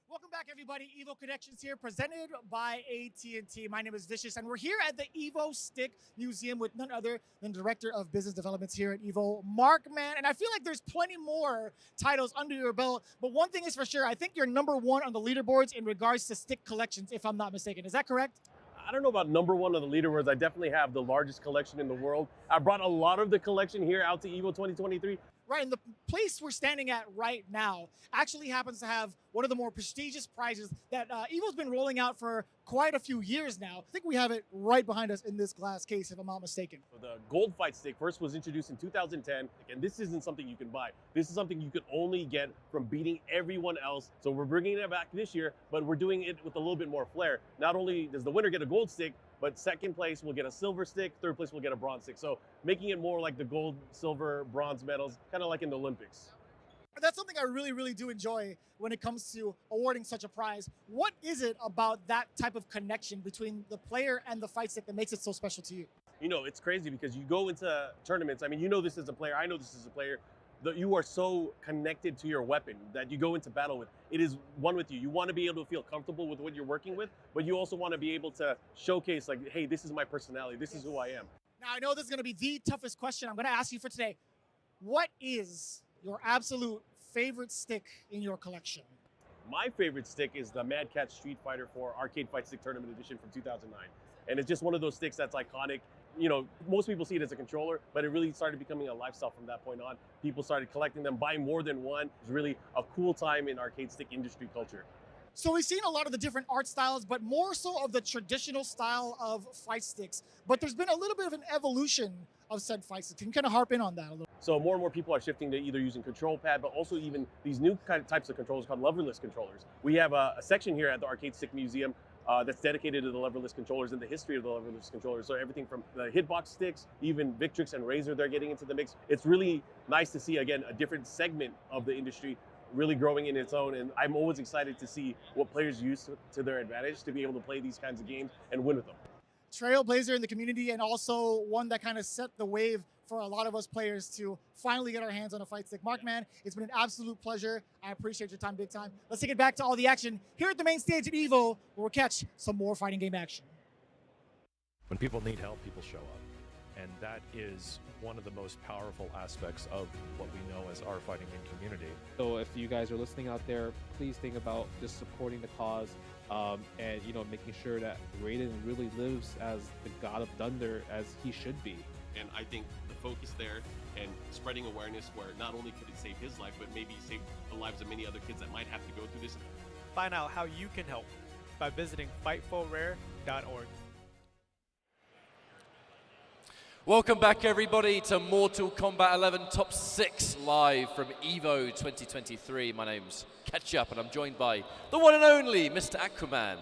Welcome back, everybody. EVO Connections here, presented by AT&T. My name is Vicious, and we're here at the EVO Stick Museum with none other than Director of Business Developments here at EVO, Mark, man. And I feel like there's plenty more titles under your belt, but one thing is for sure, I think you're #1 on the leaderboards in regards to stick collections, if I'm not mistaken. Is that correct? I don't know about #1 on the leaderboards. I definitely have the largest collection in the world. I brought a lot of the collection here out to EVO 2023. Right, and the place we're standing at right now actually happens to have one of the more prestigious prizes that EVO's been rolling out for quite a few years now. I think we have it right behind us in this glass case, if I'm not mistaken. The gold fight stick first was introduced in 2010, and this isn't something you can buy. This is something you can only get from beating everyone else. So we're bringing it back this year, but we're doing it with a little bit more flair. Not only does the winner get a gold stick, but second place will get a silver stick, third place will get a bronze stick. So making it more like the gold, silver, bronze medals, kind of like in the Olympics. That's something I really, really do enjoy when it comes to awarding such a prize. What is it about that type of connection between the player and the fight stick that makes it so special to you? You know, it's crazy because you go into tournaments. I mean, you know this as a player. I know this as a player. You are so connected to your weapon that you go into battle with. It is one with you. You want to be able to feel comfortable with what you're working with, but you also want to be able to showcase like, hey, this is my personality. This is who I am. Now, I know this is going to be the toughest question I'm going to ask you for today. What is your absolute favorite stick in your collection? My favorite stick is the Mad Cat Street Fighter 4 Arcade Fight Stick Tournament Edition from 2009. And it's just one of those sticks that's iconic. You know, most people see it as a controller, but it really started becoming a lifestyle from that point on. People started collecting them, buying more than one. It was really a cool time in arcade stick industry culture. So we've seen a lot of the different art styles, but more so of the traditional style of fight sticks. But there's been a little bit of an evolution of said fight sticks. Can you kind of harp in on that a little? So more and more people are shifting to either using control pad, but also even these new types of controllers called leverless controllers. We have a section here at the Arcade Stick Museum that's dedicated to the leverless controllers and the history of the leverless controllers. So everything from the hitbox sticks, even Victrix and Razer, they're getting into the mix. It's really nice to see, again, a different segment of the industry really growing in its own. And I'm always excited to see what players use to their advantage to be able to play these kinds of games and win with them. Trailblazer in the community, and also one that kind of set the wave for a lot of us players to finally get our hands on a fight stick. Mark, man, it's been an absolute pleasure. I appreciate your time big time. Let's take it back to all the action here at the main stage at EVO, where we'll catch some more fighting game action. When people need help, people show up. And that is one of the most powerful aspects of what we know as our fighting game community. So if you guys are listening out there, please think about just supporting the cause and, you know, making sure that Raiden really lives as the God of Thunder as he should be. And I think the focus there and spreading awareness where not only could it save his life, but maybe save the lives of many other kids that might have to go through this. Find out how you can help by visiting fightfulrare.org. Welcome back, everybody, to Mortal Kombat 11 Top 6 live from EVO 2023. My name's Ketchup, and I'm joined by the one and only Mr. Aquaman.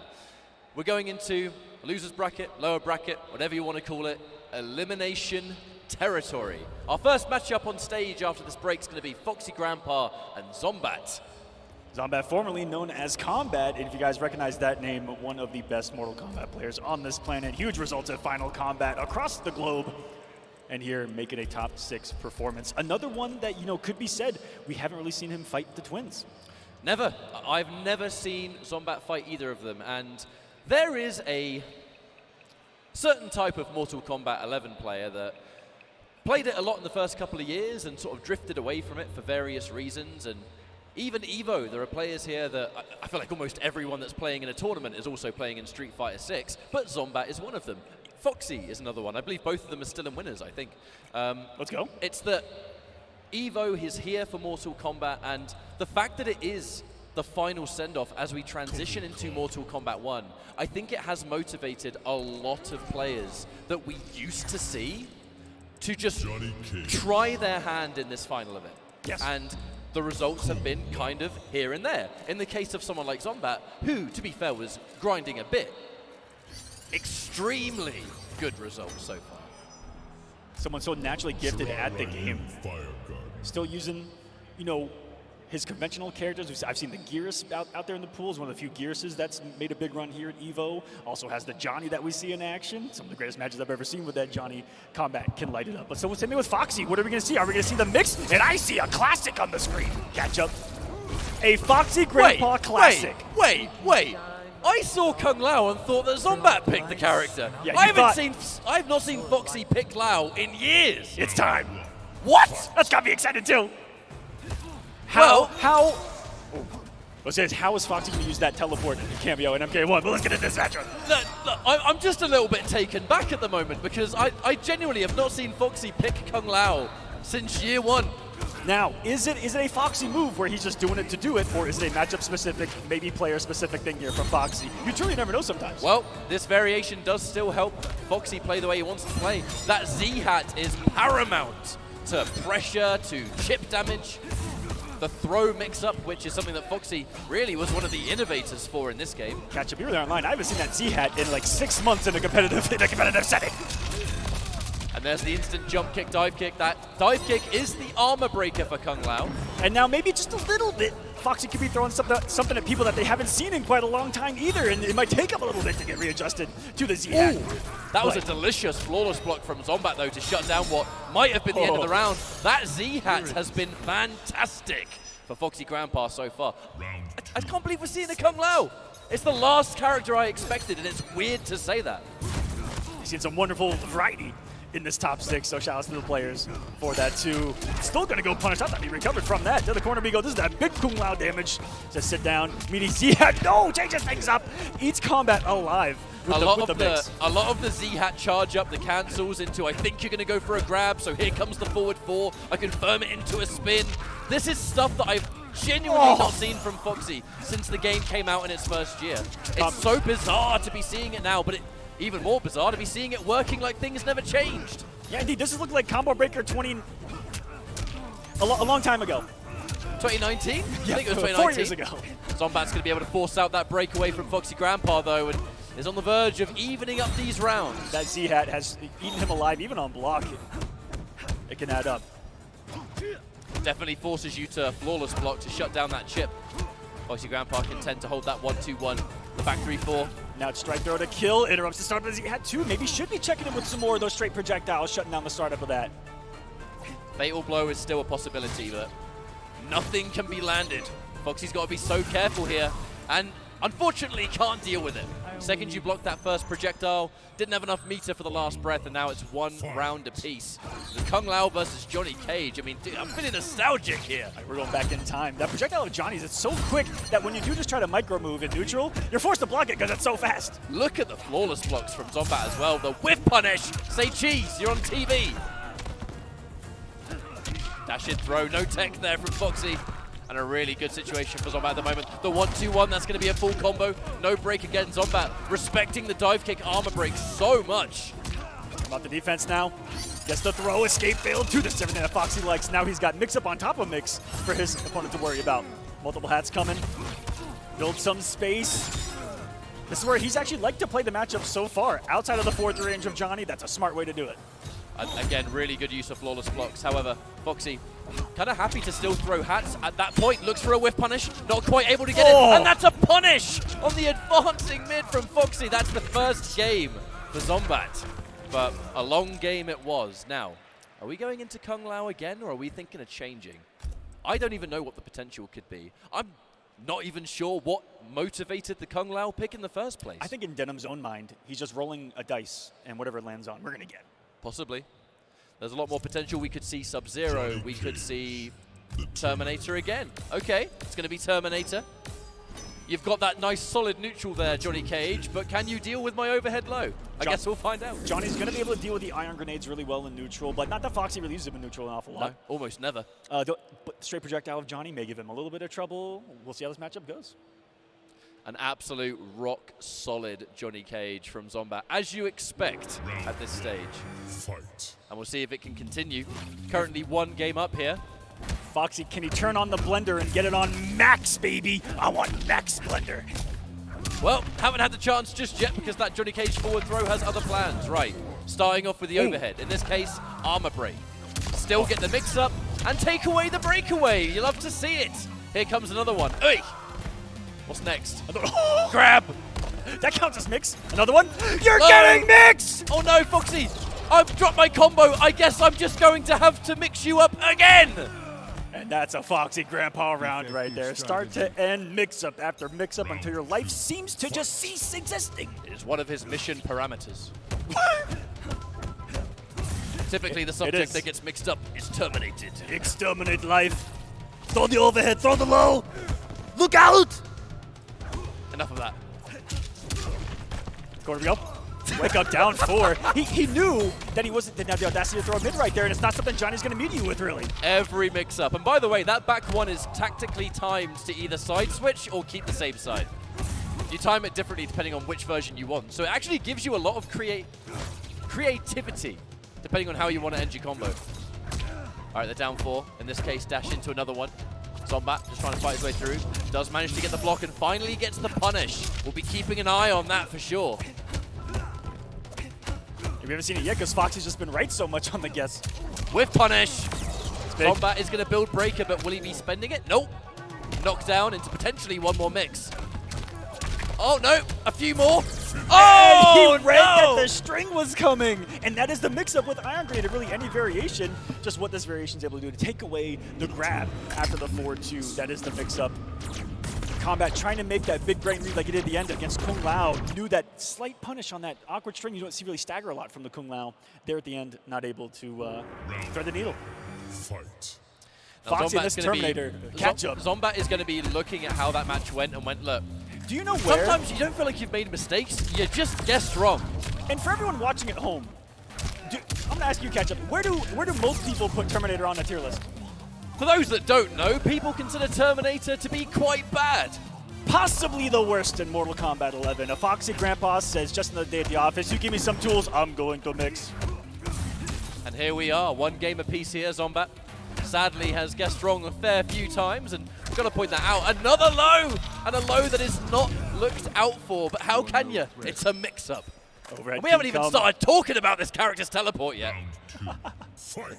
We're going into loser's bracket, lower bracket, whatever you want to call it, elimination territory. Our first matchup on stage after this break is going to be Foxy Grandpa and Zombat. Zombat, formerly known as Kombat, and if you guys recognize that name, one of the best Mortal Kombat players on this planet. Huge results at Final Combat across the globe, and here making a top 6 performance. Another one that, you know, could be said, we haven't really seen him fight the twins. Never. I've never seen Zombat fight either of them, and there is a certain type of Mortal Kombat 11 player that played it a lot in the first couple of years and sort of drifted away from it for various reasons. And even EVO, there are players here that I feel like almost everyone that's playing in a tournament is also playing in Street Fighter 6, but Zombat is one of them. Foxy is another one. I believe both of them are still in winners, I think. Let's go. It's that EVO is here for Mortal Kombat, and the fact that it is the final send-off as we transition into Mortal Kombat 1, I think it has motivated a lot of players that we used to see to just try their hand in this final event. Yes. And the results have been kind of here and there. In the case of someone like Zombat, who, to be fair, was grinding a bit, extremely good results so far. Someone so naturally gifted at the game. Still using, you know, his conventional characters. I've seen the Gearus out there in the pools, one of the few Gearuses that's made a big run here at EVO. Also has the Johnny that we see in action. Some of the greatest matches I've ever seen with that Johnny. Kombat can light it up. But so same thing with Foxy. What are we going to see? Are we going to see the mix? And I see a classic on the screen. Catch up. A Foxy Grandpa classic. Wait. I saw Kung Lao and thought that Zombat picked the character. Yeah, I've not seen Foxy pick Lao in years. It's time. What? That's got me excited too. How is Foxy going to use that teleport cameo in MK1? But let's get into this matchup. Look, I'm just a little bit taken back at the moment because I genuinely have not seen Foxy pick Kung Lao since year one. Now, is it a Foxy move where he's just doing it to do it, or is it a matchup-specific, maybe player-specific thing here from Foxy? You truly never know sometimes. Well, this variation does still help Foxy play the way he wants to play. That Z-Hat is paramount to pressure, to chip damage. The throw mix-up, which is something that Foxy really was one of the innovators for in this game. Catch up, you were there online. I haven't seen that Z-Hat in like 6 months in a competitive setting. And there's the instant jump kick, dive kick. That dive kick is the armor breaker for Kung Lao. And now maybe just a little bit, Foxy could be throwing something at people that they haven't seen in quite a long time either, and it might take them a little bit to get readjusted to the Z-Hat. That was a delicious flawless block from Zombat though to shut down what might have been the end of the round. That Z-Hat has been fantastic for Foxy Grandpa so far. I can't believe we're seeing a Kung Lao. It's the last character I expected, and it's weird to say that. You've seen some wonderful variety in this top 6, so shout out to the players for that too. Still gonna go punish. I thought he recovered from that. To the corner we go. This is that big Kung Lao damage. Just sit down. Meaty Z-Hat, no, changes things up. Eats Kombat alive with a lot of the Z-Hat charge up, the cancels into I think you're gonna go for a grab, so here comes the forward 4. I confirm it into a spin. This is stuff that I've genuinely not seen from Foxy since the game came out in its first year. It's so bizarre to be seeing it now, but even more bizarre to be seeing it working like things never changed. Yeah, indeed. This is looking like Combo Breaker a long time ago. 2019? Yeah, I think it was 2019. 4 years ago. Zombat's going to be able to force out that breakaway from Foxy Grandpa, though, and is on the verge of evening up these rounds. That Z-Hat has eaten him alive, even on block. It can add up. Definitely forces you to flawless block to shut down that chip. Foxy Grandpa can tend to hold that 1-2-1. Back 3-4. Now it's strike throw to kill, interrupts the startup as he had 2. Maybe should be checking in with some more of those straight projectiles, shutting down the startup of that. Fatal blow is still a possibility, but nothing can be landed. Foxy's got to be so careful here, and unfortunately can't deal with it. Second you block that first projectile, didn't have enough meter for the last breath, and now it's 1 round apiece. The Kung Lao versus Johnny Cage. I mean, dude, I'm feeling nostalgic here. We're going back in time. That projectile of Johnny's, it's so quick that when you do just try to micro move in neutral, you're forced to block it because it's so fast. Look at the flawless blocks from Zombat as well. The whiff punish. Say cheese, you're on TV. Dash in throw, no tech there from Foxy. And a really good situation for Zombat at the moment. The 1-2-1, that's going to be a full combo. No break again, Zombat. Respecting the dive kick armor break so much. About the defense now. Gets the throw, escape failed too. This is everything that Foxy likes. Now he's got mix-up on top of mix for his opponent to worry about. Multiple hats coming. Build some space. This is where he's actually liked to play the matchup so far. Outside of the 4-3 range of Johnny, that's a smart way to do it. Again, really good use of flawless blocks. However, Foxy kind of happy to still throw hats at that point. Looks for a whiff punish, not quite able to get it. And that's a punish on the advancing mid from Foxy. That's the first game for Zombat. But a long game it was. Now, are we going into Kung Lao again, or are we thinking of changing? I don't even know what the potential could be. I'm not even sure what motivated the Kung Lao pick in the first place. I think in Denim's own mind, he's just rolling a dice, and whatever it lands on, we're going to get. Possibly. There's a lot more potential. We could see Sub-Zero. We could see Terminator again. Okay, it's going to be Terminator. You've got that nice solid neutral there, Johnny Cage, but can you deal with my overhead low? I guess we'll find out. Johnny's going to be able to deal with the ion grenades really well in neutral, but not that Foxy really uses them in neutral an awful lot. No, almost never. The straight projectile of Johnny may give him a little bit of trouble. We'll see how this matchup goes. An absolute rock-solid Johnny Cage from Zombat, as you expect at this stage. Fight. And we'll see if it can continue. Currently 1 game up here. Foxy, can he turn on the blender and get it on max, baby? I want max blender. Well, haven't had the chance just yet because that Johnny Cage forward throw has other plans. Right, starting off with the overhead. In this case, armor break. Still get the mix-up and take away the breakaway. You love to see it. Here comes another one. Oi! What's next? Grab! That counts as mix. Another one. You're getting mix! Oh no, Foxy! I've dropped my combo. I guess I'm just going to have to mix you up again. And that's a Foxy Grandpa round right there. Start to end mix-up after mix-up until your life seems to just cease existing. It is one of his mission parameters. Typically, the subject that gets mixed up is terminated. Exterminate life. Throw the overhead, throw the low. Look out! Enough of that. Corner we go. Wake up down 4. He knew that he didn't have the audacity to throw a mid right there, and it's not something Johnny's going to meet you with, really. Every mix-up. And by the way, that back one is tactically timed to either side switch or keep the same side. You time it differently depending on which version you want. So it actually gives you a lot of creativity depending on how you want to end your combo. All right, they're down 4. In this case, dash into another one. Zombat just trying to fight his way through. Does manage to get the block and finally gets the punish. We'll be keeping an eye on that for sure. We haven't seen it yet because Foxy's just been right so much on the guess. With punish. Zombat is going to build Breaker, but will he be spending it? Nope. Knocked down into potentially one more mix. Oh, no. A few more. Oh, and he read that the string was coming. And that is the mix-up with Iron Grenade. Really, any variation, just what this variation is able to do to take away the grab after the 4-2. That is the mix-up. Kombat trying to make that big brain read like he did at the end against Kung Lao. Knew that slight punish on that awkward string. You don't see really stagger a lot from the Kung Lao. There at the end, not able to thread the needle. Fight. Foxy and this Terminator catch-up. Zombat is going to be looking at how that match went and went, look. Do you know where? Sometimes you don't feel like you've made mistakes. You just guessed wrong. And for everyone watching at home, I'm going to ask you, Ketchup, where do most people put Terminator on the tier list? For those that don't know, people consider Terminator to be quite bad. Possibly the worst in Mortal Kombat 11. A Foxy Grandpa says, just another day at the office, you give me some tools, I'm going to mix. And here we are, 1 game apiece here, Zombat. Sadly has guessed wrong a fair few times, and we've got to point that out. Another low, and a low that is not looked out for, but how can you? It's a mix-up. And we haven't even started talking about this character's teleport yet.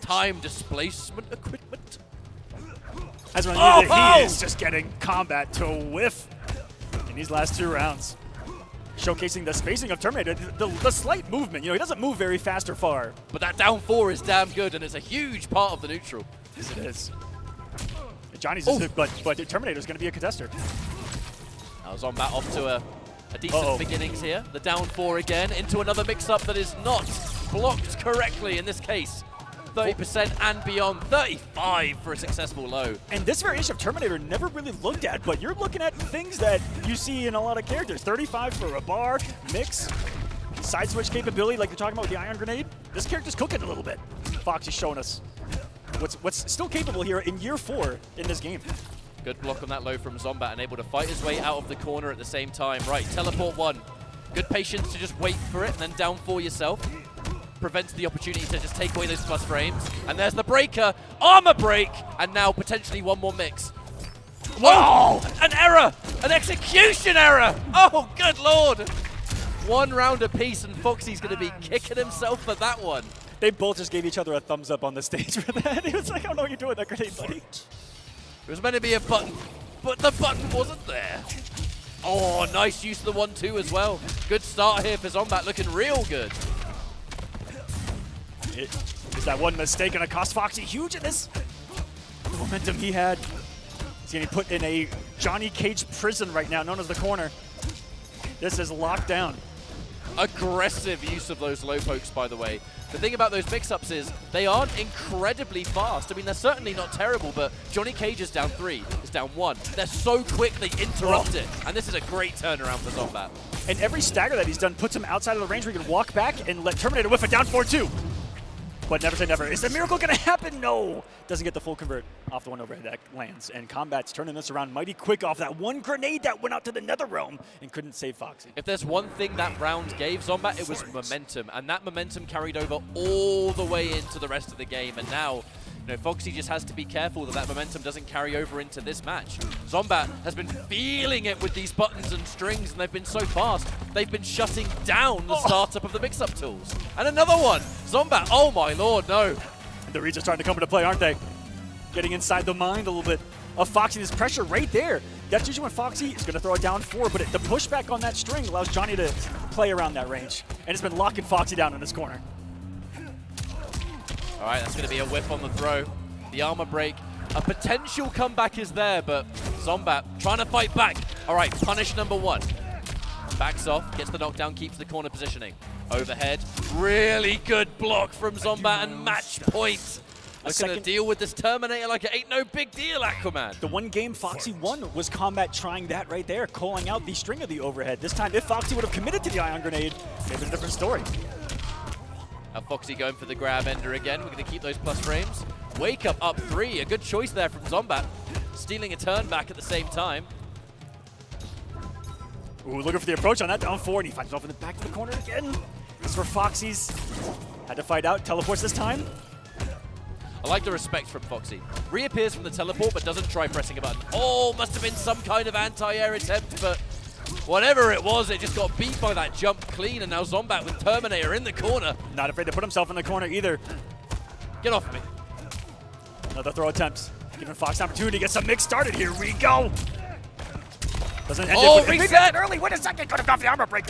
Time displacement equipment. As when he is just getting Kombat to whiff in these last 2 rounds. Showcasing the spacing of Terminator, the slight movement. You know, he doesn't move very fast or far. But that down 4 is damn good, and it's a huge part of the neutral. Yes, it is. Johnny's just but Terminator's going to be a contester. Now Zombat off to a decent beginnings here. The down 4 again into another mix-up that is not blocked correctly in this case. 30% and beyond, 35 for a successful low. And this variation of Terminator never really looked at, but you're looking at things that you see in a lot of characters. 35 for a bar, mix, side switch capability like you're talking about with the Iron Grenade. This character's cooking a little bit. Foxy's showing us what's still capable here in year 4 in this game. Good block on that low from Zombat and able to fight his way out of the corner at the same time. Right, teleport 1. Good patience to just wait for it and then down 4 yourself. Prevents the opportunity to just take away those plus frames. And there's the breaker, armor break, and now potentially one more mix. Whoa! An error! An execution error! Oh, good lord! 1 round apiece, and Foxy's going to be kicking himself for that one. They both just gave each other a thumbs up on the stage for that. It was like, I don't know what you're doing with that grenade, buddy. It was meant to be a button, but the button wasn't there. Oh, nice use of the 1-2 as well. Good start here for Zombat, looking real good. Is that one mistake going to cost Foxy huge in this? The momentum he had. He's getting put in a Johnny Cage prison right now, known as the corner. This is locked down. Aggressive use of those low pokes, by the way. The thing about those mix-ups is they aren't incredibly fast. I mean, they're certainly not terrible, but Johnny Cage is down 3, is down 1. They're so quick, they interrupt it. And this is a great turnaround for Zombat. And every stagger that he's done puts him outside of the range where he can walk back and let Terminator whiff it down 4-2. But never say never. Is the miracle going to happen? No. Doesn't get the full convert off the one overhead that lands. And Kombat's turning this around mighty quick off that one grenade that went out to the nether realm and couldn't save Foxy. If there's one thing that round gave Zombat, it was momentum. And that momentum carried over all the way into the rest of the game. And now, Foxy just has to be careful that that momentum doesn't carry over into this match. Zombat has been feeling it with these buttons and strings, and they've been so fast, they've been shutting down the startup of the mix-up tools. And another one! Zombat, oh my lord, no. The reads are starting to come into play, aren't they? Getting inside the mind a little bit of Foxy. This pressure right there. That's usually when Foxy is going to throw it down 4, but the pushback on that string allows Johnny to play around that range. And it's been locking Foxy down in this corner. All right, that's going to be a whiff on the throw. The armor break. A potential comeback is there, but Zombat trying to fight back. All right, punish number 1. Backs off, gets the knockdown, keeps the corner positioning. Overhead, really good block from Zombat and match point. Looking to deal with this Terminator like it ain't no big deal, Aquaman. The one game Foxy won was Kombat trying that right there, calling out the string of the overhead. This time, if Foxy would have committed to the ion grenade, maybe a different story. Now Foxy going for the grab ender again. We're going to keep those plus frames. Wake up 3. A good choice there from Zombat. Stealing a turn back at the same time. Ooh, looking for the approach on that down 4, and he finds himself in the back of the corner again. This is for Foxy's. Had to fight out. Teleports this time. I like the respect from Foxy. Reappears from the teleport, but doesn't try pressing a button. Oh, must have been some kind of anti-air attempt, but whatever it was, it just got beat by that jump clean, and now Zombat with Terminator in the corner. Not afraid to put himself in the corner either. Get off me. Another throw attempt. Giving Fox an opportunity to get some mix started. Here we go. Doesn't end it. Reset! Early. Wait a second. Could have got the armor break.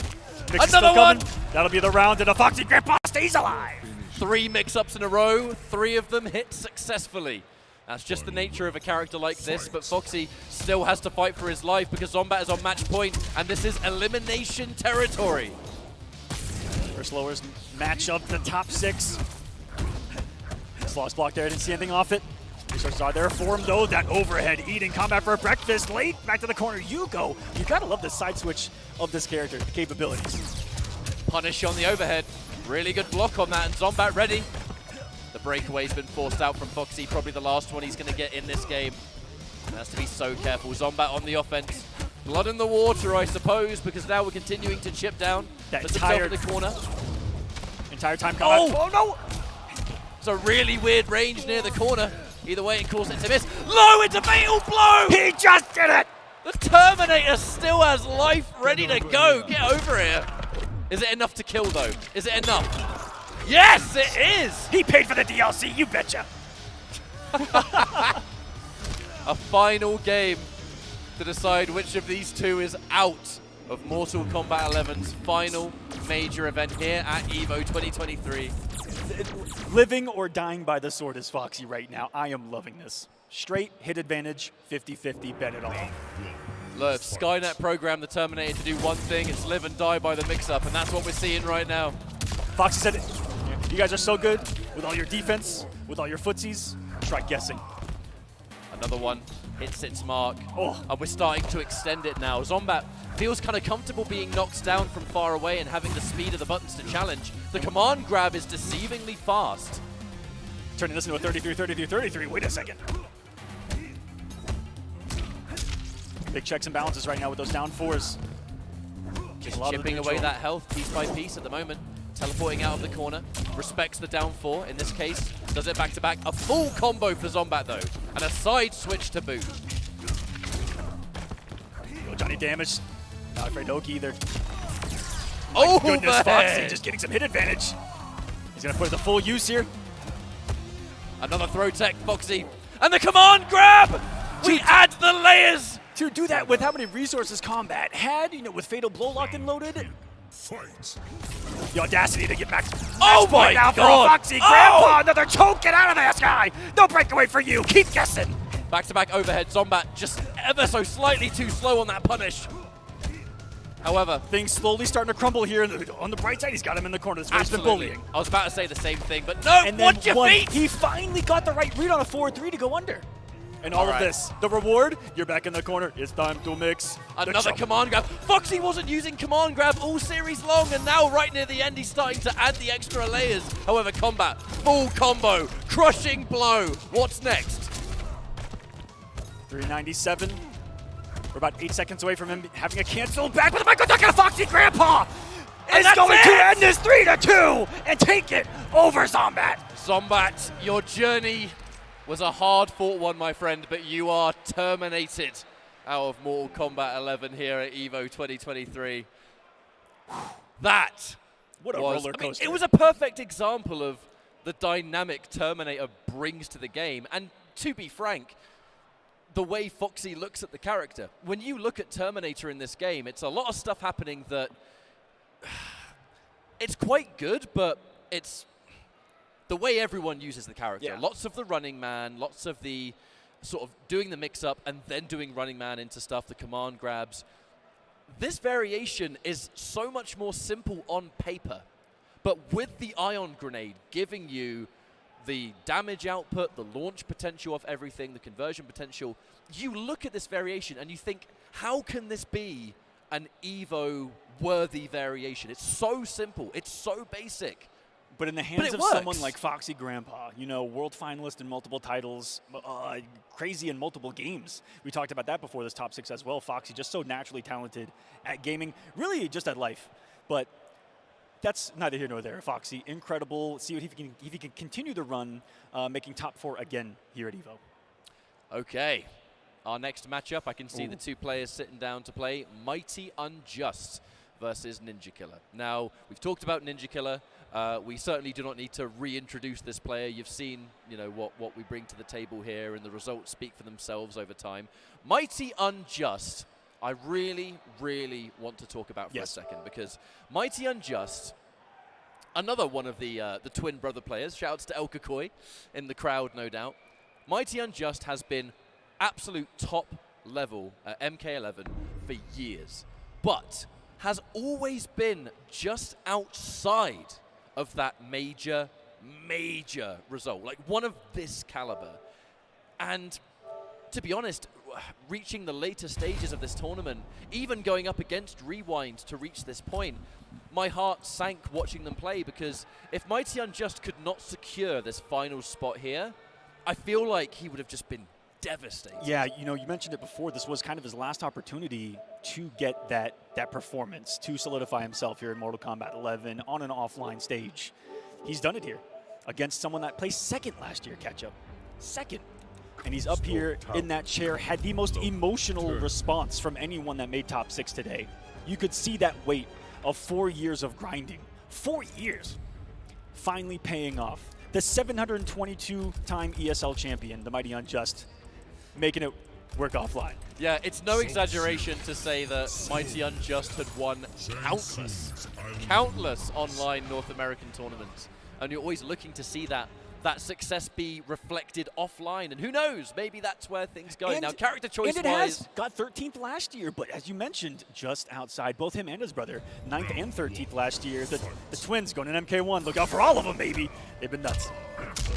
Mix Another one. That'll be the round, and the Foxy Grandpa stays alive. 3 mix-ups in a row. 3 of them hit successfully. That's just the nature of a character like this, but Foxy still has to fight for his life because Zombat is on match point, and this is elimination territory. First lowers match up the top 6. Sloss block there, didn't see anything off it. Resources are there for him though. That overhead eating Kombat for breakfast. Late, back to the corner you go. You gotta love the side switch of this character, the capabilities. Punish on the overhead. Really good block on that, and Zombat ready. The breakaway's been forced out from Foxy, probably the last one he's going to get in this game. He has to be so careful. Zombat on the offense. Blood in the water, I suppose, because now we're continuing to chip down. That entire in the corner. Entire time Kombat. Oh no! It's a really weird range near the corner. Either way, it causes it to miss. Low, it's a fatal blow! He just did it! The Terminator still has life ready to go. Get over here. Is it enough to kill, though? Is it enough? Yes, it is! He paid for the DLC, you betcha! A final game to decide which of these two is out of Mortal Kombat 11's final major event here at EVO 2023. Living or dying by the sword is Foxy right now. I am loving this. Straight hit advantage, 50-50, bet it all. Look, if Skynet programmed the Terminator to do one thing, it's live and die by the mix-up, and that's what we're seeing right now. Foxy said, you guys are so good with all your defense, with all your footsies, try guessing. Another one hits its mark, oh. And we're starting to extend it now. Zombat feels kind of comfortable being knocked down from far away and having the speed of the buttons to challenge. The command grab is deceivingly fast. Turning this into a 33-33-33, wait a second. Big checks and balances right now with those down 4s. Just chipping away that health piece by piece at the moment. Teleporting out of the corner, respects the down 4 in this case, does it back to back. A full combo for Zombat though, and a side switch to boot. Oh, Johnny damaged. Not afraid to Oak either. Oh, my goodness, Foxy just getting some hit advantage. He's gonna put it to full use here. Another throw tech, Foxy, and the command grab! We add the layers! To do that with how many resources Kombat had, with Fatal Blow locked and loaded. Fight. The audacity to get back. Oh my now God! For Foxy, Grandpa, another choke, get out of there, Sky! No breakaway for you, keep guessing! Back-to-back overhead, Zombat just ever so slightly too slow on that punish. However, things slowly starting to crumble here. On the bright side, he's got him in the corner. This has been bullying. I was about to say the same thing, but no, And watch your feet! He finally got the right read on a 4-3 to go under. And all of this, the reward, you're back in the corner. It's time to mix. Another command grab. Foxy wasn't using command grab all series long, and now right near the end, he's starting to add the extra layers. However, Kombat, full combo, crushing blow. What's next? 397. We're about 8 seconds away from him having a cancel back with a Michael Duck and a Foxy Grandpa. And Is going it. to end this 3-2 and take it over Zombat. Zombat, your journey was a hard-fought one, my friend, but you are terminated out of Mortal Kombat 11 here at EVO 2023. That what a roller coaster. It was a perfect example of the dynamic Terminator brings to the game. And to be frank, the way Foxy looks at the character. When you look at Terminator in this game, it's a lot of stuff happening that it's quite good, but it's the way everyone uses the character. Yeah. Lots of the running man, lots of the sort of doing the mix-up and then doing running man into stuff, the command grabs. This variation is so much more simple on paper, but with the ion grenade giving you the damage output, the launch potential of everything, the conversion potential, you look at this variation and you think, how can this be an EVO-worthy variation? It's so simple. It's so basic. But in the hands of someone like Foxy Grandpa, you know, world finalist in multiple titles, crazy in multiple games. We talked about that before this top 6 as well. Foxy just so naturally talented at gaming, really just at life. But that's neither here nor there. Foxy, incredible. See if he can continue the run, making top 4 again here at EVO. Okay. Our next matchup, I can see the two players sitting down to play. Mighty Unjust versus Ninja Killer. Now, we've talked about Ninja Killer. We certainly do not need to reintroduce this player. You've seen, you know, what we bring to the table here, and the results speak for themselves over time. Mighty Unjust, I really, really want to talk about for a second, because Mighty Unjust, another one of the twin brother players, shouts to El Kakoi in the crowd, no doubt. Mighty Unjust has been absolute top level at MK11 for years, but has always been just outside of that major result, like one of this caliber. And to be honest, reaching the later stages of this tournament, even going up against Rewind to reach this point, my heart sank watching them play, because if Mighty Unjust could not secure this final spot here, I feel like he would have just been devastated. Yeah, you know, you mentioned it before. This was kind of his last opportunity to get that performance, to solidify himself here in Mortal Kombat 11 on an offline stage. He's done it here against someone that placed second last year, catch-up. Second. And he's up here in that chair, had the most emotional response from anyone that made top 6 today. You could see that weight of 4 years of grinding. 4 years. Finally paying off. The 722-time ESL champion, the Mighty Unjust, making it work offline. Yeah, it's no exaggeration to say that Mighty Unjust had won countless online North American tournaments. And you're always looking to see that success be reflected offline. And who knows, maybe that's where things go. Now, character choice-wise... And it has got 13th last year, but as you mentioned, just outside. Both him and his brother, 9th and 13th last year. The twins going in MK1. Look out for all of them, baby. They've been nuts.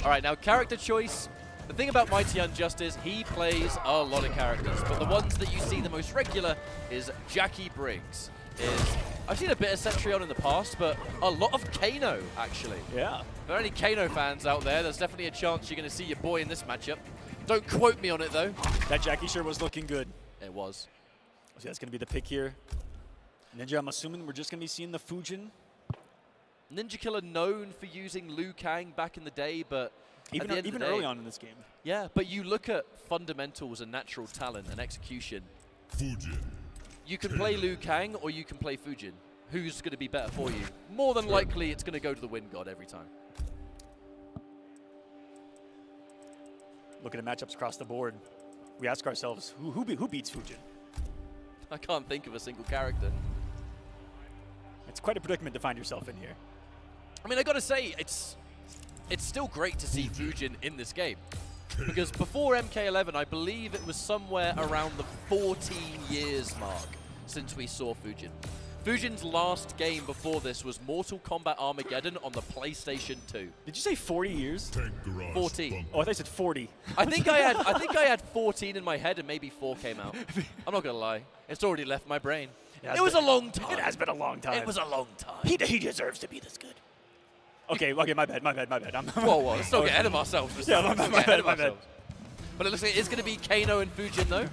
All right, now, character choice. The thing about Mighty Unjust is he plays a lot of characters, but the ones that you see the most regular is Jackie Briggs. I've seen a bit of Cetrion in the past, but a lot of Kano, actually. Yeah. If there are any Kano fans out there, there's definitely a chance you're going to see your boy in this matchup. Don't quote me on it, though. That Jackie sure was looking good. It was. So that's going to be the pick here. Ninja, I'm assuming we're just going to be seeing the Fujin. Ninja Killer known for using Liu Kang back in the day, but even early on in this game. Yeah, but you look at fundamentals and natural talent and execution. Fujin. You can play Liu Kang or you can play Fujin. Who's going to be better for you? More than likely, it's going to go to the Wind God every time. Looking at matchups across the board, we ask ourselves, who beats Fujin? I can't think of a single character. It's quite a predicament to find yourself in here. I mean, I got to say, it's still great to see Fujin in this game. Because before MK11, I believe it was somewhere around the 14 years mark since we saw Fujin. Fujin's last game before this was Mortal Kombat Armageddon on the PlayStation 2. Did you say 40 years? 14. Oh, I thought you said 40. I think I had 14 in my head and maybe 4 came out. I'm not gonna lie. It's already left my brain. It was a long time. It has been a long time. It was a long time. He deserves to be this good. Okay, my bad. Whoa, let's not get ahead of ourselves. Yeah, my bad. But it looks like it's going to be Kano and Fujin, though.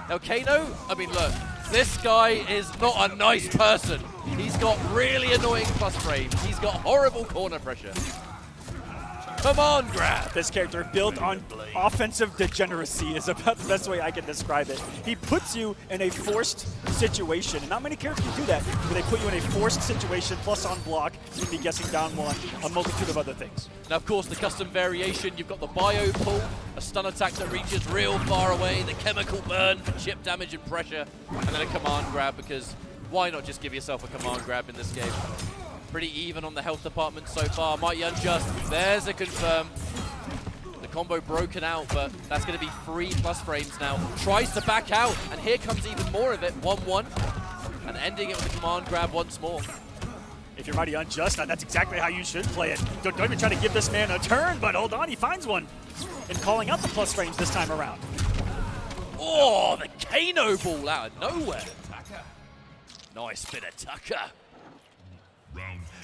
Now, Kano, I mean, look, this guy is not a nice person. He's got really annoying plus frames. He's got horrible corner pressure. Come on, grab. This character built on offensive degeneracy is about the best way I can describe it. He puts you in a forced situation, and not many characters do that, where they put you in a forced situation, plus on block, you can be guessing down one, a multitude of other things. Now, of course, the custom variation, you've got the bio pull, a stun attack that reaches real far away, the chemical burn for chip damage and pressure, and then a command grab, because why not just give yourself a command grab in this game? Pretty even on the health department so far. Mighty Unjust, there's a confirm. The combo broken out, but that's going to be 3+ frames now. Tries to back out, and here comes even more of it. 1-1, and ending it with a command grab once more. If you're Mighty Unjust, that's exactly how you should play it. Don't even try to give this man a turn, but hold on, he finds one. And calling out the plus frames this time around. Oh, the Kano ball out of nowhere. Nice bit of Tucker.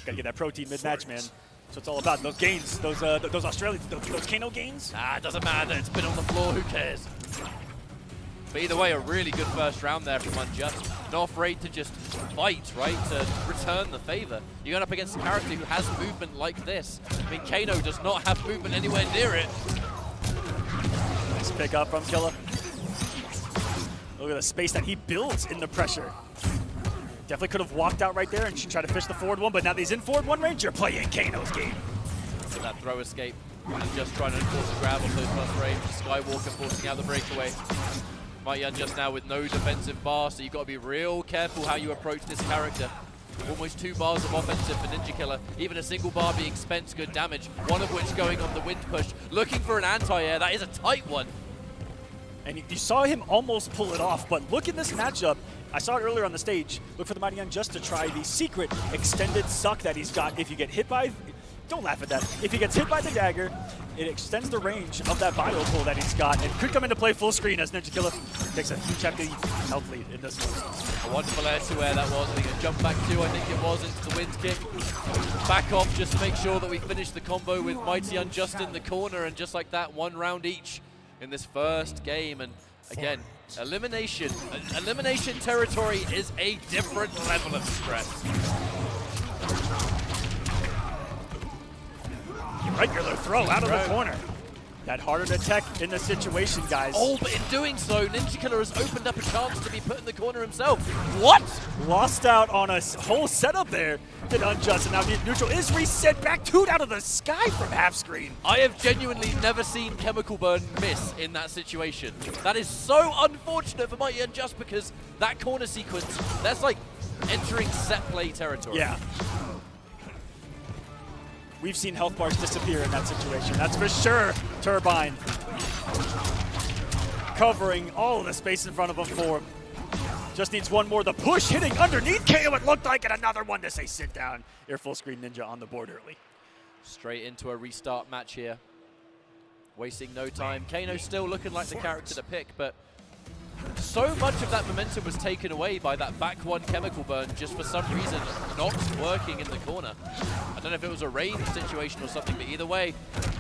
Gotta get that protein mid-match, man. So it's all about those gains, those Australians, those Kano gains. It doesn't matter. It's been on the floor. Who cares? But either way, a really good first round there from Unjust. Not afraid to just fight, right? To return the favor. You're going up against a character who has movement like this. I mean, Kano does not have movement anywhere near it. Nice pick up from Killer. Look at the space that he builds in the pressure. Definitely could have walked out right there and tried to fish the forward one, but now that he's in forward one range, you're playing Kano's game. That throw escape. And just trying to enforce a grab off those plus range. Skywalker forcing out the breakaway. Mighty Unjust now with no defensive bar, so you've got to be real careful how you approach this character. Almost 2 bars of offensive for Ninja Killer. Even a single bar being spent, good damage. One of which going on the wind push. Looking for an anti-air. That is a tight one. And you saw him almost pull it off, but look at this matchup. I saw it earlier on the stage. Look for the Mighty Unjust to try the secret extended suck that he's got. If you get hit by, don't laugh at that. If he gets hit by the dagger, it extends the range of that bio pull that he's got and could come into play full screen as Ninja Killer takes a huge hefty health lead in this one. A wonderful air to air that was. I think a jump back 2, I think it was, into the wind kick. Back off just to make sure that we finish the combo with Mighty Unjust in the corner, and just like that, 1 round each in this first game. And again, elimination territory is a different level of stress. Regular throw out of the corner. That harder to tech in the situation, guys. Oh, but in doing so, Ninja Killer has opened up a chance to be put in the corner himself. What? Lost out on a whole setup there. Did Unjust, and now the neutral is reset back 2 out of the sky from half screen. I have genuinely never seen Chemical Burn miss in that situation. That is so unfortunate for Mighty Unjust, because that corner sequence, that's like entering set play territory. Yeah. We've seen health bars disappear in that situation, that's for sure. Turbine covering all of the space in front of him for him. Just needs one more. The push hitting underneath KO, it looked like, and another one to say sit down. Your full screen Ninja on the board early. Straight into a restart match here. Wasting no time. Kano still looking like the character to pick, but so much of that momentum was taken away by that back 1 chemical burn, just for some reason not working in the corner. I don't know if it was a range situation or something, but either way,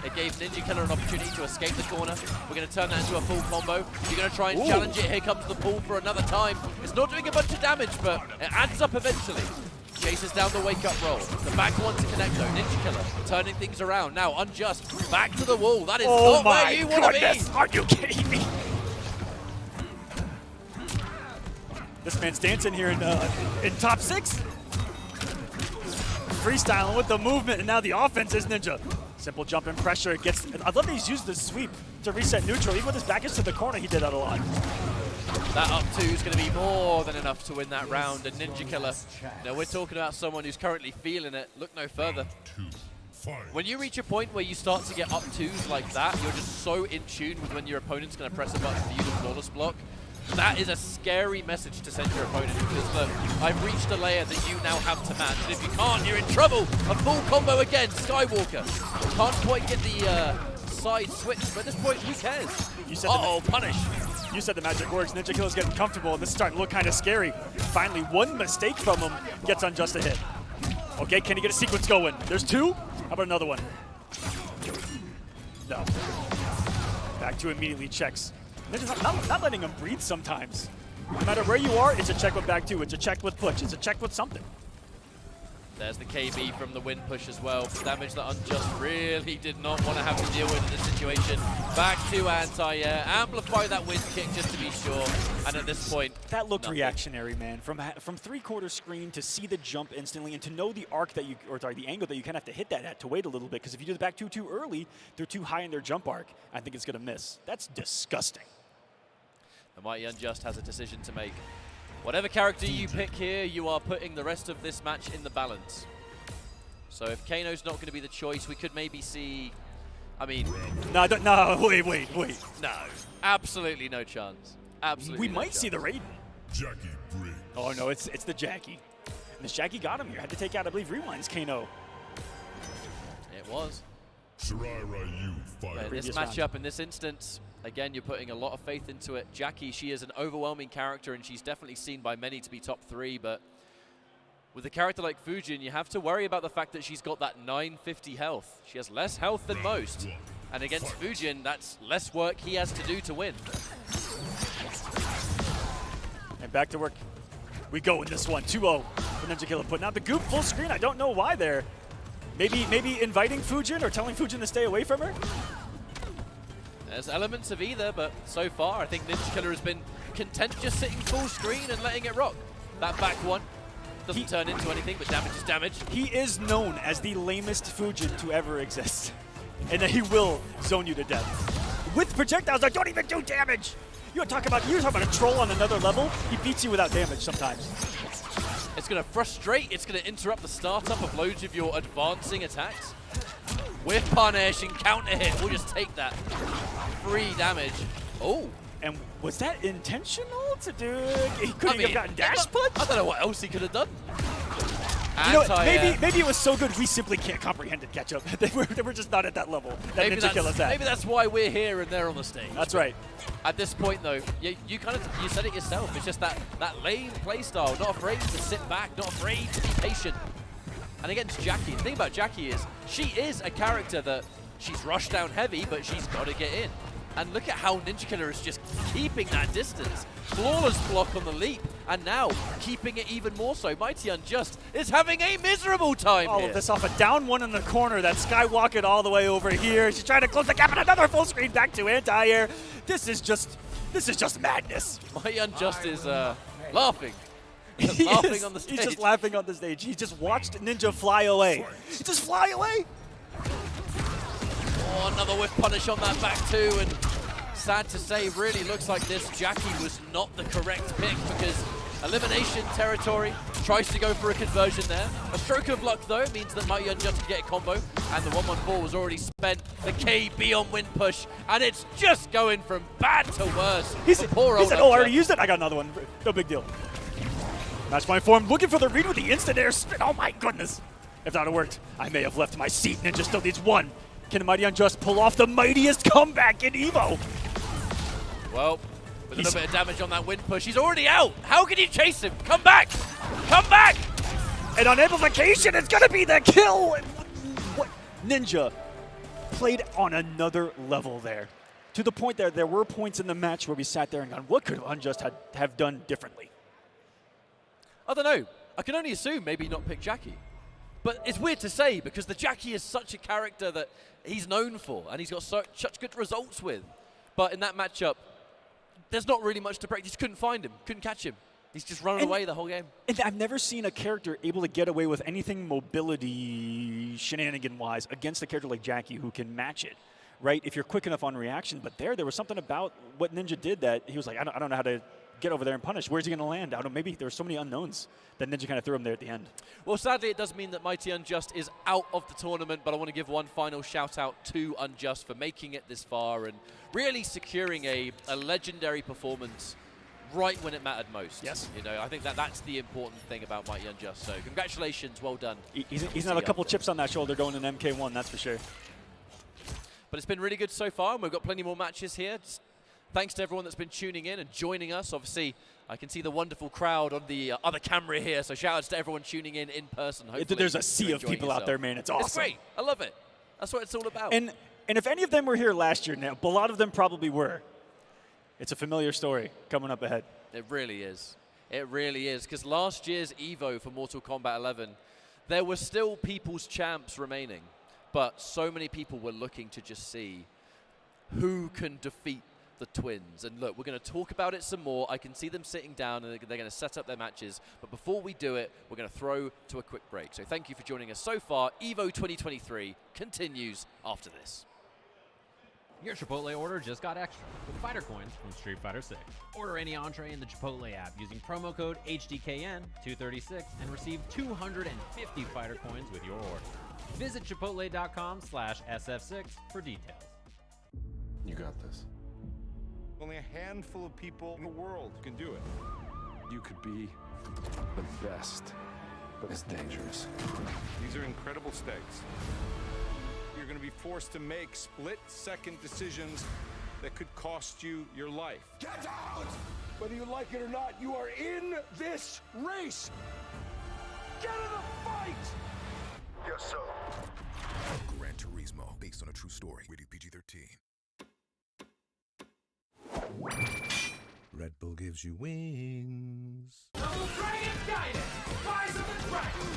it gave Ninja Killer an opportunity to escape the corner. We're going to turn that into a full combo. You're going to try and challenge it. Here comes the pull for another time. It's not doing a bunch of damage, but it adds up eventually. Chases down the wake-up roll. The back 1 to connect though. Ninja Killer turning things around. Now Unjust back to the wall. That is not where you want to be. Are you kidding me? This man's dancing here in top 6. Freestyling with the movement, and now the offense is Ninja. Simple jump and pressure. Gets. I love that he's used the sweep to reset neutral. Even with his back to the corner, he did that a lot. That up 2 is going to be more than enough to win that round. And Ninja Killer, now we're talking about someone who's currently feeling it. Look no further. When you reach a point where you start to get up 2s like that, you're just so in tune with when your opponent's going to press a button for you to flawless block. that is a scary message to send your opponent, because look, I've reached a layer that you now have to match, and if you can't, you're in trouble. A full combo again, Skywalker. Can't quite get the side switch, but at this point, who cares? Uh-oh, punish. You said the magic works. Ninja Killer's getting comfortable, and this is starting to look kind of scary. Finally, one mistake from him gets Unjust a hit. Okay, can he get a sequence going? There's two. How about another one? No. Back to immediately checks. Ninja's not letting him breathe sometimes. No matter where you are, it's a check with back two. It's a check with push. It's a check with something. There's the KB from the wind push as well. Damage that Unjust really did not want to have to deal with in this situation. Back to anti-air. Amplify that wind kick just to be sure. And at this point, that looked reactionary, man. From three-quarter screen to see the jump instantly and to know the arc that you, or sorry, the angle that you kind of have to hit that at to wait a little bit. Because if you do the back two too early, they're too high in their jump arc. I think it's going to miss. That's disgusting. The mighty Unjust has a decision to make. Whatever character you pick here, you are putting the rest of this match in the balance. So if Kano's not going to be the choice, we could maybe see, I mean... No, wait. No, absolutely no chance. Absolutely We no might chance. see the Raiden. Jackie Briggs. Oh no, it's the Jackie. And this Jackie got him here. Had to take out, I believe, Rewind's Kano. It was. Sarai Ryu But in this matchup, in this instance, again, you're putting a lot of faith into it. Jackie, she is an overwhelming character, and she's definitely seen by many to be top 3, but with a character like Fujin, you have to worry about the fact that she's got that 950 health. She has less health than most. And against Fujin, that's less work he has to do to win. And back to work we go in this one. 2-0 for Ninja Killer. Putting out the goop full screen. I don't know why there. Maybe inviting Fujin or telling Fujin to stay away from her? There's elements of either, but so far I think Ninja Killer has been content just sitting full screen and letting it rock. That back one doesn't turn into anything, but damage is damage. He is known as the lamest Fujin to ever exist. And that he will zone you to death. With projectiles that don't even do damage! You're talking about a troll on another level? He beats you without damage sometimes. It's going to frustrate, it's going to interrupt the startup of loads of your advancing attacks. With punish and counter hit, we'll just take that. Free damage. Oh. And was that intentional to do? He couldn't have gotten dash punch? I don't know what else he could have done. You know, maybe it was so good we simply can't comprehend it, Ketchup. they were just not at that level that Ninja Killer's at. Maybe that's why we're here and they're on the stage. That's right. At this point, though, you said it yourself. It's just that lane playstyle. Not afraid to sit back, not afraid to be patient. And against Jackie, the thing about Jackie is she is a character that she's rushed down heavy, but she's got to get in. And look at how Ninja Killer is just keeping that distance. Flawless block on the leap, and now keeping it even more so. Mighty Unjust is having a miserable time All here. of this off a down one in the corner. That Skywalker all the way over here. She's trying to close the gap, and another full screen back to anti-air. This is just madness. Mighty Unjust is laughing. Laughing on the stage. He's just laughing on the stage. He just watched Ninja fly away. He just fly away. Oh, another whiff punish on that back too, and sad to say, really looks like this Jackie was not the correct pick, because elimination territory tries to go for a conversion there. A stroke of luck though means that Mighty Unjust can get a combo, and the 114 was already spent. The KB on wind push, and it's just going from bad to worse. He said, oh, I already used it. I got another one. No big deal. Match point form, looking for the read with the instant air spin. Oh my goodness. If that had worked, I may have left my seat. Ninja still needs one. Can the Mighty Unjust pull off the mightiest comeback in EVO? Well, with a little bit of damage on that wind push, he's already out. How can you chase him? Come back! Come back! And on amplification, it's gonna be the kill! What? Ninja played on another level there. To the point that there were points in the match where we sat there and gone, what could Unjust have done differently? I don't know. I can only assume maybe not pick Jackie. But it's weird to say, because the Jackie is such a character that he's known for, and he's got such good results with. But in that matchup, there's not really much to break. Just couldn't find him, couldn't catch him. He's just running away the whole game. And I've never seen a character able to get away with anything mobility shenanigan-wise against a character like Jackie who can match it, right? If you're quick enough on reaction. But there was something about what Ninja did that he was like, I don't know how to get over there and punish. Where's he going to land? I don't know. Maybe there were so many unknowns that Ninja kind of threw him there at the end. Well, sadly, it does mean that Mighty Unjust is out of the tournament, but I want to give one final shout-out to Unjust for making it this far and really securing a legendary performance right when it mattered most. Yes. You know, I think that's the important thing about Mighty Unjust. So congratulations, well done. He's not a couple chips on that shoulder going in MK1, that's for sure. But it's been really good so far, and we've got plenty more matches here. Just thanks to everyone that's been tuning in and joining us. Obviously, I can see the wonderful crowd on the other camera here, so shout outs to everyone tuning in person. Hopefully There's a sea of people out there, man. It's awesome. It's great. I love it. That's what it's all about. And if any of them were here last year now, a lot of them probably were. It's a familiar story coming up ahead. It really is. It really is. Because last year's EVO for Mortal Kombat 11, there were still people's champs remaining. But so many people were looking to just see who can defeat the twins. And look, we're going to talk about it some more. I can see them sitting down and they're going to set up their matches. But before we do it, we're going to throw to a quick break. So thank you for joining us so far. EVO 2023 continues after this. Your Chipotle order just got extra with fighter coins from Street Fighter 6. Order any entree in the Chipotle app using promo code HDKN236 and receive 250 fighter coins with your order. Visit chipotle.com/SF6 for details. You got this. Only a handful of people in the world can do it. You could be the best, but it's dangerous. These are incredible stakes. You're going to be forced to make split-second decisions that could cost you your life. Get out! Whether you like it or not, you are in this race! Get in the fight! Yes, sir. Gran Turismo, based on a true story. Rated PG-13. Red Bull gives you wings. Double Dragon Guidance! Rise of the Dragon!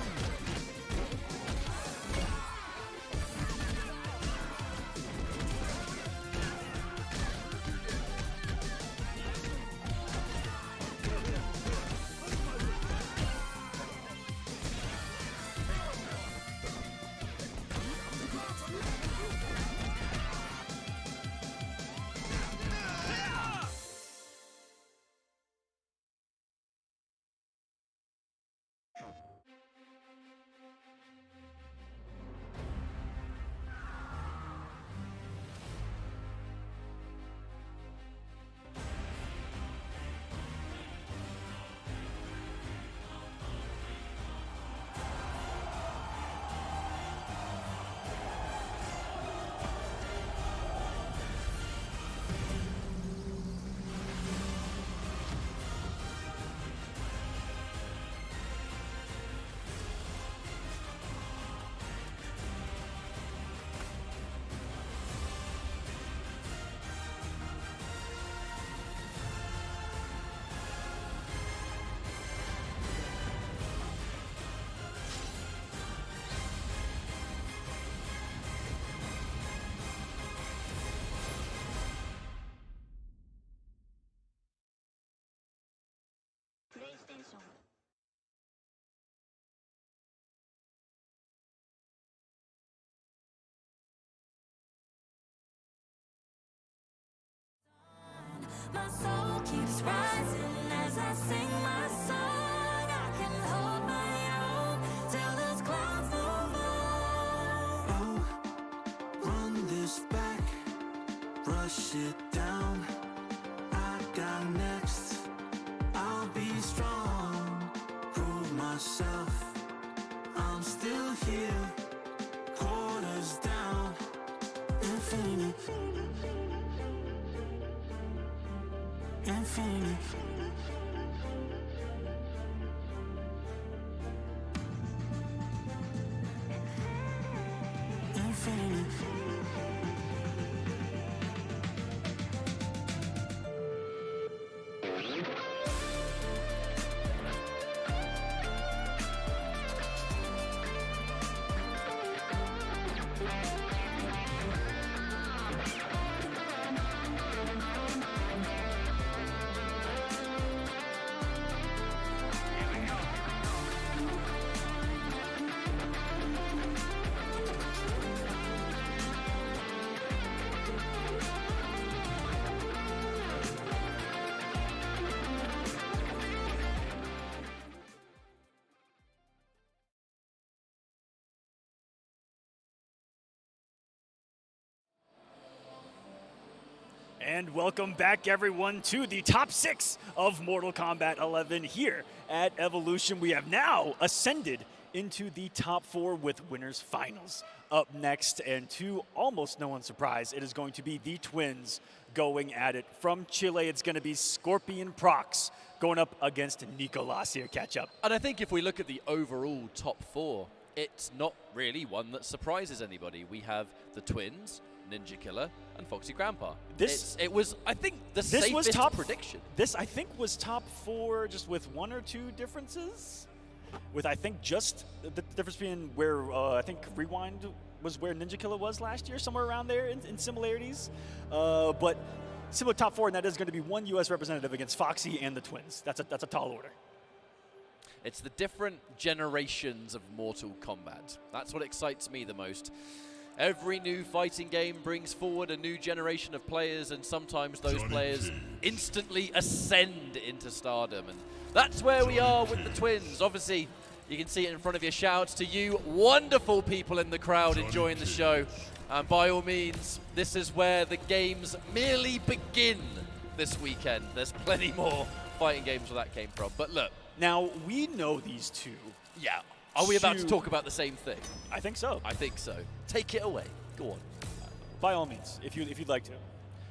My soul keeps rising as I sing my song. I can hold my own till those clouds move on. I'll run this back, brush it down. I got next. I'll be strong, prove myself. I'm still here, quarters down, infinite. Infinite. Infinite. And welcome back, everyone, to the top 6 of Mortal Kombat 11 here at Evolution. We have now ascended into the top 4 with winners finals up next. And to almost no one's surprise, it is going to be the twins going at it. From Chile, it's going to be Scorpion Prox going up against Nicolas here. Catch up. And I think if we look at the overall top 4, it's not really one that surprises anybody. We have the twins, Ninja Killer, and Foxy Grandpa. It was, I think, the safest prediction. This, I think, was top 4 just with 1 or 2 differences. With, I think, just the difference being where, I think, Rewind was where Ninja Killer was last year, somewhere around there in similarities. But similar top 4, and that is going to be 1 U.S. representative against Foxy and the twins. That's a tall order. It's the different generations of Mortal Kombat. That's what excites me the most. Every new fighting game brings forward a new generation of players, and sometimes those players instantly ascend into stardom. And that's where we are with the twins. Obviously, you can see it in front of you. Shout outs to you wonderful people in the crowd enjoying the show. And by all means, this is where the games merely begin this weekend. There's plenty more fighting games where that came from. But look. Now, we know these two. Yeah. Are we about to talk about the same thing? I think so. I think so. Take it away. Go on. By all means, if you'd like to.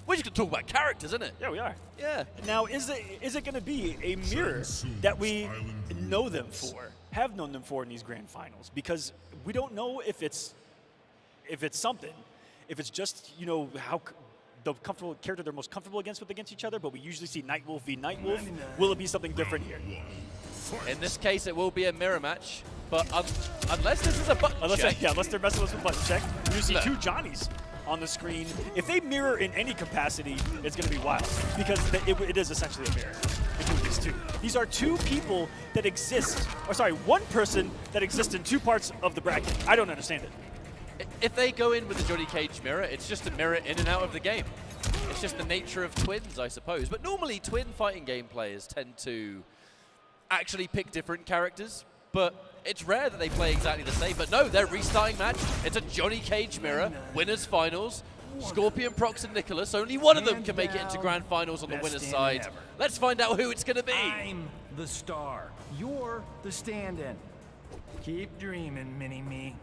We're just going to talk about characters, isn't it? Yeah, we are. Yeah. Now, is it going to be a mirror that we know them for, have known them for in these grand finals? Because we don't know if it's something, if it's just, you know, how the comfortable character they're most comfortable against each other, but we usually see Nightwolf v. Nightwolf. Will it be something different here? In this case, it will be a mirror match, but unless this is a button check. Yeah, unless they're messing with us with button check. You see 2 Johnnies on the screen. If they mirror in any capacity, it's going to be wild, because it is essentially a mirror between these two. These are 2 people that exist, or sorry, 1 person that exists in 2 parts of the bracket. I don't understand it. If they go in with the Johnny Cage mirror, it's just a mirror in and out of the game. It's just the nature of twins, I suppose. But normally, twin fighting game players tend to actually pick different characters, but it's rare that they play exactly the same. But no, they're restarting match. It's a Johnny Cage mirror, winners finals. Scorpion, Prox, and Nicolas. Only one of them can make it into grand finals on the winner's side. Let's find out who it's going to be. I'm the star. You're the stand-in. Keep dreaming, Mini-Me.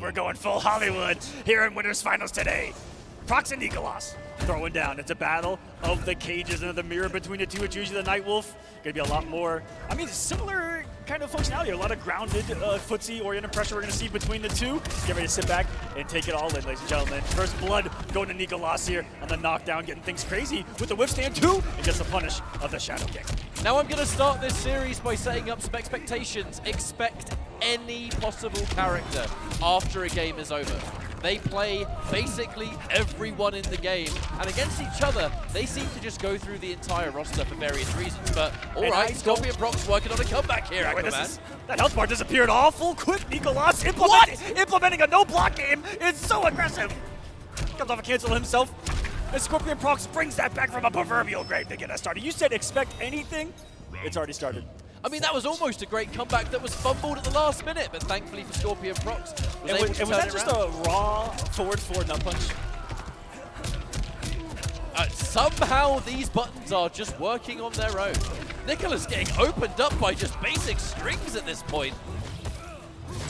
We're going full Hollywood here in winners finals today. Prox and Nicolas throwing down. It's a battle of the cages and the mirror between the 2. It's usually the Nightwolf. Gonna be a lot more, I mean, similar kind of functionality. A lot of grounded, footsie-oriented pressure we're gonna see between the 2. Get ready to sit back and take it all in, ladies and gentlemen. First blood going to Nicolas here on the knockdown, getting things crazy with the whip stand 2, and gets the punish of the Shadow Kick. Now I'm gonna start this series by setting up some expectations. Expect any possible character after a game is over. They play basically everyone in the game, and against each other, they seem to just go through the entire roster for various reasons. But all right, Scorpion Prox working on a comeback here, Aquaman. That health bar disappeared awful quick. Nicolas implementing a no-block game. It's so aggressive. Comes off a cancel himself. And Scorpion Prox brings that back from a proverbial grave to get us started. You said expect anything. It's already started. I mean, that was almost a great comeback that was fumbled at the last minute, but thankfully for Scorpion Prox, was able to turn was that it just around. a raw forward nut punch? Somehow these buttons are just working on their own. Nicolas getting opened up by just basic strings at this point.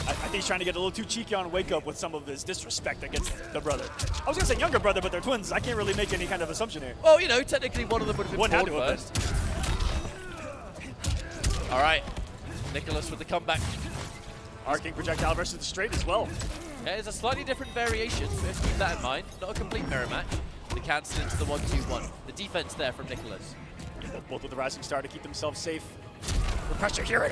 I think he's trying to get a little too cheeky on Wake Up with some of his disrespect against the brother. I was going to say younger brother, but they're twins. I can't really make any kind of assumption here. Well, you know, technically one of them would have been born first. All right, Nicolas with the comeback. Arcing projectile versus the straight as well. Yeah, it's a slightly different variation, so we have to keep that in mind. Not a complete mirror match. The cancel into the 1-2-1. The defense there from Nicolas. Both with the rising star to keep themselves safe. The pressure here.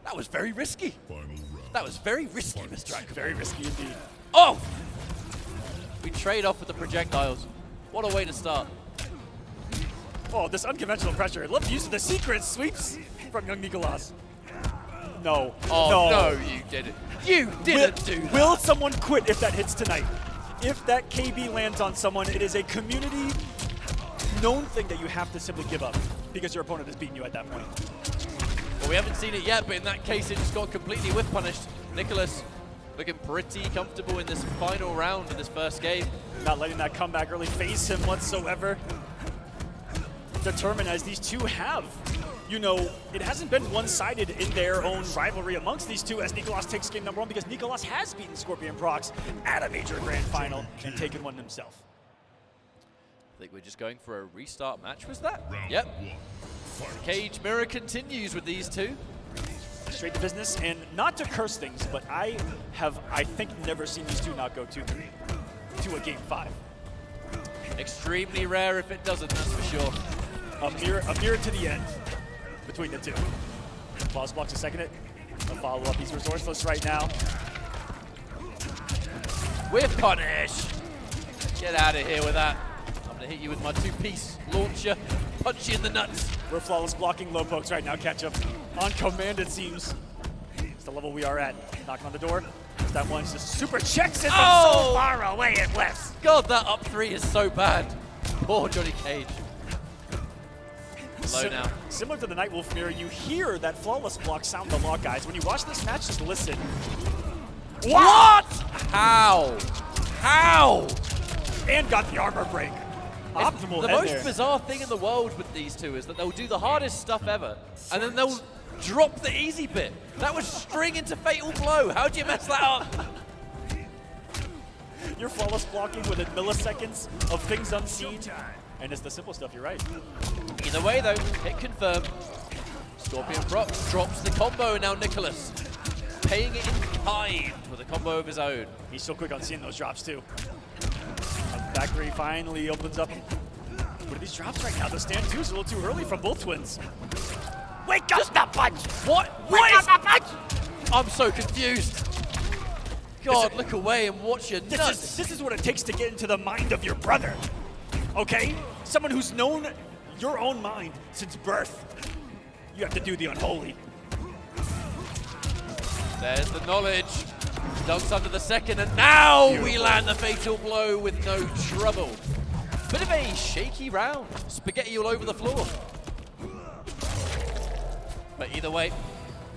That was very risky. That was very risky, Mr. Aquaman. Very risky indeed. Oh! We trade off with the projectiles. What a way to start. Oh, this unconventional pressure. I love the use of the secret sweeps from young Nicolas. No. Oh, no, you didn't. You didn't do that. Will someone quit if that hits tonight? If that KB lands on someone, it is a community known thing that you have to simply give up because your opponent has beaten you at that point. Well, we haven't seen it yet, but in that case, it just got completely whiff punished. Nicolas looking pretty comfortable in this final round of this first game. Not letting that comeback really phase him whatsoever. Determined as these two have, you know, it hasn't been one-sided in their own rivalry amongst these two as Nicolas takes game number 1 because Nicolas has beaten Scorpion Prox at a major grand final and taken one himself. I think we're just going for a restart match, was that? Yep. Cage mirror continues with these two. Straight to business, and not to curse things, but I think, never seen these two not go 2-3 to a game 5. Extremely rare if it doesn't, that's for sure. A mirror to the end between the two. Claws blocks a second it. A follow-up, he's resourceless right now. With punish. Get out of here with that. I'm gonna hit you with my 2-piece launcher. Punch you in the nuts. We're flawless blocking low pokes right now, catch up. On command, it seems. It's the level we are at. Knocking on the door. That one's just super checks it from so far away it left. God, that up 3 is so bad. Poor Johnny Cage. Low now. Similar to the Nightwolf mirror, you hear that flawless block sound a lot, guys. When you watch this match, just listen. What? How? How? And got the armor break. Optimal The head most there. bizarre thing in the world with these two is that they'll do the hardest stuff ever, and then they'll drop the easy bit. That was string into fatal blow. How'd you mess that up? You're flawless blocking within milliseconds of things unseen. And it's the simple stuff, you're right. Either way, though, hit confirm. Scorpion Prox drops the combo, and now Nicolas paying it in kind with a combo of his own. He's so quick on seeing those drops, too. Thackeray finally opens up. What are these drops right now? The stand 2 is a little too early from both twins. Wake up, that punch! What is that punch? I'm so confused. God, look away and watch your nuts. This is what it takes to get into the mind of your brother. Okay? Someone who's known your own mind since birth. You have to do the unholy. There's the knowledge. Dunks under the second, and now we land the fatal blow with no trouble. Bit of a shaky round. Spaghetti all over the floor. But either way,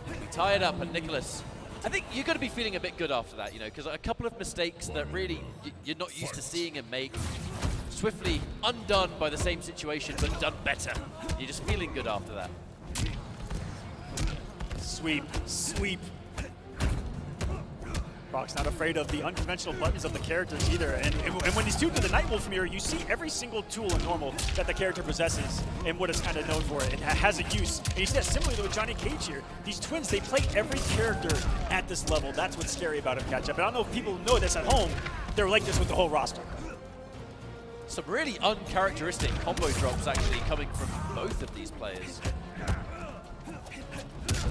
we tie it up, and Nicolas, I think you're going to be feeling a bit good after that, you know, because a couple of mistakes that really you're not used to seeing him make, swiftly undone by the same situation, but done better. You're just feeling good after that. Sweep, sweep. Brock's not afraid of the unconventional buttons of the characters either. And when these two do the Nightwolf mirror, you see every single tool in normal that the character possesses and what it's kind of known for. It has a use. And you see that similarly with Johnny Cage here. These twins, they play every character at this level. That's what's scary about him, Catch Up. And I don't know if people know this at home. They're like this with the whole roster. Some really uncharacteristic combo drops actually coming from both of these players.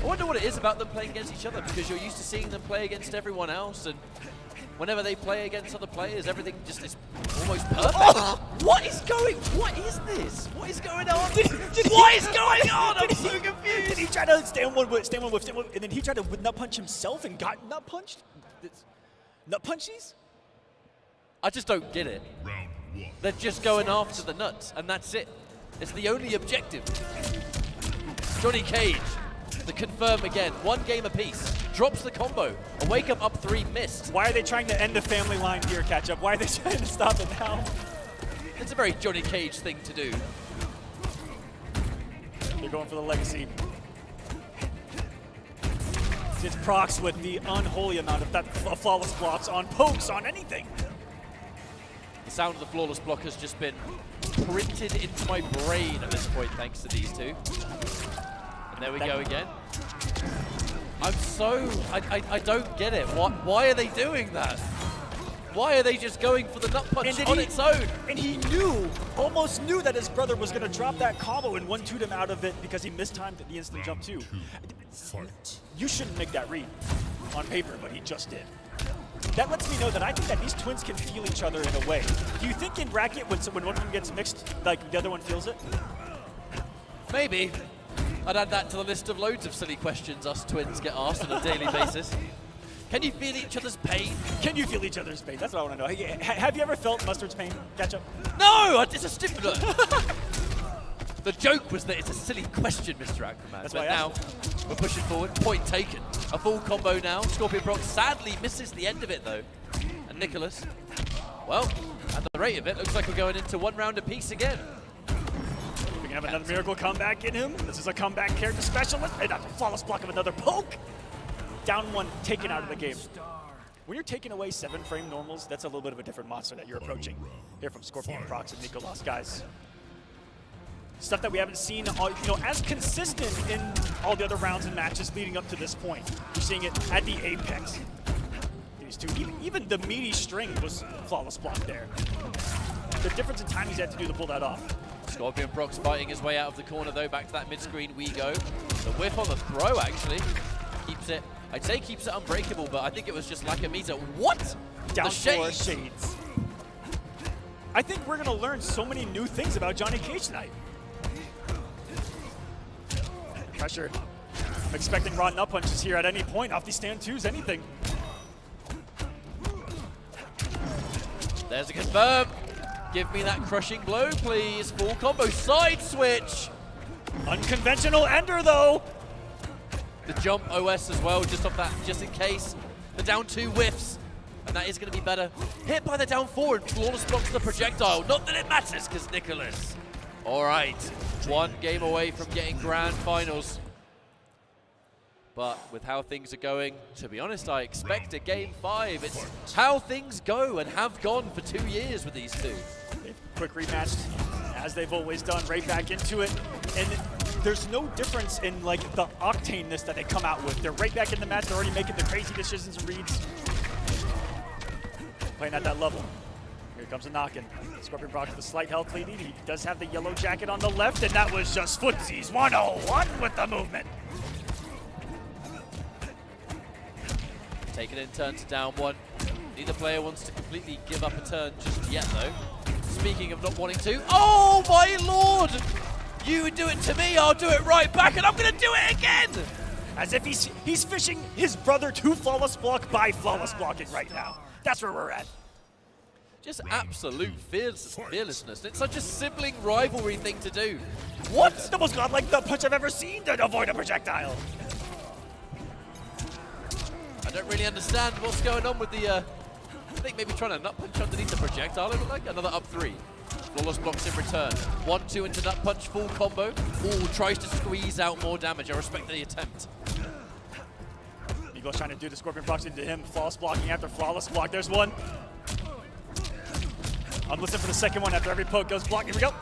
I wonder what it is about them playing against each other, because you're used to seeing them play against everyone else, and whenever they play against other players, everything just is almost perfect. Oh, what is this? What is going on? What is going on? I'm so confused. Did he try to stand one with, and then he tried to nut punch himself and got nut punched? Nut punchies? I just don't get it. They're just going after the nuts, and that's it. It's the only objective. Johnny Cage, the confirm again, 1 game apiece, drops the combo, a wake up 3 missed. Why are they trying to end the family line here, Catch Up? Why are they trying to stop it now? It's a very Johnny Cage thing to do. They're going for the legacy. It's Prox with the unholy amount of that flawless blocks on pokes, on anything. The sound of the flawless block has just been printed into my brain at this point, thanks to these two. And there we go again. I don't get it. Why are they doing that? Why are they just going for the nut punch on its own? And he almost knew that his brother was going to drop that combo and 1-2'd him out of it because he mistimed the instant jump too. You shouldn't make that read on paper, but he just did. That lets me know that I think that these twins can feel each other in a way. Do you think in bracket when one of them gets mixed, like the other one feels it? Maybe. I'd add that to the list of loads of silly questions us twins get asked on a daily basis. Can you feel each other's pain? Can you feel each other's pain? That's what I want to know. Hey, have you ever felt Mustard's pain? Catch Up? No, it's a stimulant. The joke was that it's a silly question, Mr. Aquaman. That's but why I now we're pushing forward. Point taken. A full combo now. Scorpion Brock sadly misses the end of it though. And Nicholas, well, at the rate of it, looks like we're going into 1 round apiece again. We can have another miracle comeback in him. This is a comeback character specialist. And a flawless block of another poke. Down 1, taken out of the game. When you're taking away 7-frame normals, that's a little bit of a different monster that you're approaching. Here from Scorpion Prox and Nicolas, guys. Stuff that we haven't seen, as consistent in all the other rounds and matches leading up to this point. You're seeing it at the apex. These two, even the meaty string was flawless block there. The difference in time he's had to do to pull that off. Scorpion Prox fighting his way out of the corner though. Back to that mid-screen we go. The whiff on the throw actually keeps it. I'd say keeps it unbreakable, but I think it was just like a meter. What? Down the 4 shades. I think we're gonna learn so many new things about Johnny Cage tonight. Pressure. I'm expecting raw nut punches here at any point off these stand 2s, anything. There's a confirm. Give me that crushing blow, please. Full combo side switch. Unconventional ender though. The jump OS as well, just off that, just in case. The down 2 whiffs, and that is going to be better. Hit by the down 4 and flawless blocks the projectile. Not that it matters, because Nicholas. All right, 1 game away from getting grand finals. But with how things are going, to be honest, I expect a game 5. It's how things go and have gone for 2 years with these two. Quick rematch, as they've always done, right back into it. And there's no difference in like the octaneness that they come out with. They're right back in the match. They're already making the crazy decisions and reads. Playing at that level. Here comes a knock-in. Scorpion Brock with a slight health lead. He does have the yellow jacket on the left, and that was just footsies 101 with the movement. Taking in turn to down 1. Neither player wants to completely give up a turn just yet though. Speaking of not wanting to, oh my lord! You do it to me, I'll do it right back, and I'm gonna do it again! As if he's fishing his brother to flawless block by flawless blocking right now. That's where we're at. Just absolute fearlessness. It's such a sibling rivalry thing to do. What? It's the most godlike nut punch I've ever seen to avoid a projectile. I don't really understand what's going on with the, I think maybe trying to nut punch underneath the projectile, it looked like. Another up 3. Flawless blocks in return. 1-2 into nut punch, full combo. Ooh, tries to squeeze out more damage. I respect the attempt. Eagle's trying to do the Scorpion Prox into him. Flawless blocking after flawless block. There's one. I'm listening for the second one after every poke goes block. Here we go.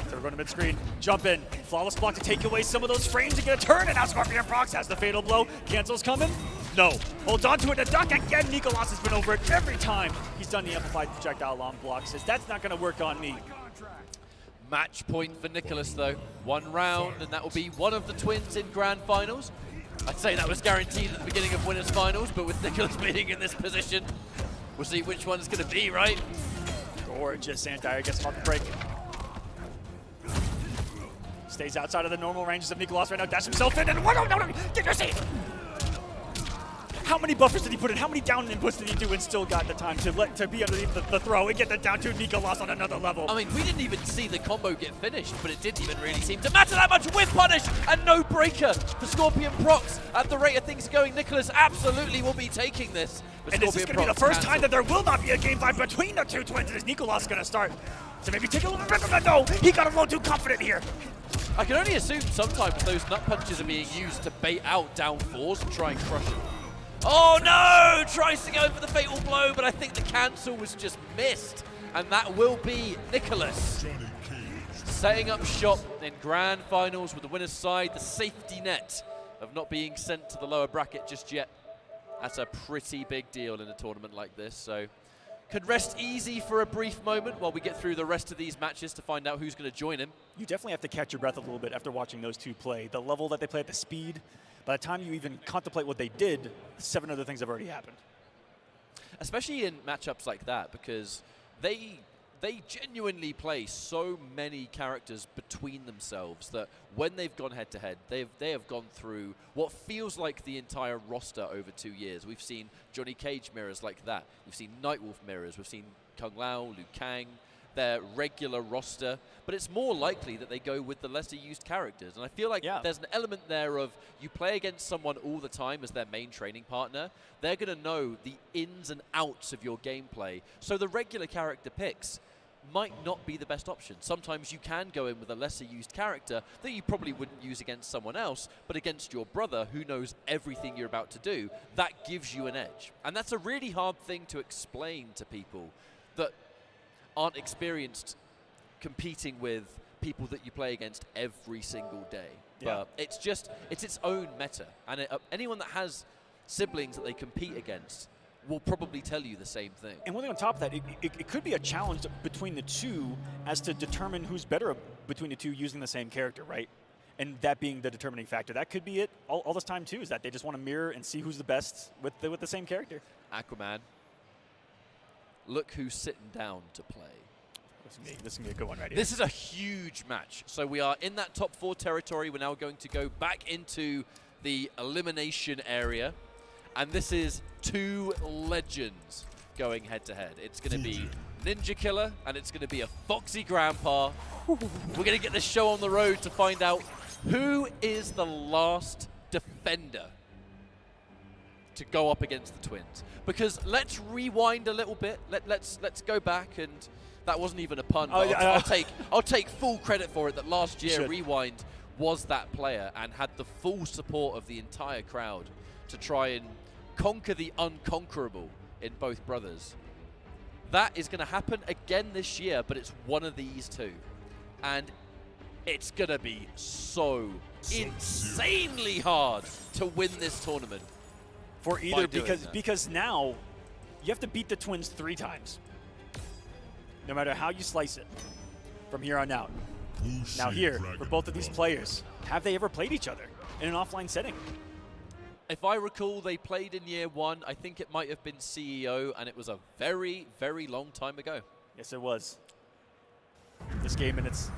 So we're going to mid-screen. Jump in. Flawless block to take away some of those frames and get a turn. And now Scorpion Prox has the fatal blow. Cancel's coming. No. Holds on to it. The duck again. Nicolas has been over it every time he's done the amplified projectile on block. Says that's not going to work on me. Match point for Nicholas though. 1 round, and that will be one of the twins in grand finals. I'd say that was guaranteed at the beginning of winners finals, but with Nicholas being in this position, we'll see which one it's going to be, right? Gorgeous. Sandire gets him off the break. Stays outside of the normal ranges of Nicolas right now. Dash himself in, and no, get your seat! How many buffers did he put in? How many down inputs did he do and still got the time to be underneath the throw and get the down to Nicolas on another level? I mean, we didn't even see the combo get finished, but it didn't even really seem to matter that much. With punish and no breaker for Scorpion Prox. At the rate of things going, Nicholas absolutely will be taking this. And this is going to be the first time that there will not be a game 5 between the two twins. Is Nicolas going to start to maybe take a little bit of a no? He got a little too confident here. I can only assume sometimes those nut punches are being used to bait out down 4s and try and crush it. Oh no! Tries to go for the fatal blow, but I think the cancel was just missed. And that will be Nicholas. Setting up shop in grand finals with the winner's side, the safety net of not being sent to the lower bracket just yet. That's a pretty big deal in a tournament like this, so could rest easy for a brief moment while we get through the rest of these matches to find out who's going to join him. You definitely have to catch your breath a little bit after watching those two play. The level that they play at the speed, by the time you even contemplate what they did, 7 other things have already happened. Especially in matchups like that, because they genuinely play so many characters between themselves that when they've gone head-to-head, they have gone through what feels like the entire roster over 2 years. We've seen Johnny Cage mirrors like that. We've seen Nightwolf mirrors. We've seen Kung Lao, Liu Kang, their regular roster, but it's more likely that they go with the lesser used characters. And I feel like there's an element there of you play against someone all the time as their main training partner, they're going to know the ins and outs of your gameplay. So the regular character picks might not be the best option. Sometimes you can go in with a lesser used character that you probably wouldn't use against someone else, but against your brother who knows everything you're about to do, that gives you an edge. And that's a really hard thing to explain to people that aren't experienced competing with people that you play against every single day. But it's its own meta. And anyone that has siblings that they compete against will probably tell you the same thing. And one thing on top of that, it could be a challenge between the two as to determine who's better between the two using the same character, right? And that being the determining factor. That could be it all this time too, is that they just want to mirror and see who's the best with the same character. Aquaman, look who's sitting down to play. This is going to be a good one right here. This is a huge match. So we are in that top 4 territory. We're now going to go back into the elimination area. And this is 2 legends going head-to-head. It's going to be Ninja Killer, and it's going to be a Foxy Grandpa. We're going to get the show on the road to find out who is the last defender to go up against the twins. Because let's rewind a little bit. Let's go back, and that wasn't even a pun. I'll take full credit for it that last year Rewind was that player and had the full support of the entire crowd to try and conquer the unconquerable in both brothers. That is going to happen again this year, but it's one of these two. And it's going to be so insanely hard to win this tournament. For either, because now you have to beat the twins 3 times. No matter how you slice it from here on out. Now here, for both of these players, have they ever played each other in an offline setting? If I recall, they played in year 1. I think it might have been CEO, and it was a very, very long time ago. Yes, it was. This game in its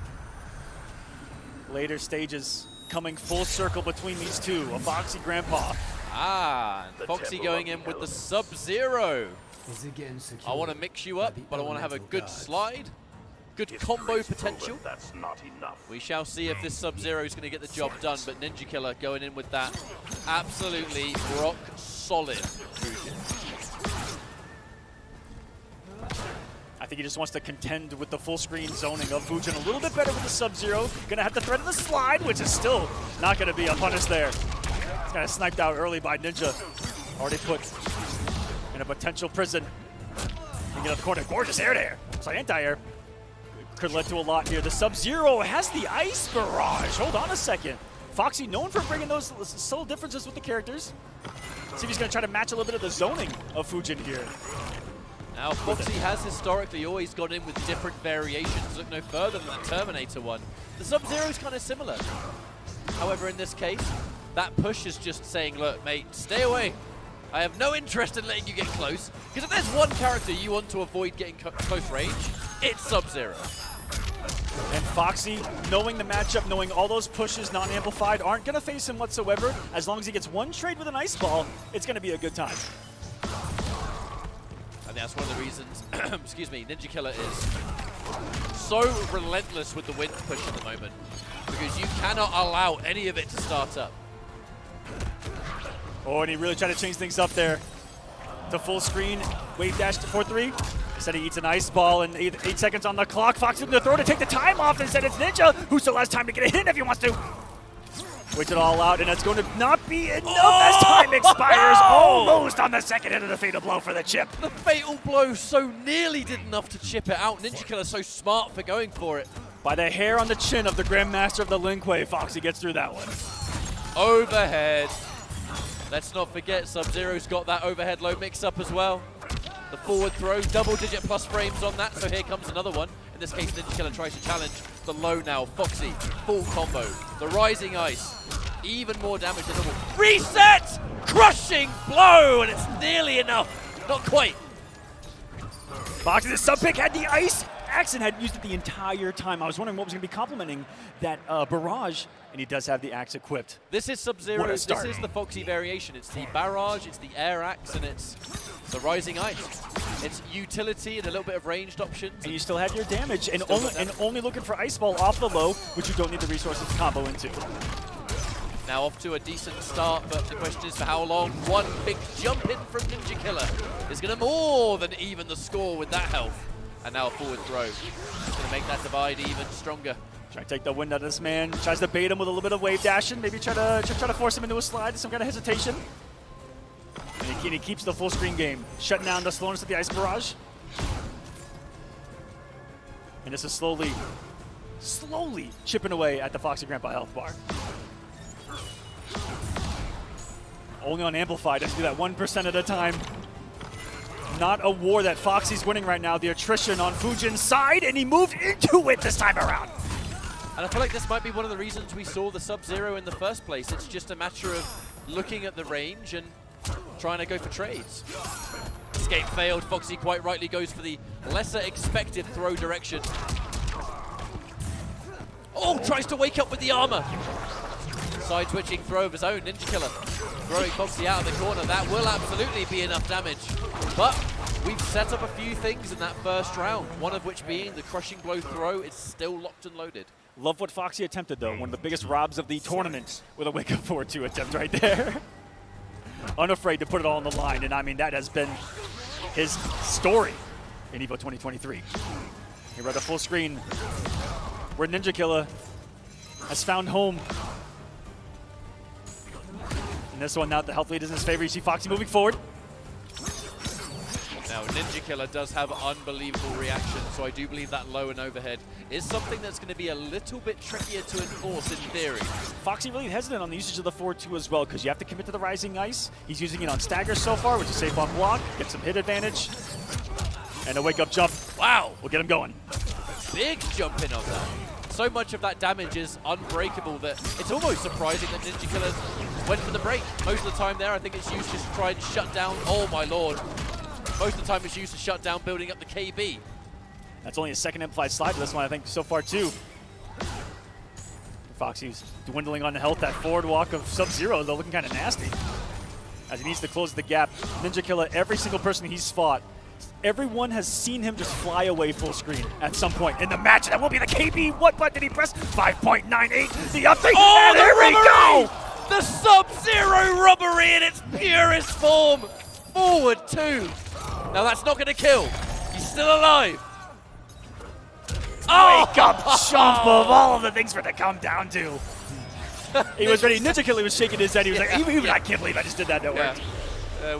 later stages coming full circle between these two. A Foxy Grandpa. And Foxy going in with the Sub-Zero. I want to mix you up, but I want to have a good slide. Good combo potential. That's not enough. We shall see if this Sub-Zero is going to get the job done, but Ninja Killer going in with that absolutely rock solid fusion. I think he just wants to contend with the full screen zoning of Fujin a little bit better with the Sub-Zero. Gonna have to threaten the slide, which is still not gonna be a punish there. It's kind of sniped out early by Ninja. Already put in a potential prison. You get up the corner, gorgeous air there. So anti-air. Could lead to a lot here. The Sub-Zero has the Ice Barrage. Hold on a second. Foxy known for bringing those subtle differences with the characters. See if he's going to try to match a little bit of the zoning of Fujin here. Now, Foxy has historically always gone in with different variations. Look no further than the Terminator one. The Sub-Zero is kind of similar. However, in this case, that push is just saying, look, mate, stay away. I have no interest in letting you get close. Because if there's one character you want to avoid getting close range, it's Sub-Zero. And Foxy, knowing the matchup, knowing all those pushes non-amplified aren't going to face him whatsoever. As long as he gets one trade with an Ice Ball, it's going to be a good time. And that's one of the reasons, excuse me, Ninja Killer is so relentless with the wind push at the moment. Because you cannot allow any of it to start up. Oh, and he really tried to change things up there. To full screen, wave dash to 4-3. Instead he eats an Ice Ball and 8 seconds on the clock. Fox in the throw to take the time off. Instead it's Ninja, who still has time to get a hit if he wants to. Waits it all out, and it's going to not be enough as time expires. Almost on the second hit of the fatal blow for the chip. The fatal blow so nearly did enough to chip it out. Ninja Killer so smart for going for it. By the hair on the chin of the Grandmaster of the Lin Kuei, Foxy gets through that one. Overhead. Let's not forget, Sub-Zero's got that overhead low mix-up as well. The forward throw, double-digit plus frames on that, so here comes another one. In this case, Ninja Killer tries to challenge the low now. Foxy, full combo. The rising ice, even more damage than normal. Reset! Crushing blow, and it's nearly enough. Not quite. Foxy, the sub-pick had the ice axe and had used it the entire time. I was wondering what was going to be complementing that barrage, and he does have the axe equipped. This is Sub-Zero. This is the Foxy variation. It's the barrage, it's the air axe, and it's the rising ice. It's utility and a little bit of ranged options. And you still have your damage, and only looking for Ice Ball off the low, which you don't need the resources to combo into. Now off to a decent start, but the question is for how long. One big jump in from Ninja Killer is going to more than even the score with that health. And now a forward throw. It's going to make that divide even stronger. Try to take the wind out of this man. Tries to bait him with a little bit of wave dashing. Maybe try to force him into a slide, some kind of hesitation. And he keeps the full screen game, shutting down the slowness of the ice barrage. And this is slowly chipping away at the Foxy Grandpa health bar. Only on Amplify, doesn't do that 1% at a time. Not a war that Foxy's winning right now. The attrition on Fujin's side, and he moved into it this time around. And I feel like this might be one of the reasons we saw the Sub-Zero in the first place. It's just a matter of looking at the range and trying to go for trades. Escape failed. Foxy quite rightly goes for the lesser expected throw direction. Oh, tries to wake up with the armor. Side switching throw of his own. Ninja Killer throwing Foxy out of the corner. That will absolutely be enough damage. But we've set up a few things in that first round, one of which being the crushing blow throw. It's still locked and loaded. Love what Foxy attempted, though. One of the biggest robs of the tournament with a wake up forward 2 attempt right there. Unafraid to put it all on the line, and I mean, that has been his story in EVO 2023. Here we're at the full screen where Ninja Killer has found home. And this one, now the health lead is in his favor. You see Foxy moving forward. Now, Ninja Killer does have unbelievable reaction, so I do believe that low and overhead is something that's going to be a little bit trickier to enforce in theory. Foxy really hesitant on the usage of the 4-2 as well, because you have to commit to the rising ice. He's using it on stagger so far, which is safe on block, get some hit advantage, and a wake-up jump. Wow! We'll get him going. Big jump in on that. So much of that damage is unbreakable that it's almost surprising that Ninja Killer went for the break. Most of the time there, I think it's used just to try and shut down. Oh my lord. Most of the time it's used to shut down building up the KB. That's only a second implied slide to this one, I think, so far too. Foxy's dwindling on the health. That forward walk of Sub-Zero, though, looking kind of nasty. As he needs to close the gap. Ninja Killer, every single person he's fought, everyone has seen him just fly away full screen at some point in the match. That will be the KB. What button did he press? 5.98. The update. Oh, and here we go! The Sub-Zero robbery in its purest form. Forward 2. Now that's not going to kill. He's still alive. Wake up jump of all of the things for it to come down to. He was ready. Ninja Killer was shaking his head. He was like, even I can't believe I just did that. No work.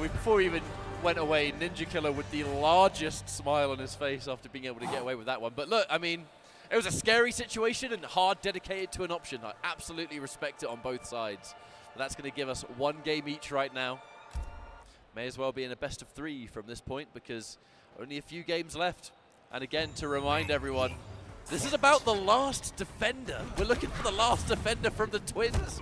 Before we even went away, Ninja Killer with the largest smile on his face after being able to get away with that one. But look, I mean, it was a scary situation and hard dedicated to an option. I absolutely respect it on both sides. But that's going to give us 1 game each right now. May as well be in a best of 3 from this point because only a few games left. And again, to remind everyone, this is about the last defender. We're looking for the last defender from the Twins,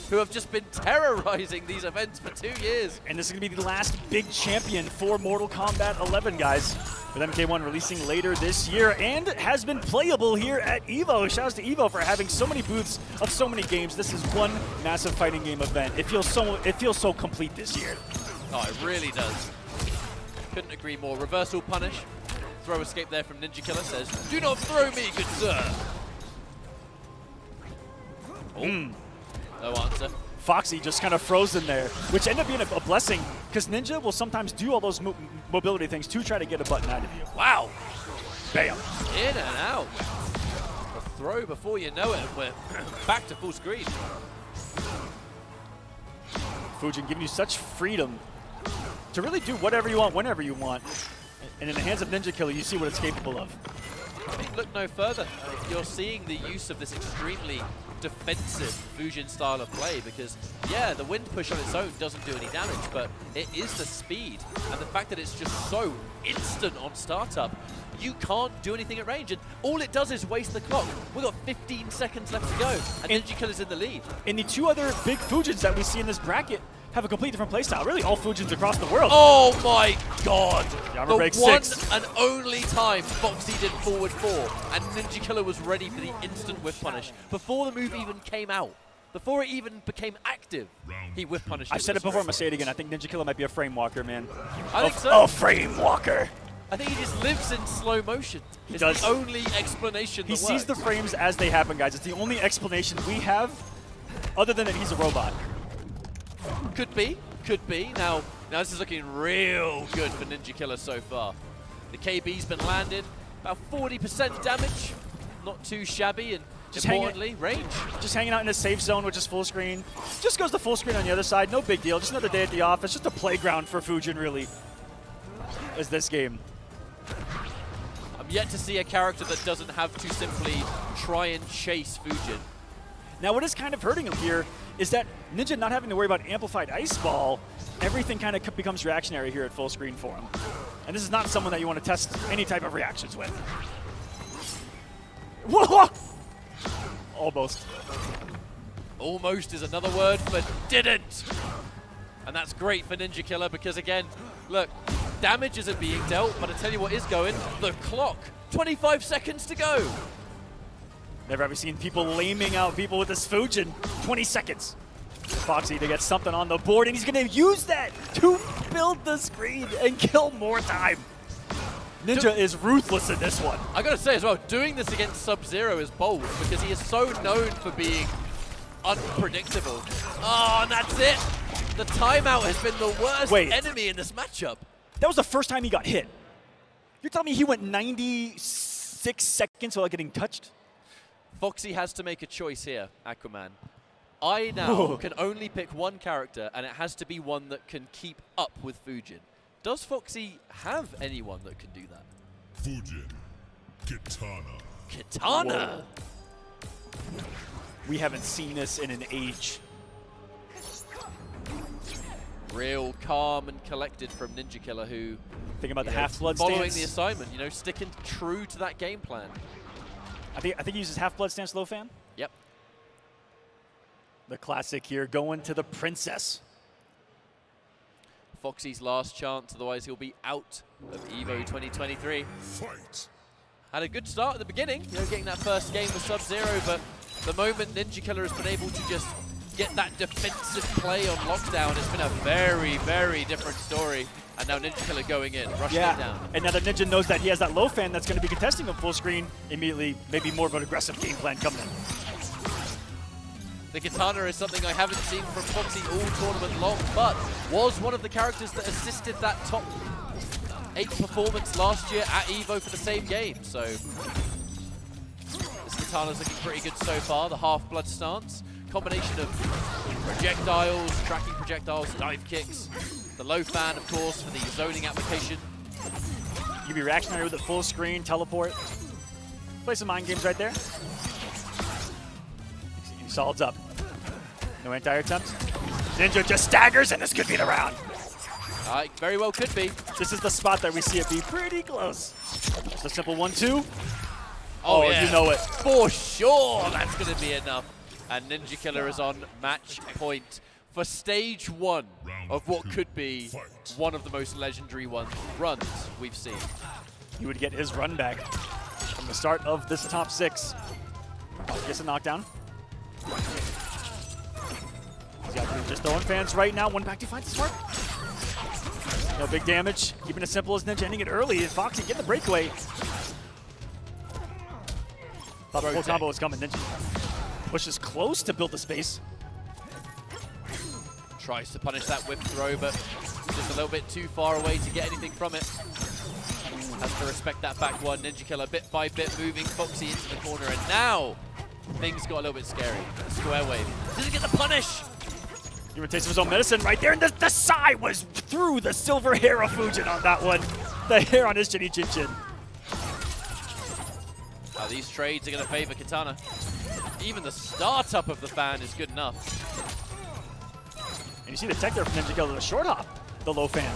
who have just been terrorizing these events for 2 years. And this is going to be the last big champion for Mortal Kombat 11, guys. With MK1 releasing later this year and has been playable here at EVO. Shouts to EVO for having so many booths of so many games. This is one massive fighting game event. It feels so complete this year. Oh, it really does. Couldn't agree more. Reversal punish. Throw escape there from Ninja Killer says, "Do not throw me, good sir." Oh, no answer. Foxy just kind of frozen there, which ended up being a blessing because Ninja will sometimes do all those mobility things to try to get a button out of you. Wow. Bam. In and out. A throw before you know it, and we're back to full screen. Fujin giving you such freedom to really do whatever you want, whenever you want. And in the hands of Ninja Killer, you see what it's capable of. I mean, look no further. You're seeing the use of this extremely defensive Fujin style of play because, yeah, the wind push on its own doesn't do any damage, but it is the speed and the fact that it's just so instant on startup. You can't do anything at range, and all it does is waste the clock. We've got 15 seconds left to go, and Ninja Killer's in the lead. And the 2 other big Fujins that we see in this bracket, have a complete different playstyle. Really, all Fujins across the world. Oh my god! Armor break The one 6. and only time Foxy did forward 4, and Ninja Killer was ready for the instant whiff punish before the move even came out. Before it even became active, he whiff punished. I've said it before, I'm going to say it again. I think Ninja Killer might be a frame walker, man. I think so. A frame walker. I think he just lives in slow motion. He It's does. the only explanation He that sees the works. frames as they happen, guys. It's the only explanation we have, other than that he's a robot. Could be, could be. Now this is looking real good for Ninja Killer so far. The KB's been landed, about 40% damage, not too shabby, and Just importantly, range. Just hanging out in a safe zone, which is full screen. Just goes to full screen on the other side. No big deal. Just another day at the office. Just a playground for Fujin, really, is this game. I'm yet to see a character that doesn't have to simply try and chase Fujin. Now, what is kind of hurting him here is that Ninja not having to worry about amplified ice ball, everything kind of becomes reactionary here at full screen for him. And this is not someone that you want to test any type of reactions with. Whoa! Almost. Almost is another word for didn't. And that's great for Ninja Killer because, again, look, damage isn't being dealt, but I tell you what is going, the clock. 25 seconds to go. Never have we seen people laming out people with this Fujin. 20 seconds. Foxy to get something on the board, and he's going to use that to build the screen and kill more time. Ninja is ruthless in this one. I gotta say as well, doing this against Sub-Zero is bold because he is so known for being unpredictable. Oh, and that's it. The timeout has been the worst enemy in this matchup. That was the first time he got hit. You're telling me he went 96 seconds without getting touched? Foxy has to make a choice here, Aquaman. I now can only pick one character, and it has to be one that can keep up with Fujin. Does Foxy have anyone that can do that? Fujin, Kitana. Kitana? Whoa. We haven't seen this in an age. Real calm and collected from Ninja Killer, who think about the Half-Blood stance. Following the assignment, you know, sticking true to that game plan. I think he uses Half-Blood stance low fan. Yep. The classic here, going to the princess. Foxy's last chance, otherwise he'll be out of EVO 2023. Fight. Had a good start at the beginning, you know, getting that first game with Sub-Zero, but the moment Ninja Killer has been able to just get that defensive play on lockdown, it's been a very, very different story. And now Ninja Killer going in, rushing it down. And now that Ninja knows that he has that low fan that's going to be contesting him full screen, immediately maybe more of an aggressive game plan coming in. The Kitana is something I haven't seen from Foxy all tournament long, but was one of the characters that assisted that top 8 performance last year at EVO for the same game. So this Kitana's looking pretty good so far. The half-blood stance, combination of projectiles, tracking projectiles, dive kicks, the low fan, of course, for the zoning application. You can be reactionary with it full screen, teleport. Play some mind games right there. Solids up. No anti-air attempt. Ninja just staggers, and this could be the round. Very well could be. This is the spot that we see it be pretty close. Just a simple 1-2. Oh yeah. You know it. For sure, that's going to be enough. And Ninja Killer is on match point for stage 1 of what could be one of the most legendary runs we've seen. He would get his run back from the start of this top 6. Gets a knockdown. He's got just throwing fans right now. One back to finds the spark. No big damage. Keeping it simple as Ninja ending it early. Foxy get the breakaway. Thought the full combo was coming. Ninja pushes close to build the space. Tries to punish that whip throw, but just a little bit too far away to get anything from it. Has to respect that back one. Ninja Killer bit by bit moving Foxy into the corner, and now things got a little bit scary. Square wave. Does he get the punish? Give a taste of his own medicine right there, and the side was through the silver hair of Fujin on that one. The hair on his chinny chin chin. Now these trades are going to favor Kitana. Even the startup of the fan is good enough. And you see the tech there from Ninja Killer, the short hop, the low fan.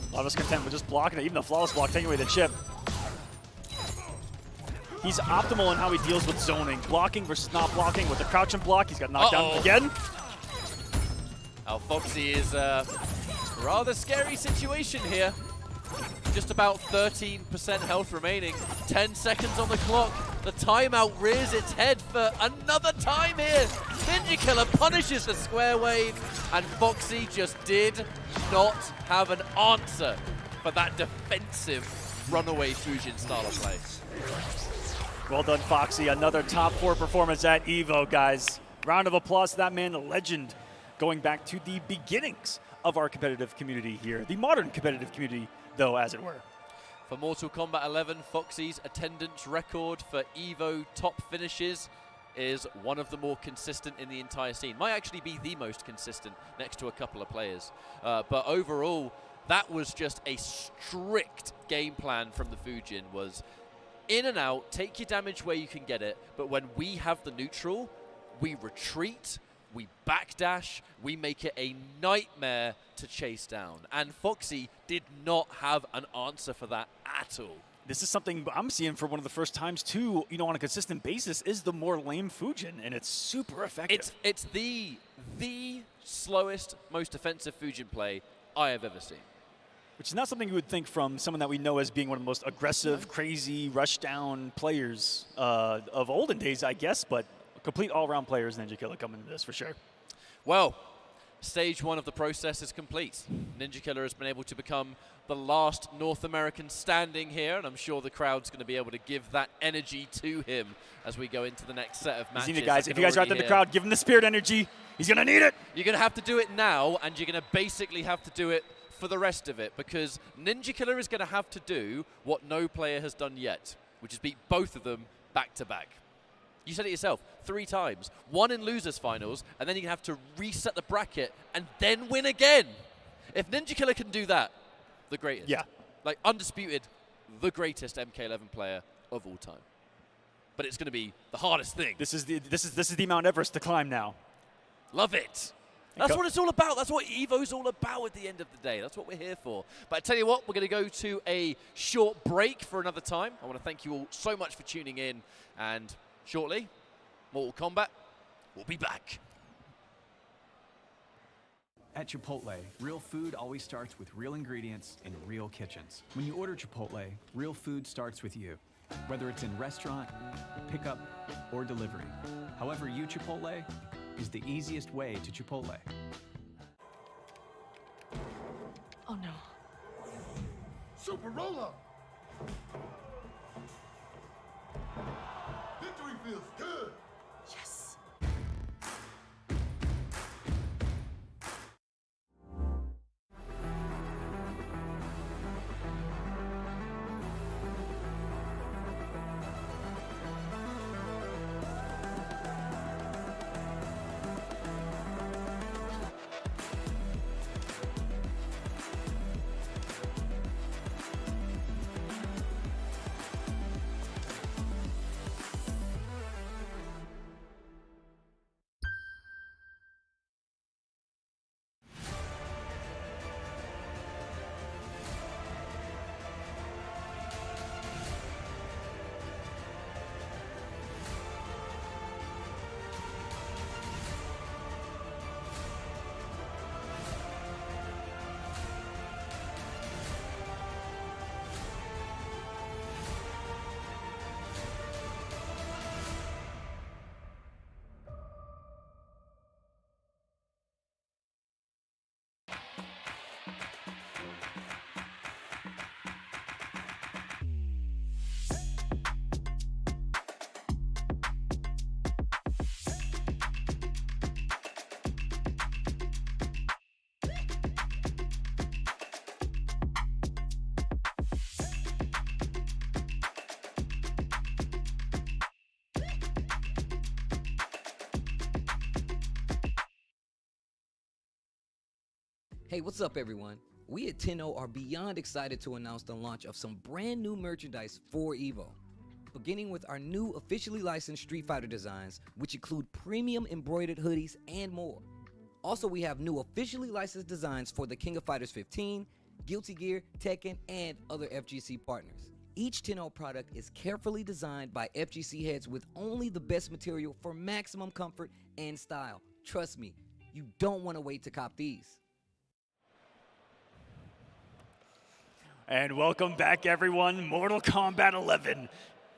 A lot of us content with just blocking it, even the flawless block taking away the chip. He's optimal in how he deals with zoning. Blocking versus not blocking. With the crouch and block, he's got knocked down again. Now Foxy is a rather scary situation here. Just about 13% health remaining. 10 seconds on the clock. The timeout rears its head for another time here. Ninja Killer punishes the square wave, and Foxy just did not have an answer for that defensive runaway Fujin style of play. Well done, Foxy. Another top 4 performance at EVO, guys. Round of applause to that man, the legend, going back to the beginnings of our competitive community here. The modern competitive community, though, as it were. For Mortal Kombat 11, Foxy's attendance record for EVO top finishes is one of the more consistent in the entire scene. Might actually be the most consistent next to a couple of players. But overall, that was just a strict game plan from the Fujin. Was in and out, take your damage where you can get it, but when we have the neutral, we retreat, we backdash, we make it a nightmare to chase down. And Foxy did not have an answer for that at all. This is something I'm seeing for one of the first times, too, you know, on a consistent basis, is the more lame Fujin, and it's super effective. It's the slowest, most offensive Fujin play I have ever seen. Which is not something you would think from someone that we know as being one of the most aggressive, crazy, rush-down players of olden days, I guess, but a complete all-around player is Ninja Killer coming into this, for sure. Well, stage 1 of the process is complete. Ninja Killer has been able to become the last North American standing here, and I'm sure the crowd's going to be able to give that energy to him as we go into the next set of matches. Guys, if you guys are out there in the crowd, give him the spirit energy. He's going to need it. You're going to have to do it now, and you're going to basically have to do it for the rest of it, because Ninja Killer is going to have to do what no player has done yet, which is beat both of them back-to-back. You said it yourself, 3 times. 1 in losers finals, and then you have to reset the bracket and then win again. If Ninja Killer can do that, the greatest. Yeah. Like, undisputed, the greatest MK11 player of all time. But it's going to be the hardest thing. This is the Mount Everest to climb now. Love it. That's what it's all about. That's what EVO's all about at the end of the day. That's what we're here for. But I tell you what, we're going to go to a short break for another time. I want to thank you all so much for tuning in. And shortly, Mortal Kombat will be back. At Chipotle, real food always starts with real ingredients in real kitchens. When you order Chipotle, real food starts with you. Whether it's in restaurant, pickup, or delivery. However you Chipotle is the easiest way to Chipotle. Oh no. Super roll-up. Victory feels good. Yes. Hey, what's up everyone? We at Tenno are beyond excited to announce the launch of some brand new merchandise for EVO. Beginning with our new officially licensed Street Fighter designs, which include premium embroidered hoodies and more. Also, we have new officially licensed designs for the King of Fighters 15, Guilty Gear, Tekken, and other FGC partners. Each Tenno product is carefully designed by FGC heads with only the best material for maximum comfort and style. Trust me, You don't want to wait to cop these. And welcome back, everyone. Mortal Kombat 11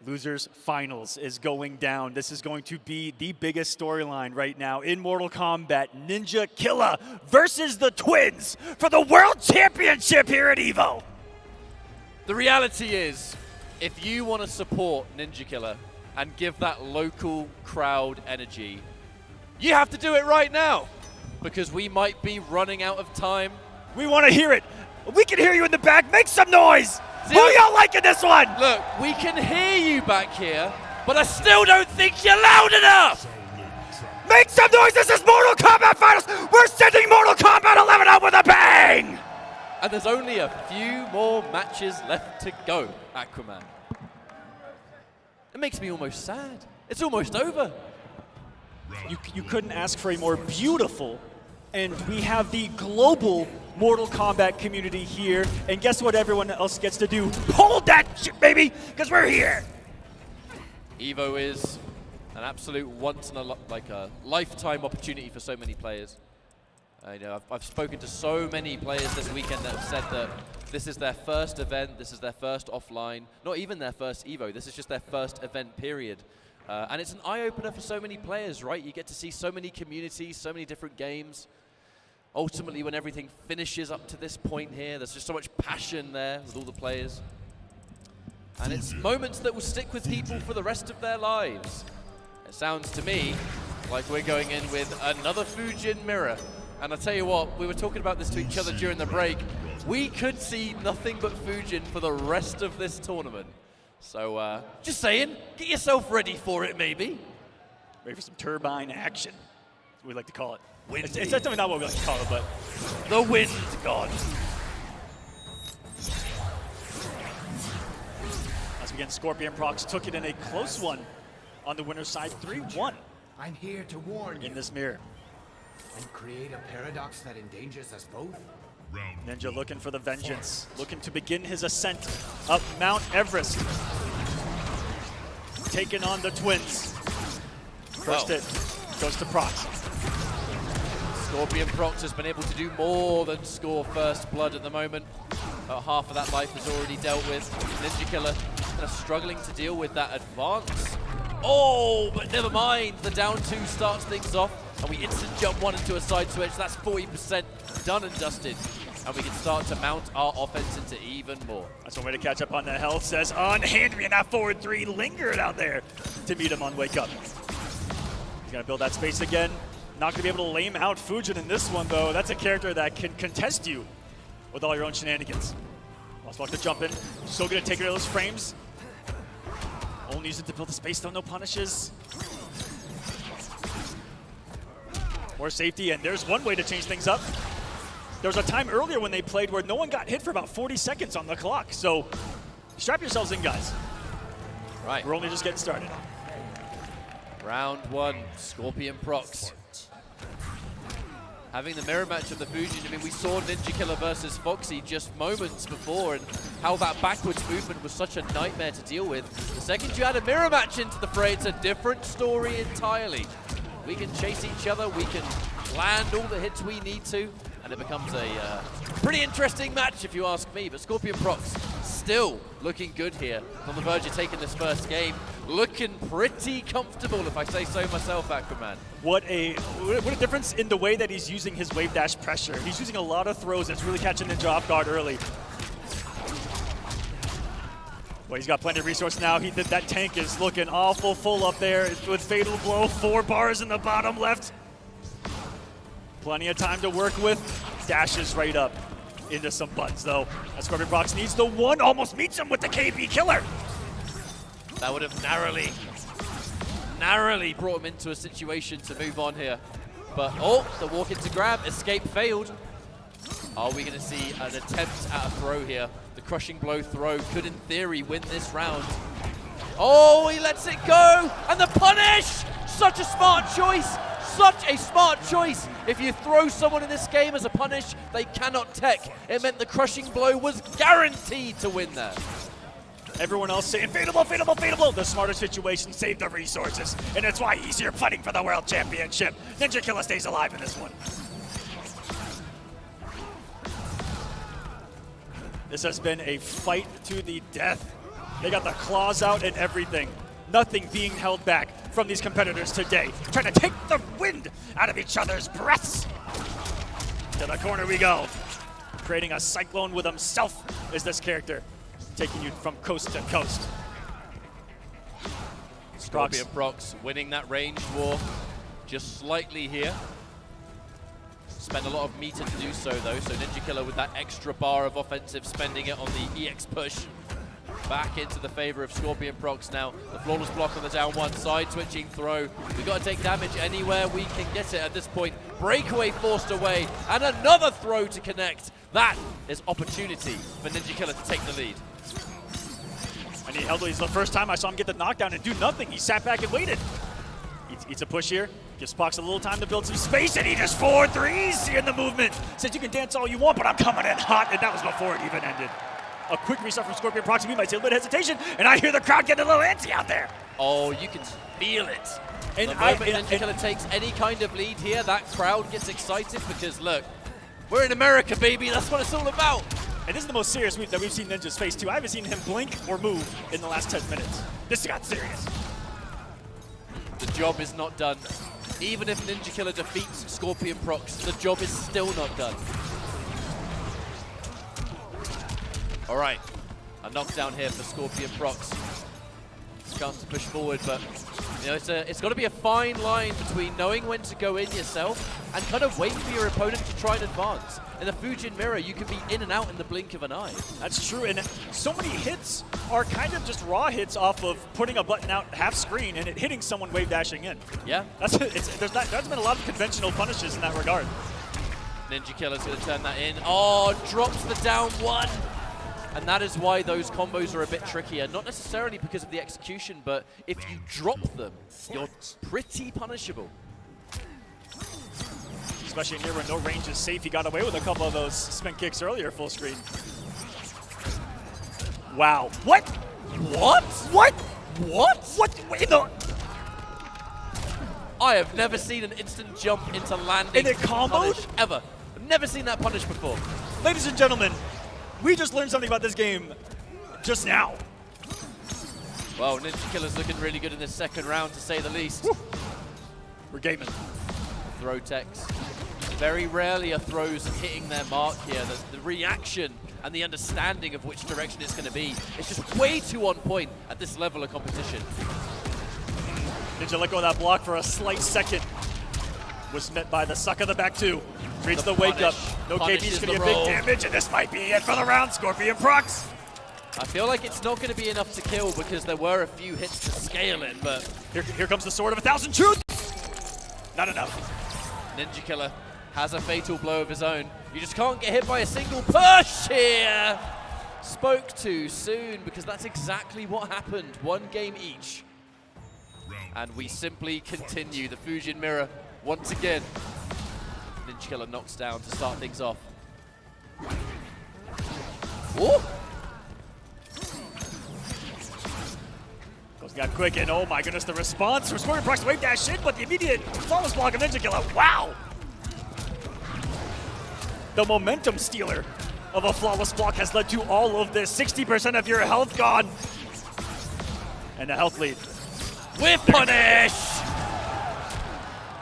Losers Finals is going down. This is going to be the biggest storyline right now in Mortal Kombat. Ninja Killa versus the Twins for the World Championship here at EVO. The reality is, if you want to support Ninja Killa and give that local crowd energy, you have to do it right now, because we might be running out of time. We want to hear it. We can hear you in the back. Make some noise. Who y'all liking this one? Look, we can hear you back here, but I still don't think you're loud enough. Make some noise. This is Mortal Kombat Finals. We're sending Mortal Kombat 11 out with a bang. And there's only a few more matches left to go, Aquaman. It makes me almost sad. It's almost over. You couldn't ask for a more beautiful, and we have the global Mortal Kombat community here, and guess what everyone else gets to do? Hold that shit, baby, because we're here! EVO is an absolute lifetime opportunity for so many players. I've spoken to so many players this weekend that have said that this is their first event, this is their first offline, not even their first EVO, this is just their first event period. And it's an eye-opener for so many players, right? You get to see so many communities, so many different games. Ultimately, when everything finishes up to this point here, there's just so much passion there with all the players. And it's moments that will stick with people for the rest of their lives. It sounds to me like we're going in with another Fujin mirror. And I tell you what, we were talking about this to each other during the break. We could see nothing but Fujin for the rest of this tournament. So, just saying, get yourself ready for it, maybe. Ready for some turbine action, as we like to call it. It's definitely not what we like to call it, but the wind god. As we get Scorpion Prox took it in a close one on the winner's side, 3-1. I'm here to warn you. In this mirror. And create a paradox that endangers us both. Ninja looking for the vengeance, looking to begin his ascent up Mount Everest. Taking on the Twins. First hit goes to Prox. Scorpion Prox has been able to do more than score first blood at the moment. About half of that life is already dealt with. Ninja Killa kind of struggling to deal with that advance. Oh, but never mind. The down two starts things off, and we instant jump one into a side switch. That's 40% done and dusted. And we can start to mount our offense into even more. That's one way to catch up on the health, says unhand me, and that forward three lingered out there to meet him on wake up. He's gonna build that space again. Not gonna be able to lame out Fujin in this one though. That's a character that can contest you with all your own shenanigans. Lost to jump in. So good at taking those frames. Only use it to build the space though, no punishes. More safety, and there's one way to change things up. There was a time earlier when they played where no one got hit for about 40 seconds on the clock. So strap yourselves in, guys. Right. We're only just getting started. Round one, Scorpion Prox. Having the mirror match of the Fujin, I mean, we saw Ninja Killa versus Foxy just moments before, and how that backwards movement was such a nightmare to deal with. The second you add a mirror match into the fray, it's a different story entirely. We can chase each other, we can land all the hits we need to, and it becomes a pretty interesting match if you ask me. But Scorpion Prox still looking good here. On the verge of taking this first game. Looking pretty comfortable, if I say so myself, Aquaman. What a difference in the way that he's using his wave dash pressure. He's using a lot of throws that's really catching Ninja off guard early. Well, he's got plenty of resource now. That tank is looking awful full up there with Fatal Blow. 4 bars in the bottom left. Plenty of time to work with. Dashes right up into some butts, though. As Scorpion Prox needs the one, almost meets him with the KB killer. That would have narrowly brought him into a situation to move on here. But, oh, the walk into grab, escape failed. Are we going to see an attempt at a throw here? The crushing blow throw could, in theory, win this round. Oh, he lets it go, and the punish! Such a smart choice, such a smart choice. If you throw someone in this game as a punish, they cannot tech. It meant the crushing blow was guaranteed to win there. Everyone else saying, fadeable, fadeable, fadeable. The smarter situation saved the resources. And that's why he's here fighting for the world championship. Ninja Killer stays alive in this one. This has been a fight to the death. They got the claws out and everything. Nothing being held back from these competitors today. Trying to take the wind out of each other's breaths. To the corner we go. Creating a cyclone with himself is this character. Taking you from coast to coast. Scorpion Prox winning that ranged war just slightly here. Spend a lot of meter to do so though, so Ninja Killer with that extra bar of offensive, spending it on the EX push. Back into the favor of Scorpion Prox now. The flawless block on the down one, side switching throw. We've got to take damage anywhere we can get it at this point. Breakaway forced away, and another throw to connect. That is opportunity for Ninja Killer to take the lead. And he held it. It's the first time I saw him get the knockdown and do nothing. He sat back and waited. Eats a push here. Gives Pox a little time to build some space, and he just 4-3s in the movement. Says you can dance all you want, but I'm coming in hot, and that was before it even ended. A quick reset from Scorpion Prox. We might see a little bit of hesitation, and I hear the crowd getting a little antsy out there. Oh, you can feel it. And the moment Ninja Killer takes any kind of lead here, that crowd gets excited because, look, we're in America, baby. That's what it's all about. And this is the most serious that we've seen Ninja's face, too. I haven't seen him blink or move in the last 10 minutes. This got serious. The job is not done. Even if Ninja Killer defeats Scorpion Prox, the job is still not done. All right, a knockdown here for Scorpion Prox. Chance to push forward, but you know it's got to be a fine line between knowing when to go in yourself and kind of wait for your opponent to try and advance. In the Fujin mirror, you can be in and out in the blink of an eye. That's true, and so many hits are kind of just raw hits off of putting a button out half screen and it hitting someone wave dashing in. Yeah. There's been a lot of conventional punishes in that regard. Ninja Killer's going to turn that in. Oh, drops the down one. And that is why those combos are a bit trickier. Not necessarily because of the execution, but if you drop them, you're pretty punishable. Especially in here where no range is safe. He got away with a couple of those spin kicks earlier, full screen. Wow. What? What? What? What? What? In the... I have never seen an instant jump into landing in a combo ever. I've never seen that punish before. Ladies and gentlemen, we just learned something about this game just now. Well, Ninja Killer's looking really good in this second round, to say the least. Woo. We're gaming. Throw techs. Very rarely are throws hitting their mark here. The reaction and the understanding of which direction it's going to be, it's just way too on point at this level of competition. Ninja let go of that block for a slight second. Was met by the suck of the back two. Reads the wake up. No KP's going to get big damage, and this might be it for the round. Scorpion Prox. I feel like it's not going to be enough to kill because there were a few hits to scale it, but... Here comes the Sword of 1,000 Truth. Not enough. Ninja Killer has a fatal blow of his own. You just can't get hit by a single push here. Spoke too soon because that's exactly what happened. One game each. And we simply continue. The Fujin mirror once again. Ninja Killer knocks down to start things off. Ooh. Goes got quick, and oh my goodness, the response from Scorpion Prox wave dash in, but the immediate flawless block of Ninja Killer. Wow! The momentum stealer of a flawless block has led to all of this. 60% of your health gone. And a health lead. Whip punish!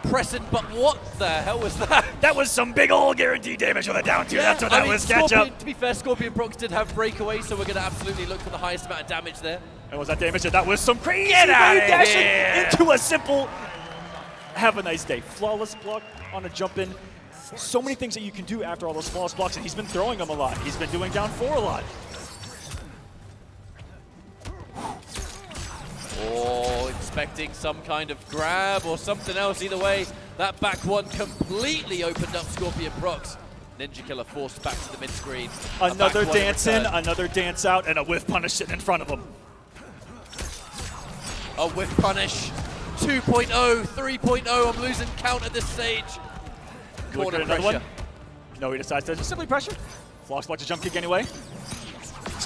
Pressing, but what the hell was that? That was some big old guaranteed damage with a down tier. That's what that was. Catch up. To be fair, Scorpion Prox did have breakaway, so we're going to absolutely look for the highest amount of damage there. And was that damage? That was some crazy wave dashing into a simple have a nice day. Flawless block on a jump in. So many things that you can do after all those flawless blocks, and he's been throwing them a lot. He's been doing down 4 a lot. Oh, expecting some kind of grab or something else. Either way, that back one completely opened up Scorpion Prox. Ninja Killer forced back to the mid-screen. Another dance in, another dance out, and a whiff punish sitting in front of him. A whiff punish. 2.0, 3.0. I'm losing count at this stage. Corner pressure. No, he decides to just simply pressure. Flawless block to jump kick anyway.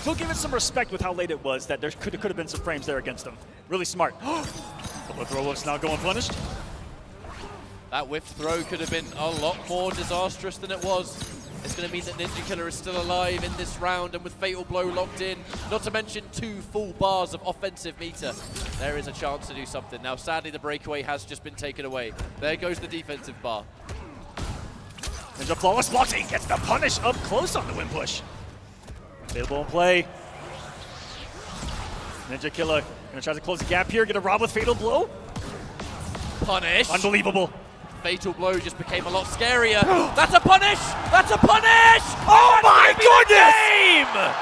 Still give it some respect with how late it was, that there could have been some frames there against him. Really smart. The throw looks now going punished. That whiff throw could have been a lot more disastrous than it was. It's going to mean that Ninja Killer is still alive in this round, and with Fatal Blow locked in, not to mention 2 full bars of offensive meter, there is a chance to do something. Now, sadly, the breakaway has just been taken away. There goes the defensive bar. Ninja flawless blocks. He gets the punish up close on the win push. Fatal in play. Ninja Killer gonna try to close the gap here. Get a rob with Fatal Blow. Punish. Unbelievable. Fatal Blow just became a lot scarier. That's a punish! That's a punish! Oh my goodness!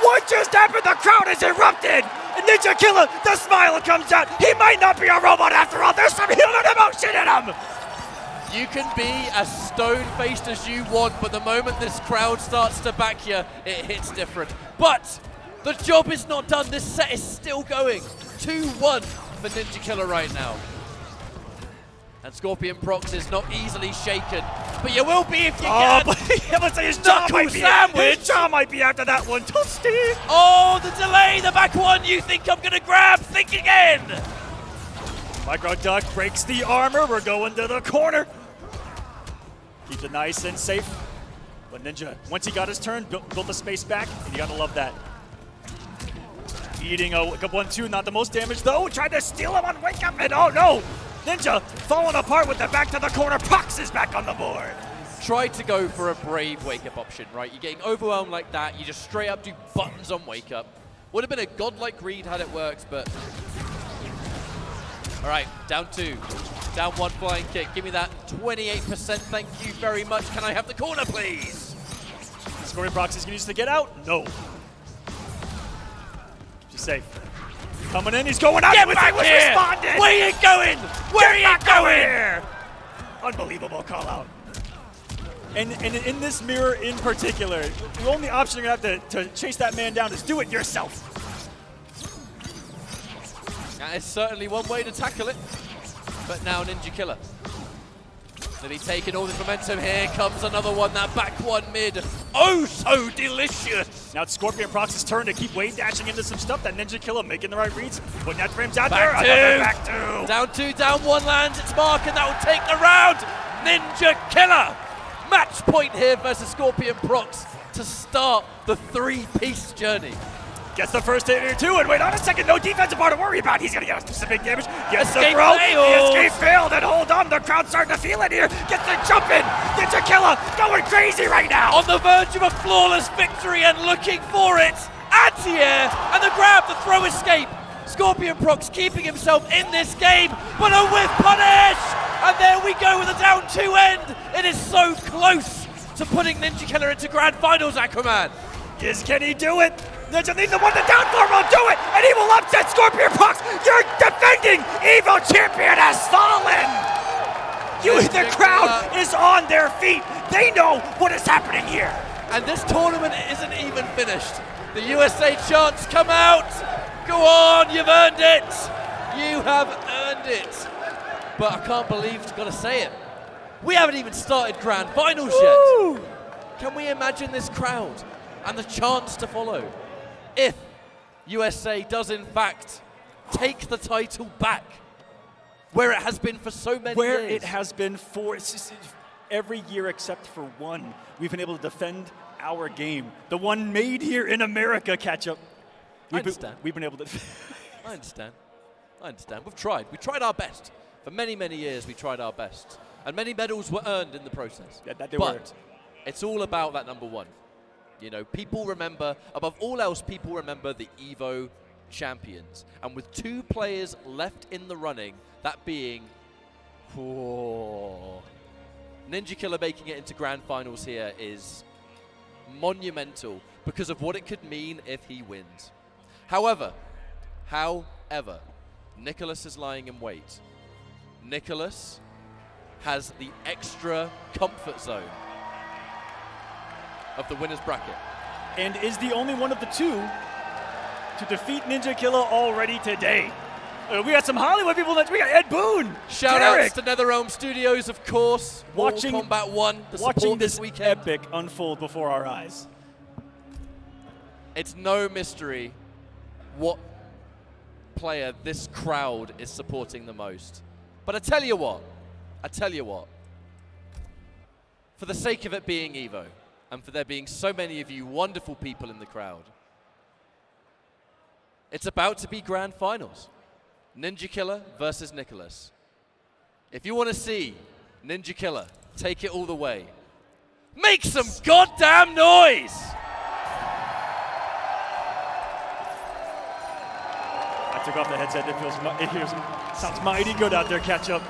What just happened? The crowd is erupted! Ninja Killer, the smile comes out. He might not be a robot after all. There's some human emotion in him! You can be as stone-faced as you want, but the moment this crowd starts to back you, it hits different. But the job is not done. This set is still going. 2-1 for Ninja Killer right now. And Scorpion Prox is not easily shaken, but you will be if you can. But I must say his jaw might be after that one. Toasty. Oh, the delay, the back one. You think I'm gonna grab? Think again. Micro Duck breaks the armor. We're going to the corner. Keeps it nice and safe. But Ninja, once he got his turn, built the space back, and you gotta love that. Eating a 1-2, not the most damage though. Tried to steal him on wake up, and oh no! Ninja falling apart with the back to the corner. Prox is back on the board. Tried to go for a brave wake-up option, right? You're getting overwhelmed like that. You just straight up do buttons on wake-up. Would have been a godlike read had it worked, but... All right, down 2. Down 1 flying kick. Give me that 28%. Thank you very much. Can I have the corner, please? Scorpion Prox is going to use to get out. No. Just safe. Coming in, he's going out. Get back here! Responded. Where are you going? Where are you going? Here. Unbelievable call out. And in this mirror in particular, the only option you're going to have to chase that man down is do it yourself. That is certainly one way to tackle it. But now Ninja Killer. To be taking all this momentum. Here comes another one, that back one mid. Oh, so delicious. Now it's Scorpion Prox's turn to keep wave dashing into some stuff. That Ninja Killer making the right reads. Putting that frames out back there. Two. Back 2. Down 2, down 1 lands. It's Mark, and that will take the round. Ninja Killer. Match point here versus Scorpion Prox to start the 3-piece journey. Gets the first hit here too, and wait on a second, no defensive bar to worry about. He's gonna get us some big damage. Gets the throw. The escape failed, and hold on, the crowd's starting to feel it here. Gets the jump in. Ninja Killer going crazy right now. On the verge of a flawless victory and looking for it. Anti-air and the grab, the throw escape. Scorpion Prox keeping himself in this game, but a whiff punish! And there we go with a down 2 end. It is so close to putting Ninja Killer into Grand Finals, Aquaman. Yes, can he do it? Ninja needs the one to down form will do it, and he will upset Scorpion Prox. Your defending EVO champion has fallen. The crowd is on their feet. They know what is happening here. And this tournament isn't even finished. The USA chants come out. Go on, you've earned it. You have earned it. But I can't believe I've got to say it. We haven't even started Grand Finals yet. Can we imagine this crowd and the chance to follow if USA does in fact take the title back where it has been for so many years? Where it has been for every year except for one. We've been able to defend our game. The one made here in America, catch up. I understand. We've been able to... I understand. We've tried. We tried our best. For many, many years, we tried our best. And many medals were earned in the process. But it's all about that number 1. You know, people remember, above all else, people remember the EVO champions. And with 2 players left in the running, that being Ninja Killer making it into Grand Finals here is monumental because of what it could mean if he wins. However, Nicholas is lying in wait. Nicholas has the extra comfort zone of the winner's bracket. And is the only one of the 2 to defeat Ninja Killer already today. We got some Hollywood people. We got Ed Boon. Shout outs to NetherRealm Studios, of course. Watching Kombat 1, the watching support this weekend. epic unfold before our eyes. It's no mystery what player this crowd is supporting the most. But I tell you what, for the sake of it being EVO, and for there being so many of you wonderful people in the crowd, it's about to be grand finals. Ninja Killer versus Nicholas. If you want to see Ninja Killer take it all the way, make some goddamn noise! I took off the headset. Sounds mighty good out there, Ketchup.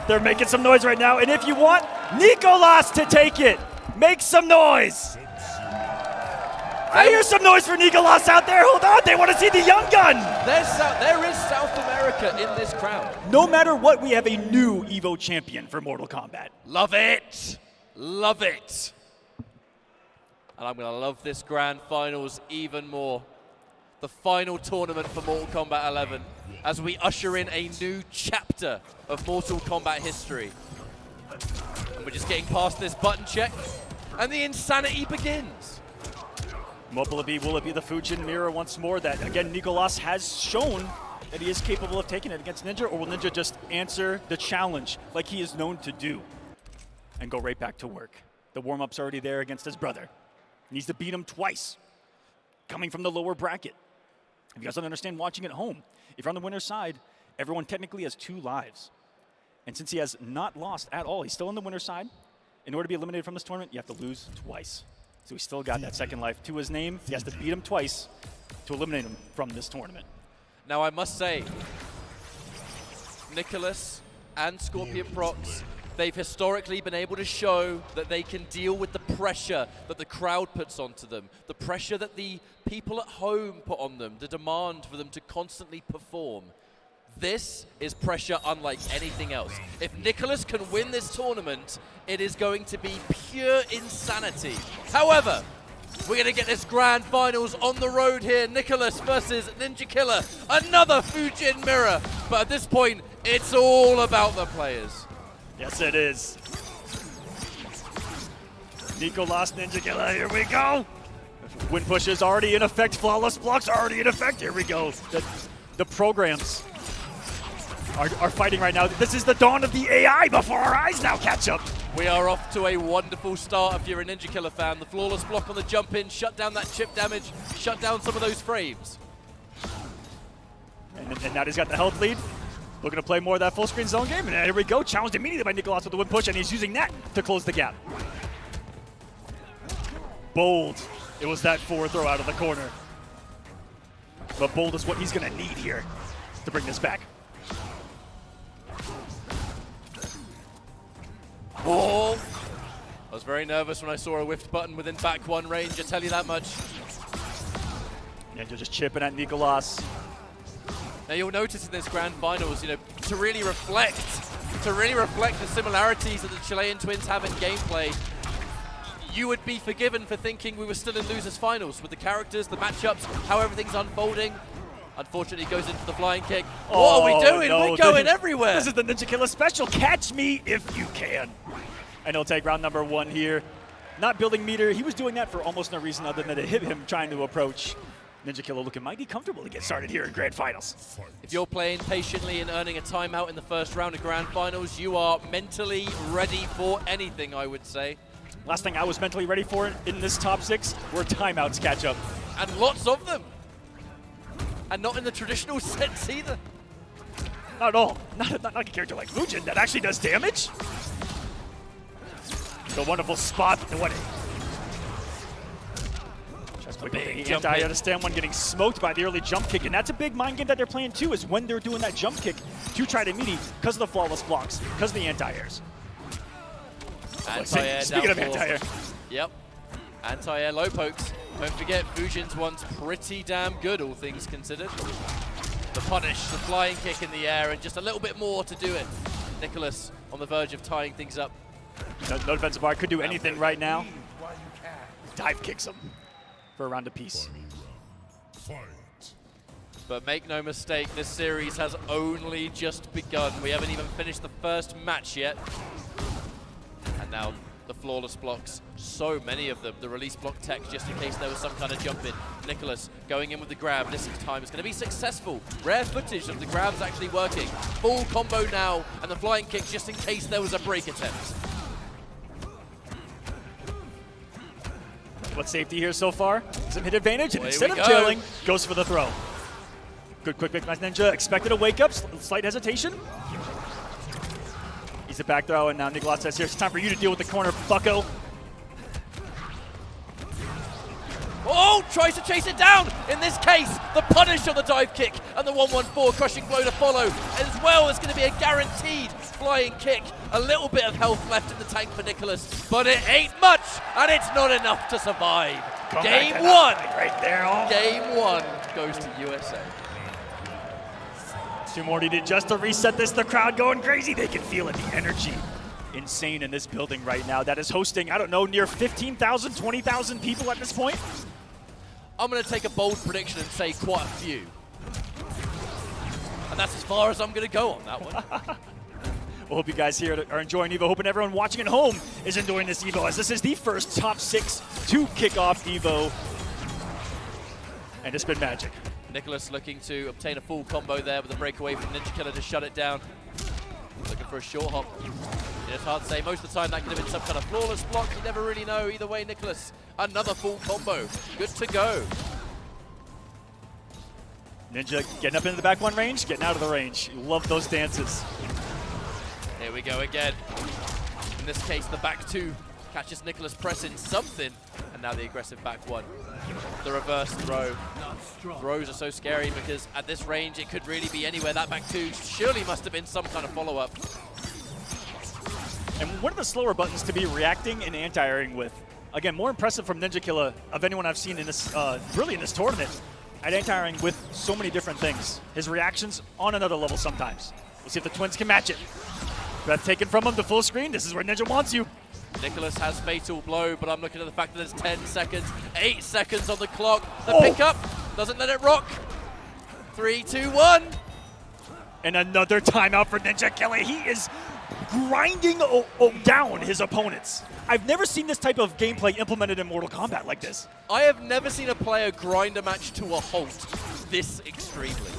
They're making some noise right now, and if you want Nicolas to take it, make some noise. I hear some noise for Nicolas out there. Hold on, they want to see the young gun. There is South America in this crowd. No matter what, we have a new EVO champion for Mortal Kombat. Love it. Love it. And I'm going to love this grand finals even more. The final tournament for Mortal Kombat 11 as we usher in a new chapter of Mortal Kombat history. And we're just getting past this button check and the insanity begins. What will it be? Will it be the Fujin mirror once more that, again, Nicolas has shown that he is capable of taking it against Ninja, or will Ninja just answer the challenge like he is known to do and go right back to work? The warm-up's already there against his brother. He needs to beat him twice, coming from the lower bracket. If you guys don't understand watching at home, if you're on the winner's side, everyone technically has 2 lives. And since he has not lost at all, he's still on the winner's side. In order to be eliminated from this tournament, you have to lose twice. So he's still got that second life to his name. He has to beat him twice to eliminate him from this tournament. Now I must say, Nicholas and Scorpion Prox, they've historically been able to show that they can deal with the pressure that the crowd puts onto them, the pressure that the people at home put on them, the demand for them to constantly perform. This is pressure unlike anything else. If Nicholas can win this tournament, it is going to be pure insanity. However, we're going to get this grand finals on the road here. Nicholas versus Ninja Killer, another Fujin mirror. But at this point, it's all about the players. Yes, it is. Nicolas, Ninja Killer, here we go. Wind push is already in effect. Flawless blocks already in effect. Here we go. The programs are fighting right now. This is the dawn of the AI before our eyes now, Ketchup. We are off to a wonderful start if you're a Ninja Killer fan. The flawless block on the jump in, shut down that chip damage, shut down some of those frames. And now he's got the health lead. Looking to play more of that full screen zone game. And here we go, challenged immediately by Nicolas with the wind push, and he's using that to close the gap. Bold. It was that forward throw out of the corner. But bold is what he's going to need here to bring this back. Oh! I was very nervous when I saw a whiffed button within back 1 range, I tell you that much. Ninja just chipping at Nicolas. Now you'll notice in this grand finals, to really reflect the similarities that the Chilean twins have in gameplay, you would be forgiven for thinking we were still in losers finals with the characters, the matchups, how everything's unfolding. Unfortunately, he goes into the flying kick. What are we doing? No, we're going everywhere. This is the Ninja Killer special. Catch me if you can. And he'll take round number 1 here. Not building meter. He was doing that for almost no reason other than to hit him trying to approach. Ninja Killer looking mighty comfortable to get started here in grand finals. If you're playing patiently and earning a timeout in the first round of grand finals, you are mentally ready for anything, I would say. Last thing I was mentally ready for in this top 6 were timeouts catch up. And lots of them. And not in the traditional sense either. Not at all. Not like a character like Fujin that actually does damage. The wonderful spot. Just quick anti to stand one, getting smoked by the early jump kick. And that's a big mind game that they're playing too, is when they're doing that jump kick to try to meet because of the flawless blocks, because of the anti-airs. Anti-air Speaking of down anti-air. Yep. Anti-air low pokes. Don't forget, Fujin's one's pretty damn good, all things considered. The punish, the flying kick in the air, and just a little bit more to do it. Nicholas on the verge of tying things up. No defensive bar, could do anything right now. Dive kicks him for a round apiece. But make no mistake, this series has only just begun. We haven't even finished the first match yet. And now the flawless blocks, so many of them. The release block tech just in case there was some kind of jump in. Nicholas going in with the grab. This time is going to be successful. Rare footage of the grabs actually working. Full combo now, and the flying kick just in case there was a break attempt. What safety here so far? Some hit advantage, and Well, instead of go. jailing, goes for the throw. Good quick pick by Ninja. Expected a wake up, slight hesitation. He's a back throw, and now Nicholas says, "Here, it's time for you to deal with the corner, bucko." Oh, tries to chase it down. In this case, the punish on the dive kick and the 1-1-4 crushing blow to follow. As well, it's going to be a guaranteed flying kick. A little bit of health left in the tank for Nicholas, but it ain't much, and it's not enough to survive. Game one. Right there. Oh. Game one goes to USA. 2 more needed just to reset this. The crowd going crazy. They can feel it. The energy insane in this building right now that is hosting, I don't know, near 15,000, 20,000 people at this point. I'm going to take a bold prediction and say quite a few. And that's as far as I'm going to go on that one. Well, hope you guys here are enjoying EVO. Hoping everyone watching at home is enjoying this EVO, as this is the first top 6 to kick off EVO. And it's been magic. Nicholas looking to obtain a full combo there with a breakaway from Ninja Killer to shut it down. Looking for a short hop. It's hard to say. Most of the time that could have been some kind of flawless block. You never really know. Either way, Nicholas, another full combo. Good to go. Ninja getting up into the back 1 range, getting out of the range. You love those dances. Here we go again. In this case, the back 2 catches Nicholas pressing something. And now the aggressive back 1. The reverse throw. Throws are so scary because at this range, it could really be anywhere. That back 2 surely must have been some kind of follow-up. And one of the slower buttons to be reacting and anti-airing with. Again, more impressive from Ninja Killer of anyone I've seen in this, really in this tournament, at anti-airing with so many different things. His reactions on another level sometimes. We'll see if the twins can match it. Breath taken from him to full screen. This is where Ninja wants you. Nicholas has fatal blow, but I'm looking at the fact that there's 10 seconds, 8 seconds on the clock. The pickup doesn't let it rock. 3, 2, 1. And another timeout for Ninja Killer. He is grinding down his opponents. I've never seen this type of gameplay implemented in Mortal Kombat like this. I have never seen a player grind a match to a halt this extremely.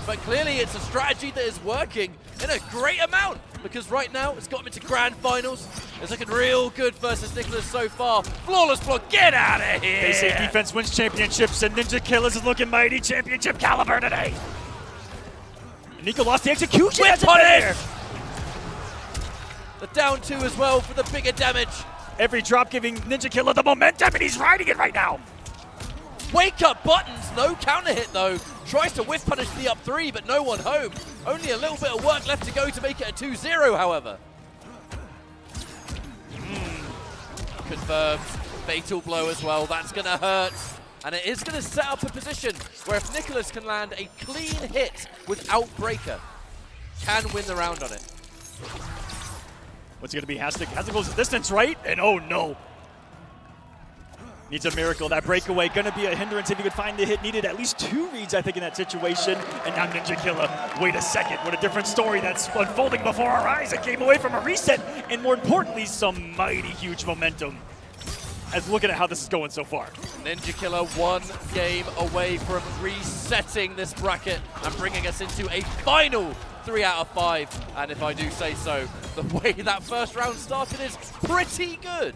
But clearly it's a strategy that is working in a great amount, because right now it's got him into grand finals. It's looking real good versus Nicholas so far. Flawless block, get out of here! They say defense wins championships, and Ninja Killers is looking mighty championship caliber today. Nico lost the execution. Whip punish! The down 2 as well for the bigger damage. Every drop giving Ninja Killer the momentum, and he's riding it right now. Wake up buttons, no counter hit though. Tries to whiff punish the up 3, but no one home. Only a little bit of work left to go to make it a 2-0, however. Confirmed. Fatal blow as well. That's going to hurt. And it is going to set up a position where if Nicholas can land a clean hit without breaker, can win the round on it. What's it going to be? Has to close the distance, right? And oh no. Needs a miracle. That breakaway going to be a hindrance if he could find the hit. Needed at least 2 reads, I think, in that situation. And now Ninja Killer. Wait a second. What a different story that's unfolding before our eyes. It came away from a reset. And more importantly, some mighty huge momentum. As looking at how this is going so far. Ninja Killer 1 game away from resetting this bracket and bringing us into a final 3 out of 5. And if I do say so, the way that first round started is pretty good.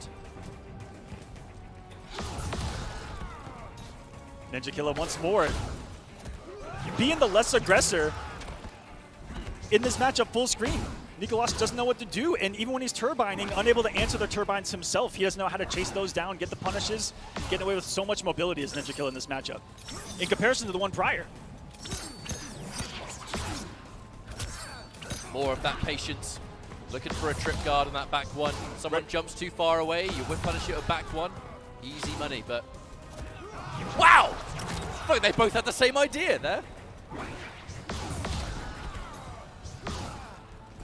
Ninja Killer once more being the less aggressor in this matchup full screen. Nicholas doesn't know what to do, and even when he's turbining, unable to answer the turbines himself, he doesn't know how to chase those down, get the punishes, getting away with so much mobility as Ninja Killer in this matchup, in comparison to the one prior. More of that patience. Looking for a trip guard on that back 1. Someone jumps too far away, you whip punish it at back 1. Easy money, but... Wow! I think they both had the same idea there.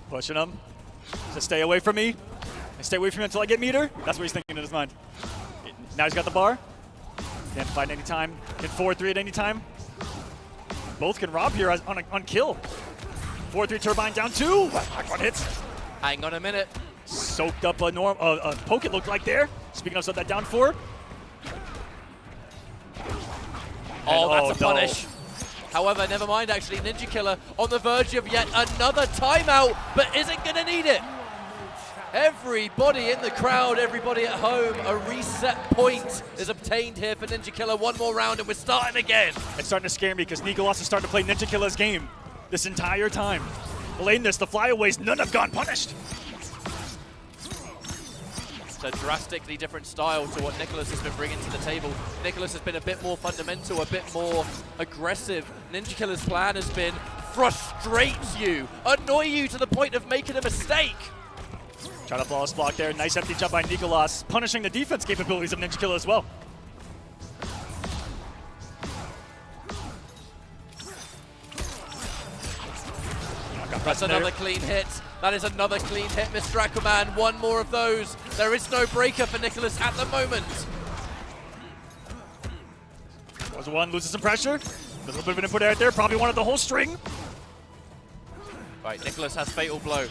Pushing him to stay away from me. Stay away from me until I get meter. That's what he's thinking in his mind. Now he's got the bar. Can't find any time. Can 4-3 at any time. Both can rob here on kill. 4-3 turbine down 2. Back 1 hits. Hang on a minute. Soaked up a poke, it looked like there. Speaking of that down 4. Oh, And that's a punish. However, never mind, actually. Ninja Killer on the verge of yet another timeout, but isn't going to need it. Everybody in the crowd, everybody at home, a reset point is obtained here for Ninja Killer. One more round and we're starting again. It's starting to scare me because Nickelodeon is starting to play Ninja Killer's game this entire time. The lateness, the flyaways, none have gone punished. It's a drastically different style to what Nicholas has been bringing to the table. Nicholas has been a bit more fundamental, a bit more aggressive. Ninja Killer's plan has been frustrate you, annoy you to the point of making a mistake. Try to flawless block there. Nice empty jump by Nickelodeon, punishing the defense capabilities of Ninja Killer as well. That's another clean hit. That is another clean hit, Mr. Aquaman. One more of those. There is no breaker for Nicholas at the moment. Was one, loses some pressure. A little bit of an input out there. Probably wanted the whole string. Right, Nicholas has Fatal Blow.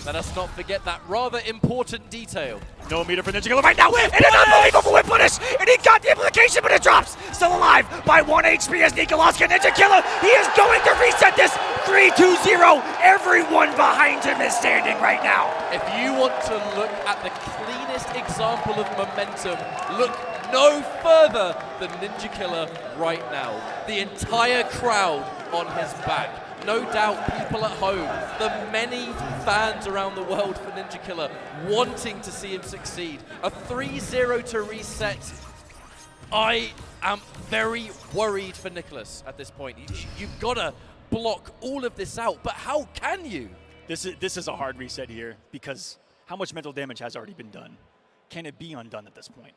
Let us not forget that rather important detail. No meter for Ninja Killer right now. It is unbelievable whip punish. And he got the implication, but it drops. Still alive by 1 HP as Nickelodeon. Ninja Killer, he is going to reset this. 3-2-0. Everyone behind him is standing right now. If you want to look at the cleanest example of momentum, look no further than Ninja Killer right now. The entire crowd on his back. No doubt people at home, the many fans around the world for Ninja Killer wanting to see him succeed. A 3-0 to reset. I am very worried for Nicholas at this point. You've got to block all of this out, but how can you? This is a hard reset here because how much mental damage has already been done? Can it be undone at this point?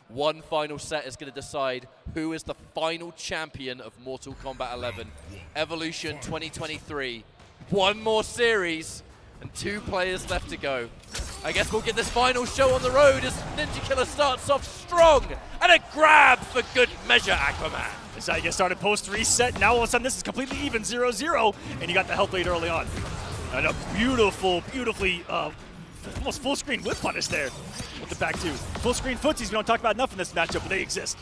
One final set is going to decide who is the final champion of Mortal Kombat 11. Evolution 2023. One more series and 2 players left to go. I guess we'll get this final show on the road as Ninja Killer starts off strong and a grab for good measure, Aquaman. This is how you get started post-reset. Now all of a sudden this is completely even 0-0 and you got the health lead early on. And a beautifully almost full screen whip punish there with the back 2. Full screen footsies we don't talk about enough in this matchup, but they exist.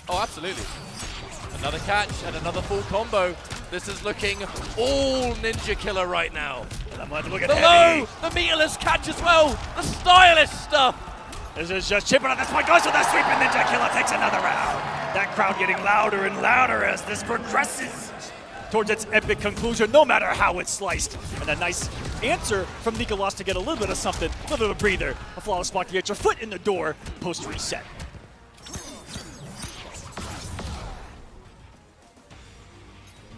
Oh, absolutely. Another catch and another full combo. This is looking all Ninja Killer right now. And I'm going to look at the low, the meterless catch as well, the stylish stuff. This is just chipping on this one, goes with a sweep, and Ninja Killer takes another round. That crowd getting louder and louder as this progresses towards its epic conclusion, no matter how it's sliced. And a nice answer from Nickelodeon to get a little bit of something, a little bit of a breather. A flawless block to get your foot in the door post-reset.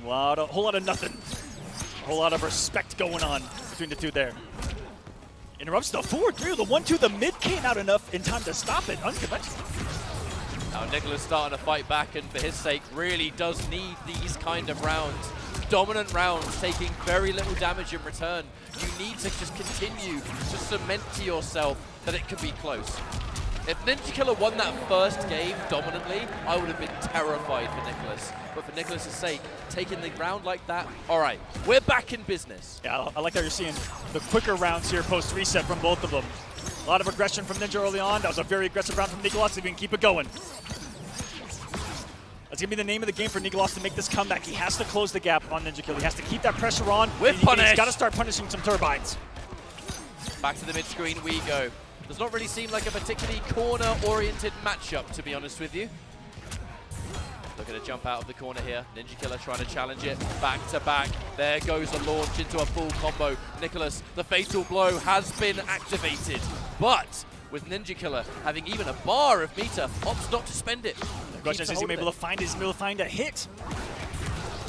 Whole lot of nothing. A whole lot of respect going on between the two there. Interrupts the forward 3, the 1-2, the mid came out enough in time to stop it. Unconventional. Now Nicholas starting to fight back, and for his sake really does need these kind of rounds. Dominant rounds, taking very little damage in return. You need to just continue to cement to yourself that it could be close. If Ninja Killer won that first game dominantly, I would have been terrified for Nicholas. But for Nicholas' sake, taking the round like that, all right, we're back in business. Yeah, I like how you're seeing the quicker rounds here post-reset from both of them. A lot of aggression from Ninja early on. That was a very aggressive round from Nickelodeon, so we can keep it going. That's going to be the name of the game for Nickelodeon to make this comeback. He has to close the gap on Ninja Killer. He has to keep that pressure on. With punish. He's got to start punishing some turbines. Back to the mid-screen we go. Does not really seem like a particularly corner-oriented matchup, to be honest with you. Looking to jump out of the corner here. Ninja Killer trying to challenge it. Back to back. There goes the launch into a full combo. Nicholas, the fatal blow has been activated. But with Ninja Killer having even a bar of meter, opts not to spend it. The question is he able to find a hit?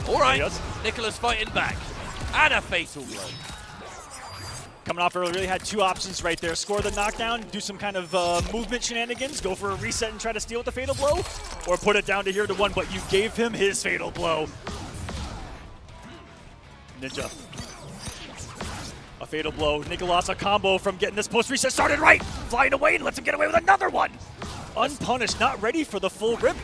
All right, Nicholas fighting back. And a fatal blow. Coming off early, really had 2 options right there. Score the knockdown, do some kind of movement shenanigans, go for a reset and try to steal with the fatal blow, or put it down to here to 1, but you gave him his fatal blow. Ninja. A fatal blow. Nickelodeon a combo from getting this post-reset started right. Flying away and lets him get away with another one. Unpunished, not ready for the full rip.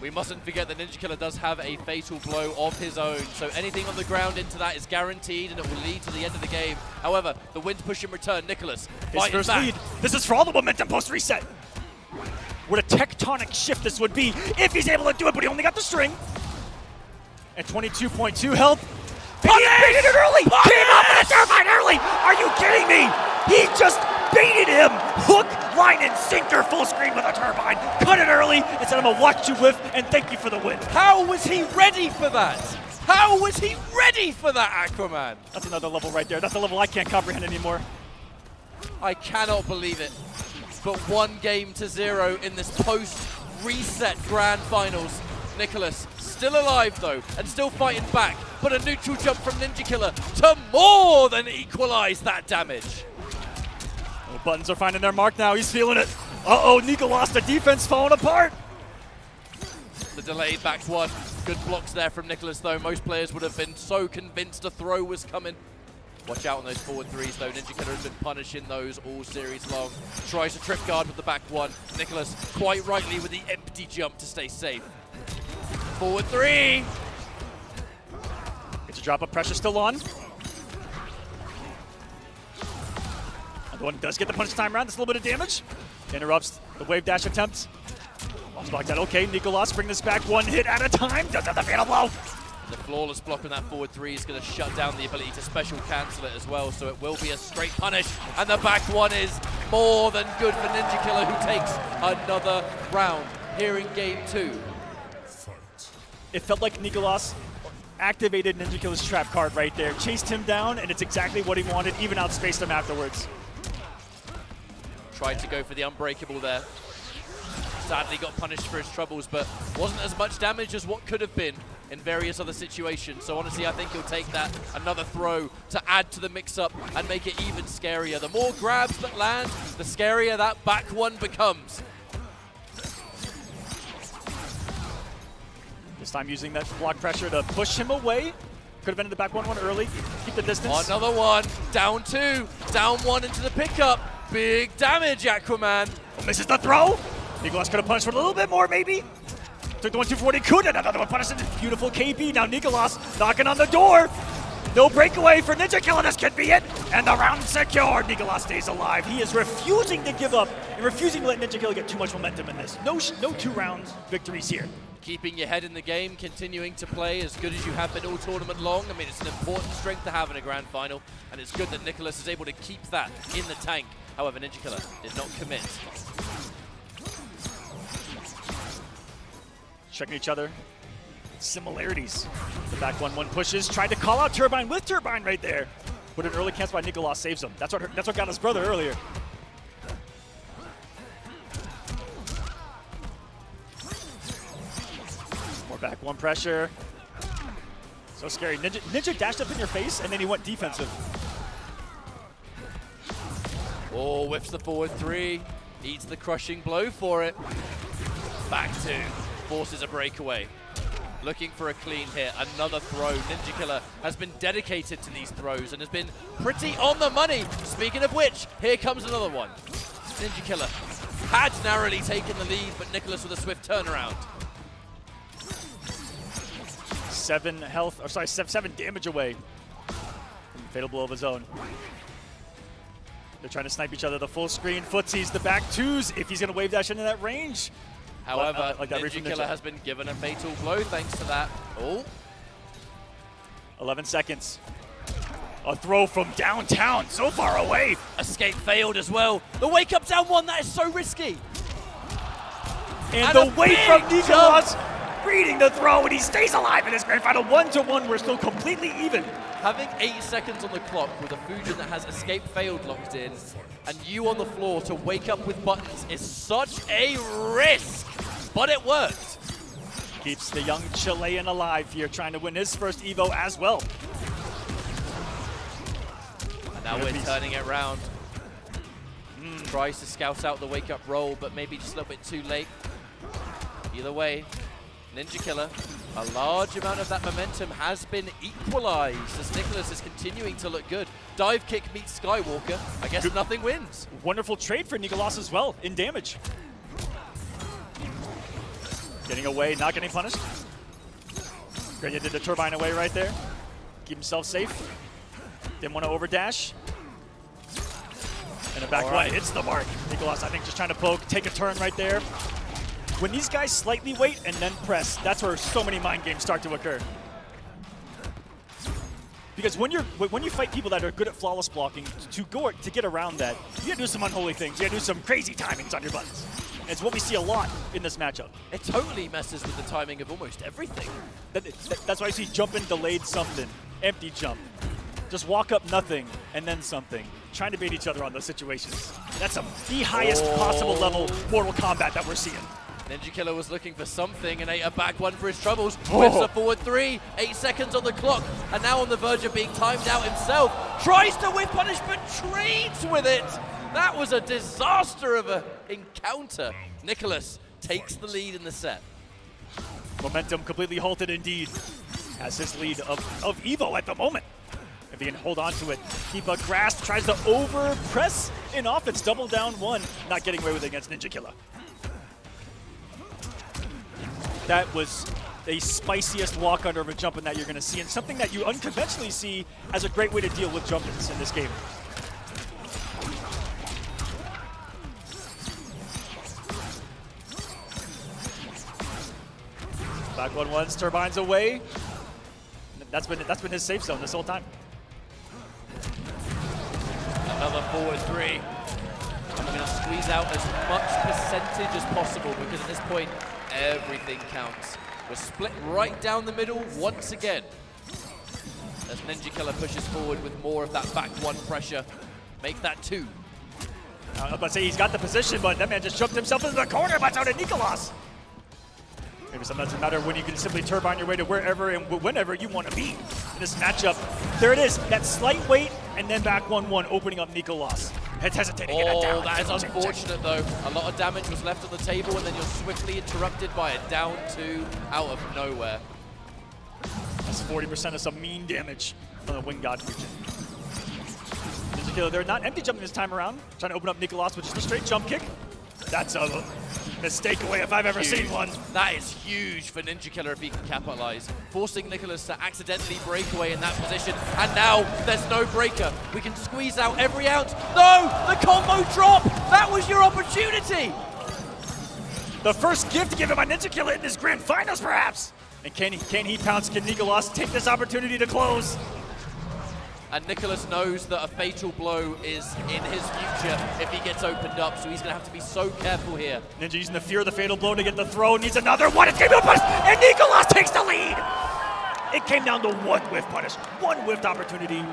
We mustn't forget that Ninja Killer does have a fatal blow of his own, so anything on the ground into that is guaranteed and it will lead to the end of the game. However, the wind push in return, Nicholas his fighting first back. lead. This is for all the momentum post-reset. What a tectonic shift this would be if he's able to do it, but he only got the string. At 22.2 health. He baited it early! Came up with a turbine early! Are you kidding me? He just baited him! Hook, line, and sinker full screen with a turbine. Cut it early and said, I'm gonna watch you whiff and thank you for the win. How was he ready for that? How was he ready for that, Aquaman? That's another level right there. That's a level I can't comprehend anymore. I cannot believe it. But 1-0 in this post-reset grand finals. Nicholas still alive though, and still fighting back, but a neutral jump from Ninja Killer to more than equalize that damage. Oh, buttons are finding their mark now. He's feeling it. Uh-oh, Nico lost the defense, falling apart. The delayed back one. Good blocks there from Nicholas though. Most players would have been so convinced a throw was coming. Watch out on those forward threes though. Ninja Killer has been punishing those all series long. Tries to trip guard with the back one. Nicholas quite rightly with the empty jump to stay safe. Forward three. Gets a drop of pressure still on. Another one does get the punish time around. That's a little bit of damage. Interrupts the wave dash attempt. Lost block that. Okay, Nicolas bring this back one hit at a time. Does have the fatal blow. The flawless block on that forward three is going to shut down the ability to special cancel it as well, so it will be a straight punish. And the back one is more than good for Ninja Killer, who takes another round here in game 2. It felt like Nicolas activated Ninja Killer's trap card right there, chased him down, and it's exactly what he wanted, even outspaced him afterwards. Tried to go for the unbreakable there. Sadly got punished for his troubles, but wasn't as much damage as what could have been in various other situations. So honestly, I think he'll take that, another throw, to add to the mix-up and make it even scarier. The more grabs that land, the scarier that back one becomes. This time using that block pressure to push him away. Could have ended the back one early, keep the distance. Another one, down 2, down 1 into the pickup. Big damage, Aquaman. Oh, misses the throw. Nicolas could have punished for a little bit more, maybe. Took the 1-2-40, couldn't. Another one punished. Beautiful KB. Now Nicolas knocking on the door. No breakaway for Ninja Killer. This could be it. And the round secured. Nicolas stays alive. He is refusing to give up and refusing to let Ninja Killer get too much momentum in this. No 2-round victories here. Keeping your head in the game, continuing to play as good as you have been all tournament long. I mean, it's an important strength to have in a grand final, and it's good that Nicholas is able to keep that in the tank. However, Ninja Killer did not commit. Checking each other. Similarities. The back 1-1 pushes. Tried to call out Turbine with Turbine right there. But an early cancel by Nicolas saves him. That's what got his brother earlier. More back one pressure. So scary. Ninja dashed up in your face and then he went defensive. Oh, whips the forward three. Eats the crushing blow for it. Back 2. Forces a breakaway. Looking for a clean hit. Another throw. Ninja Killer has been dedicated to these throws and has been pretty on the money. Speaking of which, here comes another one. Ninja Killer had narrowly taken the lead, but Nicholas with a swift turnaround. 7 damage away from the fatal blow of his own. They're trying to snipe each other. The full screen footsies, the back 2s, if he's going to wave dash into that range. However, Ninja Killer has been given a fatal blow thanks to that. Oh. 11 seconds. A throw from downtown, so far away. Escape failed as well. The wake up down 1, that is so risky. And the weight from Nicolas reading the throw, and he stays alive in this grand final. 1-1, we're still completely even. Having 8 seconds on the clock with a Fujin that has escape failed locked in, and you on the floor to wake up with buttons is such a risk, but it worked. Keeps the young Chilean alive here, trying to win his first EVO as well. And now we're turning it around. Tries to scout out the wake up roll, but maybe just a little bit too late. Either way, Ninja Killer, a large amount of that momentum has been equalized as Nicholas is continuing to look good. Dive kick meets Skywalker. I guess nothing wins. Wonderful trade for Nicolas as well in damage. Getting away, not getting punished. Grenya did the turbine away right there. Keep himself safe. Didn't want to overdash. And a back one hits the mark. Nicolas, I think, just trying to poke, take a turn right there. When these guys slightly wait and then press, that's where so many mind games start to occur. Because when you fight people that are good at flawless blocking, to get around that, you gotta do some unholy things. You gotta do some crazy timings on your buttons. It's what we see a lot in this matchup. It totally messes with the timing of almost everything. That's why I see jumping, delayed something, empty jump. Just walk up nothing and then something. Trying to bait each other on those situations. That's the highest possible level Mortal Kombat that we're seeing. Ninja Killer was looking for something, and ate a back one for his troubles. Whips a forward 3, 8 seconds on the clock, and now on the verge of being timed out himself. Tries to whip punish, but trades with it. That was a disaster of an encounter. Nicholas takes the lead in the set. Momentum completely halted indeed. Has his lead of EVO at the moment. If he can hold on to it, keep a grasp, tries to over press in offense, double down one, not getting away with it against Ninja Killer. That was the spiciest walk under of a jump in that you're going to see, and something that you unconventionally see as a great way to deal with jump-ins in this game. Back 1-1, turbines away. That's been his safe zone this whole time. Another forward 3. I'm going to squeeze out as much percentage as possible because at this point, everything counts. We're split right down the middle once again. As Ninja Killer pushes forward with more of that back one pressure. Make that 2. I was about to say he's got the position, but that man just jumped himself into the corner, but out of Nicolas. Maybe sometimes it doesn't matter when you can simply turbine your way to wherever and whenever you want to be in this matchup. There it is, that slight wait, and then back 1-1, opening up Nicolas. It's hesitating to get it down. That is unfortunate though. A lot of damage was left on the table, and then you're swiftly interrupted by a down 2 out of nowhere. That's 40% of some mean damage from the Wind God region. Ninja Killer, they're not empty jumping this time around. Trying to open up Nicolas with just a straight jump kick. That's a mistake away if I've ever seen one. That is huge for Ninja Killer if he can capitalize. Forcing Nicholas to accidentally break away in that position. And now there's no breaker. We can squeeze out every ounce. No, the combo drop. That was your opportunity. The first gift given by Ninja Killer in this grand finals, perhaps. And can he pounce? Can Nicolas take this opportunity to close? And Nicholas knows that a fatal blow is in his future if he gets opened up, so he's going to have to be so careful here. Ninja using the fear of the fatal blow to get the throw, needs another one, it's game to punish, and Nicolas takes the lead! It came down to one whiff punish, one whiffed opportunity, and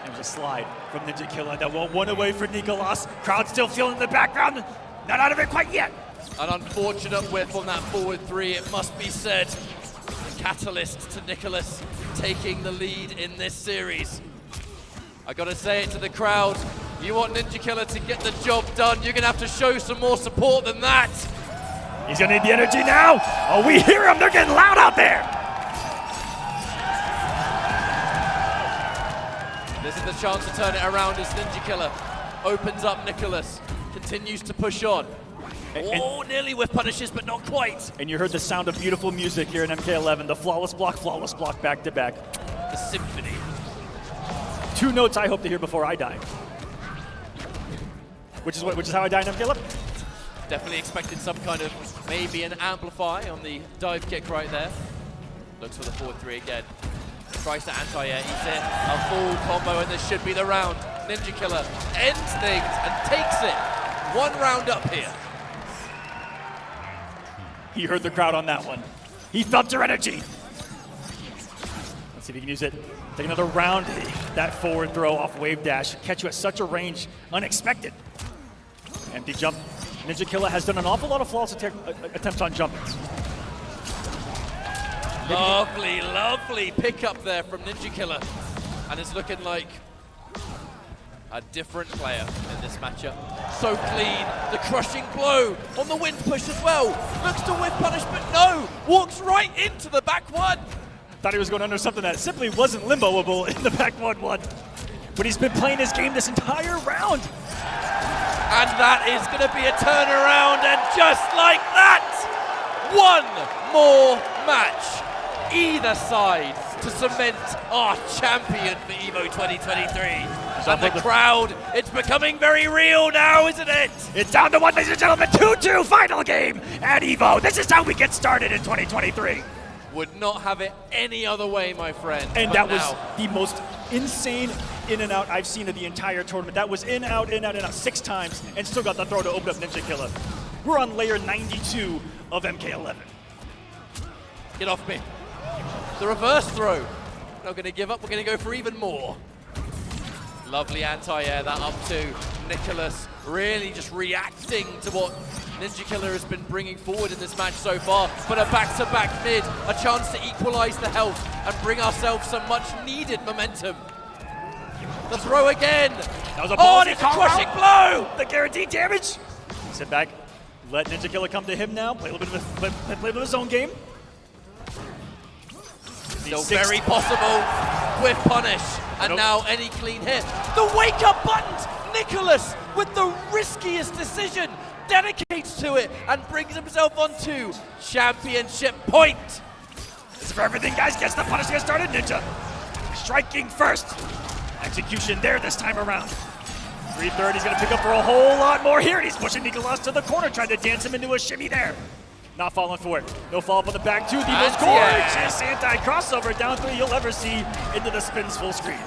it was a slide from Ninja Killer. That one away for Nicolas, crowd still feeling in the background, not out of it quite yet. An unfortunate whiff on that forward 3, it must be said. The catalyst to Nicholas taking the lead in this series. I gotta say it to the crowd, you want Ninja Killer to get the job done, you're gonna have to show some more support than that. He's gonna need the energy now. Oh, we hear him, they're getting loud out there. This is the chance to turn it around as Ninja Killer opens up Nicholas, continues to push on. Nearly with punishes, but not quite. And you heard the sound of beautiful music here in MK11, the flawless block back to back. The symphony. 2 notes I hope to hear before I die. Which is how I die in MK11. Definitely expected some kind of, maybe an amplify on the dive kick right there. Looks for the forward 3 again. Tries to anti-air, he's in. A full combo, and this should be the round. Ninja Killer ends things and takes it. 1 round up here. He heard the crowd on that one. He felt your energy. Let's see if he can use it. Take another round. That forward throw off wave dash. Catch you at such a range. Unexpected. Empty jump. Ninja Killer has done an awful lot of flawless attempts on jump-ins. Lovely, lovely pickup there from Ninja Killer. And it's looking like a different player in this matchup. So clean, the crushing blow on the wind push as well. Looks to whiff punish, but no! Walks right into the back 1. Thought he was going under something that simply wasn't limboable in the back 1-1. But he's been playing his game this entire round. And that is going to be a turnaround, and just like that, 1 more match. Either side to cement champion for EVO 2023. And the crowd, it's becoming very real now, isn't it? It's down to one, ladies and gentlemen, 2-2 final game at EVO. This is how we get started in 2023. Would not have it any other way, my friend. And But that now, was the most insane in and out I've seen of the entire tournament. That was in, out, 6 times, and still got the throw to open up Ninja Killer. We're on layer 92 of MK11. Get off me. The reverse throw. Not going to give up, we're going to go for even more. Lovely anti-air, that up to Nicholas, really just reacting to what Ninja Killer has been bringing forward in this match so far. But a back-to-back mid, a chance to equalize the health and bring ourselves some much-needed momentum. The throw again. That was a and it's a crushing blow. The guaranteed damage. Sit back, let Ninja Killer come to him now. Play a little bit of his own game. Still very possible with punish. And now any clean hit. The wake-up buttons. Nicholas with the riskiest decision dedicates to it and brings himself onto championship point. This is for everything, guys. Gets the punish to get started. Ninja striking first. Execution there this time around. 330, he's going to pick up for a whole lot more here. And he's pushing Nicholas to the corner, trying to dance him into a shimmy there. Not falling for it. No follow-up on the back two. The most gorgeous anti-crossover down 3 you'll ever see into the spins full screen.